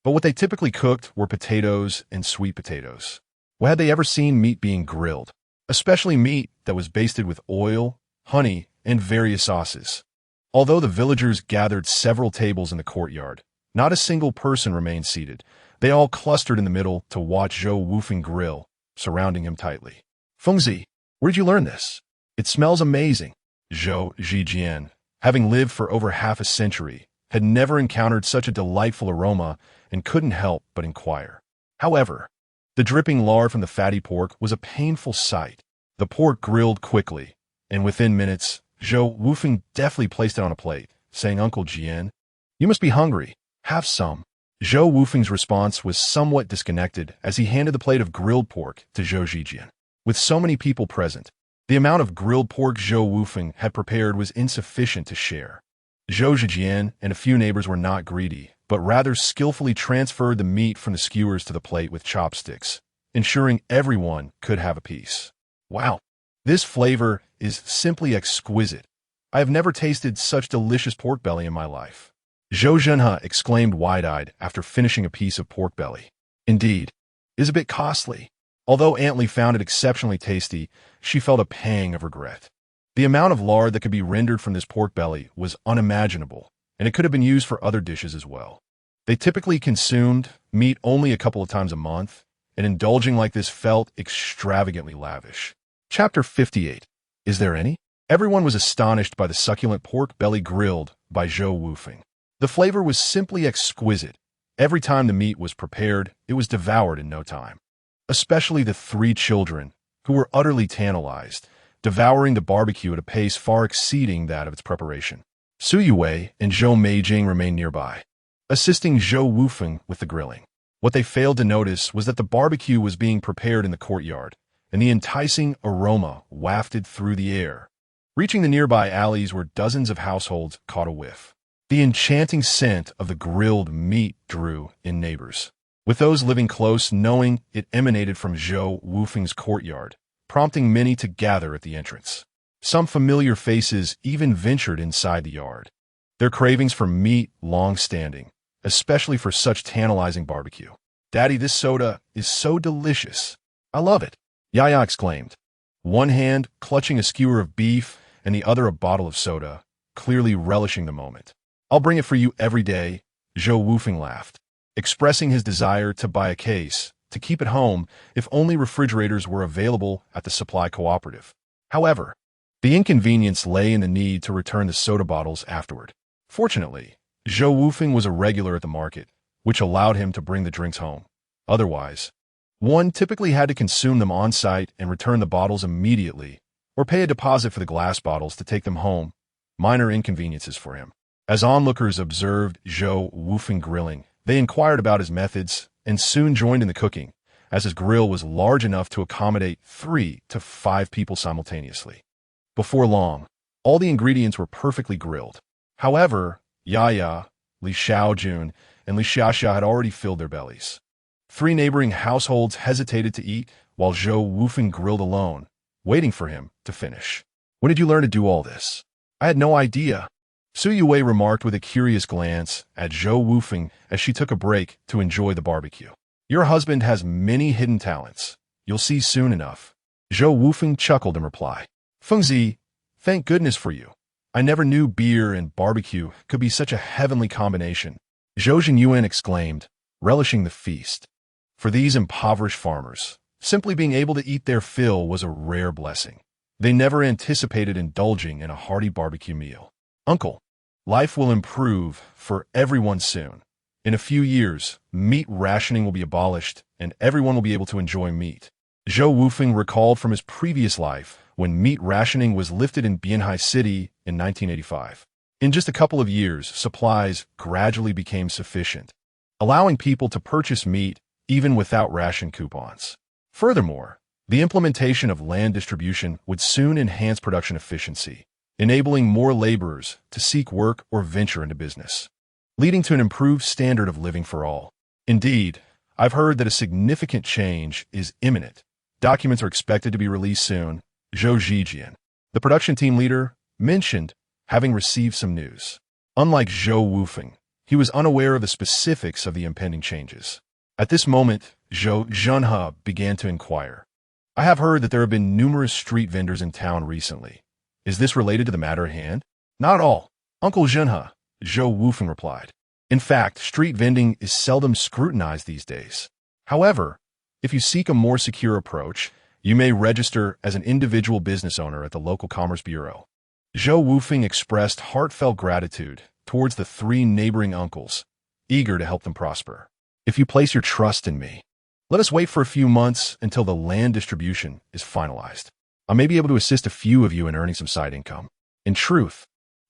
but what they typically cooked were potatoes and sweet potatoes. Well, had they ever seen meat being grilled? Especially meat that was basted with oil, honey, and various sauces. Although the villagers gathered several tables in the courtyard, not a single person remained seated. They all clustered in the middle to watch Zhou Wufeng grill, surrounding him tightly. "Fengzi, where'd you learn this? It smells amazing." Zhou Zhijian, having lived for over half a century, had never encountered such a delightful aroma and couldn't help but inquire. However, the dripping lard from the fatty pork was a painful sight. The pork grilled quickly, and within minutes, Zhou Wufeng deftly placed it on a plate, saying, "Uncle Jian, you must be hungry. Have some." Zhou Wufeng's response was somewhat disconnected as he handed the plate of grilled pork to Zhou Zhijian. With so many people present, the amount of grilled pork Zhou Wufeng had prepared was insufficient to share. Zhou Zhijian and a few neighbors were not greedy, but rather skillfully transferred the meat from the skewers to the plate with chopsticks, ensuring everyone could have a piece. Wow, this flavor is simply exquisite. I have never tasted such delicious pork belly in my life. Zhou Zhenhe exclaimed wide-eyed after finishing a piece of pork belly. Indeed, it is a bit costly. Although Aunt Li found it exceptionally tasty, she felt a pang of regret. The amount of lard that could be rendered from this pork belly was unimaginable, and it could have been used for other dishes as well. They typically consumed meat only a couple of times a month, and indulging like this felt extravagantly lavish. Chapter 58. Is there any? Everyone was astonished by the succulent pork belly grilled by Zhou Wufeng. The flavor was simply exquisite. Every time the meat was prepared, it was devoured in no time. Especially the 3 children, who were utterly tantalized, devouring the barbecue at a pace far exceeding that of its preparation. Su Yue and Zhou Meijing remained nearby, assisting Zhou Wufeng with the grilling. What they failed to notice was that the barbecue was being prepared in the courtyard, and the enticing aroma wafted through the air, reaching the nearby alleys where dozens of households caught a whiff. The enchanting scent of the grilled meat drew in neighbors, with those living close knowing it emanated from Zhou Wufeng's courtyard, prompting many to gather at the entrance. Some familiar faces even ventured inside the yard, their cravings for meat long-standing, especially for such tantalizing barbecue. "Daddy, this soda is so delicious. I love it," Yaya exclaimed, one hand clutching a skewer of beef and the other a bottle of soda, clearly relishing the moment. "I'll bring it for you every day," Zhou Wufeng laughed, expressing his desire to buy a case, to keep at home if only refrigerators were available at the supply cooperative. However, the inconvenience lay in the need to return the soda bottles afterward. Fortunately, Zhou Wufeng was a regular at the market, which allowed him to bring the drinks home. Otherwise, one typically had to consume them on-site and return the bottles immediately, or pay a deposit for the glass bottles to take them home, minor inconveniences for him. As onlookers observed Zhou Wufeng grilling, they inquired about his methods and soon joined in the cooking, as his grill was large enough to accommodate 3 to 5 people simultaneously. Before long, all the ingredients were perfectly grilled. However, Yaya, Li Xiaojun, and Li Xiaxia had already filled their bellies. 3 neighboring households hesitated to eat, while Zhou Wufeng grilled alone, waiting for him to finish. "When did you learn to do all this?" "I had no idea," Su Yue remarked with a curious glance at Zhou Wufeng as she took a break to enjoy the barbecue. "Your husband has many hidden talents. You'll see soon enough." Zhou Wufeng chuckled in reply. "Fengzi, thank goodness for you. I never knew beer and barbecue could be such a heavenly combination," Zhou Zhinyuan exclaimed, relishing the feast. For these impoverished farmers, simply being able to eat their fill was a rare blessing. They never anticipated indulging in a hearty barbecue meal. "Uncle, life will improve for everyone soon. In a few years, meat rationing will be abolished, and everyone will be able to enjoy meat." Zhou Wufeng recalled from his previous life when meat rationing was lifted in Bianhai City in 1985. In just a couple of years, supplies gradually became sufficient, allowing people to purchase meat even without ration coupons. Furthermore, the implementation of land distribution would soon enhance production efficiency, enabling more laborers to seek work or venture into business, leading to an improved standard of living for all. Indeed, I've heard that a significant change is imminent. Documents are expected to be released soon, Zhou Zhijian, the production team leader, mentioned, having received some news. Unlike Zhou Wufeng, he was unaware of the specifics of the impending changes. At this moment, Zhou Zhenhe began to inquire. "I have heard that there have been numerous street vendors in town recently. Is this related to the matter at hand?" "Not at all, Uncle Zhenhe," Zhou Wufeng replied. "In fact, street vending is seldom scrutinized these days. However, if you seek a more secure approach, you may register as an individual business owner at the local Commerce Bureau." Zhou Wufeng expressed heartfelt gratitude towards the 3 neighboring uncles, eager to help them prosper. "If you place your trust in me, let us wait for a few months until the land distribution is finalized. I may be able to assist a few of you in earning some side income." In truth,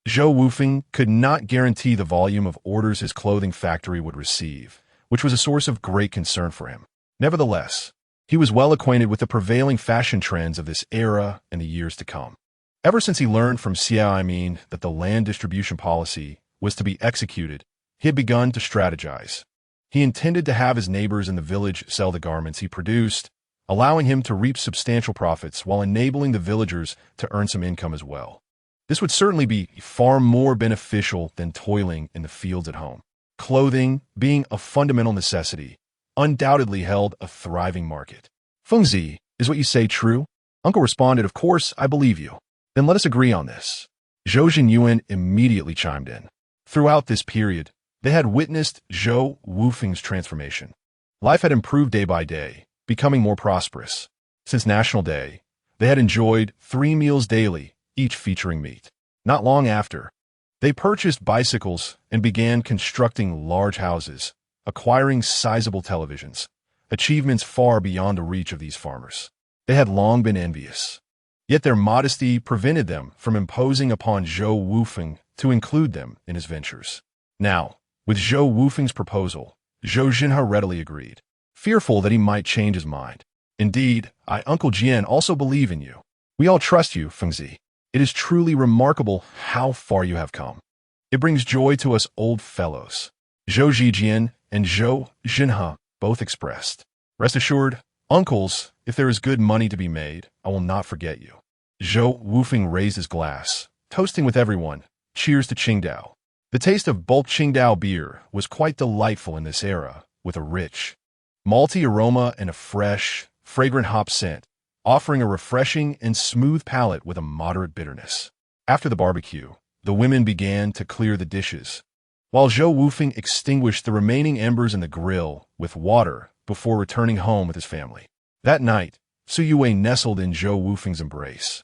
Zhou Wufeng could not guarantee the volume of orders his clothing factory would receive, which was a source of great concern for him. Nevertheless, he was well acquainted with the prevailing fashion trends of this era and the years to come. Ever since he learned from Xia Aimin that the land distribution policy was to be executed, he had begun to strategize. He intended to have his neighbors in the village sell the garments he produced, allowing him to reap substantial profits while enabling the villagers to earn some income as well. This would certainly be far more beneficial than toiling in the fields at home. Clothing, being a fundamental necessity, undoubtedly held a thriving market. "Fengzi, is what you say true?" Uncle responded, "Of course, I believe you." "Then let us agree on this." Zhou Zhinyuan immediately chimed in. Throughout this period, they had witnessed Zhou Wufeng's transformation. Life had improved day by day, becoming more prosperous. Since National Day, they had enjoyed 3 meals daily, each featuring meat. Not long after, they purchased bicycles and began constructing large houses, acquiring sizable televisions, achievements far beyond the reach of these farmers. They had long been envious. Yet their modesty prevented them from imposing upon Zhou Wufeng to include them in his ventures. Now, with Zhou Wufeng's proposal, Zhou Zhenhe readily agreed, fearful that he might change his mind. "Indeed, I, Uncle Jian, also believe in you. We all trust you, Fengzi. It is truly remarkable how far you have come. It brings joy to us old fellows," Zhou Zhijian and Zhou Zhenhe both expressed. "Rest assured, uncles, if there is good money to be made, I will not forget you." Zhou Wufeng raised his glass, toasting with everyone, "Cheers to Qingdao." The taste of bulk Qingdao beer was quite delightful in this era, with a rich, malty aroma and a fresh, fragrant hop scent, offering a refreshing and smooth palate with a moderate bitterness. After the barbecue, the women began to clear the dishes, while Zhou Wufeng extinguished the remaining embers in the grill with water before returning home with his family. That night, Su Yue nestled in Zhou Wufeng's embrace,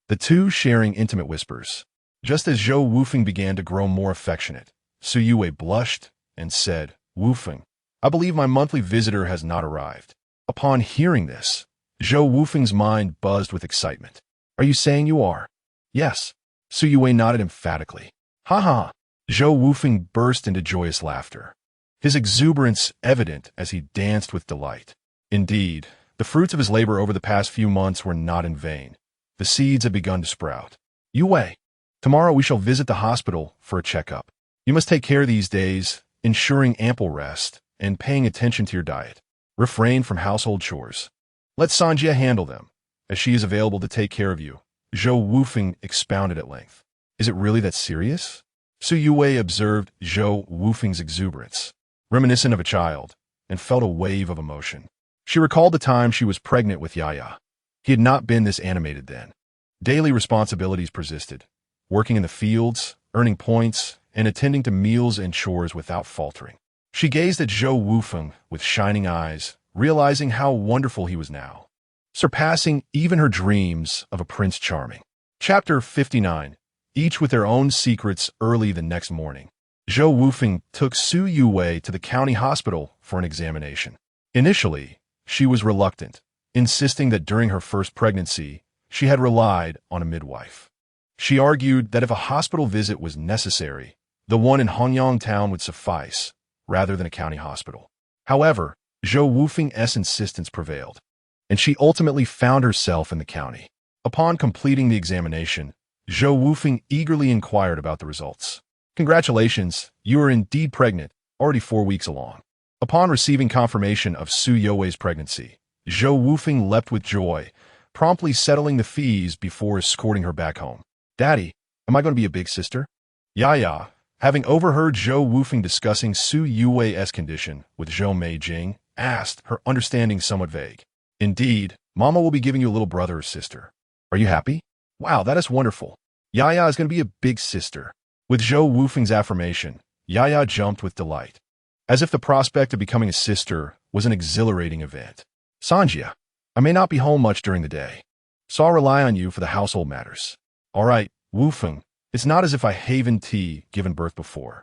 the two sharing intimate whispers. Just as Zhou Wufeng began to grow more affectionate, Su Yue blushed and said, "Wufeng, I believe my monthly visitor has not arrived." Upon hearing this, Zhou Wufeng's mind buzzed with excitement. "Are you saying you are?" "Yes." Su Yue nodded emphatically. "Ha ha!" Zhou Wufeng burst into joyous laughter, his exuberance evident as he danced with delight. Indeed, the fruits of his labor over the past few months were not in vain. The seeds have begun to sprout. Yue Wei, tomorrow we shall visit the hospital for a checkup. You must take care these days, ensuring ample rest and paying attention to your diet. Refrain from household chores. Let Sanjia handle them, as she is available to take care of you. Zhou Wufeng expounded at length. Is it really that serious? Su Yue observed Zhou Wufeng's exuberance, reminiscent of a child, and felt a wave of emotion. She recalled the time she was pregnant with Yaya. He had not been this animated then. Daily responsibilities persisted, working in the fields, earning points, and attending to meals and chores without faltering. She gazed at Zhou Wufeng with shining eyes, realizing how wonderful he was now, surpassing even her dreams of a Prince Charming. Chapter 59. Each with their own secrets. Early the next morning, Zhou Wufeng took Su Yue to the county hospital for an examination. Initially, she was reluctant, insisting that during her first pregnancy, she had relied on a midwife. She argued that if a hospital visit was necessary, the one in Hanyang town would suffice, rather than a county hospital. However, Zhou Wufeng's insistence prevailed, and she ultimately found herself in the county. Upon completing the examination, Zhou Wufeng eagerly inquired about the results. Congratulations, you are indeed pregnant, already 4 weeks along. Upon receiving confirmation of Su You's pregnancy, Zhou Wufeng leapt with joy, promptly settling the fees before escorting her back home. Daddy, am I going to be a big sister? Yaya, having overheard Zhou Wufeng discussing Su Yue's condition with Zhou Meijing, asked, her understanding somewhat vague. Indeed, Mama will be giving you a little brother or sister. Are you happy? Wow, that is wonderful. Yaya is going to be a big sister. With Zhou Wufeng's affirmation, Yaya jumped with delight, as if the prospect of becoming a sister was an exhilarating event. Sanjia, I may not be home much during the day, so I'll rely on you for the household matters. All right, Wufeng, it's not as if I haven't given birth before.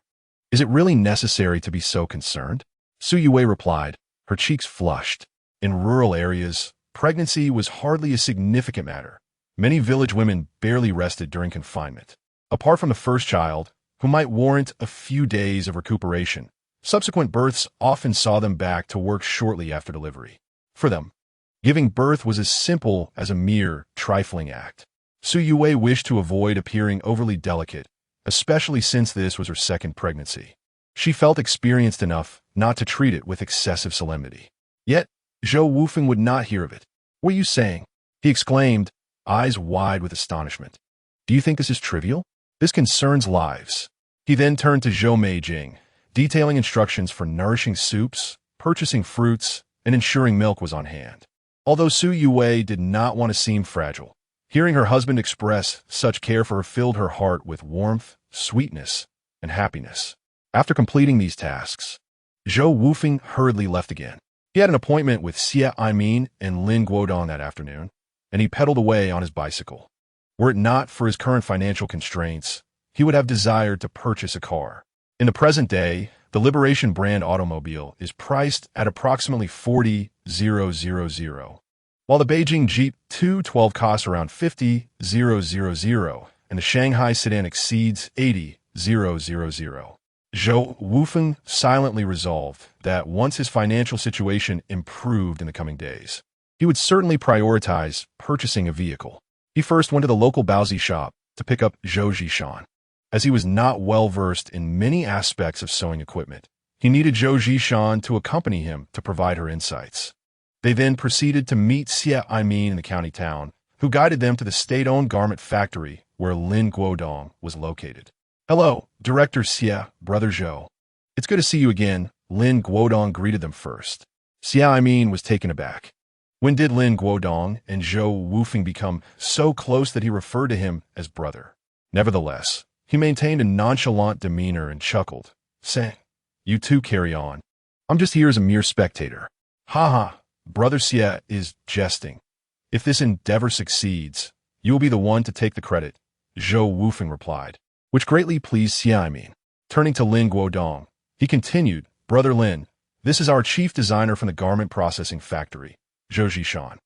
Is it really necessary to be so concerned? Su Yue replied, her cheeks flushed. In rural areas, pregnancy was hardly a significant matter. Many village women barely rested during confinement. Apart from the first child, who might warrant a few days of recuperation, subsequent births often saw them back to work shortly after delivery. For them, giving birth was as simple as a mere trifling act. Su Yue wished to avoid appearing overly delicate, especially since this was her second pregnancy. She felt experienced enough not to treat it with excessive solemnity. Yet, Zhou Wufeng would not hear of it. What are you saying? He exclaimed, eyes wide with astonishment. Do you think this is trivial? This concerns lives. He then turned to Zhou Meijing, detailing instructions for nourishing soups, purchasing fruits, and ensuring milk was on hand. Although Su Yue did not want to seem fragile, hearing her husband express such care for her filled her heart with warmth, sweetness, and happiness. After completing these tasks, Zhou Wufeng hurriedly left again. He had an appointment with Xie Aimin and Lin Guodong that afternoon, and he pedaled away on his bicycle. Were it not for his current financial constraints, he would have desired to purchase a car. In the present day, the Liberation brand automobile is priced at approximately 40,000, while the Beijing Jeep 212 costs around 50,000, and the Shanghai sedan exceeds 80,000. Zhou Wufeng silently resolved that once his financial situation improved in the coming days, he would certainly prioritize purchasing a vehicle. He first went to the local Baozi shop to pick up Zhou Zhishan. As he was not well versed in many aspects of sewing equipment, he needed Zhou Zhishan to accompany him to provide her insights. They then proceeded to meet Xie Aimin in the county town, who guided them to the state-owned garment factory where Lin Guodong was located. Hello, Director Xie, Brother Zhou. It's good to see you again, Lin Guodong greeted them first. Xie Aimin was taken aback. When did Lin Guodong and Zhou Wufeng become so close that he referred to him as brother? Nevertheless, he maintained a nonchalant demeanor and chuckled, saying, You two carry on. I'm just here as a mere spectator. Ha ha, Brother Xie is jesting. If this endeavor succeeds, you will be the one to take the credit, Zhou Wufeng replied, which greatly pleased Xie Aimin. Turning to Lin Guodong, he continued, Brother Lin, this is our chief designer from the garment processing factory, Zhou Zhishan.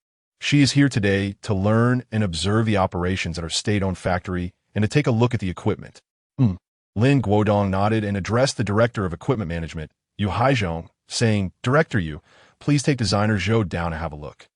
She is here today to learn and observe the operations at our state-owned factory and to take a look at the equipment. Lin Guodong nodded and addressed the director of equipment management, Yu Haizhong, saying, Director Yu, please take designer Zhou down to have a look.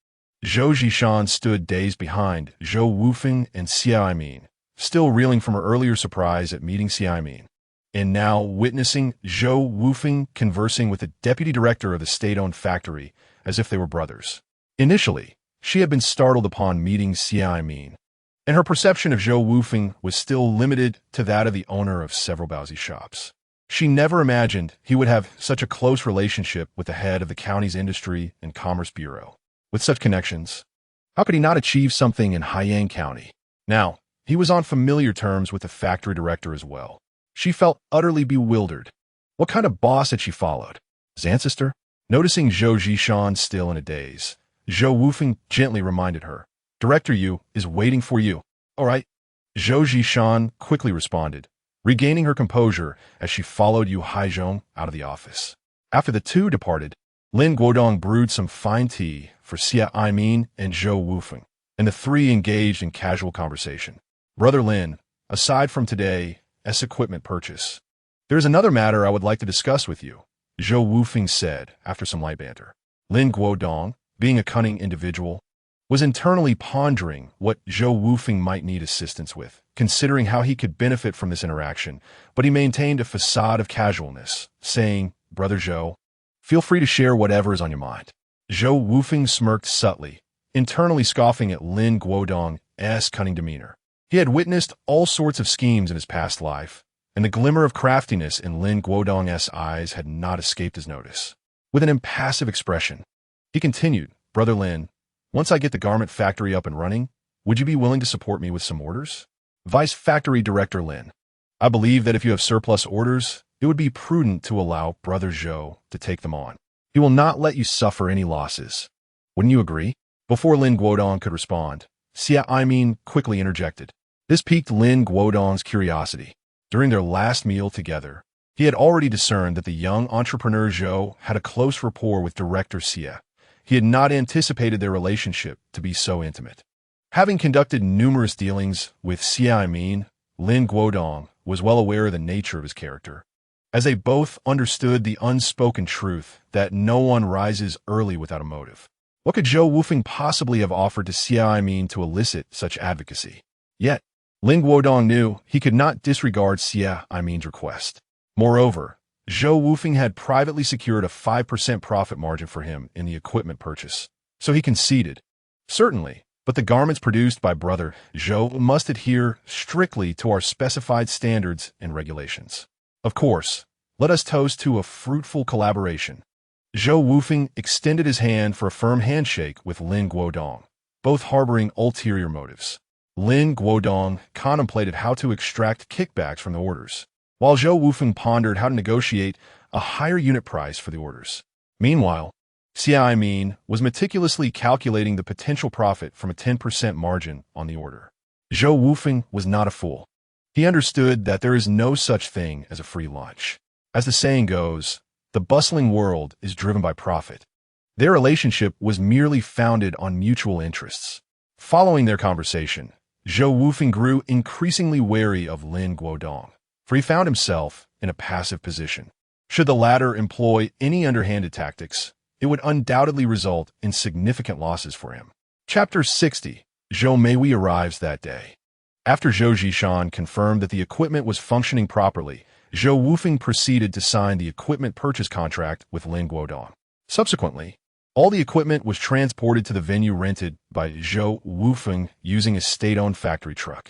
Zhou Zishan stood dazed behind Zhou Wufeng and Xia Imin, still reeling from her earlier surprise at meeting Xia Imin, and now witnessing Zhou Wufeng conversing with the deputy director of the state-owned factory as if they were brothers. Initially, she had been startled upon meeting Xia Imin, and her perception of Zhou Wufeng was still limited to that of the owner of several Baozi shops. She never imagined he would have such a close relationship with the head of the county's Industry and Commerce Bureau. With such connections, how could he not achieve something in Haiyang County? Now, he was on familiar terms with the factory director as well. She felt utterly bewildered. What kind of boss had she followed? His ancestor? Noticing Zhou Zishan still in a daze, Zhou Wufeng gently reminded her, "Director Yu is waiting for you." "All right." Zhou Zishan quickly responded, regaining her composure as she followed Yu Haizhong out of the office. After the two departed, Lin Guodong brewed some fine tea for Xia Imin and Zhou Wufeng, and the three engaged in casual conversation. "Brother Lin, aside from today's equipment purchase, there is another matter I would like to discuss with you," Zhou Wufeng said after some light banter. Lin Guodong, being a cunning individual, was internally pondering what Zhou Wufeng might need assistance with, considering how he could benefit from this interaction, but he maintained a facade of casualness, saying, "Brother Zhou, feel free to share whatever is on your mind." Zhou Wufeng smirked subtly, internally scoffing at Lin Guodong's cunning demeanor. He had witnessed all sorts of schemes in his past life, and the glimmer of craftiness in Lin Guodong's eyes had not escaped his notice. With an impassive expression, he continued, "Brother Lin, once I get the garment factory up and running, would you be willing to support me with some orders?" Vice Factory Director Lin, "I believe that if you have surplus orders, it would be prudent to allow Brother Zhou to take them on. He will not let you suffer any losses. Wouldn't you agree?" Before Lin Guodong could respond, Xia Imin quickly interjected. This piqued Lin Guodong's curiosity. During their last meal together, he had already discerned that the young entrepreneur Zhou had a close rapport with Director Xia. He had not anticipated their relationship to be so intimate. Having conducted numerous dealings with Xia Imin, Lin Guodong was well aware of the nature of his character, as they both understood the unspoken truth that no one rises early without a motive. What could Zhou Wufeng possibly have offered to Xia Imin to elicit such advocacy? Yet, Lin Guodong knew he could not disregard Xia Imin's request. Moreover, Zhou Wufeng had privately secured a 5% profit margin for him in the equipment purchase, so he conceded. "Certainly, but the garments produced by Brother Zhou must adhere strictly to our specified standards and regulations. Of course, let us toast to a fruitful collaboration." Zhou Wufeng extended his hand for a firm handshake with Lin Guodong, both harboring ulterior motives. Lin Guodong contemplated how to extract kickbacks from the orders, while Zhou Wufeng pondered how to negotiate a higher unit price for the orders. Meanwhile, Xia Imin was meticulously calculating the potential profit from a 10% margin on the order. Zhou Wufeng was not a fool. He understood that there is no such thing as a free lunch. As the saying goes, the bustling world is driven by profit. Their relationship was merely founded on mutual interests. Following their conversation, Zhou Wufeng grew increasingly wary of Lin Guodong, for he found himself in a passive position. Should the latter employ any underhanded tactics, it would undoubtedly result in significant losses for him. Chapter 60. Zhou Meiwei arrives that day. After Zhou Zishan confirmed that the equipment was functioning properly, Zhou Wufeng proceeded to sign the equipment purchase contract with Lin Guodong. Subsequently, all the equipment was transported to the venue rented by Zhou Wufeng using a state-owned factory truck.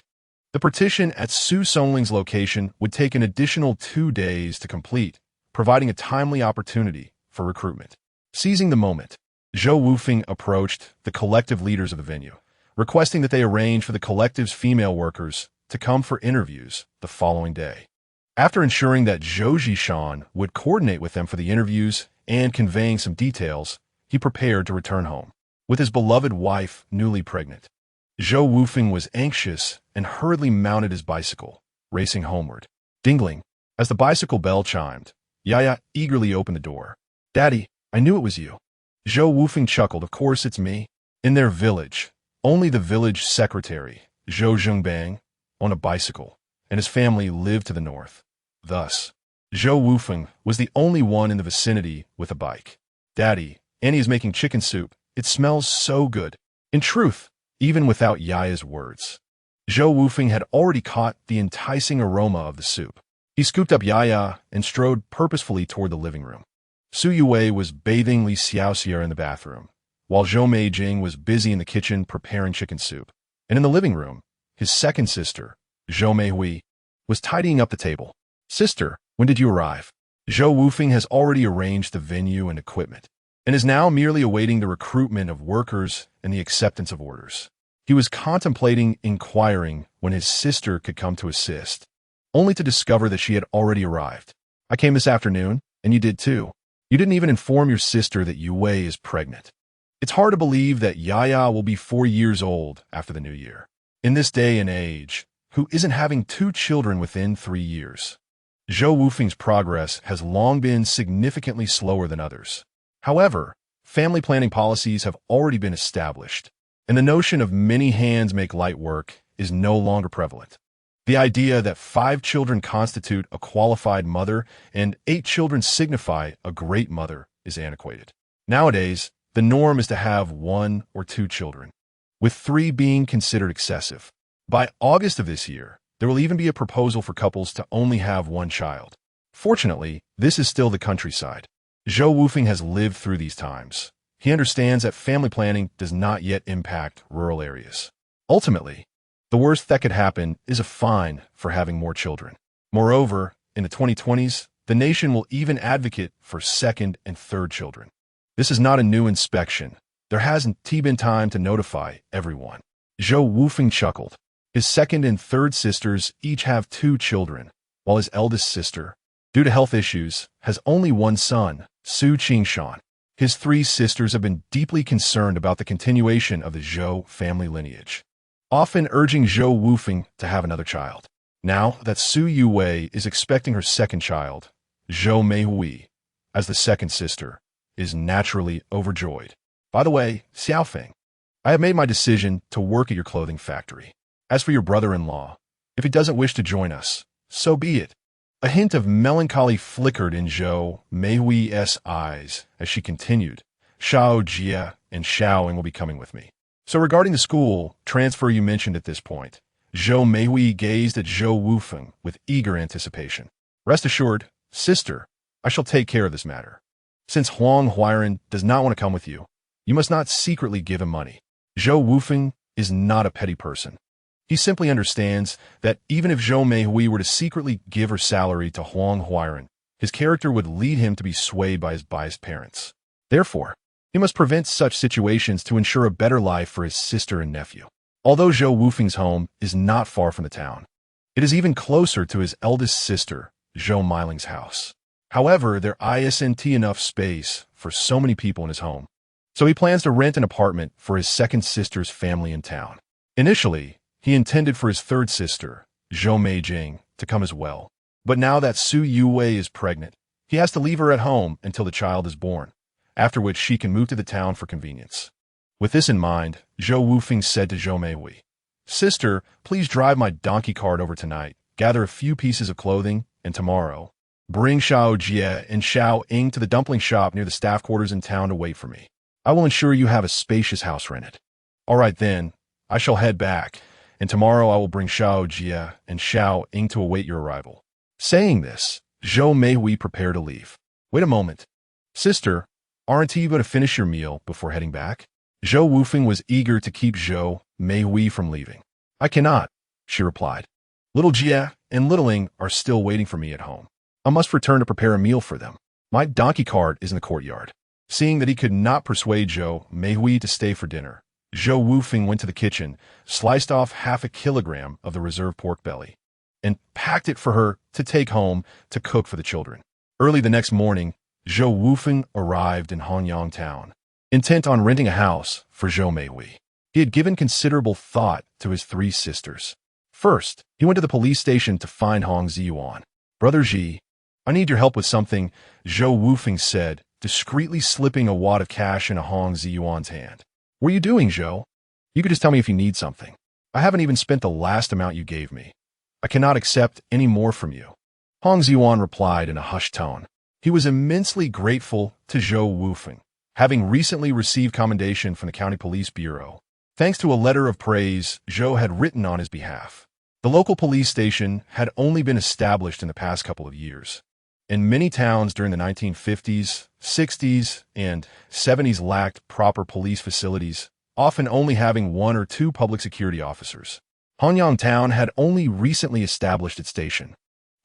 The partition at Su Songling's location would take an additional 2 days to complete, providing a timely opportunity for recruitment. Seizing the moment, Zhou Wufeng approached the collective leaders of the venue, requesting that they arrange for the collective's female workers to come for interviews the following day. After ensuring that Zhou Zishan would coordinate with them for the interviews and conveying some details, he prepared to return home, with his beloved wife newly pregnant. Zhou Wufeng was anxious and hurriedly mounted his bicycle, racing homeward. Dingling, as the bicycle bell chimed, Yaya eagerly opened the door. "Daddy, I knew it was you." Zhou Wufeng chuckled. "Of course it's me." In their village, only the village secretary, Zhou Zhengbang, on a bicycle, and his family lived to the north. Thus, Zhou Wufeng was the only one in the vicinity with a bike. "Daddy, Annie is making chicken soup. It smells so good. In truth, even without Yaya's words, Zhou Wufeng had already caught the enticing aroma of the soup. He scooped up Yaya and strode purposefully toward the living room. Su Yue was bathing Li Xiaoxia in the bathroom, while Zhou Meijing was busy in the kitchen preparing chicken soup. And in the living room, his second sister, Zhou Meihui, was tidying up the table. Sister, when did you arrive? Zhou Wufeng has already arranged the venue and equipment, and is now merely awaiting the recruitment of workers and the acceptance of orders. He was contemplating inquiring when his sister could come to assist, only to discover that she had already arrived. I came this afternoon, and you did too. You didn't even inform your sister that Yue is pregnant. It's hard to believe that Yaya will be 4 years old after the new year. In this day and age, who isn't having 2 children within 3 years? Zhou Wufeng's progress has long been significantly slower than others. However, family planning policies have already been established, and the notion of many hands make light work is no longer prevalent. The idea that 5 children constitute a qualified mother and 8 children signify a great mother is antiquated. Nowadays, the norm is to have 1 or 2 children, with 3 being considered excessive. By August of this year, there will even be a proposal for couples to only have 1 child. Fortunately, this is still the countryside. Zhou Wufeng has lived through these times. He understands that family planning does not yet impact rural areas. Ultimately, the worst that could happen is a fine for having more children. Moreover, in the 2020s, the nation will even advocate for 2nd and 3rd children. This is not a new inspection. There hasn't been time to notify everyone. Zhou Wufeng chuckled. His 2nd and 3rd sisters each have 2 children, while his eldest sister, due to health issues, has only 1 son, Su Qingshan. His 3 sisters have been deeply concerned about the continuation of the Zhou family lineage, often urging Zhou Wufeng to have another child. Now that Su Yue is expecting her 2nd child, Zhou Meihui, as the 2nd sister, is naturally overjoyed. By the way, Xiaofeng, I have made my decision to work at your clothing factory. As for your brother-in-law, if he doesn't wish to join us, so be it. A hint of melancholy flickered in Zhou Meihui's eyes as she continued, Xiao Jia and Xiaoing will be coming with me. So regarding the school transfer you mentioned at this point, Zhou Meihui gazed at Zhou Wufeng with eager anticipation. Rest assured, sister, I shall take care of this matter. Since Huang Huairan does not want to come with you, you must not secretly give him money. Zhou Wufeng is not a petty person. He simply understands that even if Zhou Meihui were to secretly give her salary to Huang Huairan, his character would lead him to be swayed by his biased parents. Therefore, he must prevent such situations to ensure a better life for his sister and nephew. Although Zhou Wufeng's home is not far from the town, it is even closer to his eldest sister, Zhou Meiling's house. However, there isn't enough space for so many people in his home, so he plans to rent an apartment for his 2nd sister's family in town. Initially, he intended for his 3rd sister, Zhou Meijing, to come as well. But now that Su Yue is pregnant, he has to leave her at home until the child is born, after which she can move to the town for convenience. With this in mind, Zhou Wufeng said to Zhou Meihui, Sister, please drive my donkey cart over tonight, gather a few pieces of clothing, and tomorrow, bring Xiao Jie and Xiao Ying to the dumpling shop near the staff quarters in town to wait for me. I will ensure you have a spacious house rented. All right then, I shall head back, and tomorrow I will bring Xiao Jie and Xiao Ying to await your arrival. Saying this, Zhou Meihui prepared to leave. Wait a moment. Sister, aren't you going to finish your meal before heading back? Zhou Wufeng was eager to keep Zhou Meihui from leaving. I cannot, she replied. Little Jie and Little Ying are still waiting for me at home. I must return to prepare a meal for them. My donkey cart is in the courtyard. Seeing that he could not persuade Zhou Meihui to stay for dinner, Zhou Wufeng went to the kitchen, sliced off half a kilogram of the reserve pork belly, and packed it for her to take home to cook for the children. Early the next morning, Zhou Wufeng arrived in Hanyang town, intent on renting a house for Zhou Meihui. He had given considerable thought to his 3 sisters. First, he went to the police station to find Hong Ziyuan. Brother Ji, I need your help with something, Zhou Wufeng said, discreetly slipping a wad of cash in Hong Ziyuan's hand. What are you doing, Zhou? You could just tell me if you need something. I haven't even spent the last amount you gave me. I cannot accept any more from you. Hong Ziyuan replied in a hushed tone. He was immensely grateful to Zhou Wufeng. having recently received commendation from the County Police Bureau. Thanks to a letter of praise Zhou had written on his behalf. The local police station had only been established in the past couple of years. In many towns during the 1950s, 60s, and 70s lacked proper police facilities, often only having one or two public security officers. Hanyang Town had only recently established its station,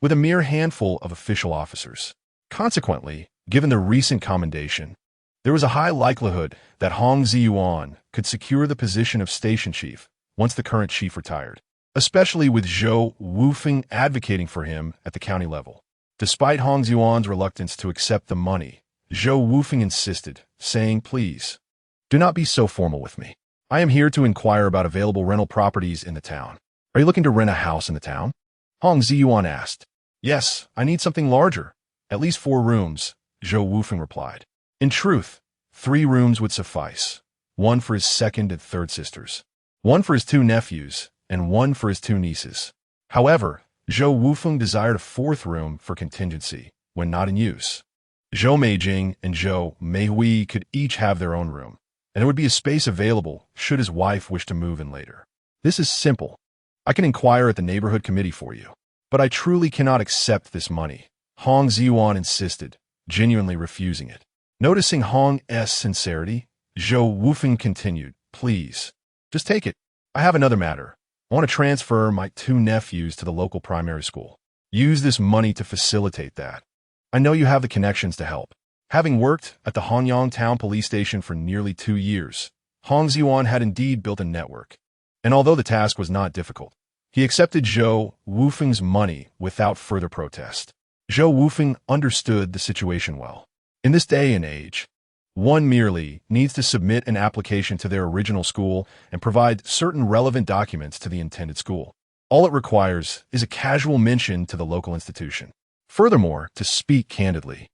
with a mere handful of official officers. Consequently, given the recent commendation, there was a high likelihood that Hong Ziyuan could secure the position of station chief once the current chief retired, especially with Zhou Wufeng advocating for him at the county level. Despite Hong Ziyuan's reluctance to accept the money, Zhou Wufeng insisted, saying, "Please, do not be so formal with me. I am here to inquire about available rental properties in the town." "Are you looking to rent a house in the town?" Hong Ziyuan asked. "Yes, I need something larger. At least 4 rooms," Zhou Wufeng replied. In truth, 3 rooms would suffice, 1 for his second and third sisters, 1 for his 2 nephews, and 1 for his 2 nieces. However, Zhou Wufeng desired a 4th room for contingency when not in use. Zhou Meijing and Zhou Meihui could each have their own room, and there would be a space available should his wife wish to move in later. "This is simple. I can inquire at the neighborhood committee for you, but I truly cannot accept this money," Hong Ziyuan insisted, genuinely refusing it. Noticing Hong's sincerity, Zhou Wufeng continued, "Please, just take it. I have another matter. I want to transfer my 2 nephews to the local primary school. Use this money to facilitate that. I know you have the connections to help." Having worked at the Hanyang Town Police Station for nearly 2 years, Hong Ziyuan had indeed built a network. And although the task was not difficult, he accepted Zhou Wufeng's money without further protest. Zhou Wufeng understood the situation well. In this day and age, one merely needs to submit an application to their original school and provide certain relevant documents to the intended school. All it requires is a casual mention to the local institution. Furthermore, to speak candidly,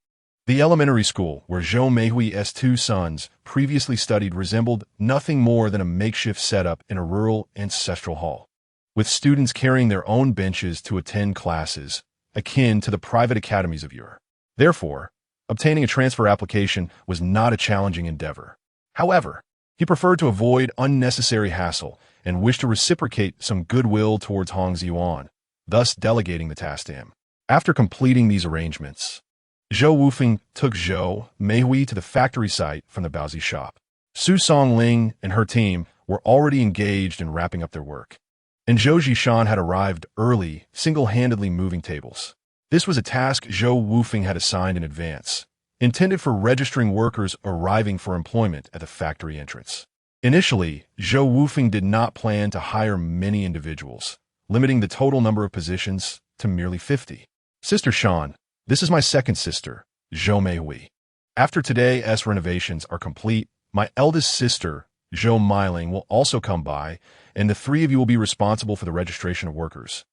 the elementary school where Zhou Meihui's 2 sons previously studied resembled nothing more than a makeshift setup in a rural ancestral hall, with students carrying their own benches to attend classes, akin to the private academies of Europe. Therefore, obtaining a transfer application was not a challenging endeavor. However, he preferred to avoid unnecessary hassle and wished to reciprocate some goodwill towards Hong Ziyuan, thus delegating the task to him. After completing these arrangements, Zhou Wufeng took Zhou Meihui to the factory site from the Baozi shop. Su Songling and her team were already engaged in wrapping up their work, and Zhou Zhishan had arrived early, single-handedly moving tables. This was a task Zhou Wufeng had assigned in advance, intended for registering workers arriving for employment at the factory entrance. Initially, Zhou Wufeng did not plan to hire many individuals, limiting the total number of positions to merely 50. "Sister Shan, this is my second sister, Zhou Meihui. After today's renovations are complete, my eldest sister, Zhou Meiling, will also come by, and the 3 of you will be responsible for the registration of workers,"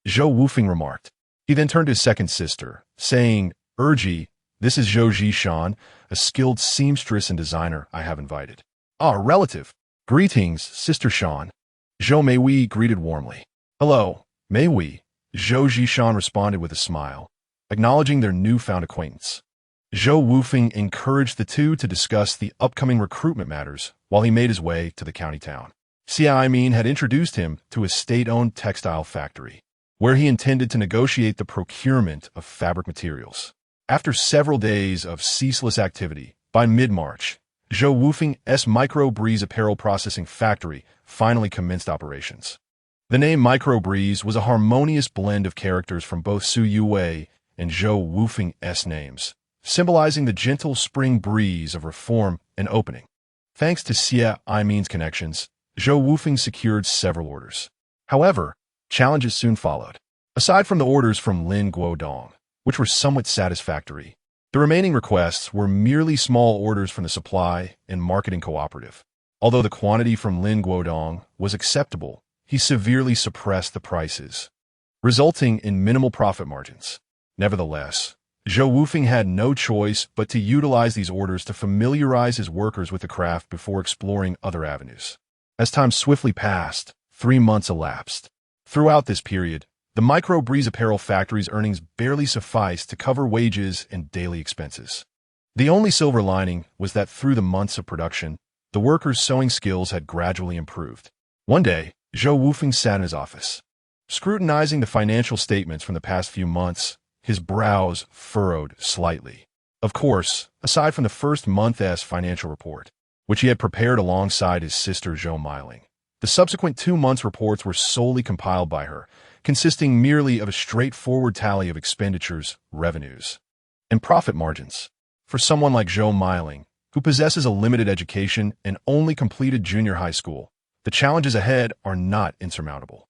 Zhou Wufeng remarked. He then turned to his second sister, saying, "Erji, this is Zhou Zhishan, a skilled seamstress and designer I have invited." "Ah, relative. Greetings, Sister Shan." Zhou Meihui greeted warmly. "Hello, Meihui," Zhou Zhishan responded with a smile, acknowledging their newfound acquaintance. Zhou Wufeng encouraged the 2 to discuss the upcoming recruitment matters while he made his way to the county town. Xia Aimin had introduced him to a state-owned textile factory, where he intended to negotiate the procurement of fabric materials. After several days of ceaseless activity, by mid-March, Zhou Wufeng's Micro Breeze apparel processing factory finally commenced operations. The name Micro Breeze was a harmonious blend of characters from both Su Yuwei and Zhou Wufeng's names, symbolizing the gentle spring breeze of reform and opening. Thanks to Xia Aimin's connections, Zhou Wufeng secured several orders. However, challenges soon followed. Aside from the orders from Lin Guodong, which were somewhat satisfactory, the remaining requests were merely small orders from the supply and marketing cooperative. Although the quantity from Lin Guodong was acceptable, he severely suppressed the prices, resulting in minimal profit margins. Nevertheless, Zhou Wufeng had no choice but to utilize these orders to familiarize his workers with the craft before exploring other avenues. As time swiftly passed, 3 months elapsed. Throughout this period, the Micro Breeze apparel factory's earnings barely sufficed to cover wages and daily expenses. The only silver lining was that through the months of production, the workers' sewing skills had gradually improved. One day, Zhou Wufeng sat in his office, scrutinizing the financial statements from the past few months, his brows furrowed slightly. Of course, aside from the first month's financial report, which he had prepared alongside his sister Zhou Miling, the subsequent 2 months' reports were solely compiled by her, consisting merely of a straightforward tally of expenditures, revenues, and profit margins. For someone like Zhou Miling, who possesses a limited education and only completed junior high school, the challenges ahead are not insurmountable.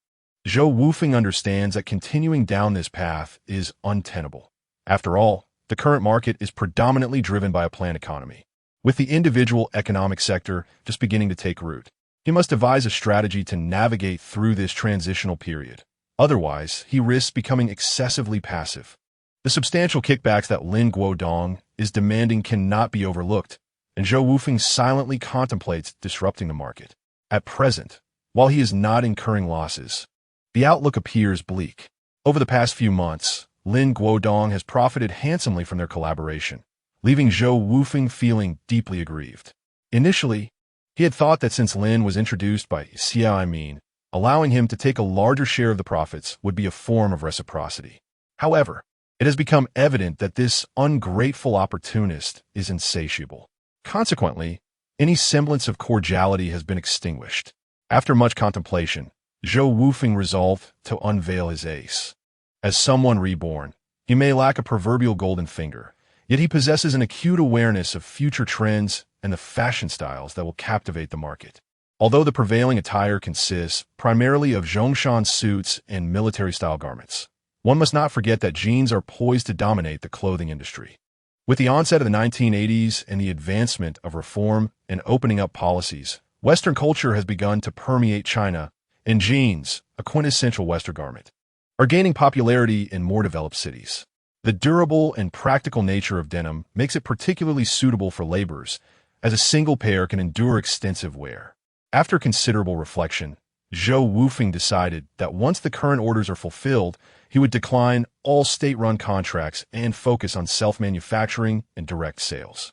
Zhou Wufeng understands that continuing down this path is untenable. After all, the current market is predominantly driven by a planned economy, with the individual economic sector just beginning to take root. He must devise a strategy to navigate through this transitional period. Otherwise, he risks becoming excessively passive. The substantial kickbacks that Lin Guodong is demanding cannot be overlooked, and Zhou Wufeng silently contemplates disrupting the market. At present, while he is not incurring losses, the outlook appears bleak. Over the past few months, Lin Guodong has profited handsomely from their collaboration, leaving Zhou Wufeng feeling deeply aggrieved. Initially, he had thought that since Lin was introduced by Xiao Min, allowing him to take a larger share of the profits would be a form of reciprocity. However, it has become evident that this ungrateful opportunist is insatiable. Consequently, any semblance of cordiality has been extinguished. After much contemplation, Zhou Wufeng resolved to unveil his ace. As someone reborn, he may lack a proverbial golden finger, yet he possesses an acute awareness of future trends and the fashion styles that will captivate the market. Although the prevailing attire consists primarily of Zhongshan suits and military-style garments, one must not forget that jeans are poised to dominate the clothing industry. With the onset of the 1980s and the advancement of reform and opening up policies, Western culture has begun to permeate China, and jeans, a quintessential Western garment, are gaining popularity in more developed cities. The durable and practical nature of denim makes it particularly suitable for laborers, as a single pair can endure extensive wear. After considerable reflection, Zhou Wufeng decided that once the current orders are fulfilled, he would decline all state-run contracts and focus on self-manufacturing and direct sales.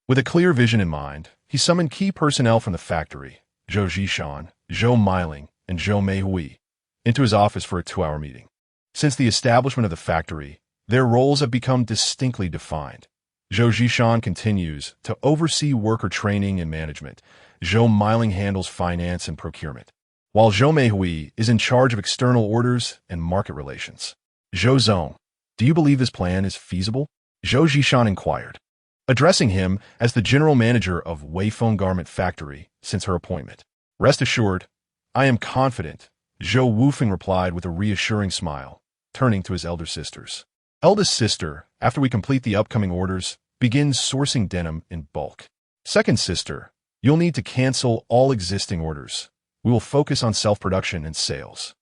With a clear vision in mind, he summoned key personnel from the factory, Zhou Zhishan, Zhou Miling, and Zhou Meihui, into his office for a 2-hour meeting. Since the establishment of the factory, their roles have become distinctly defined. Zhou Zhishan continues to oversee worker training and management. Zhou Miling handles finance and procurement, while Zhou Meihui is in charge of external orders and market relations. Zhou Zong, do you believe this plan is feasible? Zhou Zhishan inquired, addressing him as the general manager of Weifeng Garment Factory since her appointment. Rest assured, I am confident, Zhou Wufeng replied with a reassuring smile, turning to his elder sisters. Eldest sister, after we complete the upcoming orders, begins sourcing denim in bulk. Second sister, you'll need to cancel all existing orders. We will focus on self-production and sales.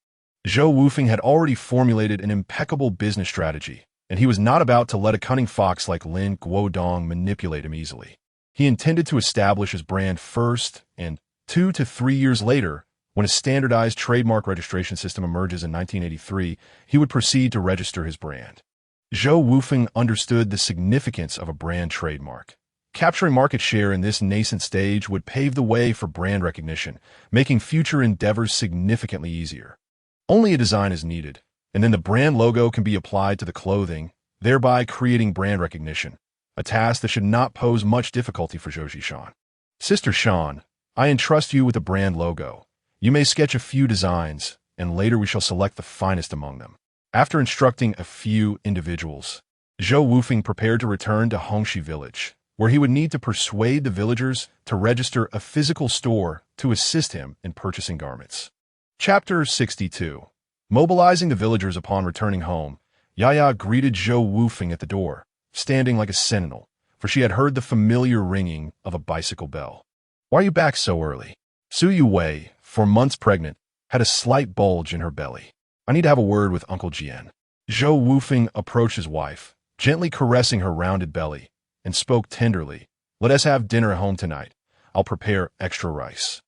Zhou Wufeng had already formulated an impeccable business strategy, and he was not about to let a cunning fox like Lin Guodong manipulate him easily. He intended to establish his brand first, and 2 to 3 years later, when a standardized trademark registration system emerges in 1983, he would proceed to register his brand. Zhou Wufeng understood the significance of a brand trademark. Capturing market share in this nascent stage would pave the way for brand recognition, making future endeavors significantly easier. Only a design is needed, and then the brand logo can be applied to the clothing, thereby creating brand recognition, a task that should not pose much difficulty for Zhou Zhishan. Sister Shan, I entrust you with a brand logo. You may sketch a few designs, and later we shall select the finest among them. After instructing a few individuals, Zhou Wufeng prepared to return to Hongxi village, where he would need to persuade the villagers to register a physical store to assist him in purchasing garments. Chapter 62. Mobilizing the villagers upon returning home, Yaya greeted Zhou Wufeng at the door, standing like a sentinel, for she had heard the familiar ringing of a bicycle bell. Why are you back so early? Su Yuwei, 4 months pregnant, had a slight bulge in her belly. I need to have a word with Uncle Jian. Zhou Wufeng approached his wife, gently caressing her rounded belly, and spoke tenderly. Let us have dinner at home tonight. I'll prepare extra rice.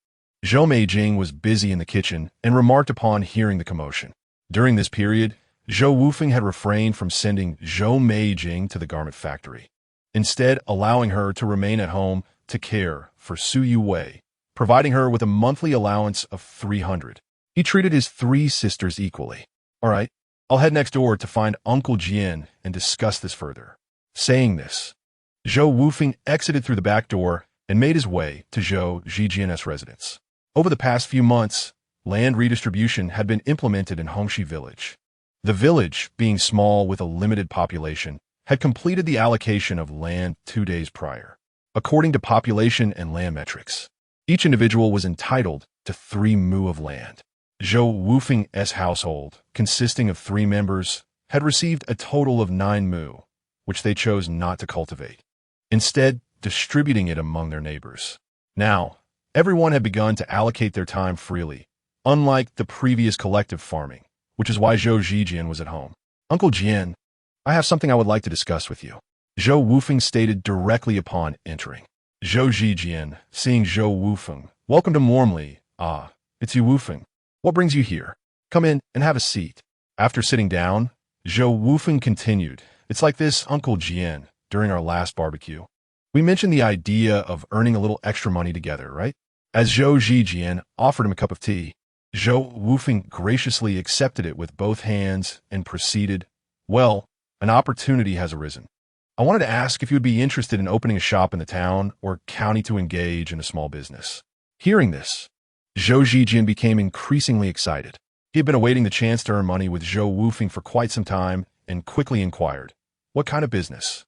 Zhou Meijing was busy in the kitchen and remarked upon hearing the commotion. During this period, Zhou Wufeng had refrained from sending Zhou Meijing to the garment factory. instead allowing her to remain at home to care for Su Wei, providing her with a monthly allowance of 300. He treated his three sisters equally. All right, I'll head next door to find Uncle Jian and discuss this further. Saying this, Zhou Wufeng exited through the back door and made his way to Zhou Zhijian's residence. Over the past few months, land redistribution had been implemented in Hongxi village. The village, being small with a limited population, had completed the allocation of land 2 days prior. According to population and land metrics, each individual was entitled to 3 mu of land. Zhou Wufeng's household, consisting of 3 members, had received a total of 9 mu, which they chose not to cultivate, instead distributing it among their neighbors. Now, everyone had begun to allocate their time freely, unlike the previous collective farming, which is why Zhou Zhijian was at home. Uncle Jian, I have something I would like to discuss with you, Zhou Wufeng stated directly upon entering. Zhou Zhijian, seeing Zhou Wufeng, welcomed him warmly. Ah, it's you, Wufeng. What brings you here? Come in and have a seat. After sitting down, Zhou Wufeng continued. It's like this, Uncle Jian, during our last barbecue. We mentioned the idea of earning a little extra money together, right? As Zhou Zhijian offered him a cup of tea, Zhou Wufeng graciously accepted it with both hands and proceeded, well, an opportunity has arisen. I wanted to ask if you would be interested in opening a shop in the town or county to engage in a small business. Hearing this, Zhou Zhijian became increasingly excited. He had been awaiting the chance to earn money with Zhou Wufeng for quite some time and quickly inquired, what kind of business?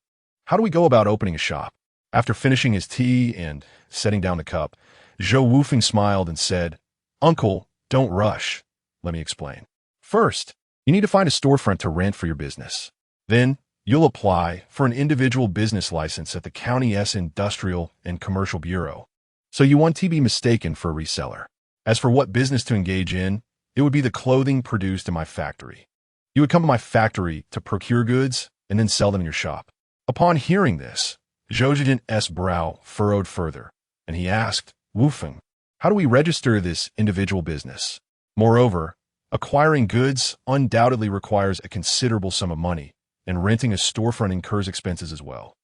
How do we go about opening a shop? After finishing his tea and setting down the cup, Zhou Wufeng smiled and said, Uncle, don't rush. Let me explain. First, you need to find a storefront to rent for your business. Then, you'll apply for an individual business license at the county's Industrial and Commercial Bureau. So you want to be mistaken for a reseller. As for what business to engage in, it would be the clothing produced in my factory. You would come to my factory to procure goods and then sell them in your shop. Upon hearing this, Zhou Zhijian's brow furrowed further, and he asked, Wufeng, how do we register this individual business? Moreover, acquiring goods undoubtedly requires a considerable sum of money, and renting a storefront incurs expenses as well.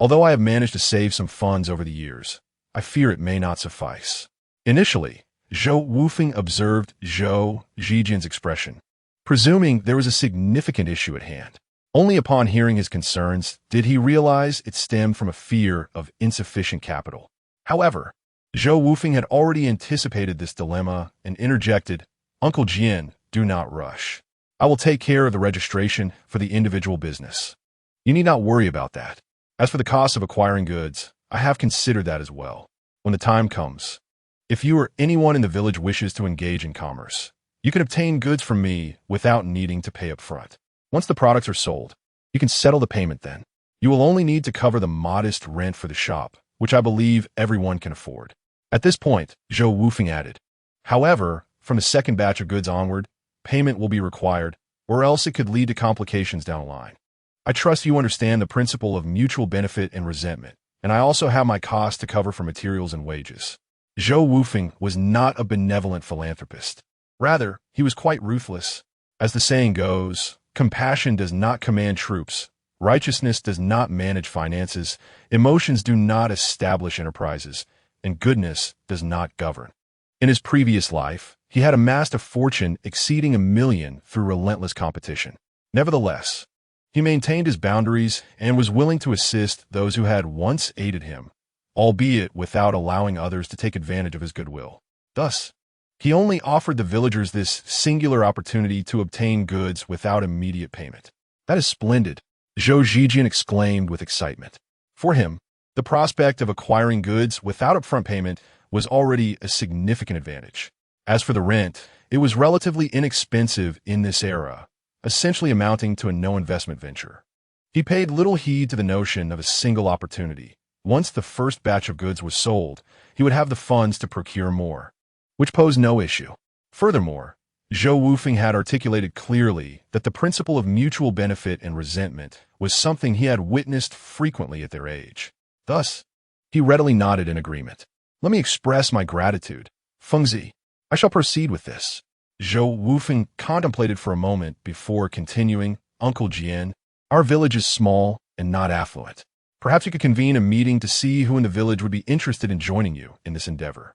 Although I have managed to save some funds over the years, I fear it may not suffice. Initially, Zhou Wufeng observed Zhou Zhijian's expression, presuming there was a significant issue at hand. Only upon hearing his concerns did he realize it stemmed from a fear of insufficient capital. However, Zhou Wufeng had already anticipated this dilemma and interjected, Uncle Jian, do not rush. I will take care of the registration for the individual business. You need not worry about that. As for the cost of acquiring goods, I have considered that as well. When the time comes, if you or anyone in the village wishes to engage in commerce, you can obtain goods from me without needing to pay up front. Once the products are sold, you can settle the payment then. You will only need to cover the modest rent for the shop, which I believe everyone can afford. At this point, Zhou Wufeng added, however, from the second batch of goods onward, payment will be required, or else it could lead to complications down the line. I trust you understand the principle of mutual benefit and resentment, and I also have my costs to cover for materials and wages. Zhou Wufeng was not a benevolent philanthropist. Rather, he was quite ruthless. As the saying goes, compassion does not command troops, righteousness does not manage finances, emotions do not establish enterprises, and goodness does not govern. In his previous life, he had amassed a fortune exceeding $1 million through relentless competition. Nevertheless, he maintained his boundaries and was willing to assist those who had once aided him, albeit without allowing others to take advantage of his goodwill. Thus, he only offered the villagers this singular opportunity to obtain goods without immediate payment. That is splendid, Zhou Zhijian exclaimed with excitement. For him, the prospect of acquiring goods without upfront payment was already a significant advantage. As for the rent, it was relatively inexpensive in this era, essentially amounting to a no-investment venture. He paid little heed to the notion of a single opportunity. Once the first batch of goods was sold, he would have the funds to procure more, which posed no issue. Furthermore, Zhou Wufeng had articulated clearly that the principle of mutual benefit and resentment was something he had witnessed frequently at their age. Thus, he readily nodded in agreement. Let me express my gratitude. Fengzi, I shall proceed with this. Zhou Wufeng contemplated for a moment before continuing, Uncle Jian, our village is small and not affluent. Perhaps you could convene a meeting to see who in the village would be interested in joining you in this endeavor.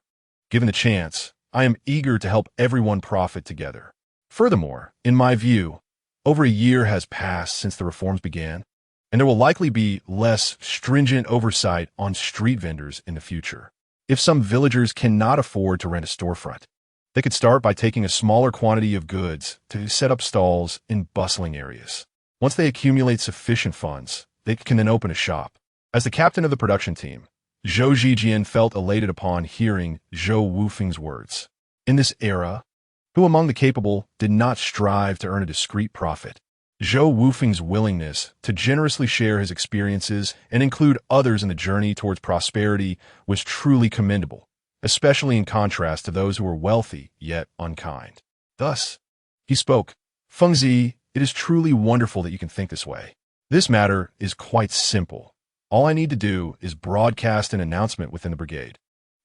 Given the chance, I am eager to help everyone profit together. Furthermore, in my view, over a year has passed since the reforms began, and there will likely be less stringent oversight on street vendors in the future. If some villagers cannot afford to rent a storefront, they could start by taking a smaller quantity of goods to set up stalls in bustling areas. Once they accumulate sufficient funds, they can then open a shop. As the captain of the production team, Zhou Zijian felt elated upon hearing Zhou Wufeng's words. In this era, who among the capable did not strive to earn a discreet profit? Zhou Wufeng's willingness to generously share his experiences and include others in the journey towards prosperity was truly commendable, especially in contrast to those who were wealthy yet unkind. Thus, he spoke, "Fengzi, it is truly wonderful that you can think this way. This matter is quite simple. All I need to do is broadcast an announcement within the brigade,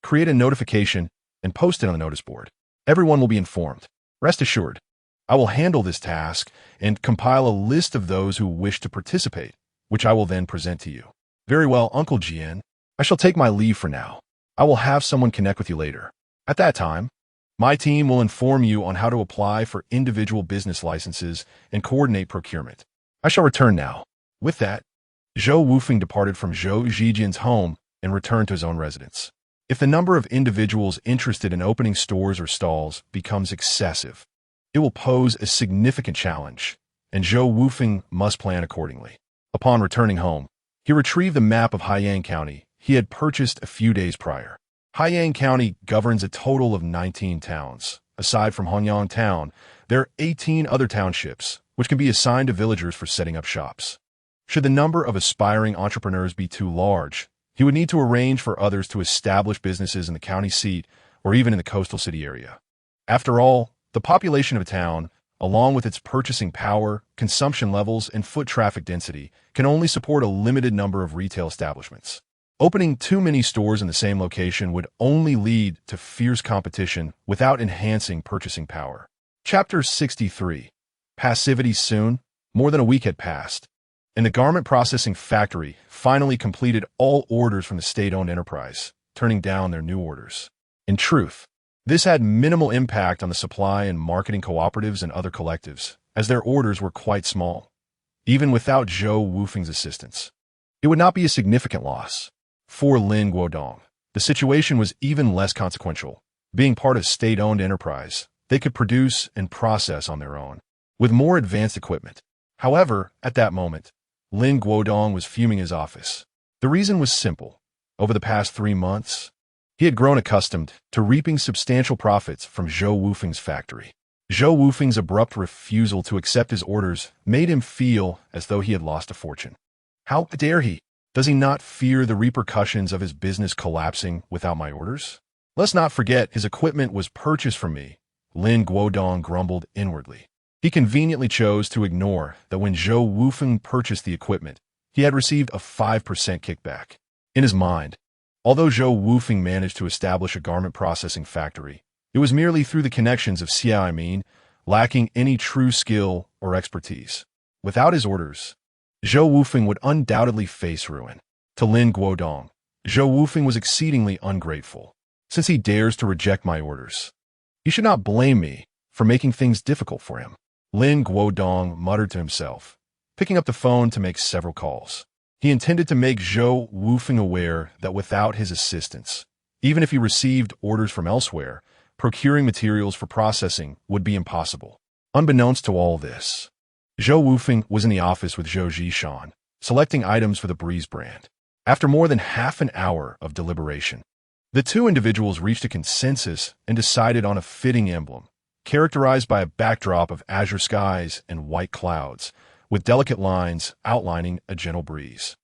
create a notification, and post it on the notice board. Everyone will be informed. Rest assured, I will handle this task and compile a list of those who wish to participate, which I will then present to you." "Very well, Uncle Jian. I shall take my leave for now. I will have someone connect with you later. At that time, my team will inform you on how to apply for individual business licenses and coordinate procurement. I shall return now." With that, Zhou Wufeng departed from Zhou Zijian's home and returned to his own residence. If the number of individuals interested in opening stores or stalls becomes excessive, it will pose a significant challenge, and Zhou Wufeng must plan accordingly. Upon returning home, he retrieved the map of Haiyang County he had purchased a few days prior. Haiyang County governs a total of 19 towns. Aside from Honyang Town, there are 18 other townships, which can be assigned to villagers for setting up shops. Should the number of aspiring entrepreneurs be too large, he would need to arrange for others to establish businesses in the county seat or even in the coastal city area. After all, the population of a town, along with its purchasing power, consumption levels, and foot traffic density, can only support a limited number of retail establishments. Opening too many stores in the same location would only lead to fierce competition without enhancing purchasing power. Chapter 63. Passivity. Soon, more than a week had passed, and the garment processing factory finally completed all orders from the state-owned enterprise, turning down their new orders. In truth, this had minimal impact on the supply and marketing cooperatives and other collectives, as their orders were quite small. Even without Zhou Wufeng's assistance, it would not be a significant loss. For Lin Guodong, the situation was even less consequential. Being part of state-owned enterprise, they could produce and process on their own, with more advanced equipment. However, at that moment, Lin Guodong was fuming his office. The reason was simple. Over the past 3 months, he had grown accustomed to reaping substantial profits from Zhou Wufeng's factory. Zhou Wufeng's abrupt refusal to accept his orders made him feel as though he had lost a fortune. How dare he? Does he not fear the repercussions of his business collapsing without my orders? Let's not forget his equipment was purchased from me, Lin Guodong grumbled inwardly. He conveniently chose to ignore that when Zhou Wufeng purchased the equipment, he had received a 5% kickback. In his mind, although Zhou Wufeng managed to establish a garment processing factory, it was merely through the connections of Xia Imin, lacking any true skill or expertise. Without his orders, Zhou Wufeng would undoubtedly face ruin. To Lin Guodong, Zhou Wufeng was exceedingly ungrateful. Since he dares to reject my orders, he should not blame me for making things difficult for him. Lin Guodong muttered to himself, picking up the phone to make several calls. He intended to make Zhou Wufeng aware that without his assistance, even if he received orders from elsewhere, procuring materials for processing would be impossible. Unbeknownst to all this, Zhou Wufeng was in the office with Zhou Zishan, selecting items for the Breeze brand. After more than half an hour of deliberation, the two individuals reached a consensus and decided on a fitting emblem, characterized by a backdrop of azure skies and white clouds, with delicate lines outlining a gentle breeze.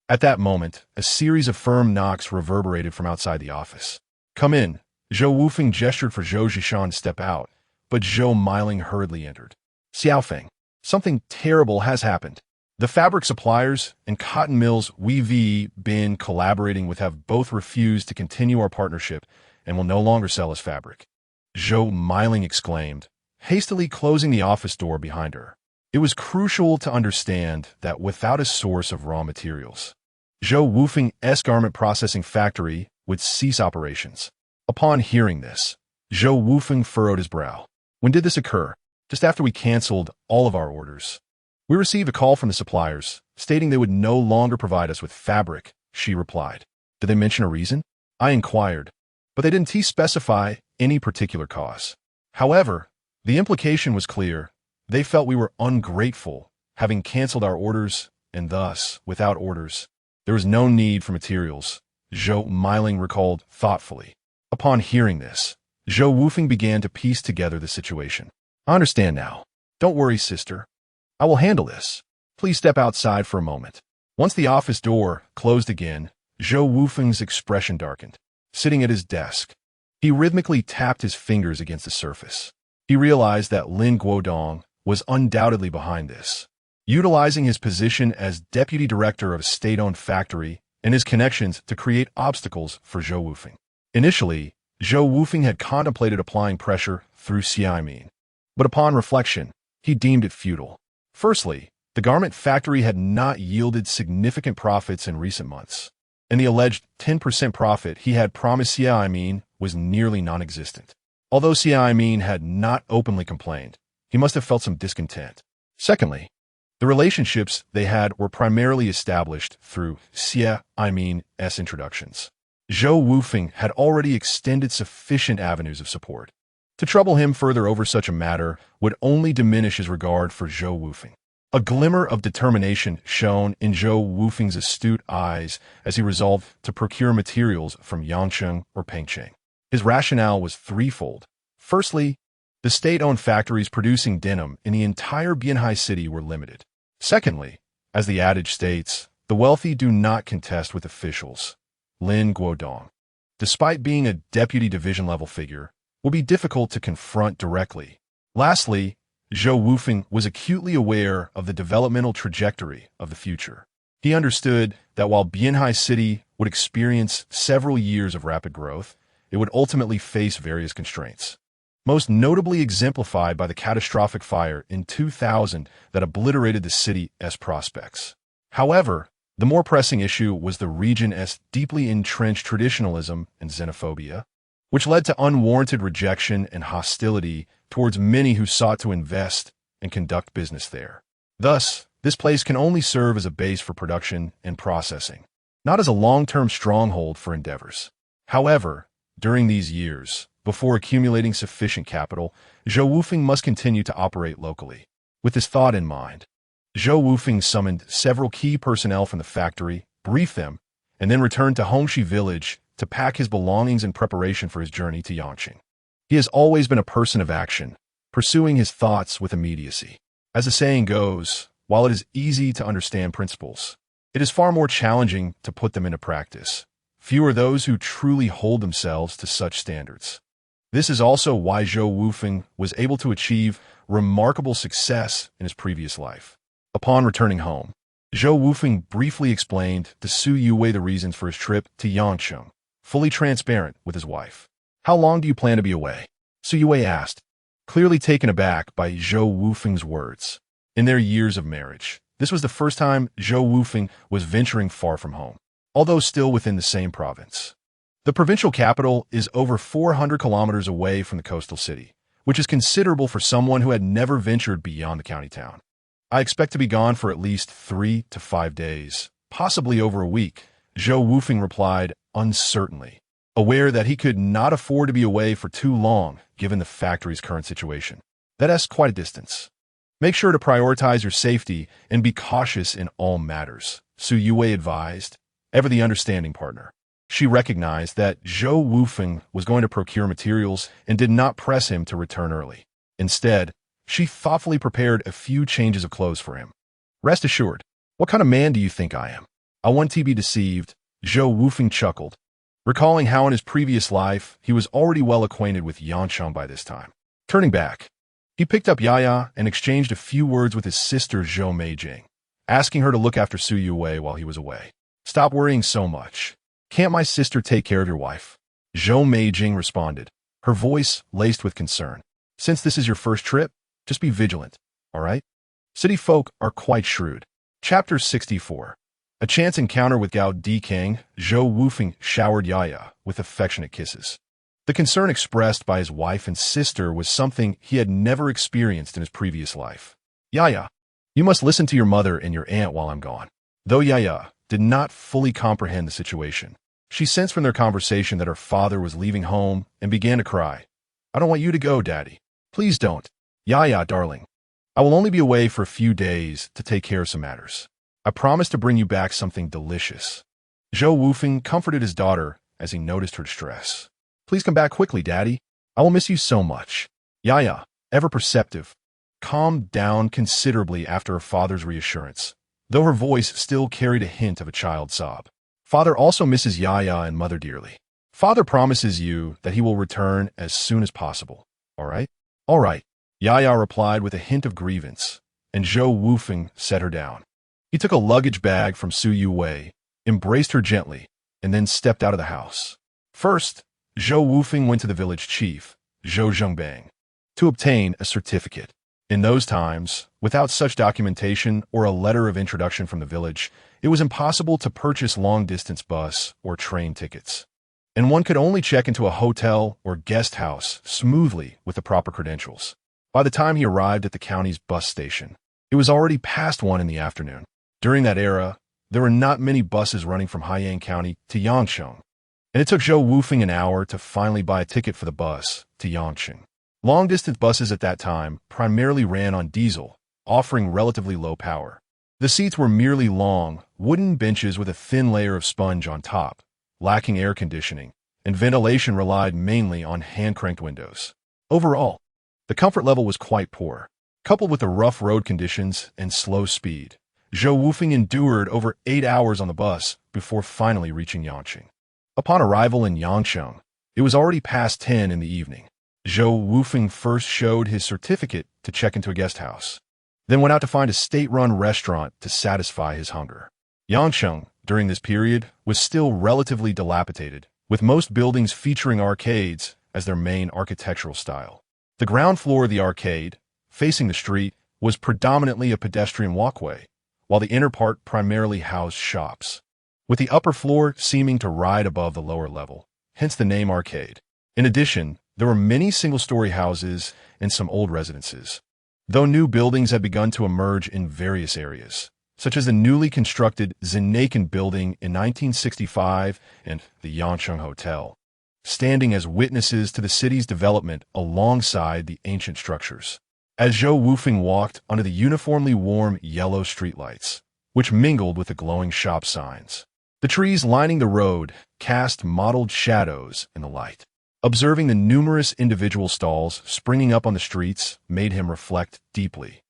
At that moment, a series of firm knocks reverberated from outside the office. "Come in." Zhou Wufeng gestured for Zhou Zishan to step out, but Zhou Miling hurriedly entered. "Xiaofeng, something terrible has happened. The fabric suppliers and cotton mills we've been collaborating with have both refused to continue our partnership and will no longer sell us fabric." Zhou Miling exclaimed, hastily closing the office door behind her. It was crucial to understand that without a source of raw materials, Zhou Wufeng's garment processing factory would cease operations. Upon hearing this, Zhou Wufeng furrowed his brow. When did this occur? Just after we canceled all of our orders. We received a call from the suppliers, stating they would no longer provide us with fabric, she replied. Did they mention a reason? I inquired, but they didn't specify any particular cause. However, the implication was clear. They felt we were ungrateful, having canceled our orders, and thus, without orders, there was no need for materials, Zhou Miling recalled thoughtfully. Upon hearing this, Zhou Wufeng began to piece together the situation. I understand now. Don't worry, sister. I will handle this. Please step outside for a moment. Once the office door closed again, Zhou Wufeng's expression darkened. Sitting at his desk, he rhythmically tapped his fingers against the surface. He realized that Lin Guodong was undoubtedly behind this. Utilizing his position as deputy director of a state-owned factory and his connections to create obstacles for Zhou Wufeng. Initially, Zhou Wufeng had contemplated applying pressure through Xiaomin, but upon reflection, he deemed it futile. Firstly, the garment factory had not yielded significant profits in recent months, and the alleged 10% profit he had promised Xiaomin was nearly non-existent. Although Xiaomin had not openly complained, he must have felt some discontent. Secondly, the relationships they had were primarily established through Xiaomin's introductions. Zhou Wufeng had already extended sufficient avenues of support. To trouble him further over such a matter would only diminish his regard for Zhou Wufeng. A glimmer of determination shone in Zhou Wufeng's astute eyes as he resolved to procure materials from Yangcheng or Pengcheng. His rationale was threefold. Firstly, the state-owned factories producing denim in the entire Bianhai city were limited. Secondly, as the adage states, the wealthy do not contest with officials. Lin Guodong, despite being a deputy division-level figure, will be difficult to confront directly. Lastly, Zhou Wufeng was acutely aware of the developmental trajectory of the future. He understood that while Bianhai City would experience several years of rapid growth, it would ultimately face various constraints, most notably exemplified by the catastrophic fire in 2000 that obliterated the city's prospects. However, the more pressing issue was the region's deeply entrenched traditionalism and xenophobia, which led to unwarranted rejection and hostility towards many who sought to invest and conduct business there. Thus, this place can only serve as a base for production and processing, not as a long-term stronghold for endeavors. However, during these years, before accumulating sufficient capital, Zhou Wufeng must continue to operate locally. With this thought in mind, Zhou Wufeng summoned several key personnel from the factory, briefed them, and then returned to Hongxi village to pack his belongings in preparation for his journey to Yangcheng. He has always been a person of action, pursuing his thoughts with immediacy. As the saying goes, while it is easy to understand principles, it is far more challenging to put them into practice. Few are those who truly hold themselves to such standards. This is also why Zhou Wufeng was able to achieve remarkable success in his previous life. Upon returning home, Zhou Wufeng briefly explained to Su Yuwei the reasons for his trip to Yangcheng, fully transparent with his wife. How long do you plan to be away? Su Yuwei asked, clearly taken aback by Zhou Wufeng's words. In their years of marriage, this was the first time Zhou Wufeng was venturing far from home, although still within the same province. The provincial capital is over 400 kilometers away from the coastal city, which is considerable for someone who had never ventured beyond the county town. I expect to be gone for at least 3 to 5 days, possibly over a week, Zhou Wufeng replied uncertainly, aware that he could not afford to be away for too long given the factory's current situation. That's quite a distance. Make sure to prioritize your safety and be cautious in all matters, Su Yuwei advised, ever the understanding partner. She recognized that Zhou Wufeng was going to procure materials and did not press him to return early. Instead, she thoughtfully prepared a few changes of clothes for him. Rest assured, what kind of man do you think I am? I want to be deceived, Zhou Wufeng chuckled, recalling how in his previous life he was already well acquainted with Yangcheng by this time. Turning back, he picked up Yaya and exchanged a few words with his sister Zhou Meijing, asking her to look after Su Yuwei while he was away. Stop worrying so much. Can't my sister take care of your wife? Zhou Meijing responded, her voice laced with concern. Since this is your first trip, just be vigilant, all right? City folk are quite shrewd. Chapter 64. A chance encounter with Gao Dikang, Zhou Wufeng showered Yaya with affectionate kisses. The concern expressed by his wife and sister was something he had never experienced in his previous life. Yaya, you must listen to your mother and your aunt while I'm gone. Though Yaya did not fully comprehend the situation, she sensed from their conversation that her father was leaving home and began to cry. I don't want you to go, Daddy. Please don't. Yaya, darling. I will only be away for a few days to take care of some matters. I promise to bring you back something delicious. Zhou Wufeng comforted his daughter as he noticed her distress. Please come back quickly, Daddy. I will miss you so much. Yaya, ever perceptive, calmed down considerably after her father's reassurance, though her voice still carried a hint of a child's sob. Father also misses Yaya and mother dearly. Father promises you that he will return as soon as possible. All right? All right, Yaya replied with a hint of grievance, and Zhou Wufeng set her down. He took a luggage bag from Su Yuwei, embraced her gently, and then stepped out of the house. First, Zhou Wufeng went to the village chief, Zhou Zhengbang, to obtain a certificate. In those times, without such documentation or a letter of introduction from the village, it was impossible to purchase long-distance bus or train tickets, and one could only check into a hotel or guest house smoothly with the proper credentials. By the time he arrived at the county's bus station, it was already past 1 in the afternoon. During that era, there were not many buses running from Haiyang County to Yangcheng, and it took Zhou Wufeng an hour to finally buy a ticket for the bus to Yangcheng. Long-distance buses at that time primarily ran on diesel, offering relatively low power. The seats were merely long, wooden benches with a thin layer of sponge on top, lacking air conditioning, and ventilation relied mainly on hand-cranked windows. Overall, the comfort level was quite poor. Coupled with the rough road conditions and slow speed, Zhou Wufeng endured over 8 hours on the bus before finally reaching Yangcheng. Upon arrival in Yangcheng, it was already past 10 in the evening. Zhou Wufeng first showed his certificate to check into a guest house, then went out to find a state-run restaurant to satisfy his hunger. Yangcheng, during this period, was still relatively dilapidated, with most buildings featuring arcades as their main architectural style. The ground floor of the arcade, facing the street, was predominantly a pedestrian walkway, while the inner part primarily housed shops, with the upper floor seeming to ride above the lower level, hence the name arcade. In addition, there were many single-story houses and some old residences, though new buildings had begun to emerge in various areas, such as the newly constructed Zinaken building in 1965 and the Yangcheng Hotel, standing as witnesses to the city's development alongside the ancient structures. As Zhou Wufeng walked under the uniformly warm yellow streetlights, which mingled with the glowing shop signs, the trees lining the road cast mottled shadows in the light. Observing the numerous individual stalls springing up on the streets made him reflect deeply.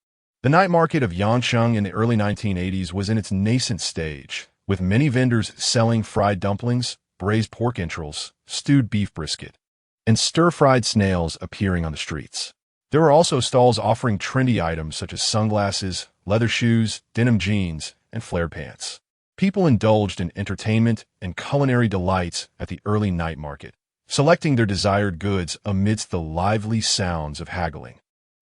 The night market of Yangcheng in the early 1980s was in its nascent stage, with many vendors selling fried dumplings, braised pork entrails, stewed beef brisket, and stir-fried snails appearing on the streets. There were also stalls offering trendy items such as sunglasses, leather shoes, denim jeans, and flared pants. People indulged in entertainment and culinary delights at the early night market, selecting their desired goods amidst the lively sounds of haggling.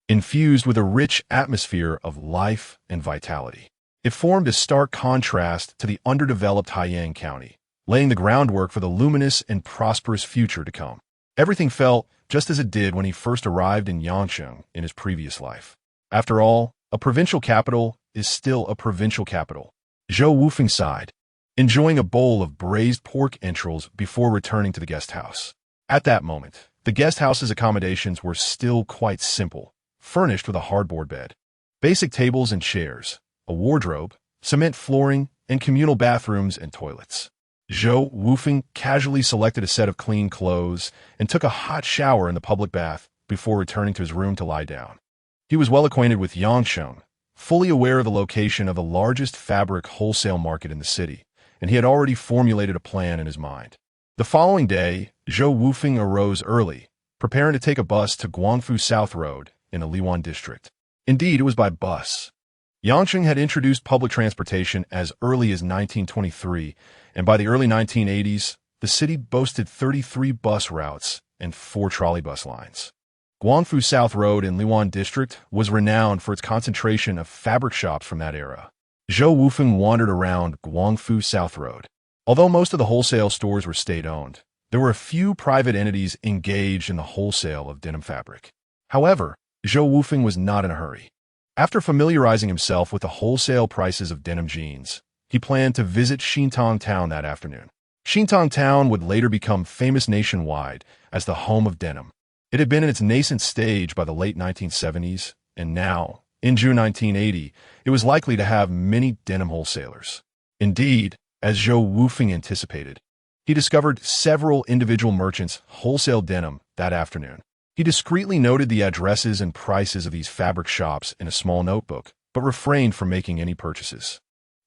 Infused with a rich atmosphere of life and vitality, it formed a stark contrast to the underdeveloped Haiyang County, laying the groundwork for the luminous and prosperous future to come. Everything felt just as it did when he first arrived in Yangcheng in his previous life. After all, a provincial capital is still a provincial capital. Zhou Wufeng sighed, enjoying a bowl of braised pork entrails before returning to the guest house. At that moment, the guest house's accommodations were still quite simple, furnished with a hardboard bed, basic tables and chairs, a wardrobe, cement flooring, and communal bathrooms and toilets. Zhou Wufeng casually selected a set of clean clothes and took a hot shower in the public bath before returning to his room to lie down. He was well acquainted with Yangcheng, fully aware of the location of the largest fabric wholesale market in the city, and he had already formulated a plan in his mind. The following day, Zhou Wufeng arose early, preparing to take a bus to Guangfu South Road in the Liwan district. Indeed, it was by bus. Yangcheng had introduced public transportation as early as 1923, and by the early 1980s, the city boasted 33 bus routes and 4 trolleybus lines. Guangfu South Road in Liwan district was renowned for its concentration of fabric shops from that era. Zhou Wufeng wandered around Guangfu South Road. Although most of the wholesale stores were state-owned, there were a few private entities engaged in the wholesale of denim fabric. However, Zhou Wufeng was not in a hurry. After familiarizing himself with the wholesale prices of denim jeans, he planned to visit Xintong Town that afternoon. Xintong Town would later become famous nationwide as the home of denim. It had been in its nascent stage by the late 1970s, and now, in June 1980, it was likely to have many denim wholesalers. Indeed, as Zhou Wufeng anticipated, he discovered several individual merchants wholesale denim that afternoon. He discreetly noted the addresses and prices of these fabric shops in a small notebook, but refrained from making any purchases.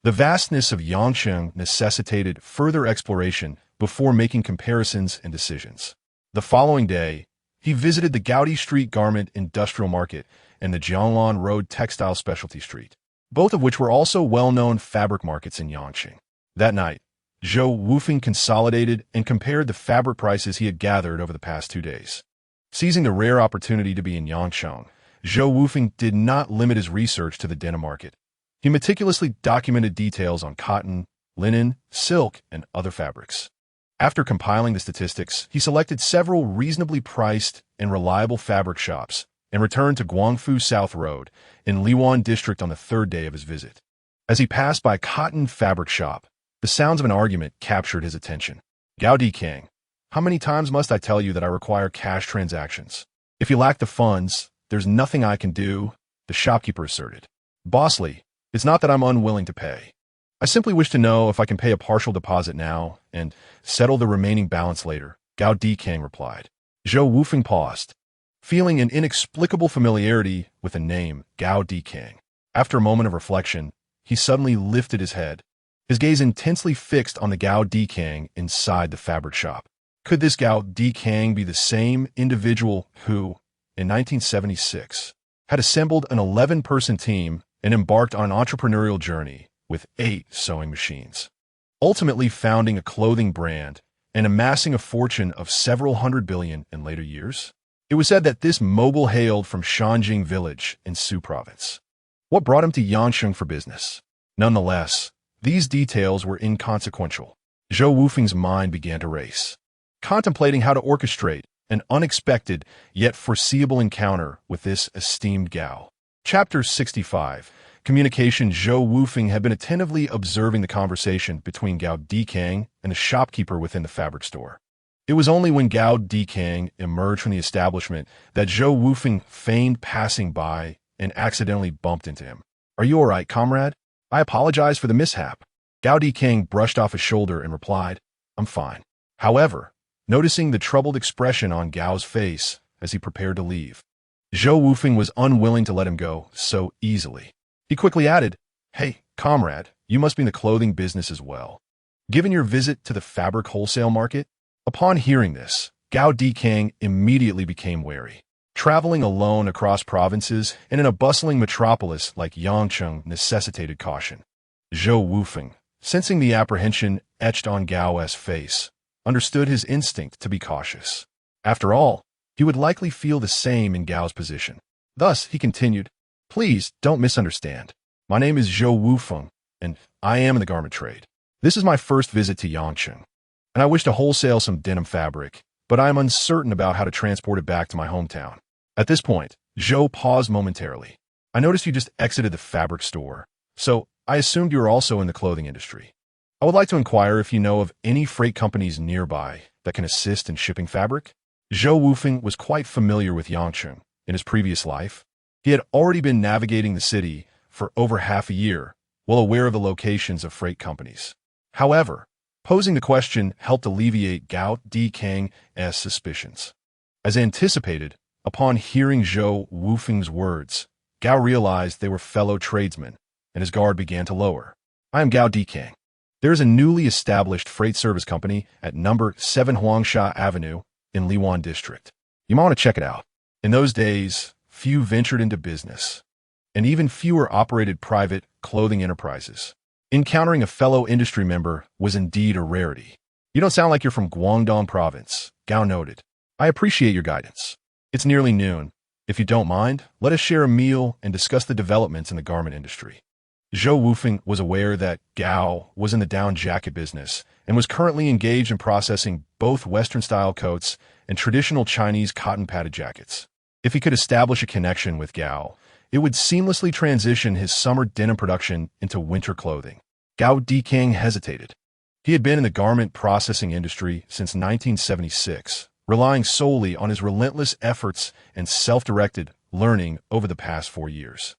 The vastness of Yangcheng necessitated further exploration before making comparisons and decisions. The following day, he visited the Gaudi Street Garment Industrial Market and the Jianglan Road Textile Specialty Street, both of which were also well-known fabric markets in Yangcheng. That night, Zhou Wufeng consolidated and compared the fabric prices he had gathered over the past 2 days. Seizing the rare opportunity to be in Yangcheng, Zhou Wufeng did not limit his research to the denim market. He meticulously documented details on cotton, linen, silk, and other fabrics. After compiling the statistics, he selected several reasonably priced and reliable fabric shops and returned to Guangfu South Road in Liwan District on the third day of his visit. As he passed by a cotton fabric shop, the sounds of an argument captured his attention. "Gaudi Kang, how many times must I tell you that I require cash transactions? If you lack the funds, there's nothing I can do," the shopkeeper asserted. "Bossly, it's not that I'm unwilling to pay. I simply wish to know if I can pay a partial deposit now and settle the remaining balance later," Gao Dikang replied. Zhou Wufeng paused, feeling an inexplicable familiarity with the name Gao Dikang. After a moment of reflection, he suddenly lifted his head, his gaze intensely fixed on the Gao Dikang inside the fabric shop. Could this Gao Dikang be the same individual who, in 1976, had assembled an 11-person team and embarked on an entrepreneurial journey with 8 sewing machines, ultimately founding a clothing brand and amassing a fortune of several hundred billion in later years? It was said that this mogul hailed from Shanjing village in Su province. What brought him to Yangcheng for business? Nonetheless, these details were inconsequential. Zhou Wufeng's mind began to race, contemplating how to orchestrate an unexpected yet foreseeable encounter with this esteemed Gao. Chapter 65. Communication. Zhou Wufeng had been attentively observing the conversation between Gao Dikang and the shopkeeper within the fabric store. It was only when Gao Dikang emerged from the establishment that Zhou Wufeng feigned passing by and accidentally bumped into him. "Are you all right, comrade? I apologize for the mishap." Gao Dikang brushed off his shoulder and replied, "I'm fine." However, noticing the troubled expression on Gao's face as he prepared to leave, Zhou Wufeng was unwilling to let him go so easily. He quickly added, "Hey, comrade, you must be in the clothing business as well. Given your visit to the fabric wholesale market?" Upon hearing this, Gao Dikang immediately became wary. Traveling alone across provinces and in a bustling metropolis like Yangcheng necessitated caution. Zhou Wufeng, sensing the apprehension etched on Gao's face, understood his instinct to be cautious. After all, he would likely feel the same in Gao's position. Thus, he continued, "Please don't misunderstand. My name is Zhou Wufeng, and I am in the garment trade. This is my first visit to Yangcheng, and I wish to wholesale some denim fabric, but I am uncertain about how to transport it back to my hometown." At this point, Zhou paused momentarily. "I noticed you just exited the fabric store, so I assumed you were also in the clothing industry. I would like to inquire if you know of any freight companies nearby that can assist in shipping fabric." Zhou Wufeng was quite familiar with Yangcheng in his previous life. He had already been navigating the city for over half a year, well aware of the locations of freight companies. However, posing the question helped alleviate Gao Dikang's suspicions. As anticipated, upon hearing Zhou Wufeng's words, Gao realized they were fellow tradesmen, and his guard began to lower. "I am Gao Dikang. There is a newly established freight service company at number 7 Huangsha Avenue in Liwan District. You might want to check it out." In those days, few ventured into business, and even fewer operated private clothing enterprises. Encountering a fellow industry member was indeed a rarity. "You don't sound like you're from Guangdong province," Gao noted. "I appreciate your guidance. It's nearly noon. If you don't mind, let us share a meal and discuss the developments in the garment industry." Zhou Wufeng was aware that Gao was in the down jacket business and was currently engaged in processing both Western-style coats and traditional Chinese cotton-padded jackets. If he could establish a connection with Gao, it would seamlessly transition his summer denim production into winter clothing. Gao Dikang hesitated. He had been in the garment processing industry since 1976, relying solely on his relentless efforts and self-directed learning over the past 4 years.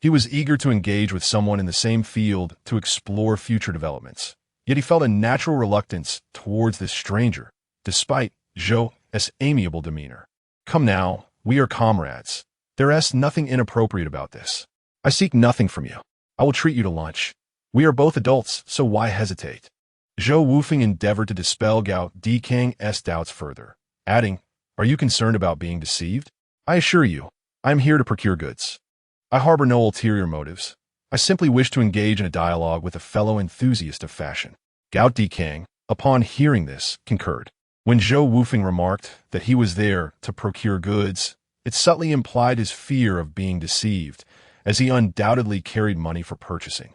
He was eager to engage with someone in the same field to explore future developments, yet he felt a natural reluctance towards this stranger, despite Zhou's amiable demeanor. "Come now, we are comrades. There is nothing inappropriate about this. I seek nothing from you. I will treat you to lunch. We are both adults, so why hesitate?" Zhou Wufeng endeavored to dispel Gao Dikang's doubts further, adding, "Are you concerned about being deceived? I assure you, I am here to procure goods. I harbor no ulterior motives. I simply wish to engage in a dialogue with a fellow enthusiast of fashion." Gao Dikang, upon hearing this, concurred. When Zhou Wufeng remarked that he was there to procure goods, it subtly implied his fear of being deceived, as he undoubtedly carried money for purchasing.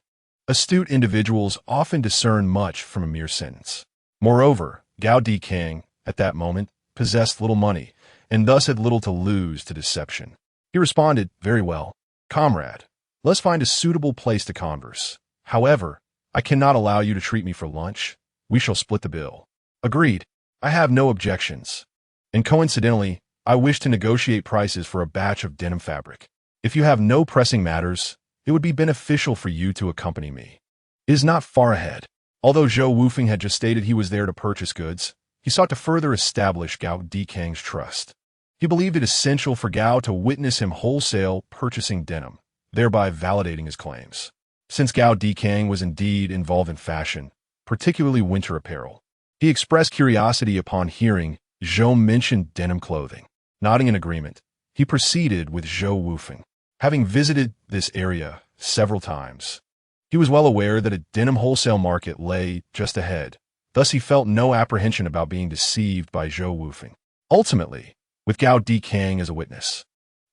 Astute individuals often discern much from a mere sentence. Moreover, Gao Dikang, at that moment, possessed little money, and thus had little to lose to deception. He responded, "Very well, comrade. Let's find a suitable place to converse. However, I cannot allow you to treat me for lunch. We shall split the bill." "Agreed. I have no objections. And coincidentally, I wish to negotiate prices for a batch of denim fabric. If you have no pressing matters, it would be beneficial for you to accompany me. It is not far ahead." Although Zhou Wufeng had just stated he was there to purchase goods, he sought to further establish Gao Dikang's trust. He believed it essential for Gao to witness him wholesale purchasing denim, thereby validating his claims. Since Gao Dikang was indeed involved in fashion, particularly winter apparel, he expressed curiosity upon hearing Zhou mention denim clothing. Nodding in agreement, he proceeded with Zhou Wufeng. Having visited this area several times, he was well aware that a denim wholesale market lay just ahead, thus he felt no apprehension about being deceived by Zhou Wufeng. Ultimately, with Gao Dikang as a witness,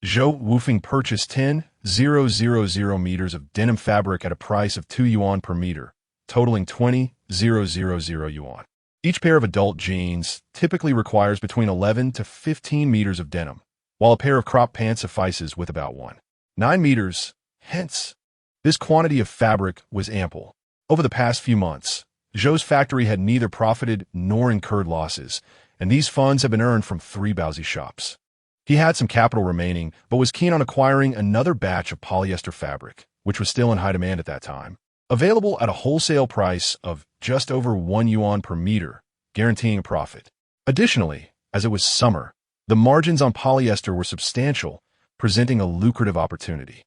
Zhou Wufeng purchased 10,000 meters of denim fabric at a price of 2 yuan per meter, totaling 20,000 yuan. Each pair of adult jeans typically requires between 11 to 15 meters of denim, while a pair of crop pants suffices with about 1.9 meters. Hence, this quantity of fabric was ample. Over the past few months, Zhou's factory had neither profited nor incurred losses, and these funds have been earned from 3 Baozi shops. He had some capital remaining, but was keen on acquiring another batch of polyester fabric, which was still in high demand at that time, available at a wholesale price of just over 1 yuan per meter, guaranteeing a profit. Additionally, as it was summer, the margins on polyester were substantial, presenting a lucrative opportunity.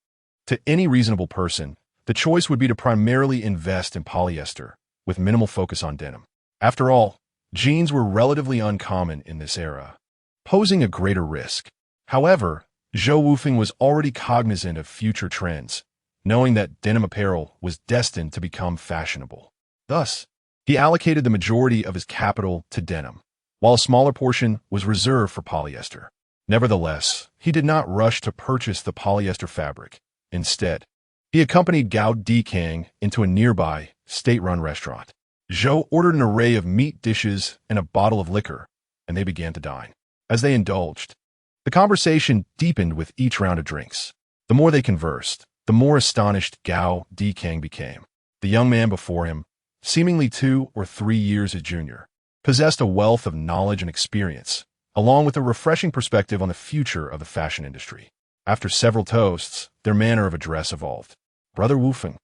To any reasonable person, the choice would be to primarily invest in polyester, with minimal focus on denim. After all, jeans were relatively uncommon in this era, posing a greater risk. However, Zhou Wufeng was already cognizant of future trends, knowing that denim apparel was destined to become fashionable. Thus, he allocated the majority of his capital to denim, while a smaller portion was reserved for polyester. Nevertheless, he did not rush to purchase the polyester fabric. Instead, he accompanied Gao Dikang into a nearby, state-run restaurant. Zhou ordered an array of meat dishes and a bottle of liquor, and they began to dine. As they indulged, the conversation deepened with each round of drinks. The more they conversed, the more astonished Gao Dikang became. The young man before him, seemingly 2 or 3 years his junior, possessed a wealth of knowledge and experience, along with a refreshing perspective on the future of the fashion industry. After several toasts, their manner of address evolved. "Brother Wufeng,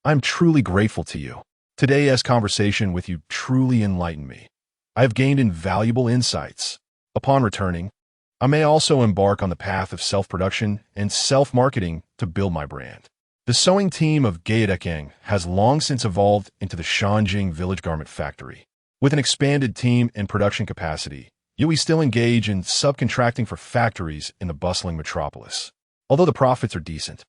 I am truly grateful to you. Today's conversation with you truly enlightened me. I have gained invaluable insights. Upon returning, I may also embark on the path of self-production and self-marketing to build my brand." The sewing team of Counterattack has long since evolved into the Shanjing Village Garment Factory. With an expanded team and production capacity, yet we still engage in subcontracting for factories in the bustling metropolis. Although the profits are decent,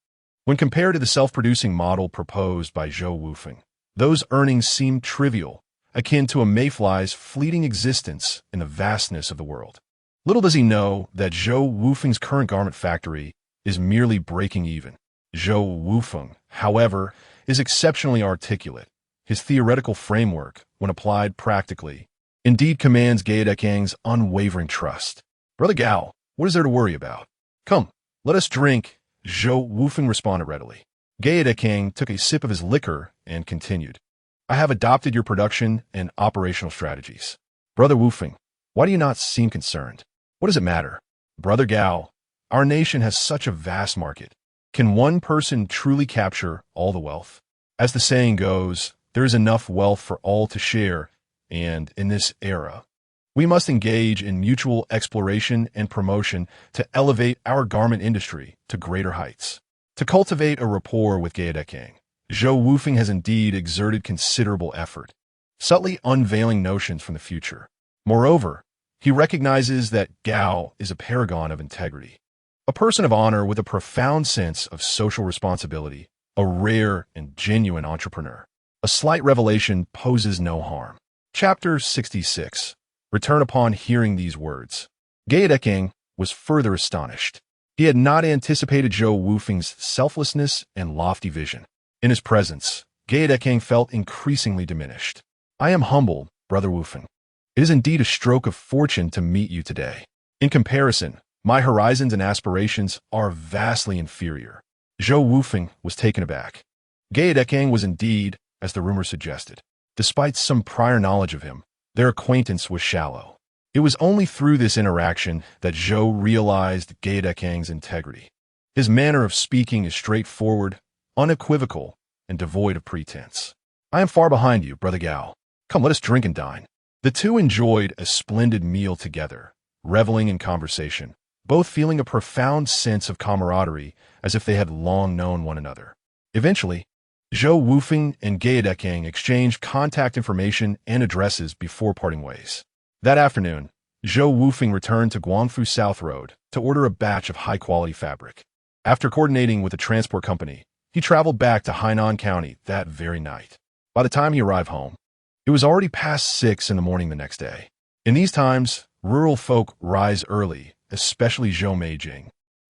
when compared to the self-producing model proposed by Zhou Wufeng, those earnings seem trivial, akin to a mayfly's fleeting existence in the vastness of the world. Little does he know that Zhou Wufeng's current garment factory is merely breaking even. Zhou Wufeng, however, is exceptionally articulate. His theoretical framework, when applied practically, indeed commands Gaodekang's unwavering trust. Brother Gao, what is there to worry about? Come, let us drink, Zhou Wufeng responded readily. Gaodekang took a sip of his liquor and continued. I have adopted your production and operational strategies. Brother Wufeng, why do you not seem concerned? What does it matter? Brother Gao, our nation has such a vast market. Can one person truly capture all the wealth? As the saying goes, there is enough wealth for all to share, and in this era, we must engage in mutual exploration and promotion to elevate our garment industry to greater heights. To cultivate a rapport with Gaodekang, Zhou Wufeng has indeed exerted considerable effort, subtly unveiling notions from the future. Moreover, he recognizes that Gao is a paragon of integrity, a person of honor with a profound sense of social responsibility, a rare and genuine entrepreneur. A slight revelation poses no harm. Chapter 66. Return upon hearing these words. Gaodekang was further astonished. He had not anticipated Zhou Wufeng's selflessness and lofty vision. In his presence, Gaodekang felt increasingly diminished. I am humbled, Brother Wufeng. It is indeed a stroke of fortune to meet you today. In comparison, my horizons and aspirations are vastly inferior. Zhou Wufeng was taken aback. Gaodekang was indeed, as the rumor suggested. Despite some prior knowledge of him, their acquaintance was shallow. It was only through this interaction that Zhou realized Gaodekang's integrity. His manner of speaking is straightforward, unequivocal, and devoid of pretense. I am far behind you, Brother Gao. Come, let us drink and dine. The two enjoyed a splendid meal together, reveling in conversation, both feeling a profound sense of camaraderie as if they had long known one another. Eventually, Zhou Wufeng and Gaodekang exchanged contact information and addresses before parting ways. That afternoon, Zhou Wufeng returned to Guangfu South Road to order a batch of high-quality fabric. After coordinating with a transport company, he traveled back to Hainan County that very night. By the time he arrived home, it was already past 6 in the morning the next day. In these times, rural folk rise early, especially Zhou Meijing,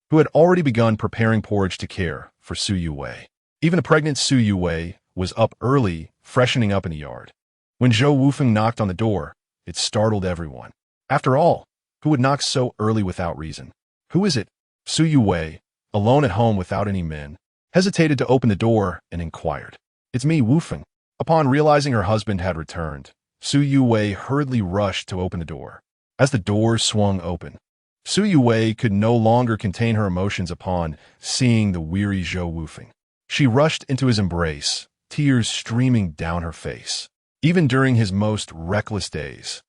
who had already begun preparing porridge to care for Su Yuwei. Even the pregnant Su Yuwei was up early, freshening up in the yard. When Zhou Wufeng knocked on the door, it startled everyone. After all, who would knock so early without reason? Who is it? Su Yuwei, alone at home without any men, hesitated to open the door and inquired. It's me, Wufeng. Upon realizing her husband had returned, Su Yuwei hurriedly rushed to open the door. As the door swung open, Su Yuwei could no longer contain her emotions upon seeing the weary Zhou Wufeng. She rushed into his embrace, tears streaming down her face. Even during his most reckless days,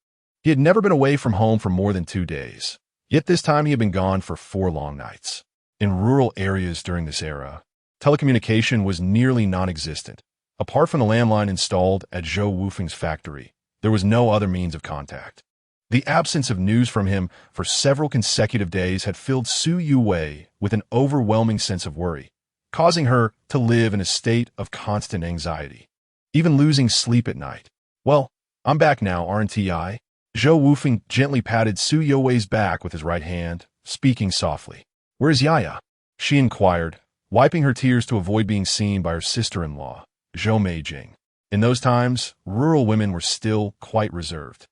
he had never been away from home for more than 2 days. Yet this time he had been gone for 4 long nights. In rural areas during this era, telecommunication was nearly non-existent. Apart from the landline installed at Zhou Wufeng's factory, there was no other means of contact. The absence of news from him for several consecutive days had filled Su Yuwei with an overwhelming sense of worry, causing her to live in a state of constant anxiety, even losing sleep at night. Well, I'm back now, aren't I? Zhou Wufeng gently patted Su Yuwei's back with his right hand, speaking softly. Where's Yaya? She inquired, wiping her tears to avoid being seen by her sister-in-law, Zhou Meijing. In those times, rural women were still quite reserved,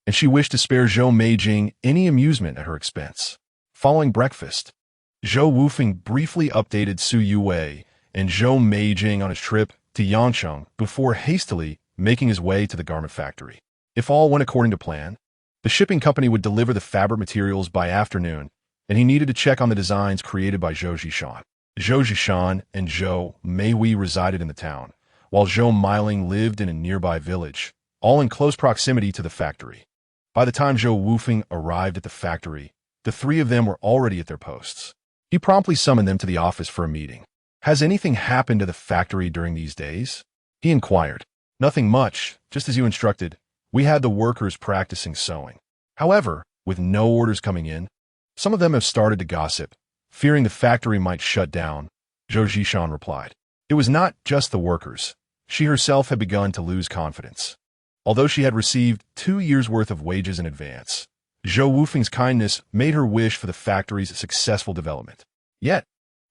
and she wished to spare Zhou Meijing any amusement at her expense. Following breakfast, Zhou Wufeng briefly updated Su Yuwei and Zhou Meijing on his trip to Yangcheng before hastily making his way to the garment factory. If all went according to plan, the shipping company would deliver the fabric materials by afternoon, and he needed to check on the designs created by Zhou Zishan. Zhou Zishan and Zhou Meiwei resided in the town, while Zhou Meiling lived in a nearby village, all in close proximity to the factory. By the time Zhou Wufeng arrived at the factory, the 3 of them were already at their posts. He promptly summoned them to the office for a meeting. Has anything happened to the factory during these days? He inquired. Nothing much, just as you instructed. We had the workers practicing sewing. However, with no orders coming in, some of them have started to gossip, fearing the factory might shut down, Zhou Zishan replied. It was not just the workers. She herself had begun to lose confidence. Although she had received 2 years' worth of wages in advance, Zhou Wufeng's kindness made her wish for the factory's successful development. Yet,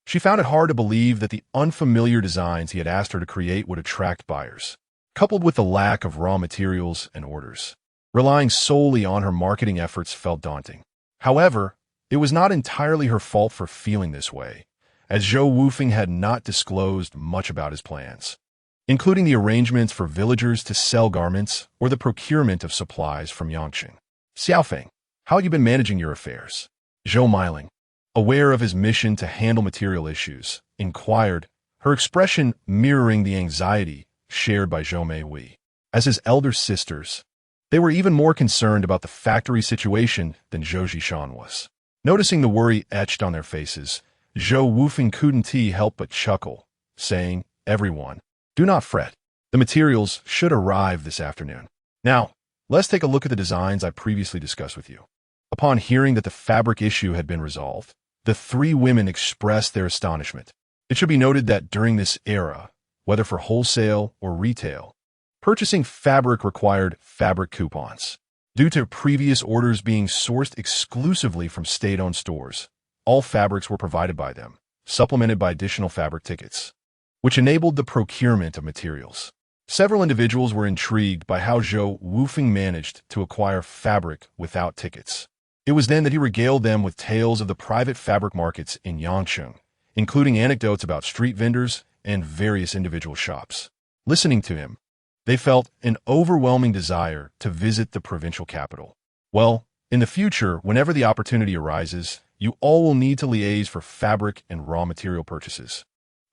She found it hard to believe that the unfamiliar designs he had asked her to create would attract buyers, coupled with the lack of raw materials and orders. Relying solely on her marketing efforts felt daunting. However, it was not entirely her fault for feeling this way, as Zhou Wufeng had not disclosed much about his plans, including the arrangements for villagers to sell garments or the procurement of supplies from Yangqing. Xiaofeng, how have you been managing your affairs? Zhou Meiling, aware of his mission to handle material issues, inquired, her expression mirroring the anxiety shared by Zhou Meihui. As his elder sisters, they were even more concerned about the factory situation than Zhou Zishan was. Noticing the worry etched on their faces, Zhou Wufeng couldn't help but chuckle, saying, "Everyone, do not fret. The materials should arrive this afternoon. Now, let's take a look at the designs I previously discussed with you." Upon hearing that the fabric issue had been resolved, the three women expressed their astonishment. It should be noted that during this era, whether for wholesale or retail, purchasing fabric required fabric coupons. Due to previous orders being sourced exclusively from state-owned stores, all fabrics were provided by them, supplemented by additional fabric tickets, which enabled the procurement of materials. Several individuals were intrigued by how Zhou Wufeng managed to acquire fabric without tickets. It was then that he regaled them with tales of the private fabric markets in Yangqing, including anecdotes about street vendors and various individual shops. Listening to him, they felt an overwhelming desire to visit the provincial capital. Well, in the future, whenever the opportunity arises, you all will need to liaise for fabric and raw material purchases.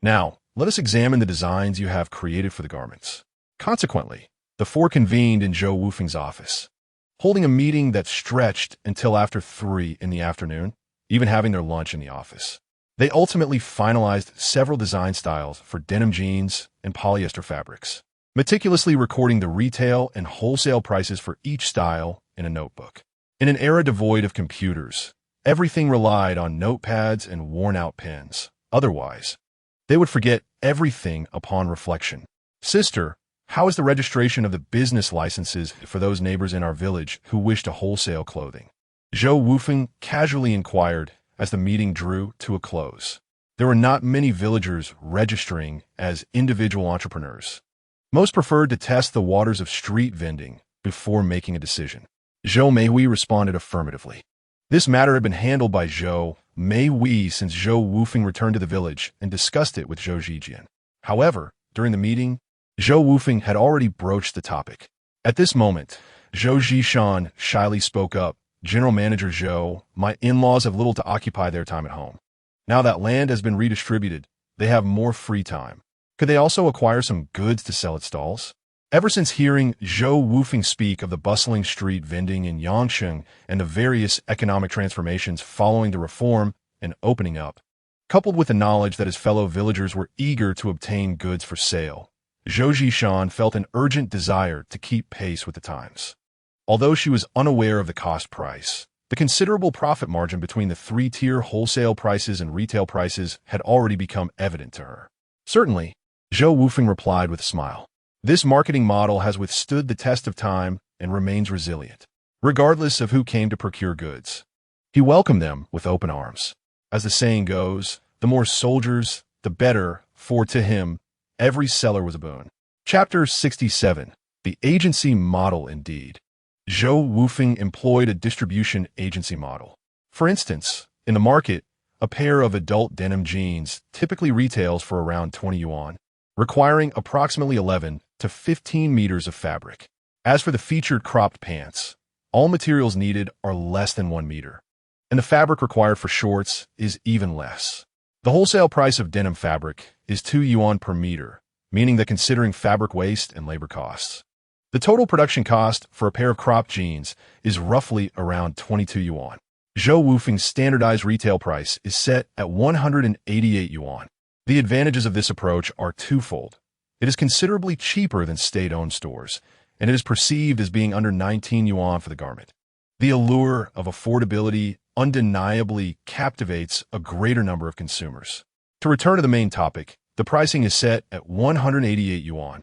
Now, let us examine the designs you have created for the garments. Consequently, the four convened in Zhou Wufeng's office, holding a meeting that stretched until after 3 in the afternoon, even having their lunch in the office. They ultimately finalized several design styles for denim jeans and polyester fabrics, meticulously recording the retail and wholesale prices for each style in a notebook. In an era devoid of computers, everything relied on notepads and worn-out pens. Otherwise, they would forget everything upon reflection. "Sister, how is the registration of the business licenses for those neighbors in our village who wish to wholesale clothing?" Zhou Wufeng casually inquired as the meeting drew to a close. There were not many villagers registering as individual entrepreneurs. Most preferred to test the waters of street vending before making a decision. Zhou Meihui responded affirmatively. This matter had been handled by Zhou Meihui since Zhou Wufeng returned to the village and discussed it with Zhou Zhijian. However, during the meeting, Zhou Wufeng had already broached the topic. At this moment, Zhou Zishan shyly spoke up. "General Manager Zhou, my in-laws have little to occupy their time at home. Now that land has been redistributed, they have more free time. Could they also acquire some goods to sell at stalls?" Ever since hearing Zhou Wufeng speak of the bustling street vending in Yangqing and the various economic transformations following the reform and opening up, coupled with the knowledge that his fellow villagers were eager to obtain goods for sale, Zhou Zishan felt an urgent desire to keep pace with the times. Although she was unaware of the cost price, the considerable profit margin between the three-tier wholesale prices and retail prices had already become evident to her. "Certainly," Zhou Wufeng replied with a smile. "This marketing model has withstood the test of time and remains resilient, regardless of who came to procure goods." He welcomed them with open arms. As the saying goes, the more soldiers, the better, for to him, every seller was a boon. Chapter 67. The Agency Model Indeed. Zhou Wufeng employed a distribution agency model. For instance, in the market, a pair of adult denim jeans typically retails for around 20 yuan, requiring approximately 11 to 15 meters of fabric. As for the featured cropped pants, all materials needed are less than 1 meter, and the fabric required for shorts is even less. The wholesale price of denim fabric is 2 yuan per meter, meaning that considering fabric waste and labor costs, the total production cost for a pair of cropped jeans is roughly around 22 yuan. Zhou Wufeng's standardized retail price is set at 188 yuan. The advantages of this approach are twofold. It is considerably cheaper than state-owned stores, and it is perceived as being under 19 yuan for the garment. The allure of affordability undeniably captivates a greater number of consumers. To return to the main topic, the pricing is set at 188 yuan.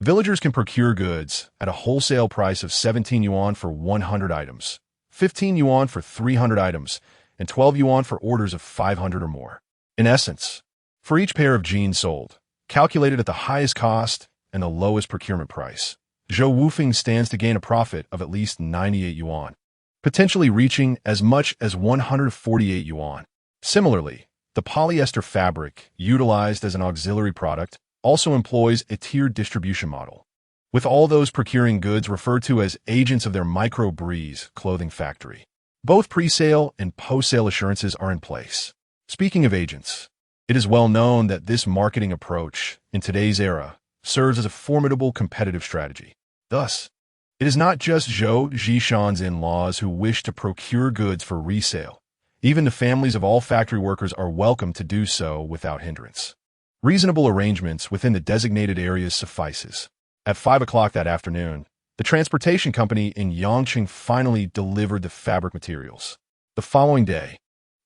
Villagers can procure goods at a wholesale price of 17 yuan for 100 items, 15 yuan for 300 items, and 12 yuan for orders of 500 or more. In essence, for each pair of jeans sold, calculated at the highest cost and the lowest procurement price, Zhou Wufeng stands to gain a profit of at least 98 yuan, potentially reaching as much as 148 yuan. Similarly, the polyester fabric, utilized as an auxiliary product, also employs a tiered distribution model, with all those procuring goods referred to as agents of their micro-breeze clothing factory. Both pre-sale and post-sale assurances are in place. Speaking of agents, it is well known that this marketing approach, in today's era, serves as a formidable competitive strategy. Thus, it is not just Zhou Zishan's in-laws who wish to procure goods for resale. Even the families of all factory workers are welcome to do so without hindrance. Reasonable arrangements within the designated areas suffices. At 5 o'clock that afternoon, the transportation company in Yangqing finally delivered the fabric materials. The following day,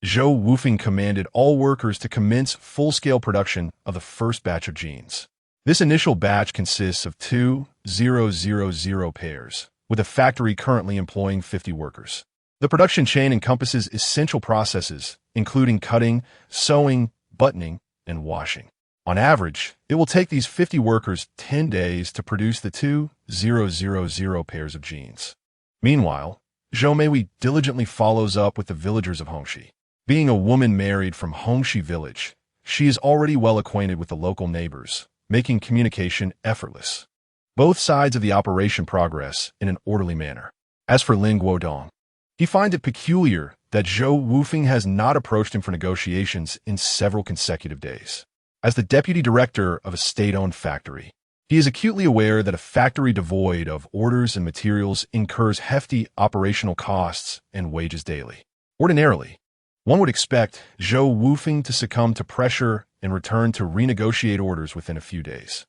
Zhou Wufeng commanded all workers to commence full-scale production of the first batch of jeans. This initial batch consists of 2,000 pairs, with a factory currently employing 50 workers. The production chain encompasses essential processes, including cutting, sewing, buttoning, and washing. On average, it will take these 50 workers 10 days to produce the 2,000 pairs of jeans. Meanwhile, Zhou Meiwei diligently follows up with the villagers of Hongxi. Being a woman married from Hongxi village, she is already well acquainted with the local neighbors, making communication effortless. Both sides of the operation progress in an orderly manner. As for Lin Guodong, he finds it peculiar that Zhou Wufeng has not approached him for negotiations in several consecutive days. As the deputy director of a state-owned factory, he is acutely aware that a factory devoid of orders and materials incurs hefty operational costs and wages daily. Ordinarily, one would expect Zhou Wufeng to succumb to pressure and return to renegotiate orders within a few days,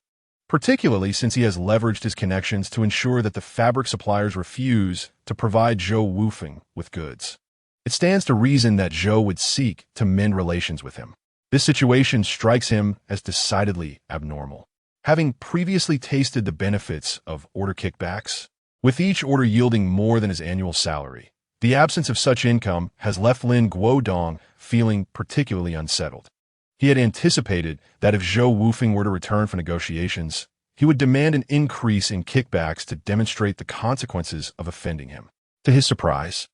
particularly since he has leveraged his connections to ensure that the fabric suppliers refuse to provide Zhou Wufeng with goods. It stands to reason that Zhou would seek to mend relations with him. This situation strikes him as decidedly abnormal. Having previously tasted the benefits of order kickbacks, with each order yielding more than his annual salary, the absence of such income has left Lin Guodong feeling particularly unsettled. He had anticipated that if Zhou Wufeng were to return for negotiations, he would demand an increase in kickbacks to demonstrate the consequences of offending him. To his surprise,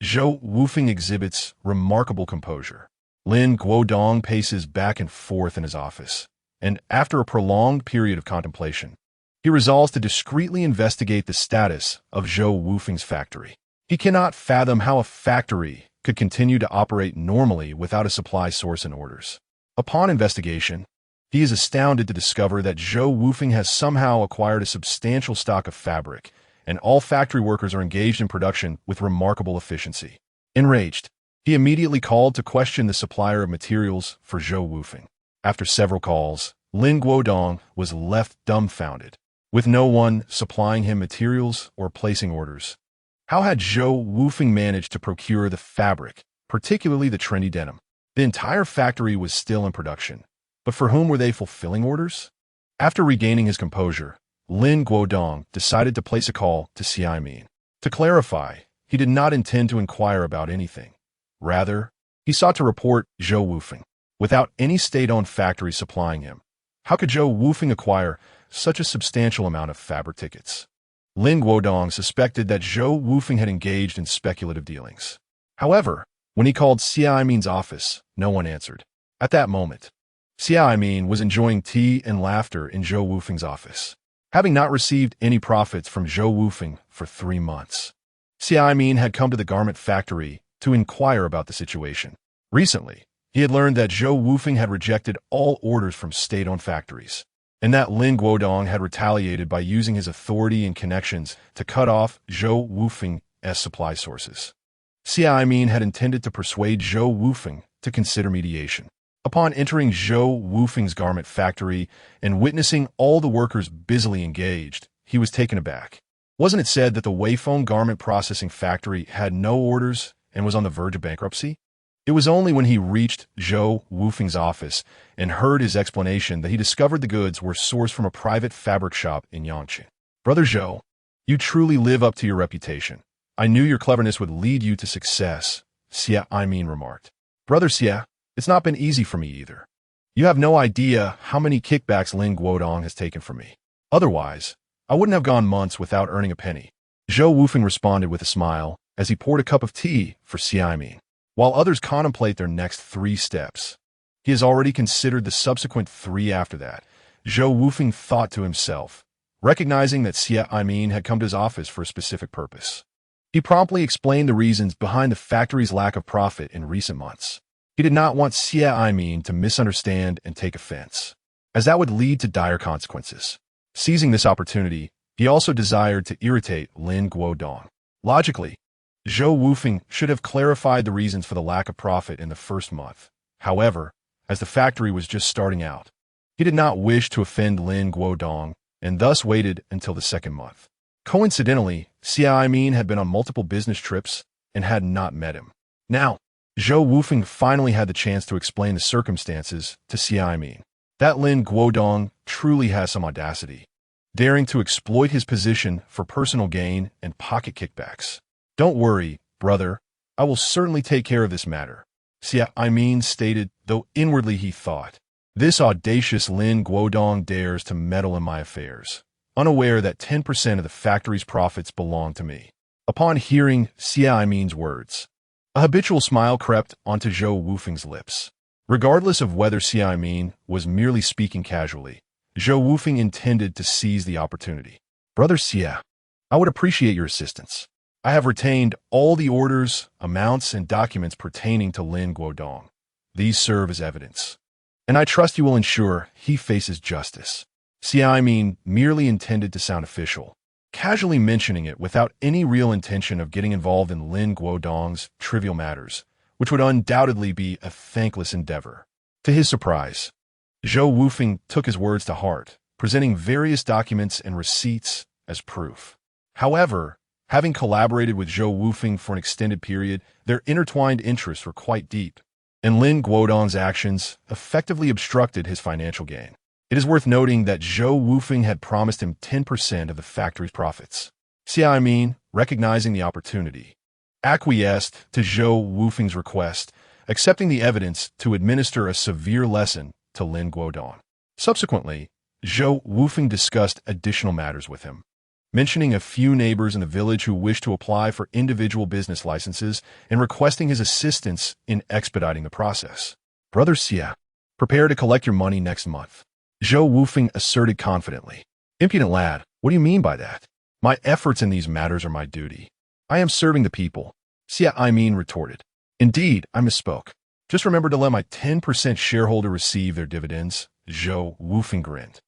Zhou Wufeng exhibits remarkable composure. Lin Guodong paces back and forth in his office, and after a prolonged period of contemplation, he resolves to discreetly investigate the status of Zhou Wufeng's factory. He cannot fathom how a factory could continue to operate normally without a supply source and orders. Upon investigation, he is astounded to discover that Zhou Wufeng has somehow acquired a substantial stock of fabric, and all factory workers are engaged in production with remarkable efficiency. Enraged, he immediately called to question the supplier of materials for Zhou Wufeng. After several calls, Lin Guodong was left dumbfounded, with no one supplying him materials or placing orders. How had Zhou Wufeng managed to procure the fabric, particularly the trendy denim? The entire factory was still in production, but for whom were they fulfilling orders? After regaining his composure, Lin Guodong decided to place a call to Xia Min. To clarify, he did not intend to inquire about anything. Rather, he sought to report Zhou Wufeng. Without any state-owned factory supplying him, how could Zhou Wufeng acquire such a substantial amount of fabric tickets? Lin Guodong suspected that Zhou Wufeng had engaged in speculative dealings. However, when he called Xia Min's office, no one answered. At that moment, Xia Min was enjoying tea and laughter in Zhou Wufeng's office, having not received any profits from Zhou Wufeng for 3 months. Xia Min had come to the garment factory to inquire about the situation. Recently, he had learned that Zhou Wufeng had rejected all orders from state-owned factories, and that Lin Guodong had retaliated by using his authority and connections to cut off Zhou Wufeng's supply sources. Xia Min had intended to persuade Zhou Wufeng to consider mediation. Upon entering Zhou Wufeng's garment factory and witnessing all the workers busily engaged, he was taken aback. Wasn't it said that the Weifeng garment processing factory had no orders and was on the verge of bankruptcy? It was only when he reached Zhou Wufeng's office and heard his explanation that he discovered the goods were sourced from a private fabric shop in Yangqing. Brother Zhou, you truly live up to your reputation. I knew your cleverness would lead you to success, Xia Min remarked. Brother Xia, It's not been easy for me either. You have no idea how many kickbacks Lin Guodong has taken from me. Otherwise, I wouldn't have gone months without earning a penny. Zhou Wufeng responded with a smile as he poured a cup of tea for Xia Min. While others contemplate their next 3 steps, he has already considered the subsequent 3 after that. Zhou Wufeng thought to himself, recognizing that Xia Min had come to his office for a specific purpose. He promptly explained the reasons behind the factory's lack of profit in recent months. He did not want Xia Min to misunderstand and take offense, as that would lead to dire consequences. Seizing this opportunity, he also desired to irritate Lin Guodong. Logically, Zhou Wufeng should have clarified the reasons for the lack of profit in the first month. However, as the factory was just starting out, he did not wish to offend Lin Guodong and thus waited until the second month. Coincidentally, Xia Min had been on multiple business trips and had not met him. Now, Zhou Wufeng finally had the chance to explain the circumstances to Xia Min. That Lin Guodong truly has some audacity, daring to exploit his position for personal gain and pocket kickbacks. Don't worry, brother, I will certainly take care of this matter, Xia Min stated, though inwardly he thought, this audacious Lin Guodong dares to meddle in my affairs, unaware that 10% of the factory's profits belong to me. Upon hearing Xia Min's words, a habitual smile crept onto Zhou Wufeng's lips. Regardless of whether Xia Min was merely speaking casually, Zhou Wufeng intended to seize the opportunity. Brother Xia, I would appreciate your assistance. I have retained all the orders, amounts, and documents pertaining to Lin Guodong. These serve as evidence, and I trust you will ensure he faces justice. Xia Min merely intended to sound official, casually mentioning it without any real intention of getting involved in Lin Guodong's trivial matters, which would undoubtedly be a thankless endeavor. To his surprise, Zhou Wufeng took his words to heart, presenting various documents and receipts as proof. However, having collaborated with Zhou Wufeng for an extended period, their intertwined interests were quite deep, and Lin Guodong's actions effectively obstructed his financial gain. It is worth noting that Zhou Wufeng had promised him 10% of the factory's profits. Xia Min, recognizing the opportunity, acquiesced to Zhou Wufeng's request, accepting the evidence to administer a severe lesson to Lin Guodong. Subsequently, Zhou Wufeng discussed additional matters with him, mentioning a few neighbors in the village who wished to apply for individual business licenses and requesting his assistance in expediting the process. Brother Xia, prepare to collect your money next month, Zhou Wufeng asserted confidently. Impudent lad, what do you mean by that? My efforts in these matters are my duty. I am serving the people, Xia Min retorted. Indeed, I misspoke. Just remember to let my 10% shareholder receive their dividends, Zhou Wufeng grinned.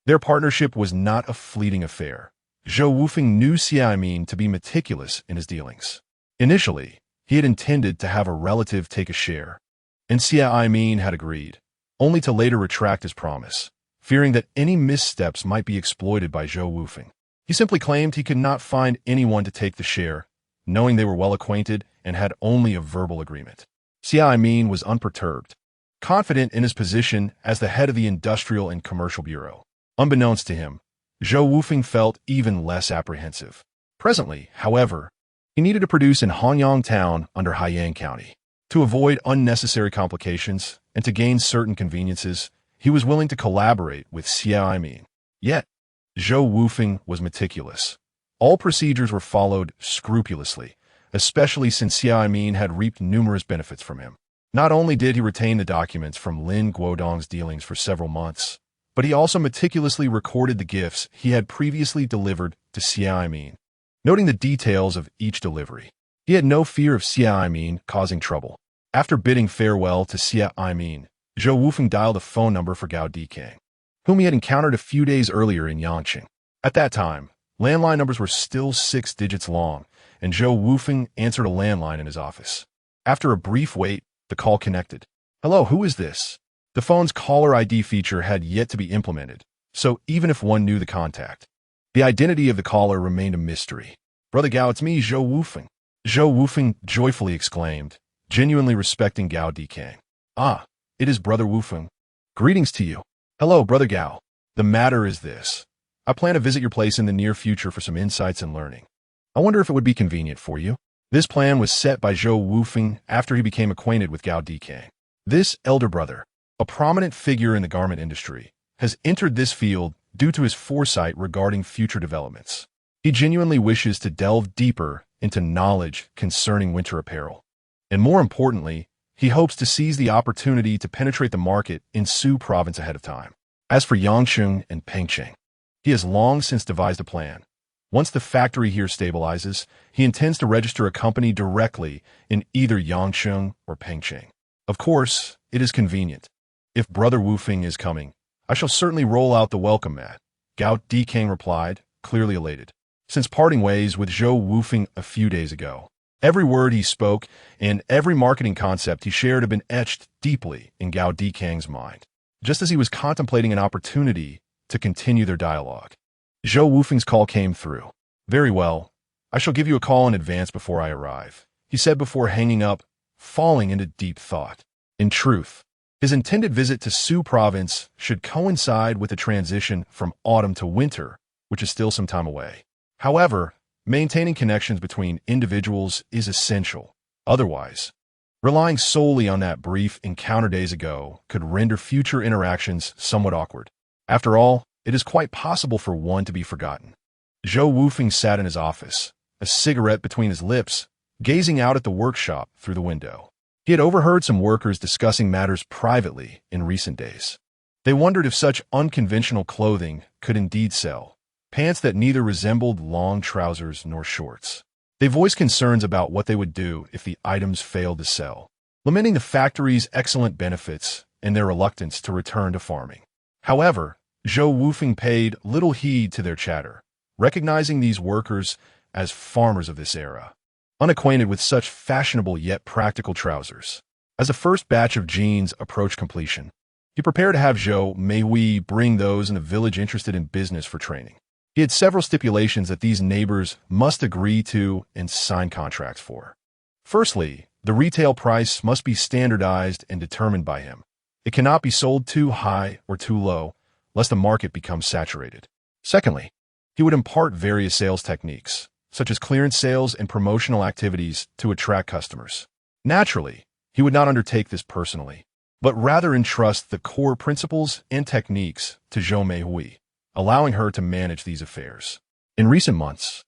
Their partnership was not a fleeting affair. Zhou Wufeng knew Xia Min to be meticulous in his dealings. Initially, he had intended to have a relative take a share, and Xia Min had agreed, only to later retract his promise, fearing that any missteps might be exploited by Zhou Wufeng. He simply claimed he could not find anyone to take the share, knowing they were well acquainted and had only a verbal agreement. Xia Min was unperturbed, confident in his position as the head of the Industrial and Commercial Bureau. Unbeknownst to him, Zhou Wufeng felt even less apprehensive. Presently, however, he needed to produce in Hanyang Town under Haiyang County. To avoid unnecessary complications and to gain certain conveniences, he was willing to collaborate with Xia Min. Yet, Zhou Wufeng was meticulous. All procedures were followed scrupulously, especially since Xia Min had reaped numerous benefits from him. Not only did he retain the documents from Lin Guodong's dealings for several months, but he also meticulously recorded the gifts he had previously delivered to Xia Min, noting the details of each delivery. He had no fear of Xia Min causing trouble. After bidding farewell to Xia Min, Zhou Wufeng dialed a phone number for Gao Dikang, whom he had encountered a few days earlier in Yangqing. At that time, landline numbers were still 6 digits long, and Zhou Wufeng answered a landline in his office. After a brief wait, the call connected. Hello, who is this? The phone's caller ID feature had yet to be implemented, so even if one knew the contact, the identity of the caller remained a mystery. Brother Gao, it's me, Zhou Wufeng. Zhou Wufeng joyfully exclaimed, genuinely respecting Gao Dikang. Ah, it is Brother Wufeng. Greetings to you. Hello, Brother Gao. The matter is this. I plan to visit your place in the near future for some insights and learning. I wonder if it would be convenient for you. This plan was set by Zhou Wufeng after he became acquainted with Gao Dikang. This elder brother, a prominent figure in the garment industry, has entered this field due to his foresight regarding future developments. He genuinely wishes to delve deeper into knowledge concerning winter apparel. And more importantly, he hopes to seize the opportunity to penetrate the market in Zhou province ahead of time. As for Yangsheng and Pengcheng, he has long since devised a plan. Once the factory here stabilizes, he intends to register a company directly in either Yangsheng or Pengcheng. Of course, it is convenient. If Brother Wufeng is coming, I shall certainly roll out the welcome mat, Gao Dikang replied, clearly elated. Since parting ways with Zhou Wufeng a few days ago, every word he spoke and every marketing concept he shared had been etched deeply in Gao Dikang's mind, just as he was contemplating an opportunity to continue their dialogue. Zhou Wufeng's call came through. Very well, I shall give you a call in advance before I arrive, he said before hanging up, falling into deep thought. In truth, his intended visit to Zhou province should coincide with the transition from autumn to winter, which is still some time away. However, maintaining connections between individuals is essential. Otherwise, relying solely on that brief encounter days ago could render future interactions somewhat awkward. After all, it is quite possible for one to be forgotten. Zhou Wufeng sat in his office, a cigarette between his lips, gazing out at the workshop through the window. He had overheard some workers discussing matters privately in recent days. They wondered if such unconventional clothing could indeed sell, pants that neither resembled long trousers nor shorts. They voiced concerns about what they would do if the items failed to sell, lamenting the factory's excellent benefits and their reluctance to return to farming. However, Zhou Wufeng paid little heed to their chatter, recognizing these workers as farmers of this era, unacquainted with such fashionable yet practical trousers. As the first batch of jeans approached completion, he prepared to have Zhou Meihui bring those in the village interested in business for training. He had several stipulations that these neighbors must agree to and sign contracts for. Firstly, the retail price must be standardized and determined by him. It cannot be sold too high or too low, lest the market becomes saturated. Secondly, he would impart various sales techniques, such as clearance sales and promotional activities, to attract customers. Naturally, he would not undertake this personally, but rather entrust the core principles and techniques to Zhou Meihui, allowing her to manage these affairs. In recent months,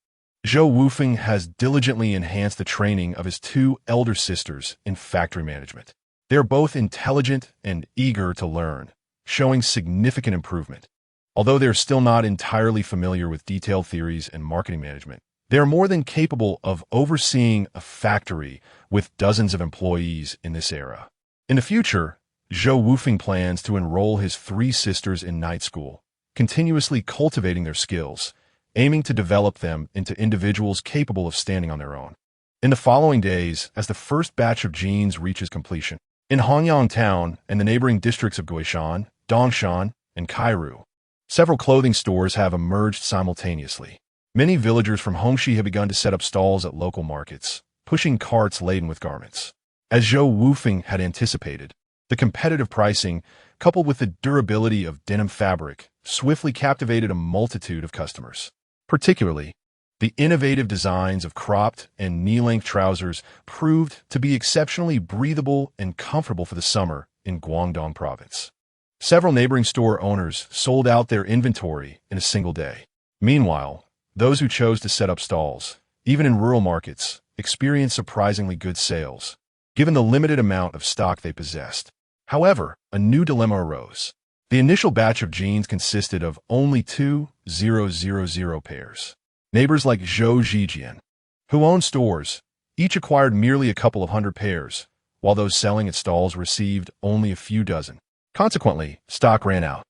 Zhou Wufeng has diligently enhanced the training of his two elder sisters in factory management. They are both intelligent and eager to learn, showing significant improvement. Although they are still not entirely familiar with detailed theories and marketing management, they are more than capable of overseeing a factory with dozens of employees in this era. In the future, Zhou Wufeng plans to enroll his three sisters in night school, continuously cultivating their skills, aiming to develop them into individuals capable of standing on their own. In the following days, as the first batch of jeans reaches completion, in Hanyang town and the neighboring districts of Guishan, Dongshan, and Kairu, several clothing stores have emerged simultaneously. Many villagers from Hongxi have begun to set up stalls at local markets, pushing carts laden with garments. As Zhou Wufeng had anticipated, the competitive pricing, coupled with the durability of denim fabric, swiftly captivated a multitude of customers. Particularly, the innovative designs of cropped and knee-length trousers proved to be exceptionally breathable and comfortable for the summer in Guangdong province. Several neighboring store owners sold out their inventory in a single day. Meanwhile, those who chose to set up stalls, even in rural markets, experienced surprisingly good sales, given the limited amount of stock they possessed. However, a new dilemma arose. The initial batch of jeans consisted of only 2,000 pairs. Neighbors like Zhou Zhijian, who owned stores, each acquired merely a couple of hundred pairs, while those selling at stalls received only a few dozen. Consequently, stock ran out.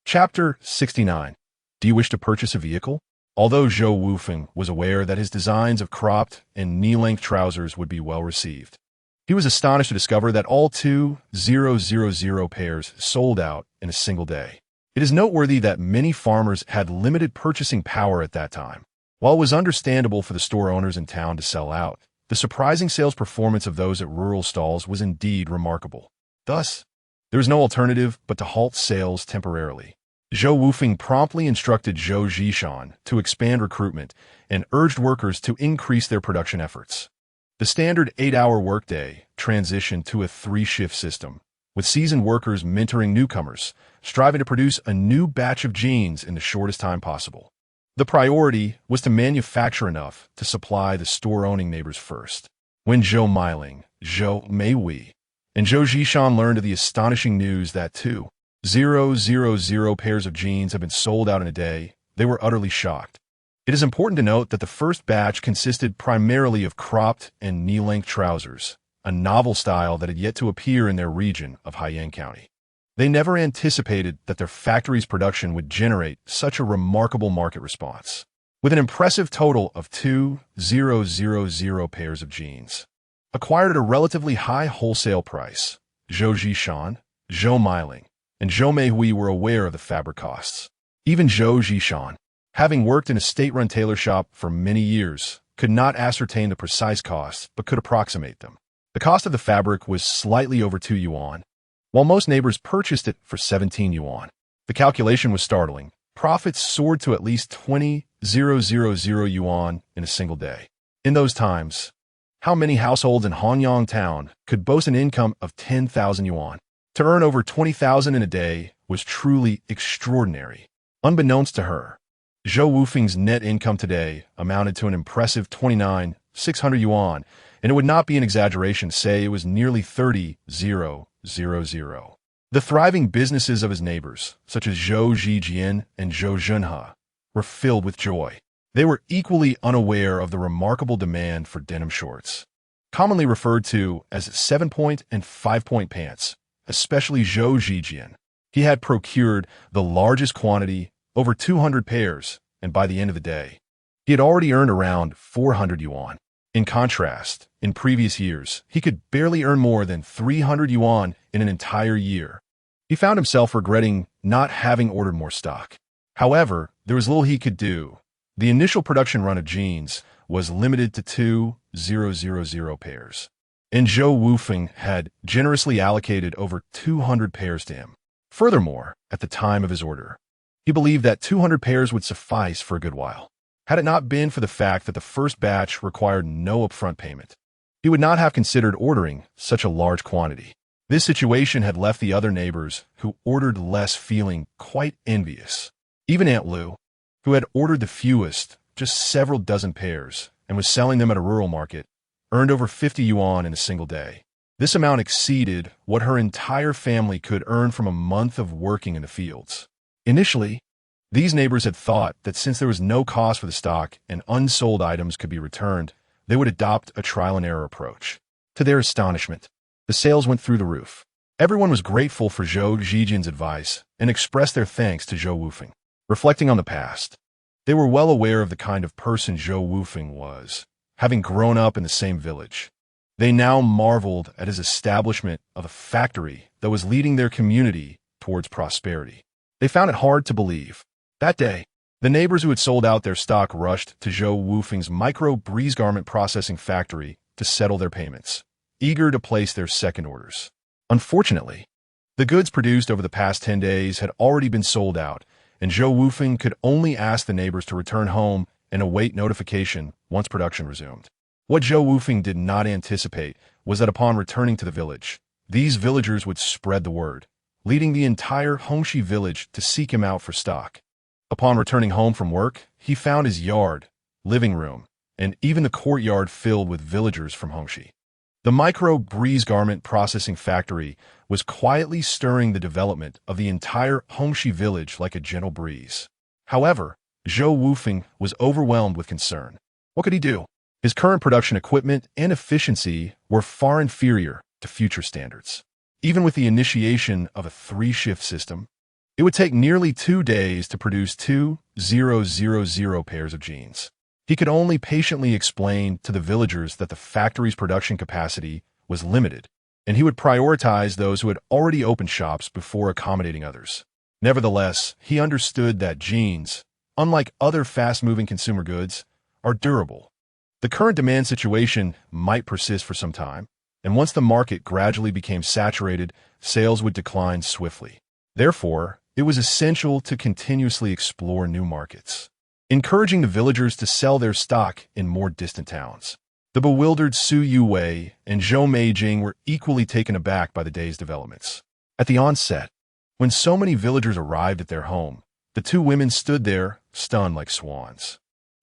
Chapter 69. Do you wish to purchase a vehicle? Although Zhou Wufeng was aware that his designs of cropped and knee-length trousers would be well received, he was astonished to discover that all 2,000 pairs sold out in a single day. It is noteworthy that many farmers had limited purchasing power at that time. While it was understandable for the store owners in town to sell out, the surprising sales performance of those at rural stalls was indeed remarkable. Thus, there was no alternative but to halt sales temporarily. Zhou Wufeng promptly instructed Zhou Zhishan to expand recruitment and urged workers to increase their production efforts. The standard 8-hour workday transitioned to a 3-shift system, with seasoned workers mentoring newcomers, striving to produce a new batch of jeans in the shortest time possible. The priority was to manufacture enough to supply the store-owning neighbors first. When Zhou Meiling, Zhou Meihui, and Zhou Zhishan learned of the astonishing news that 2,000 pairs of jeans had been sold out in a day, they were utterly shocked. It is important to note that the first batch consisted primarily of cropped and knee-length trousers, a novel style that had yet to appear in their region of Haiyan County. They never anticipated that their factory's production would generate such a remarkable market response. With an impressive total of 2,000 pairs of jeans, acquired at a relatively high wholesale price, Zhou Zhishan, Zhou Meiling, and Zhou Meihui were aware of the fabric costs. Even Zhou Zhishan, having worked in a state-run tailor shop for many years, could not ascertain the precise costs but could approximate them. The cost of the fabric was slightly over 2 yuan, while most neighbors purchased it for 17 yuan. The calculation was startling. Profits soared to at least 20,000 yuan in a single day. In those times, how many households in Hanyang town could boast an income of 10,000 yuan? To earn over 20,000 in a day was truly extraordinary. Unbeknownst to her, Zhou Wufeng's net income today amounted to an impressive 29,600 yuan, and it would not be an exaggeration to say it was nearly 30,000. The thriving businesses of his neighbors, such as Zhou Zhijian and Zhou Zhenhe, were filled with joy. They were equally unaware of the remarkable demand for denim shorts, commonly referred to as 7-point and 5-point pants, especially Zhou Zhijian. He had procured the largest quantity, over 200 pairs, and by the end of the day, he had already earned around 400 yuan. In contrast, in previous years, he could barely earn more than 300 yuan in an entire year. He found himself regretting not having ordered more stock. However, there was little he could do. The initial production run of jeans was limited to 2,000 pairs, and Zhou Wufeng had generously allocated over 200 pairs to him. Furthermore, at the time of his order, he believed that 200 pairs would suffice for a good while. Had it not been for the fact that the first batch required no upfront payment, he would not have considered ordering such a large quantity. This situation had left the other neighbors who ordered less feeling quite envious. Even Aunt Lu, who had ordered the fewest, just several dozen pairs, and was selling them at a rural market, earned over 50 yuan in a single day. This amount exceeded what her entire family could earn from a month of working in the fields. Initially, these neighbors had thought that since there was no cost for the stock and unsold items could be returned, they would adopt a trial-and-error approach. To their astonishment, the sales went through the roof. Everyone was grateful for Zhou Zhijian's advice and expressed their thanks to Zhou Wufeng. Reflecting on the past, they were well aware of the kind of person Zhou Wufeng was, having grown up in the same village. They now marveled at his establishment of a factory that was leading their community towards prosperity. They found it hard to believe. That day, the neighbors who had sold out their stock rushed to Zhou Wufeng's micro-breeze garment processing factory to settle their payments, eager to place their second orders. Unfortunately, the goods produced over the past 10 days had already been sold out, and Zhou Wufeng could only ask the neighbors to return home and await notification once production resumed. What Zhou Wufeng did not anticipate was that upon returning to the village, these villagers would spread the word, leading the entire Hongxi village to seek him out for stock. Upon returning home from work, he found his yard, living room, and even the courtyard filled with villagers from Hongxi. The micro-breeze garment processing factory was quietly stirring the development of the entire Hongxi village like a gentle breeze. However, Zhou Wufeng was overwhelmed with concern. What could he do? His current production equipment and efficiency were far inferior to future standards. Even with the initiation of a 3-shift system, it would take nearly 2 days to produce 2,000 pairs of jeans. He could only patiently explain to the villagers that the factory's production capacity was limited, and he would prioritize those who had already opened shops before accommodating others. Nevertheless, he understood that jeans, unlike other fast-moving consumer goods, are durable. The current demand situation might persist for some time, and once the market gradually became saturated, sales would decline swiftly. Therefore, it was essential to continuously explore new markets, encouraging the villagers to sell their stock in more distant towns. The bewildered Su Yuwei and Zhou Meijing were equally taken aback by the day's developments. At the onset, when so many villagers arrived at their home, the two women stood there, stunned like swans.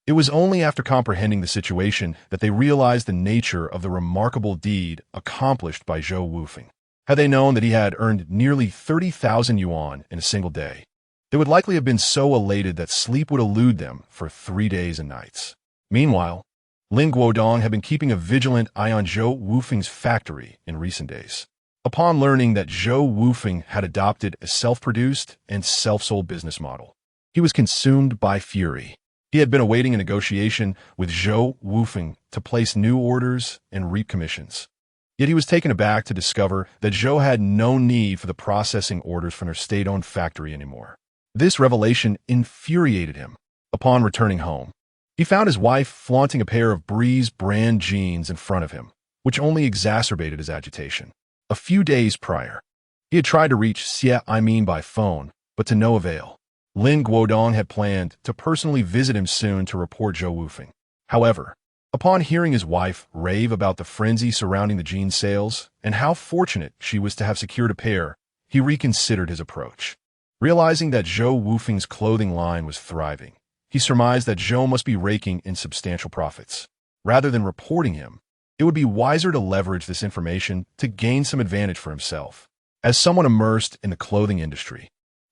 It was only after comprehending the situation that they realized the nature of the remarkable deed accomplished by Zhou Wufeng. Had they known that he had earned nearly 30,000 yuan in a single day, they would likely have been so elated that sleep would elude them for 3 days and nights. Meanwhile, Lin Guodong had been keeping a vigilant eye on Zhou Wufeng's factory in recent days. Upon learning that Zhou Wufeng had adopted a self-produced and self-sold business model, he was consumed by fury. He had been awaiting a negotiation with Zhou Wufeng to place new orders and reap commissions. Yet he was taken aback to discover that Zhou had no need for the processing orders from their state-owned factory anymore. This revelation infuriated him. Upon returning home, he found his wife flaunting a pair of Breeze brand jeans in front of him, which only exacerbated his agitation. A few days prior, he had tried to reach Xie Aimin by phone, but to no avail. Lin Guodong had planned to personally visit him soon to report Zhou Wufeng. However, upon hearing his wife rave about the frenzy surrounding the jean sales and how fortunate she was to have secured a pair, he reconsidered his approach. Realizing that Zhou Wufeng's clothing line was thriving, he surmised that Zhou must be raking in substantial profits. Rather than reporting him, it would be wiser to leverage this information to gain some advantage for himself. As someone immersed in the clothing industry,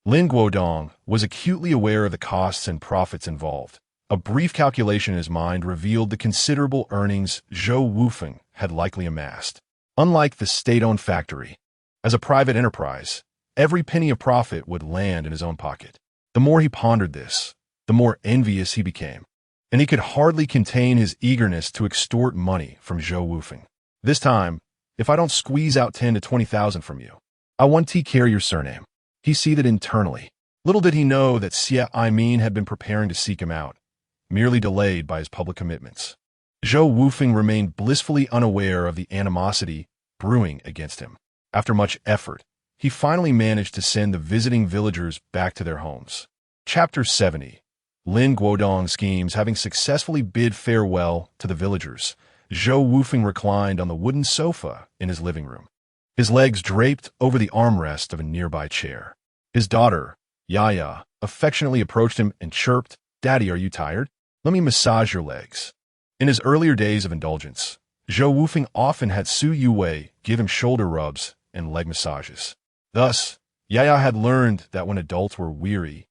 Lin Guodong was acutely aware of the costs and profits involved. A brief calculation in his mind revealed the considerable earnings Zhou Wufeng had likely amassed. Unlike the state-owned factory, as a private enterprise, every penny of profit would land in his own pocket. The more he pondered this, the more envious he became, and he could hardly contain his eagerness to extort money from Zhou Wufeng. This time, if I don't squeeze out 10 to 20,000 from you, I want to carry your surname. He seethed internally. Little did he know that Xie Aimin had been preparing to seek him out, merely delayed by his public commitments. Zhou Wufeng remained blissfully unaware of the animosity brewing against him. After much effort, he finally managed to send the visiting villagers back to their homes. Chapter 70. Lin Guodong's schemes having successfully bid farewell to the villagers, Zhou Wufeng reclined on the wooden sofa in his living room, his legs draped over the armrest of a nearby chair. His daughter, Yaya, affectionately approached him and chirped, "Daddy, are you tired? Let me massage your legs." In his earlier days of indulgence, Zhou Wufeng often had Su Yuwei give him shoulder rubs and leg massages. Thus, Yaya had learned that when adults were weary,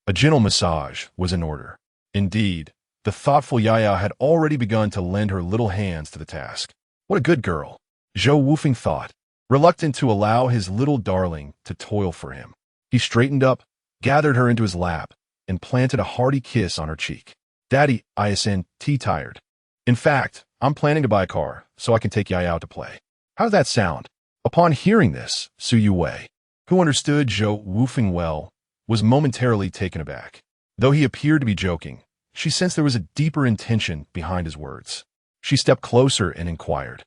a gentle massage was in order. Indeed, the thoughtful Yaya had already begun to lend her little hands to the task. What a good girl, Zhou Wufeng thought, reluctant to allow his little darling to toil for him. He straightened up, gathered her into his lap, and planted a hearty kiss on her cheek. "Daddy, ISN, tired. In fact, I'm planning to buy a car so I can take Yaya out to play. How does that sound?" Upon hearing this, Su Yuwei, who understood Zhou Wufeng well, was momentarily taken aback. Though he appeared to be joking, she sensed there was a deeper intention behind his words. She stepped closer and inquired,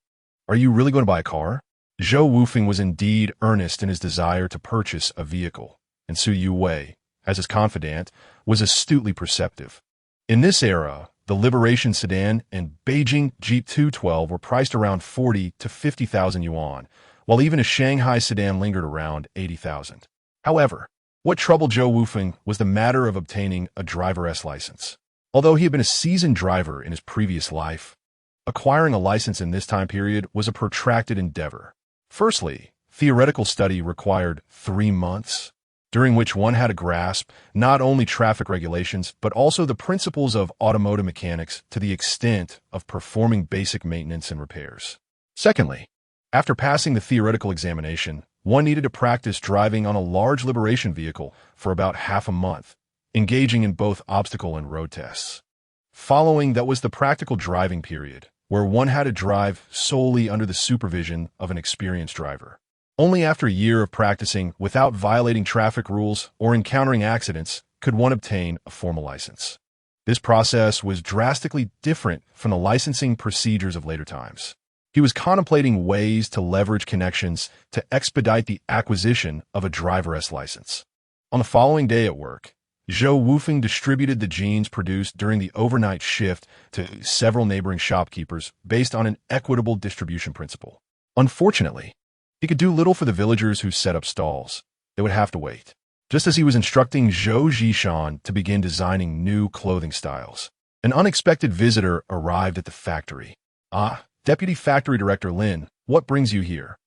"Are you really going to buy a car?" Zhou Wufeng was indeed earnest in his desire to purchase a vehicle, and Su Yuwei, as his confidant, was astutely perceptive. In this era, the Liberation sedan and Beijing Jeep 212 were priced around 40 to 50,000 yuan, while even a Shanghai sedan lingered around 80,000. However, what troubled Zhou Wufeng was the matter of obtaining a driver S license. Although he had been a seasoned driver in his previous life, acquiring a license in this time period was a protracted endeavor. Firstly, theoretical study required 3 months, during which one had to grasp not only traffic regulations, but also the principles of automotive mechanics to the extent of performing basic maintenance and repairs. Secondly, after passing the theoretical examination, one needed to practice driving on a large Liberation vehicle for about half a month, engaging in both obstacle and road tests. Following that was the practical driving period, where one had to drive solely under the supervision of an experienced driver. Only after a year of practicing without violating traffic rules or encountering accidents could one obtain a formal license. This process was drastically different from the licensing procedures of later times. He was contemplating ways to leverage connections to expedite the acquisition of a driver S license. On the following day at work, Zhou Wufeng distributed the jeans produced during the overnight shift to several neighboring shopkeepers based on an equitable distribution principle. Unfortunately, he could do little for the villagers who set up stalls. They would have to wait. Just as he was instructing Zhou Zishan to begin designing new clothing styles, an unexpected visitor arrived at the factory. "Ah, Deputy Factory Director Lin, what brings you here?"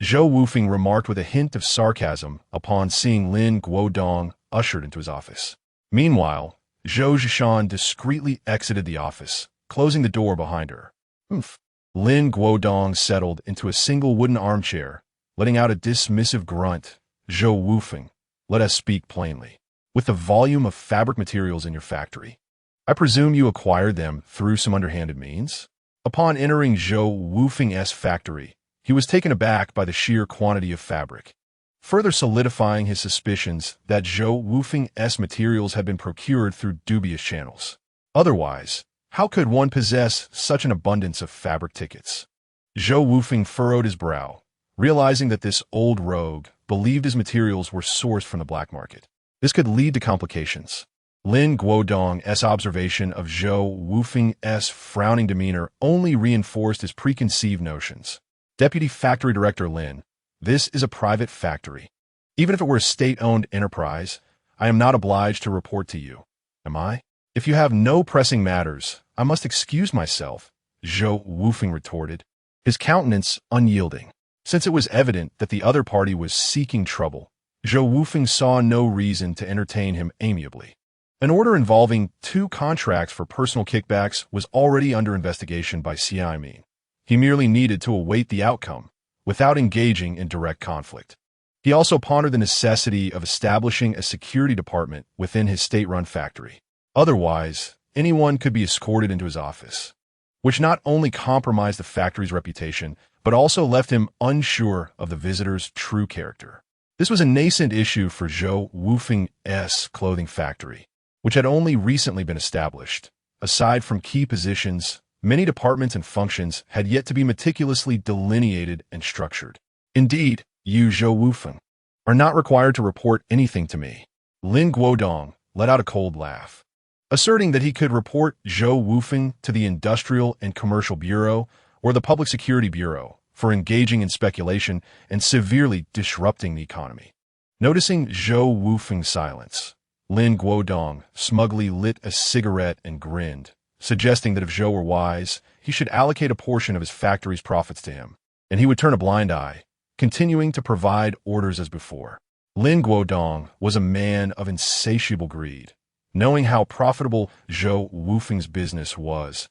Zhou Wufeng remarked with a hint of sarcasm upon seeing Lin Guodong ushered into his office. Meanwhile, Zhou Zishan discreetly exited the office, closing the door behind her. "Humph." Lin Guodong settled into a single wooden armchair, letting out a dismissive grunt. "Zhou Wufeng, let us speak plainly. With the volume of fabric materials in your factory, I presume you acquired them through some underhanded means?" Upon entering Zhou Wufeng's factory, he was taken aback by the sheer quantity of fabric, further solidifying his suspicions that Zhou Wufeng's materials had been procured through dubious channels. Otherwise, how could one possess such an abundance of fabric tickets? Zhou Wufeng furrowed his brow, realizing that this old rogue believed his materials were sourced from the black market. This could lead to complications. Lin Guodong's observation of Zhou Wufeng's frowning demeanor only reinforced his preconceived notions. "Deputy Factory Director Lin, this is a private factory. Even if it were a state-owned enterprise, I am not obliged to report to you. Am I? If you have no pressing matters, I must excuse myself," Zhou Wufeng retorted, his countenance unyielding. Since it was evident that the other party was seeking trouble, Zhou Wufeng saw no reason to entertain him amiably. An order involving 2 contracts for personal kickbacks was already under investigation by Xiaiming. He merely needed to await the outcome, without engaging in direct conflict. He also pondered the necessity of establishing a security department within his state-run factory. Otherwise, anyone could be escorted into his office, which not only compromised the factory's reputation, but also left him unsure of the visitor's true character. This was a nascent issue for Zhou Wufeng's clothing factory, which had only recently been established. Aside from key positions, many departments and functions had yet to be meticulously delineated and structured. "Indeed, you, Zhou Wufeng, are not required to report anything to me." Lin Guodong let out a cold laugh, asserting that he could report Zhou Wufeng to the Industrial and Commercial Bureau or the Public Security Bureau for engaging in speculation and severely disrupting the economy. Noticing Zhou Wufeng's silence, Lin Guodong smugly lit a cigarette and grinned, suggesting that if Zhou were wise, he should allocate a portion of his factory's profits to him, and he would turn a blind eye, continuing to provide orders as before. Lin Guodong was a man of insatiable greed. Knowing how profitable Zhou Wufeng's business was,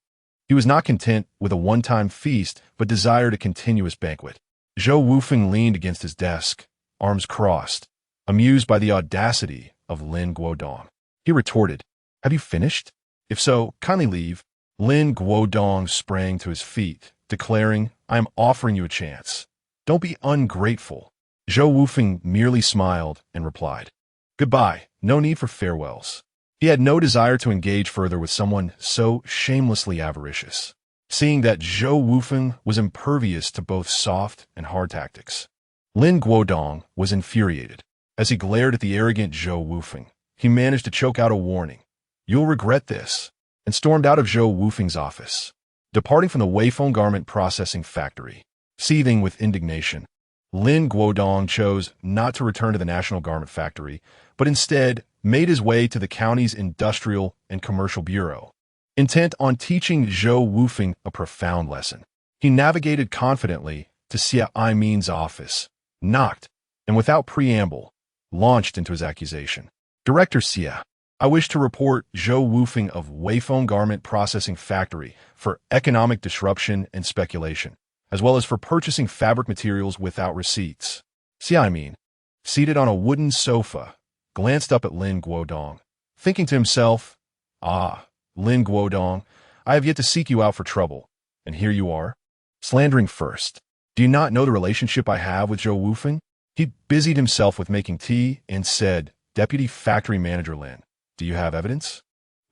he was not content with a one-time feast, but desired a continuous banquet. Zhou Wufeng leaned against his desk, arms crossed, amused by the audacity of Lin Guodong. He retorted, "Have you finished? If so, kindly leave." Lin Guodong sprang to his feet, declaring, "I am offering you a chance. Don't be ungrateful." Zhou Wufeng merely smiled and replied, "Goodbye, no need for farewells." He had no desire to engage further with someone so shamelessly avaricious, seeing that Zhou Wufeng was impervious to both soft and hard tactics. Lin Guodong was infuriated. As he glared at the arrogant Zhou Wufeng, he managed to choke out a warning, "You'll regret this," and stormed out of Zhou Wufeng's office. Departing from the Weifeng garment processing factory, seething with indignation, Lin Guodong chose not to return to the National Garment Factory, but instead made his way to the county's Industrial and Commercial Bureau. Intent on teaching Zhou Wufeng a profound lesson, he navigated confidently to Xiaiming's office, knocked, and without preamble, launched into his accusation. "Director Xia, I wish to report Zhou Wufeng of Weifeng Garment Processing Factory for economic disruption and speculation, as well as for purchasing fabric materials without receipts." Xiaiming, seated on a wooden sofa, glanced up at Lin Guodong, thinking to himself, "Ah, Lin Guodong, I have yet to seek you out for trouble, and here you are, slandering first. Do you not know the relationship I have with Zhou Wufeng?" He busied himself with making tea and said, "Deputy Factory Manager Lin, do you have evidence?"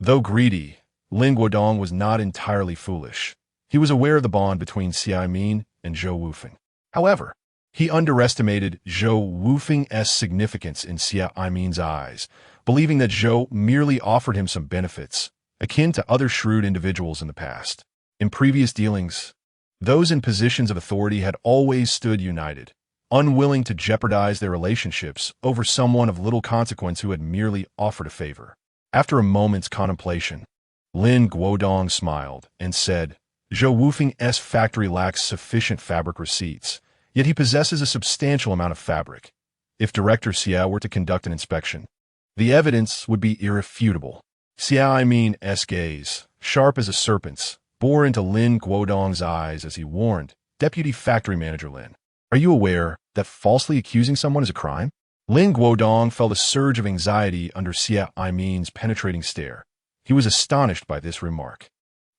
Though greedy, Lin Guodong was not entirely foolish. He was aware of the bond between Xiaiming and Zhou Wufeng. However, he underestimated Zhou Wufeng's significance in Xiaiming's eyes, believing that Zhou merely offered him some benefits, akin to other shrewd individuals in the past. In previous dealings, those in positions of authority had always stood united, unwilling to jeopardize their relationships over someone of little consequence who had merely offered a favor. After a moment's contemplation, Lin Guodong smiled and said, Zhou Wufeng's factory lacks sufficient fabric receipts, yet he possesses a substantial amount of fabric. If Director Xia were to conduct an inspection, the evidence would be irrefutable. Xiaomin's gaze, sharp as a serpent's, bore into Lin Guodong's eyes as he warned, Deputy Factory Manager Lin, are you aware that falsely accusing someone is a crime? Lin Guodong felt a surge of anxiety under Xiaomin's penetrating stare. He was astonished by this remark.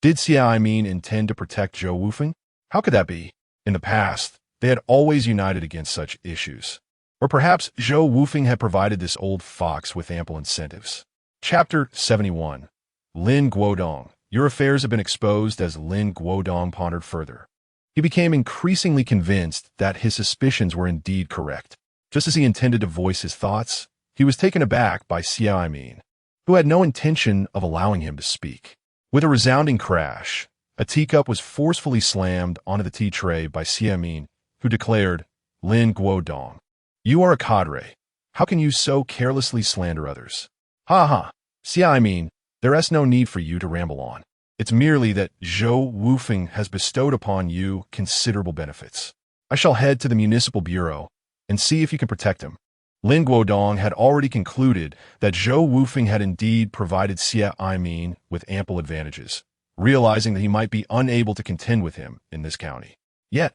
Did Xiaomin intend to protect Zhou Wufeng? How could that be? In the past, they had always united against such issues. Or perhaps Zhou Wufeng had provided this old fox with ample incentives. Chapter 71. Lin Guodong. Your affairs have been exposed. As Lin Guodong pondered further, he became increasingly convinced that his suspicions were indeed correct. Just as he intended to voice his thoughts, he was taken aback by Xiaomin, who had no intention of allowing him to speak. With a resounding crash, a teacup was forcefully slammed onto the tea tray by Xiaomin, who declared, Lin Guodong, you are a cadre. How can you so carelessly slander others? Ha ha, Xiaomin, there's no need for you to ramble on. It's merely that Zhou Wufeng has bestowed upon you considerable benefits. I shall head to the municipal bureau and see if you can protect him. Lin Guodong had already concluded that Zhou Wufeng had indeed provided Xiaomin with ample advantages, realizing that he might be unable to contend with him in this county. Yet,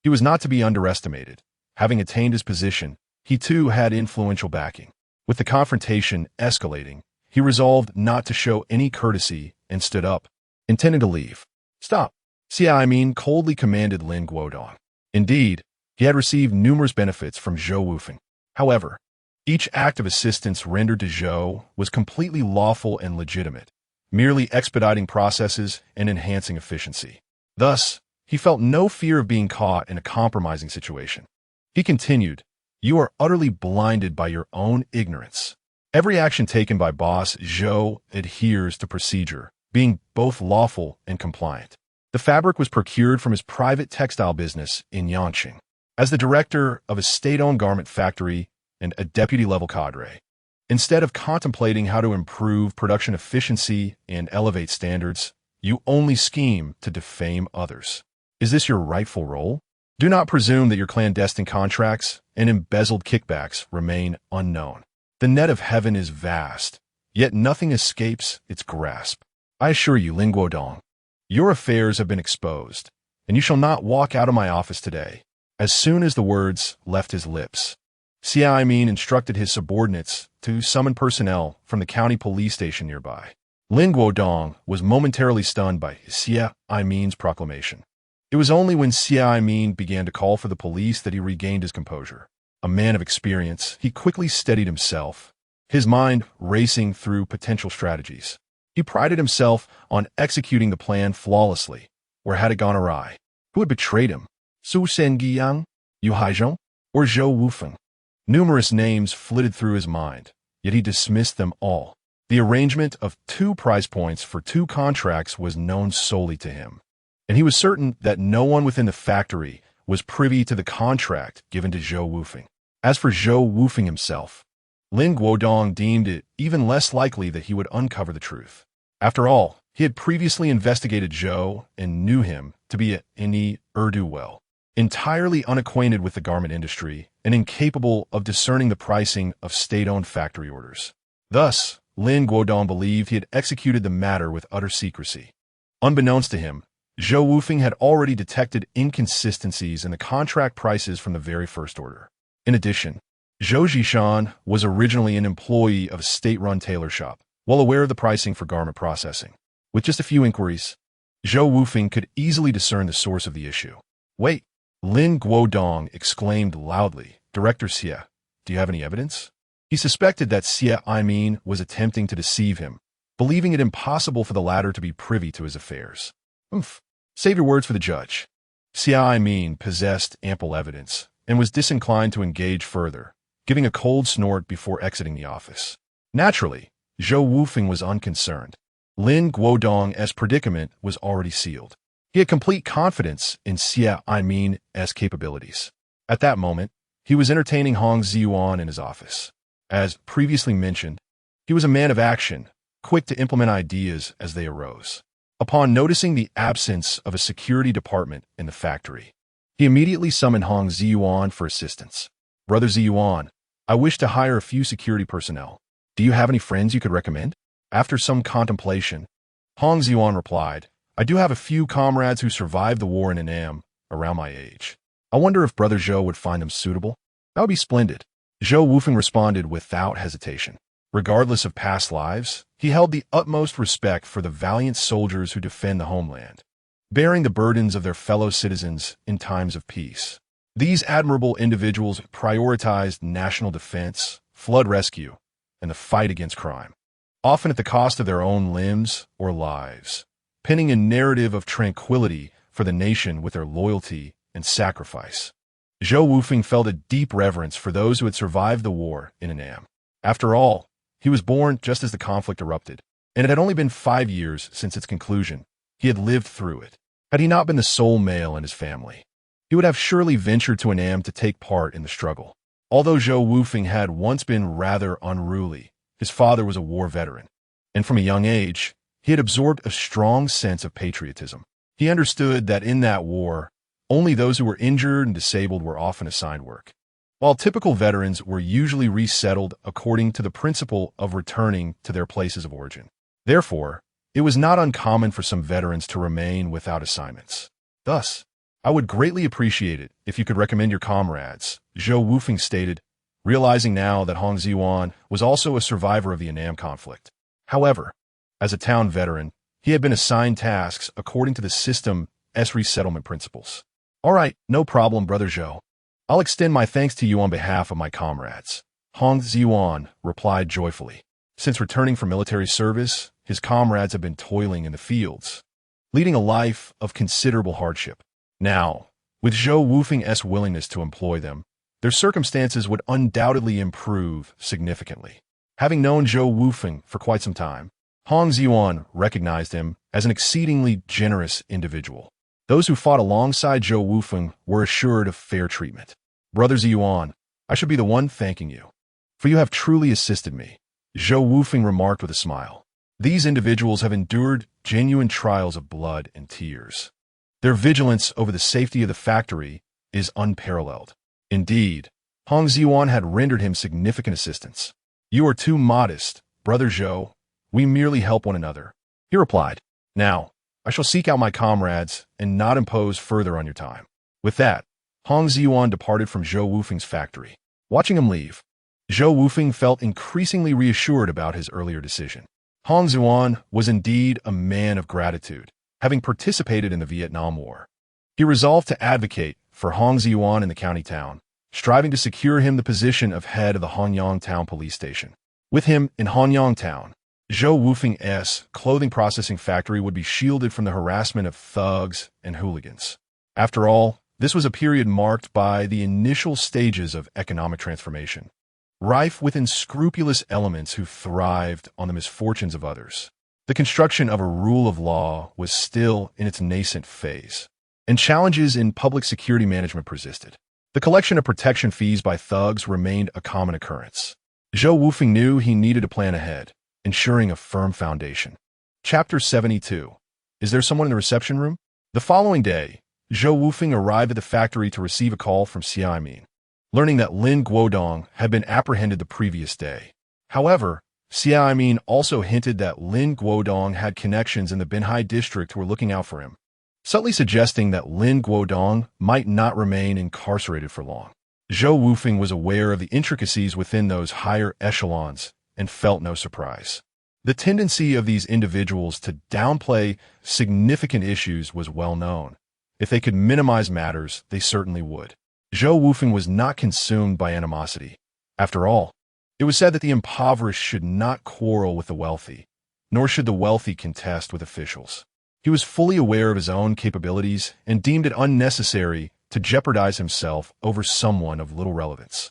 he was not to be underestimated. Having attained his position, he too had influential backing. With the confrontation escalating, he resolved not to show any courtesy and stood up, intending to leave. Stop! Xiaomin coldly commanded Lin Guodong. Indeed, he had received numerous benefits from Zhou Wufeng. However, each act of assistance rendered to Zhou was completely lawful and legitimate, merely expediting processes and enhancing efficiency. Thus, he felt no fear of being caught in a compromising situation. He continued, you are utterly blinded by your own ignorance. Every action taken by Boss Zhou adheres to procedure, being both lawful and compliant. The fabric was procured from his private textile business in Yanqing. As the director of a state-owned garment factory and a deputy-level cadre, instead of contemplating how to improve production efficiency and elevate standards, you only scheme to defame others. Is this your rightful role? Do not presume that your clandestine contracts and embezzled kickbacks remain unknown. The net of heaven is vast, yet nothing escapes its grasp. I assure you, Lin Guodong, your affairs have been exposed, and you shall not walk out of my office today. As soon as the words left his lips, Xiaomin instructed his subordinates to summon personnel from the county police station nearby. Lin Guodong was momentarily stunned by Xiaomin's proclamation. It was only when Xiaomin began to call for the police that he regained his composure. A man of experience, he quickly steadied himself, his mind racing through potential strategies. He prided himself on executing the plan flawlessly, or had it gone awry? Who had betrayed him? Su Shengyang, Yu Haizhong, or Zhou Wufeng? Numerous names flitted through his mind, yet he dismissed them all. The arrangement of 2 price points for 2 contracts was known solely to him, and he was certain that no one within the factory was privy to the contract given to Zhou Wufeng. As for Zhou Wufeng himself, Lin Guodong deemed it even less likely that he would uncover the truth. After all, he had previously investigated Zhou and knew him to be a ne'er-do-well, entirely unacquainted with the garment industry and incapable of discerning the pricing of state-owned factory orders. Thus, Lin Guodong believed he had executed the matter with utter secrecy. Unbeknownst to him, Zhou Wufeng had already detected inconsistencies in the contract prices from the very first order. In addition, Zhou Zhishan was originally an employee of a state-run tailor shop, well aware of the pricing for garment processing. With just a few inquiries, Zhou Wufeng could easily discern the source of the issue. Wait, Lin Guodong exclaimed loudly, Director Xia, do you have any evidence? He suspected that Xiaomin was attempting to deceive him, believing it impossible for the latter to be privy to his affairs. Save your words for the judge. Xiaomin possessed ample evidence and was disinclined to engage further, giving a cold snort before exiting the office. Naturally, Zhou Wufeng was unconcerned. Lin Guodong's predicament was already sealed. He had complete confidence in Xia Aimin's capabilities. At that moment, he was entertaining Hong Ziyuan in his office. As previously mentioned, he was a man of action, quick to implement ideas as they arose. Upon noticing the absence of a security department in the factory, he immediately summoned Hong Ziyuan for assistance. Brother Ziyuan, I wish to hire a few security personnel. Do you have any friends you could recommend? After some contemplation, Hong Ziyuan replied, I do have a few comrades who survived the war in Annam around my age. I wonder if Brother Zhou would find them suitable. That would be splendid. Zhou Wufeng responded without hesitation. Regardless of past lives, he held the utmost respect for the valiant soldiers who defend the homeland, bearing the burdens of their fellow citizens in times of peace. These admirable individuals prioritized national defense, flood rescue, and the fight against crime, often at the cost of their own limbs or lives, penning a narrative of tranquility for the nation with their loyalty and sacrifice. Zhou Wufeng felt a deep reverence for those who had survived the war in Annam. After all, he was born just as the conflict erupted, and it had only been 5 years since its conclusion. He had lived through it. Had he not been the sole male in his family, he would have surely ventured to Annam to take part in the struggle. Although Zhou Wufeng had once been rather unruly, his father was a war veteran, and from a young age, he had absorbed a strong sense of patriotism. He understood that in that war, only those who were injured and disabled were often assigned work, while typical veterans were usually resettled according to the principle of returning to their places of origin. Therefore, it was not uncommon for some veterans to remain without assignments. Thus, I would greatly appreciate it if you could recommend your comrades, Zhou Wufeng stated, realizing now that Hong Ziyuan was also a survivor of the Annam conflict. However, as a town veteran, he had been assigned tasks according to the system's resettlement principles. All right, no problem, Brother Zhou. I'll extend my thanks to you on behalf of my comrades. Hong Ziyuan replied joyfully. Since returning from military service, his comrades had been toiling in the fields, leading a life of considerable hardship. Now, with Zhou Wufeng's willingness to employ them, their circumstances would undoubtedly improve significantly. Having known Zhou Wufeng for quite some time, Hong Ziyuan recognized him as an exceedingly generous individual. Those who fought alongside Zhou Wufeng were assured of fair treatment. Brother Ziyuan, I should be the one thanking you, for you have truly assisted me, Zhou Wufeng remarked with a smile. These individuals have endured genuine trials of blood and tears. Their vigilance over the safety of the factory is unparalleled. Indeed, Hong Ziyuan had rendered him significant assistance. You are too modest, Brother Zhou. We merely help one another. He replied, Now, I shall seek out my comrades and not impose further on your time. With that, Hong Ziyuan departed from Zhou Wufeng's factory. Watching him leave, Zhou Wufeng felt increasingly reassured about his earlier decision. Hong Ziyuan was indeed a man of gratitude, having participated in the Vietnam War. He resolved to advocate for Hong Ziyuan in the county town, striving to secure him the position of head of the Hanyang Town Police Station. With him in Hanyang Town, Zhou Wufeng's clothing processing factory would be shielded from the harassment of thugs and hooligans. After all, this was a period marked by the initial stages of economic transformation, rife with unscrupulous elements who thrived on the misfortunes of others. The construction of a rule of law was still in its nascent phase, and challenges in public security management persisted. The collection of protection fees by thugs remained a common occurrence. Zhou Wufeng knew he needed to plan ahead, ensuring a firm foundation. Chapter 72. Is there someone in the reception room? The following day, Zhou Wufeng arrived at the factory to receive a call from Xia Aimin, learning that Lin Guodong had been apprehended the previous day. However, Xia Aimin also hinted that Lin Guodong had connections in the Binhai district who were looking out for him, subtly suggesting that Lin Guodong might not remain incarcerated for long. Zhou Wufeng was aware of the intricacies within those higher echelons and felt no surprise. The tendency of these individuals to downplay significant issues was well known. If they could minimize matters, they certainly would. Zhou Wufeng was not consumed by animosity. After all, it was said that the impoverished should not quarrel with the wealthy, nor should the wealthy contest with officials. He was fully aware of his own capabilities and deemed it unnecessary to jeopardize himself over someone of little relevance.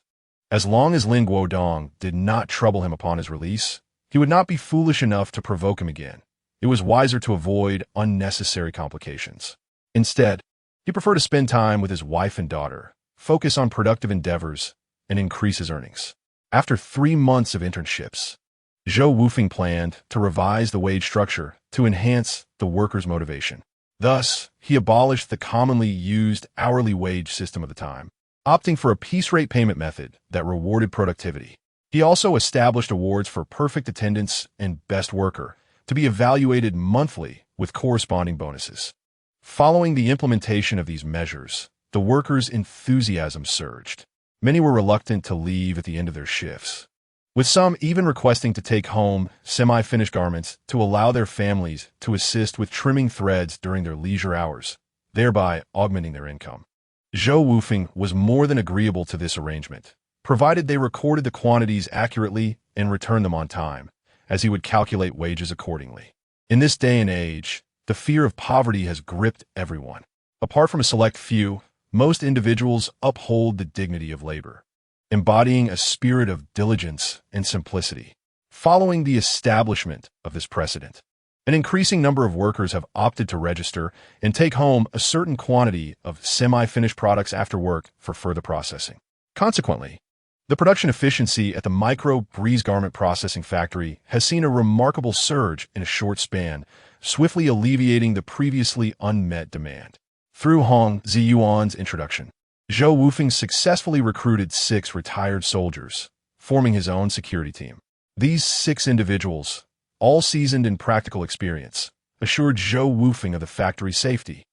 As long as Lin Guodong did not trouble him upon his release, he would not be foolish enough to provoke him again. It was wiser to avoid unnecessary complications. Instead, he preferred to spend time with his wife and daughter, focus on productive endeavors, and increase his earnings. After 3 months of internships, Zhou Wufeng planned to revise the wage structure to enhance the workers' motivation. Thus, he abolished the commonly used hourly wage system of the time, opting for a piece rate payment method that rewarded productivity. He also established awards for perfect attendance and best worker to be evaluated monthly with corresponding bonuses. Following the implementation of these measures, the workers' enthusiasm surged. Many were reluctant to leave at the end of their shifts, with some even requesting to take home semi-finished garments to allow their families to assist with trimming threads during their leisure hours, thereby augmenting their income. Zhou Wufeng was more than agreeable to this arrangement, provided they recorded the quantities accurately and returned them on time, as he would calculate wages accordingly. In this day and age, the fear of poverty has gripped everyone. Apart from a select few, most individuals uphold the dignity of labor, embodying a spirit of diligence and simplicity. Following the establishment of this precedent, an increasing number of workers have opted to register and take home a certain quantity of semi-finished products after work for further processing. Consequently, the production efficiency at the micro-breeze garment processing factory has seen a remarkable surge in a short span, swiftly alleviating the previously unmet demand. Through Hong Ziyuan's introduction, Zhou Wufeng successfully recruited 6 retired soldiers, forming his own security team. These 6 individuals, all seasoned in practical experience, assured Zhou Wufeng of the factory's safety,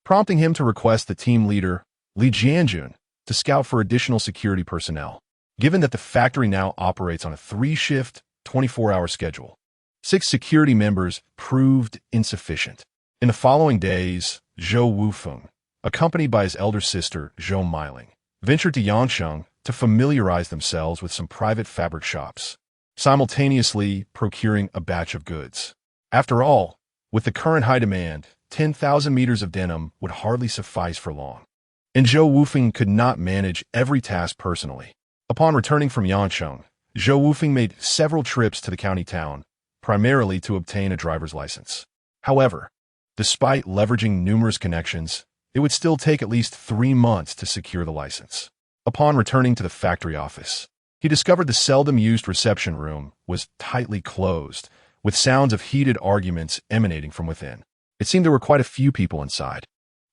prompting him to request the team leader, Li Jianjun, to scout for additional security personnel. Given that the factory now operates on a 3-shift, 24-hour schedule, 6 security members proved insufficient. In the following days, Zhou Wufeng, accompanied by his elder sister, Zhou Miling, ventured to Yansheng to familiarize themselves with some private fabric shops, simultaneously procuring a batch of goods. After all, with the current high demand, 10,000 meters of denim would hardly suffice for long, and Zhou Wufeng could not manage every task personally. Upon returning from Yansheng, Zhou Wufeng made several trips to the county town, primarily to obtain a driver's license. However, despite leveraging numerous connections, it would still take at least 3 months to secure the license. Upon returning to the factory office, he discovered the seldom-used reception room was tightly closed, with sounds of heated arguments emanating from within. It seemed there were quite a few people inside.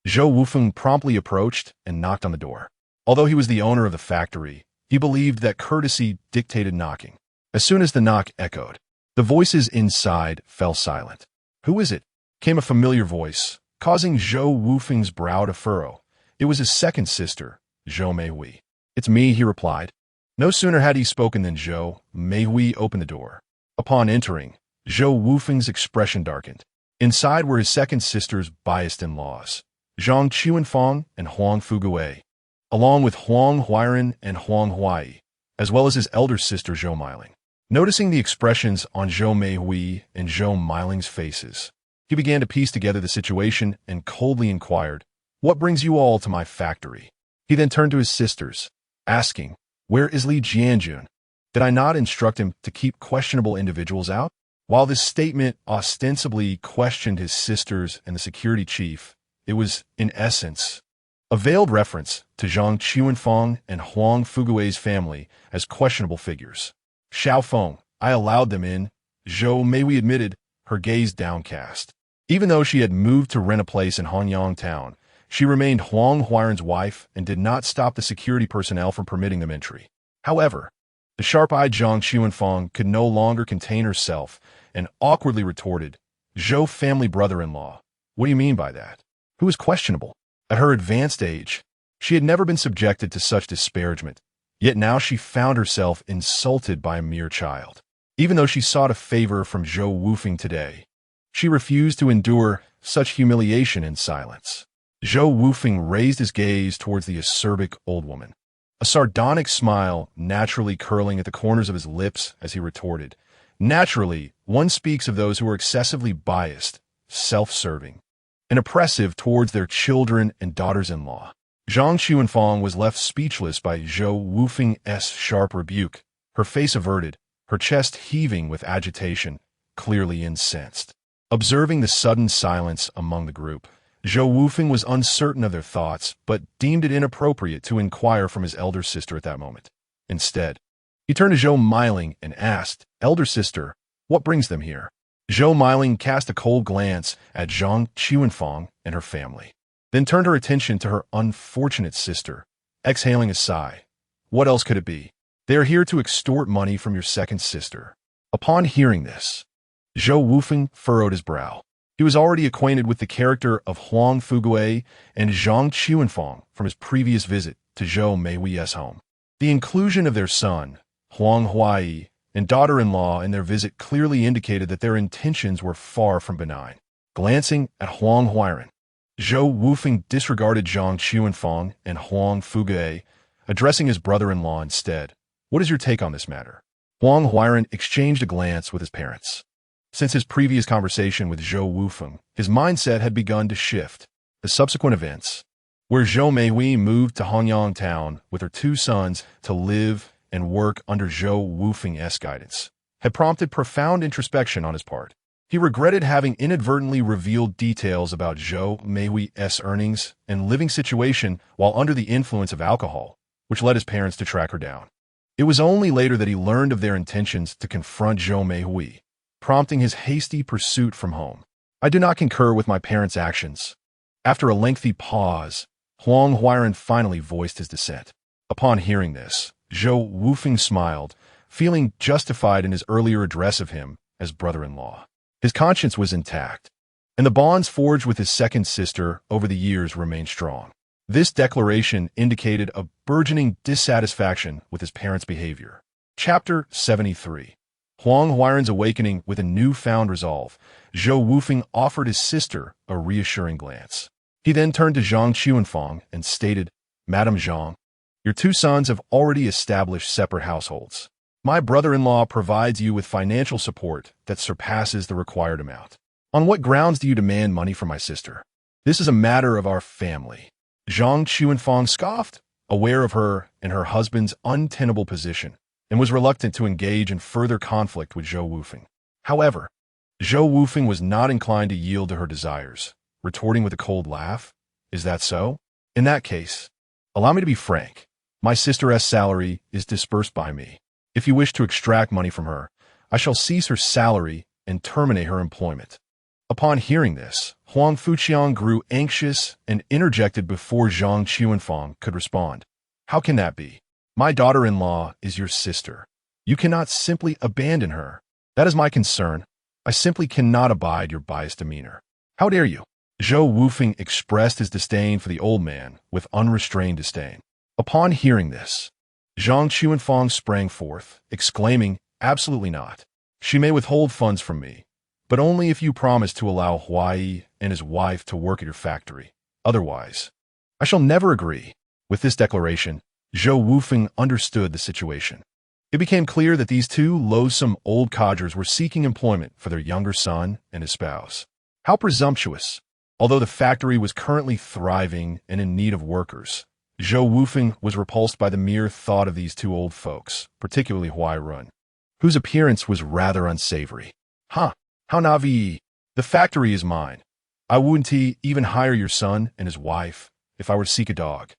Zhou Wufeng promptly approached and knocked on the door. Although he was the owner of the factory, he believed that courtesy dictated knocking. As soon as the knock echoed, the voices inside fell silent. "Who is it?" came a familiar voice, causing Zhou Wufeng's brow to furrow. It was his second sister, Zhou Meihui. "It's me," he replied. No sooner had he spoken than Zhou Meihui opened the door. Upon entering, Zhou Wufeng's expression darkened. Inside were his second sister's biased in-laws, Zhang Qiwenfang and Huang Fuguei, along with Huang Huiren and Huang Huai, as well as his elder sister Zhou Miling. Noticing the expressions on Zhou Meihui and Zhou Miling's faces, he began to piece together the situation and coldly inquired, "What brings you all to my factory?" He then turned to his sisters, asking, "Where is Li Jianjun? Did I not instruct him to keep questionable individuals out?" While this statement ostensibly questioned his sisters and the security chief, it was, in essence, a veiled reference to Zhang Qiwenfang and Huang Fuguei's family as questionable figures. "Xiaofeng, I allowed them in," Zhou Meihui admitted, her gaze downcast. Even though she had moved to rent a place in Hanyang town, she remained Huang Huiren's wife and did not stop the security personnel from permitting them entry. However, the sharp-eyed Zhang Qiwenfang could no longer contain herself and awkwardly retorted, "Zhou family brother-in-law, what do you mean by that? Who is questionable?" At her advanced age, she had never been subjected to such disparagement, yet now she found herself insulted by a mere child. Even though she sought a favor from Zhou Wufeng today, she refused to endure such humiliation in silence. Zhou Wufeng raised his gaze towards the acerbic old woman, a sardonic smile naturally curling at the corners of his lips as he retorted, "Naturally, one speaks of those who are excessively biased, self-serving, and oppressive towards their children and daughters-in-law. Zhang Xuanfang was left speechless by Zhou Wufeng's sharp rebuke, her face averted, her chest heaving with agitation, clearly incensed. Observing the sudden silence among the group, Zhou Wufeng was uncertain of their thoughts, but deemed it inappropriate to inquire from his elder sister at that moment. Instead, he turned to Zhou Meiling and asked, "Elder sister, what brings them here?" Zhou Meiling cast a cold glance at Zhang Xuanfang and her family, then turned her attention to her unfortunate sister, exhaling a sigh. "What else could it be? They are here to extort money from your second sister." Upon hearing this, Zhou Wufeng furrowed his brow. He was already acquainted with the character of Huang Fugue and Zhang Xuanfang from his previous visit to Zhou Meihui's home. The inclusion of their son, Huang Huai, and daughter-in-law in their visit clearly indicated that their intentions were far from benign. Glancing at Huang Huiran, Zhou Wufeng disregarded Zhang Xuanfang and Huang Fugue, addressing his brother-in-law instead. "What is your take on this matter?" Huang Huiran exchanged a glance with his parents. Since his previous conversation with Zhou Wufeng, his mindset had begun to shift. The subsequent events, where Zhou Meihui moved to Hanyang town with her two sons to live and work under Zhou Wufeng's guidance, had prompted profound introspection on his part. He regretted having inadvertently revealed details about Zhou Meihui's earnings and living situation while under the influence of alcohol, which led his parents to track her down. It was only later that he learned of their intentions to confront Zhou Meihui, prompting his hasty pursuit from home. "I do not concur with my parents' actions." After a lengthy pause, Huang Huiran finally voiced his dissent. Upon hearing this, Zhou Wufeng smiled, feeling justified in his earlier address of him as brother-in-law. His conscience was intact, and the bonds forged with his second sister over the years remained strong. This declaration indicated a burgeoning dissatisfaction with his parents' behavior. Chapter 73. Huang Huiran's awakening with a newfound resolve, Zhou Wufeng offered his sister a reassuring glance. He then turned to Zhang Xuanfang and stated, "Madame Zhang, your two sons have already established separate households. My brother-in-law provides you with financial support that surpasses the required amount. On what grounds do you demand money from my sister? This is a matter of our family." Zhang Xuanfang scoffed, aware of her and her husband's untenable position, and was reluctant to engage in further conflict with Zhou Wufeng. However, Zhou Wufeng was not inclined to yield to her desires, retorting with a cold laugh, "Is that so? In that case, allow me to be frank. My sister's salary is dispersed by me. If you wish to extract money from her, I shall seize her salary and terminate her employment." Upon hearing this, Huang Fuqiang grew anxious and interjected before Zhang Xuanfang could respond. "How can that be? My daughter-in-law is your sister. You cannot simply abandon her. That is my concern. I simply cannot abide your biased demeanor. How dare you?" Zhou Wufeng expressed his disdain for the old man with unrestrained disdain. Upon hearing this, Zhang Xuanfang sprang forth, exclaiming, "Absolutely not. She may withhold funds from me, but only if you promise to allow Huai and his wife to work at your factory. Otherwise, I shall never agree." With this declaration, Zhou Wufeng understood the situation. It became clear that these two loathsome old codgers were seeking employment for their younger son and his spouse. How presumptuous! Although the factory was currently thriving and in need of workers, Zhou Wufeng was repulsed by the mere thought of these two old folks, particularly Huai Run, whose appearance was rather unsavory. "Huh, how navi! The factory is mine. I wouldn't even hire your son and his wife if I were to seek a dog.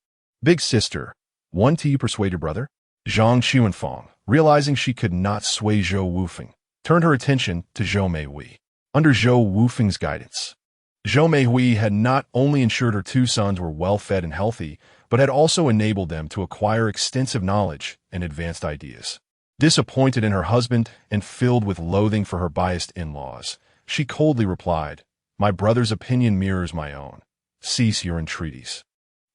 Big sister, won't you persuade your brother?" Zhang Xuanfang, realizing she could not sway Zhou Wufeng, turned her attention to Zhou Meihui. Under Zhou Wufeng's guidance, Zhou Meihui had not only ensured her two sons were well-fed and healthy, but had also enabled them to acquire extensive knowledge and advanced ideas. Disappointed in her husband and filled with loathing for her biased in-laws, she coldly replied, "My brother's opinion mirrors my own. Cease your entreaties.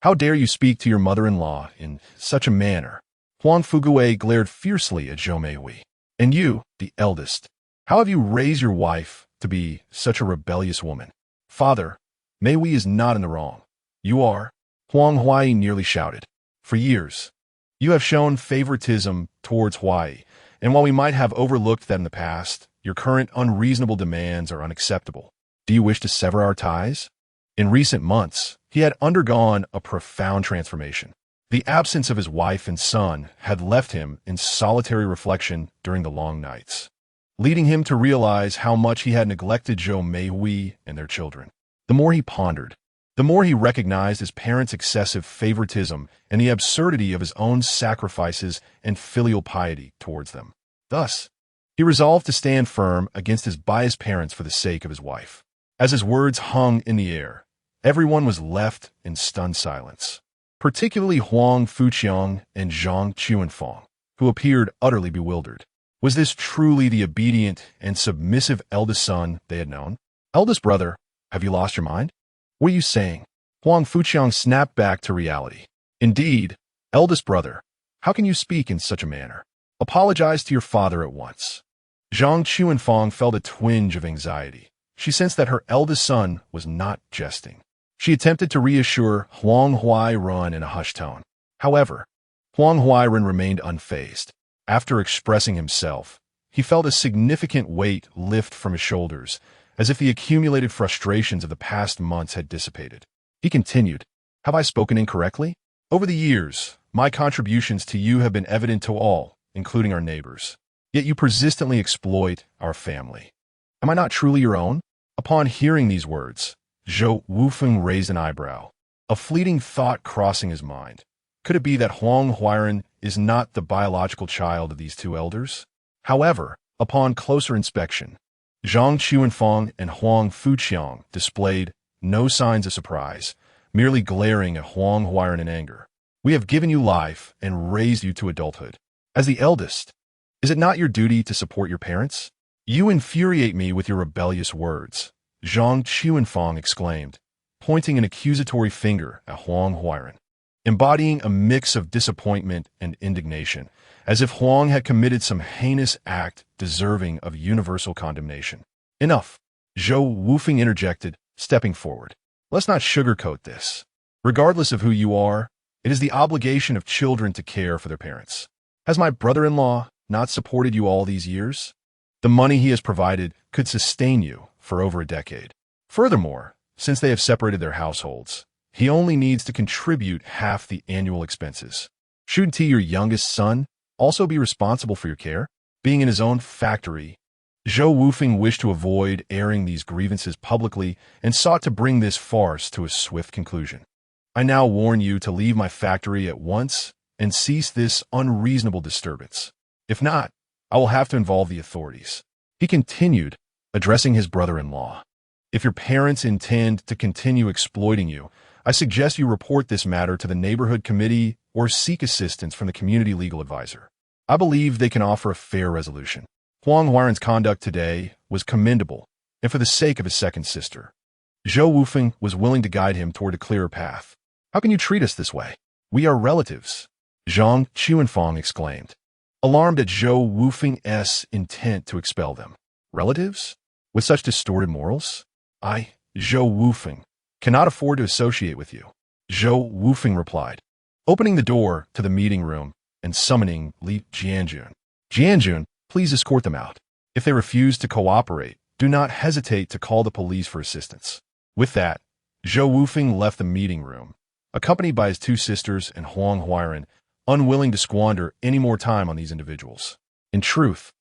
How dare you speak to your mother-in-law in such a manner?" Huang Fugue glared fiercely at Zhou Meihui. "And you, the eldest, how have you raised your wife to be such a rebellious woman?" "Father, Meihui is not in the wrong. You are," Huang Huai nearly shouted. "For years, you have shown favoritism towards Huai, and while we might have overlooked that in the past, your current unreasonable demands are unacceptable. Do you wish to sever our ties? In recent months, He had undergone a profound transformation. The absence of his wife and son had left him in solitary reflection during the long nights, leading him to realize how much he had neglected Zhou Meihui and their children. The more he pondered, the more he recognized his parents' excessive favoritism and the absurdity of his own sacrifices and filial piety towards them. Thus, he resolved to stand firm against his biased parents for the sake of his wife. As his words hung in the air, everyone was left in stunned silence, particularly Huang Fuqiang and Zhang Chuanfang, who appeared utterly bewildered. Was this truly the obedient and submissive eldest son they had known? Eldest brother, have you lost your mind? What are you saying? Huang Fuqiang snapped back to reality. Indeed, eldest brother, how can you speak in such a manner? Apologize to your father at once. Zhang Chuanfang felt a twinge of anxiety. She sensed that her eldest son was not jesting. She attempted to reassure Huang Huairan in a hushed tone. However, Huang Huairan remained unfazed. After expressing himself, he felt a significant weight lift from his shoulders, as if the accumulated frustrations of the past months had dissipated. He continued, "Have I spoken incorrectly? Over the years, my contributions to you have been evident to all, including our neighbors. Yet you persistently exploit our family. Am I not truly your own?" Upon hearing these words, Zhou Wufeng raised an eyebrow, a fleeting thought crossing his mind. Could it be that Huang Huairan is not the biological child of these two elders? However, upon closer inspection, Zhang Chuanfang and Huang Fuqiang displayed no signs of surprise, merely glaring at Huang Huairan in anger. "We have given you life and raised you to adulthood. As the eldest, is it not your duty to support your parents? You infuriate me with your rebellious words," Zhang Chuanfang exclaimed, pointing an accusatory finger at Huang Huairan, embodying a mix of disappointment and indignation, as if Huang had committed some heinous act deserving of universal condemnation. "Enough," Zhou Wufeng interjected, stepping forward. "Let's not sugarcoat this. Regardless of who you are, it is the obligation of children to care for their parents. Has my brother-in-law not supported you all these years? The money he has provided could sustain you for over a decade. Furthermore, since they have separated their households, he only needs to contribute half the annual expenses. Shouldn't he, your youngest son, also be responsible for your care? Being in his own factory, Zhou Wufeng wished to avoid airing these grievances publicly and sought to bring this farce to a swift conclusion. I now warn you to leave my factory at once and cease this unreasonable disturbance. If not, I will have to involve the authorities." He continued, addressing his brother-in-law. "If your parents intend to continue exploiting you, I suggest you report this matter to the neighborhood committee or seek assistance from the community legal advisor. I believe they can offer a fair resolution. Huang Huairan's conduct today was commendable, and for the sake of his second sister, Zhou Wufeng was willing to guide him toward a clearer path. How can you treat us this way? We are relatives," Zhang Chuanfang exclaimed, alarmed at Zhou Wufeng's intent to expel them. "Relatives? With such distorted morals? I, Zhou Wufeng, cannot afford to associate with you," Zhou Wufeng replied, opening the door to the meeting room and summoning Li Jianjun. "Jianjun, please escort them out. If they refuse to cooperate, do not hesitate to call the police for assistance." With that, Zhou Wufeng left the meeting room, accompanied by his two sisters and Huang Huairan, unwilling to squander any more time on these individuals. In truth,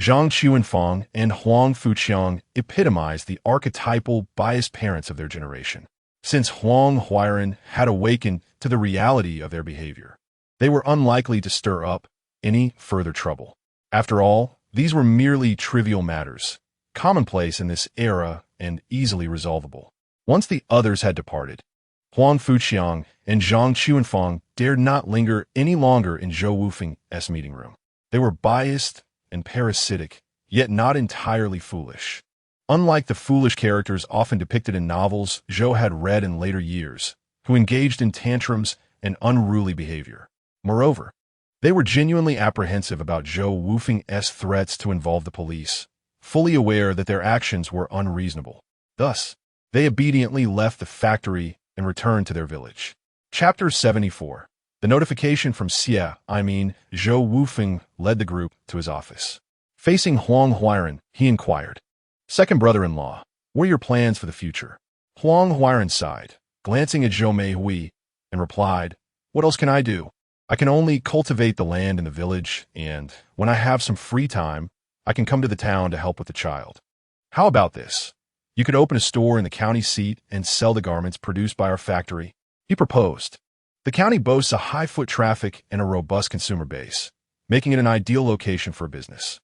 Zhang Chuanfang and Huang Fuqiang epitomized the archetypal biased parents of their generation. Since Huang Huairan had awakened to the reality of their behavior, they were unlikely to stir up any further trouble. After all, these were merely trivial matters, commonplace in this era and easily resolvable. Once the others had departed, Huang Fuqiang and Zhang Chuanfang dared not linger any longer in Zhou Wufeng's meeting room. They were biased and parasitic, yet not entirely foolish. Unlike the foolish characters often depicted in novels Zhou had read in later years, who engaged in tantrums and unruly behavior. Moreover, they were genuinely apprehensive about Zhou Wufeng's threats to involve the police, fully aware that their actions were unreasonable. Thus, they obediently left the factory and returned to their village. Chapter 74. The notification from Zhou Wufeng led the group to his office. Facing Huang Huairan, he inquired, "Second brother-in-law, what are your plans for the future?" Huang Huairan sighed, glancing at Zhou Meihui, and replied, "What else can I do? I can only cultivate the land in the village, and when I have some free time, I can come to the town to help with the child. How about this? You could open a store in the county seat and sell the garments produced by our factory," he proposed. The county boasts a high foot traffic and a robust consumer base, making it an ideal location for a business.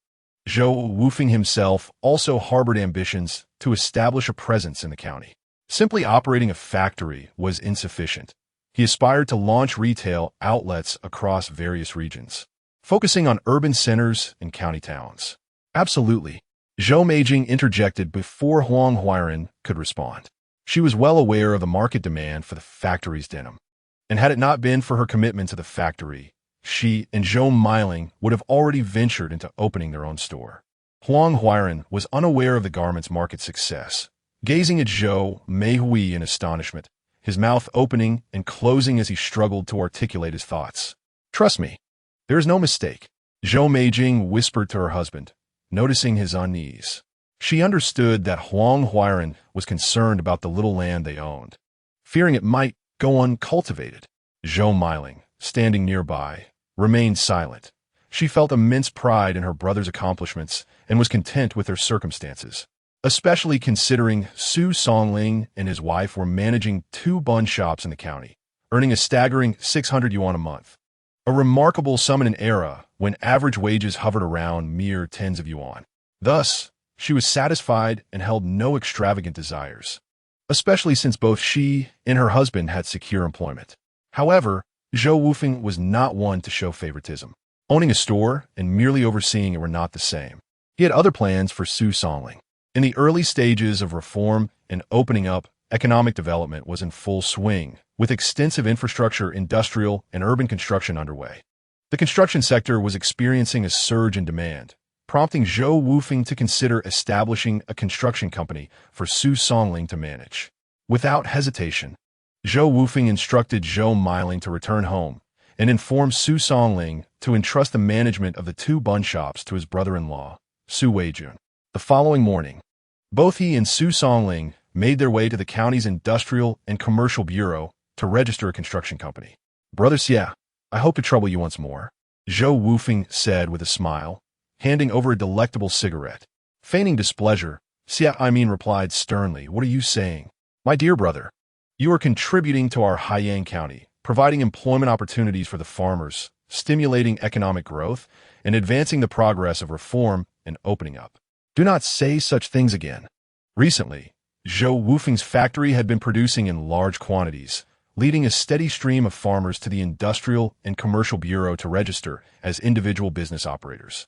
Zhou Wufeng himself also harbored ambitions to establish a presence in the county. Simply operating a factory was insufficient. He aspired to launch retail outlets across various regions, focusing on urban centers and county towns. Absolutely. Zhou Meijing interjected before Huang Huairan could respond. She was well aware of the market demand for the factory's denim, and had it not been for her commitment to the factory, she and Zhou Meiling would have already ventured into opening their own store. Huang Huairan was unaware of the garment's market success, gazing at Zhou Meihui in astonishment, his mouth opening and closing as he struggled to articulate his thoughts. "Trust me, there is no mistake," Zhou Meijing whispered to her husband, noticing his unease. She understood that Huang Huairan was concerned about the little land they owned, fearing it might go uncultivated. Zhou Meiling, standing nearby, remained silent. She felt immense pride in her brother's accomplishments and was content with their circumstances, especially considering Su Songling and his wife were managing 2 bun shops in the county, earning a staggering 600 yuan a month. A remarkable sum in an era when average wages hovered around mere tens of yuan. Thus, she was satisfied and held no extravagant desires, especially since both she and her husband had secure employment. However, Zhou Wufeng was not one to show favoritism. Owning a store and merely overseeing it were not the same. He had other plans for Su Songling. In the early stages of reform and opening up, economic development was in full swing, with extensive infrastructure, industrial, and urban construction underway. The construction sector was experiencing a surge in demand, prompting Zhou Wufeng to consider establishing a construction company for Su Songling to manage. Without hesitation, Zhou Wufeng instructed Zhou Meiling to return home and informed Su Songling to entrust the management of the 2 bun shops to his brother-in-law, Su Weijun. The following morning, both he and Su Songling made their way to the county's Industrial and Commercial Bureau to register a construction company. "Brother Xia, I hope to trouble you once more," Zhou Wufeng said with a smile, handing over a delectable cigarette. Feigning displeasure, Xia Aimin replied sternly, "What are you saying? My dear brother, you are contributing to our Haiyang County, providing employment opportunities for the farmers, stimulating economic growth, and advancing the progress of reform and opening up. Do not say such things again." Recently, Zhou Wufeng's factory had been producing in large quantities, leading a steady stream of farmers to the Industrial and Commercial Bureau to register as individual business operators,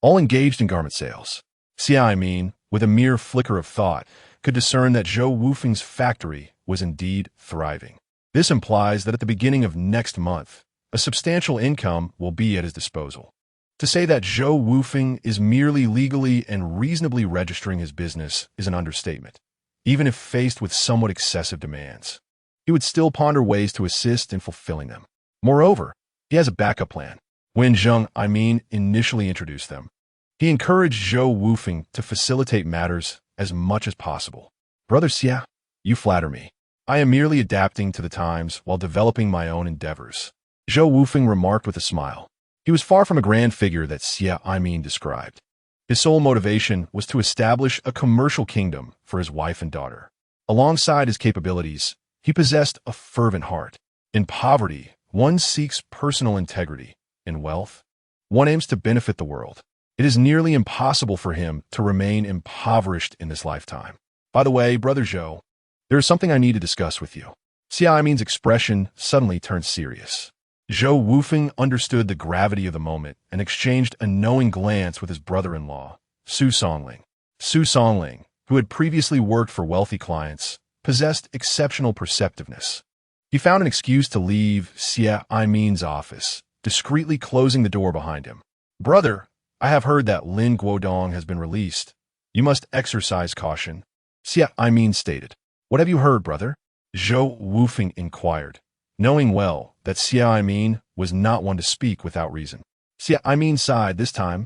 all engaged in garment sales. Xia Aimin, with a mere flicker of thought, could discern that Zhou Wufeng's factory was indeed thriving. This implies that at the beginning of next month, a substantial income will be at his disposal. To say that Zhou Wufeng is merely legally and reasonably registering his business is an understatement. Even if faced with somewhat excessive demands, he would still ponder ways to assist in fulfilling them. Moreover, he has a backup plan. When Zheng Aimin initially introduced them, he encouraged Zhou Wufeng to facilitate matters as much as possible. "Brother Xia, you flatter me. I am merely adapting to the times while developing my own endeavors," Zhou Wufeng remarked with a smile. He was far from a grand figure that Xia Aimin described. His sole motivation was to establish a commercial kingdom for his wife and daughter. Alongside his capabilities, he possessed a fervent heart. In poverty, one seeks personal integrity. In wealth, one aims to benefit the world. It is nearly impossible for him to remain impoverished in this lifetime. "By the way, Brother Zhou, there is something I need to discuss with you." Xia Aimin's expression suddenly turned serious. Zhou Wufeng understood the gravity of the moment and exchanged a knowing glance with his brother-in-law, Su Songling. Su Songling, who had previously worked for wealthy clients, possessed exceptional perceptiveness. He found an excuse to leave Xia Aimin's office, discreetly closing the door behind him. "Brother, I have heard that Lin Guodong has been released. You must exercise caution," Xia Aimin stated. "What have you heard, brother?" Zhou Wufeng inquired, knowing well that Xia Aimin was not one to speak without reason. Xia Aimin sighed this time.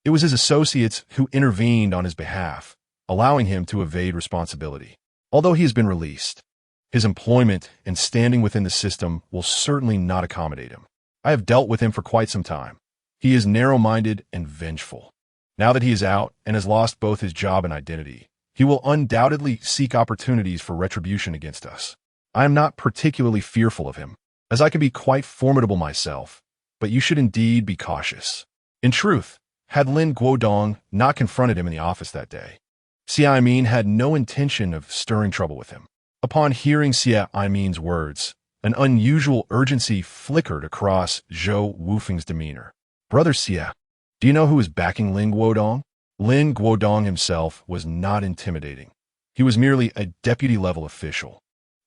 It was his associates who intervened on his behalf, allowing him to evade responsibility. Although he has been released, His employment and standing within the system will certainly not accommodate him. I have dealt with him for quite some time. He is narrow-minded and vengeful. Now that he is out and has lost both his job and identity, he will undoubtedly seek opportunities for retribution against us. I am not particularly fearful of him, as I can be quite formidable myself, but you should indeed be cautious. In truth, had Lin Guodong not confronted him in the office that day, Xia Imin had no intention of stirring trouble with him. Upon hearing Xia Imin's words, an unusual urgency flickered across Zhou Wufeng's demeanor. Brother Xia, do you know who is backing Lin Guodong? Lin Guodong himself was not intimidating. He was merely a deputy-level official.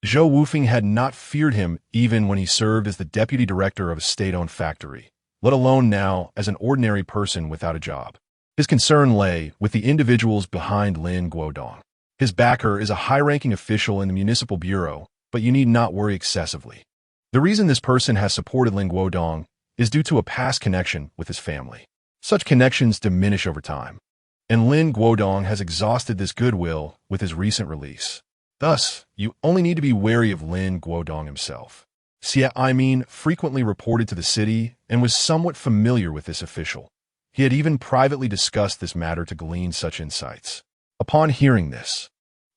Zhou Wufeng had not feared him even when he served as the deputy director of a state-owned factory, let alone now as an ordinary person without a job. His concern lay with the individuals behind Lin Guodong. His backer is a high-ranking official in the municipal bureau, but you need not worry excessively. The reason this person has supported Lin Guodong is due to a past connection with his family. Such connections diminish over time, and Lin Guodong has exhausted this goodwill with his recent release. Thus, you only need to be wary of Lin Guodong himself. Xia Imin frequently reported to the city and was somewhat familiar with this official. He had even privately discussed this matter to glean such insights. Upon hearing this,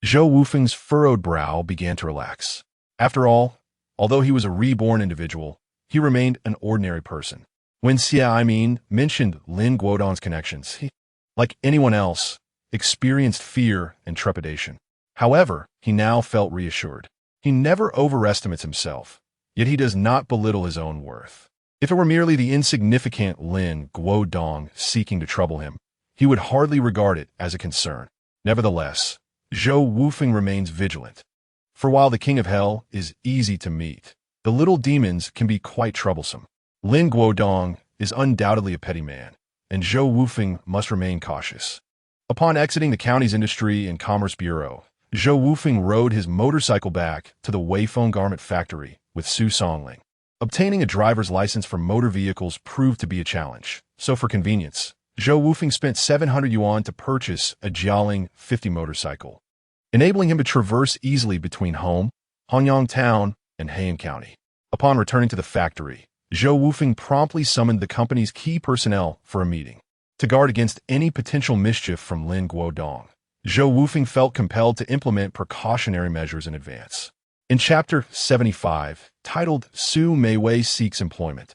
Zhou Wufeng's furrowed brow began to relax. After all, although he was a reborn individual, he remained an ordinary person. When Xia Imin mentioned Lin Guodong's connections, he, like anyone else, experienced fear and trepidation. However, he now felt reassured. He never overestimates himself, yet he does not belittle his own worth. If it were merely the insignificant Lin Guodong seeking to trouble him, he would hardly regard it as a concern. Nevertheless, Zhou Wufeng remains vigilant. For while the King of Hell is easy to meet, the little demons can be quite troublesome. Lin Guodong is undoubtedly a petty man, and Zhou Wufeng must remain cautious. Upon exiting the county's Industry and Commerce Bureau, Zhou Wufeng rode his motorcycle back to the Weifeng garment factory with Su Songling. Obtaining a driver's license for motor vehicles proved to be a challenge, so for convenience, Zhou Wufeng spent 700 yuan to purchase a Jialing 50 motorcycle, enabling him to traverse easily between home, Hanyang Town, and Heian County. Upon returning to the factory, Zhou Wufeng promptly summoned the company's key personnel for a meeting. To guard against any potential mischief from Lin Guodong, Zhou Wufeng felt compelled to implement precautionary measures in advance. In Chapter 75, titled Su Meiwei Seeks Employment,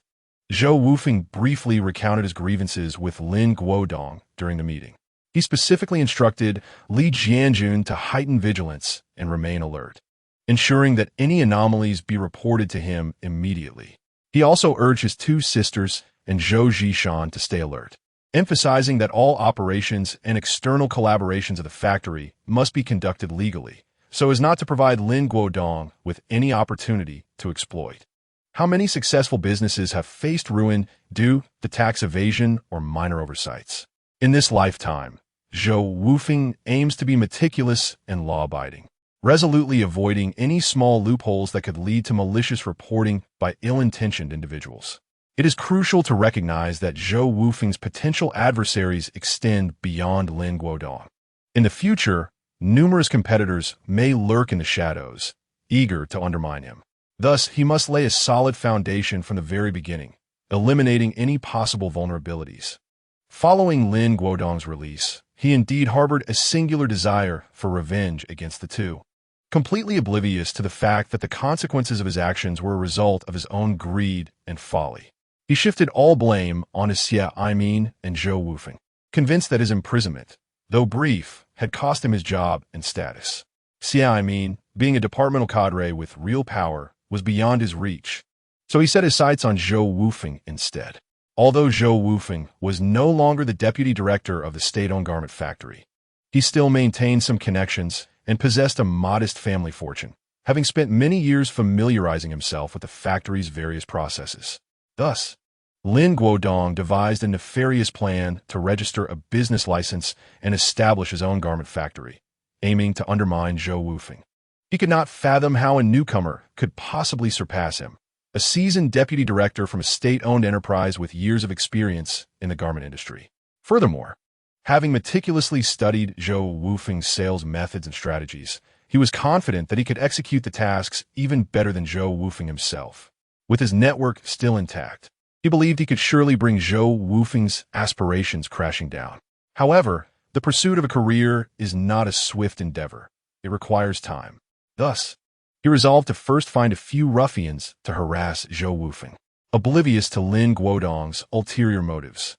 Zhou Wufeng briefly recounted his grievances with Lin Guodong during the meeting. He specifically instructed Li Jianjun to heighten vigilance and remain alert, ensuring that any anomalies be reported to him immediately. He also urged his two sisters and Zhou Zhishan to stay alert, emphasizing that all operations and external collaborations of the factory must be conducted legally, so as not to provide Lin Guodong with any opportunity to exploit. How many successful businesses have faced ruin due to tax evasion or minor oversights? In this lifetime, Zhou Wufeng aims to be meticulous and law-abiding, resolutely avoiding any small loopholes that could lead to malicious reporting by ill-intentioned individuals. It is crucial to recognize that Zhou Wufeng's potential adversaries extend beyond Lin Guodong. In the future, numerous competitors may lurk in the shadows, eager to undermine him. Thus, he must lay a solid foundation from the very beginning, eliminating any possible vulnerabilities. Following Lin Guodong's release, he indeed harbored a singular desire for revenge against the two, completely oblivious to the fact that the consequences of his actions were a result of his own greed and folly. He shifted all blame on his Xia Imin and Zhou Wufeng, convinced that his imprisonment, though brief, had cost him his job and status. Xia Imin, being a departmental cadre with real power, was beyond his reach, so he set his sights on Zhou Wufeng instead. Although Zhou Wufeng was no longer the deputy director of the state-owned garment factory, he still maintained some connections and possessed a modest family fortune, having spent many years familiarizing himself with the factory's various processes. Thus, Lin Guodong devised a nefarious plan to register a business license and establish his own garment factory, aiming to undermine Zhou Wufeng. He could not fathom how a newcomer could possibly surpass him, a seasoned deputy director from a state-owned enterprise with years of experience in the garment industry. Furthermore, having meticulously studied Zhou Wufeng's sales methods and strategies, He was confident that he could execute the tasks even better than Zhou Wufeng himself. With his network still intact, he believed he could surely bring Zhou Wufeng's aspirations crashing down. However, the pursuit of a career is not a swift endeavor. It requires time. Thus, he resolved to first find a few ruffians to harass Zhou Wufeng, oblivious to Lin Guodong's ulterior motives.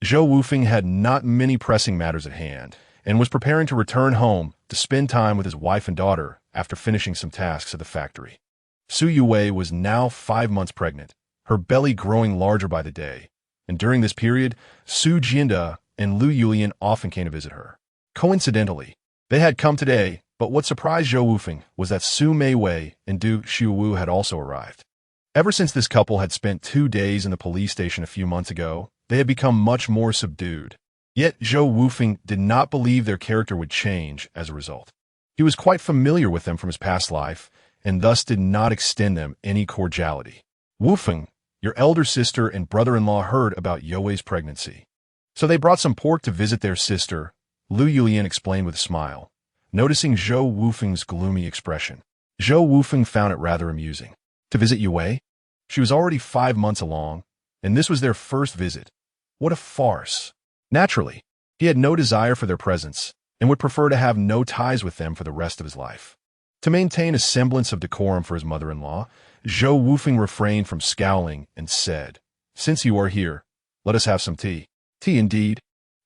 Zhou Wufeng had not many pressing matters at hand, and was preparing to return home to spend time with his wife and daughter after finishing some tasks at the factory. Su Yue was now 5 months pregnant, her belly growing larger by the day, and during this period, Su Jianda and Lu Yulian often came to visit her. Coincidentally, they had come today, but what surprised Zhou Wufeng was that Su Meiwei and Du Xiuwu had also arrived. Ever since this couple had spent 2 days in the police station a few months ago, they had become much more subdued. Yet Zhou Wufeng did not believe their character would change as a result. He was quite familiar with them from his past life, and thus did not extend them any cordiality. Wufeng, your elder sister and brother-in-law heard about Youwei's pregnancy. So they brought some pork to visit their sister, Lu Yulian explained with a smile, noticing Zhou Wufeng's gloomy expression. Zhou Wufeng found it rather amusing. To visit Youwei? She was already 5 months along, and this was their first visit. What a farce. Naturally, he had no desire for their presence, and would prefer to have no ties with them for the rest of his life. To maintain a semblance of decorum for his mother-in-law, Zhou Wufeng refrained from scowling and said, "Since you are here, let us have some tea." Tea indeed.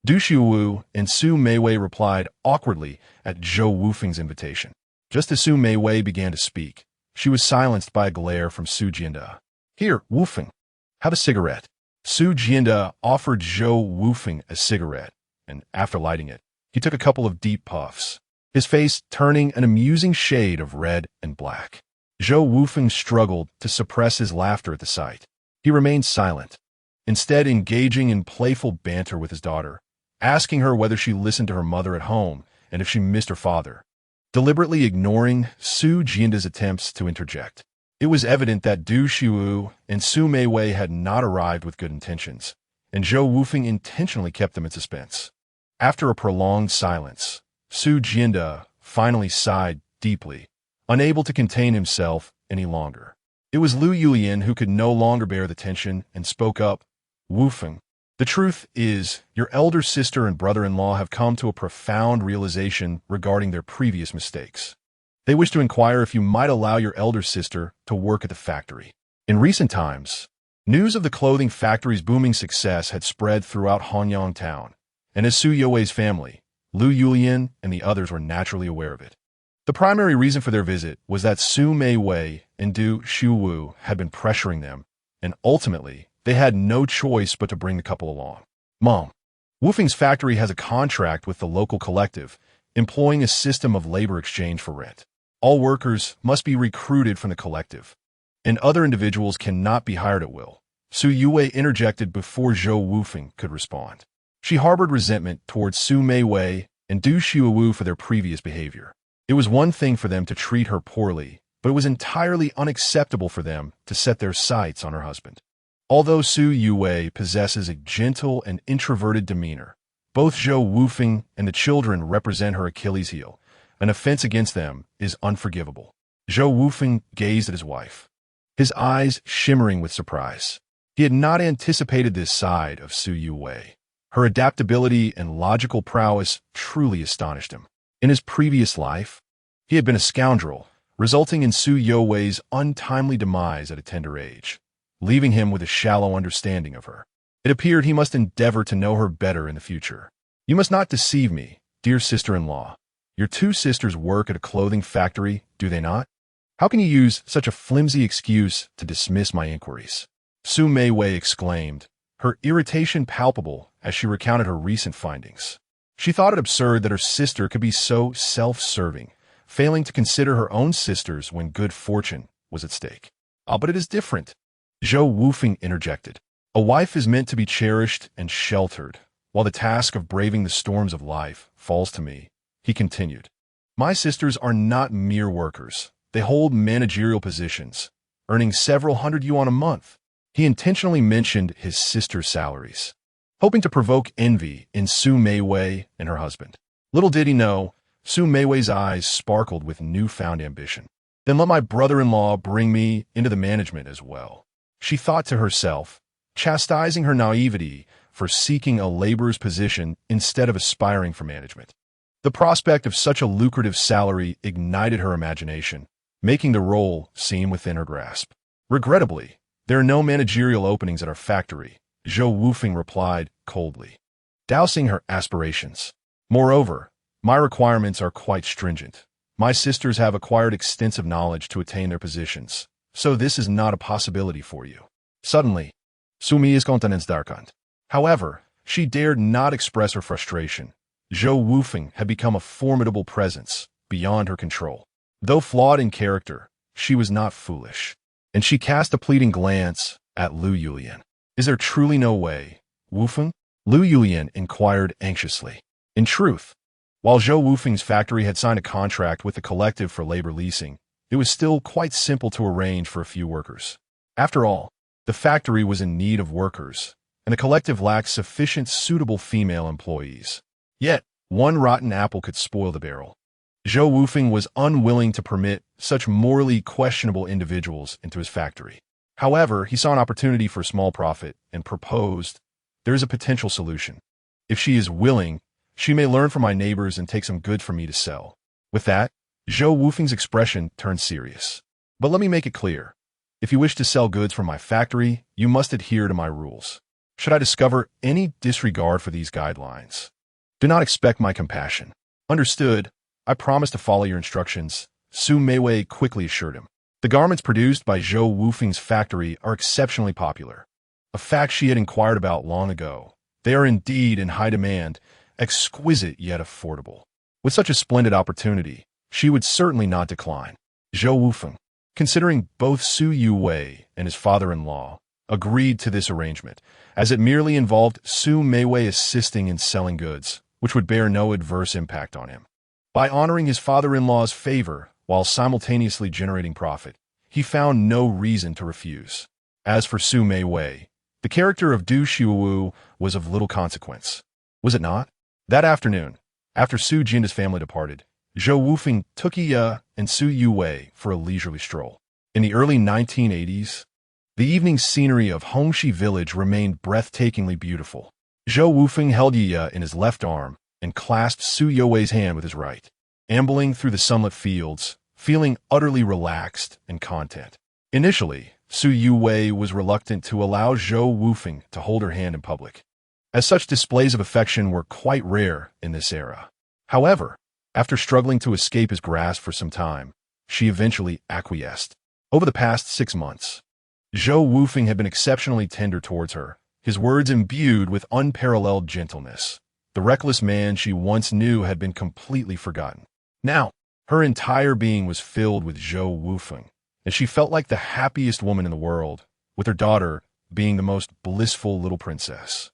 Du Xiuwu and Su Meiwei replied awkwardly at Zhou Wufeng's invitation. Just as Su Meiwei began to speak, she was silenced by a glare from Su Jianda. "Here, Wufeng, have a cigarette." Su Jianda offered Zhou Wufeng a cigarette, and after lighting it, he took a couple of deep puffs, his face turning an amusing shade of red and black. Zhou Wufeng struggled to suppress his laughter at the sight. He remained silent, instead engaging in playful banter with his daughter, asking her whether she listened to her mother at home and if she missed her father, deliberately ignoring Su Jianda's attempts to interject. It was evident that Du Xiuwu and Su Meiwei had not arrived with good intentions, and Zhou Wufeng intentionally kept them in suspense. After a prolonged silence, Su Jianda finally sighed deeply, unable to contain himself any longer. It was Lu Yulian who could no longer bear the tension and spoke up. "Wufeng, the truth is, your elder sister and brother-in-law have come to a profound realization regarding their previous mistakes. They wish to inquire if you might allow your elder sister to work at the factory." In recent times, news of the clothing factory's booming success had spread throughout Hanyang town, and as Su Youwei's family, Lu Yulian and the others were naturally aware of it. The primary reason for their visit was that Su Meiwei and Du Xiuwu had been pressuring them, and ultimately, they had no choice but to bring the couple along. "Mom, Wufeng's factory has a contract with the local collective, employing a system of labor exchange for rent. All workers must be recruited from the collective, and other individuals cannot be hired at will." Su Yue interjected before Zhou Wufeng could respond. She harbored resentment towards Su Meiwei and Du Xiuwu for their previous behavior. It was one thing for them to treat her poorly, but it was entirely unacceptable for them to set their sights on her husband. Although Su Yue possesses a gentle and introverted demeanor, both Zhou Wufeng and the children represent her Achilles heel. An offense against them is unforgivable. Zhou Wufeng gazed at his wife, his eyes shimmering with surprise. He had not anticipated this side of Su Yue. Her adaptability and logical prowess truly astonished him. In his previous life, he had been a scoundrel, resulting in Su Youwei's untimely demise at a tender age, leaving him with a shallow understanding of her. It appeared he must endeavor to know her better in the future. "You must not deceive me, dear sister-in-law. Your 2 sisters work at a clothing factory, do they not? How can you use such a flimsy excuse to dismiss my inquiries?" Su Meiwei exclaimed, her irritation palpable as she recounted her recent findings. She thought it absurd that her sister could be so self-serving, failing to consider her own sisters when good fortune was at stake. "Ah, but it is different," Zhou Wufeng interjected. "A wife is meant to be cherished and sheltered, while the task of braving the storms of life falls to me," he continued. "My sisters are not mere workers. They hold managerial positions, earning several hundred yuan a month." He intentionally mentioned his sister's salaries, hoping to provoke envy in Su Meiwei and her husband. Little did he know, Su Meiwei's eyes sparkled with newfound ambition. Then let my brother-in-law bring me into the management as well. She thought to herself, chastising her naivety for seeking a laborer's position instead of aspiring for management. The prospect of such a lucrative salary ignited her imagination, making the role seem within her grasp. Regrettably, there are no managerial openings at our factory, Zhou Wufeng replied coldly, dousing her aspirations. Moreover, my requirements are quite stringent. My sisters have acquired extensive knowledge to attain their positions, so this is not a possibility for you. Suddenly, Sumi is kontinensdarkant. However, she dared not express her frustration. Zhou Wufeng had become a formidable presence, beyond her control. Though flawed in character, she was not foolish, and she cast a pleading glance at Lu Yulian. Is there truly no way, Wufeng? Lu Yulian inquired anxiously. In truth, while Zhou Wufeng's factory had signed a contract with the collective for labor leasing, it was still quite simple to arrange for a few workers. After all, the factory was in need of workers, and the collective lacked sufficient suitable female employees. Yet, one rotten apple could spoil the barrel. Zhou Wufeng was unwilling to permit such morally questionable individuals into his factory. However, he saw an opportunity for a small profit and proposed, there is a potential solution. If she is willing, she may learn from my neighbors and take some goods for me to sell. With that, Zhou Wufeng's expression turned serious. But let me make it clear. If you wish to sell goods from my factory, you must adhere to my rules. Should I discover any disregard for these guidelines, do not expect my compassion. Understood. I promise to follow your instructions, Su Meiwei quickly assured him. The garments produced by Zhou Wufeng's factory are exceptionally popular, a fact she had inquired about long ago. They are indeed in high demand, exquisite yet affordable. With such a splendid opportunity, she would certainly not decline. Zhou Wufeng, considering both Su Yuwei and his father-in-law, agreed to this arrangement, as it merely involved Su Meiwei assisting in selling goods, which would bear no adverse impact on him. By honoring his father-in-law's favor while simultaneously generating profit, he found no reason to refuse. As for Su Meiwei, the character of Du Xiuwu was of little consequence. Was it not? That afternoon, after Su Jinda's family departed, Zhou Wufeng took Iya and Su Yuwei for a leisurely stroll. In the early 1980s, the evening scenery of Hongxi village remained breathtakingly beautiful. Zhou Wufeng held Iya in his left arm and clasped Su Yuwei's hand with his right, ambling through the sunlit fields, feeling utterly relaxed and content. Initially, Su Yuwei was reluctant to allow Zhou Wufeng to hold her hand in public, as such displays of affection were quite rare in this era. However, after struggling to escape his grasp for some time, she eventually acquiesced. Over the past 6 months, Zhou Wufeng had been exceptionally tender towards her, his words imbued with unparalleled gentleness. The reckless man she once knew had been completely forgotten. Now, her entire being was filled with Zhou Wufeng, and she felt like the happiest woman in the world, with her daughter being the most blissful little princess.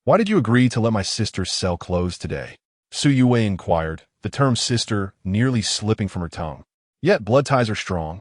Why did you agree to let my sister sell clothes today? Su Yuwei inquired, the term sister nearly slipping from her tongue. Yet blood ties are strong,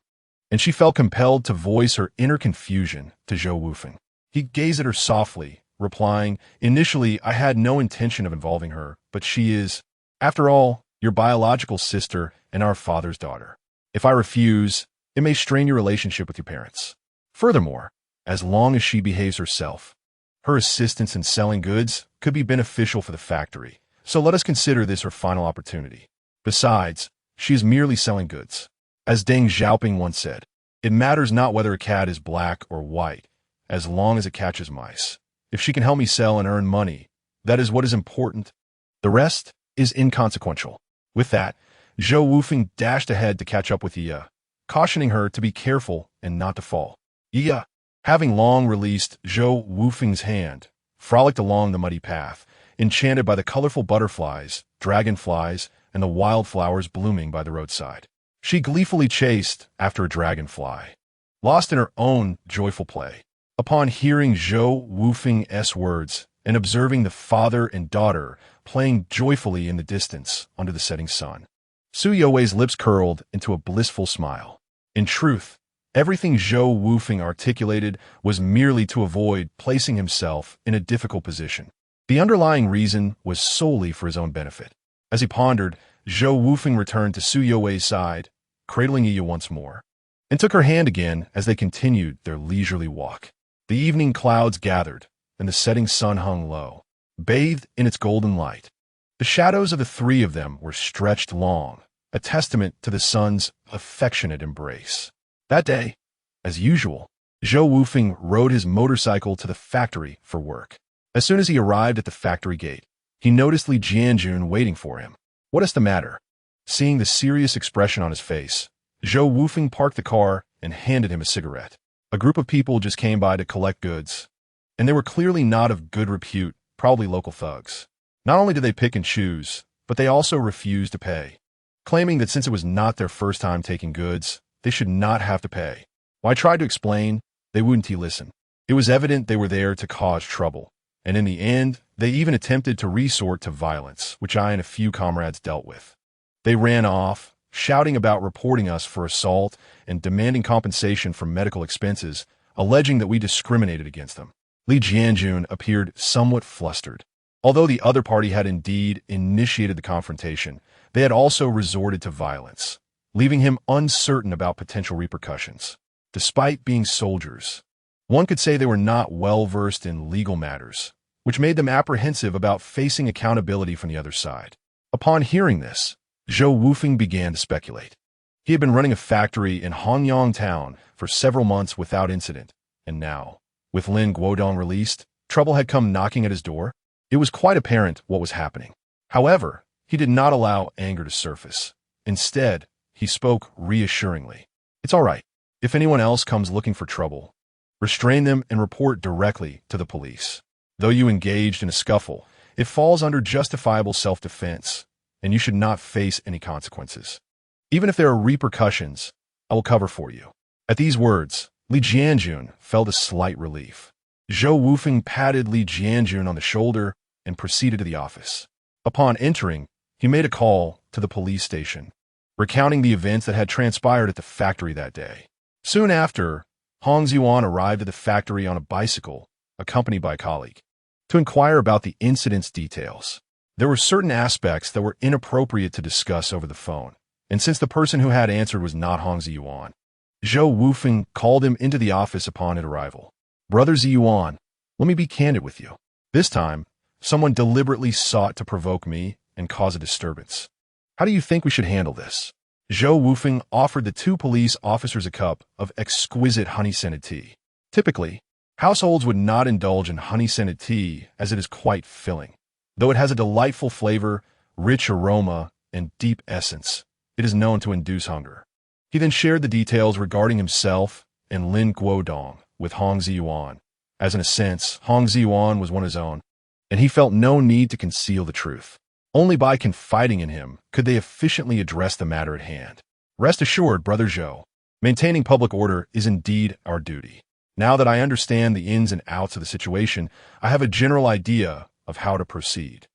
and she felt compelled to voice her inner confusion to Zhou Wufeng. He gazed at her softly, replying, initially I had no intention of involving her, but she is, after all, your biological sister and our father's daughter. If I refuse, it may strain your relationship with your parents. Furthermore, as long as she behaves herself, her assistance in selling goods could be beneficial for the factory, so let us consider this her final opportunity. Besides, she is merely selling goods. As Deng Xiaoping once said, it matters not whether a cat is black or white, as long as it catches mice. If she can help me sell and earn money, that is what is important. The rest is inconsequential. With that, Zhou Wufeng dashed ahead to catch up with Iya, cautioning her to be careful and not to fall. Iya, having long released Zhou Wufeng's hand, frolicked along the muddy path, enchanted by the colorful butterflies, dragonflies, and the wildflowers blooming by the roadside. She gleefully chased after a dragonfly, lost in her own joyful play. Upon hearing Zhou Wufeng's words and observing the father and daughter playing joyfully in the distance under the setting sun, Su Yuwei's lips curled into a blissful smile. In truth, everything Zhou Wufeng articulated was merely to avoid placing himself in a difficult position. The underlying reason was solely for his own benefit. As he pondered, Zhou Wufeng returned to Su Youwei's side, cradling Yi once more, and took her hand again as they continued their leisurely walk. The evening clouds gathered, and the setting sun hung low, bathed in its golden light. The shadows of the three of them were stretched long, a testament to the sun's affectionate embrace. That day, as usual, Zhou Wufeng rode his motorcycle to the factory for work. As soon as he arrived at the factory gate, he noticed Li Jianjun waiting for him. "What is the matter?" Seeing the serious expression on his face, Zhou Wufeng parked the car and handed him a cigarette. A group of people just came by to collect goods, and they were clearly not of good repute, probably local thugs. Not only did they pick and choose, but they also refused to pay, claiming that since it was not their first time taking goods, they should not have to pay. When I tried to explain, they wouldn't listen. It was evident they were there to cause trouble, and in the end, they even attempted to resort to violence, which I and a few comrades dealt with. They ran off, shouting about reporting us for assault and demanding compensation for medical expenses, alleging that we discriminated against them. Li Jianjun appeared somewhat flustered. Although the other party had indeed initiated the confrontation, they had also resorted to violence, leaving him uncertain about potential repercussions. Despite being soldiers, one could say they were not well-versed in legal matters, which made them apprehensive about facing accountability from the other side. Upon hearing this, Zhou Wufeng began to speculate. He had been running a factory in Hongyang town for several months without incident, and now, with Lin Guodong released, trouble had come knocking at his door. It was quite apparent what was happening. However, he did not allow anger to surface. Instead, he spoke reassuringly. "It's all right. If anyone else comes looking for trouble, restrain them and report directly to the police. Though you engaged in a scuffle, it falls under justifiable self-defense, and you should not face any consequences. Even if there are repercussions, I will cover for you." At these words, Li Jianjun felt a slight relief. Zhou Wufeng patted Li Jianjun on the shoulder and proceeded to the office. Upon entering, he made a call to the police station, recounting the events that had transpired at the factory that day. Soon after, Hong Ziyuan arrived at the factory on a bicycle, accompanied by a colleague, to inquire about the incident's details. There were certain aspects that were inappropriate to discuss over the phone, and since the person who had answered was not Hong Ziyuan, Zhou Wufeng called him into the office upon his arrival. "Brother Ziyuan, let me be candid with you. This time, someone deliberately sought to provoke me and cause a disturbance. How do you think we should handle this?" Zhou Wufeng offered the two police officers a cup of exquisite honey-scented tea. Typically, households would not indulge in honey-scented tea as it is quite filling. Though it has a delightful flavor, rich aroma, and deep essence, it is known to induce hunger. He then shared the details regarding himself and Lin Guodong with Hong Ziyuan, as in a sense, Hong Ziyuan was one of his own, and he felt no need to conceal the truth. Only by confiding in him could they efficiently address the matter at hand. "Rest assured, Brother Zhou, maintaining public order is indeed our duty. Now that I understand the ins and outs of the situation, I have a general idea of how to proceed."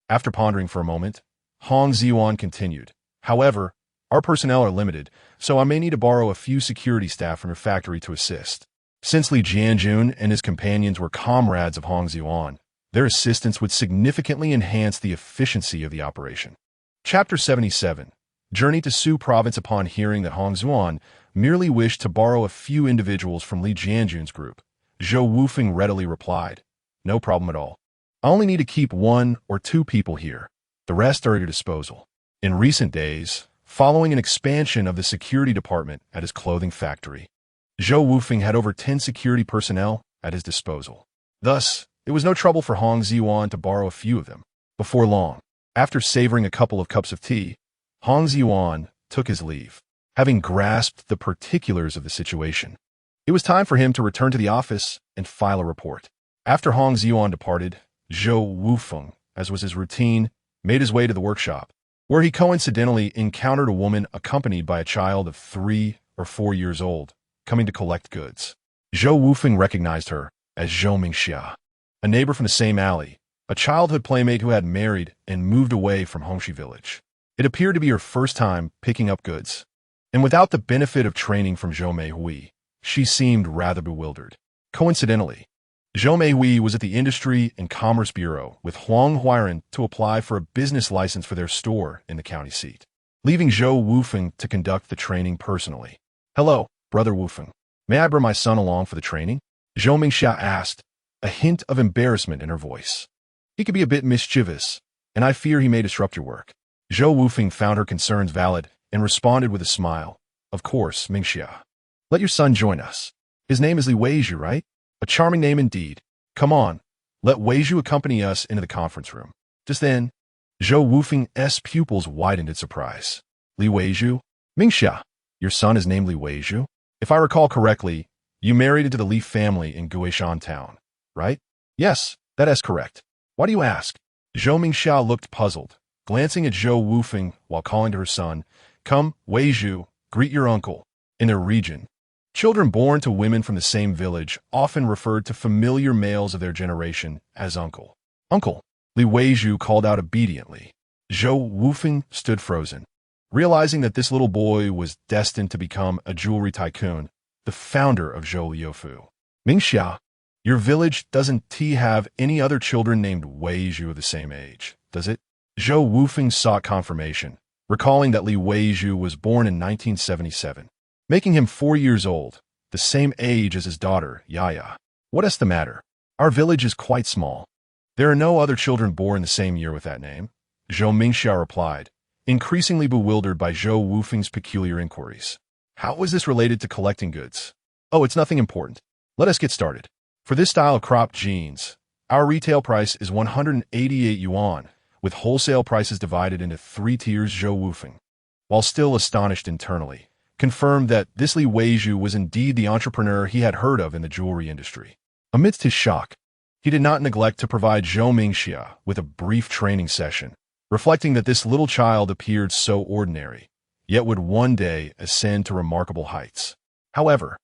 After pondering for a moment, Hong Ziyuan continued, "However, our personnel are limited, so I may need to borrow a few security staff from your factory to assist." Since Li Jianjun and his companions were comrades of Hong Ziyuan, their assistance would significantly enhance the efficiency of the operation. Chapter 77. Journey to Su Province. Upon hearing that Hong Ziyuan merely wished to borrow a few individuals from Li Jianjun's group, Zhou Wufeng readily replied, "No problem at all. I only need to keep 1 or 2 people here. The rest are at your disposal." In recent days, following an expansion of the security department at his clothing factory, Zhou Wufeng had over 10 security personnel at his disposal. Thus, it was no trouble for Hong Ziyuan to borrow a few of them. Before long, after savoring a couple of cups of tea, Hong Ziyuan took his leave, having grasped the particulars of the situation. It was time for him to return to the office and file a report. After Hong Ziyuan departed, Zhou Wufeng, as was his routine, made his way to the workshop, where he coincidentally encountered a woman accompanied by a child of 3 or 4 years old, coming to collect goods. Zhou Wufeng recognized her as Zhou Mingxia, a neighbor from the same alley, a childhood playmate who had married and moved away from Hongxi village. It appeared to be her first time picking up goods, and without the benefit of training from Zhou Meihui, she seemed rather bewildered. Coincidentally, Zhou Meihui was at the Industry and Commerce Bureau with Huang Huairan to apply for a business license for their store in the county seat, leaving Zhou Wufeng to conduct the training personally. "Hello, Brother Wufeng. May I bring my son along for the training?" Zhou Mingxia asked, a hint of embarrassment in her voice. "He could be a bit mischievous, and I fear he may disrupt your work." Zhou Wufeng found her concerns valid and responded with a smile. "Of course, Mingxia. Let your son join us. His name is Li Weizhu, right? A charming name indeed. Come on, let Weizhu accompany us into the conference room." Just then, Zhou Wufeng's pupils widened in surprise. "Li Weizhu? Mingxia, your son is named Li Weizhu? If I recall correctly, you married into the Li family in Guishan town, right?" "Yes, that is correct. Why do you ask?" Zhou Mingxia looked puzzled, glancing at Zhou Wufeng while calling to her son, "Come, Weizhu, greet your uncle." In their region, children born to women from the same village often referred to familiar males of their generation as uncle. "Uncle," Li Weizhu called out obediently. Zhou Wufeng stood frozen, realizing that this little boy was destined to become a jewelry tycoon, the founder of Zhou Liufu. "Mingxia, your village doesn't have any other children named Weizhu of the same age, does it?" Zhou Wufeng sought confirmation, recalling that Li Weizhu was born in 1977, making him 4 years old, the same age as his daughter, Yaya. "What is the matter? Our village is quite small. There are no other children born the same year with that name," Zhou Mingxia replied, increasingly bewildered by Zhou Wufeng's peculiar inquiries. "How is this related to collecting goods?" "Oh, it's nothing important. Let us get started. For this style of cropped jeans, our retail price is 188 yuan, with wholesale prices divided into 3 tiers." Zhou Wufeng, while still astonished internally, confirmed that this Li Weizhu was indeed the entrepreneur he had heard of in the jewelry industry. Amidst his shock, he did not neglect to provide Zhou Mingxia with a brief training session, reflecting that this little child appeared so ordinary, yet would one day ascend to remarkable heights. However,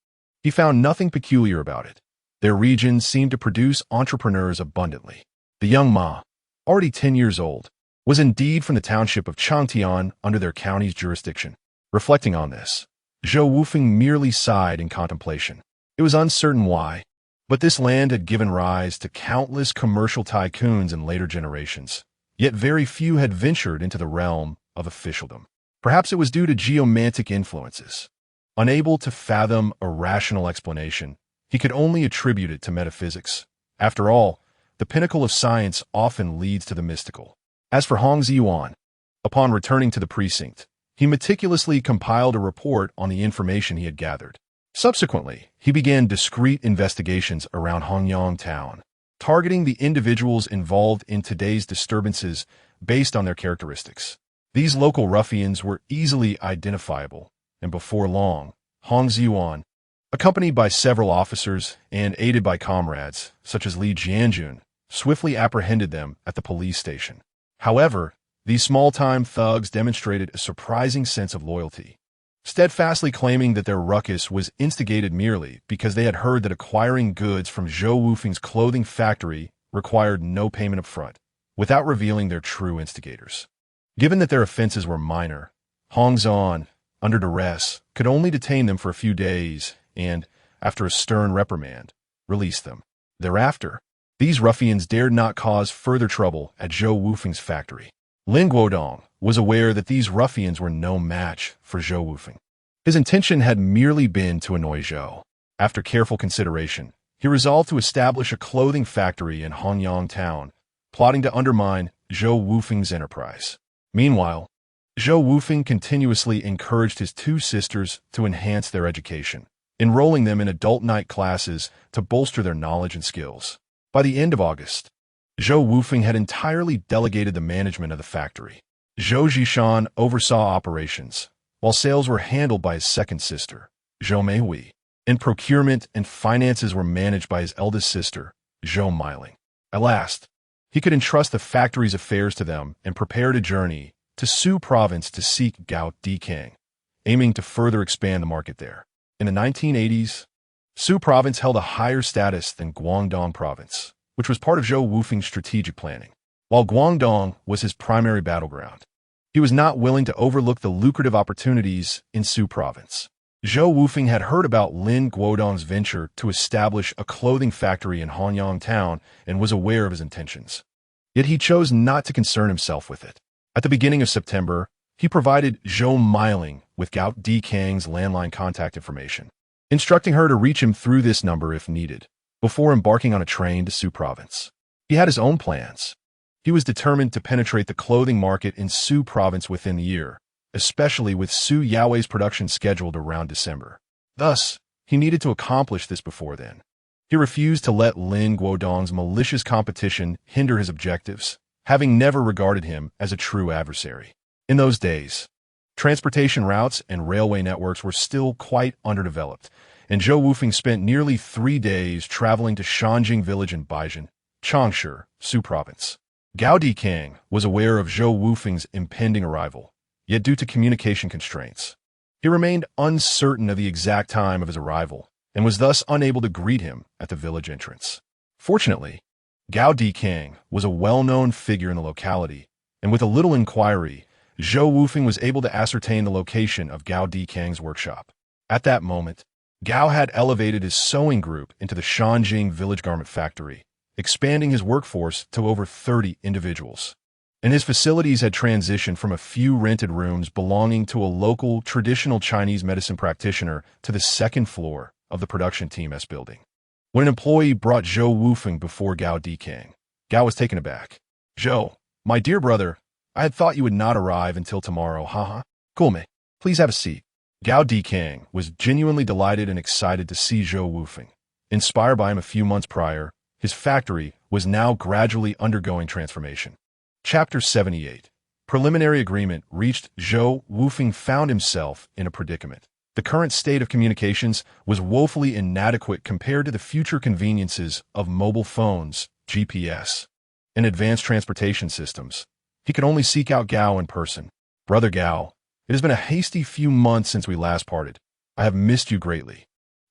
he found nothing peculiar about it. Their region seemed to produce entrepreneurs abundantly. The young Ma, already 10 years old, was indeed from the township of Changtian under their county's jurisdiction. Reflecting on this, Zhou Wufeng merely sighed in contemplation. It was uncertain why, but this land had given rise to countless commercial tycoons in later generations, yet very few had ventured into the realm of officialdom. Perhaps it was due to geomantic influences. Unable to fathom a rational explanation, he could only attribute it to metaphysics. After all, the pinnacle of science often leads to the mystical. As for Hong Ziyuan, upon returning to the precinct, he meticulously compiled a report on the information he had gathered. Subsequently, he began discreet investigations around Hongyang town, targeting the individuals involved in today's disturbances based on their characteristics. These local ruffians were easily identifiable, and before long, Hong Ziyuan, accompanied by several officers and aided by comrades, such as Li Jianjun, swiftly apprehended them at the police station. However, these small-time thugs demonstrated a surprising sense of loyalty, steadfastly claiming that their ruckus was instigated merely because they had heard that acquiring goods from Zhou Wufeng's clothing factory required no payment up front, without revealing their true instigators. Given that their offenses were minor, Hong Ziyuan, under duress, could only detain them for a few days and, after a stern reprimand, release them. Thereafter, these ruffians dared not cause further trouble at Zhou Wufeng's factory. Lin Guodong was aware that these ruffians were no match for Zhou Wufeng. His intention had merely been to annoy Zhou. After careful consideration, he resolved to establish a clothing factory in Hongyang town, plotting to undermine Zhou Wufeng's enterprise. Meanwhile, Zhou Wufeng continuously encouraged his 2 sisters to enhance their education, enrolling them in adult night classes to bolster their knowledge and skills. By the end of August, Zhou Wufeng had entirely delegated the management of the factory. Zhou Zhishan oversaw operations, while sales were handled by his second sister, Zhou Meihui, and procurement and finances were managed by his eldest sister, Zhou Meiling. At last, he could entrust the factory's affairs to them and prepared a journey to Su province to seek Gao Dikang, aiming to further expand the market there. In the 1980s, Su province held a higher status than Guangdong province, which was part of Zhou Wufeng's strategic planning. While Guangdong was his primary battleground, he was not willing to overlook the lucrative opportunities in Su province. Zhou Wufeng had heard about Lin Guodong's venture to establish a clothing factory in Hanyang town and was aware of his intentions. Yet he chose not to concern himself with it. At the beginning of September, he provided Zhou Miling with Gao Dikang's landline contact information, instructing her to reach him through this number if needed, before embarking on a train to Su province. He had his own plans. He was determined to penetrate the clothing market in Su province within the year, especially with Su Yaoi's production scheduled around December. Thus, he needed to accomplish this before then. He refused to let Lin Guodong's malicious competition hinder his objectives, having never regarded him as a true adversary. In those days, transportation routes and railway networks were still quite underdeveloped, and Zhou Wufeng spent nearly 3 days traveling to Shanjing village in Baizhen, Changsha, Su province. Gao Dikang was aware of Zhou Wufeng's impending arrival, yet due to communication constraints, he remained uncertain of the exact time of his arrival and was thus unable to greet him at the village entrance. Fortunately, Gao Dikang was a well-known figure in the locality, and with a little inquiry, Zhou Wufeng was able to ascertain the location of Gao Dikang's workshop. At that moment, Gao had elevated his sewing group into the Shanjing village garment factory, expanding his workforce to over 30 individuals. And his facilities had transitioned from a few rented rooms belonging to a local traditional Chinese medicine practitioner to the second floor of the production team's building. When an employee brought Zhou Wufeng before Gao Dikang, Gao was taken aback. "Zhou, my dear brother, I had thought you would not arrive until tomorrow, haha. Cool, mate. Please have a seat." Gao Dikang was genuinely delighted and excited to see Zhou Wufeng. Inspired by him a few months prior, his factory was now gradually undergoing transformation. Chapter 78. Preliminary agreement reached. Zhou Wufeng found himself in a predicament. The current state of communications was woefully inadequate compared to the future conveniences of mobile phones, GPS, and advanced transportation systems. He could only seek out Gao in person. "Brother Gao, it has been a hasty few months since we last parted. I have missed you greatly.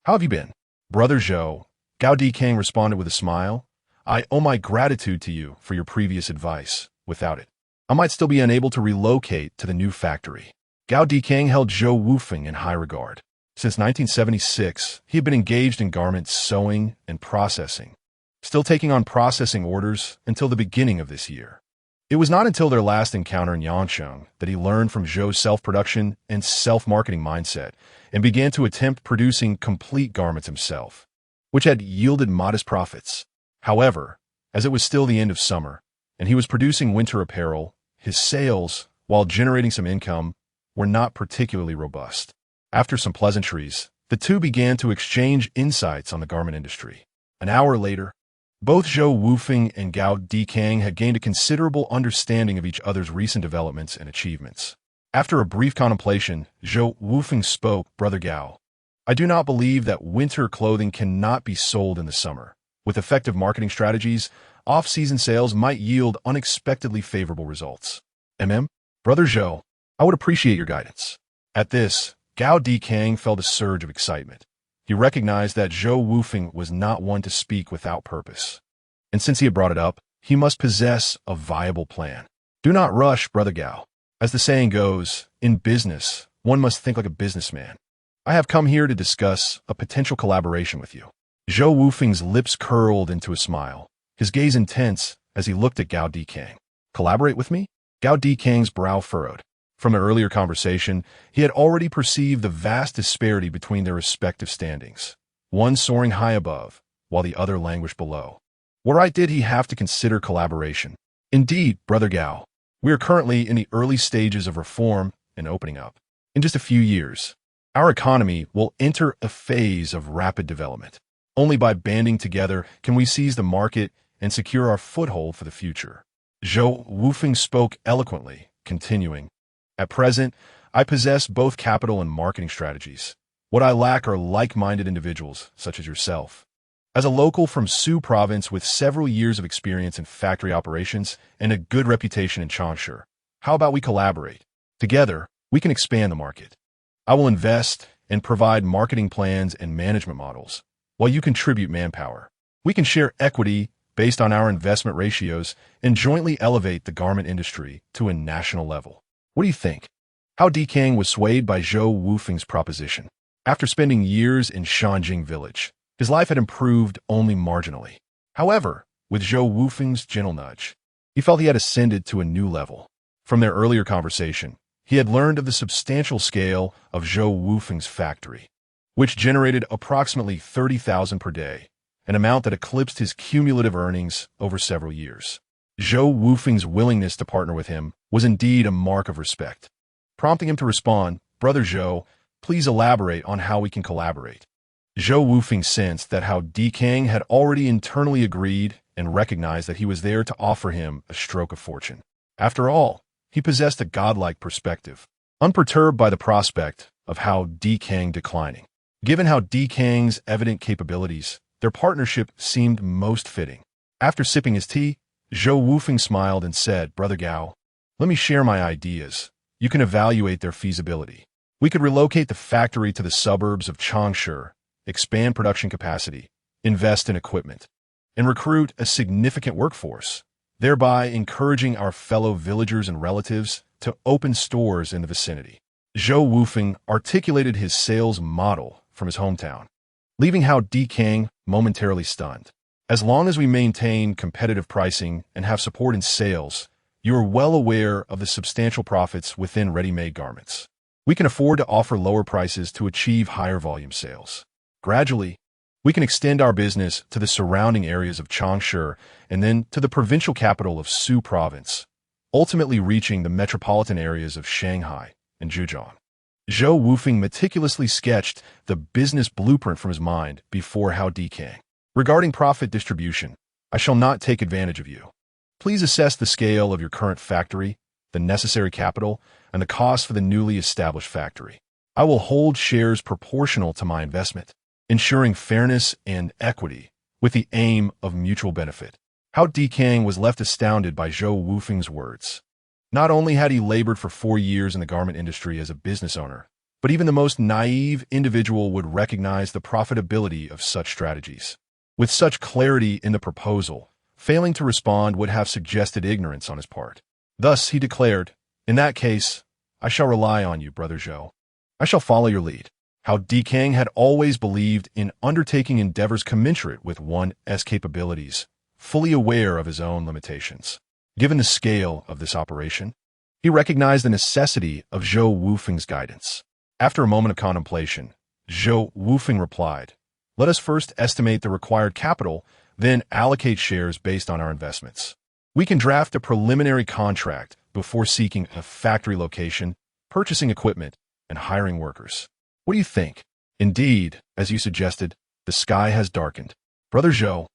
How have you been?" "Brother Zhou," Gao Dikang responded with a smile, "I owe my gratitude to you for your previous advice. Without it, I might still be unable to relocate to the new factory." Gao Dikang held Zhou Wufeng in high regard. Since 1976, he had been engaged in garment sewing and processing, still taking on processing orders until the beginning of this year. It was not until their last encounter in Yangcheng that he learned from Zhou's self-production and self-marketing mindset and began to attempt producing complete garments himself, which had yielded modest profits. However, as it was still the end of summer, and he was producing winter apparel, his sales, while generating some income, were not particularly robust. After some pleasantries, the two began to exchange insights on the garment industry. An hour later, both Zhou Wufeng and Gao Dikang had gained a considerable understanding of each other's recent developments and achievements. After a brief contemplation, Zhou Wufeng spoke. "Brother Gao, I do not believe that winter clothing cannot be sold in the summer. With effective marketing strategies, off-season sales might yield unexpectedly favorable results. Brother Zhou, I would appreciate your guidance." At this, Gao Dikang felt a surge of excitement. He recognized that Zhou Wufeng was not one to speak without purpose. And since he had brought it up, he must possess a viable plan. "Do not rush, Brother Gao. As the saying goes, in business, one must think like a businessman. I have come here to discuss a potential collaboration with you." Zhou Wufeng's lips curled into a smile, his gaze intense as he looked at Gao Dikang. "Collaborate with me?" Gao Dikang's brow furrowed. From an earlier conversation, he had already perceived the vast disparity between their respective standings, one soaring high above, while the other languished below. What right did he have to consider collaboration? "Indeed, Brother Gao, we are currently in the early stages of reform and opening up. In just a few years, our economy will enter a phase of rapid development. Only by banding together can we seize the market and secure our foothold for the future." Zhou Wufeng spoke eloquently, continuing, "At present, I possess both capital and marketing strategies. What I lack are like-minded individuals, such as yourself. As a local from Su province with several years of experience in factory operations and a good reputation in Changsha, how about we collaborate? Together, we can expand the market. I will invest and provide marketing plans and management models, while you contribute manpower. We can share equity based on our investment ratios and jointly elevate the garment industry to a national level. What do you think?" How Dikang was swayed by Zhou Wufeng's proposition. After spending years in Shanjing village, his life had improved only marginally. However, with Zhou Wufeng's gentle nudge, he felt he had ascended to a new level. From their earlier conversation, he had learned of the substantial scale of Zhou Wufeng's factory, which generated approximately 30,000 per day, an amount that eclipsed his cumulative earnings over several years. Zhou Wufeng's willingness to partner with him was indeed a mark of respect, prompting him to respond, "Brother Zhou, please elaborate on how we can collaborate." Zhou Wufeng sensed that Hao Dikang had already internally agreed and recognized that he was there to offer him a stroke of fortune. After all, he possessed a godlike perspective, unperturbed by the prospect of Hao Dikang declining. Given Hao Dikang's evident capabilities, their partnership seemed most fitting. After sipping his tea, Zhou Wufeng smiled and said, "Brother Gao, let me share my ideas. You can evaluate their feasibility. We could relocate the factory to the suburbs of Changsha, expand production capacity, invest in equipment, and recruit a significant workforce, thereby encouraging our fellow villagers and relatives to open stores in the vicinity." Zhou Wufeng articulated his sales model from his hometown, leaving Hao Dikang momentarily stunned. "As long as we maintain competitive pricing and have support in sales, you are well aware of the substantial profits within ready-made garments. We can afford to offer lower prices to achieve higher volume sales. Gradually, we can extend our business to the surrounding areas of Changsha and then to the provincial capital of Su Province, ultimately reaching the metropolitan areas of Shanghai and Zhejiang." Zhou Wufeng meticulously sketched the business blueprint from his mind before Hao Dikang. "Regarding profit distribution, I shall not take advantage of you. Please assess the scale of your current factory, the necessary capital, and the cost for the newly established factory. I will hold shares proportional to my investment, ensuring fairness and equity with the aim of mutual benefit." Hao Dikang was left astounded by Zhou Wufeng's words. Not only had he labored for 4 years in the garment industry as a business owner, but even the most naive individual would recognize the profitability of such strategies. With such clarity in the proposal, failing to respond would have suggested ignorance on his part. Thus, he declared, "In that case, I shall rely on you, Brother Zhou. I shall follow your lead." Hao Dikang had always believed in undertaking endeavors commensurate with one's capabilities, fully aware of his own limitations. Given the scale of this operation, he recognized the necessity of Zhou Wufeng's guidance. After a moment of contemplation, Zhou Wufeng replied, "Let us first estimate the required capital, then allocate shares based on our investments. We can draft a preliminary contract before seeking a factory location, purchasing equipment, and hiring workers. What do you think?" "Indeed, as you suggested, the sky has darkened. Brother Zhou,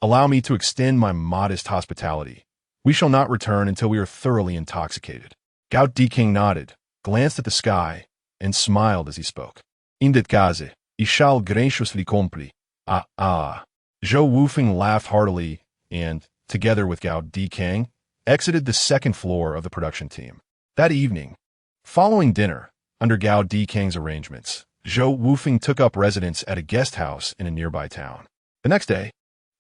allow me to extend my modest hospitality. We shall not return until we are thoroughly intoxicated." Hao Dikang nodded, glanced at the sky, and smiled as he spoke. "In that case, I shall graciously comply." Ah. Zhou Wufeng laughed heartily and, together with Hao Dikang, exited the second floor of the production team. That evening, following dinner, under Hao Dikang's arrangements, Zhou Wufeng took up residence at a guest house in a nearby town. The next day,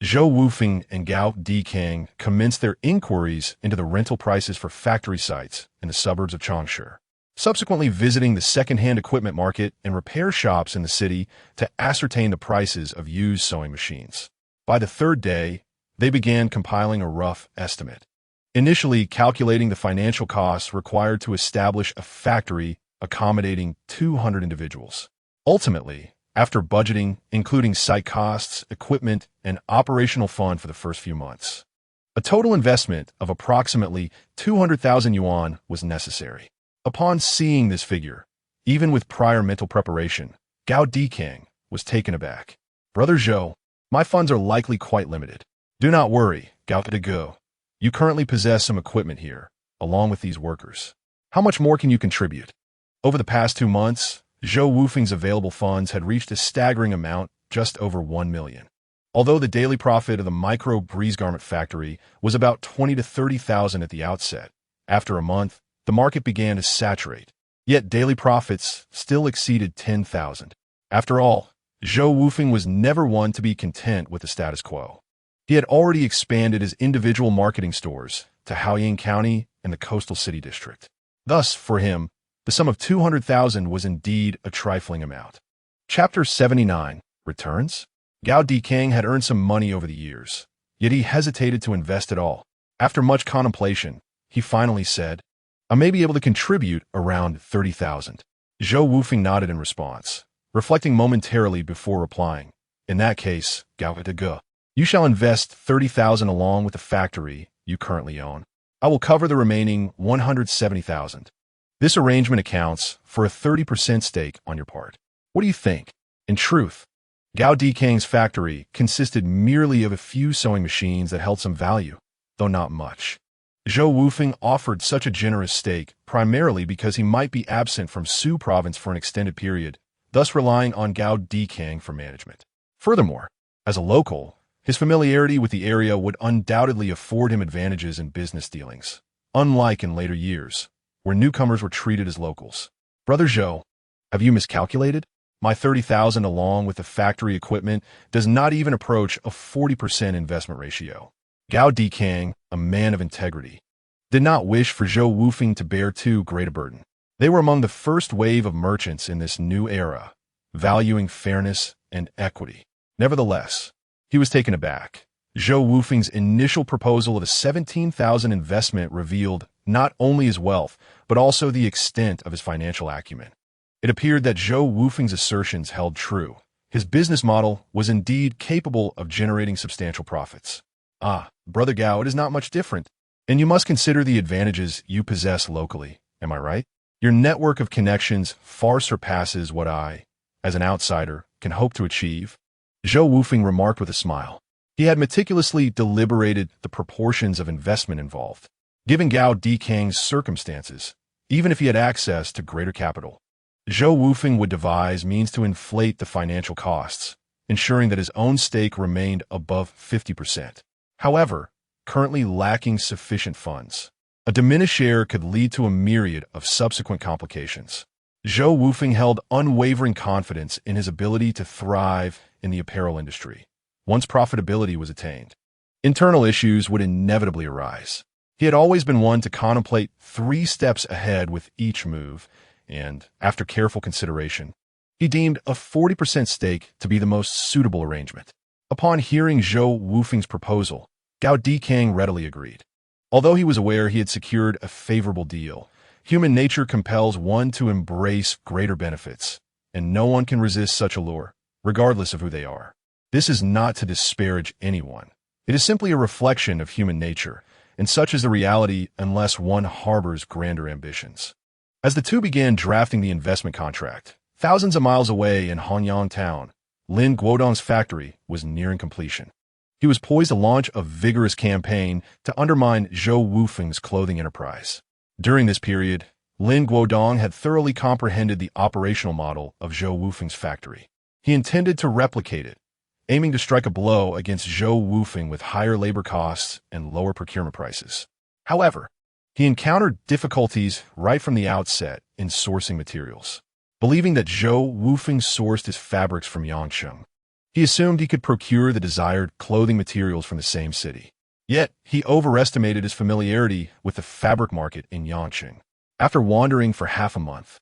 Zhou Wufeng and Hao Dikang commenced their inquiries into the rental prices for factory sites in the suburbs of Changsha, subsequently visiting the second-hand equipment market and repair shops in the city to ascertain the prices of used sewing machines. By the third day, they began compiling a rough estimate, initially calculating the financial costs required to establish a factory accommodating 200 individuals. Ultimately, after budgeting, including site costs, equipment, and operational fund for the first few months, a total investment of approximately 200,000 yuan was necessary. Upon seeing this figure, even with prior mental preparation, Hao Dikang was taken aback. "Brother Zhou, my funds are likely quite limited. Do not worry, Hao Dikang. You currently possess some equipment here, along with these workers. How much more can you contribute?" Over the past 2 months, Zhou Wufeng's available funds had reached a staggering amount, just over 1 million. Although the daily profit of the micro breeze garment factory was about 20 to 30,000 at the outset, after a month, the market began to saturate. Yet daily profits still exceeded 10,000. After all, Zhou Wufeng was never one to be content with the status quo. He had already expanded his individual marketing stores to Haoying County and the coastal city district. Thus, for him, the sum of 200,000 was indeed a trifling amount. Chapter 79, Returns? Gao Dikang had earned some money over the years, yet he hesitated to invest it all. After much contemplation, he finally said, I may be able to contribute around 30,000. Zhou Wufeng nodded in response, reflecting momentarily before replying. In that case, Gao Dege, you shall invest 30,000 along with the factory you currently own. I will cover the remaining 170,000. This arrangement accounts for a 30% stake on your part. What do you think? In truth, Gao Dikang's factory consisted merely of a few sewing machines that held some value, though not much. Zhou Wufeng offered such a generous stake primarily because he might be absent from Su province for an extended period, thus relying on Gao Dikang for management. Furthermore, as a local, his familiarity with the area would undoubtedly afford him advantages in business dealings, unlike in later years, where newcomers were treated as locals. Brother Zhou, have you miscalculated? My 30,000 along with the factory equipment does not even approach a 40% investment ratio. Gao Dikang, a man of integrity, did not wish for Zhou Wufeng to bear too great a burden. They were among the first wave of merchants in this new era, valuing fairness and equity. Nevertheless, he was taken aback. Zhou Wufeng's initial proposal of a 17,000 investment revealed not only his wealth, but also the extent of his financial acumen. It appeared that Zhou Wufeng's assertions held true. His business model was indeed capable of generating substantial profits. Brother Gao, it is not much different, and you must consider the advantages you possess locally, am I right? Your network of connections far surpasses what I, as an outsider, can hope to achieve. Zhou Wufeng remarked with a smile. He had meticulously deliberated the proportions of investment involved. Given Gao Dikang's circumstances, even if he had access to greater capital, Zhou Wufeng would devise means to inflate the financial costs, ensuring that his own stake remained above 50%. However, currently lacking sufficient funds, a diminished share could lead to a myriad of subsequent complications. Zhou Wufeng held unwavering confidence in his ability to thrive in the apparel industry. Once profitability was attained, internal issues would inevitably arise. He had always been one to contemplate 3 steps ahead with each move, and, after careful consideration, he deemed a 40% stake to be the most suitable arrangement. Upon hearing Zhou Wufeng's proposal, Gao Dikang readily agreed. Although he was aware he had secured a favorable deal, human nature compels one to embrace greater benefits, and no one can resist such a lure, regardless of who they are. This is not to disparage anyone. It is simply a reflection of human nature, and such is the reality unless one harbors grander ambitions. As the two began drafting the investment contract, thousands of miles away in Hanyang town, Lin Guodong's factory was nearing completion. He was poised to launch a vigorous campaign to undermine Zhou Wufeng's clothing enterprise. During this period, Lin Guodong had thoroughly comprehended the operational model of Zhou Wufeng's factory. He intended to replicate it, aiming to strike a blow against Zhou Wufeng with higher labor costs and lower procurement prices. However, he encountered difficulties right from the outset in sourcing materials. Believing that Zhou Wufeng sourced his fabrics from Yangcheng, he assumed he could procure the desired clothing materials from the same city. Yet, he overestimated his familiarity with the fabric market in Yangcheng. After wandering for half a month,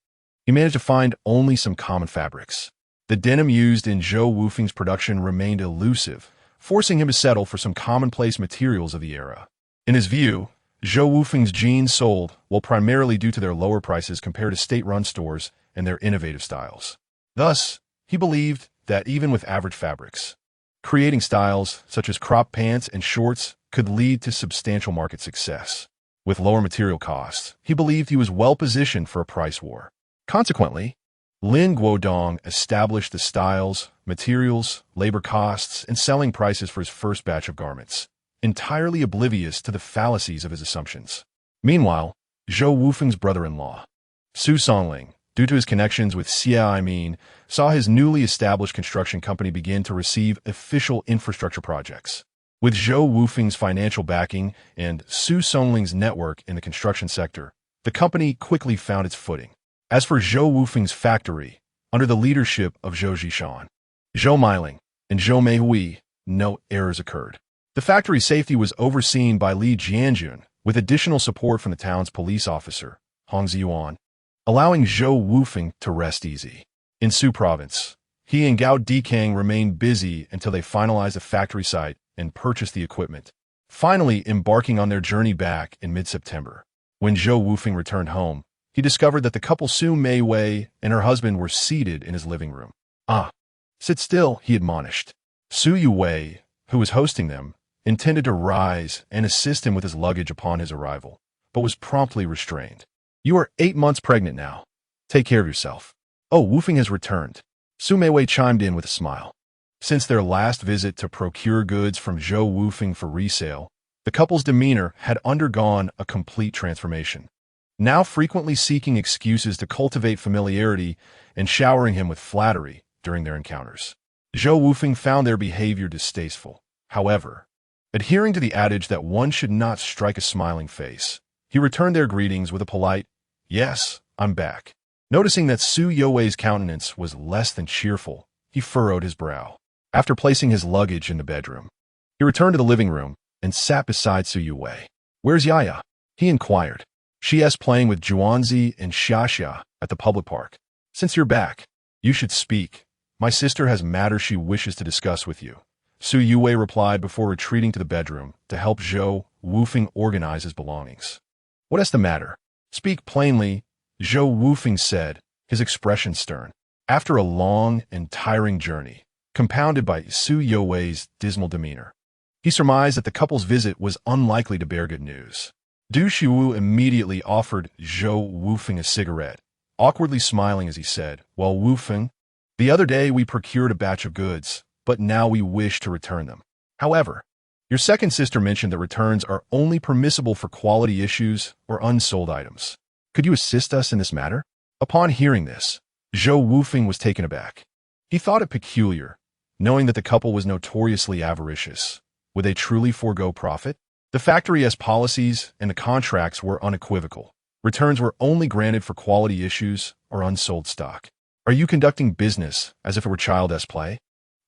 he managed to find only some common fabrics. The denim used in Zhou Wufeng's production remained elusive, forcing him to settle for some commonplace materials of the era. In his view, Zhou Wufeng's jeans sold well primarily due to their lower prices compared to state-run stores and their innovative styles. Thus, he believed that even with average fabrics, creating styles such as crop pants and shorts could lead to substantial market success. With lower material costs, he believed he was well-positioned for a price war. Consequently, Lin Guodong established the styles, materials, labor costs, and selling prices for his first batch of garments, entirely oblivious to the fallacies of his assumptions. Meanwhile, Zhou Wufeng's brother-in-law, Su Songling, due to his connections with Xia Aimin, saw his newly established construction company begin to receive official infrastructure projects. With Zhou Wufeng's financial backing and Su Songling's network in the construction sector, the company quickly found its footing. As for Zhou Wufeng's factory, under the leadership of Zhou Zhishan, Zhou Meiling, and Zhou Meihui, no errors occurred. The factory's safety was overseen by Li Jianjun, with additional support from the town's police officer, Hong Ziyuan, allowing Zhou Wufeng to rest easy. In Su province, He and Gao Dikang remained busy until they finalized the factory site and purchased the equipment, finally embarking on their journey back in mid-September. When Zhou Wufeng returned home, he discovered that the couple Su Meiwei and her husband were seated in his living room. "Ah, sit still," he admonished. Su Yuwei, who was hosting them, intended to rise and assist him with his luggage upon his arrival, but was promptly restrained. "You are 8 months pregnant now. Take care of yourself." "Oh, Wufeng has returned." Su Meiwei chimed in with a smile. Since their last visit to procure goods from Zhou Wufeng for resale, the couple's demeanor had undergone a complete transformation. Now frequently seeking excuses to cultivate familiarity and showering him with flattery during their encounters. Zhou Wufeng found their behavior distasteful. However, adhering to the adage that one should not strike a smiling face, he returned their greetings with a polite, "Yes, I'm back." Noticing that Su Youwei's countenance was less than cheerful, he furrowed his brow. After placing his luggage in the bedroom, he returned to the living room and sat beside Su Yuwei. "Where's Yaya?" he inquired. "She is playing with Zhuanzi and Xiaxia at the public park. Since you're back, you should speak. My sister has matters she wishes to discuss with you," Su Yuwei replied before retreating to the bedroom to help Zhou Wufeng organize his belongings. "What is the matter? Speak plainly," Zhou Wufeng said, his expression stern. After a long and tiring journey, compounded by Su Youwei's dismal demeanor, he surmised that the couple's visit was unlikely to bear good news. Du Shiwu immediately offered Zhou Wufeng a cigarette, awkwardly smiling as he said, "Well, Wufeng, the other day we procured a batch of goods, but now we wish to return them. However, your second sister mentioned that returns are only permissible for quality issues or unsold items. Could you assist us in this matter?" Upon hearing this, Zhou Wufeng was taken aback. He thought it peculiar, knowing that the couple was notoriously avaricious. Would they truly forego profit? The factory has policies, and the contracts were unequivocal. Returns were only granted for quality issues or unsold stock. "Are you conducting business as if it were child's play?"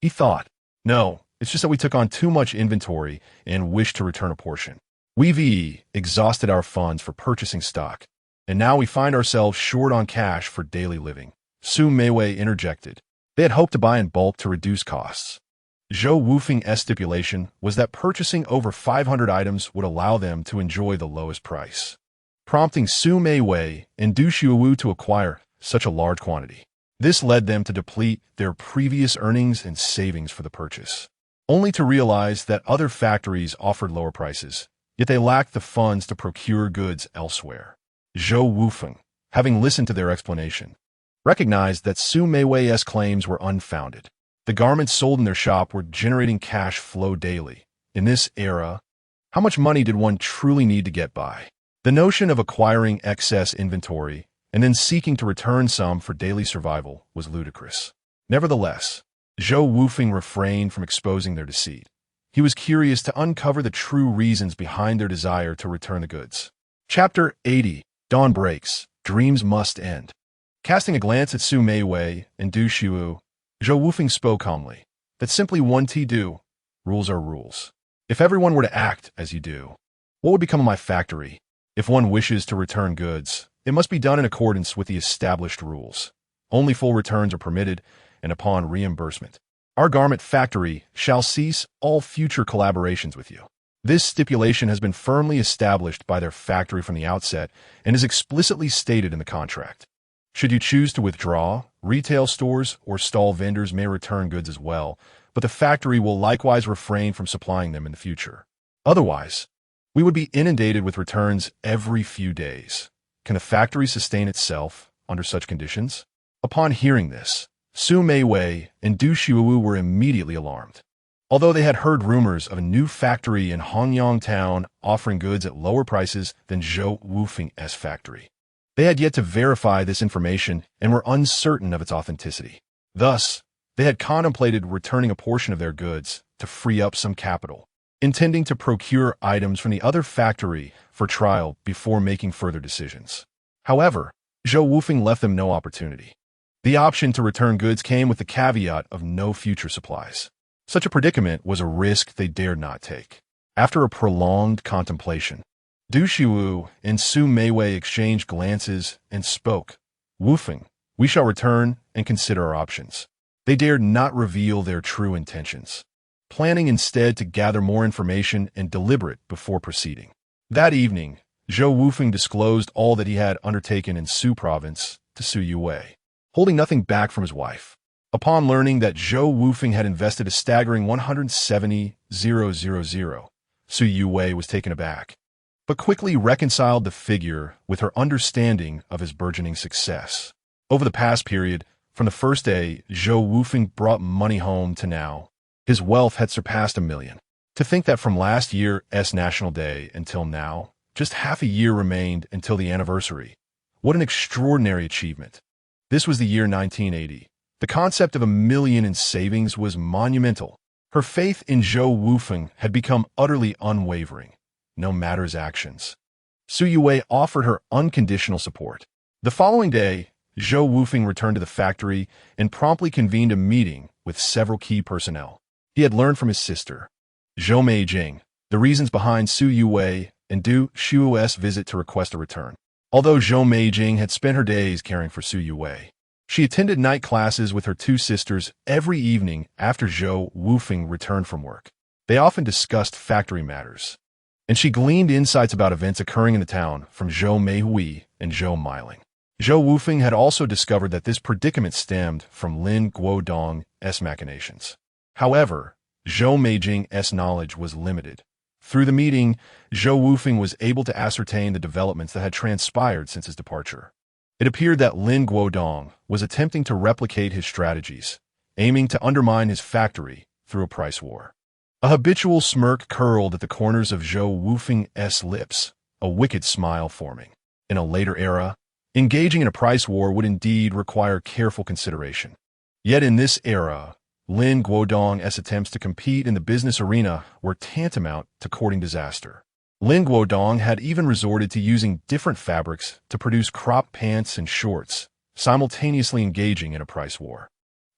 he thought. "No, it's just that we took on too much inventory and wish to return a portion. We've exhausted our funds for purchasing stock, and now we find ourselves short on cash for daily living," Su Meiwei interjected. They had hoped to buy in bulk to reduce costs. Zhou Wufeng's stipulation was that purchasing over 500 items would allow them to enjoy the lowest price, prompting Su Meiwei and Du Shiwu to acquire such a large quantity. This led them to deplete their previous earnings and savings for the purchase, only to realize that other factories offered lower prices, yet they lacked the funds to procure goods elsewhere. Zhou Wufeng, having listened to their explanation, recognized that Su Meiwei's claims were unfounded. The garments sold in their shop were generating cash flow daily. In this era, how much money did one truly need to get by? The notion of acquiring excess inventory and then seeking to return some for daily survival was ludicrous. Nevertheless, Zhou Wufeng refrained from exposing their deceit. He was curious to uncover the true reasons behind their desire to return the goods. Chapter 80. Dawn breaks. Dreams must end. Casting a glance at Su Meiwei and Du Shiwu, Zhou Wufeng spoke calmly. "That's simply one to do. Rules are rules. If everyone were to act as you do, what would become of my factory? If one wishes to return goods, it must be done in accordance with the established rules. Only full returns are permitted, and upon reimbursement, our garment factory shall cease all future collaborations with you." This stipulation has been firmly established by their factory from the outset and is explicitly stated in the contract. Should you choose to withdraw, retail stores or stall vendors may return goods as well, but the factory will likewise refrain from supplying them in the future. Otherwise, we would be inundated with returns every few days. Can the factory sustain itself under such conditions? Upon hearing this, Su Meiwei and Du Shiwu were immediately alarmed. Although they had heard rumors of a new factory in Hongyang town offering goods at lower prices than Zhou Wufeng's factory, they had yet to verify this information and were uncertain of its authenticity. Thus, they had contemplated returning a portion of their goods to free up some capital, intending to procure items from the other factory for trial before making further decisions. However, Zhou Wufeng left them no opportunity. The option to return goods came with the caveat of no future supplies. Such a predicament was a risk they dared not take. After a prolonged contemplation, Du Shiwu and Su Meiwei exchanged glances and spoke. "Wufeng, we shall return and consider our options." They dared not reveal their true intentions, planning instead to gather more information and deliberate before proceeding. That evening, Zhou Wufeng disclosed all that he had undertaken in Su province to Su Yue, holding nothing back from his wife. Upon learning that Zhou Wufeng had invested a staggering 170,000, Su Yue was taken aback, but quickly reconciled the figure with her understanding of his burgeoning success. Over the past period, from the first day Zhou Wufeng brought money home to now, his wealth had surpassed 1 million. To think that from last year's National Day until now, just half a year remained until the anniversary. What an extraordinary achievement. This was the year 1980. The concept of 1 million in savings was monumental. Her faith in Zhou Wufeng had become utterly unwavering, no matter his actions. Su Yue offered her unconditional support. The following day, Zhou Wufeng returned to the factory and promptly convened a meeting with several key personnel. He had learned from his sister, Zhou Meijing, the reasons behind Su Yue and Du Shuo's visit to request a return. Although Zhou Meijing had spent her days caring for Su Yue, she attended night classes with her 2 sisters every evening after Zhou Wufeng returned from work. They often discussed factory matters, and she gleaned insights about events occurring in the town from Zhou Meihui and Zhou Meiling. Zhou Wufeng had also discovered that this predicament stemmed from Lin Guodong's machinations. However, Zhou Meijing's knowledge was limited. Through the meeting, Zhou Wufeng was able to ascertain the developments that had transpired since his departure. It appeared that Lin Guodong was attempting to replicate his strategies, aiming to undermine his factory through a price war. A habitual smirk curled at the corners of Zhou Wufeng's lips, a wicked smile forming. In a later era, engaging in a price war would indeed require careful consideration. Yet in this era, Lin Guodong's attempts to compete in the business arena were tantamount to courting disaster. Lin Guodong had even resorted to using different fabrics to produce crop pants and shorts, simultaneously engaging in a price war.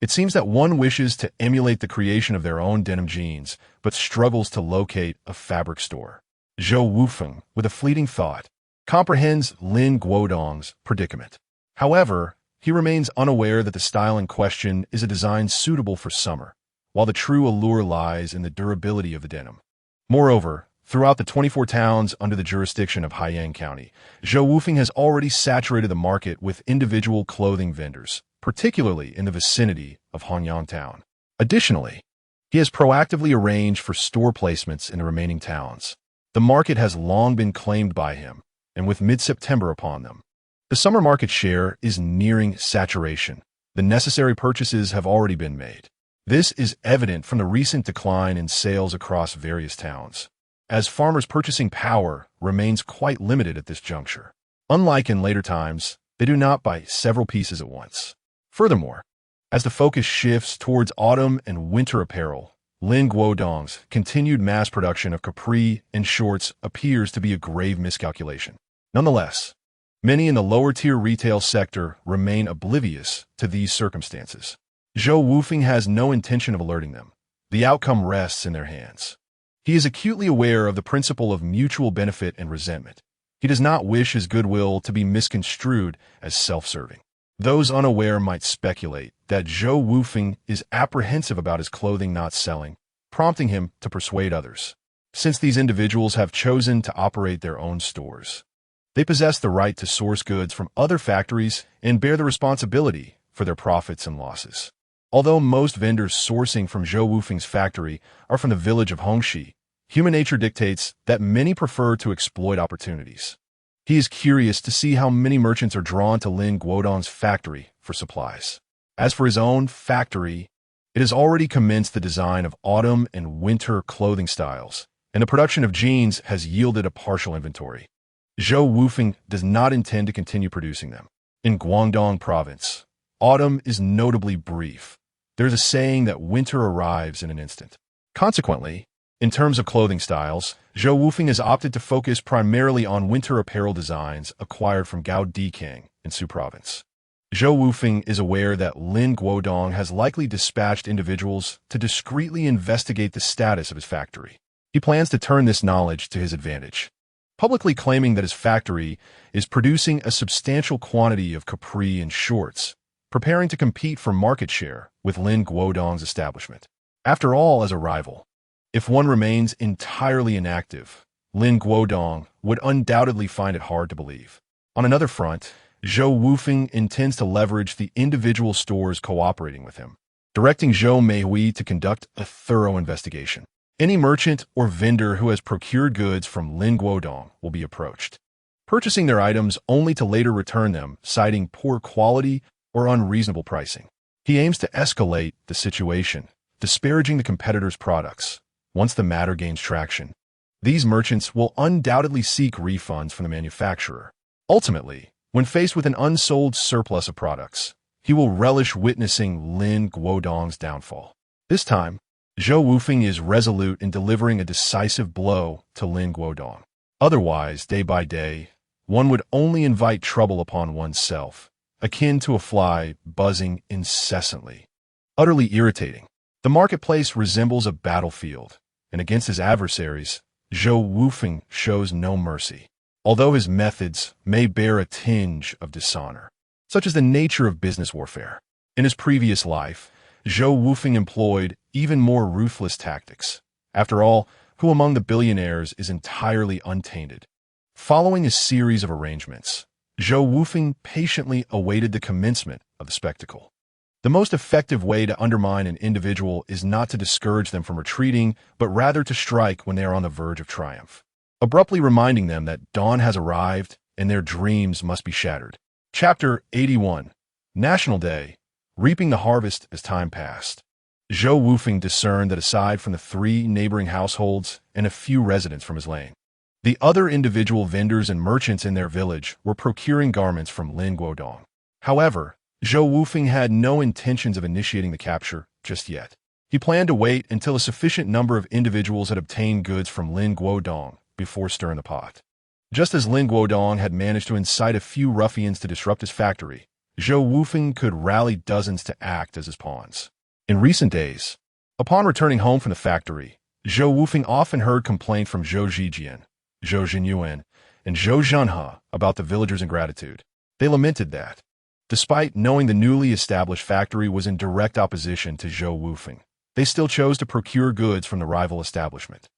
It seems that one wishes to emulate the creation of their own denim jeans, but struggles to locate a fabric store. Zhou Wufeng, with a fleeting thought, comprehends Lin Guodong's predicament. However, he remains unaware that the style in question is a design suitable for summer, while the true allure lies in the durability of the denim. Moreover, throughout the 24 towns under the jurisdiction of Haiyang County, Zhou Wufeng has already saturated the market with individual clothing vendors, particularly in the vicinity of Hanyang Town. Additionally, he has proactively arranged for store placements in the remaining towns. The market has long been claimed by him, and with mid-September upon them, the summer market share is nearing saturation. The necessary purchases have already been made. This is evident from the recent decline in sales across various towns, as farmers' purchasing power remains quite limited at this juncture. Unlike in later times, they do not buy several pieces at once. Furthermore, as the focus shifts towards autumn and winter apparel, Lin Guodong's continued mass production of capri and shorts appears to be a grave miscalculation. Nonetheless, many in the lower-tier retail sector remain oblivious to these circumstances. Zhou Wufeng has no intention of alerting them. The outcome rests in their hands. He is acutely aware of the principle of mutual benefit and resentment. He does not wish his goodwill to be misconstrued as self-serving. Those unaware might speculate that Zhou Wufeng is apprehensive about his clothing not selling, prompting him to persuade others. Since these individuals have chosen to operate their own stores, they possess the right to source goods from other factories and bear the responsibility for their profits and losses. Although most vendors sourcing from Zhou Wufeng's factory are from the village of Hongxi, human nature dictates that many prefer to exploit opportunities. He is curious to see how many merchants are drawn to Lin Guodong's factory for supplies. As for his own factory, it has already commenced the design of autumn and winter clothing styles, and the production of jeans has yielded a partial inventory. Zhou Wufeng does not intend to continue producing them. In Guangdong province, autumn is notably brief. There is a saying that winter arrives in an instant. Consequently, in terms of clothing styles, Zhou Wufeng has opted to focus primarily on winter apparel designs acquired from Gao Dikang in Su province. Zhou Wufeng is aware that Lin Guodong has likely dispatched individuals to discreetly investigate the status of his factory. He plans to turn this knowledge to his advantage, publicly claiming that his factory is producing a substantial quantity of capri and shorts, preparing to compete for market share with Lin Guodong's establishment. After all, as a rival, if one remains entirely inactive, Lin Guodong would undoubtedly find it hard to believe. On another front, Zhou Wufeng intends to leverage the individual stores cooperating with him, directing Zhou Meihui to conduct a thorough investigation. Any merchant or vendor who has procured goods from Lin Guodong will be approached, purchasing their items only to later return them, citing poor quality or unreasonable pricing. He aims to escalate the situation, disparaging the competitors' products. Once the matter gains traction, these merchants will undoubtedly seek refunds from the manufacturer. Ultimately, when faced with an unsold surplus of products, he will relish witnessing Lin Guodong's downfall. This time, Zhou Wufeng is resolute in delivering a decisive blow to Lin Guodong. Otherwise, day by day, one would only invite trouble upon oneself, akin to a fly buzzing incessantly. Utterly irritating. The marketplace resembles a battlefield, and against his adversaries, Zhou Wufeng shows no mercy. Although his methods may bear a tinge of dishonor, such as the nature of business warfare. In his previous life, Zhou Wufeng employed even more ruthless tactics. After all, who among the billionaires is entirely untainted? Following a series of arrangements, Zhou Wufeng patiently awaited the commencement of the spectacle. The most effective way to undermine an individual is not to discourage them from retreating, but rather to strike when they are on the verge of triumph, abruptly reminding them that dawn has arrived and their dreams must be shattered. Chapter 81. National Day. Reaping the harvest as time passed. Zhou Wufeng discerned that aside from the 3 neighboring households and a few residents from his lane, the other individual vendors and merchants in their village were procuring garments from Lin Guodong. However, Zhou Wufeng had no intentions of initiating the capture just yet. He planned to wait until a sufficient number of individuals had obtained goods from Lin Guodong before stirring the pot. Just as Lin Guodong had managed to incite a few ruffians to disrupt his factory, Zhou Wufeng could rally dozens to act as his pawns. In recent days, upon returning home from the factory, Zhou Wufeng often heard complaints from Zhou Zhijian, Zhou Jinyuan, and Zhou Zhenhe about the villagers' ingratitude. They lamented that, despite knowing the newly established factory was in direct opposition to Zhou Wufeng, they still chose to procure goods from the rival establishment.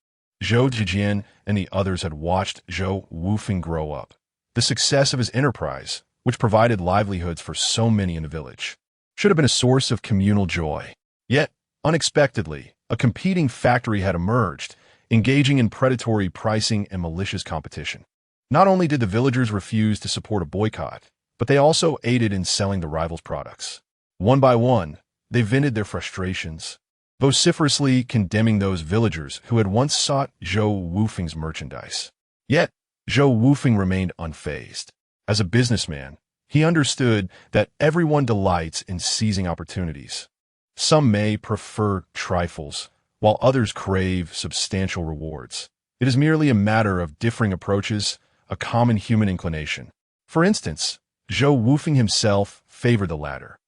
Zhou Zhijian and the others had watched Zhou Wufeng grow up. The success of his enterprise, which provided livelihoods for so many in the village, should have been a source of communal joy. Yet, unexpectedly, a competing factory had emerged, engaging in predatory pricing and malicious competition. Not only did the villagers refuse to support a boycott, but they also aided in selling the rival's products. One by one, they vented their frustrations, vociferously condemning those villagers who had once sought Zhou Wufeng's merchandise. Yet, Zhou Wufeng remained unfazed. As a businessman, he understood that everyone delights in seizing opportunities. Some may prefer trifles, while others crave substantial rewards. It is merely a matter of differing approaches, a common human inclination. For instance, Zhou Wufeng himself favored the latter.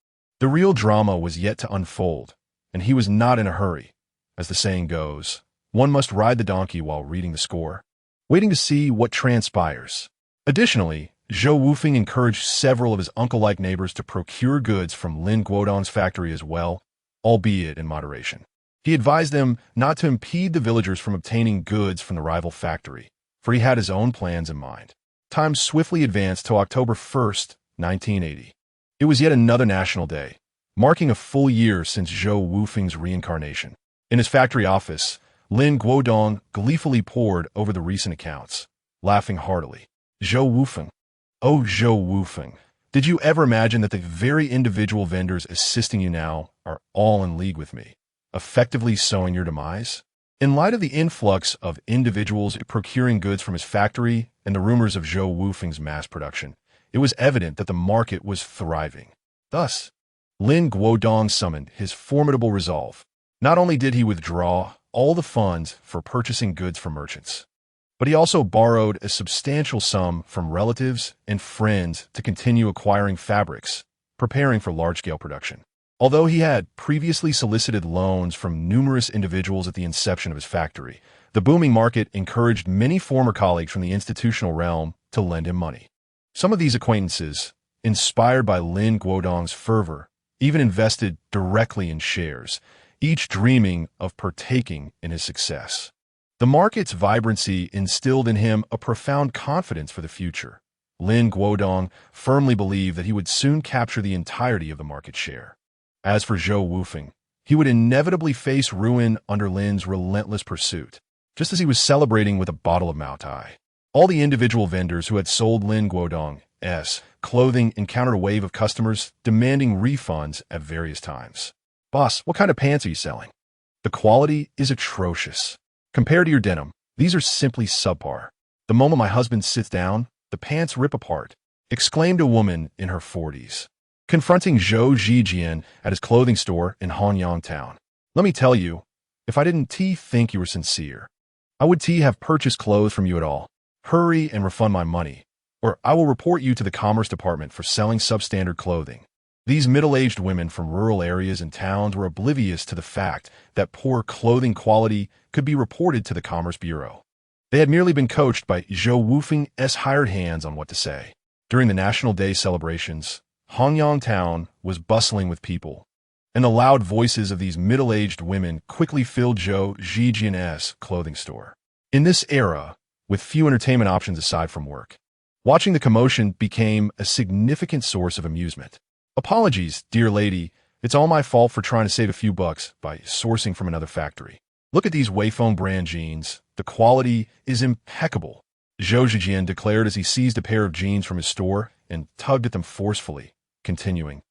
The real drama was yet to unfold, and he was not in a hurry. As the saying goes, one must ride the donkey while reading the score, waiting to see what transpires. Additionally, Zhou Wufeng encouraged several of his uncle-like neighbors to procure goods from Lin Guodong's factory as well, albeit in moderation. He advised them not to impede the villagers from obtaining goods from the rival factory, for he had his own plans in mind. Time swiftly advanced to October 1st, 1980. It was yet another national day, marking a full year since Zhou Wufeng's reincarnation. In his factory office, Lin Guodong gleefully pored over the recent accounts, laughing heartily. Zhou Wufeng. Oh, Zhou Wufeng, did you ever imagine that the very individual vendors assisting you now are all in league with me, effectively sowing your demise? In light of the influx of individuals procuring goods from his factory and the rumors of Zhou Wufeng's mass production, it was evident that the market was thriving. Thus, Lin Guodong summoned his formidable resolve. Not only did he withdraw all the funds for purchasing goods from merchants, but he also borrowed a substantial sum from relatives and friends to continue acquiring fabrics, preparing for large-scale production. Although he had previously solicited loans from numerous individuals at the inception of his factory, the booming market encouraged many former colleagues from the institutional realm to lend him money. Some of these acquaintances, inspired by Lin Guodong's fervor, even invested directly in shares, each dreaming of partaking in his success. The market's vibrancy instilled in him a profound confidence for the future. Lin Guodong firmly believed that he would soon capture the entirety of the market share. As for Zhou Wufeng, he would inevitably face ruin under Lin's relentless pursuit, just as he was celebrating with a bottle of Mao Tai. All the individual vendors who had sold Lin Guodong's clothing encountered a wave of customers demanding refunds at various times. "Boss, what kind of pants are you selling? The quality is atrocious. Compared to your denim, these are simply subpar. The moment my husband sits down, the pants rip apart," exclaimed a woman in her 40s, confronting Zhou Zhijian at his clothing store in Hanyang town. "Let me tell you, if I didn't think you were sincere, I would have purchased clothes from you at all. Hurry and refund my money, or I will report you to the Commerce Department for selling substandard clothing." These middle-aged women from rural areas and towns were oblivious to the fact that poor clothing quality could be reported to the Commerce Bureau. They had merely been coached by Zhou Wufeng's hired hands on what to say. During the National Day celebrations, Hanyang town was bustling with people, and the loud voices of these middle-aged women quickly filled Zhou Zhijian's clothing store. In this era, with few entertainment options aside from work, watching the commotion became a significant source of amusement. "Apologies, dear lady, it's all my fault for trying to save a few bucks by sourcing from another factory. Look at these Wufeng brand jeans. The quality is impeccable," Zhou Zhijian declared as he seized a pair of jeans from his store and tugged at them forcefully, continuing,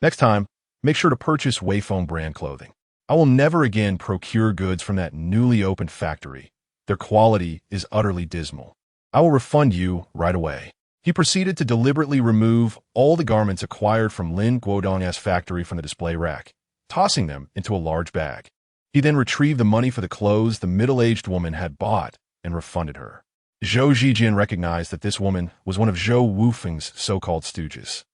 "Next time, make sure to purchase Wufeng brand clothing. I will never again procure goods from that newly opened factory. Their quality is utterly dismal. I will refund you right away." He proceeded to deliberately remove all the garments acquired from Lin Guodong's factory from the display rack, tossing them into a large bag. He then retrieved the money for the clothes the middle-aged woman had bought and refunded her. Zhou Zhijian recognized that this woman was one of Zhou Wufeng's so-called stooges.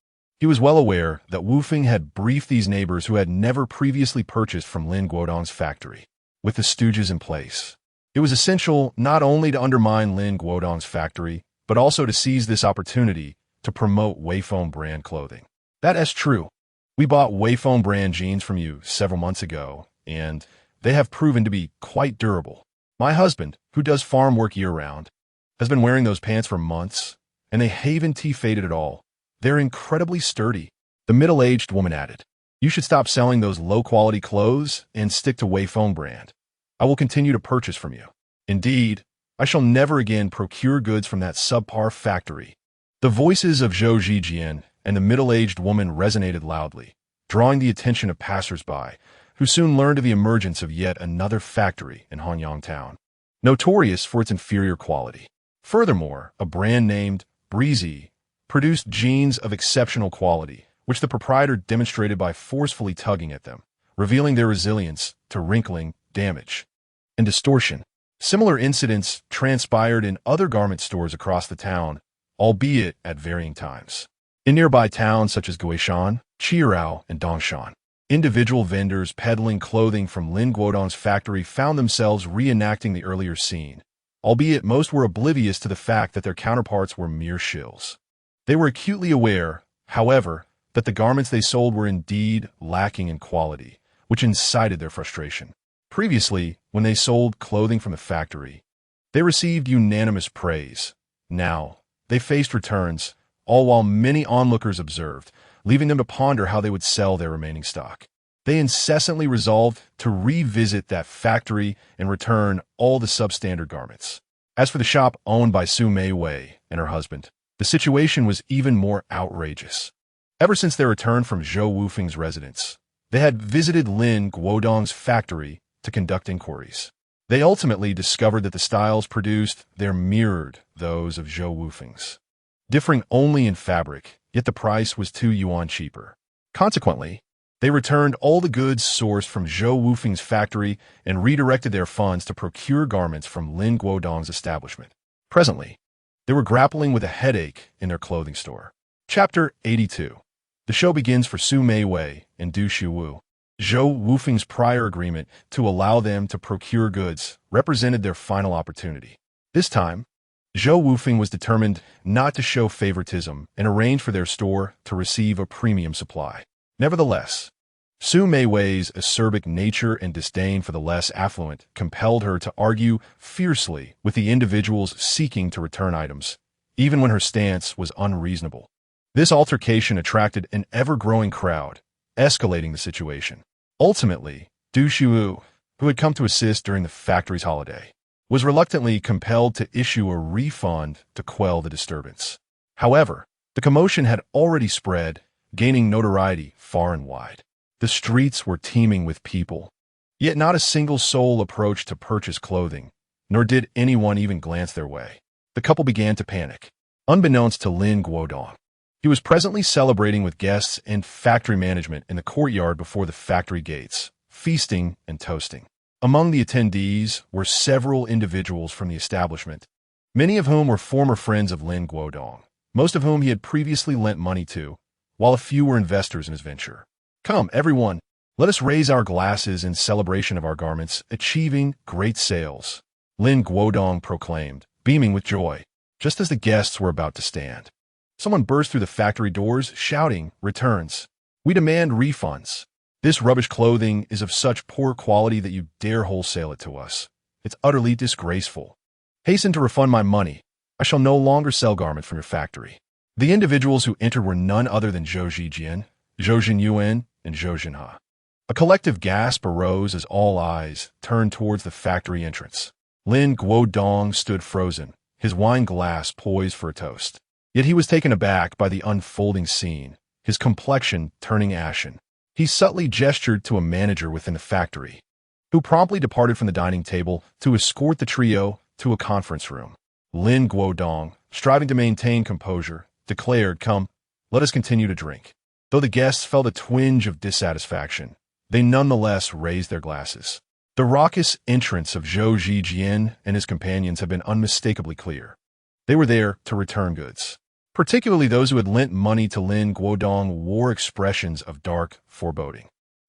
He was well aware that Wufeng had briefed these neighbors who had never previously purchased from Lin Guodong's factory. With the stooges in place, it was essential not only to undermine Lin Guodong's factory, but also to seize this opportunity to promote Wufeng brand clothing. "That is true. We bought Wufeng brand jeans from you several months ago, and they have proven to be quite durable. My husband, who does farm work year-round, has been wearing those pants for months, and they haven't faded at all. They're incredibly sturdy," the middle-aged woman added. "You should stop selling those low-quality clothes and stick to Wufeng brand. I will continue to purchase from you. Indeed, I shall never again procure goods from that subpar factory." The voices of Zhou Zhijian and the middle-aged woman resonated loudly, drawing the attention of passers-by, who soon learned of the emergence of yet another factory in Hanyang town, notorious for its inferior quality. Furthermore, a brand named Breezy produced jeans of exceptional quality, which the proprietor demonstrated by forcefully tugging at them, revealing their resilience to wrinkling, damage, and distortion. Similar incidents transpired in other garment stores across the town, albeit at varying times. In nearby towns such as Guishan, Qirao, and Dongshan, individual vendors peddling clothing from Lin Guodong's factory found themselves reenacting the earlier scene, albeit most were oblivious to the fact that their counterparts were mere shills. They were acutely aware, however, that the garments they sold were indeed lacking in quality, which incited their frustration. Previously, when they sold clothing from the factory, they received unanimous praise. Now, they faced returns, all while many onlookers observed, leaving them to ponder how they would sell their remaining stock. They incessantly resolved to revisit that factory and return all the substandard garments. As for the shop owned by Su Meiwei and her husband, the situation was even more outrageous. Ever since their return from Zhou Wufeng's residence, they had visited Lin Guodong's factory to conduct inquiries. They ultimately discovered that the styles produced there mirrored those of Zhou Wufeng's, differing only in fabric, yet the price was 2 yuan cheaper. Consequently, they returned all the goods sourced from Zhou Wufeng's factory and redirected their funds to procure garments from Lin Guodong's establishment. Presently, they were grappling with a headache in their clothing store. Chapter 82. The show begins for Su Meiwei and Du Shiwu. Zhou Wufeng's prior agreement to allow them to procure goods represented their final opportunity. This time, Zhou Wufeng was determined not to show favoritism and arranged for their store to receive a premium supply. Nevertheless, Su Meiwei's acerbic nature and disdain for the less affluent compelled her to argue fiercely with the individuals seeking to return items, even when her stance was unreasonable. This altercation attracted an ever-growing crowd, escalating the situation. Ultimately, Du Xiu, who had come to assist during the factory's holiday, was reluctantly compelled to issue a refund to quell the disturbance. However, the commotion had already spread, gaining notoriety far and wide. The streets were teeming with people, yet not a single soul approached to purchase clothing, nor did anyone even glance their way. The couple began to panic. Unbeknownst to Lin Guodong, he was presently celebrating with guests and factory management in the courtyard before the factory gates, feasting and toasting. Among the attendees were several individuals from the establishment, many of whom were former friends of Lin Guodong, most of whom he had previously lent money to, while a few were investors in his venture. Come, everyone, let us raise our glasses in celebration of our garments achieving great sales, Lin Guodong proclaimed, beaming with joy, just as the guests were about to stand. Someone burst through the factory doors, shouting, "Returns! We demand refunds! This rubbish clothing is of such poor quality that you dare wholesale it to us. It's utterly disgraceful. Hasten to refund my money. I shall no longer sell garments from your factory." The individuals who entered were none other than Zhou Zhijian, Zhou Jinyuan, and Zhou Jinha. A collective gasp arose as all eyes turned towards the factory entrance. Lin Guodong stood frozen, his wine glass poised for a toast. Yet he was taken aback by the unfolding scene, his complexion turning ashen. He subtly gestured to a manager within the factory, who promptly departed from the dining table to escort the trio to a conference room. Lin Guodong, striving to maintain composure, declared, "Come, let us continue to drink." Though the guests felt a twinge of dissatisfaction, they nonetheless raised their glasses. The raucous entrance of Zhou Zhijian and his companions had been unmistakably clear. They were there to return goods. Particularly those who had lent money to Lin Guodong wore expressions of dark foreboding.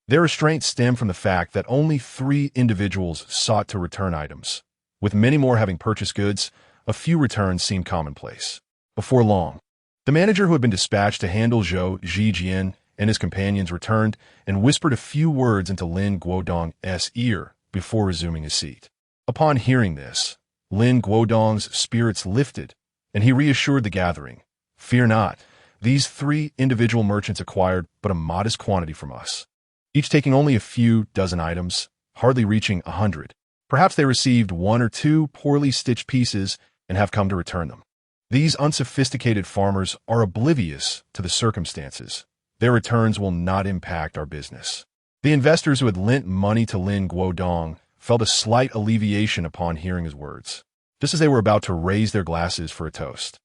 Their restraint stemmed from the fact that only 3 individuals sought to return items. With many more having purchased goods, a few returns seemed commonplace. Before long, the manager who had been dispatched to handle Zhou Zhijian and his companions returned and whispered a few words into Lin Guodong's ear before resuming his seat. Upon hearing this, Lin Guodong's spirits lifted, and he reassured the gathering. "Fear not, these 3 individual merchants acquired but a modest quantity from us, each taking only a few dozen items, hardly reaching 100. Perhaps they received 1 or 2 poorly stitched pieces and have come to return them. These unsophisticated farmers are oblivious to the circumstances. Their returns will not impact our business." The investors who had lent money to Lin Guodong felt a slight alleviation upon hearing his words, just as they were about to raise their glasses for a toast.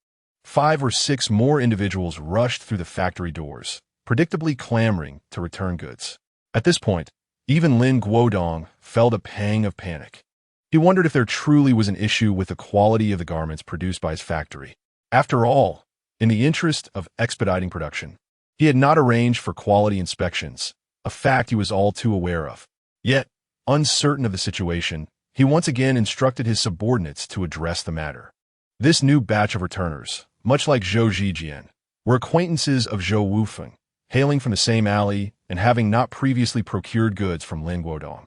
5 or 6 more individuals rushed through the factory doors, predictably clamoring to return goods. At this point, even Lin Guodong felt a pang of panic. He wondered if there truly was an issue with the quality of the garments produced by his factory. After all, in the interest of expediting production, he had not arranged for quality inspections, a fact he was all too aware of. Yet, uncertain of the situation, he once again instructed his subordinates to address the matter. This new batch of returners, much like Zhou Zhijian, were acquaintances of Zhou Wufeng, hailing from the same alley and having not previously procured goods from Lin Guodong.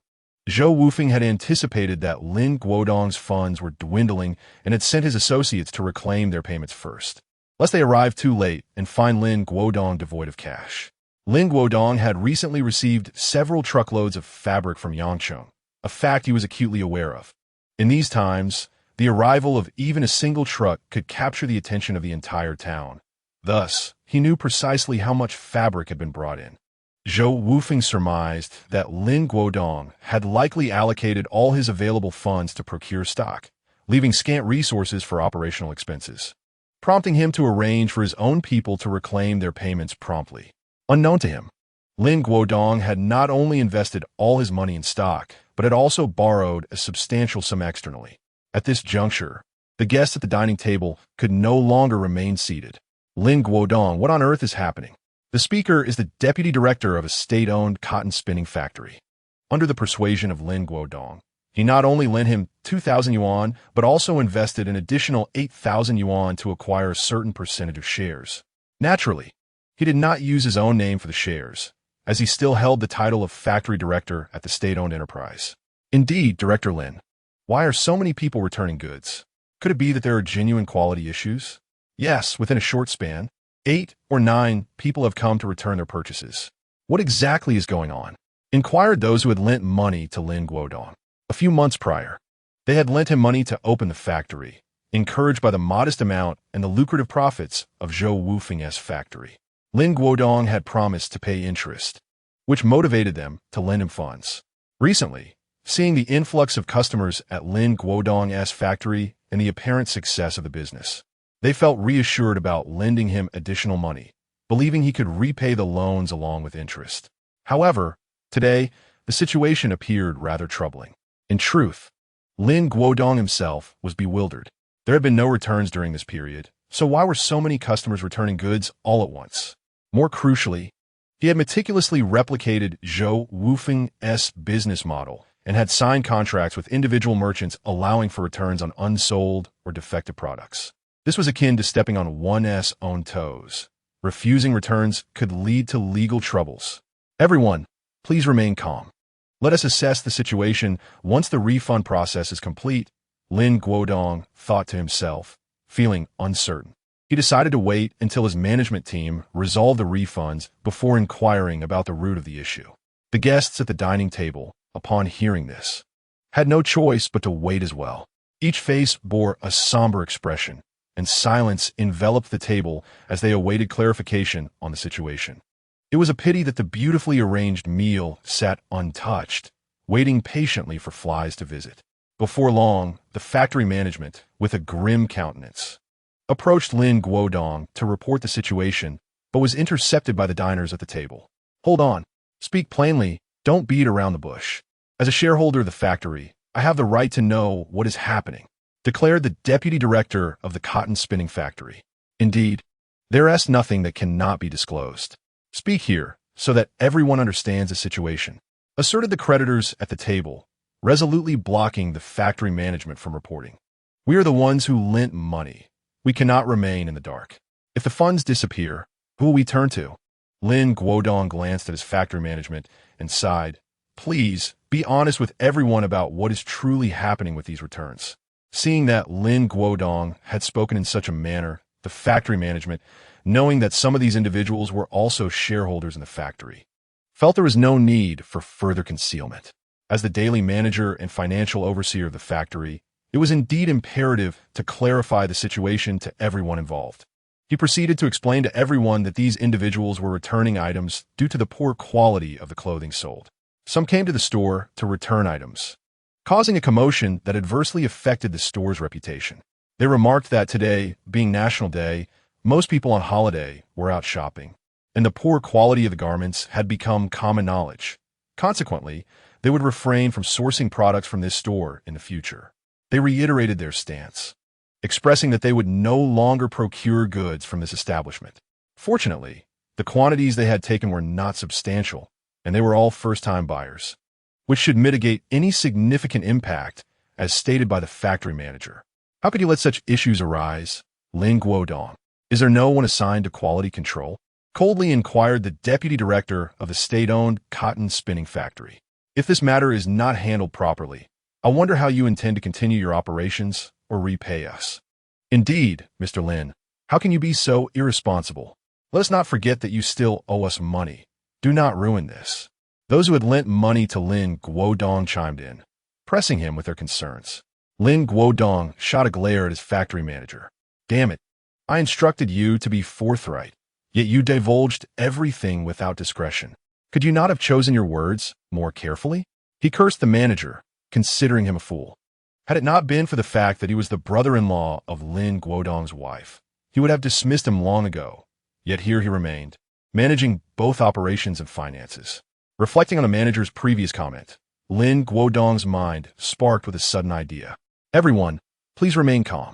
Zhou Wufeng had anticipated that Lin Guodong's funds were dwindling and had sent his associates to reclaim their payments first, lest they arrive too late and find Lin Guodong devoid of cash. Lin Guodong had recently received several truckloads of fabric from Yangcheng, a fact he was acutely aware of. In these times, the arrival of even a single truck could capture the attention of the entire town. Thus, he knew precisely how much fabric had been brought in. Zhou Wufeng surmised that Lin Guodong had likely allocated all his available funds to procure stock, leaving scant resources for operational expenses, prompting him to arrange for his own people to reclaim their payments promptly. Unknown to him, Lin Guodong had not only invested all his money in stock, but had also borrowed a substantial sum externally. At this juncture, the guests at the dining table could no longer remain seated. "Lin Guodong, what on earth is happening?" The speaker is the deputy director of a state-owned cotton spinning factory. Under the persuasion of Lin Guodong, He not only lent him 2,000 yuan, but also invested an additional 8,000 yuan to acquire a certain percentage of shares. Naturally, he did not use his own name for the shares, as he still held the title of factory director at the state-owned enterprise. Indeed, Director Lin, why are so many people returning goods? Could it be that there are genuine quality issues? Yes, within a short span, 8 or 9 people have come to return their purchases. What exactly is going on? Inquired those who had lent money to Lin Guodong. A few months prior, they had lent him money to open the factory, encouraged by the modest amount and the lucrative profits of Zhou Wufeng's factory. Lin Guodong had promised to pay interest, which motivated them to lend him funds. Recently, seeing the influx of customers at Lin Guodong's factory and the apparent success of the business, they felt reassured about lending him additional money, believing he could repay the loans along with interest. However, today, the situation appeared rather troubling. In truth, Lin Guodong himself was bewildered. There had been no returns during this period, so why were so many customers returning goods all at once? More crucially, he had meticulously replicated Zhou Wufeng's business model and had signed contracts with individual merchants allowing for returns on unsold or defective products. This was akin to stepping on one's own toes. Refusing returns could lead to legal troubles. Everyone, please remain calm. Let us assess the situation once the refund process is complete, Lin Guodong thought to himself, feeling uncertain. He decided to wait until his management team resolved the refunds before inquiring about the root of the issue. The guests at the dining table, upon hearing this, had no choice but to wait as well. Each face bore a somber expression, and silence enveloped the table as they awaited clarification on the situation. It was a pity that the beautifully arranged meal sat untouched, waiting patiently for flies to visit. Before long, the factory management, with a grim countenance, approached Lin Guodong to report the situation, but was intercepted by the diners at the table. Hold on. Speak plainly. Don't beat around the bush. As a shareholder of the factory, I have the right to know what is happening, declared the deputy director of the cotton spinning factory. Indeed, there is nothing that cannot be disclosed. Speak here, so that everyone understands the situation, asserted the creditors at the table, resolutely blocking the factory management from reporting. We are the ones who lent money. We cannot remain in the dark. If the funds disappear, who will we turn to? Lin Guodong glanced at his factory management and sighed. Please, be honest with everyone about what is truly happening with these returns. Seeing that Lin Guodong had spoken in such a manner, the factory management, knowing that some of these individuals were also shareholders in the factory, felt there was no need for further concealment. As the daily manager and financial overseer of the factory, it was indeed imperative to clarify the situation to everyone involved. He proceeded to explain to everyone that these individuals were returning items due to the poor quality of the clothing sold. Some came to the store to return items, causing a commotion that adversely affected the store's reputation. They remarked that today, being National Day, most people on holiday were out shopping, and the poor quality of the garments had become common knowledge. Consequently, they would refrain from sourcing products from this store in the future. They reiterated their stance, expressing that they would no longer procure goods from this establishment. Fortunately, the quantities they had taken were not substantial, and they were all first-time buyers, which should mitigate any significant impact, as stated by the factory manager. How could you let such issues arise, Lin Guodong? Is there no one assigned to quality control? Coldly inquired the deputy director of the state-owned cotton spinning factory. If this matter is not handled properly, I wonder how you intend to continue your operations or repay us. Indeed, Mr. Lin, how can you be so irresponsible? Let us not forget that you still owe us money. Do not ruin this. Those who had lent money to Lin Guodong chimed in, pressing him with their concerns. Lin Guodong shot a glare at his factory manager. Damn it. I instructed you to be forthright, yet you divulged everything without discretion. Could you not have chosen your words more carefully? He cursed the manager, considering him a fool. Had it not been for the fact that he was the brother-in-law of Lin Guodong's wife, he would have dismissed him long ago. Yet here he remained, managing both operations and finances. Reflecting on the manager's previous comment, Lin Guodong's mind sparked with a sudden idea. Everyone, please remain calm.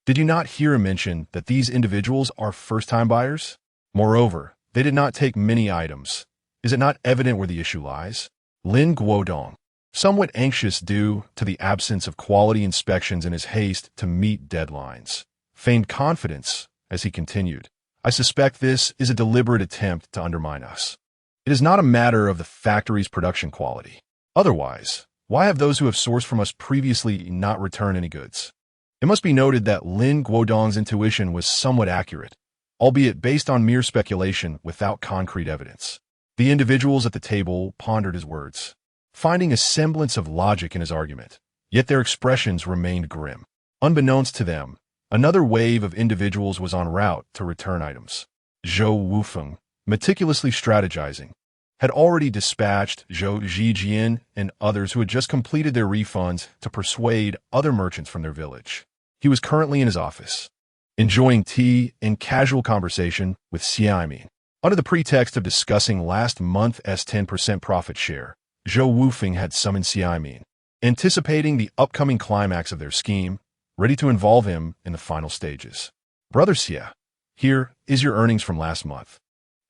Did you not hear him mention that these individuals are first-time buyers? Moreover, they did not take many items. Is it not evident where the issue lies? Lin Guodong, somewhat anxious due to the absence of quality inspections and his haste to meet deadlines. Feigned confidence as he continued, "I suspect this is a deliberate attempt to undermine us. It is not a matter of the factory's production quality. Otherwise, why have those who have sourced from us previously not returned any goods?" It must be noted that Lin Guodong's intuition was somewhat accurate, albeit based on mere speculation without concrete evidence. The individuals at the table pondered his words, finding a semblance of logic in his argument, yet their expressions remained grim. Unbeknownst to them, another wave of individuals was en route to return items. Zhou Wufeng, meticulously strategizing, had already dispatched Zhou Zijian and others who had just completed their refunds to persuade other merchants from their village. He was currently in his office, enjoying tea and casual conversation with Xia Min. Under the pretext of discussing last month's 10% profit share, Zhou Wufeng had summoned Xia Min, anticipating the upcoming climax of their scheme, ready to involve him in the final stages. "Brother Xia, here is your earnings from last month."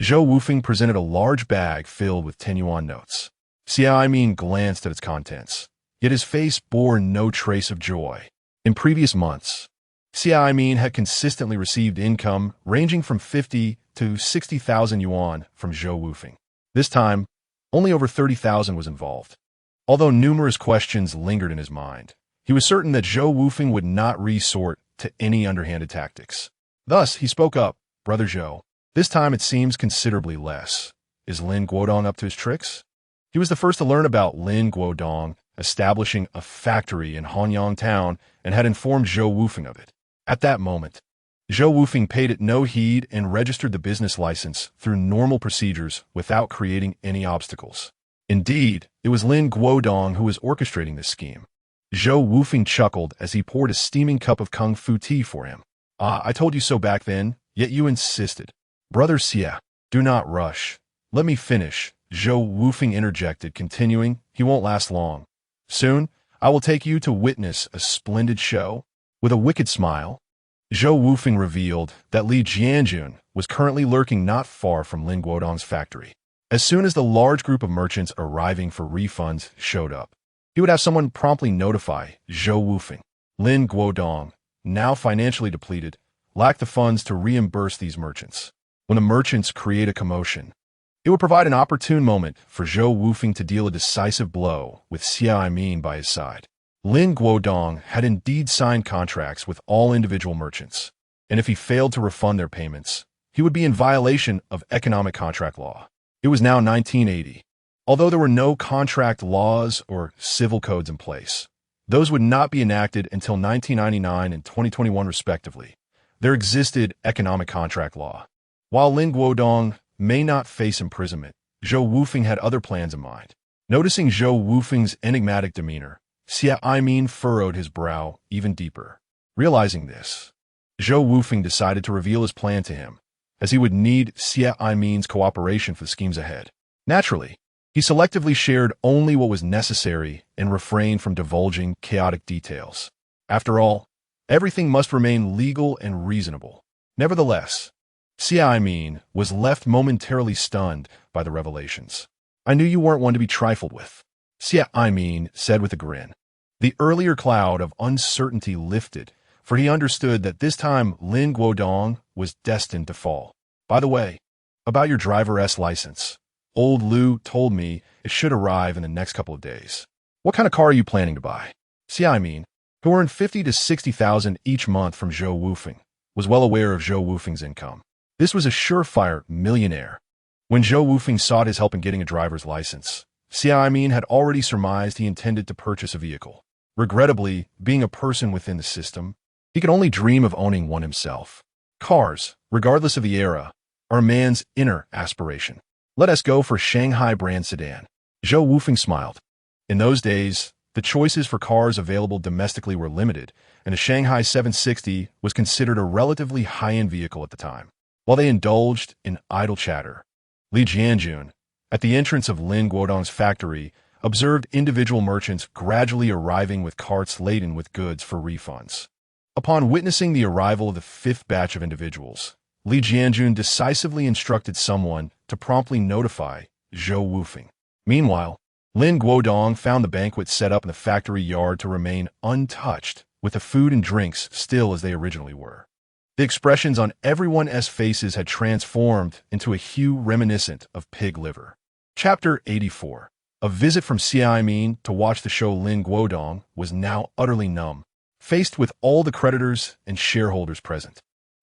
Zhou Wufeng presented a large bag filled with 10 yuan notes. Xia Min glanced at its contents, yet his face bore no trace of joy. In previous months, Xia Min had consistently received income ranging from 50 to 60,000 yuan from Zhou Wufeng. This time, only over 30,000 was involved. Although numerous questions lingered in his mind, he was certain that Zhou Wufeng would not resort to any underhanded tactics. Thus, he spoke up, "Brother Zhou, this time it seems considerably less. Is Lin Guodong up to his tricks?" He was the first to learn about Lin Guodong establishing a factory in Hanyang town and had informed Zhou Wufeng of it. At that moment, Zhou Wufeng paid it no heed and registered the business license through normal procedures without creating any obstacles. Indeed, it was Lin Guodong who was orchestrating this scheme. Zhou Wufeng chuckled as he poured a steaming cup of kung fu tea for him. "Ah, I told you so back then, yet you insisted." "Brother Xia, do not rush. Let me finish," Zhou Wufeng interjected, continuing, "He won't last long. Soon, I will take you to witness a splendid show." With a wicked smile, Zhou Wufeng revealed that Li Jianjun was currently lurking not far from Lin Guodong's factory. As soon as the large group of merchants arriving for refunds showed up, he would have someone promptly notify Zhou Wufeng. Lin Guodong, now financially depleted, lacked the funds to reimburse these merchants. When the merchants create a commotion, it would provide an opportune moment for Zhou Wufeng to deal a decisive blow with Xia Min by his side. Lin Guodong had indeed signed contracts with all individual merchants, and if he failed to refund their payments, he would be in violation of economic contract law. It was now 1980. Although there were no contract laws or civil codes in place, those would not be enacted until 1999 and 2021 respectively. There existed economic contract law. While Lin Guodong may not face imprisonment, Zhou Wufeng had other plans in mind. Noticing Zhou Wufeng's enigmatic demeanor, Xia Min furrowed his brow even deeper. Realizing this, Zhou Wufeng decided to reveal his plan to him, as he would need Xia Min's cooperation for the schemes ahead. Naturally, he selectively shared only what was necessary and refrained from divulging chaotic details. After all, everything must remain legal and reasonable. Nevertheless, Xia Min was left momentarily stunned by the revelations. "I knew you weren't one to be trifled with," Xia Min said with a grin. The earlier cloud of uncertainty lifted, for he understood that this time Lin Guodong was destined to fall. "By the way, about your driver's license. Old Lu told me it should arrive in the next couple of days. What kind of car are you planning to buy?" Xia Min, who earned 50 to 60,000 each month from Zhou Wufeng, was well aware of Zhou Wufeng's income. This was a surefire millionaire. When Zhou Wufeng sought his help in getting a driver's license, Xia Min had already surmised he intended to purchase a vehicle. Regrettably, being a person within the system, he could only dream of owning one himself. Cars, regardless of the era, are a man's inner aspiration. "Let us go for Shanghai brand sedan." Zhou Wufeng smiled. In those days, the choices for cars available domestically were limited, and the Shanghai 760 was considered a relatively high-end vehicle at the time. While they indulged in idle chatter, Li Jianjun, at the entrance of Lin Guodong's factory, observed individual merchants gradually arriving with carts laden with goods for refunds. Upon witnessing the arrival of the fifth batch of individuals, Li Jianjun decisively instructed someone to promptly notify Zhou Wufeng. Meanwhile, Lin Guodong found the banquet set up in the factory yard to remain untouched, with the food and drinks still as they originally were. The expressions on everyone's faces had transformed into a hue reminiscent of pig liver. Chapter 84. A visit from Xiai Min to watch the show. Lin Guodong was now utterly numb, faced with all the creditors and shareholders present.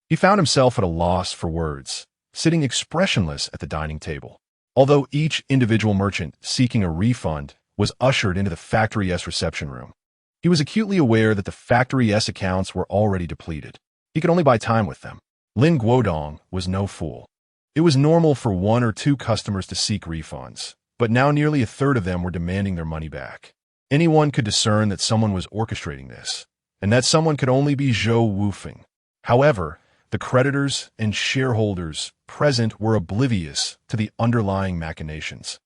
He found himself at a loss for words, sitting expressionless at the dining table. Although each individual merchant seeking a refund was ushered into the factory's reception room, he was acutely aware that the factory's accounts were already depleted. He could only buy time with them. Lin Guodong was no fool. It was normal for 1 or 2 customers to seek refunds, but now nearly a third of them were demanding their money back. Anyone could discern that someone was orchestrating this, and that someone could only be Zhou Wufeng. However, the creditors and shareholders present were oblivious to the underlying machinations,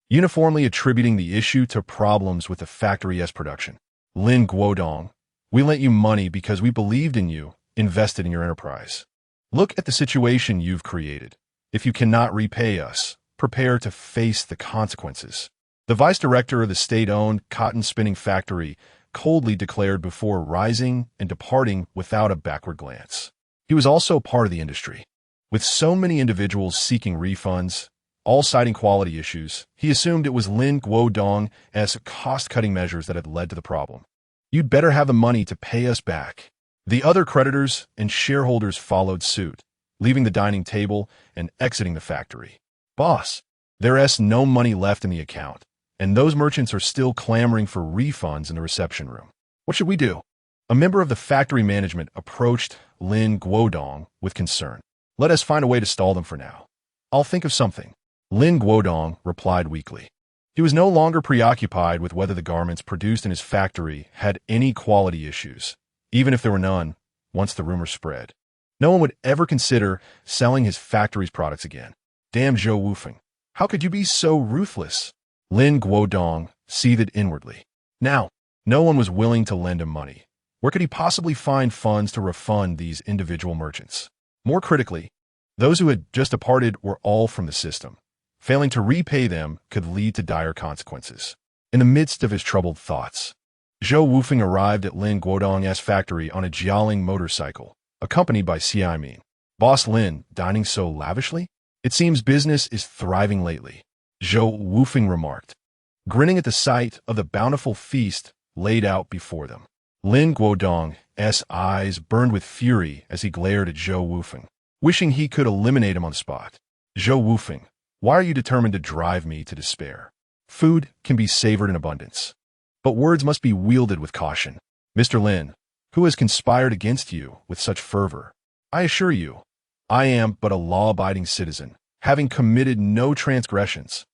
uniformly attributing the issue to problems with the factory's production. Lin Guodong, we lent you money because we believed in you, invested in your enterprise. Look at the situation you've created. If you cannot repay us, prepare to face the consequences. The vice director of the state-owned cotton spinning factory coldly declared before rising and departing without a backward glance. He was also part of the industry. With so many individuals seeking refunds, all citing quality issues, he assumed it was Lin Guodong's cost-cutting measures that had led to the problem. You'd better have the money to pay us back. The other creditors and shareholders followed suit, leaving the dining table and exiting the factory. Boss, there's no money left in the account, and those merchants are still clamoring for refunds in the reception room. What should we do? A member of the factory management approached Lin Guodong with concern. Let us find a way to stall them for now. I'll think of something. Lin Guodong replied weakly. He was no longer preoccupied with whether the garments produced in his factory had any quality issues, even if there were none, once the rumor spread. No one would ever consider selling his factory's products again. Damn Zhou Wufeng. How could you be so ruthless? Lin Guodong seethed inwardly. Now, no one was willing to lend him money. Where could he possibly find funds to refund these individual merchants? More critically, those who had just departed were all from the system. Failing to repay them could lead to dire consequences. In the midst of his troubled thoughts, Zhou Wufeng arrived at Lin Guodong's factory on a Jialing motorcycle, accompanied by Xiai Min. Boss Lin, dining so lavishly? It seems business is thriving lately, Zhou Wufeng remarked, grinning at the sight of the bountiful feast laid out before them. Lin Guodong's eyes burned with fury as he glared at Zhou Wufeng, wishing he could eliminate him on the spot. Zhou Wufeng, why are you determined to drive me to despair? Food can be savored in abundance, but words must be wielded with caution. Mr. Lin, who has conspired against you with such fervor? I assure you, I am but a law-abiding citizen, having committed no transgressions.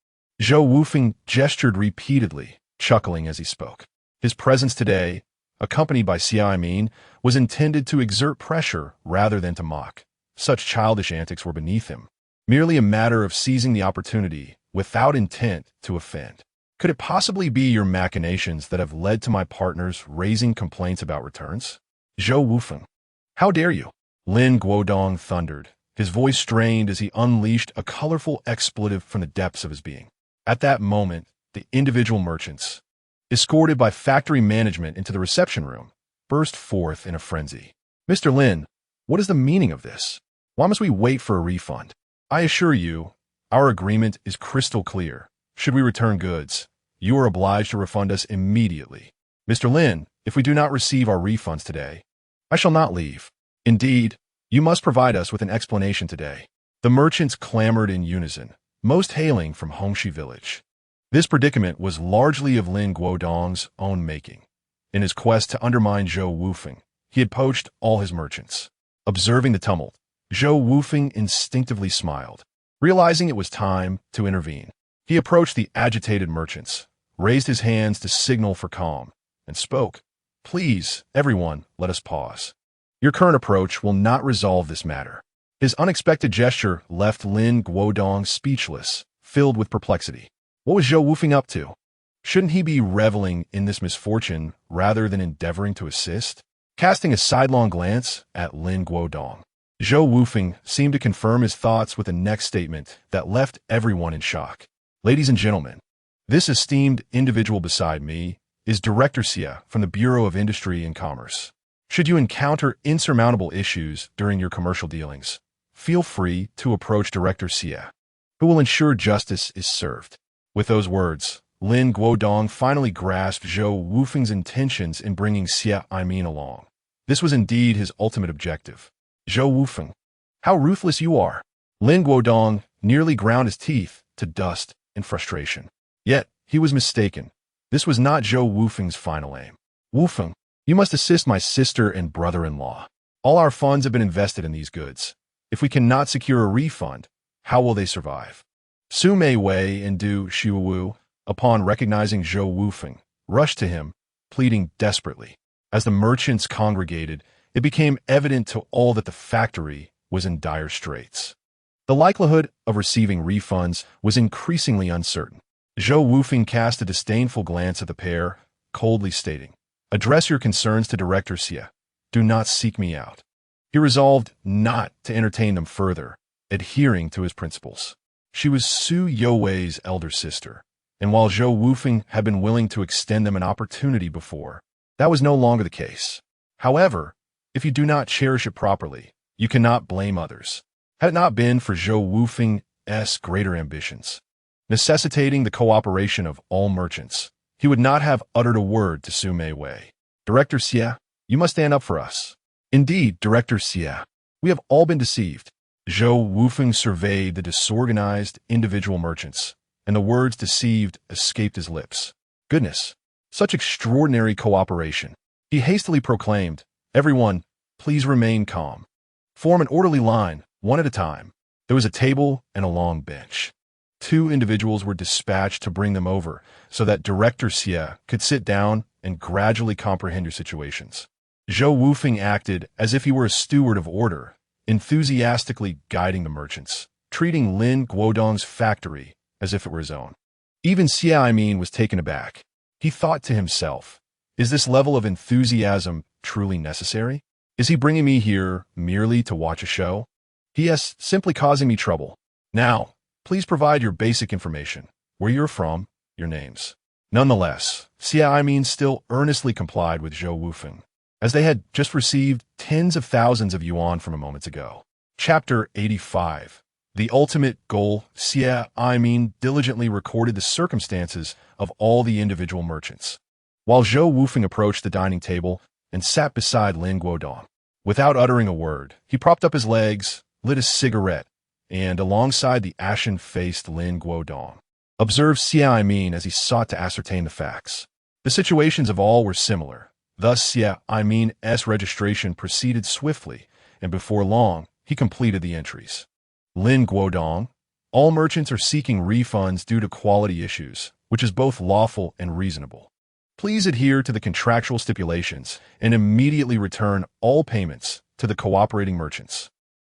Zhou Wufeng gestured repeatedly, chuckling as he spoke. His presence today, accompanied by Xiai Min, was intended to exert pressure rather than to mock. Such childish antics were beneath him, merely a matter of seizing the opportunity without intent to offend. Could it possibly be your machinations that have led to my partners raising complaints about returns? Zhou Wufeng, how dare you? Lin Guodong thundered, his voice strained as he unleashed a colorful expletive from the depths of his being. At that moment, the individual merchants, escorted by factory management into the reception room, burst forth in a frenzy. Mr. Lin, what is the meaning of this? Why must we wait for a refund? I assure you, our agreement is crystal clear. Should we return goods, you are obliged to refund us immediately. Mr. Lin, if we do not receive our refunds today, I shall not leave. Indeed, you must provide us with an explanation today. The merchants clamored in unison, most hailing from Hongxi village. This predicament was largely of Lin Guodong's own making. In his quest to undermine Zhou Wufeng, he had poached all his merchants. Observing the tumult, Zhou Wufeng instinctively smiled, realizing it was time to intervene. He approached the agitated merchants, raised his hands to signal for calm, and spoke. Please, everyone, let us pause. Your current approach will not resolve this matter. His unexpected gesture left Lin Guodong speechless, filled with perplexity. What was Zhou Wufeng up to? Shouldn't he be reveling in this misfortune rather than endeavoring to assist? Casting a sidelong glance at Lin Guodong, Zhou Wufeng seemed to confirm his thoughts with the next statement that left everyone in shock. Ladies and gentlemen, This esteemed individual beside me is Director Xie from the Bureau of Industry and Commerce. Should you encounter insurmountable issues during your commercial dealings, feel free to approach Director Xie, who will ensure justice is served." With those words, Lin Guodong finally grasped Zhou Wufeng's intentions in bringing Xie Aimin along. This was indeed his ultimate objective. "Zhou Wufeng, how ruthless you are!" Lin Guodong nearly ground his teeth to dust in frustration. Yet, he was mistaken. This was not Zhou Wufeng's final aim. "Wufeng, you must assist my sister and brother-in-law. All our funds have been invested in these goods. If we cannot secure a refund, how will they survive?" Su Meiwei and Du Xiuwu, upon recognizing Zhou Wufeng, rushed to him, pleading desperately. As the merchants congregated, it became evident to all that the factory was in dire straits. The likelihood of receiving refunds was increasingly uncertain. Zhou Wufeng cast a disdainful glance at the pair, coldly stating, "Address your concerns to Director Xie. Do not seek me out." He resolved not to entertain them further, adhering to his principles. She was Su Youwei's elder sister, and while Zhou Wufeng had been willing to extend them an opportunity before, that was no longer the case. However, if you do not cherish it properly, you cannot blame others. Had it not been for Zhou Wufeng's greater ambitions, necessitating the cooperation of all merchants, he would not have uttered a word to Su Meiwei. "Director Xie, you must stand up for us." "Indeed, Director Xie, we have all been deceived." Zhou Wufeng surveyed the disorganized individual merchants, and the words deceived escaped his lips. Goodness, such extraordinary cooperation. He hastily proclaimed, "Everyone, please remain calm. Form an orderly line, one at a time." There was a table and a long bench. 2 individuals were dispatched to bring them over so that Director Xie could sit down and gradually comprehend your situations. Zhou Wufeng acted as if he were a steward of order, enthusiastically guiding the merchants, treating Lin Guodong's factory as if it were his own. Even Xie Aimin was taken aback. He thought to himself, "Is this level of enthusiasm truly necessary? Is he bringing me here merely to watch a show? He is simply causing me trouble. Now, please provide your basic information, where you're from, your names." Nonetheless, Xie Aimin still earnestly complied with Zhou Wufeng, as they had just received tens of thousands of yuan from a moment ago. Chapter 85. The ultimate goal. Xie Aimin diligently recorded the circumstances of all the individual merchants, while Zhou Wufeng approached the dining table and sat beside Lin Guodong. Without uttering a word, he propped up his legs, lit a cigarette, and alongside the ashen-faced Lin Guodong, observed Xie Aimin as he sought to ascertain the facts. The situations of all were similar. Thus, Xie Aimin's registration proceeded swiftly, and before long, he completed the entries. Lin Guodong, all merchants are seeking refunds due to quality issues, which is both lawful and reasonable. Please adhere to the contractual stipulations and immediately return all payments to the cooperating merchants.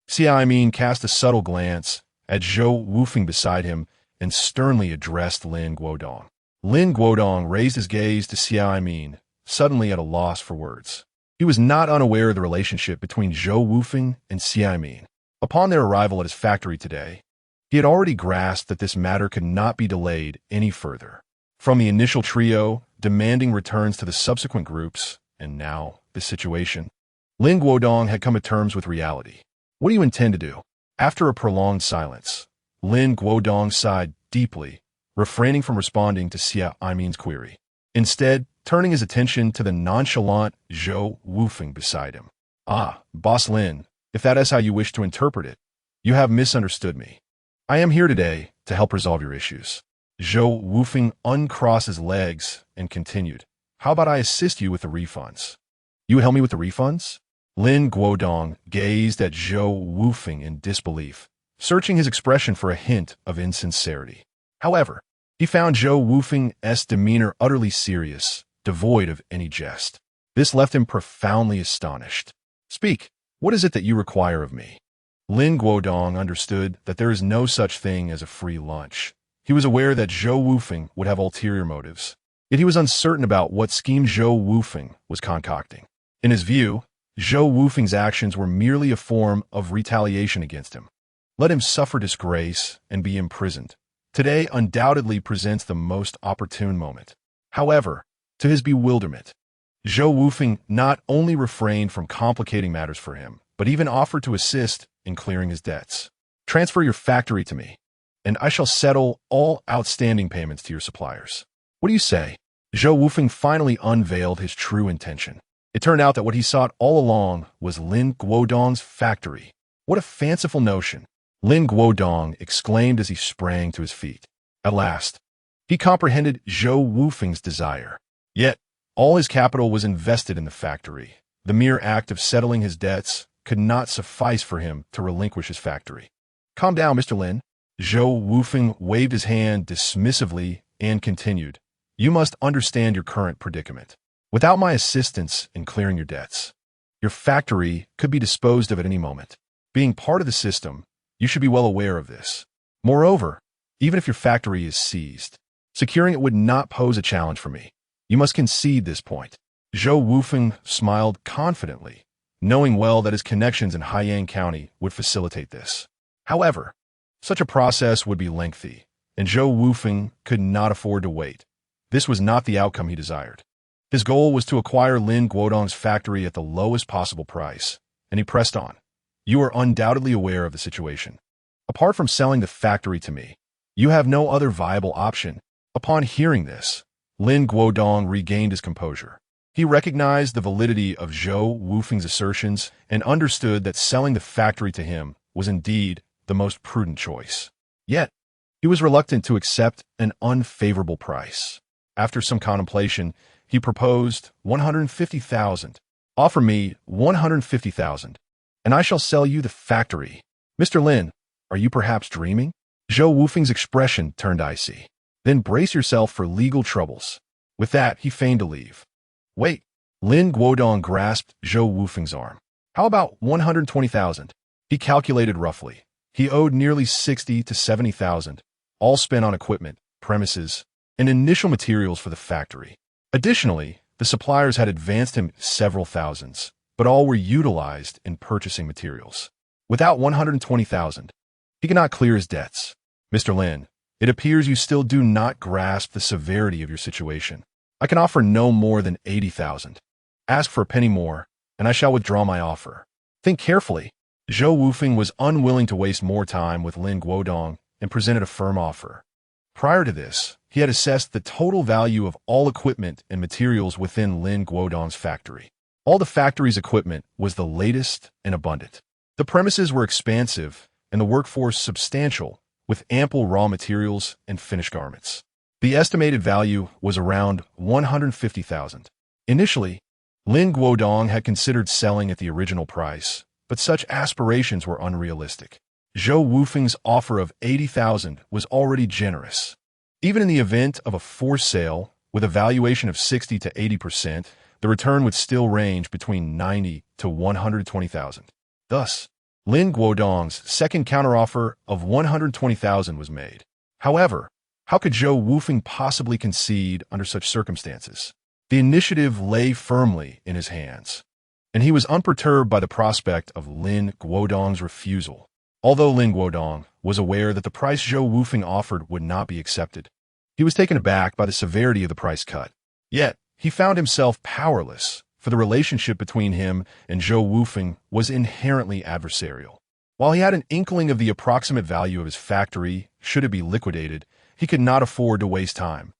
Xie Aimin cast a subtle glance at Zhou Wufeng beside him and sternly addressed Lin Guodong. Lin Guodong raised his gaze to Xie Aimin, suddenly at a loss for words. He was not unaware of the relationship between Zhou Wufeng and Xie Aimin. Upon their arrival at his factory today, he had already grasped that this matter could not be delayed any further. From the initial trio, demanding returns to the subsequent groups, and now this situation, Lin Guodong had come to terms with reality. "What do you intend to do?" After a prolonged silence, Lin Guodong sighed deeply, refraining from responding to Xie Aimin's query. Instead, turning his attention to the nonchalant Zhou Wufeng beside him. "Ah, Boss Lin, if that is how you wish to interpret it, you have misunderstood me. I am here today to help resolve your issues." Zhou Wufeng uncrossed his legs and continued, "How about I assist you with the refunds?" "You would help me with the refunds?" Lin Guodong gazed at Zhou Wufeng in disbelief, searching his expression for a hint of insincerity. However, he found Zhou Wufeng's demeanor utterly serious, devoid of any jest. This left him profoundly astonished. "Speak, what is it that you require of me?" Lin Guodong understood that there is no such thing as a free lunch. He was aware that Zhou Wufeng would have ulterior motives, yet he was uncertain about what scheme Zhou Wufeng was concocting. In his view, Zhou Wufeng's actions were merely a form of retaliation against him. Let him suffer disgrace and be imprisoned, Today undoubtedly presents the most opportune moment. However, to his bewilderment, Zhou Wufeng not only refrained from complicating matters for him, but even offered to assist in clearing his debts. Transfer your factory to me, and I shall settle all outstanding payments to your suppliers. What do you say? Zhou Wufeng finally unveiled his true intention. It turned out that what he sought all along was Lin Guodong's factory. What a fanciful notion! Lin Guodong exclaimed as he sprang to his feet. At last, he comprehended Zhou Wufeng's desire. Yet, all his capital was invested in the factory. The mere act of settling his debts could not suffice for him to relinquish his factory. Calm down, Mr. Lin. Zhou Wufeng waved his hand dismissively and continued. You must understand your current predicament. Without my assistance in clearing your debts, your factory could be disposed of at any moment. Being part of the system, you should be well aware of this. Moreover, even if your factory is seized, securing it would not pose a challenge for me. You must concede this point. Zhou Wufeng smiled confidently, knowing well that his connections in Haiyang County would facilitate this. However, such a process would be lengthy, and Zhou Wufeng could not afford to wait. This was not the outcome he desired. His goal was to acquire Lin Guodong's factory at the lowest possible price, and he pressed on. You are undoubtedly aware of the situation. Apart from selling the factory to me, you have no other viable option. Upon hearing this, Lin Guodong regained his composure. He recognized the validity of Zhou Wufeng's assertions and understood that selling the factory to him was indeed the most prudent choice. Yet, he was reluctant to accept an unfavorable price. After some contemplation, he proposed 150,000. Offer me 150,000. And I shall sell you the factory. Mr. Lin, are you perhaps dreaming? Zhou Wufeng's expression turned icy. Then brace yourself for legal troubles. With that, he feigned to leave. Wait. Lin Guodong grasped Zhou Wufeng's arm. How about 120,000? He calculated roughly. He owed nearly 60 to 70,000, all spent on equipment, premises, and initial materials for the factory. Additionally, the suppliers had advanced him several thousands, but all were utilized in purchasing materials. Without 120,000, he cannot clear his debts. Mr. Lin, it appears you still do not grasp the severity of your situation. I can offer no more than 80,000. Ask for a penny more, and I shall withdraw my offer. Think carefully. Zhou Wufeng was unwilling to waste more time with Lin Guodong and presented a firm offer. Prior to this, he had assessed the total value of all equipment and materials within Lin Guodong's factory. All the factory's equipment was the latest and abundant. The premises were expansive and the workforce substantial, with ample raw materials and finished garments. The estimated value was around 150,000. Initially, Lin Guodong had considered selling at the original price, but such aspirations were unrealistic. Zhou Wufeng's offer of 80,000 was already generous. Even in the event of a forced sale, with a valuation of 60 to 80%, the return would still range between 90 to 120,000. Thus, Lin Guodong's second counteroffer of 120,000 was made. However, how could Zhou Wufeng possibly concede under such circumstances? The initiative lay firmly in his hands, and he was unperturbed by the prospect of Lin Guodong's refusal. Although Lin Guodong was aware that the price Zhou Wufeng offered would not be accepted, he was taken aback by the severity of the price cut. Yet, he found himself powerless, for the relationship between him and Zhou Wufeng was inherently adversarial. While he had an inkling of the approximate value of his factory, should it be liquidated, he could not afford to waste time.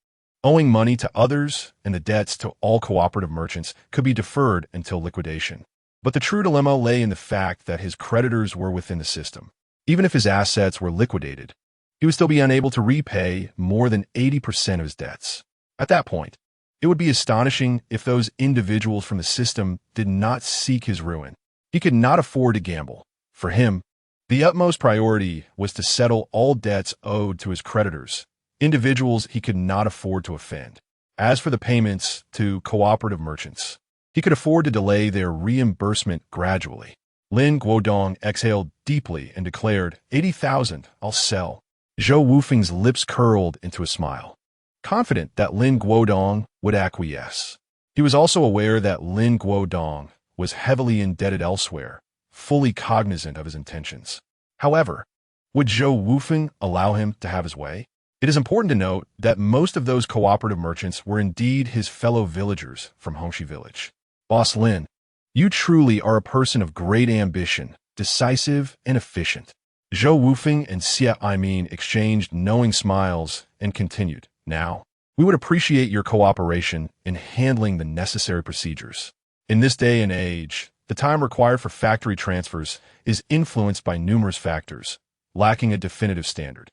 Owing money to others and the debts to all cooperative merchants could be deferred until liquidation. But the true dilemma lay in the fact that his creditors were within the system. Even if his assets were liquidated, he would still be unable to repay more than 80% of his debts. At that point, it would be astonishing if those individuals from the system did not seek his ruin. He could not afford to gamble. For him, the utmost priority was to settle all debts owed to his creditors, individuals he could not afford to offend. As for the payments to cooperative merchants, he could afford to delay their reimbursement gradually. Lin Guodong exhaled deeply and declared, 80,000, I'll sell. Zhou Wufeng's lips curled into a smile, confident that Lin Guodong would acquiesce. He was also aware that Lin Guodong was heavily indebted elsewhere, fully cognizant of his intentions. However, would Zhou Wufeng allow him to have his way? It is important to note that most of those cooperative merchants were indeed his fellow villagers from Hongxi village. Boss Lin, you truly are a person of great ambition, decisive and efficient. Zhou Wufeng and Xie Aimin exchanged knowing smiles and continued. Now, we would appreciate your cooperation in handling the necessary procedures. In this day and age, the time required for factory transfers is influenced by numerous factors, lacking a definitive standard.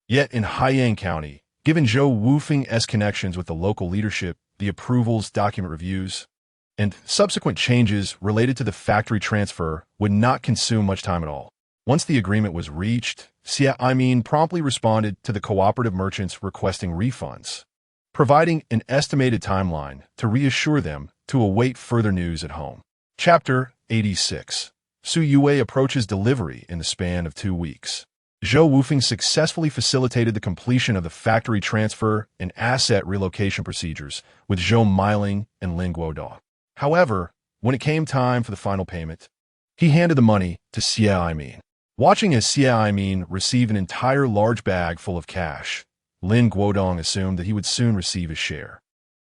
Yet in Haiyang County, given Zhou Wufeng's connections with the local leadership, the approvals, document reviews, and subsequent changes related to the factory transfer would not consume much time at all. Once the agreement was reached, Xie Aimin promptly responded to the cooperative merchants requesting refunds, providing an estimated timeline to reassure them to await further news at home. Chapter 86. Su Yue approaches delivery in the span of 2 weeks. Zhou Wufeng successfully facilitated the completion of the factory transfer and asset relocation procedures with Zhou Miling and Lin Guodong. However, when it came time for the final payment, he handed the money to Xie Aimin. Watching as Xie Aimin received an entire large bag full of cash, Lin Guodong assumed that he would soon receive his share.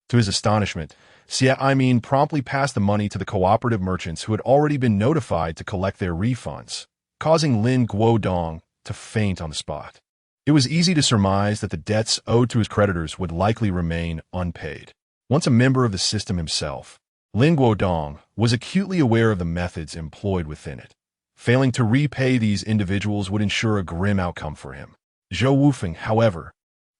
To his astonishment, Xie Aimin promptly passed the money to the cooperative merchants who had already been notified to collect their refunds, causing Lin Guodong to faint on the spot. It was easy to surmise that the debts owed to his creditors would likely remain unpaid. Once a member of the system himself, Lin Guodong was acutely aware of the methods employed within it. Failing to repay these individuals would ensure a grim outcome for him. Zhou Wufeng, however,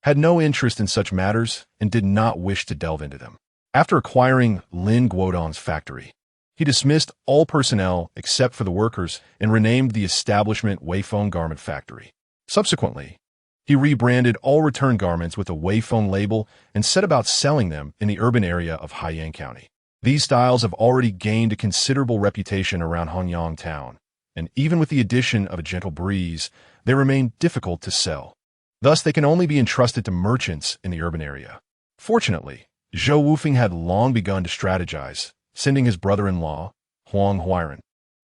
had no interest in such matters and did not wish to delve into them. After acquiring Lin Guodong's factory, he dismissed all personnel except for the workers and renamed the establishment Weifeng Garment Factory. Subsequently, he rebranded all return garments with a Weifeng label and set about selling them in the urban area of Haiyang County. These styles have already gained a considerable reputation around Hanyang town, and even with the addition of a gentle breeze, they remain difficult to sell. Thus, they can only be entrusted to merchants in the urban area. Fortunately, Zhou Wufeng had long begun to strategize, sending his brother-in-law, Huang Huiren,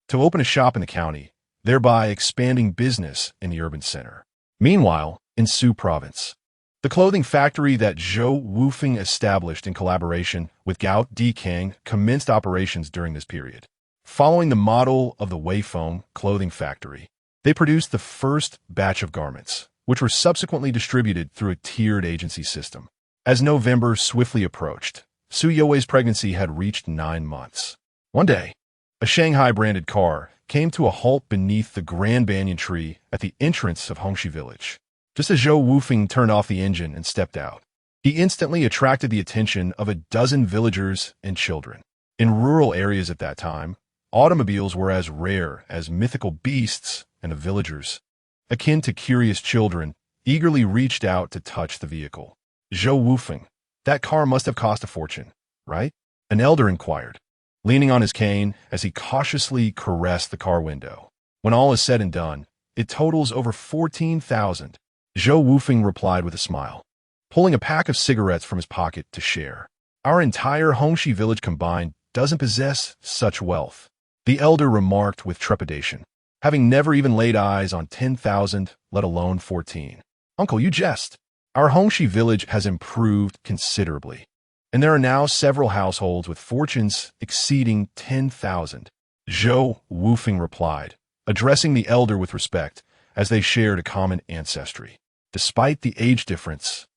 to open a shop in the county, thereby expanding business in the urban center. Meanwhile, in Su Province, the clothing factory that Zhou Wufeng established in collaboration with Gao Dikang commenced operations during this period. Following the model of the Weifeng clothing factory, they produced the first batch of garments, which were subsequently distributed through a tiered agency system. As November swiftly approached, Su You's pregnancy had reached 9 months. One day, a Shanghai-branded car came to a halt beneath the Grand Banyan tree at the entrance of Hongxi village. Just as Zhou Wufeng turned off the engine and stepped out, he instantly attracted the attention of a dozen villagers and children. In rural areas at that time, automobiles were as rare as mythical beasts, and the villagers, akin to curious children, eagerly reached out to touch the vehicle. Zhou Wufeng, that car must have cost a fortune, right? An elder inquired, leaning on his cane as he cautiously caressed the car window. When all is said and done, it totals over 14,000. Zhou Wufeng replied with a smile, pulling a pack of cigarettes from his pocket to share. Our entire Hongxi village combined doesn't possess such wealth, the elder remarked with trepidation, having never even laid eyes on 10,000, let alone 14. Uncle, you jest. Our Hongxi village has improved considerably, and there are now several households with fortunes exceeding 10,000. Zhou Wufeng replied, addressing the elder with respect, as they shared a common ancestry. Despite the age difference,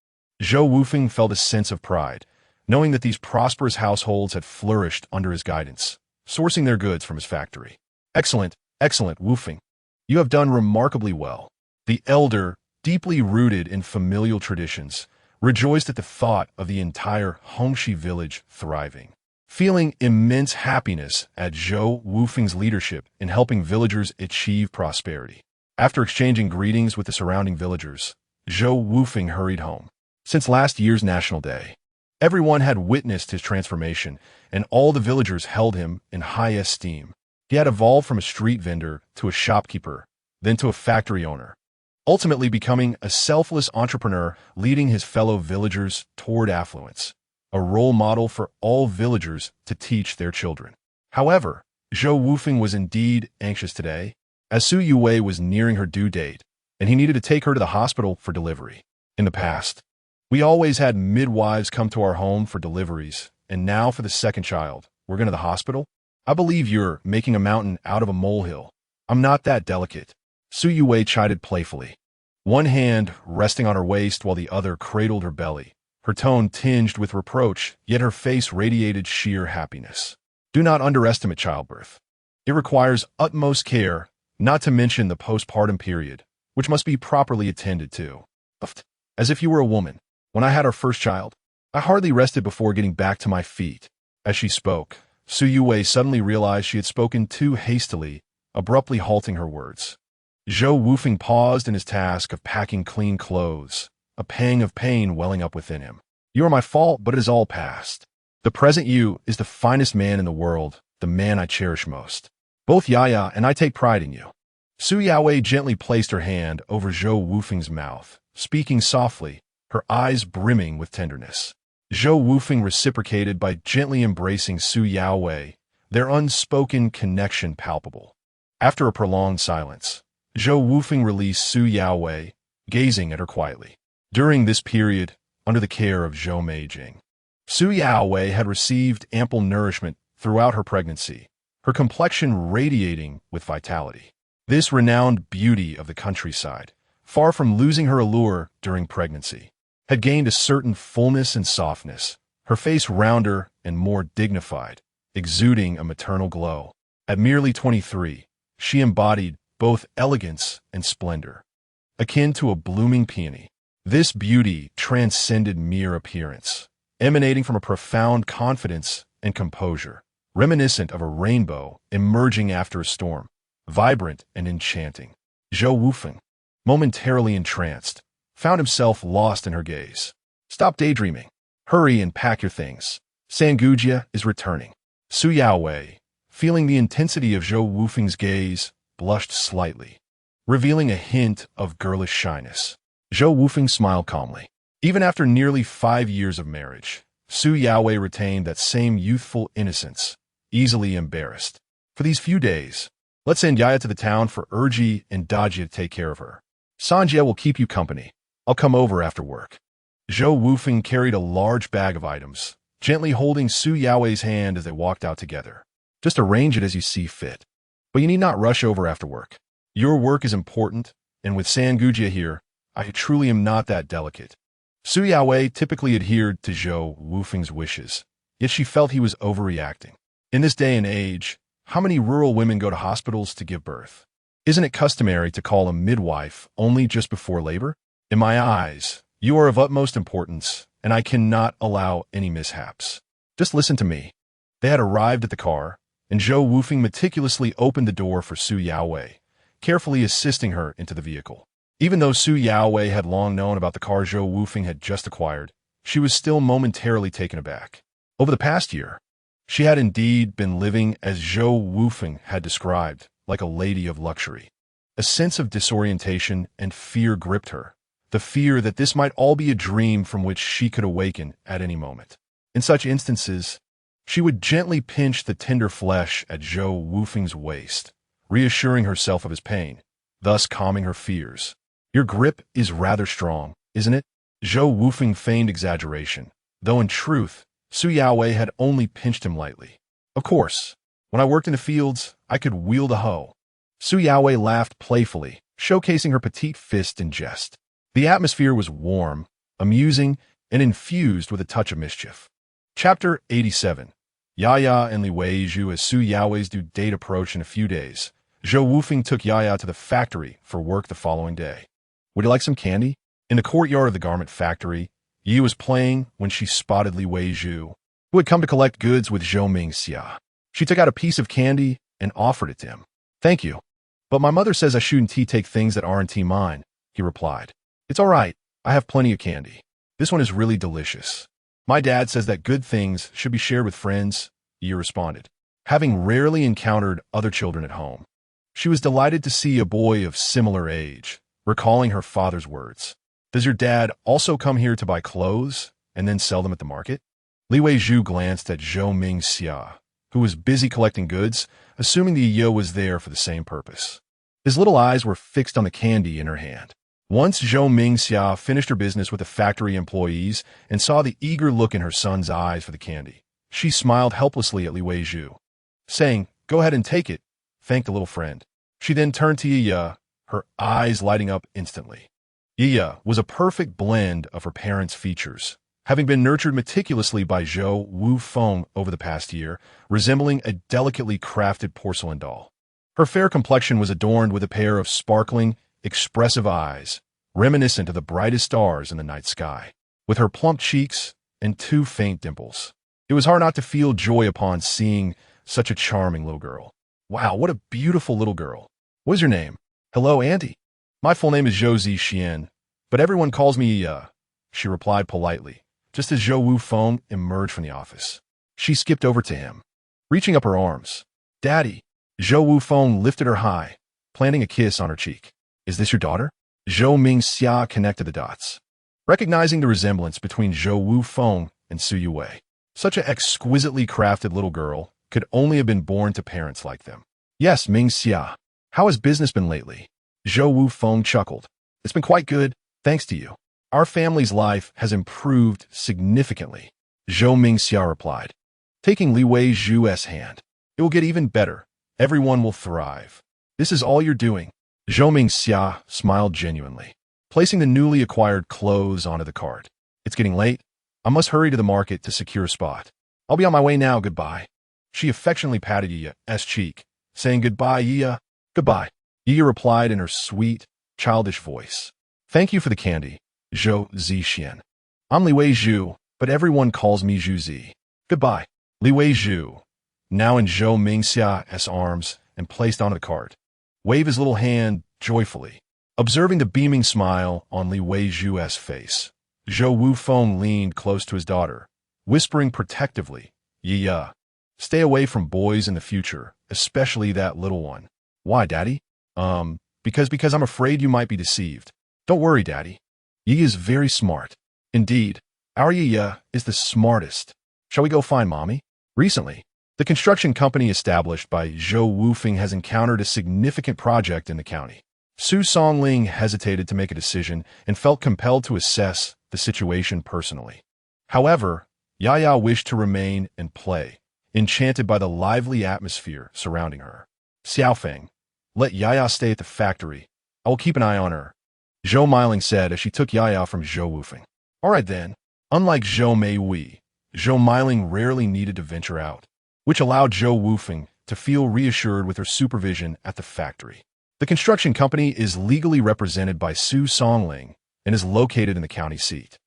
Zhou Wufeng felt a sense of pride, knowing that these prosperous households had flourished under his guidance, sourcing their goods from his factory. Excellent, excellent, Wufeng. You have done remarkably well. The elder, deeply rooted in familial traditions, rejoiced at the thought of the entire Hongxi village thriving. Feeling immense happiness at Zhou Wufeng's leadership in helping villagers achieve prosperity. After exchanging greetings with the surrounding villagers, Zhou Wufeng hurried home. Since last year's National Day, everyone had witnessed his transformation, and all the villagers held him in high esteem. He had evolved from a street vendor to a shopkeeper, then to a factory owner, ultimately becoming a selfless entrepreneur leading his fellow villagers toward affluence, a role model for all villagers to teach their children. However, Zhou Wufeng was indeed anxious today, as Su Yue was nearing her due date, and he needed to take her to the hospital for delivery. In the past, we always had midwives come to our home for deliveries, and now for the second child, we're going to the hospital? I believe you're making a mountain out of a molehill. I'm not that delicate. Su Yue chided playfully, one hand resting on her waist while the other cradled her belly, her tone tinged with reproach, yet her face radiated sheer happiness. Do not underestimate childbirth. It requires utmost care, not to mention the postpartum period, which must be properly attended to. As if you were a woman. When I had our first child, I hardly rested before getting back to my feet. As she spoke, Su Yue suddenly realized she had spoken too hastily, abruptly halting her words. Zhou Wufeng paused in his task of packing clean clothes, a pang of pain welling up within him. You are my fault, but it is all past. The present you is the finest man in the world, the man I cherish most. Both Yaya and I take pride in you. Su Yue gently placed her hand over Zhou Wufeng's mouth, speaking softly, her eyes brimming with tenderness. Zhou Wufeng reciprocated by gently embracing Su Yue, their unspoken connection palpable. After a prolonged silence, Zhou Wufeng released Su Yue, gazing at her quietly. During this period, under the care of Zhou Meijing, Su Yue had received ample nourishment throughout her pregnancy, her complexion radiating with vitality. This renowned beauty of the countryside, far from losing her allure during pregnancy, had gained a certain fullness and softness, her face rounder and more dignified, exuding a maternal glow. At merely 23, she embodied both elegance and splendor, akin to a blooming peony. This beauty transcended mere appearance, emanating from a profound confidence and composure, reminiscent of a rainbow emerging after a storm, vibrant and enchanting. Zhou Wufeng, momentarily entranced, found himself lost in her gaze. Stop daydreaming. Hurry and pack your things. Sangujia is returning. Su Yue, feeling the intensity of Zhou Wufeng's gaze, blushed slightly, revealing a hint of girlish shyness. Zhou Wufeng smiled calmly. Even after nearly 5 years of marriage, Su Yue retained that same youthful innocence, easily embarrassed. For these few days, let's send Yaya to the town for Urji and Dajia to take care of her. Sanjia will keep you company. I'll come over after work. Zhou Wufeng carried a large bag of items, gently holding Su Yue's hand as they walked out together. Just arrange it as you see fit. But you need not rush over after work. Your work is important, and with Sangujia here, I truly am not that delicate. Su Yue typically adhered to Zhou Wufeng's wishes, yet she felt he was overreacting. In this day and age, how many rural women go to hospitals to give birth? Isn't it customary to call a midwife only just before labor? In my eyes, you are of utmost importance, and I cannot allow any mishaps. Just listen to me. They had arrived at the car, and Zhou Wufeng meticulously opened the door for Su Yue, carefully assisting her into the vehicle. Even though Su Yue had long known about the car Zhou Wufeng had just acquired, she was still momentarily taken aback. Over the past year, she had indeed been living as Zhou Wufeng had described, like a lady of luxury. A sense of disorientation and fear gripped her, the fear that this might all be a dream from which she could awaken at any moment. In such instances, she would gently pinch the tender flesh at Zhou Wufeng's waist, reassuring herself of his pain, thus calming her fears. Your grip is rather strong, isn't it? Zhou Wufeng feigned exaggeration, though in truth, Su Yue had only pinched him lightly. Of course, when I worked in the fields, I could wield a hoe. Su Yue laughed playfully, showcasing her petite fist in jest. The atmosphere was warm, amusing, and infused with a touch of mischief. Chapter 87. Yaya and Li Weizhu. As Su Yue's due date approached in a few days, Zhou Wufeng took Yaya to the factory for work the following day. Would you like some candy? In the courtyard of the garment factory, Yi was playing when she spotted Li Weizhu, who had come to collect goods with Zhou Mingxia. She took out a piece of candy and offered it to him. Thank you. But my mother says I shouldn't take things that aren't mine, he replied. It's all right. I have plenty of candy. This one is really delicious. My dad says that good things should be shared with friends, Yi responded. Having rarely encountered other children at home, she was delighted to see a boy of similar age, recalling her father's words. Does your dad also come here to buy clothes and then sell them at the market? Li Weizhu glanced at Zhou Mingxia, who was busy collecting goods, assuming the Yi was there for the same purpose. His little eyes were fixed on the candy in her hand. Once Zhou Mingxia finished her business with the factory employees and saw the eager look in her son's eyes for the candy, she smiled helplessly at Li Weizhu, saying, "Go ahead and take it," thanked the little friend. She then turned to Yiya, her eyes lighting up instantly. Yiya was a perfect blend of her parents' features, having been nurtured meticulously by Zhou Wufeng over the past year, resembling a delicately crafted porcelain doll. Her fair complexion was adorned with a pair of sparkling, expressive eyes, reminiscent of the brightest stars in the night sky, with her plump cheeks and two faint dimples. It was hard not to feel joy upon seeing such a charming little girl. Wow, what a beautiful little girl. What's your name? Hello, Auntie. My full name is Zhou Zixien, but everyone calls me Yiya, she replied politely, just as Zhou Wufeng emerged from the office. She skipped over to him, reaching up her arms. Daddy. Zhou Wufeng lifted her high, planting a kiss on her cheek. Is this your daughter? Zhou Mingxia connected the dots, recognizing the resemblance between Zhou Wufeng and Su Yue. Such an exquisitely crafted little girl could only have been born to parents like them. Yes, Mingxia. How has business been lately? Zhou Wufeng chuckled. It's been quite good, thanks to you. Our family's life has improved significantly, Zhou Mingxia replied, taking Li Weizhu's hand. It will get even better. Everyone will thrive. This is all you're doing. Zhou Mingxia smiled genuinely, placing the newly acquired clothes onto the cart. It's getting late. I must hurry to the market to secure a spot. I'll be on my way now, goodbye. She affectionately patted Yiya's cheek, saying goodbye, Yiya. Goodbye. Yiya replied in her sweet, childish voice. Thank you for the candy, Zhou Zixien. I'm Li Weizhu, but everyone calls me Zhu Zi. Goodbye. Li Weizhu, now in Zhou Mingxia's arms and placed onto the cart, waved his little hand joyfully. Observing the beaming smile on Li Weizhu's face, Zhou Wufeng leaned close to his daughter, whispering protectively, Yiya, stay away from boys in the future, especially that little one. Why, Daddy? Because I'm afraid you might be deceived. Don't worry, Daddy. Yiya is very smart. Indeed, our Yiya is the smartest. Shall we go find Mommy? Recently, the construction company established by Zhou Wufeng has encountered a significant project in the county. Su Songling hesitated to make a decision and felt compelled to assess the situation personally. However, Yaya wished to remain and play, enchanted by the lively atmosphere surrounding her. Xiaofeng, let Yaya stay at the factory. I will keep an eye on her, Zhou Miling said as she took Yaya from Zhou Wufeng. All right then. Unlike Zhou Meiwei, Zhou Miling rarely needed to venture out, which allowed Zhou Wufeng to feel reassured with her supervision at the factory. The construction company is legally represented by Su Songling and is located in the county seat.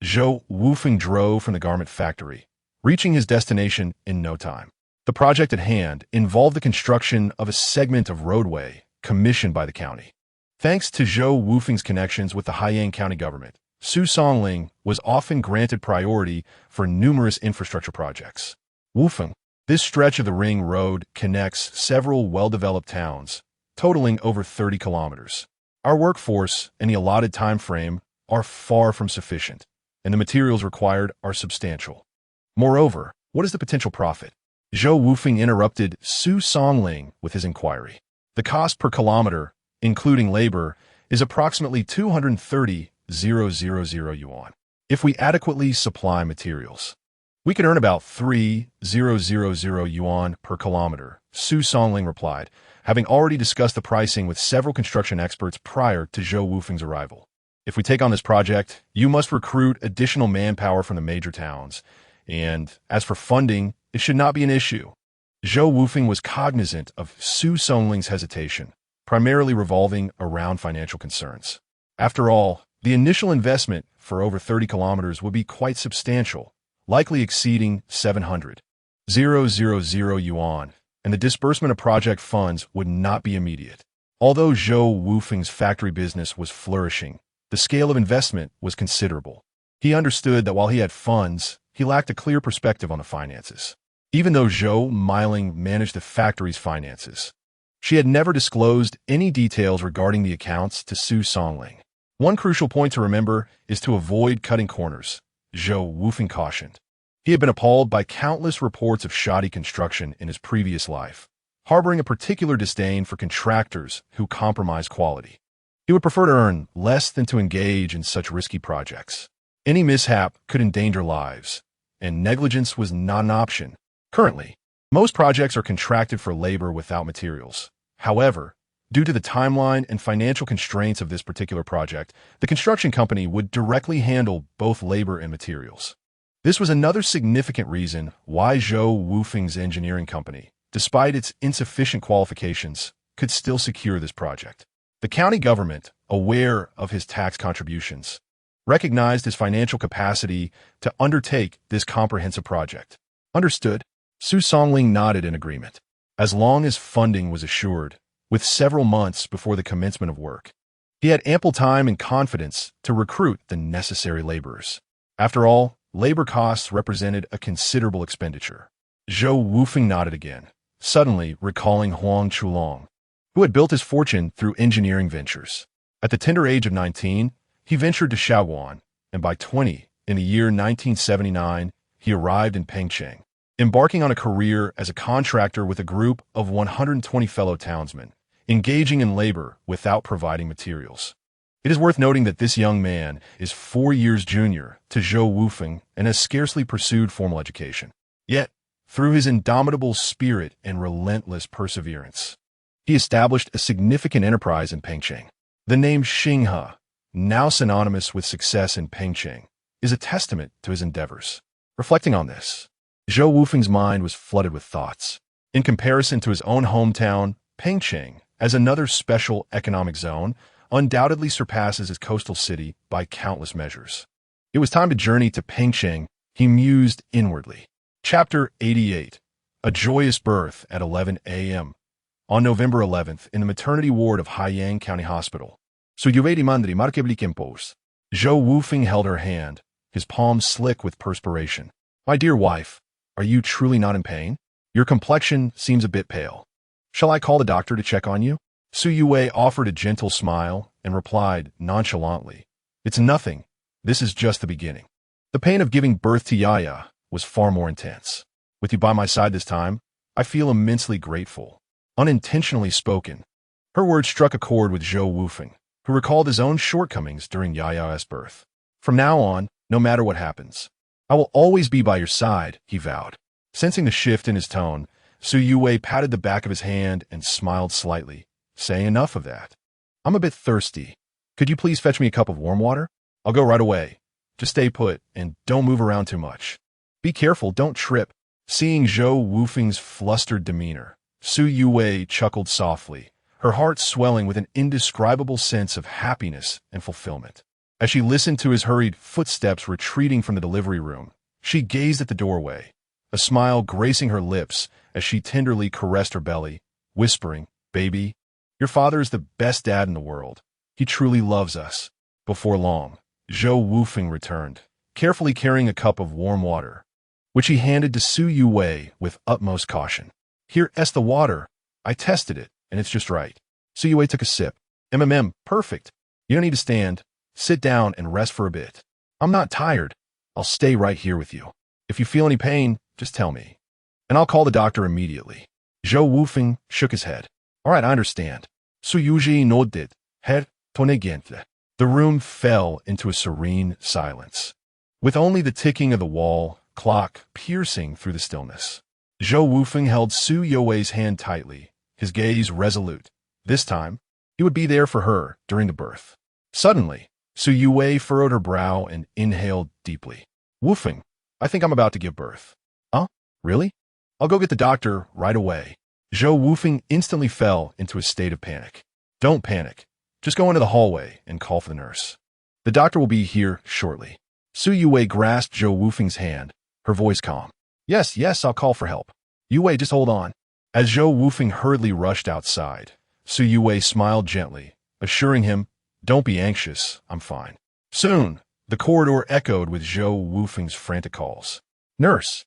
Zhou Wufeng drove from the garment factory, reaching his destination in no time. The project at hand involved the construction of a segment of roadway commissioned by the county. Thanks to Zhou Wufeng's connections with the Haiyang County government, Su Songling was often granted priority for numerous infrastructure projects. Wufeng, this stretch of the ring road connects several well-developed towns, totaling over 30 kilometers. Our workforce and the allotted time frame are far from sufficient, and the materials required are substantial. Moreover, what is the potential profit? Zhou Wufeng interrupted Su Songling with his inquiry. The cost per kilometer, including labor, is approximately 230,000 yuan. If we adequately supply materials, we could earn about 3,000 yuan per kilometer, Su Songling replied, having already discussed the pricing with several construction experts prior to Zhou Wufeng's arrival. If we take on this project, you must recruit additional manpower from the major towns, and as for funding, it should not be an issue. Zhou Wufeng was cognizant of Su Songling's hesitation, primarily revolving around financial concerns. After all, the initial investment for over 30 kilometers would be quite substantial, likely exceeding 700,000 yuan, and the disbursement of project funds would not be immediate. Although Zhou Wufeng's factory business was flourishing, the scale of investment was considerable. He understood that while he had funds, he lacked a clear perspective on the finances. Even though Zhou Miling managed the factory's finances, she had never disclosed any details regarding the accounts to Su Songling. One crucial point to remember is to avoid cutting corners, Zhou Wufeng cautioned. He had been appalled by countless reports of shoddy construction in his previous life, harboring a particular disdain for contractors who compromise quality. He He would prefer to earn less than to engage in such risky projects. Any mishap could endanger lives, and negligence was not an option. Currently, most projects are contracted for labor without materials. However, due to the timeline and financial constraints of this particular project, the construction company would directly handle both labor and materials. This was another significant reason why Zhou Wufeng's engineering company, despite its insufficient qualifications, could still secure this project. The county government, aware of his tax contributions, recognized his financial capacity to undertake this comprehensive project. Understood? Su Songling nodded in agreement. As long as funding was assured, with several months before the commencement of work, he had ample time and confidence to recruit the necessary laborers. After all, labor costs represented a considerable expenditure. Zhou Wufeng nodded again, suddenly recalling Huang Chulong, who had built his fortune through engineering ventures. At the tender age of 19, he ventured to Shaoguan, and by 20, in the year 1979, he arrived in Pengcheng, embarking on a career as a contractor with a group of 120 fellow townsmen, engaging in labor without providing materials. It is worth noting that this young man is 4 years junior to Zhou Wufeng and has scarcely pursued formal education. Yet, through his indomitable spirit and relentless perseverance, he established a significant enterprise in Pengcheng. The name Xinghe, now synonymous with success in Pengcheng, is a testament to his endeavors. Reflecting on this, Zhou Wufeng's mind was flooded with thoughts. In comparison to his own hometown, Pengcheng, as another special economic zone, undoubtedly surpasses his coastal city by countless measures. It was time to journey to Pengcheng, he mused inwardly. Chapter 88. A Joyous Birth at 11 a.m. On November 11th, in the maternity ward of Haiyang County Hospital, Zhou Wufeng held her hand, his palm slick with perspiration. My dear wife, are you truly not in pain? Your complexion seems a bit pale. Shall I call the doctor to check on you? Su Yue offered a gentle smile and replied nonchalantly, It's nothing. This is just the beginning. The pain of giving birth to Yaya was far more intense. With you by my side this time, I feel immensely grateful. Unintentionally spoken, her words struck a chord with Zhou Wufeng, who recalled his own shortcomings during Yaya's birth. From now on, no matter what happens, I will always be by your side, he vowed. Sensing the shift in his tone, Su Yue patted the back of his hand and smiled slightly, saying enough of that. I'm a bit thirsty. Could you please fetch me a cup of warm water? I'll go right away. Just stay put and don't move around too much. Be careful, don't trip. Seeing Zhou Wufeng's flustered demeanor, Su Yue chuckled softly, her heart swelling with an indescribable sense of happiness and fulfillment. As she listened to his hurried footsteps retreating from the delivery room, she gazed at the doorway, a smile gracing her lips as she tenderly caressed her belly, whispering, Baby, your father is the best dad in the world. He truly loves us. Before long, Zhou Wufeng returned, carefully carrying a cup of warm water, which he handed to Su Yue with utmost caution. Here's the water. I tested it, and it's just right. Su Yue took a sip. Perfect. You don't need to stand. Sit down and rest for a bit. I'm not tired. I'll stay right here with you. If you feel any pain, just tell me, and I'll call the doctor immediately. Zhou Wufeng shook his head. All right, I understand. Su Yuji nodded. Head, tonegente. The room fell into a serene silence, with only the ticking of the wall clock piercing through the stillness. Zhou Wufeng held Su Yue's hand tightly, his gaze resolute. This time, he would be there for her during the birth. Suddenly, Su Yue furrowed her brow and inhaled deeply. Wufeng, I think I'm about to give birth. Huh? Really? I'll go get the doctor right away. Zhou Wufeng instantly fell into a state of panic. Don't panic. Just go into the hallway and call for the nurse. The doctor will be here shortly. Su Yue grasped Zhou Wufeng's hand, her voice calm. Yes, I'll call for help. Yue, just hold on. As Zhou Wufeng hurriedly rushed outside, Su Yue smiled gently, assuring him, Don't be anxious, I'm fine. Soon, the corridor echoed with Zhou Wufeng's frantic calls. Nurse!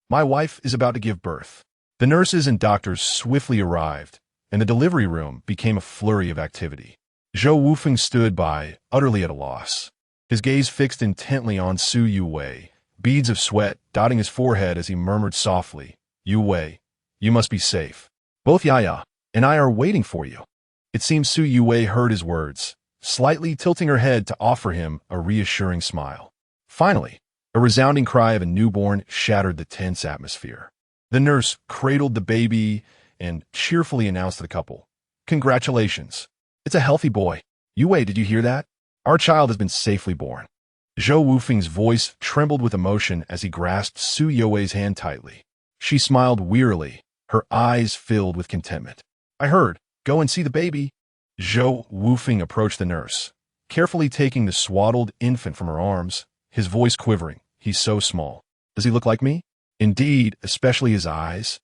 My wife is about to give birth. The nurses and doctors swiftly arrived, and the delivery room became a flurry of activity. Zhou Wufeng stood by, utterly at a loss, his gaze fixed intently on Su Yue, beads of sweat dotting his forehead as he murmured softly, Yue, you must be safe. Both Yaya and I are waiting for you. It seems Su Yue heard his words, slightly tilting her head to offer him a reassuring smile. Finally, a resounding cry of a newborn shattered the tense atmosphere. The nurse cradled the baby and cheerfully announced to the couple, "Congratulations. It's a healthy boy. Yue, did you hear that? Our child has been safely born." Zhou Wufeng's voice trembled with emotion as he grasped Su Yue's hand tightly. She smiled wearily, her eyes filled with contentment. "I heard. Go and see the baby." Zhou Wufeng approached the nurse, carefully taking the swaddled infant from her arms, his voice quivering. "He's so small. Does he look like me?" "Indeed, especially his eyes."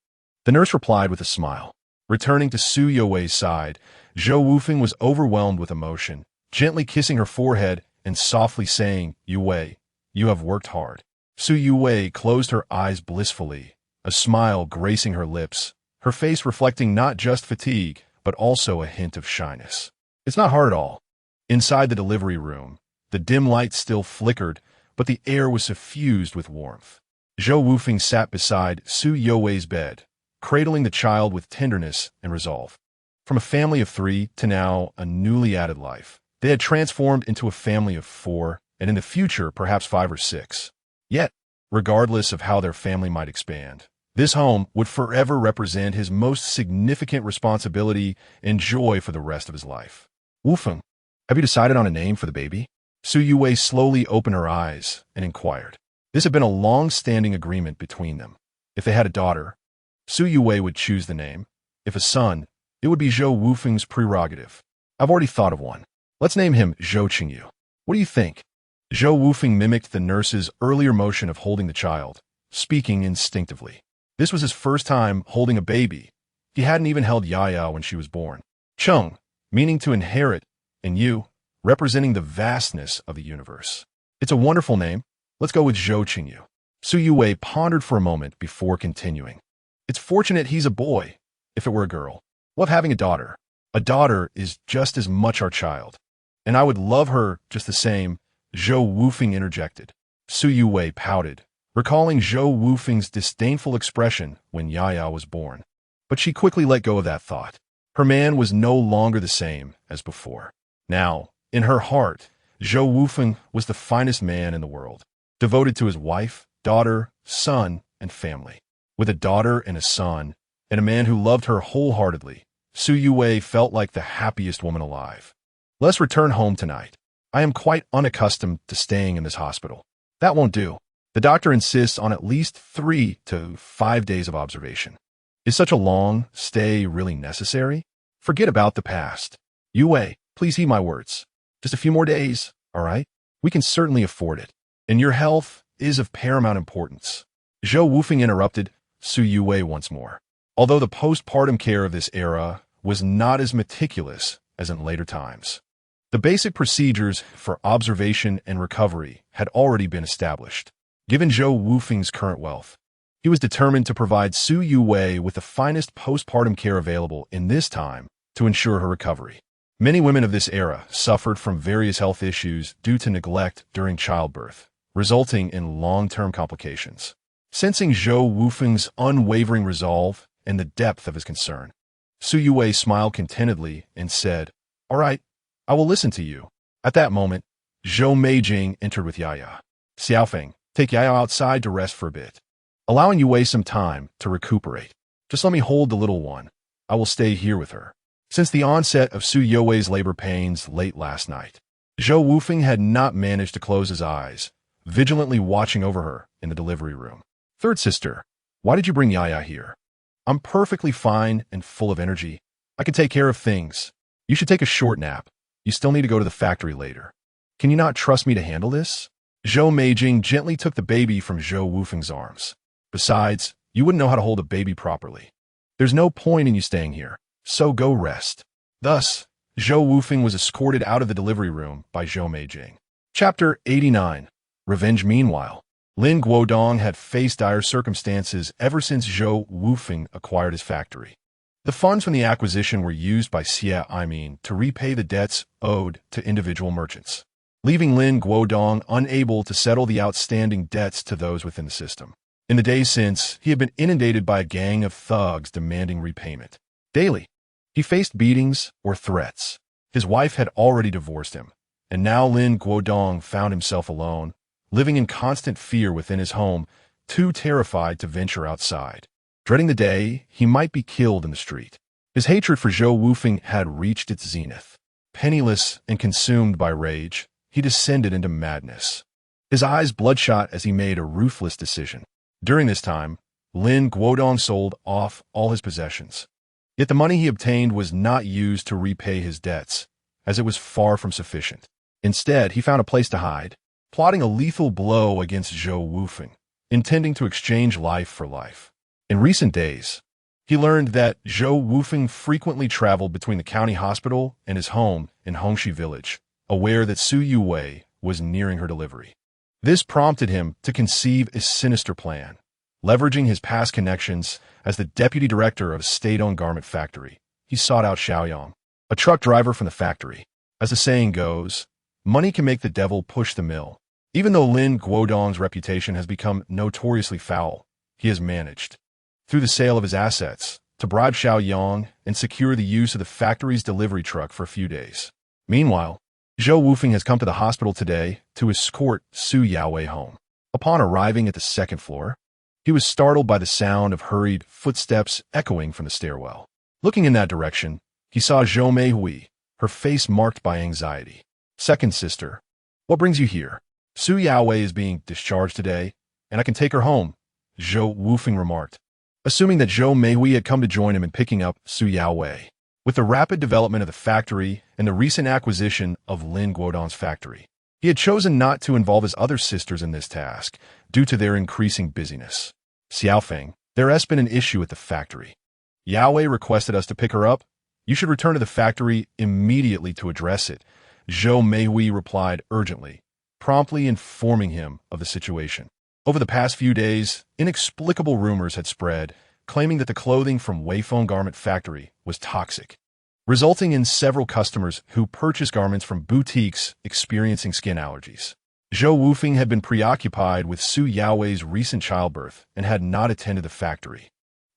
The nurse replied with a smile. Returning to Su Yue's side, Zhou Wufeng was overwhelmed with emotion, gently kissing her forehead and softly saying, "Yue, you have worked hard." Su Yue closed her eyes blissfully, a smile gracing her lips, her face reflecting not just fatigue, but also a hint of shyness. "It's not hard at all." Inside the delivery room, the dim light still flickered, but the air was suffused with warmth. Zhou Wufeng sat beside Su Yue's bed, cradling the child with tenderness and resolve. From a family of 3 to now a newly added life, they had transformed into a family of 4, and in the future perhaps 5 or 6. Yet, regardless of how their family might expand, this home would forever represent his most significant responsibility and joy for the rest of his life. "Wufeng, have you decided on a name for the baby?" Su Yue slowly opened her eyes and inquired. This had been a long-standing agreement between them. If they had a daughter, Su Yue would choose the name. If a son, it would be Zhou Wufeng's prerogative. "I've already thought of one. Let's name him Zhou Qingyu. What do you think?" Zhou Wufeng mimicked the nurse's earlier motion of holding the child, speaking instinctively. This was his first time holding a baby. He hadn't even held Yaya when she was born. Cheng, meaning to inherit, and Yu, representing the vastness of the universe. "It's a wonderful name. Let's go with Zhou Qingyu." Su Yue pondered for a moment before continuing. "It's fortunate he's a boy. If it were a girl, love having a daughter. A daughter is just as much our child. And I would love her just the same," Zhou Wufeng interjected. Su Yue pouted, recalling Zhou Wufeng's disdainful expression when Yaya was born. But she quickly let go of that thought. Her man was no longer the same as before. Now, in her heart, Zhou Wufeng was the finest man in the world, devoted to his wife, daughter, son, and family. With a daughter and a son, and a man who loved her wholeheartedly, Su Yue felt like the happiest woman alive. "Let's return home tonight. I am quite unaccustomed to staying in this hospital." "That won't do. The doctor insists on at least 3 to 5 days of observation." "Is such a long stay really necessary?" "Forget about the past. Yue, please heed my words. Just a few more days, all right? We can certainly afford it. And your health is of paramount importance." Zhou Wufeng interrupted Su Yue once more. Although the postpartum care of this era was not as meticulous as in later times, the basic procedures for observation and recovery had already been established. Given Zhou Wufeng's current wealth, he was determined to provide Su Yue with the finest postpartum care available in this time to ensure her recovery. Many women of this era suffered from various health issues due to neglect during childbirth, resulting in long-term complications. Sensing Zhou Wufeng's unwavering resolve and the depth of his concern, Su Yue smiled contentedly and said, "All right, I will listen to you." At that moment, Zhou Meijing entered with Yaya. "Xiaofeng, take Yaya outside to rest for a bit, allowing Yue some time to recuperate. Just let me hold the little one. I will stay here with her." Since the onset of Su Yue's labor pains late last night, Zhou Wufeng had not managed to close his eyes, vigilantly watching over her in the delivery room. "Third sister, why did you bring Yaya here?" "I'm perfectly fine and full of energy. I can take care of things. You should take a short nap. You still need to go to the factory later. Can you not trust me to handle this?" Zhou Meijing gently took the baby from Zhou Wufeng's arms. "Besides, you wouldn't know how to hold a baby properly. There's no point in you staying here, so go rest." Thus, Zhou Wufeng was escorted out of the delivery room by Zhou Meijing. Chapter 89. Revenge. Meanwhile, Lin Guodong had faced dire circumstances ever since Zhou Wufeng acquired his factory. The funds from the acquisition were used by Xie Aimin to repay the debts owed to individual merchants, leaving Lin Guodong unable to settle the outstanding debts to those within the system. In the days since, he had been inundated by a gang of thugs demanding repayment. Daily, He faced beatings or threats. His wife had already divorced him, and now Lin Guodong found himself alone, living in constant fear within his home, too terrified to venture outside, dreading the day he might be killed in the street. His hatred for Zhou Wufeng had reached its zenith. Penniless and consumed by rage, he descended into madness. His eyes bloodshot as he made a ruthless decision. During this time, Lin Guodong sold off all his possessions. Yet the money he obtained was not used to repay his debts, as it was far from sufficient. Instead, he found a place to hide, plotting a lethal blow against Zhou Wufeng, intending to exchange life for life. In recent days, he learned that Zhou Wufeng frequently traveled between the county hospital and his home in Hongxi village, aware that Su Yuwei was nearing her delivery. This prompted him to conceive a sinister plan. Leveraging his past connections as the deputy director of a state-owned garment factory, he sought out Xiaoyang, a truck driver from the factory. As the saying goes, money can make the devil push the mill. Even though Lin Guodong's reputation has become notoriously foul, he has managed, through the sale of his assets, to bribe Xiaoyang and secure the use of the factory's delivery truck for a few days. Meanwhile, Zhou Wufeng has come to the hospital today to escort Su Yaowei home. Upon arriving at the second floor, he was startled by the sound of hurried footsteps echoing from the stairwell. Looking in that direction, he saw Zhou Meihui, her face marked by anxiety. "Second sister, what brings you here?" "Su Yaowei is being discharged today, and I can take her home," Zhou Wufeng remarked, assuming that Zhou Meihui had come to join him in picking up Su Yaowei. With the rapid development of the factory and the recent acquisition of Lin Guodong's factory, he had chosen not to involve his other sisters in this task due to their increasing busyness. "Xiaofeng, there has been an issue at the factory. Yaowei requested us to pick her up. You should return to the factory immediately to address it," Zhou Meihui replied urgently, promptly informing him of the situation. Over the past few days, inexplicable rumors had spread, claiming that the clothing from Weifeng Garment Factory was toxic, resulting in several customers who purchased garments from boutiques experiencing skin allergies. Zhou Wufeng had been preoccupied with Su Yaowei's recent childbirth and had not attended the factory,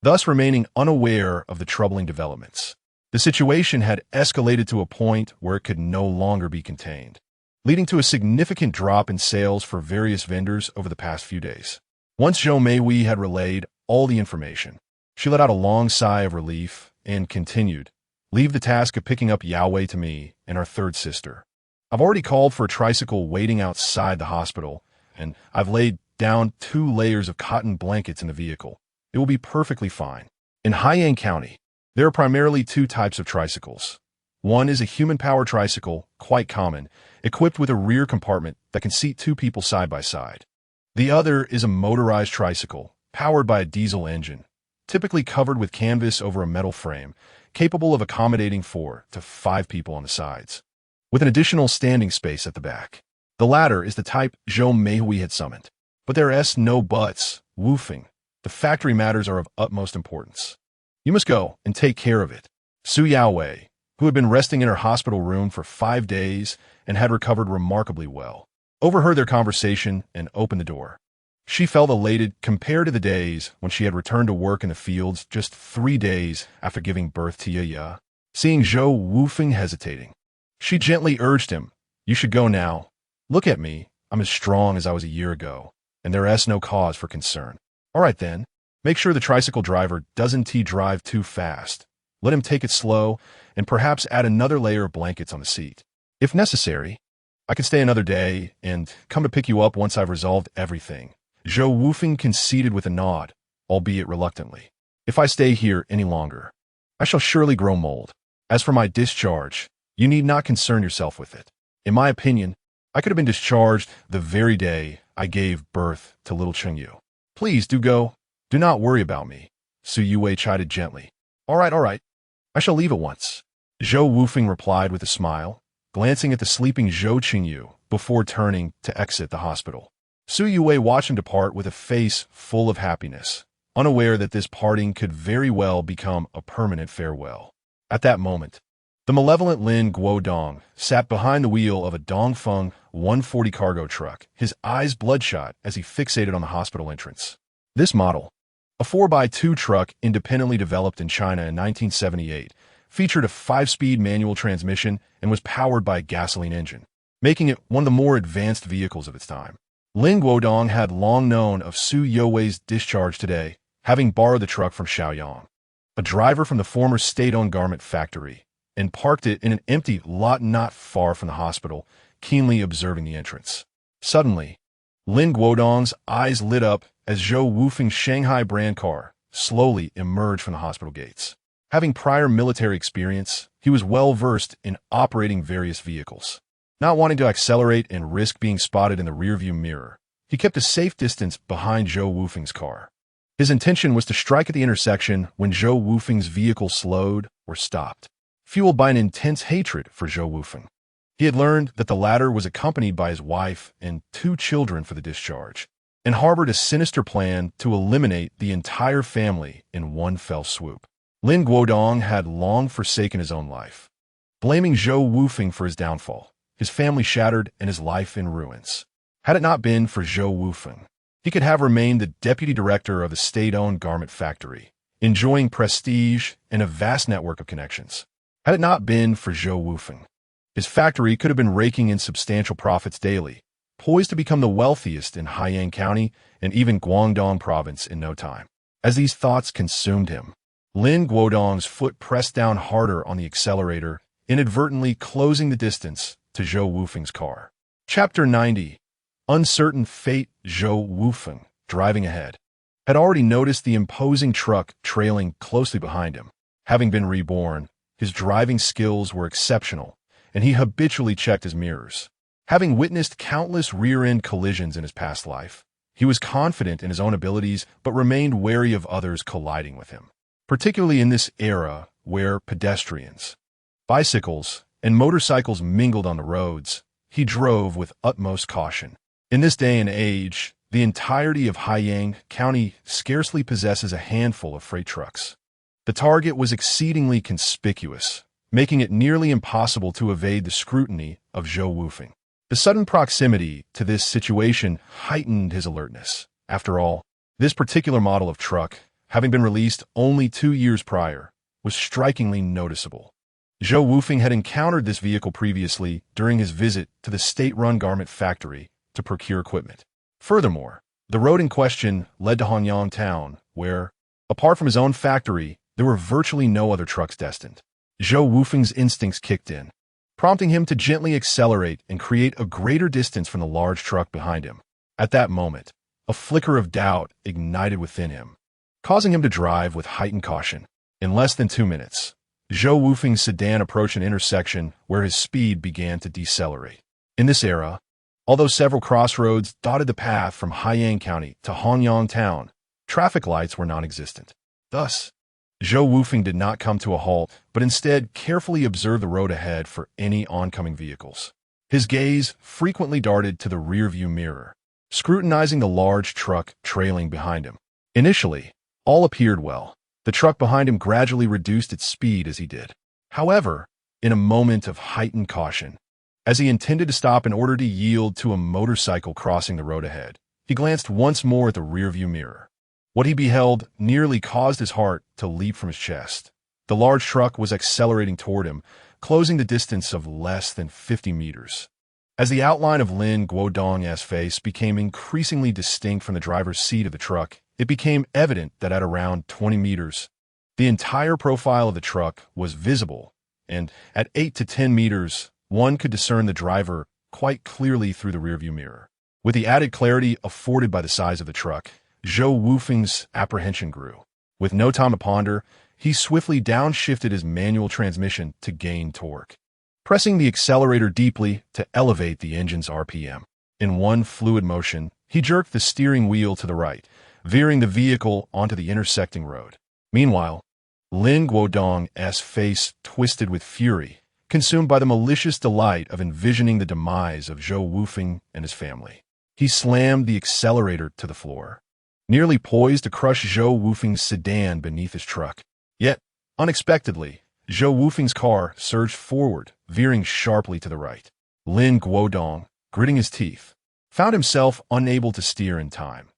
thus remaining unaware of the troubling developments. The situation had escalated to a point where it could no longer be contained, leading to a significant drop in sales for various vendors over the past few days. Once Zhou Meihui had relayed all the information, she let out a long sigh of relief and continued, "Leave the task of picking up Yaowei to me and our third sister. I've already called for a tricycle waiting outside the hospital, and I've laid down 2 layers of cotton blankets in the vehicle. It will be perfectly fine." In Haiyang County, there are primarily 2 types of tricycles. One is a human-powered tricycle, quite common, equipped with a rear compartment that can seat 2 people side by side. The other is a motorized tricycle, powered by a diesel engine, typically covered with canvas over a metal frame, capable of accommodating 4 to 5 people on the sides, with an additional standing space at the back. The latter is the type Zhou Meihui had summoned. But there are no buts, Wufeng. The factory matters are of utmost importance. You must go and take care of it. Su Yaowei, who had been resting in her hospital room for 5 days and had recovered remarkably well, overheard their conversation and opened the door. She felt elated compared to the days when she had returned to work in the fields just 3 days after giving birth to Yaya. Seeing Zhou Wufeng hesitating, she gently urged him, "You should go now. Look at me. I'm as strong as I was a year ago, and there is no cause for concern." "All right then. Make sure the tricycle driver doesn't drive too fast. Let him take it slow, and perhaps add another layer of blankets on the seat. If necessary, I can stay another day and come to pick you up once I've resolved everything." Zhou Wufeng conceded with a nod, albeit reluctantly. "If I stay here any longer, I shall surely grow mold. As for my discharge, you need not concern yourself with it. In my opinion, I could have been discharged the very day I gave birth to little Chengyu. Please do go. Do not worry about me," Su Yuwei chided gently. All right. I shall leave at once," Zhou Wufeng replied with a smile, glancing at the sleeping Zhou Qingyu before turning to exit the hospital. Su Yuwei watched him depart with a face full of happiness, unaware that this parting could very well become a permanent farewell. At that moment, the malevolent Lin Guodong sat behind the wheel of a Dongfeng 140 cargo truck, his eyes bloodshot as he fixated on the hospital entrance. This model, a 4x2 truck independently developed in China in 1978, featured a 5-speed manual transmission and was powered by a gasoline engine, making it one of the more advanced vehicles of its time. Lin Guodong had long known of Su Youwei's discharge today, having borrowed the truck from Xiaoyang, a driver from the former state-owned garment factory, and parked it in an empty lot not far from the hospital, keenly observing the entrance. Suddenly, Lin Guodong's eyes lit up as Zhou Wufeng's Shanghai brand car slowly emerged from the hospital gates. Having prior military experience, he was well-versed in operating various vehicles. Not wanting to accelerate and risk being spotted in the rearview mirror, he kept a safe distance behind Zhou Wufeng's car. His intention was to strike at the intersection when Zhou Wufeng's vehicle slowed or stopped, fueled by an intense hatred for Zhou Wufeng. He had learned that the latter was accompanied by his wife and 2 children for the discharge, and harbored a sinister plan to eliminate the entire family in one fell swoop. Lin Guodong had long forsaken his own life, blaming Zhou Wufeng for his downfall, his family shattered and his life in ruins. Had it not been for Zhou Wufeng, he could have remained the deputy director of the state-owned garment factory, enjoying prestige and a vast network of connections. Had it not been for Zhou Wufeng, his factory could have been raking in substantial profits daily, poised to become the wealthiest in Haiyang County and even Guangdong Province in no time. As these thoughts consumed him, Lin Guodong's foot pressed down harder on the accelerator, inadvertently closing the distance to Zhou Wufeng's car. Chapter 90. Uncertain fate. Zhou Wufeng, driving ahead, had already noticed the imposing truck trailing closely behind him. Having been reborn, his driving skills were exceptional, and he habitually checked his mirrors. Having witnessed countless rear-end collisions in his past life, he was confident in his own abilities but remained wary of others colliding with him. Particularly in this era where pedestrians, bicycles, and motorcycles mingled on the roads, he drove with utmost caution. In this day and age, the entirety of Haiyang County scarcely possesses a handful of freight trucks. The target was exceedingly conspicuous, making it nearly impossible to evade the scrutiny of Zhou Wufeng. The sudden proximity to this situation heightened his alertness. After all, this particular model of truck, having been released only 2 years prior, was strikingly noticeable. Zhou Wufeng had encountered this vehicle previously during his visit to the state-run garment factory to procure equipment. Furthermore, the road in question led to Hanyang Town, where, apart from his own factory, there were virtually no other trucks destined. Zhou Wufeng's instincts kicked in, prompting him to gently accelerate and create a greater distance from the large truck behind him. At that moment, a flicker of doubt ignited within him, causing him to drive with heightened caution. In less than 2 minutes, Zhou Wufeng's sedan approached an intersection where his speed began to decelerate. In this era, although several crossroads dotted the path from Haiyang County to Hanyang Town, traffic lights were non-existent. Thus, Zhou Wufeng did not come to a halt, but instead carefully observed the road ahead for any oncoming vehicles. His gaze frequently darted to the rearview mirror, scrutinizing the large truck trailing behind him. Initially, all appeared well. The truck behind him gradually reduced its speed as he did. However, in a moment of heightened caution, as he intended to stop in order to yield to a motorcycle crossing the road ahead, he glanced once more at the rearview mirror. What he beheld nearly caused his heart to leap from his chest. The large truck was accelerating toward him, closing the distance of less than 50 meters. As the outline of Lin Guodong's face became increasingly distinct from the driver's seat of the truck, it became evident that at around 20 meters, the entire profile of the truck was visible, and at 8 to 10 meters, one could discern the driver quite clearly through the rearview mirror. With the added clarity afforded by the size of the truck, Zhou Wufeng's apprehension grew. With no time to ponder, he swiftly downshifted his manual transmission to gain torque, pressing the accelerator deeply to elevate the engine's RPM. In one fluid motion, he jerked the steering wheel to the right, veering the vehicle onto the intersecting road. Meanwhile, Lin Guodong's face twisted with fury, consumed by the malicious delight of envisioning the demise of Zhou Wufeng and his family. He slammed the accelerator to the floor, nearly poised to crush Zhou Wufeng's sedan beneath his truck. Yet, unexpectedly, Zhou Wufeng's car surged forward, veering sharply to the right. Lin Guodong, gritting his teeth, found himself unable to steer in time.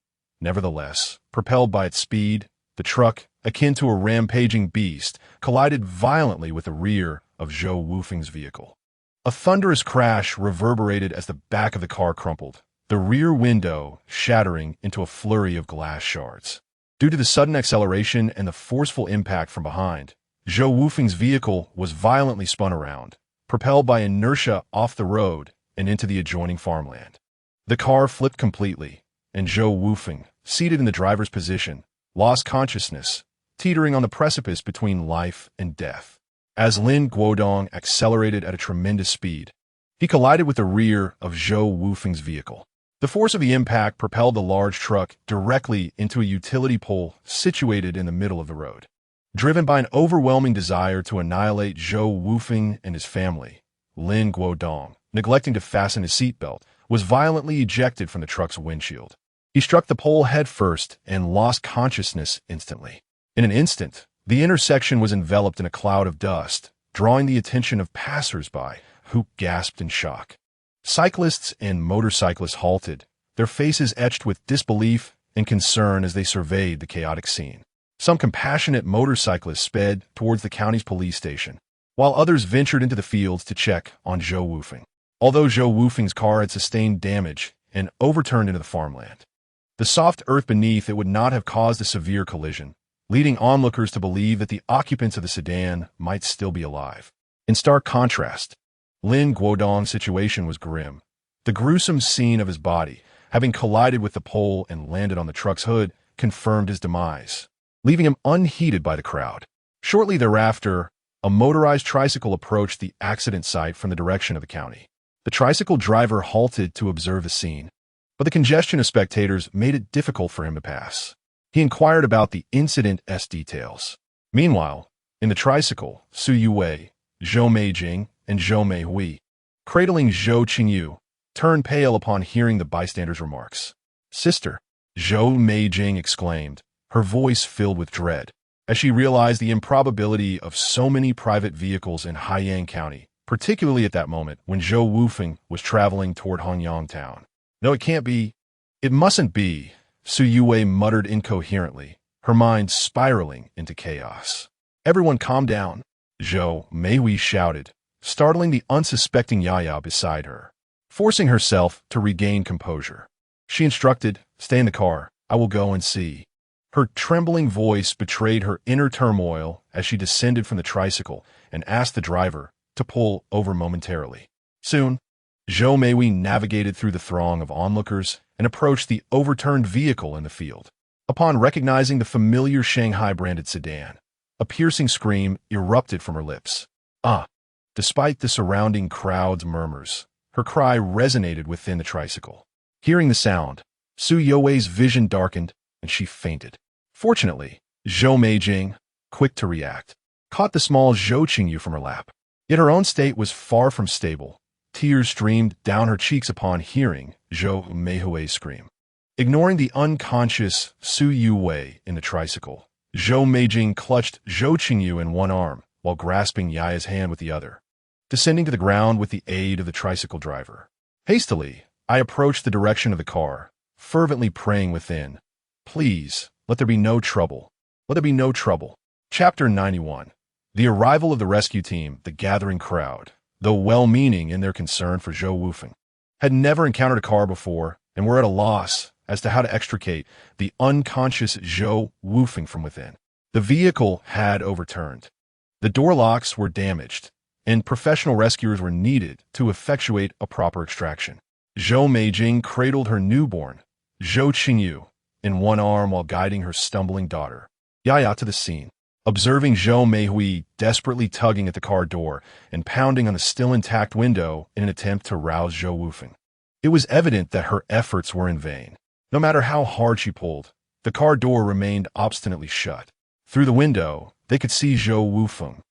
Nevertheless, propelled by its speed, the truck akin to a rampaging beast, collided violently with the rear of Zhou Wufeng's vehicle. A thunderous crash reverberated as the back of the car crumpled, the rear window shattering into a flurry of glass shards. Due to the sudden acceleration and the forceful impact from behind, Zhou Wufeng's vehicle was violently spun around, propelled by inertia off the road and into the adjoining farmland. The car flipped completely, and Zhou Wufeng, seated in the driver's position, lost consciousness, teetering on the precipice between life and death. As Lin Guodong accelerated at a tremendous speed, he collided with the rear of Zhou Wufeng's vehicle. The force of the impact propelled the large truck directly into a utility pole situated in the middle of the road. Driven by an overwhelming desire to annihilate Zhou Wufeng and his family, Lin Guodong, neglecting to fasten his seatbelt, was violently ejected from the truck's windshield. He struck the pole headfirst and lost consciousness instantly. In an instant, the intersection was enveloped in a cloud of dust, drawing the attention of passers-by, who gasped in shock. Cyclists and motorcyclists halted, their faces etched with disbelief and concern as they surveyed the chaotic scene. Some compassionate motorcyclists sped towards the county's police station, while others ventured into the fields to check on Zhou Wufeng. Although Zhou Wufeng's car had sustained damage and overturned into the farmland, the soft earth beneath it would not have caused a severe collision, leading onlookers to believe that the occupants of the sedan might still be alive. In stark contrast, Lin Guodong's situation was grim. The gruesome scene of his body, having collided with the pole and landed on the truck's hood, confirmed his demise, leaving him unheeded by the crowd. Shortly thereafter, a motorized tricycle approached the accident site from the direction of the county. The tricycle driver halted to observe the scene, but the congestion of spectators made it difficult for him to pass. He inquired about the incident's details. Meanwhile, in the tricycle, Su Yuwei, Zhou Meijing, and Zhou Meihui, cradling Zhou Qingyu, turned pale upon hearing the bystander's remarks. "Sister," Zhou Meijing exclaimed, her voice filled with dread, as she realized the improbability of so many private vehicles in Haiyang County, particularly at that moment when Zhou Wufeng was traveling toward Hanyang Town. "No, it can't be. It mustn't be," Su Yuwei muttered incoherently, her mind spiraling into chaos. "Everyone calm down," Zhou Meihui shouted, startling the unsuspecting Yaya beside her. Forcing herself to regain composure, she instructed, "Stay in the car. I will go and see." Her trembling voice betrayed her inner turmoil as she descended from the tricycle and asked the driver to pull over momentarily. Soon, Zhou Meihui navigated through the throng of onlookers and approached the overturned vehicle in the field. Upon recognizing the familiar Shanghai-branded sedan, a piercing scream erupted from her lips. "Ah!" Despite the surrounding crowd's murmurs, her cry resonated within the tricycle. Hearing the sound, Su Yuwei's vision darkened and she fainted. Fortunately, Zhou Meijing, quick to react, caught the small Zhou Qingyu from her lap. Yet her own state was far from stable. Tears streamed down her cheeks upon hearing Zhou Meihui scream. Ignoring the unconscious Su Yuwei in the tricycle, Zhou Meijing clutched Zhou Qingyu in one arm while grasping Yaya's hand with the other, descending to the ground with the aid of the tricycle driver. Hastily, I approached the direction of the car, fervently praying within, "Please, let there be no trouble. Let there be no trouble." Chapter 91. The arrival of the rescue team, the gathering crowd, though well-meaning in their concern for Zhou Wufeng, had never encountered a car before and were at a loss as to how to extricate the unconscious Zhou Wufeng from within. The vehicle had overturned. The door locks were damaged, and professional rescuers were needed to effectuate a proper extraction. Zhou Meijing cradled her newborn, Zhou Qingyu, in one arm while guiding her stumbling daughter, Yaya, to the scene. Observing Zhou Meihui desperately tugging at the car door and pounding on the still intact window in an attempt to rouse Zhou Wufeng, it was evident that her efforts were in vain. No matter how hard she pulled, the car door remained obstinately shut. Through the window, they could see Zhou Wufeng,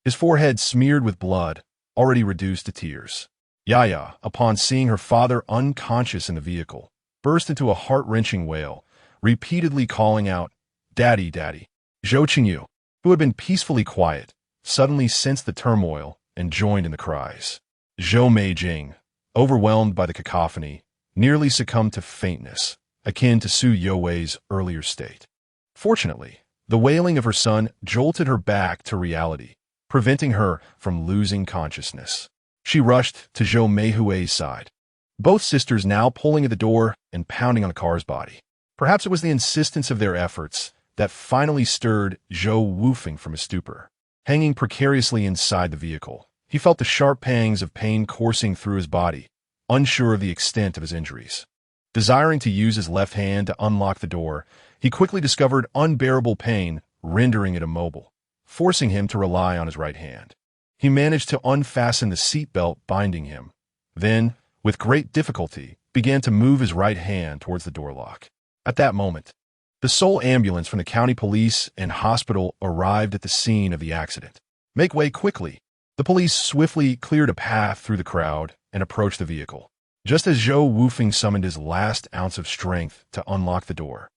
his forehead smeared with blood, already reduced to tears. Yaya, upon seeing her father unconscious in the vehicle, burst into a heart-wrenching wail, repeatedly calling out, "Daddy, Daddy." Zhou Qingyu, who had been peacefully quiet, suddenly sensed the turmoil and joined in the cries. Zhou Meijing, overwhelmed by the cacophony, nearly succumbed to faintness, akin to Su Yuwei's earlier state. Fortunately, The wailing of her son jolted her back to reality, preventing her from losing consciousness. She rushed to Zhou Meihui's side, both sisters now pulling at the door and pounding on the car's body. Perhaps it was the insistence of their efforts that finally stirred Zhou Wufeng from his stupor. Hanging precariously inside the vehicle, he felt the sharp pangs of pain coursing through his body, unsure of the extent of his injuries. Desiring to use his left hand to unlock the door, he quickly discovered unbearable pain, rendering it immobile, forcing him to rely on his right hand. He managed to unfasten the seatbelt binding him, then, with great difficulty, began to move his right hand towards the door lock. At that moment, the sole ambulance from the county police and hospital arrived at the scene of the accident. "Make way quickly." The police swiftly cleared a path through the crowd and approached the vehicle. Just as Zhou Wufeng summoned his last ounce of strength to unlock the door,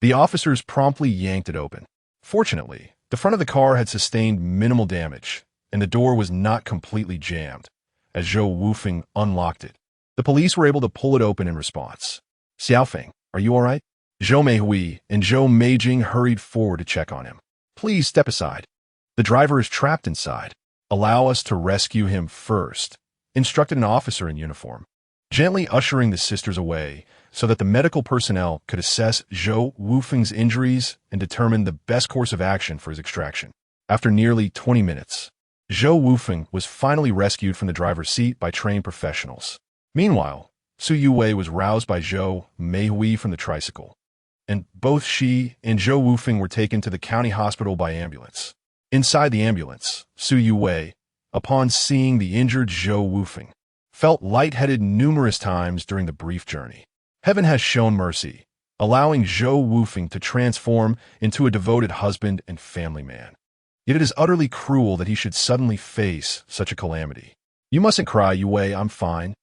the officers promptly yanked it open. Fortunately, the front of the car had sustained minimal damage, and the door was not completely jammed. As Zhou Wufeng unlocked it, the police were able to pull it open in response. "Xiaofeng, are you all right?" Zhou Meihui and Zhou Meijing hurried forward to check on him. "Please step aside. The driver is trapped inside. Allow us to rescue him first," instructed an officer in uniform, gently ushering the sisters away so that the medical personnel could assess Zhou Wufeng's injuries and determine the best course of action for his extraction. After nearly 20 minutes, Zhou Wufeng was finally rescued from the driver's seat by trained professionals. Meanwhile, Su Yuwei was roused by Zhou Meihui from the tricycle, and both she and Zhou Wufeng were taken to the county hospital by ambulance. Inside the ambulance, Su Yuwei, upon seeing the injured Zhou Wufeng, felt lightheaded numerous times during the brief journey. Heaven has shown mercy, allowing Zhou Wufeng to transform into a devoted husband and family man. Yet it is utterly cruel that he should suddenly face such a calamity. "You mustn't cry, Yuwei, I'm fine,"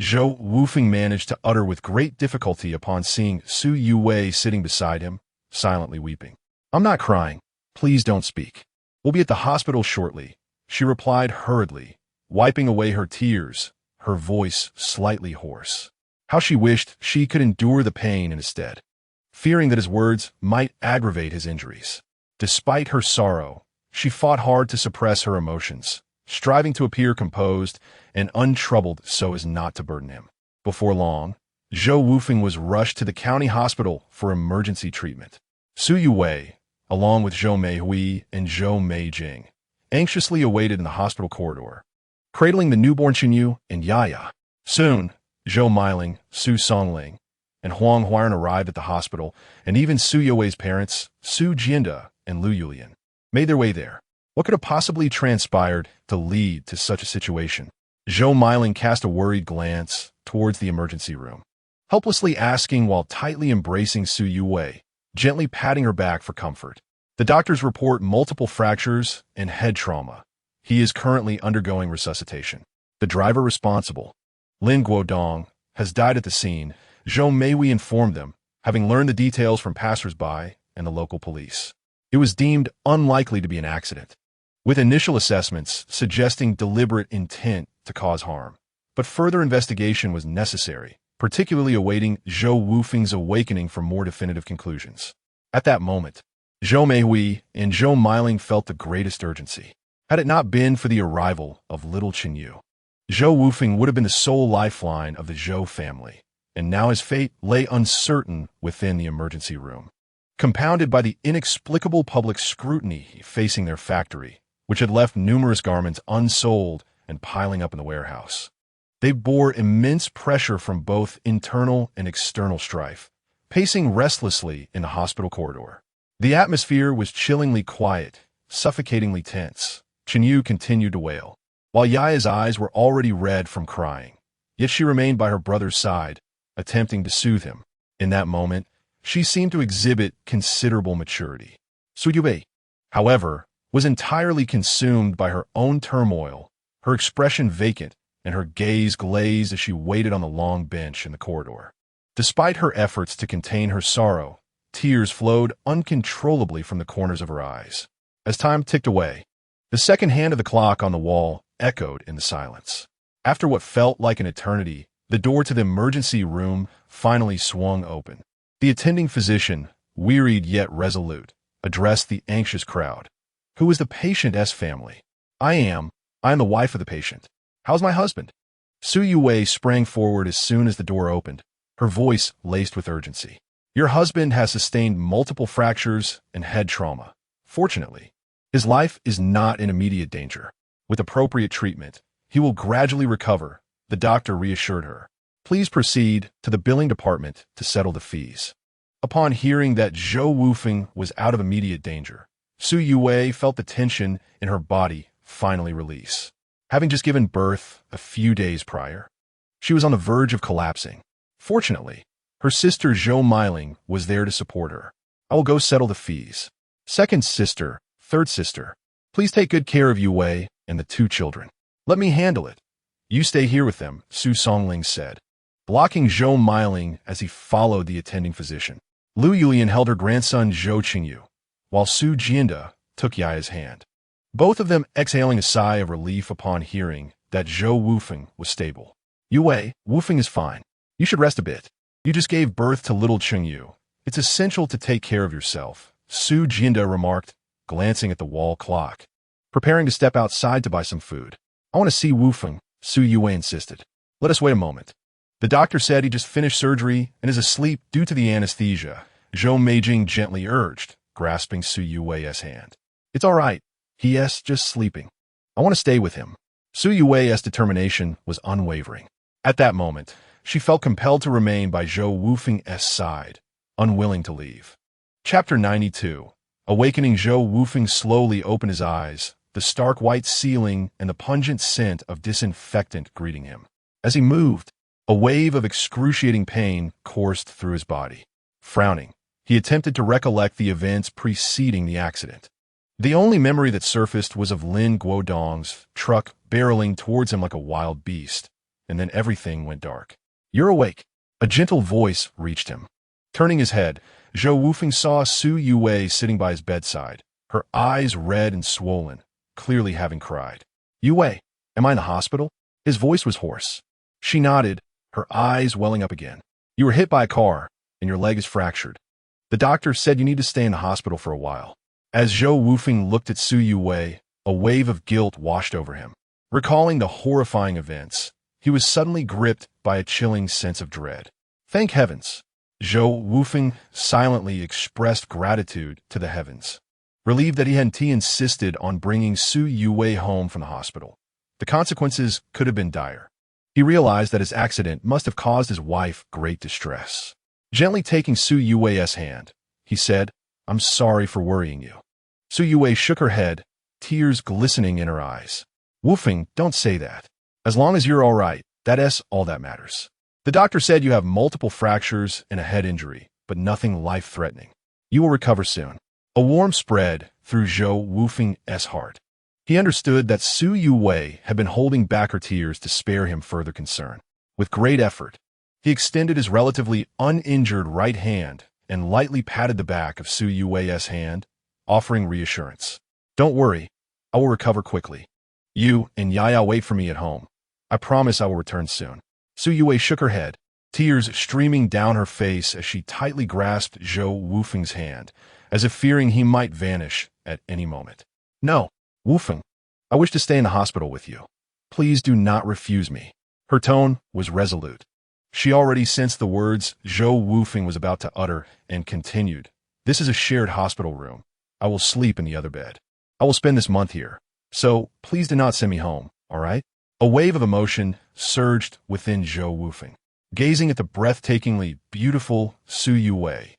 Zhou Wufeng managed to utter with great difficulty upon seeing Su Yuwei sitting beside him, silently weeping. "I'm not crying. Please don't speak. We'll be at the hospital shortly," she replied hurriedly, wiping away her tears, her voice slightly hoarse. How she wished she could endure the pain instead, fearing that his words might aggravate his injuries. Despite her sorrow, she fought hard to suppress her emotions, striving to appear composed and untroubled so as not to burden him. Before long, Zhou Wufeng was rushed to the county hospital for emergency treatment. Su Yuwei, along with Zhou Meihui and Zhou Meijing, anxiously awaited in the hospital corridor, cradling the newborn Chenyu and Yaya. Soon, Zhou Meiling, Su Songling, and Huang Huaran arrived at the hospital, and even Su Yuwei's parents, Su Jianda and Lu Yulian, made their way there. What could have possibly transpired to lead to such a situation? Zhou Meiling cast a worried glance towards the emergency room, helplessly asking while tightly embracing Su Yuwei, gently patting her back for comfort. The doctors report multiple fractures and head trauma. He is currently undergoing resuscitation. The driver responsible, Lin Guodong, has died at the scene, Zhou Meihui informed them, having learned the details from passers-by and the local police. It was deemed unlikely to be an accident, with initial assessments suggesting deliberate intent to cause harm. But further investigation was necessary, particularly awaiting Zhou Wufeng's awakening for more definitive conclusions. At that moment, Zhou Meihui and Zhou Meiling felt the greatest urgency. Had it not been for the arrival of little Chenyu, Zhou Wufeng would have been the sole lifeline of the Zhou family, and now his fate lay uncertain within the emergency room, compounded by the inexplicable public scrutiny facing their factory, which had left numerous garments unsold and piling up in the warehouse. They bore immense pressure from both internal and external strife, pacing restlessly in the hospital corridor. The atmosphere was chillingly quiet, suffocatingly tense. Chenyu continued to wail, while Yaya's eyes were already red from crying. Yet she remained by her brother's side, attempting to soothe him. In that moment, she seemed to exhibit considerable maturity. Su Yuwei, however, was entirely consumed by her own turmoil, her expression vacant and her gaze glazed as she waited on the long bench in the corridor. Despite her efforts to contain her sorrow, tears flowed uncontrollably from the corners of her eyes. As time ticked away, the second hand of the clock on the wall echoed in the silence. After what felt like an eternity, the door to the emergency room finally swung open. The attending physician, wearied yet resolute, addressed the anxious crowd. Who is the patient's family? I am the wife of the patient. How's my husband? Su Yue sprang forward as soon as the door opened, her voice laced with urgency. Your husband has sustained multiple fractures and head trauma. Fortunately, his life is not in immediate danger. With appropriate treatment, he will gradually recover, the doctor reassured her. Please proceed to the billing department to settle the fees. Upon hearing that Zhou Wufeng was out of immediate danger, Su Yue felt the tension in her body finally release. Having just given birth a few days prior, she was on the verge of collapsing. Fortunately, her sister Zhou Miling was there to support her. I will go settle the fees. Second sister, third sister, please take good care of Yue and the two children. Let me handle it. You stay here with them, Su Songling said, blocking Zhou Miling as he followed the attending physician. Lu Yulian held her grandson Zhou Qingyu, while Su Jianda took Yaya's hand. Both of them exhaling a sigh of relief upon hearing that Zhou Wufeng was stable. Yue, Wufeng is fine. You should rest a bit. You just gave birth to little Qingyu. It's essential to take care of yourself, Su Jianda remarked, glancing at the wall clock. Preparing to step outside to buy some food. I want to see Wufeng, Su Yue insisted. Let us wait a moment. The doctor said he just finished surgery and is asleep due to the anesthesia, Zhou Meijing gently urged, grasping Su Yue's hand. It's all right. He's just sleeping. I want to stay with him. Su Yue's determination was unwavering. At that moment, she felt compelled to remain by Zhou Wufeng's side, unwilling to leave. Chapter 92. Awakening. Zhou Wufeng slowly opened his eyes, the stark white ceiling and the pungent scent of disinfectant greeting him. As he moved, a wave of excruciating pain coursed through his body. Frowning, he attempted to recollect the events preceding the accident. The only memory that surfaced was of Lin Guodong's truck barreling towards him like a wild beast, and then everything went dark. You're awake. A gentle voice reached him. Turning his head, Zhou Wufeng saw Su Yue sitting by his bedside, her eyes red and swollen, clearly having cried. Yue, am I in the hospital? His voice was hoarse. She nodded, her eyes welling up again. You were hit by a car, and your leg is fractured. The doctor said you need to stay in the hospital for a while. As Zhou Wufeng looked at Su Yue, a wave of guilt washed over him. Recalling the horrifying events, he was suddenly gripped by a chilling sense of dread. Thank heavens! Zhou Wufeng silently expressed gratitude to the heavens, relieved that he hadn't insisted on bringing Su Yue home from the hospital. The consequences could have been dire. He realized that his accident must have caused his wife great distress. Gently taking Su Yue's hand, he said, I'm sorry for worrying you. Su Yue shook her head, tears glistening in her eyes. Wufeng, don't say that. As long as you're all right, that's all that matters. The doctor said you have multiple fractures and a head injury, but nothing life-threatening. You will recover soon. A warmth spread through Zhou Wufeng's heart. He understood that Su Yue had been holding back her tears to spare him further concern. With great effort, he extended his relatively uninjured right hand and lightly patted the back of Su Yue's hand, offering reassurance. Don't worry, I will recover quickly. You and Yaya wait for me at home. I promise I will return soon. Su Yue shook her head, tears streaming down her face as she tightly grasped Zhou Wufeng's hand, as if fearing he might vanish at any moment. No, Wufeng, I wish to stay in the hospital with you. Please do not refuse me. Her tone was resolute. She already sensed the words Zhou Wufeng was about to utter and continued. This is a shared hospital room. I will sleep in the other bed. I will spend this month here. So please do not send me home, all right? A wave of emotion surged within Zhou Wufeng. Gazing at the breathtakingly beautiful Su Yue,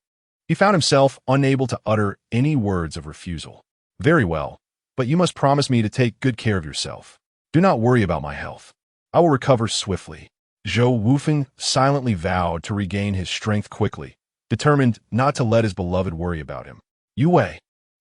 he found himself unable to utter any words of refusal. Very well, but you must promise me to take good care of yourself. Do not worry about my health. I will recover swiftly. Zhou Wufeng silently vowed to regain his strength quickly, determined not to let his beloved worry about him. Yue,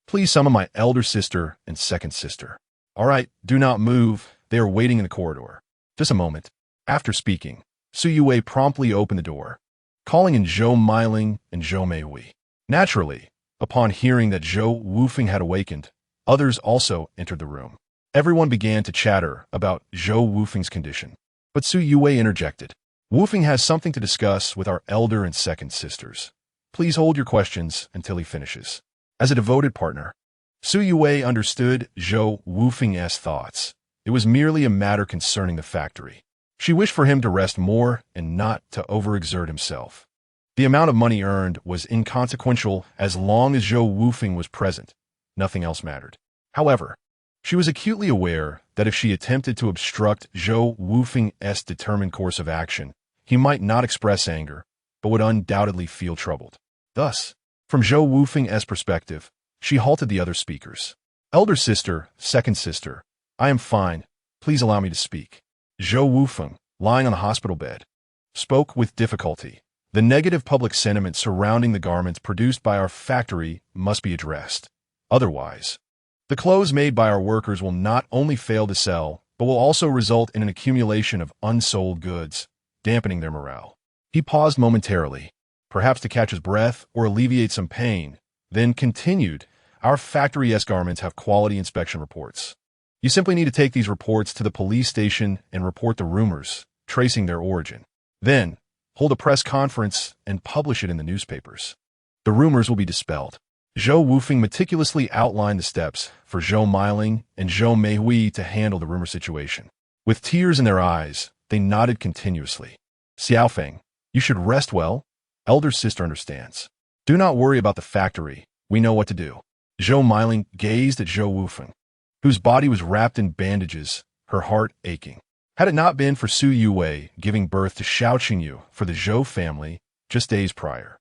please summon my elder sister and second sister. All right, do not move. They are waiting in the corridor. Just a moment. After speaking, Su Yue promptly opened the door, calling in Zhou Miling and Zhou Meihui. Naturally, upon hearing that Zhou Wufeng had awakened, others also entered the room. Everyone began to chatter about Zhou Wufeng's condition. But Su Yue interjected. Wufeng has something to discuss with our elder and second sisters. Please hold your questions until he finishes. As a devoted partner, Su Yue understood Zhou Wufeng's thoughts. It was merely a matter concerning the factory. She wished for him to rest more and not to overexert himself. The amount of money earned was inconsequential as long as Zhou Wufeng was present. Nothing else mattered. However, she was acutely aware that if she attempted to obstruct Zhou Wufeng's determined course of action, he might not express anger, but would undoubtedly feel troubled. Thus, from Zhou Wufeng's perspective, she halted the other speakers. Elder sister, second sister, I am fine. Please allow me to speak. Zhou Wufeng, lying on the hospital bed, spoke with difficulty. The negative public sentiment surrounding the garments produced by our factory must be addressed. Otherwise, the clothes made by our workers will not only fail to sell, but will also result in an accumulation of unsold goods, dampening their morale. He paused momentarily, perhaps to catch his breath or alleviate some pain, then continued, Our factory's garments have quality inspection reports. You simply need to take these reports to the police station and report the rumors, tracing their origin. Then, hold a press conference and publish it in the newspapers. The rumors will be dispelled. Zhou Wufeng meticulously outlined the steps for Zhou Meiling and Zhou Meihui to handle the rumor situation. With tears in their eyes, they nodded continuously. Xiaofeng, you should rest well. Elder sister understands. Do not worry about the factory. We know what to do. Zhou Meiling gazed at Zhou Wufeng, whose body was wrapped in bandages, her heart aching. Had it not been for Su Yue giving birth to Xiao Qingyu for the Zhou family just days prior,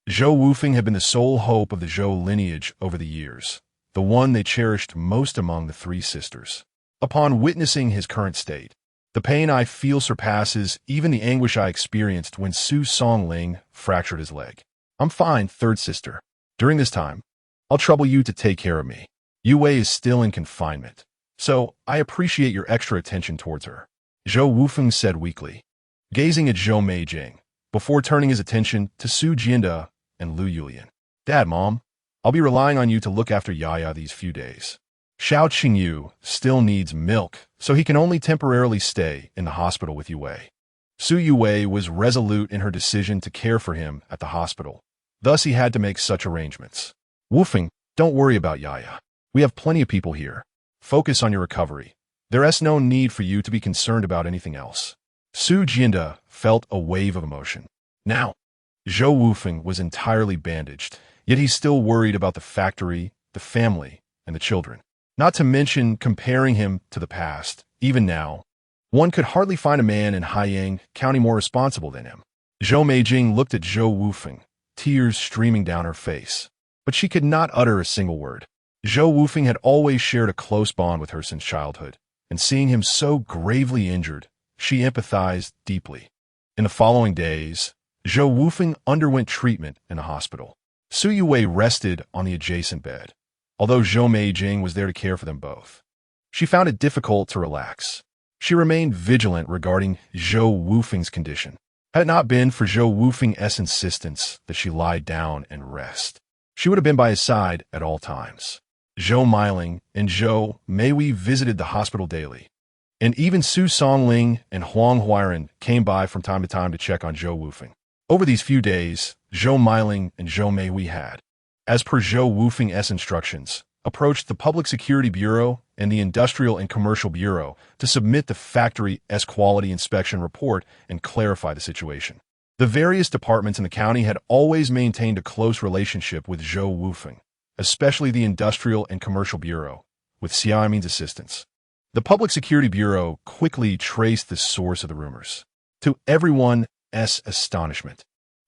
Zhou Wufeng had been the sole hope of the Zhou lineage over the years, the one they cherished most among the three sisters. Upon witnessing his current state, the pain I feel surpasses even the anguish I experienced when Su Songling fractured his leg. I'm fine, third sister. During this time, I'll trouble you to take care of me. Yue is still in confinement, so I appreciate your extra attention towards her. Zhou Wufeng said weakly, gazing at Zhou Meijing, before turning his attention to Su Jianda and Lu Yulian. Dad, Mom, I'll be relying on you to look after Yaya these few days. Xiao Qingyu still needs milk, so he can only temporarily stay in the hospital with Yue. Su Yue was resolute in her decision to care for him at the hospital. Thus he had to make such arrangements. Wufeng, don't worry about Yaya. We have plenty of people here. Focus on your recovery. There is no need for you to be concerned about anything else. Su Jianda felt a wave of emotion. Now, Zhou Wufeng was entirely bandaged, yet he still worried about the factory, the family, and the children. Not to mention comparing him to the past. Even now, one could hardly find a man in Haiyang County more responsible than him. Zhou Meijing looked at Zhou Wufeng, tears streaming down her face. But she could not utter a single word. Zhou Wufeng had always shared a close bond with her since childhood, and seeing him so gravely injured, she empathized deeply. In the following days, Zhou Wufeng underwent treatment in a hospital. Su Yue rested on the adjacent bed, although Zhou Meijing was there to care for them both. She found it difficult to relax. She remained vigilant regarding Zhou Wufeng's condition. Had it not been for Zhou Wufeng's insistence that she lie down and rest, she would have been by his side at all times. Zhou Meiling and Zhou Meihui visited the hospital daily, and even Su Songling and Huang Huiran came by from time to time to check on Zhou Wufeng. Over these few days, Zhou Meiling and Zhou Meihui had, as per Zhou Wufeng's instructions, approached the Public Security Bureau and the Industrial and Commercial Bureau to submit the factory's quality inspection report and clarify the situation. The various departments in the county had always maintained a close relationship with Zhou Wufeng, especially the Industrial and Commercial Bureau, with Xiaoming's assistance. The Public Security Bureau quickly traced the source of the rumors. To everyone's astonishment,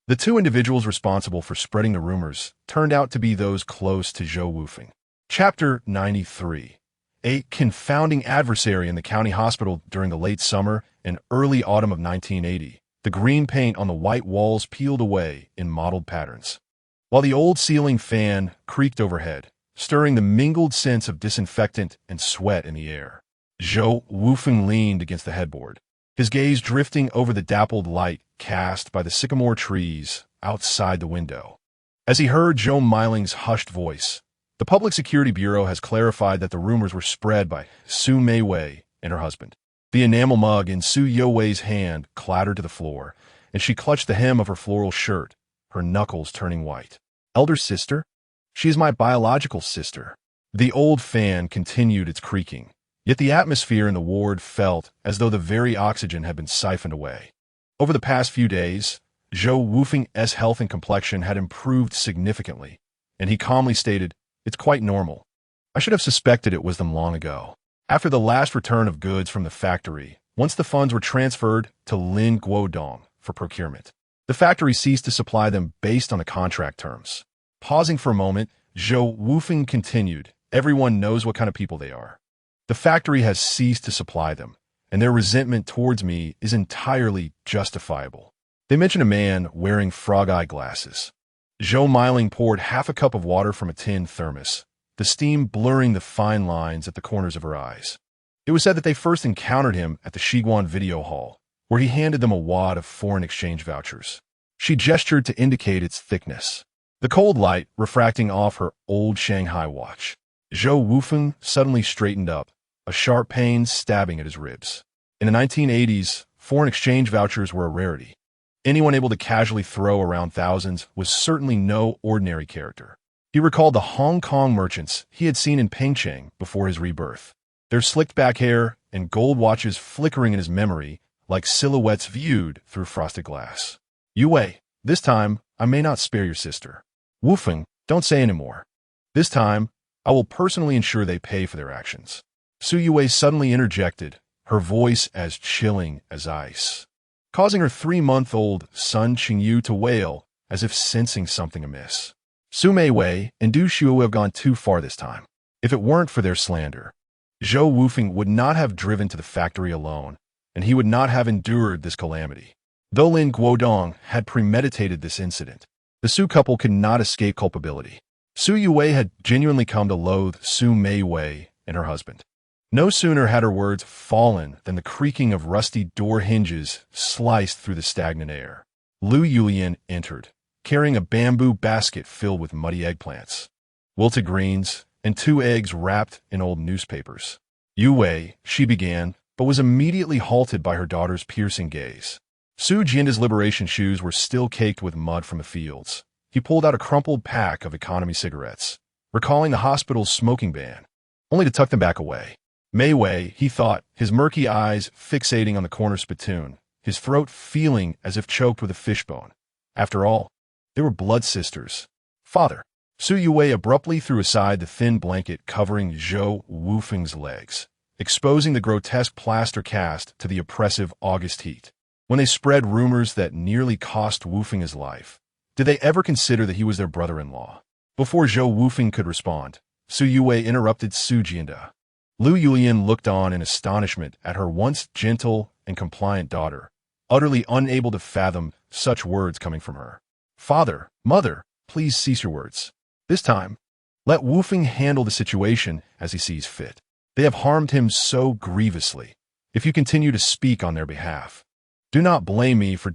the two individuals responsible for spreading the rumors turned out to be those close to Zhou Wufeng. Chapter 93. A confounding adversary in the county hospital during the late summer and early autumn of 1980. The green paint on the white walls peeled away in mottled patterns, while the old ceiling fan creaked overhead, stirring the mingled sense of disinfectant and sweat in the air. Zhou Wufeng leaned against the headboard, his gaze drifting over the dappled light cast by the sycamore trees outside the window. As he heard Zhou Meiling's hushed voice, the Public Security Bureau has clarified that the rumors were spread by Su Meiwei and her husband. The enamel mug in Su Youwei's hand clattered to the floor, and she clutched the hem of her floral shirt, her knuckles turning white. Elder sister? She is my biological sister. The old fan continued its creaking, yet the atmosphere in the ward felt as though the very oxygen had been siphoned away. Over the past few days, Zhou Wufeng's health and complexion had improved significantly, and he calmly stated, "It's quite normal. I should have suspected it was them long ago." After the last return of goods from the factory, once the funds were transferred to Lin Guodong for procurement, the factory ceased to supply them based on the contract terms. Pausing for a moment, Zhou Wufeng continued, "Everyone knows what kind of people they are. The factory has ceased to supply them, and their resentment towards me is entirely justifiable." They mentioned a man wearing frog-eye glasses. Zhou Miling poured half a cup of water from a tin thermos, the steam blurring the fine lines at the corners of her eyes. It was said that they first encountered him at the Shiguan Video Hall, where he handed them a wad of foreign exchange vouchers. She gestured to indicate its thickness, the cold light refracting off her old Shanghai watch. Zhou Wufeng suddenly straightened up, a sharp pain stabbing at his ribs. In the 1980s, foreign exchange vouchers were a rarity. Anyone able to casually throw around thousands was certainly no ordinary character. He recalled the Hong Kong merchants he had seen in Pengcheng before his rebirth, their slicked back hair and gold watches flickering in his memory like silhouettes viewed through frosted glass. "Yue, this time I may not spare your sister." "Wufeng, don't say any more. This time I will personally ensure they pay for their actions." Su Yue suddenly interjected, her voice as chilling as ice, causing her 3-month-old son Qingyu to wail as if sensing something amiss. Su Meiwei and Du Shuo have gone too far this time. If it weren't for their slander, Zhou Wufeng would not have driven to the factory alone, and he would not have endured this calamity. Though Lin Guodong had premeditated this incident, the Su couple could not escape culpability. Su Yue had genuinely come to loathe Su Meiwei and her husband. No sooner had her words fallen than the creaking of rusty door hinges sliced through the stagnant air. Lu Yulian entered, carrying a bamboo basket filled with muddy eggplants, wilted greens, and 2 eggs wrapped in old newspapers. "Yue," she began, but was immediately halted by her daughter's piercing gaze. Su Jianda's liberation shoes were still caked with mud from the fields. He pulled out a crumpled pack of economy cigarettes, recalling the hospital's smoking ban, only to tuck them back away. Mei Wei, he thought, his murky eyes fixating on the corner spittoon, his throat feeling as if choked with a fishbone. After all, they were blood sisters. "Father." Su Yue abruptly threw aside the thin blanket covering Zhou Wufeng's legs, exposing the grotesque plaster cast to the oppressive August heat. When they spread rumors that nearly cost Wufeng his life, did they ever consider that he was their brother-in-law? Before Zhou Wufeng could respond, Su Yue interrupted Su Jianda. Lu Yulian looked on in astonishment at her once gentle and compliant daughter, utterly unable to fathom such words coming from her. "Father, mother, please cease your words. This time, let Wufeng handle the situation as he sees fit. They have harmed him so grievously. If you continue to speak on their behalf, do not blame me for